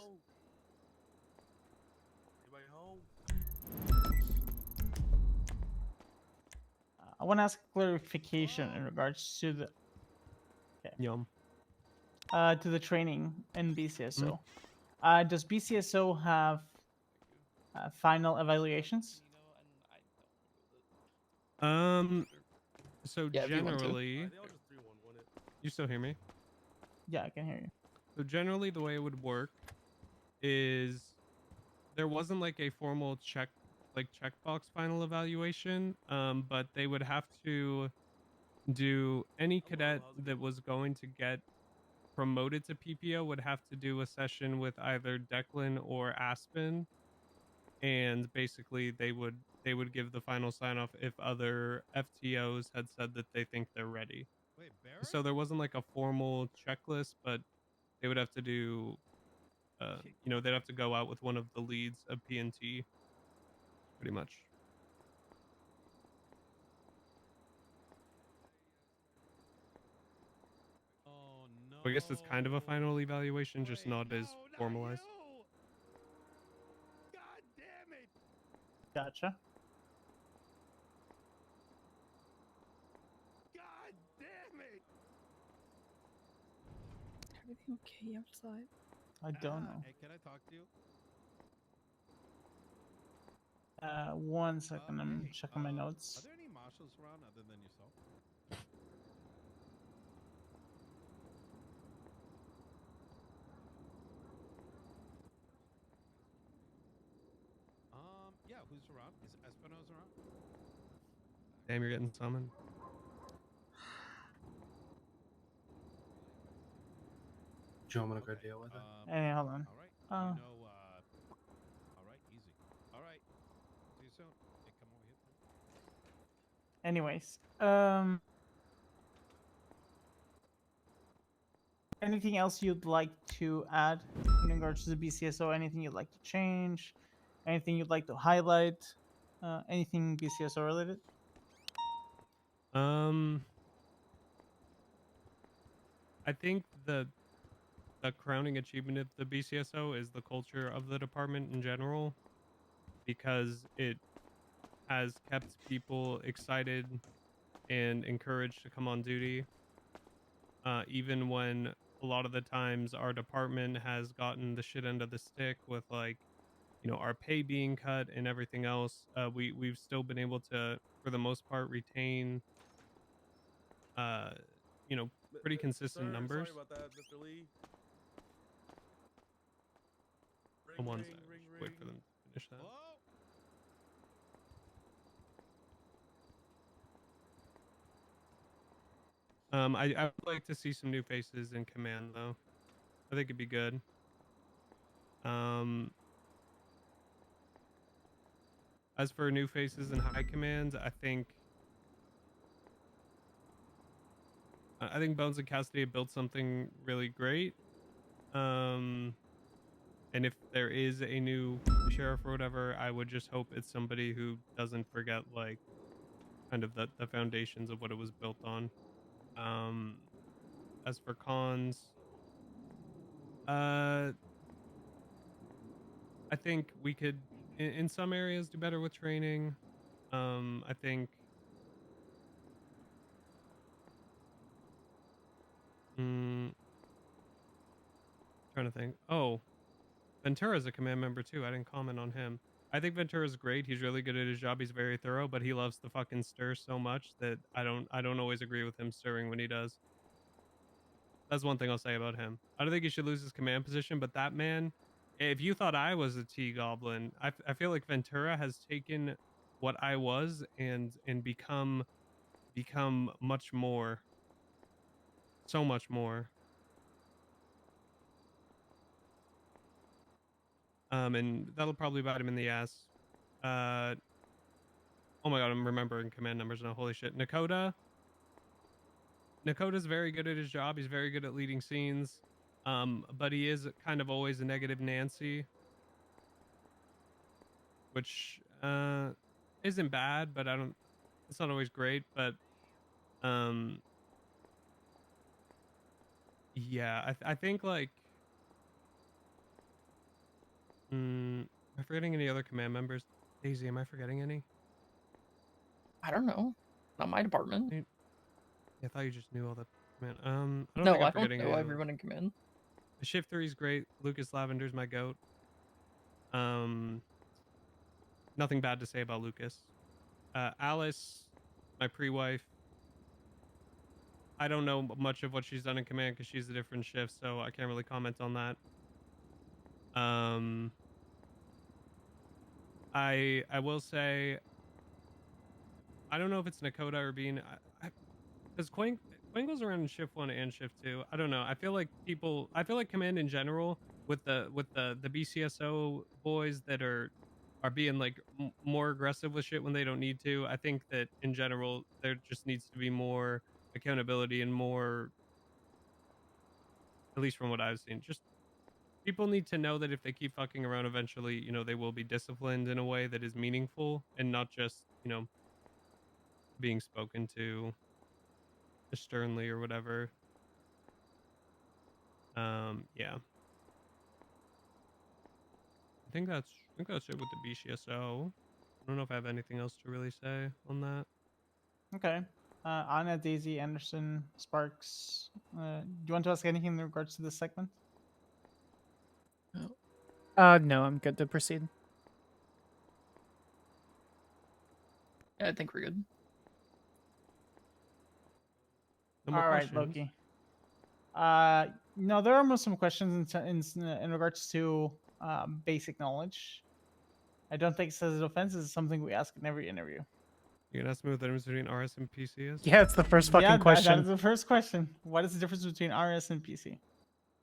I want to ask clarification in regards to the. Okay. Yum. To the training in BCSO. Does BCSO have final evaluations? So Yeah, generally, you still hear me? Yeah, I can hear you. So generally, the way it would work is there wasn't like a formal checkbox final evaluation, but they would have to do any cadet that was going to get promoted to PPO would have to do a session with either Declan or Aspen, and basically they would give the final sign off if other FTOs had said that they think they're ready. Wait, Barrett? So there wasn't like a formal checklist, but they would have to do they'd have to go out with one of the leads of PNT pretty much. Oh no. I guess it's kind of a final evaluation, just not as formalized. God damn it! Gotcha. God damn it! Everything okay outside? I don't know. Hey, can I talk to you? 1 second, I'm checking my Are notes. there any marshals around other than yourself? Yeah, who's around? Is Espino's around? Damn, you're getting summoned. Do you want me to go deal with it? Hey, hold on. All right. Oh. You know, all right, easy. All right. See you soon. Hey, come over here. Anyways, anything else you'd like to add in regards to the BCSO? Anything you'd like to change? Anything you'd like to highlight? Anything BCSO related? I think the crowning achievement of the BCSO is the culture of the department in general, because it has kept people excited and encouraged to come on duty, even when a lot of the times our department has gotten the shit end of the stick with, like, our pay being cut and everything else. We've still been able to, for the most part, retain pretty consistent numbers. Sorry about that, Mr. Lee. One sec, wait for them to finish that. I would like to see some new faces in command, though. I think it'd be good. As for new faces in high command, I think Bones and Cassidy have built something really great. And if there is a new sheriff or whatever, I would just hope it's somebody who doesn't forget, like, kind of the foundations of what it was built on. As for cons, I think we could, in some areas, do better with training. I think trying to think. Oh, Ventura's a command member too. I didn't comment on him. I think Ventura's great. He's really good at his job. He's very thorough, but he loves to fucking stir so much that I don't always agree with him stirring when he does. That's one thing I'll say about him. I don't think he should lose his command position, but that man, if you thought I was a T-Goblin, I feel like Ventura has taken what I was and become much more. So much more. And that'll probably bite him in the ass. Oh my god, I'm remembering command numbers now. Holy shit. Nakota's very good at his job. He's very good at leading scenes. But he is kind of always a negative Nancy, which isn't bad, but it's not always great. But yeah, I think, like, am I forgetting any other command members? Daisy, am I forgetting any? I don't know. Not my department. Yeah, I thought you just knew all the command. I don't No, think I'm I don't forgetting know any of everyone in command. The Shift 3 is great. Lucas Lavender's my goat. Nothing bad to say about Lucas. Alice, my pre-wife. I don't know much of what she's done in command because she's a different shift, so I can't really comment on that. I will say, I don't know if it's Nakota or Bean. Because When goes around in shift 1 and shift 2. I don't know. I feel like command in general with the BCSO boys that are being like more aggressive with shit when they don't need to. I think that in general there just needs to be more accountability and more, at least from what I've seen, just people need to know that if they keep fucking around, eventually, they will be disciplined in a way that is meaningful and not just, being spoken to sternly or whatever. Yeah. I think that's it with the BCSO. I don't know if I have anything else to really say on that. Okay. Anna, Daisy, Anderson, Sparks. Do you want to ask anything in regards to this segment? No, I'm good to proceed. Yeah, I think we're good. No more All right, questions. Loki. No, there are some questions in regards to basic knowledge. I don't think it says offense is something we ask in every interview. You can ask me what the difference between RS and PC is. Yeah, it's the first fucking Yeah, question. that is the first question. What is the difference between RS and PC?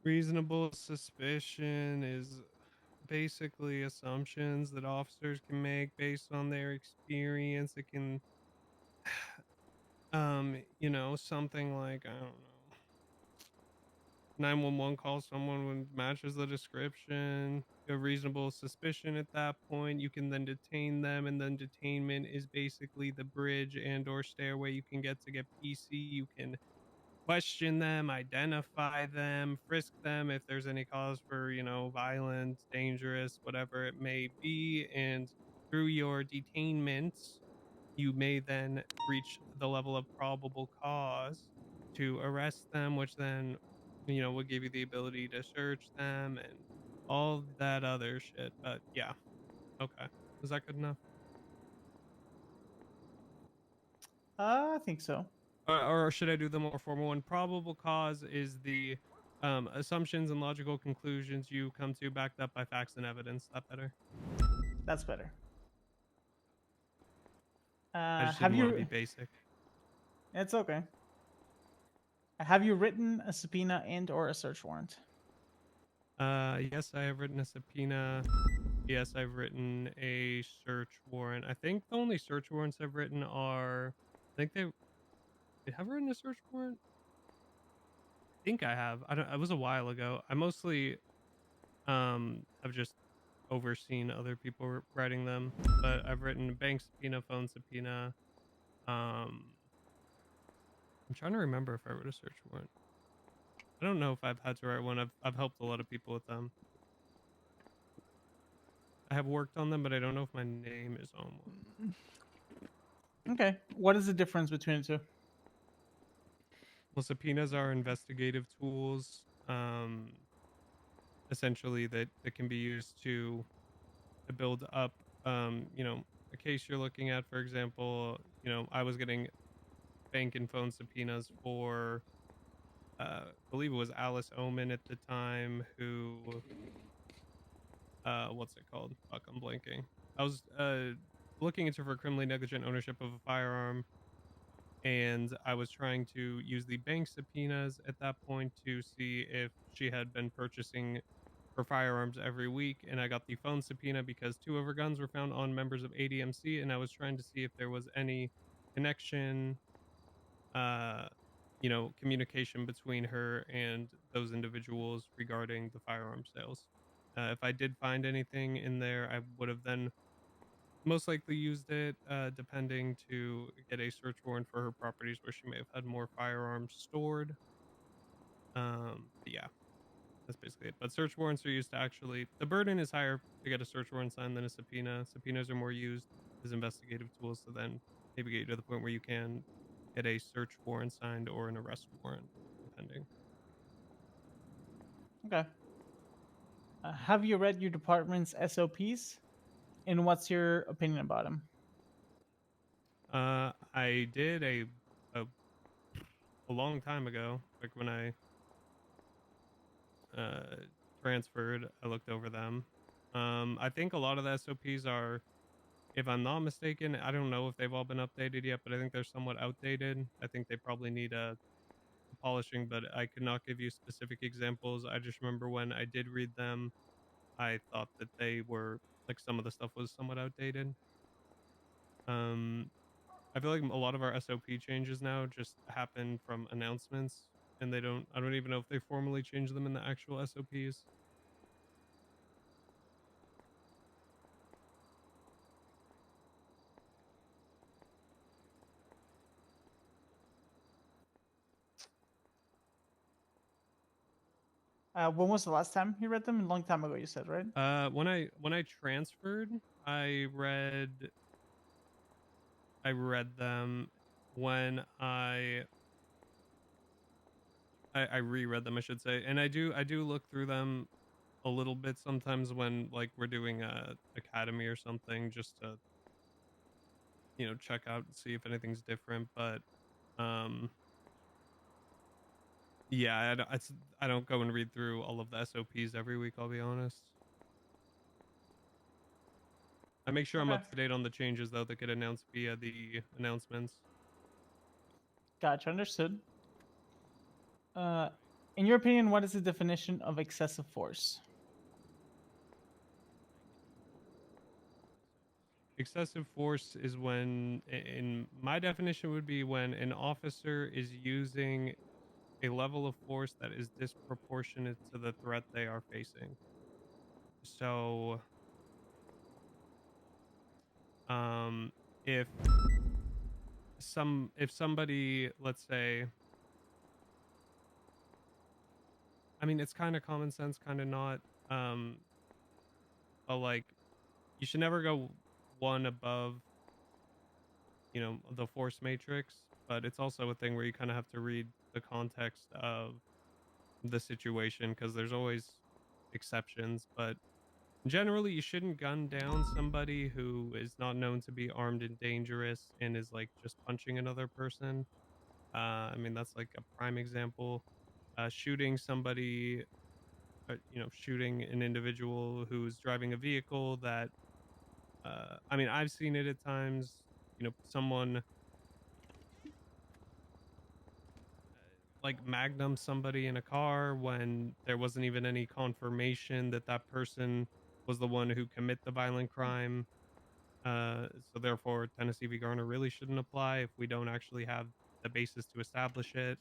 Reasonable suspicion is basically assumptions that officers can make based on their experience. It can, something like, I don't know, 911 calls someone when matches the description. You have reasonable suspicion at that point. You can then detain them, and then detainment is basically the bridge and or stairway you can get PC. You can question them, identify them, frisk them if there's any cause for, violent, dangerous, whatever it may be. And through your detainment, you may then reach the level of probable cause to arrest them, which then, will give you the ability to search them and all that other shit. But yeah, okay. Is that good enough? I think so. Or should I do the more formal one? Probable cause is the assumptions and logical conclusions you come to backed up by facts and evidence. That better? That's better. I just Have didn't want you? to be basic. It's okay. Have you written a subpoena and or a search warrant? Yes, I have written a subpoena. Yes, I've written a search warrant. I think the only search warrants I've written are, I think they have written a search warrant. I think I have. I don't. It was a while ago. I mostly have just overseen other people writing them, but I've written bank subpoena, phone subpoena. I'm trying to remember if I wrote a search warrant. I don't know if I've had to write one. I've helped a lot of people with them. I have worked on them, but I don't know if my name is on one. Okay. What is the difference between the two? Well, subpoenas are investigative tools, essentially that can be used to build up, a case you're looking at. For example, I was getting bank and phone subpoenas for, I believe it was Alice Oman at the time, who, what's it called? Fuck, I'm blanking. I was looking into for criminally negligent ownership of a firearm, and I was trying to use the bank subpoenas at that point to see if she had been purchasing her firearms every week. And I got the phone subpoena because 2 of her guns were found on members of ADMC, and I was trying to see if there was any connection, communication between her and those individuals regarding the firearm sales. If I did find anything in there, I would have then most likely used it, depending, to get a search warrant for her properties where she may have had more firearms stored. But yeah, that's basically it. But search warrants are used to actually, the burden is higher to get a search warrant signed than a subpoena. Subpoenas are more used as investigative tools to then maybe get you to the point where you can get a search warrant signed or an arrest warrant, depending. Okay. Have you read your department's SOPs? And what's your opinion about them? I did a long time ago, like when I transferred, I looked over them. I think a lot of the SOPs are, if I'm not mistaken, I don't know if they've all been updated yet, but I think they're somewhat outdated. I think they probably need a polishing, but I could not give you specific examples. I just remember when I did read them, I thought that they were like some of the stuff was somewhat outdated. I feel like a lot of our SOP changes now just happen from announcements, and I don't even know if they formally change them in the actual SOPs. When was the last time you read them? A long time ago, you said, right? When I transferred, I read them. When I reread them, I should say, and I do look through them a little bit sometimes when like we're doing a academy or something, just to check out and see if anything's different. But yeah, I don't go and read through all of the SOPs every week, I'll be honest. I make sure I'm Okay. up to date on the changes though that get announced via the announcements. Gotcha, understood. In your opinion, what is the definition of excessive force? Excessive force is when, in my definition, would be when an officer is using a level of force that is disproportionate to the threat they are facing. So, if somebody, let's say, I mean, it's kind of common sense, kind of not, but like, you should never go one above, the force matrix, but it's also a thing where you kind of have to read the context of the situation because there's always exceptions, but generally you shouldn't gun down somebody who is not known to be armed and dangerous and is like just punching another person. I mean, that's like a prime example. Shooting somebody, shooting an individual who's driving a vehicle that, I mean, I've seen it at times, someone like magnum somebody in a car when there wasn't even any confirmation that that person was the one who commit the violent crime. So therefore, Tennessee v. Garner really shouldn't apply if we don't actually have the basis to establish it.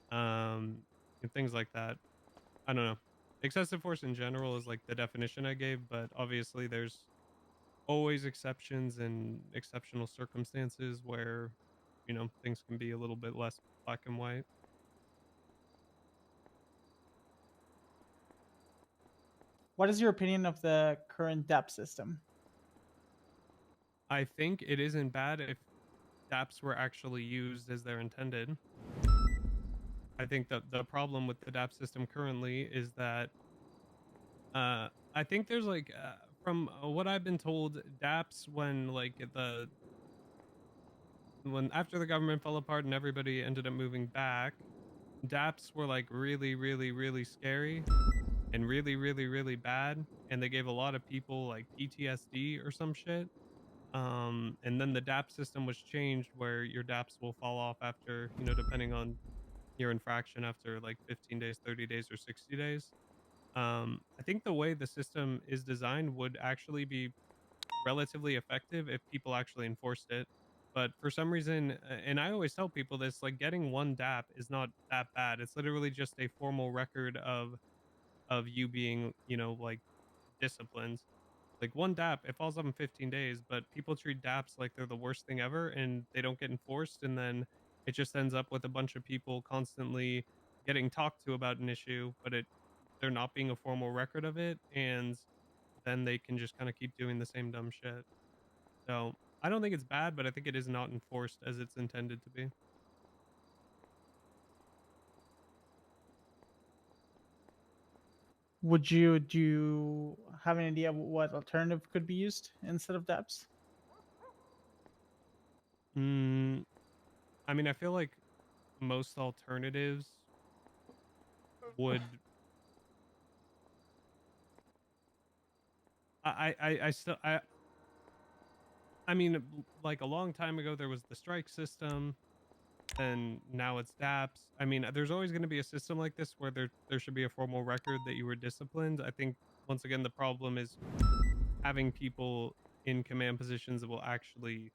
And things like that. I don't know. Excessive force in general is like the definition I gave, but obviously there's always exceptions and exceptional circumstances where, things can be a little bit less black and white. What is your opinion of the current DAP system? I think it isn't bad if DAPs were actually used as they're intended. I think that the problem with the DAP system currently is that I think there's like from what I've been told, DAPs when after the government fell apart and everybody ended up moving back, DAPs were like really, really, really scary and really, really, really bad, and they gave a lot of people like PTSD or some shit. And then the DAP system was changed where your DAPs will fall off after, depending on your infraction after like 15 days, 30 days, or 60 days. I think the way the system is designed would actually be relatively effective if people actually enforced it. But for some reason, and I always tell people this, like getting one DAP is not that bad. It's literally just a formal record of you being, like disciplined. Like one DAP, it falls off in 15 days, but people treat DAPs like they're the worst thing ever and they don't get enforced. And then it just ends up with a bunch of people constantly getting talked to about an issue, but there not being a formal record of it. And then they can just kind of keep doing the same dumb shit. So I don't think it's bad, but I think it is not enforced as it's intended to be. Do you have an idea of what alternative could be used instead of DAPs? I mean, I feel like most alternatives would. I mean, like a long time ago, there was the strike system. then now it's DAPS. I mean, there's always going to be a system like this where there should be a formal record that you were disciplined. I think once again the problem is having people in command positions that will actually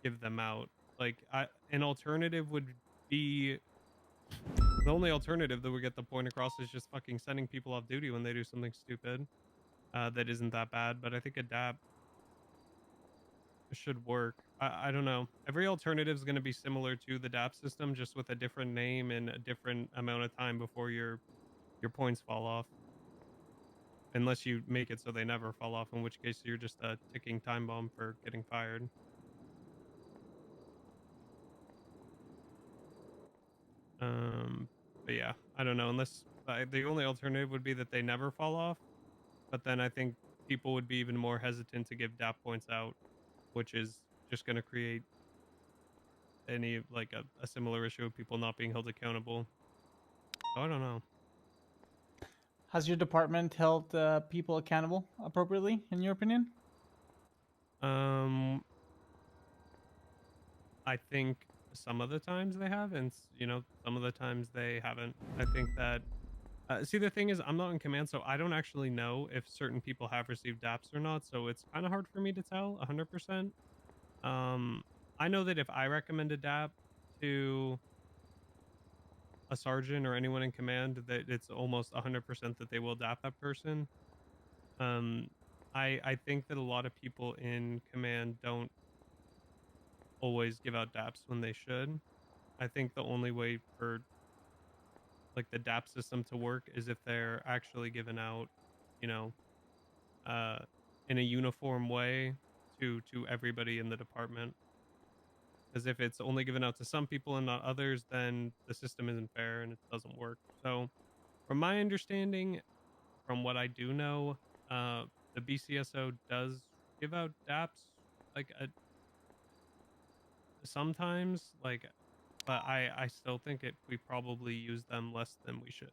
give them out. Like an alternative would be the only alternative that would get the point across is just fucking sending people off duty when they do something stupid that isn't that bad. But I think a DAP should work. I don't know. Every alternative is going to be similar to the DAP system, just with a different name and a different amount of time before your points fall off. Unless you make it so they never fall off, in which case you're just a ticking time bomb for getting fired. But yeah, I don't know. Unless the only alternative would be that they never fall off, but then I think people would be even more hesitant to give DAP points out, which is just going to create any like a similar issue of people not being held accountable. So I don't know. Has your department held people accountable appropriately, in your opinion? I think some of the times they have, and some of the times they haven't. I think that see, the thing is, I'm not in command, so I don't actually know if certain people have received DAPs or not. So it's kind of hard for me to tell 100%. I know that if I recommend a DAP to a sergeant or anyone in command, that it's almost 100% that they will DAP that person. I think that a lot of people in command don't always give out DAPs when they should. I think the only way for like the DAP system to work is if they're actually given out, you know, in a uniform way to everybody in the department. Because if it's only given out to some people and not others, then the system isn't fair and it doesn't work. So, from my understanding, from what I do know, the BCSO does give out DAPs like sometimes, like, but I still think we probably use them less than we should.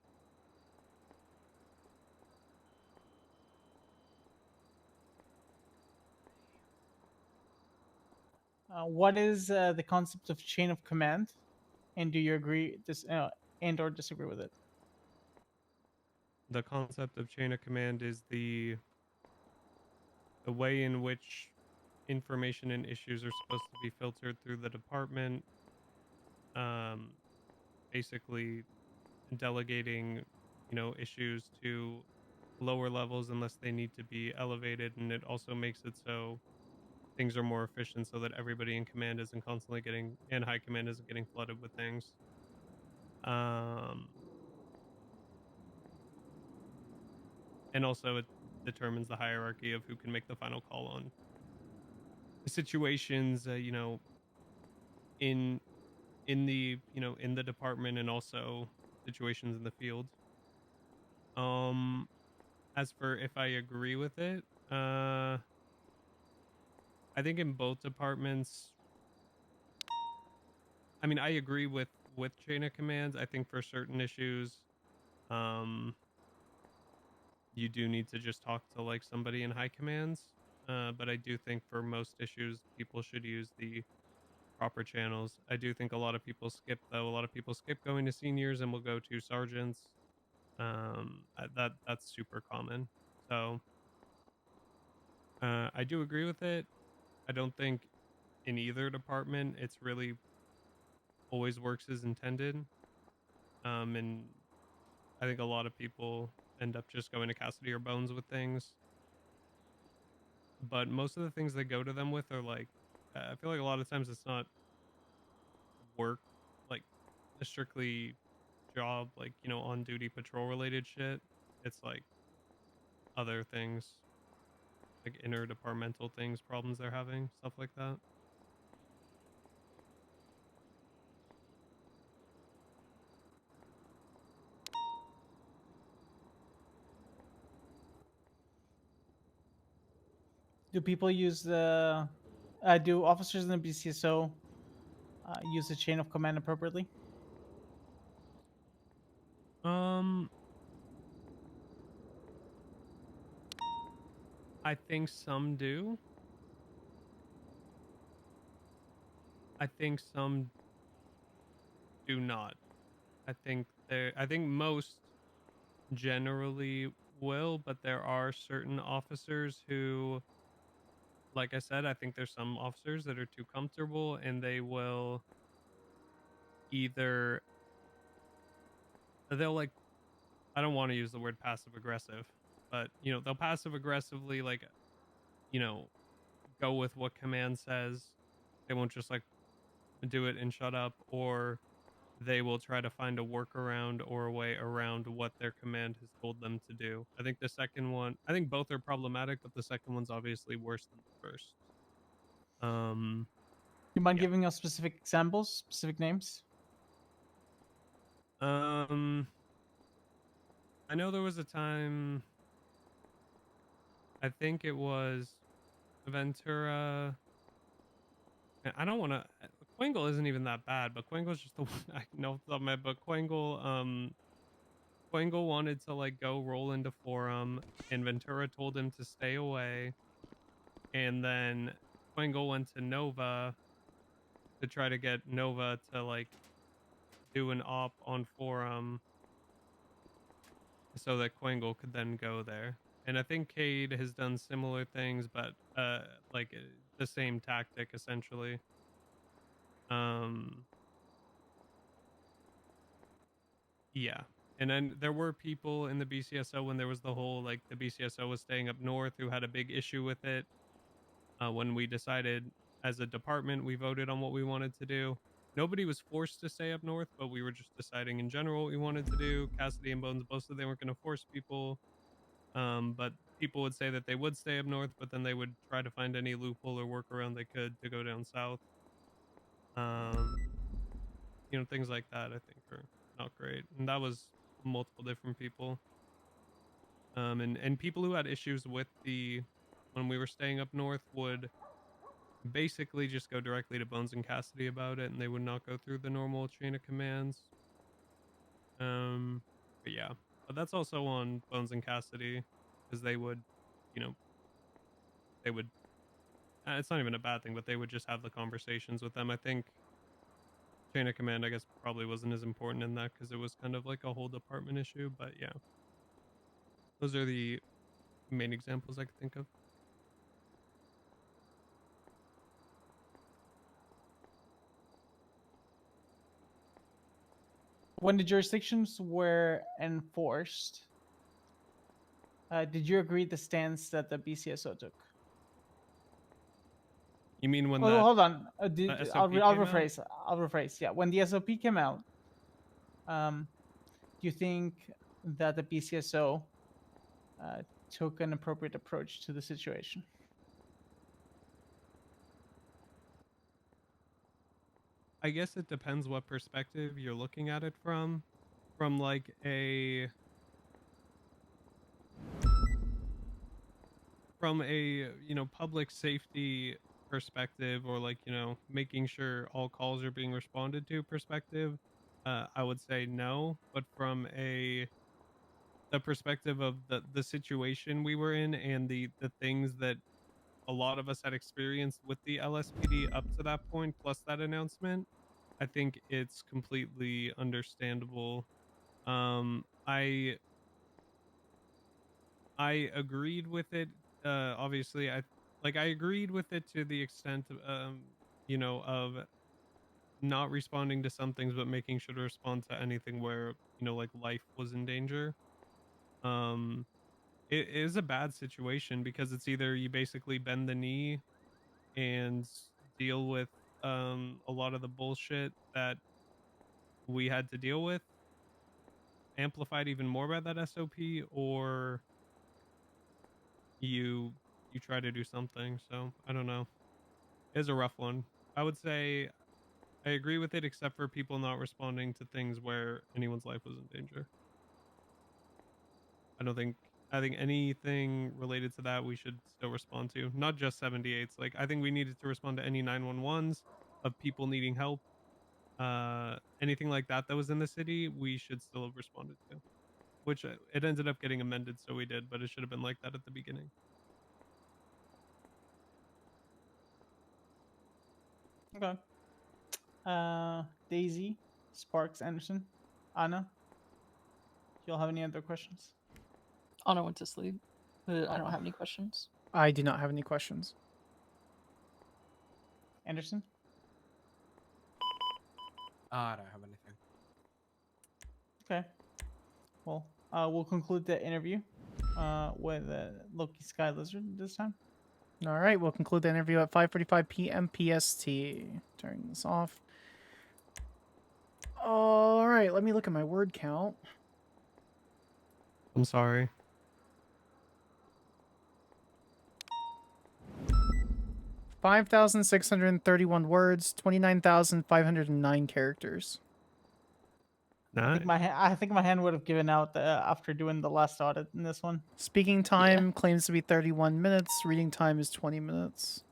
What is the concept of chain of command, and do you agree and or disagree with it? The concept of chain of command is the way in which information and issues are supposed to be filtered through the department. Basically delegating, issues to lower levels unless they need to be elevated, and it also makes it so things are more efficient so that everybody in command isn't constantly getting and high command isn't getting flooded with things. And also it determines the hierarchy of who can make the final call on situations, in the in the department, and also situations in the field. As for if I agree with it, I think in both departments, I mean, I agree with chain of commands. I think for certain issues, you do need to just talk to like somebody in high commands. But I do think for most issues, people should use the proper channels. I do think a lot of people skip, though. A lot of people skip going to seniors and will go to sergeants. That's super common. So I do agree with it. I don't think in either department it's really always works as intended. And I think a lot of people end up just going to Cassidy or Bones with things. But most of the things they go to them with are like, I feel like a lot of times it's not work, like a strictly job, like, on duty patrol related shit. It's like other things, like interdepartmental things, problems they're having, stuff like that. Do people use do officers in the BCSO use the chain of command appropriately? I think some do. I think some do not. I think most generally will, but there are certain officers who, like I said, I think there's some officers that are too comfortable and they will either they'll like I don't want to use the word passive aggressive, but they'll passive aggressively you know, go with what command says. They won't just like do it and shut up, or they will try to find a workaround or a way around what their command has told them to do. I think the second one, I think both are problematic, but the second one's obviously worse than the first. You mind giving us specific examples, specific names? I know there was a time, I think it was Ventura. I don't want to. Quangle isn't even that bad, but Quangle's just the one I know off the top of my head. But Quangle wanted to like go roll into Forum, and Ventura told him to stay away. And then Quangle went to Nova to try to get Nova to like do an op on Forum so that Quangle could then go there. And I think Cade has done similar things, but like the same tactic essentially. Yeah. And then there were people in the BCSO when there was the whole like the BCSO was staying up north who had a big issue with it. When we decided as a department, we voted on what we wanted to do. Nobody was forced to stay up north, but we were just deciding in general what we wanted to do. Cassidy and Bones both said they weren't going to force people. But people would say that they would stay up north, but then they would try to find any loophole or workaround they could to go down south. Things like that I think are not great. And that was multiple different people. And people who had issues with when we were staying up north would basically just go directly to Bones and Cassidy about it, and they would not go through the normal chain of commands. But yeah, but that's also on Bones and Cassidy, because they would, they would. It's not even a bad thing, but they would just have the conversations with them. I think chain of command, I guess, probably wasn't as important in that because it was kind of like a whole department issue. But yeah, those are the main examples I could think of. When the jurisdictions were enforced, did you agree the stance that the BCSO took? You mean when hold on. I'll came rephrase. I'll rephrase. Yeah, when the SOP came out, do you think that the BCSO took an appropriate approach to the situation? I guess it depends what perspective you're looking at it from. From like a public safety perspective, or like making sure all calls are being responded to perspective, I would say no. But from the perspective of the situation we were in and the things that a lot of us had experienced with the LSPD up to that point, plus that announcement, I think it's completely understandable. I agreed with it. Obviously, I agreed with it to the extent of of not responding to some things, but making sure to respond to anything where like life was in danger. It is a bad situation because it's either you basically bend the knee and deal with a lot of the bullshit that we had to deal with, amplified even more by that SOP, or you try to do something. So I don't know. It's a rough one. I would say I agree with it, except for people not responding to things where anyone's life was in danger. I think anything related to that we should still respond to, not just 78s. Like I think we needed to respond to any 911s of people needing help. Anything like that was in the city, we should still have responded to. Which it ended up getting amended, so we did, but it should have been like that at the beginning. Okay. Daisy, Sparks, Anderson, Anna. Do y'all have any other questions? Anna went to sleep. I don't have any questions. I do not have any questions. Anderson? I don't have anything. Okay. Well, we'll conclude the interview with Loki Sky Lizard this time. All right, we'll conclude the interview at 5:45 p.m. PST. Turn this off. All right, let me look at my word count. I'm sorry. 5,631 words, 29,509 characters. I think my hand would have given out after doing the last audit in this one. Speaking time claims to be 31 minutes. Reading time is 20 minutes.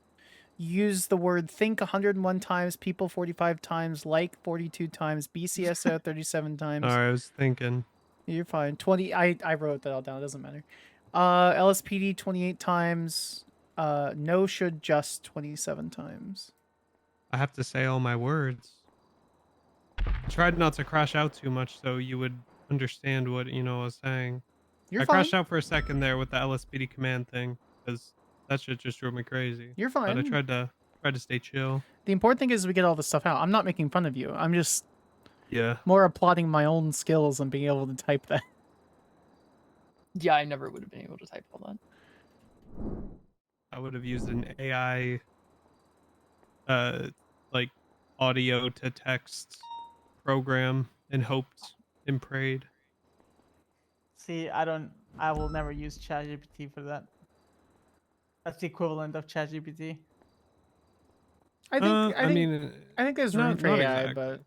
Use the word think 101 times, people 45 times, like 42 times, BCSO 37 times. All right, I was thinking. You're fine. 20. I wrote that all down. It doesn't matter. LSPD 28 times. No should just 27 times. I have to say all my words. I tried not to crash out too much so you would understand what I was saying. You're crashed fine. out for a second there with the LSPD command thing because that shit just drove me crazy. You're fine. But I tried to stay chill. The important thing is we get all this stuff out. I'm not making fun of you. I'm just more applauding my own skills and being able to type that. Yeah, I never would have been able to type all that. I would have used an AI like audio to text program and hoped and prayed. See, I will never use ChatGPT for that. That's the equivalent of ChatGPT. I think there's room for not AI, exactly. but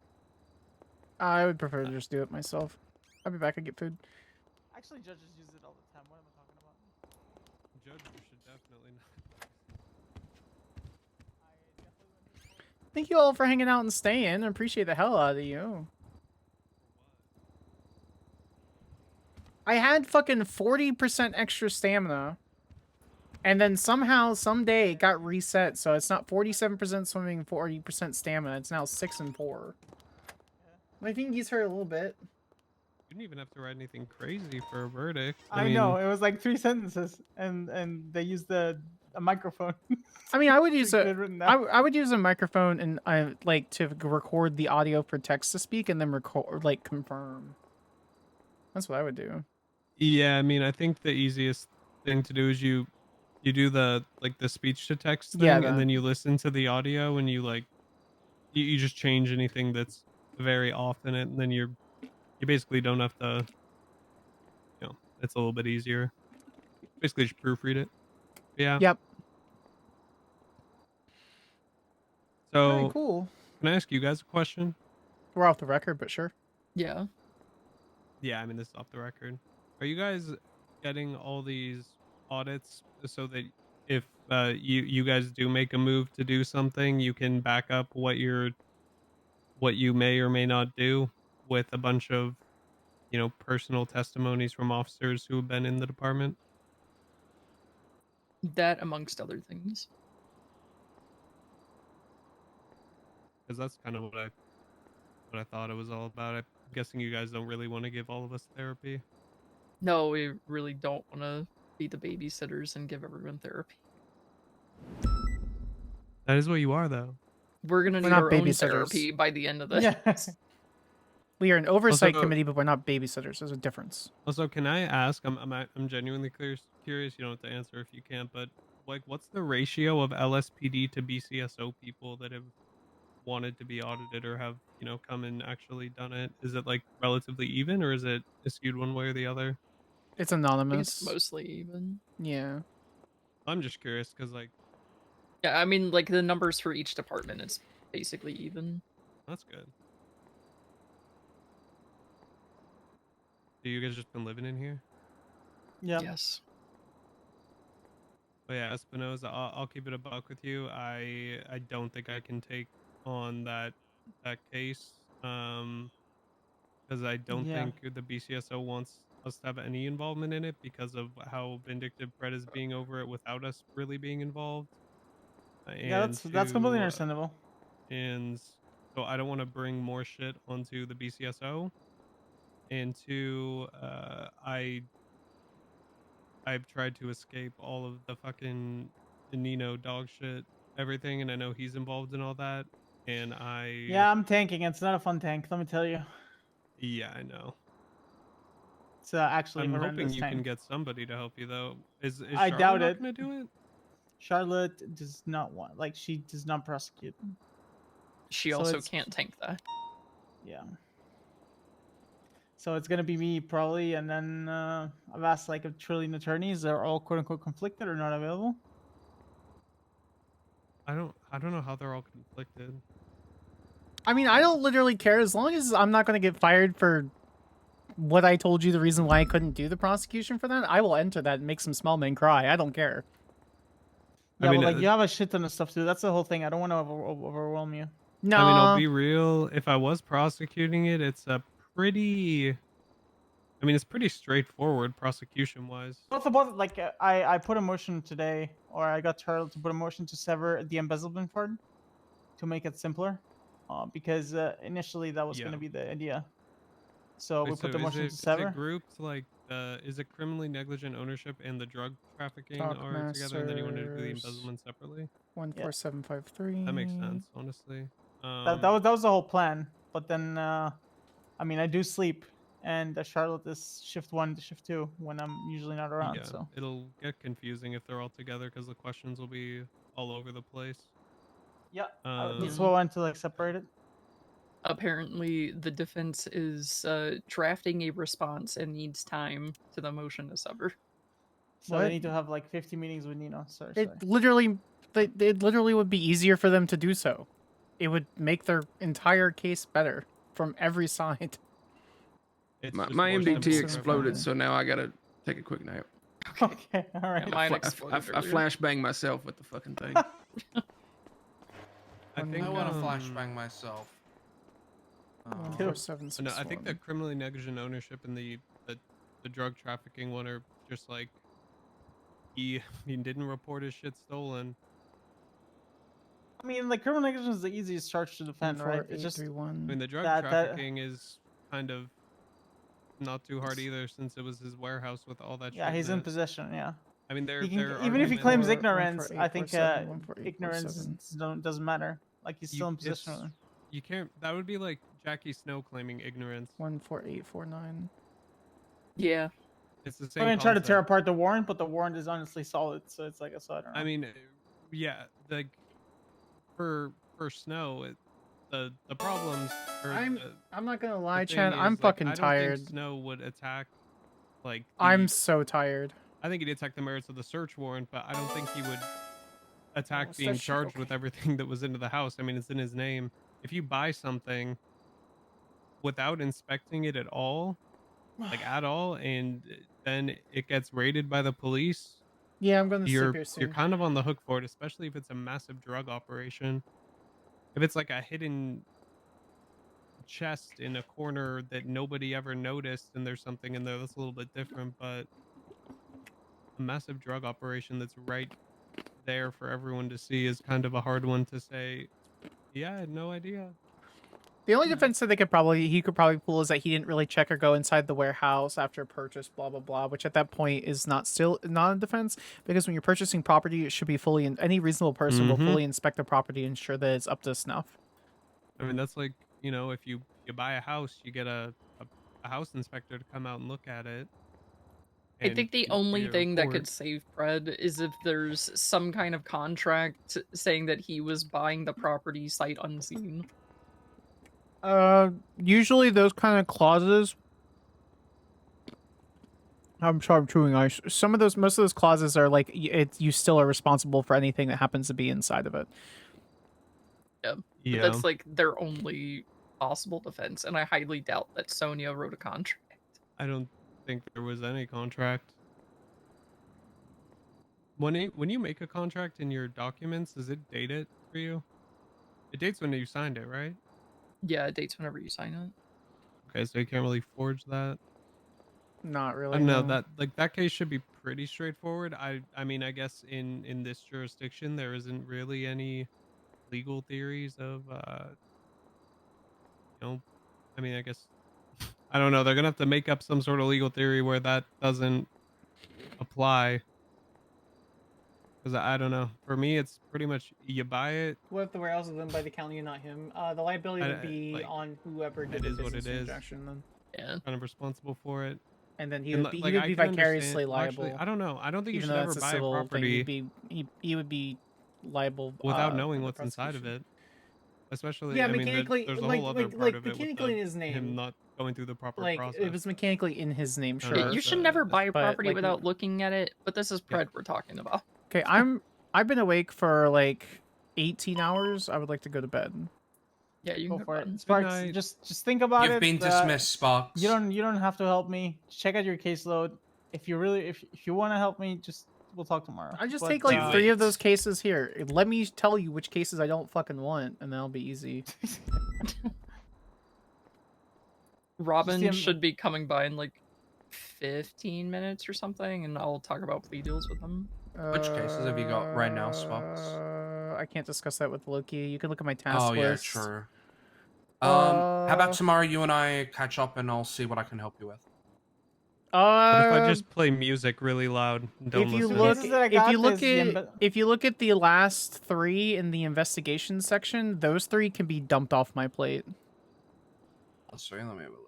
I would prefer to just do it myself. I'll be back and get food. Actually, judges use it all the time. What am I talking about? Judges should definitely not. Thank you all for hanging out and staying. I appreciate the hell out of you. I had fucking 40% extra stamina. And then somehow, someday, it got reset. So it's not 47% swimming, 40% stamina. It's now 6 and 4. I think he's hurt a little bit. You didn't even have to write anything crazy for a verdict. I know, it was like 3 sentences, and they used a microphone. I mean, I would use I would use a microphone and like to record the audio for text to speak and then record like confirm. That's what I would do. Yeah, I mean, I think the easiest thing to do is you do the speech to text thing, Yeah, and then you listen to the audio and you you just change anything that's very off in it, and then you basically don't have to. It's a little bit easier. Basically, just proofread it. Yeah. Yep. So very cool. Can I ask you guys a question? We're off the record, but sure. Yeah. Yeah, I mean, this is off the record. Are you guys getting all these audits so that if you guys do make a move to do something, you can back up what you may or may not do with a bunch of personal testimonies from officers who have been in the department? That amongst other things. Because that's kind of what I thought it was all about. I'm guessing you guys don't really want to give all of us therapy. No, we really don't want to be the babysitters and give everyone therapy. That is what you are, though. We're gonna need our own therapy by the end of this. Yeah. We are an oversight Also- committee, but we're not babysitters. There's a difference. Also, can I ask? I'm genuinely curious. You don't have to answer if you can't, but what's the ratio of LSPD to BCSO people that have wanted to be audited or have come and actually done it? Is it relatively even, or is it skewed one way or the other? It's I think anonymous. it's mostly even. Yeah. I'm just curious because Yeah, I mean, the numbers for each department is basically even. That's good. So you guys just been living in here? Yeah. Yes. But yeah, Espinoza, I'll keep it a buck with you. I don't think I can take on that case. Because I don't Yeah. think the BCSO wants us to have any involvement in it because of how vindictive Pred is being over it without us really being involved. Yeah, that's completely understandable. And so I don't want to bring more shit onto the BCSO. And two, I've tried to escape all of the fucking Nino dog shit, everything, and I know he's involved in all that. And Yeah, I'm tanking. It's not a fun tank, let me tell you. yeah, I know. It's actually I'm horrendous hoping you tank. can get somebody to help you though. Is I Charlotte doubt not it. gonna do it? Charlotte does not want, like, she does not prosecute. She So also it's- can't tank that. Yeah. So it's gonna be me probably, and then I've asked like a trillion attorneys. They're all quote unquote conflicted or not available. I don't know how they're all conflicted. I mean, I don't literally care as long as I'm not going to get fired for what I told you the reason why I couldn't do the prosecution for that. I will enter that and make some small men cry. I don't care. Yeah, well, like you have a shit ton of stuff to do. That's the whole thing. I don't want to overwhelm you. No. I mean, I'll be real. If I was prosecuting it, it's a pretty. I mean, it's pretty straightforward prosecution-wise. Both, like I put a motion today, or I got Charlotte to put a motion to sever the embezzlement part to make it simpler, because initially that was going to be the idea. So we Wait, put the is motion it, to is sever. it grouped like is it criminally negligent ownership and the drug trafficking Dock are together, and then you wanted to do the Masters. embezzlement separately? 14753. That makes sense, honestly. That was the whole plan. But then, I mean, I do sleep, and Charlotte is shift 1 to shift 2 when I'm usually not around. Yeah, So it'll get confusing if they're all together because the questions will be all over the place. yeah, Um, that's why I wanted to like separate it. Apparently, the defense is drafting a response and needs time to the motion to sever. So What? they need to have like 50 meetings with Nino. Sorry. It literally would be easier for them to do so. It would make their entire case better from every side. My MDT exploded, so now I gotta take a quick nap. Okay, all right. Yeah, mine I exploded earlier. flashbanged myself with the fucking thing. I think I want to flashbang myself. No, I think the criminally negligent ownership and the drug trafficking one are just like he didn't report his shit stolen. I mean, like criminal negligence is the easiest charge to defend, right? It's just I mean, the drug that- trafficking is kind of not too hard either, since it was his warehouse with all that. Yeah, shit he's in possession. Yeah. I mean, He can, they're even if he argument- claims 148, ignorance, I think 148, ignorance 147. doesn't matter. Like he's still in possession. it's- You can't. That would be like Jackie Snow claiming ignorance. 14849. Yeah. It's the I'm same. gonna try to concept. tear apart the warrant, but the warrant is honestly solid, so it's like I don't know. I mean, yeah, like for Snow, the problems. I'm not gonna lie, the Chad. thing I'm is, like, fucking I don't tired. think Snow would attack. Like I'm so tired. I think he'd attack the merits of the search warrant, but I don't think he would attack Oh, being such- charged with everything that was into the house. I mean, it's in his name. If you buy something without inspecting it at all, like at all, and then it gets raided by the police, Yeah, I'm gonna sleep you're here soon. you're kind of on the hook for it, especially if it's a massive drug operation. If it's like a hidden chest in a corner that nobody ever noticed and there's something in there, that's a little bit different, but a massive drug operation that's right there for everyone to see is kind of a hard one to say, yeah, I had no idea. The only defense that he could probably pull is that he didn't really check or go inside the warehouse after purchase, blah blah blah. Which at that point is not a defense, because when you're purchasing property, it should be fully. Any reasonable person will fully inspect the property and ensure that it's up to snuff. I mean, that's like, you know, if you buy a house, you get a house inspector to come out and look at it. I think the only thing that could save Fred is if there's some kind of contract saying that he was buying the property sight unseen. Usually those kind of clauses. I'm sorry, I'm chewing ice. Most of those clauses are like you still are responsible for anything that happens to be inside of it. Yeah. But that's like their only possible defense, and I highly doubt that Sonia wrote a contract. I don't think there was any contract. When you make a contract in your documents, does it date it for you? It dates when you signed it, right? Yeah, it dates whenever you sign it. Okay, so you can't really forge that. Not really. I don't know, no. that case should be pretty straightforward. I mean, I guess in this jurisdiction there isn't really any legal theories of I mean, I guess I don't know. They're gonna have to make up some sort of legal theory where that doesn't apply. Because I don't know. For me, it's pretty much you buy it. What if the warehouse is owned by the county and not him? The liability would be on whoever did the business transaction then. Yeah. Kind of responsible for it. And then he And, would be, like, he I would be can vicariously understand- well, liable. actually, I don't know. I don't think you even should though ever that's buy a civil property thing. He would be liable without knowing for the what's inside of prosecution. it. Especially, Yeah, I mean, mechanically, there's a like, whole other like, part like of it with mechanically in his him name. not going through the proper Like, process. it was mechanically in his name, Yeah, sure. You should never buy a but, property like, without looking at it, but this is Pred we're talking about. Okay, I've been awake for like 18 hours. I would like to go to bed. Yeah, you Go can for it. run. Sparks, just think about it. You've been dismissed, Sparks. You don't have to help me. Check out your caseload. If you really if you want to help me, we'll talk tomorrow. I just But, take like 3 of those cases here. Let me tell you which cases I don't fucking want, and that'll be easy. Robin should be coming by in like 15 minutes or something, and I'll talk about plea deals with him. Which cases have you got right now, Sparks? I can't discuss that with Loki. You can look at my task Oh yeah, list. true. How about tomorrow you and I catch up and I'll see what I can help you with. What if I just play music really loud? And don't If you listen? look, if you look at the last 3 in the investigation section, those 3 can be dumped off my plate. Let's see. Let me have a look.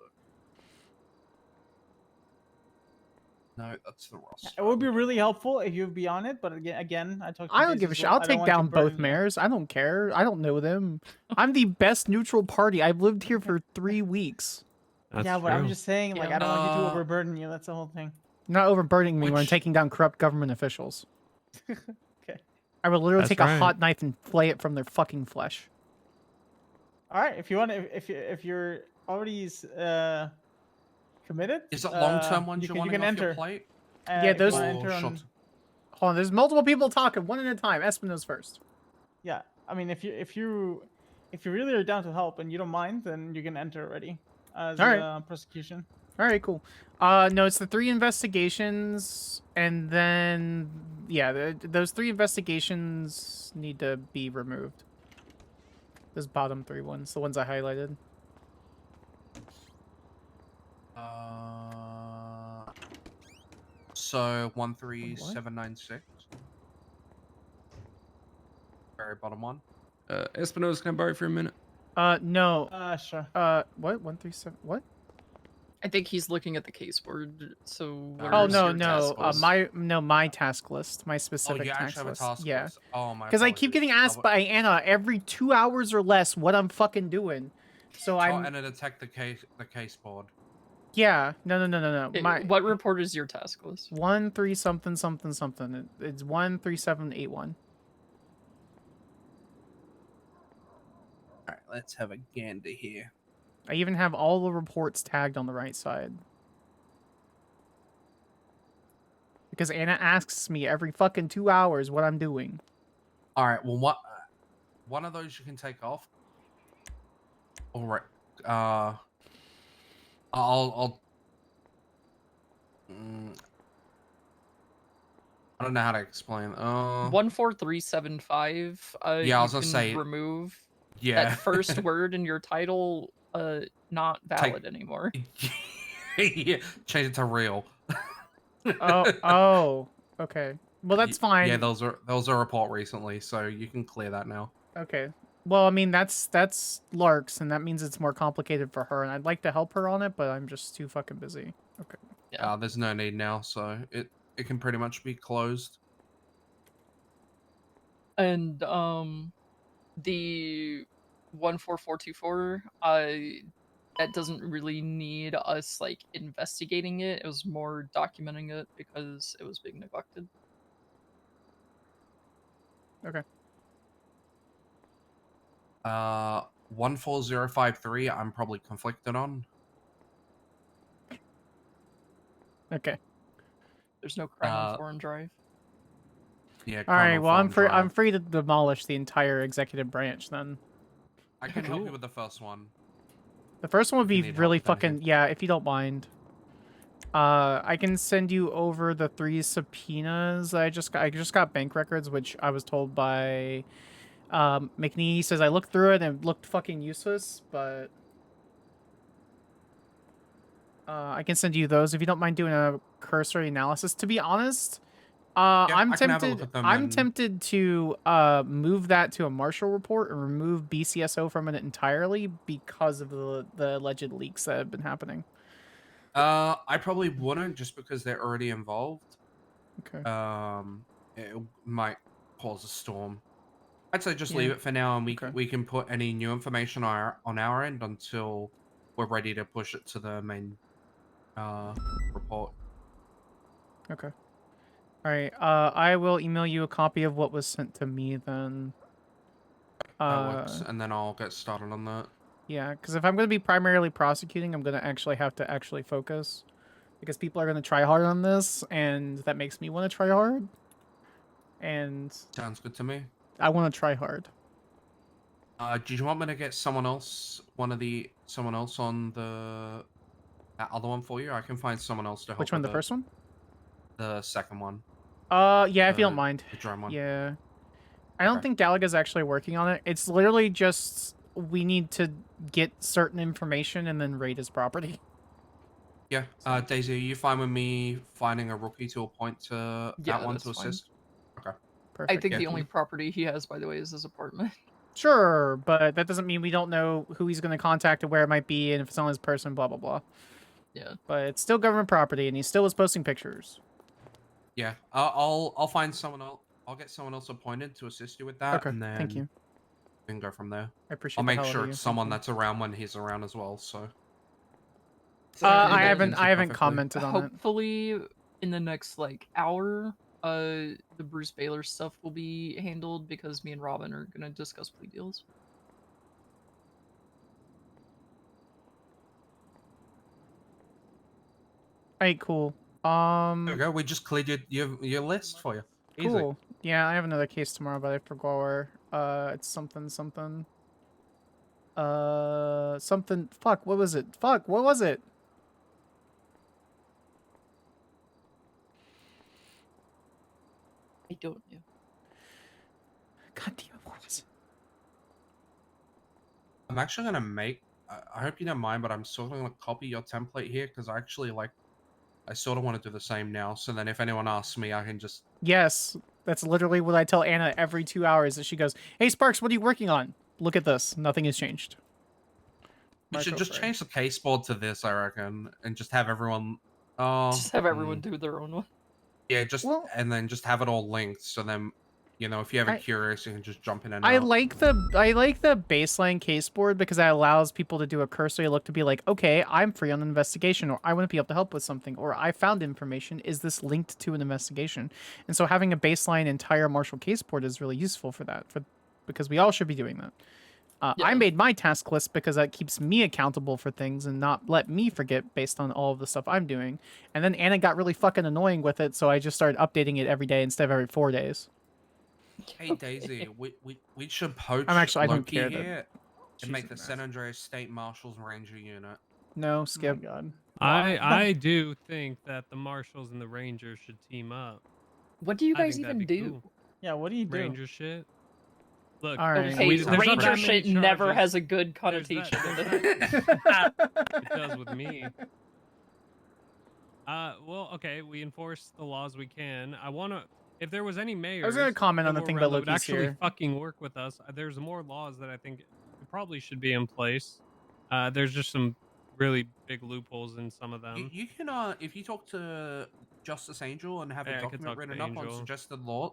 No, that's the Ross. It would be really helpful if you'd be on it, but again, I talked. I don't give a shit. I'll take down both mayors. I don't care. I don't know them. I'm the best neutral party. I've lived here for 3 weeks. Yeah, but I'm just saying, like, I don't want you to overburden you. That's the whole thing. Not overburdening me when I'm taking down corrupt government officials. Okay. I would literally That's take right. a hot knife and flay it from their fucking flesh. All right, if you want, if you're already committed, Is it long-term ones you're you wanting can off enter. your plate? Yeah, if you those. wanna enter on- Hold on, there's multiple people talking, one at a time. Espino's first. Yeah, I mean, if you really are down to help and you don't mind, then you can enter already as All right. prosecution. All right, cool. No, it's the 3 investigations, and then yeah, those 3 investigations need to be removed. Those bottom 3 ones, the ones I highlighted. So 13796. Very bottom one. Espino's can I borrow for a minute? No. Sure. What? 137. What? I think he's looking at the case board. So Oh where's no, your no. task list? my task list, my specific you task actually have a list. task Yeah. list. Oh, my Because I keep getting asked by Anna every 2 hours or less what I'm fucking doing. So I'm. And detect the case board. Yeah. No. Okay, what report is your task list? 13 something something something. It's 13781. All right, let's have a gander here. I even have all the reports tagged on the right side. Because Anna asks me every fucking 2 hours what I'm doing. All right, well, one of those you can take off. All right. I'll I don't know how to explain. 14375. Yeah, I was you gonna can say. remove Yeah. that first word in your title. Not valid anymore. Yeah, change it to real. Oh, okay. Well, that's fine. Yeah, those are a report recently, so you can clear that now. Okay. Well, I mean, that's Lark's, and that means it's more complicated for her, and I'd like to help her on it, but I'm just too fucking busy. Okay. Yeah. There's no need now, so it can pretty much be closed. And the 14424, that doesn't really need us like investigating it. It was more documenting it because it was being neglected. Okay. 14053, I'm probably conflicted on. Okay. There's no crime on Foreign Drive. Yeah. All right. Well, I'm free. Drive. I'm free to demolish the entire executive branch then. I can help you with the first one. The first one would be Need help really with anything. fucking yeah, if you don't mind. I can send you over the 3 subpoenas that I just got bank records, which I was told by McNee. He says I looked through it and it looked fucking useless, but I can send you those if you don't mind doing a cursory analysis. To be honest, Yeah, I'm I can have a look tempted. at them I'm and- tempted to move that to a Marshal report and remove BCSO from it entirely because of the alleged leaks that have been happening. I probably wouldn't, just because they're already involved. Okay. It might cause a storm. I'd say just Yeah. leave it for now, and Okay. we can put any new information on our end until we're ready to push it to the main report. Okay. All right. I will email you a copy of what was sent to me then. That works, and then I'll get started on that. Yeah, because if I'm going to be primarily prosecuting, I'm going to actually have to actually focus. Because people are going to try hard on this, and that makes me want to try hard. And Sounds good to me. I want to try hard. Do you want me to get someone else on that other one for you? I can find someone else to help. Which one, with the first one? The second one. Yeah, if you don't mind. The drone one. Yeah. I don't think Galaga's actually working on it. It's literally just we need to get certain information and then raid his property. Yeah. Daisy, are you fine with me finding a rookie to appoint to that one that's to fine. assist? Okay. Perfect. I think Yeah. the only property he has, by the way, is his apartment. Sure, but that doesn't mean we don't know who he's going to contact and where it might be and if it's on his person, blah, blah, blah. Yeah. But it's still government property and he still was posting pictures. Yeah. I'll find someone else. I'll get someone else appointed to assist you with that, Okay, and then thank you. we can go from there. I appreciate I'll the make hell out sure of you. it's Thank someone you. that's around when he's around as well. So. I haven't commented on it. Hopefully, in the next hour, the Bruce Baylor stuff will be handled because me and Robin are gonna discuss plea deals. Alright, cool. There we go. We just cleared your list for you. Easy. Cool. Yeah, I have another case tomorrow, but I forgot where. It's something. Something. Fuck, what was it? Fuck, what was it? I don't know. God damn it, what was it? I'm actually gonna make. I hope you don't mind, but I'm sort of gonna copy your template here because I actually I sort of want to do the same now. So then, if anyone asks me, I can just. Yes, that's literally what I tell Anna every 2 hours. That she goes, "Hey Sparks, what are you working on? Look at this. Nothing has changed." We should just change the case board to this, I reckon, and just have everyone. Just have everyone do their own one. Yeah, and then just have it all linked. So then, if you ever curious, you can just jump in and I out. like the baseline case board because that allows people to do a cursory look to be like, okay, I'm free on an investigation, or I want to be able to help with something, or I found information. Is this linked to an investigation? And so having a baseline entire Marshal case board is really useful for that, because we all should be doing that. I made my task list because that keeps me accountable for things and not let me forget based on all of the stuff I'm doing. And then Anna got really fucking annoying with it, so I just started updating it every day instead of every 4 days. Hey Daisy, we should poach I don't Loki care that here she's and make a the San Andreas State Marshal's Ranger unit. No, skip. God. I do think that the Marshals and the Rangers should team up. What do you I guys think that'd even be do? cool. Yeah, what do you do? Ranger shit. Look, All right. Okay, there's not that Ranger many shit never charges. has a good connotation. It does with me. Well, okay, we enforce the laws we can. I want to. If there was any mayors, I was gonna comment on the thing about that would Loki's actually here. fucking work with us. There's more laws that I think probably should be in place. There's just some really big loopholes in some of them. You can if you talk to Justice Angel and have a Yeah, I could document talk to written up on Angel. suggested law,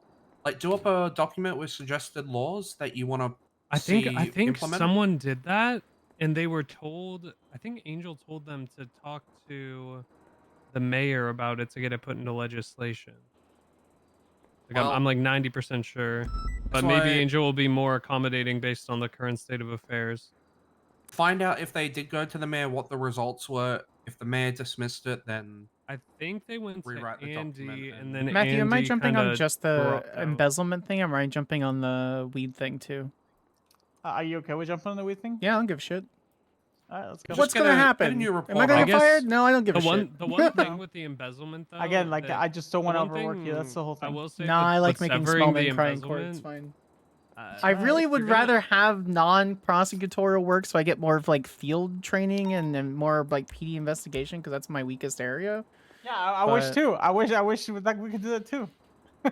do up a document with suggested laws that you want to I think implemented. someone did that, and they were told. I think Angel told them to talk to the mayor about it to get it put into legislation. I'm like 90% sure, but maybe Angel will be more accommodating based on the current state of affairs. Find out if they did go to the mayor, what the results were. If the mayor dismissed it, then I think they went to rewrite the Andy, document and then Matthew, am I Andy jumping on kinda just the dropped out. embezzlement thing? Am I jumping on the weed thing too? Are you okay with jumping on the weed thing? Yeah, I don't give a shit. All right, let's go. What's gonna happen? Am I gonna get fired? No, I don't give a shit. The one thing with the embezzlement, though, Again, that- I just don't want to the one overwork you. thing That's the whole thing. I will say, Nah, I like with making severing small the men cry in court. It's embezzlement, fine. I really if would you're gonna- rather have non-prosecutorial work so I get more of like field training and more of like PD investigation because that's my weakest area. Yeah, I wish But- too. I wish like we could do that too.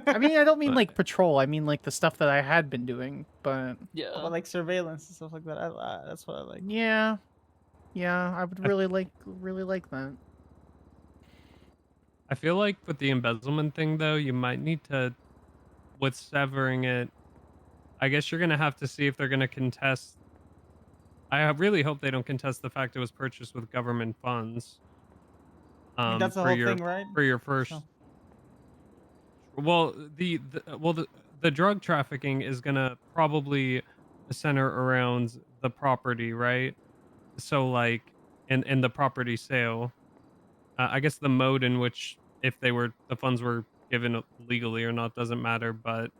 I mean, I don't mean like patrol. I mean like the stuff that I had been doing. But Yeah. But like surveillance and stuff like that. That's what I like. yeah, I would really like that. I feel like with the embezzlement thing though, you might need to, with severing it, I guess you're gonna have to see if they're gonna contest. I really hope they don't contest the fact it was purchased with government funds. I mean, that's the for whole your thing, right? for your first. So- Well, the drug trafficking is gonna probably center around the property, right? So like, in the property sale, I guess the mode in which if the funds were given legally or not doesn't matter, but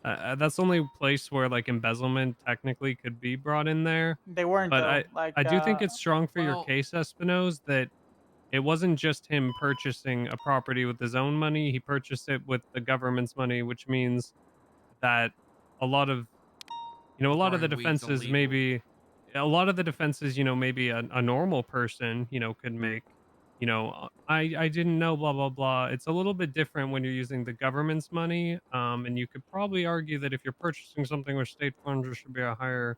that's the only place where like embezzlement technically could be brought in there. They weren't But though. Like I do think it's strong for your case, Espinoz, that it wasn't just him purchasing a property with his own money. He purchased it with the government's money, which means that a lot of a lot of the Growing weed's defenses illegal. maybe maybe a normal person could make. I didn't know, blah blah blah. It's a little bit different when you're using the government's money, and you could probably argue that if you're purchasing something with state funds, there should be a higher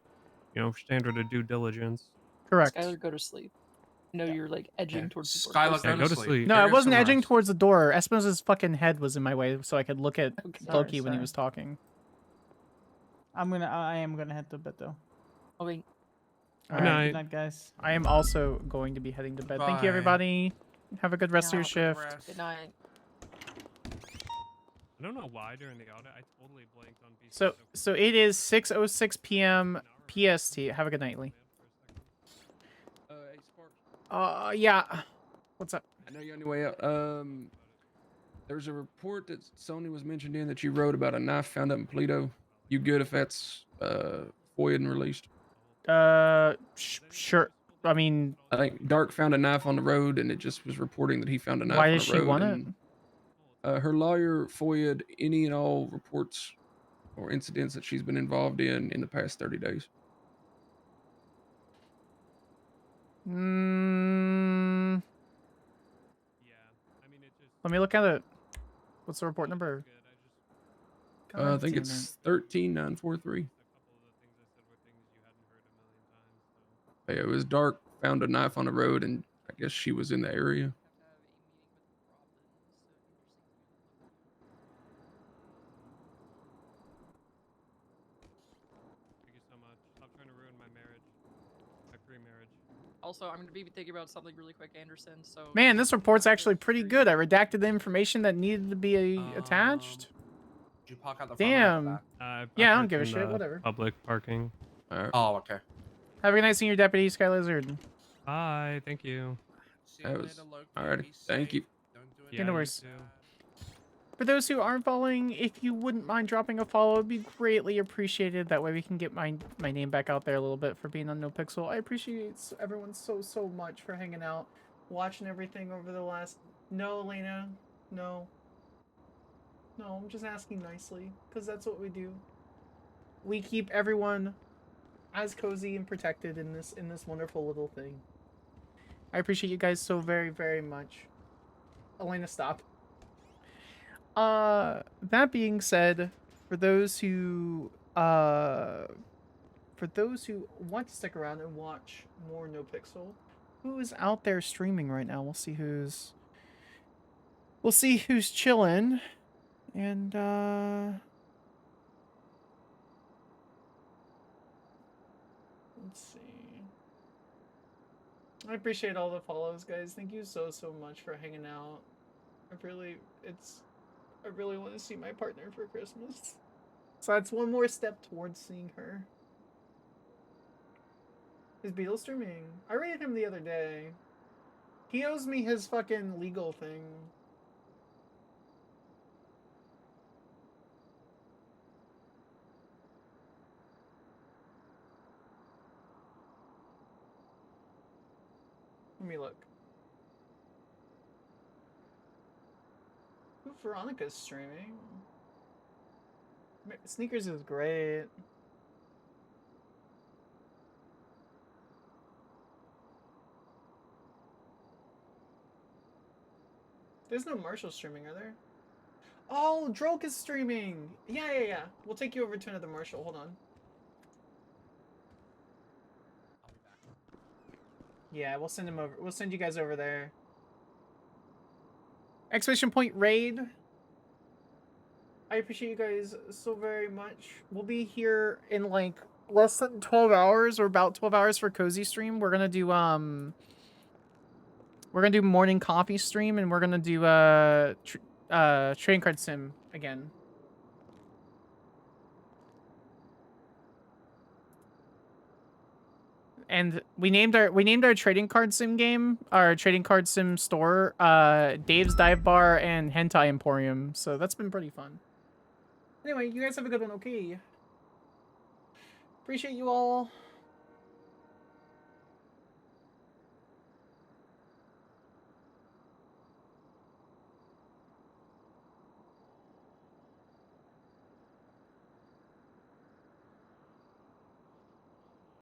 standard of due diligence. Correct. Skyler, go to sleep. No, you're like edging towards the door. Skyler, go to sleep. No, I Get wasn't some edging rest. towards the door. Espinosa's fucking head was in my way, so I could look at Loki when he sorry. was talking. I am gonna head to bed though. Okay. All All right. right. Good night, guys. I am also going to be heading to bed. Thank Bye. you, everybody. Have a good rest of your Yeah, shift. Good night. I don't know why during the audit I totally blanked on PC. So it is 6:06 p.m. PST. Have a good night, Lee. Hey, Spark. Yeah. What's up? I know you're on your way out. There's a report that Sony was mentioned in that you wrote about a knife found up in Polito. You good if that's FOIA and released? Sure. I mean, I think Dark found a knife on the road, and it just was reporting that he found a knife why on does the she road. want it? and, her lawyer FOIA'd any and all reports or incidents that she's been involved in the past 30 days. Let me look at it. What's the report number? I think it's 13943. Yeah, it was Dark found a knife on the road, and I guess she was in the area. Thank you so much. Stop trying to ruin my marriage, my pre-marriage. Also, I'm gonna be thinking about something really quick, Anderson. So Man, this report's actually pretty good. I redacted the information that needed to be attached. Did you park out the front or out the Damn. back? Yeah, I don't parked give a in shit. the Whatever. Public parking. Oh, okay. Have a good night, Senior Deputy Sky Lizard. Bye. Thank you. That was alrighty. Thank you. Yeah, no worries. For those who aren't following, if you wouldn't mind dropping a follow, it'd be greatly appreciated. That way we can get my name back out there a little bit for being on NoPixel. I appreciate everyone so much for hanging out, watching everything over the last... No, Elena. No. No, I'm just asking nicely, because that's what we do. We keep everyone as cozy and protected in this wonderful little thing. I appreciate you guys so very much. Elena, stop. That being said, for those who want to stick around and watch more NoPixel, who is out there streaming right now? We'll see who's chilling, and let's see. I appreciate all the follows, guys. Thank you so much for hanging out. I really want to see my partner for Christmas. So that's one more step towards seeing her. Is Beetle streaming? I rated him the other day. He owes me his fucking legal thing. Let me look. Ooh, Veronica's streaming. Sneakers is great. There's no Marshal streaming, are there? Oh, Droke is streaming. Yeah. We'll take you over to another Marshal. Hold on. Yeah, we'll send him over. We'll send you guys over there. Exclamation point raid. I appreciate you guys so very much. We'll be here in like less than 12 hours or about 12 hours for Cozy stream. We're gonna do morning coffee stream, and we're gonna do trading card sim again. And we named our trading card sim game, our trading card sim store, Dave's Dive Bar and Hentai Emporium. So that's been pretty fun. Anyway, you guys have a good one, okay? Appreciate you all.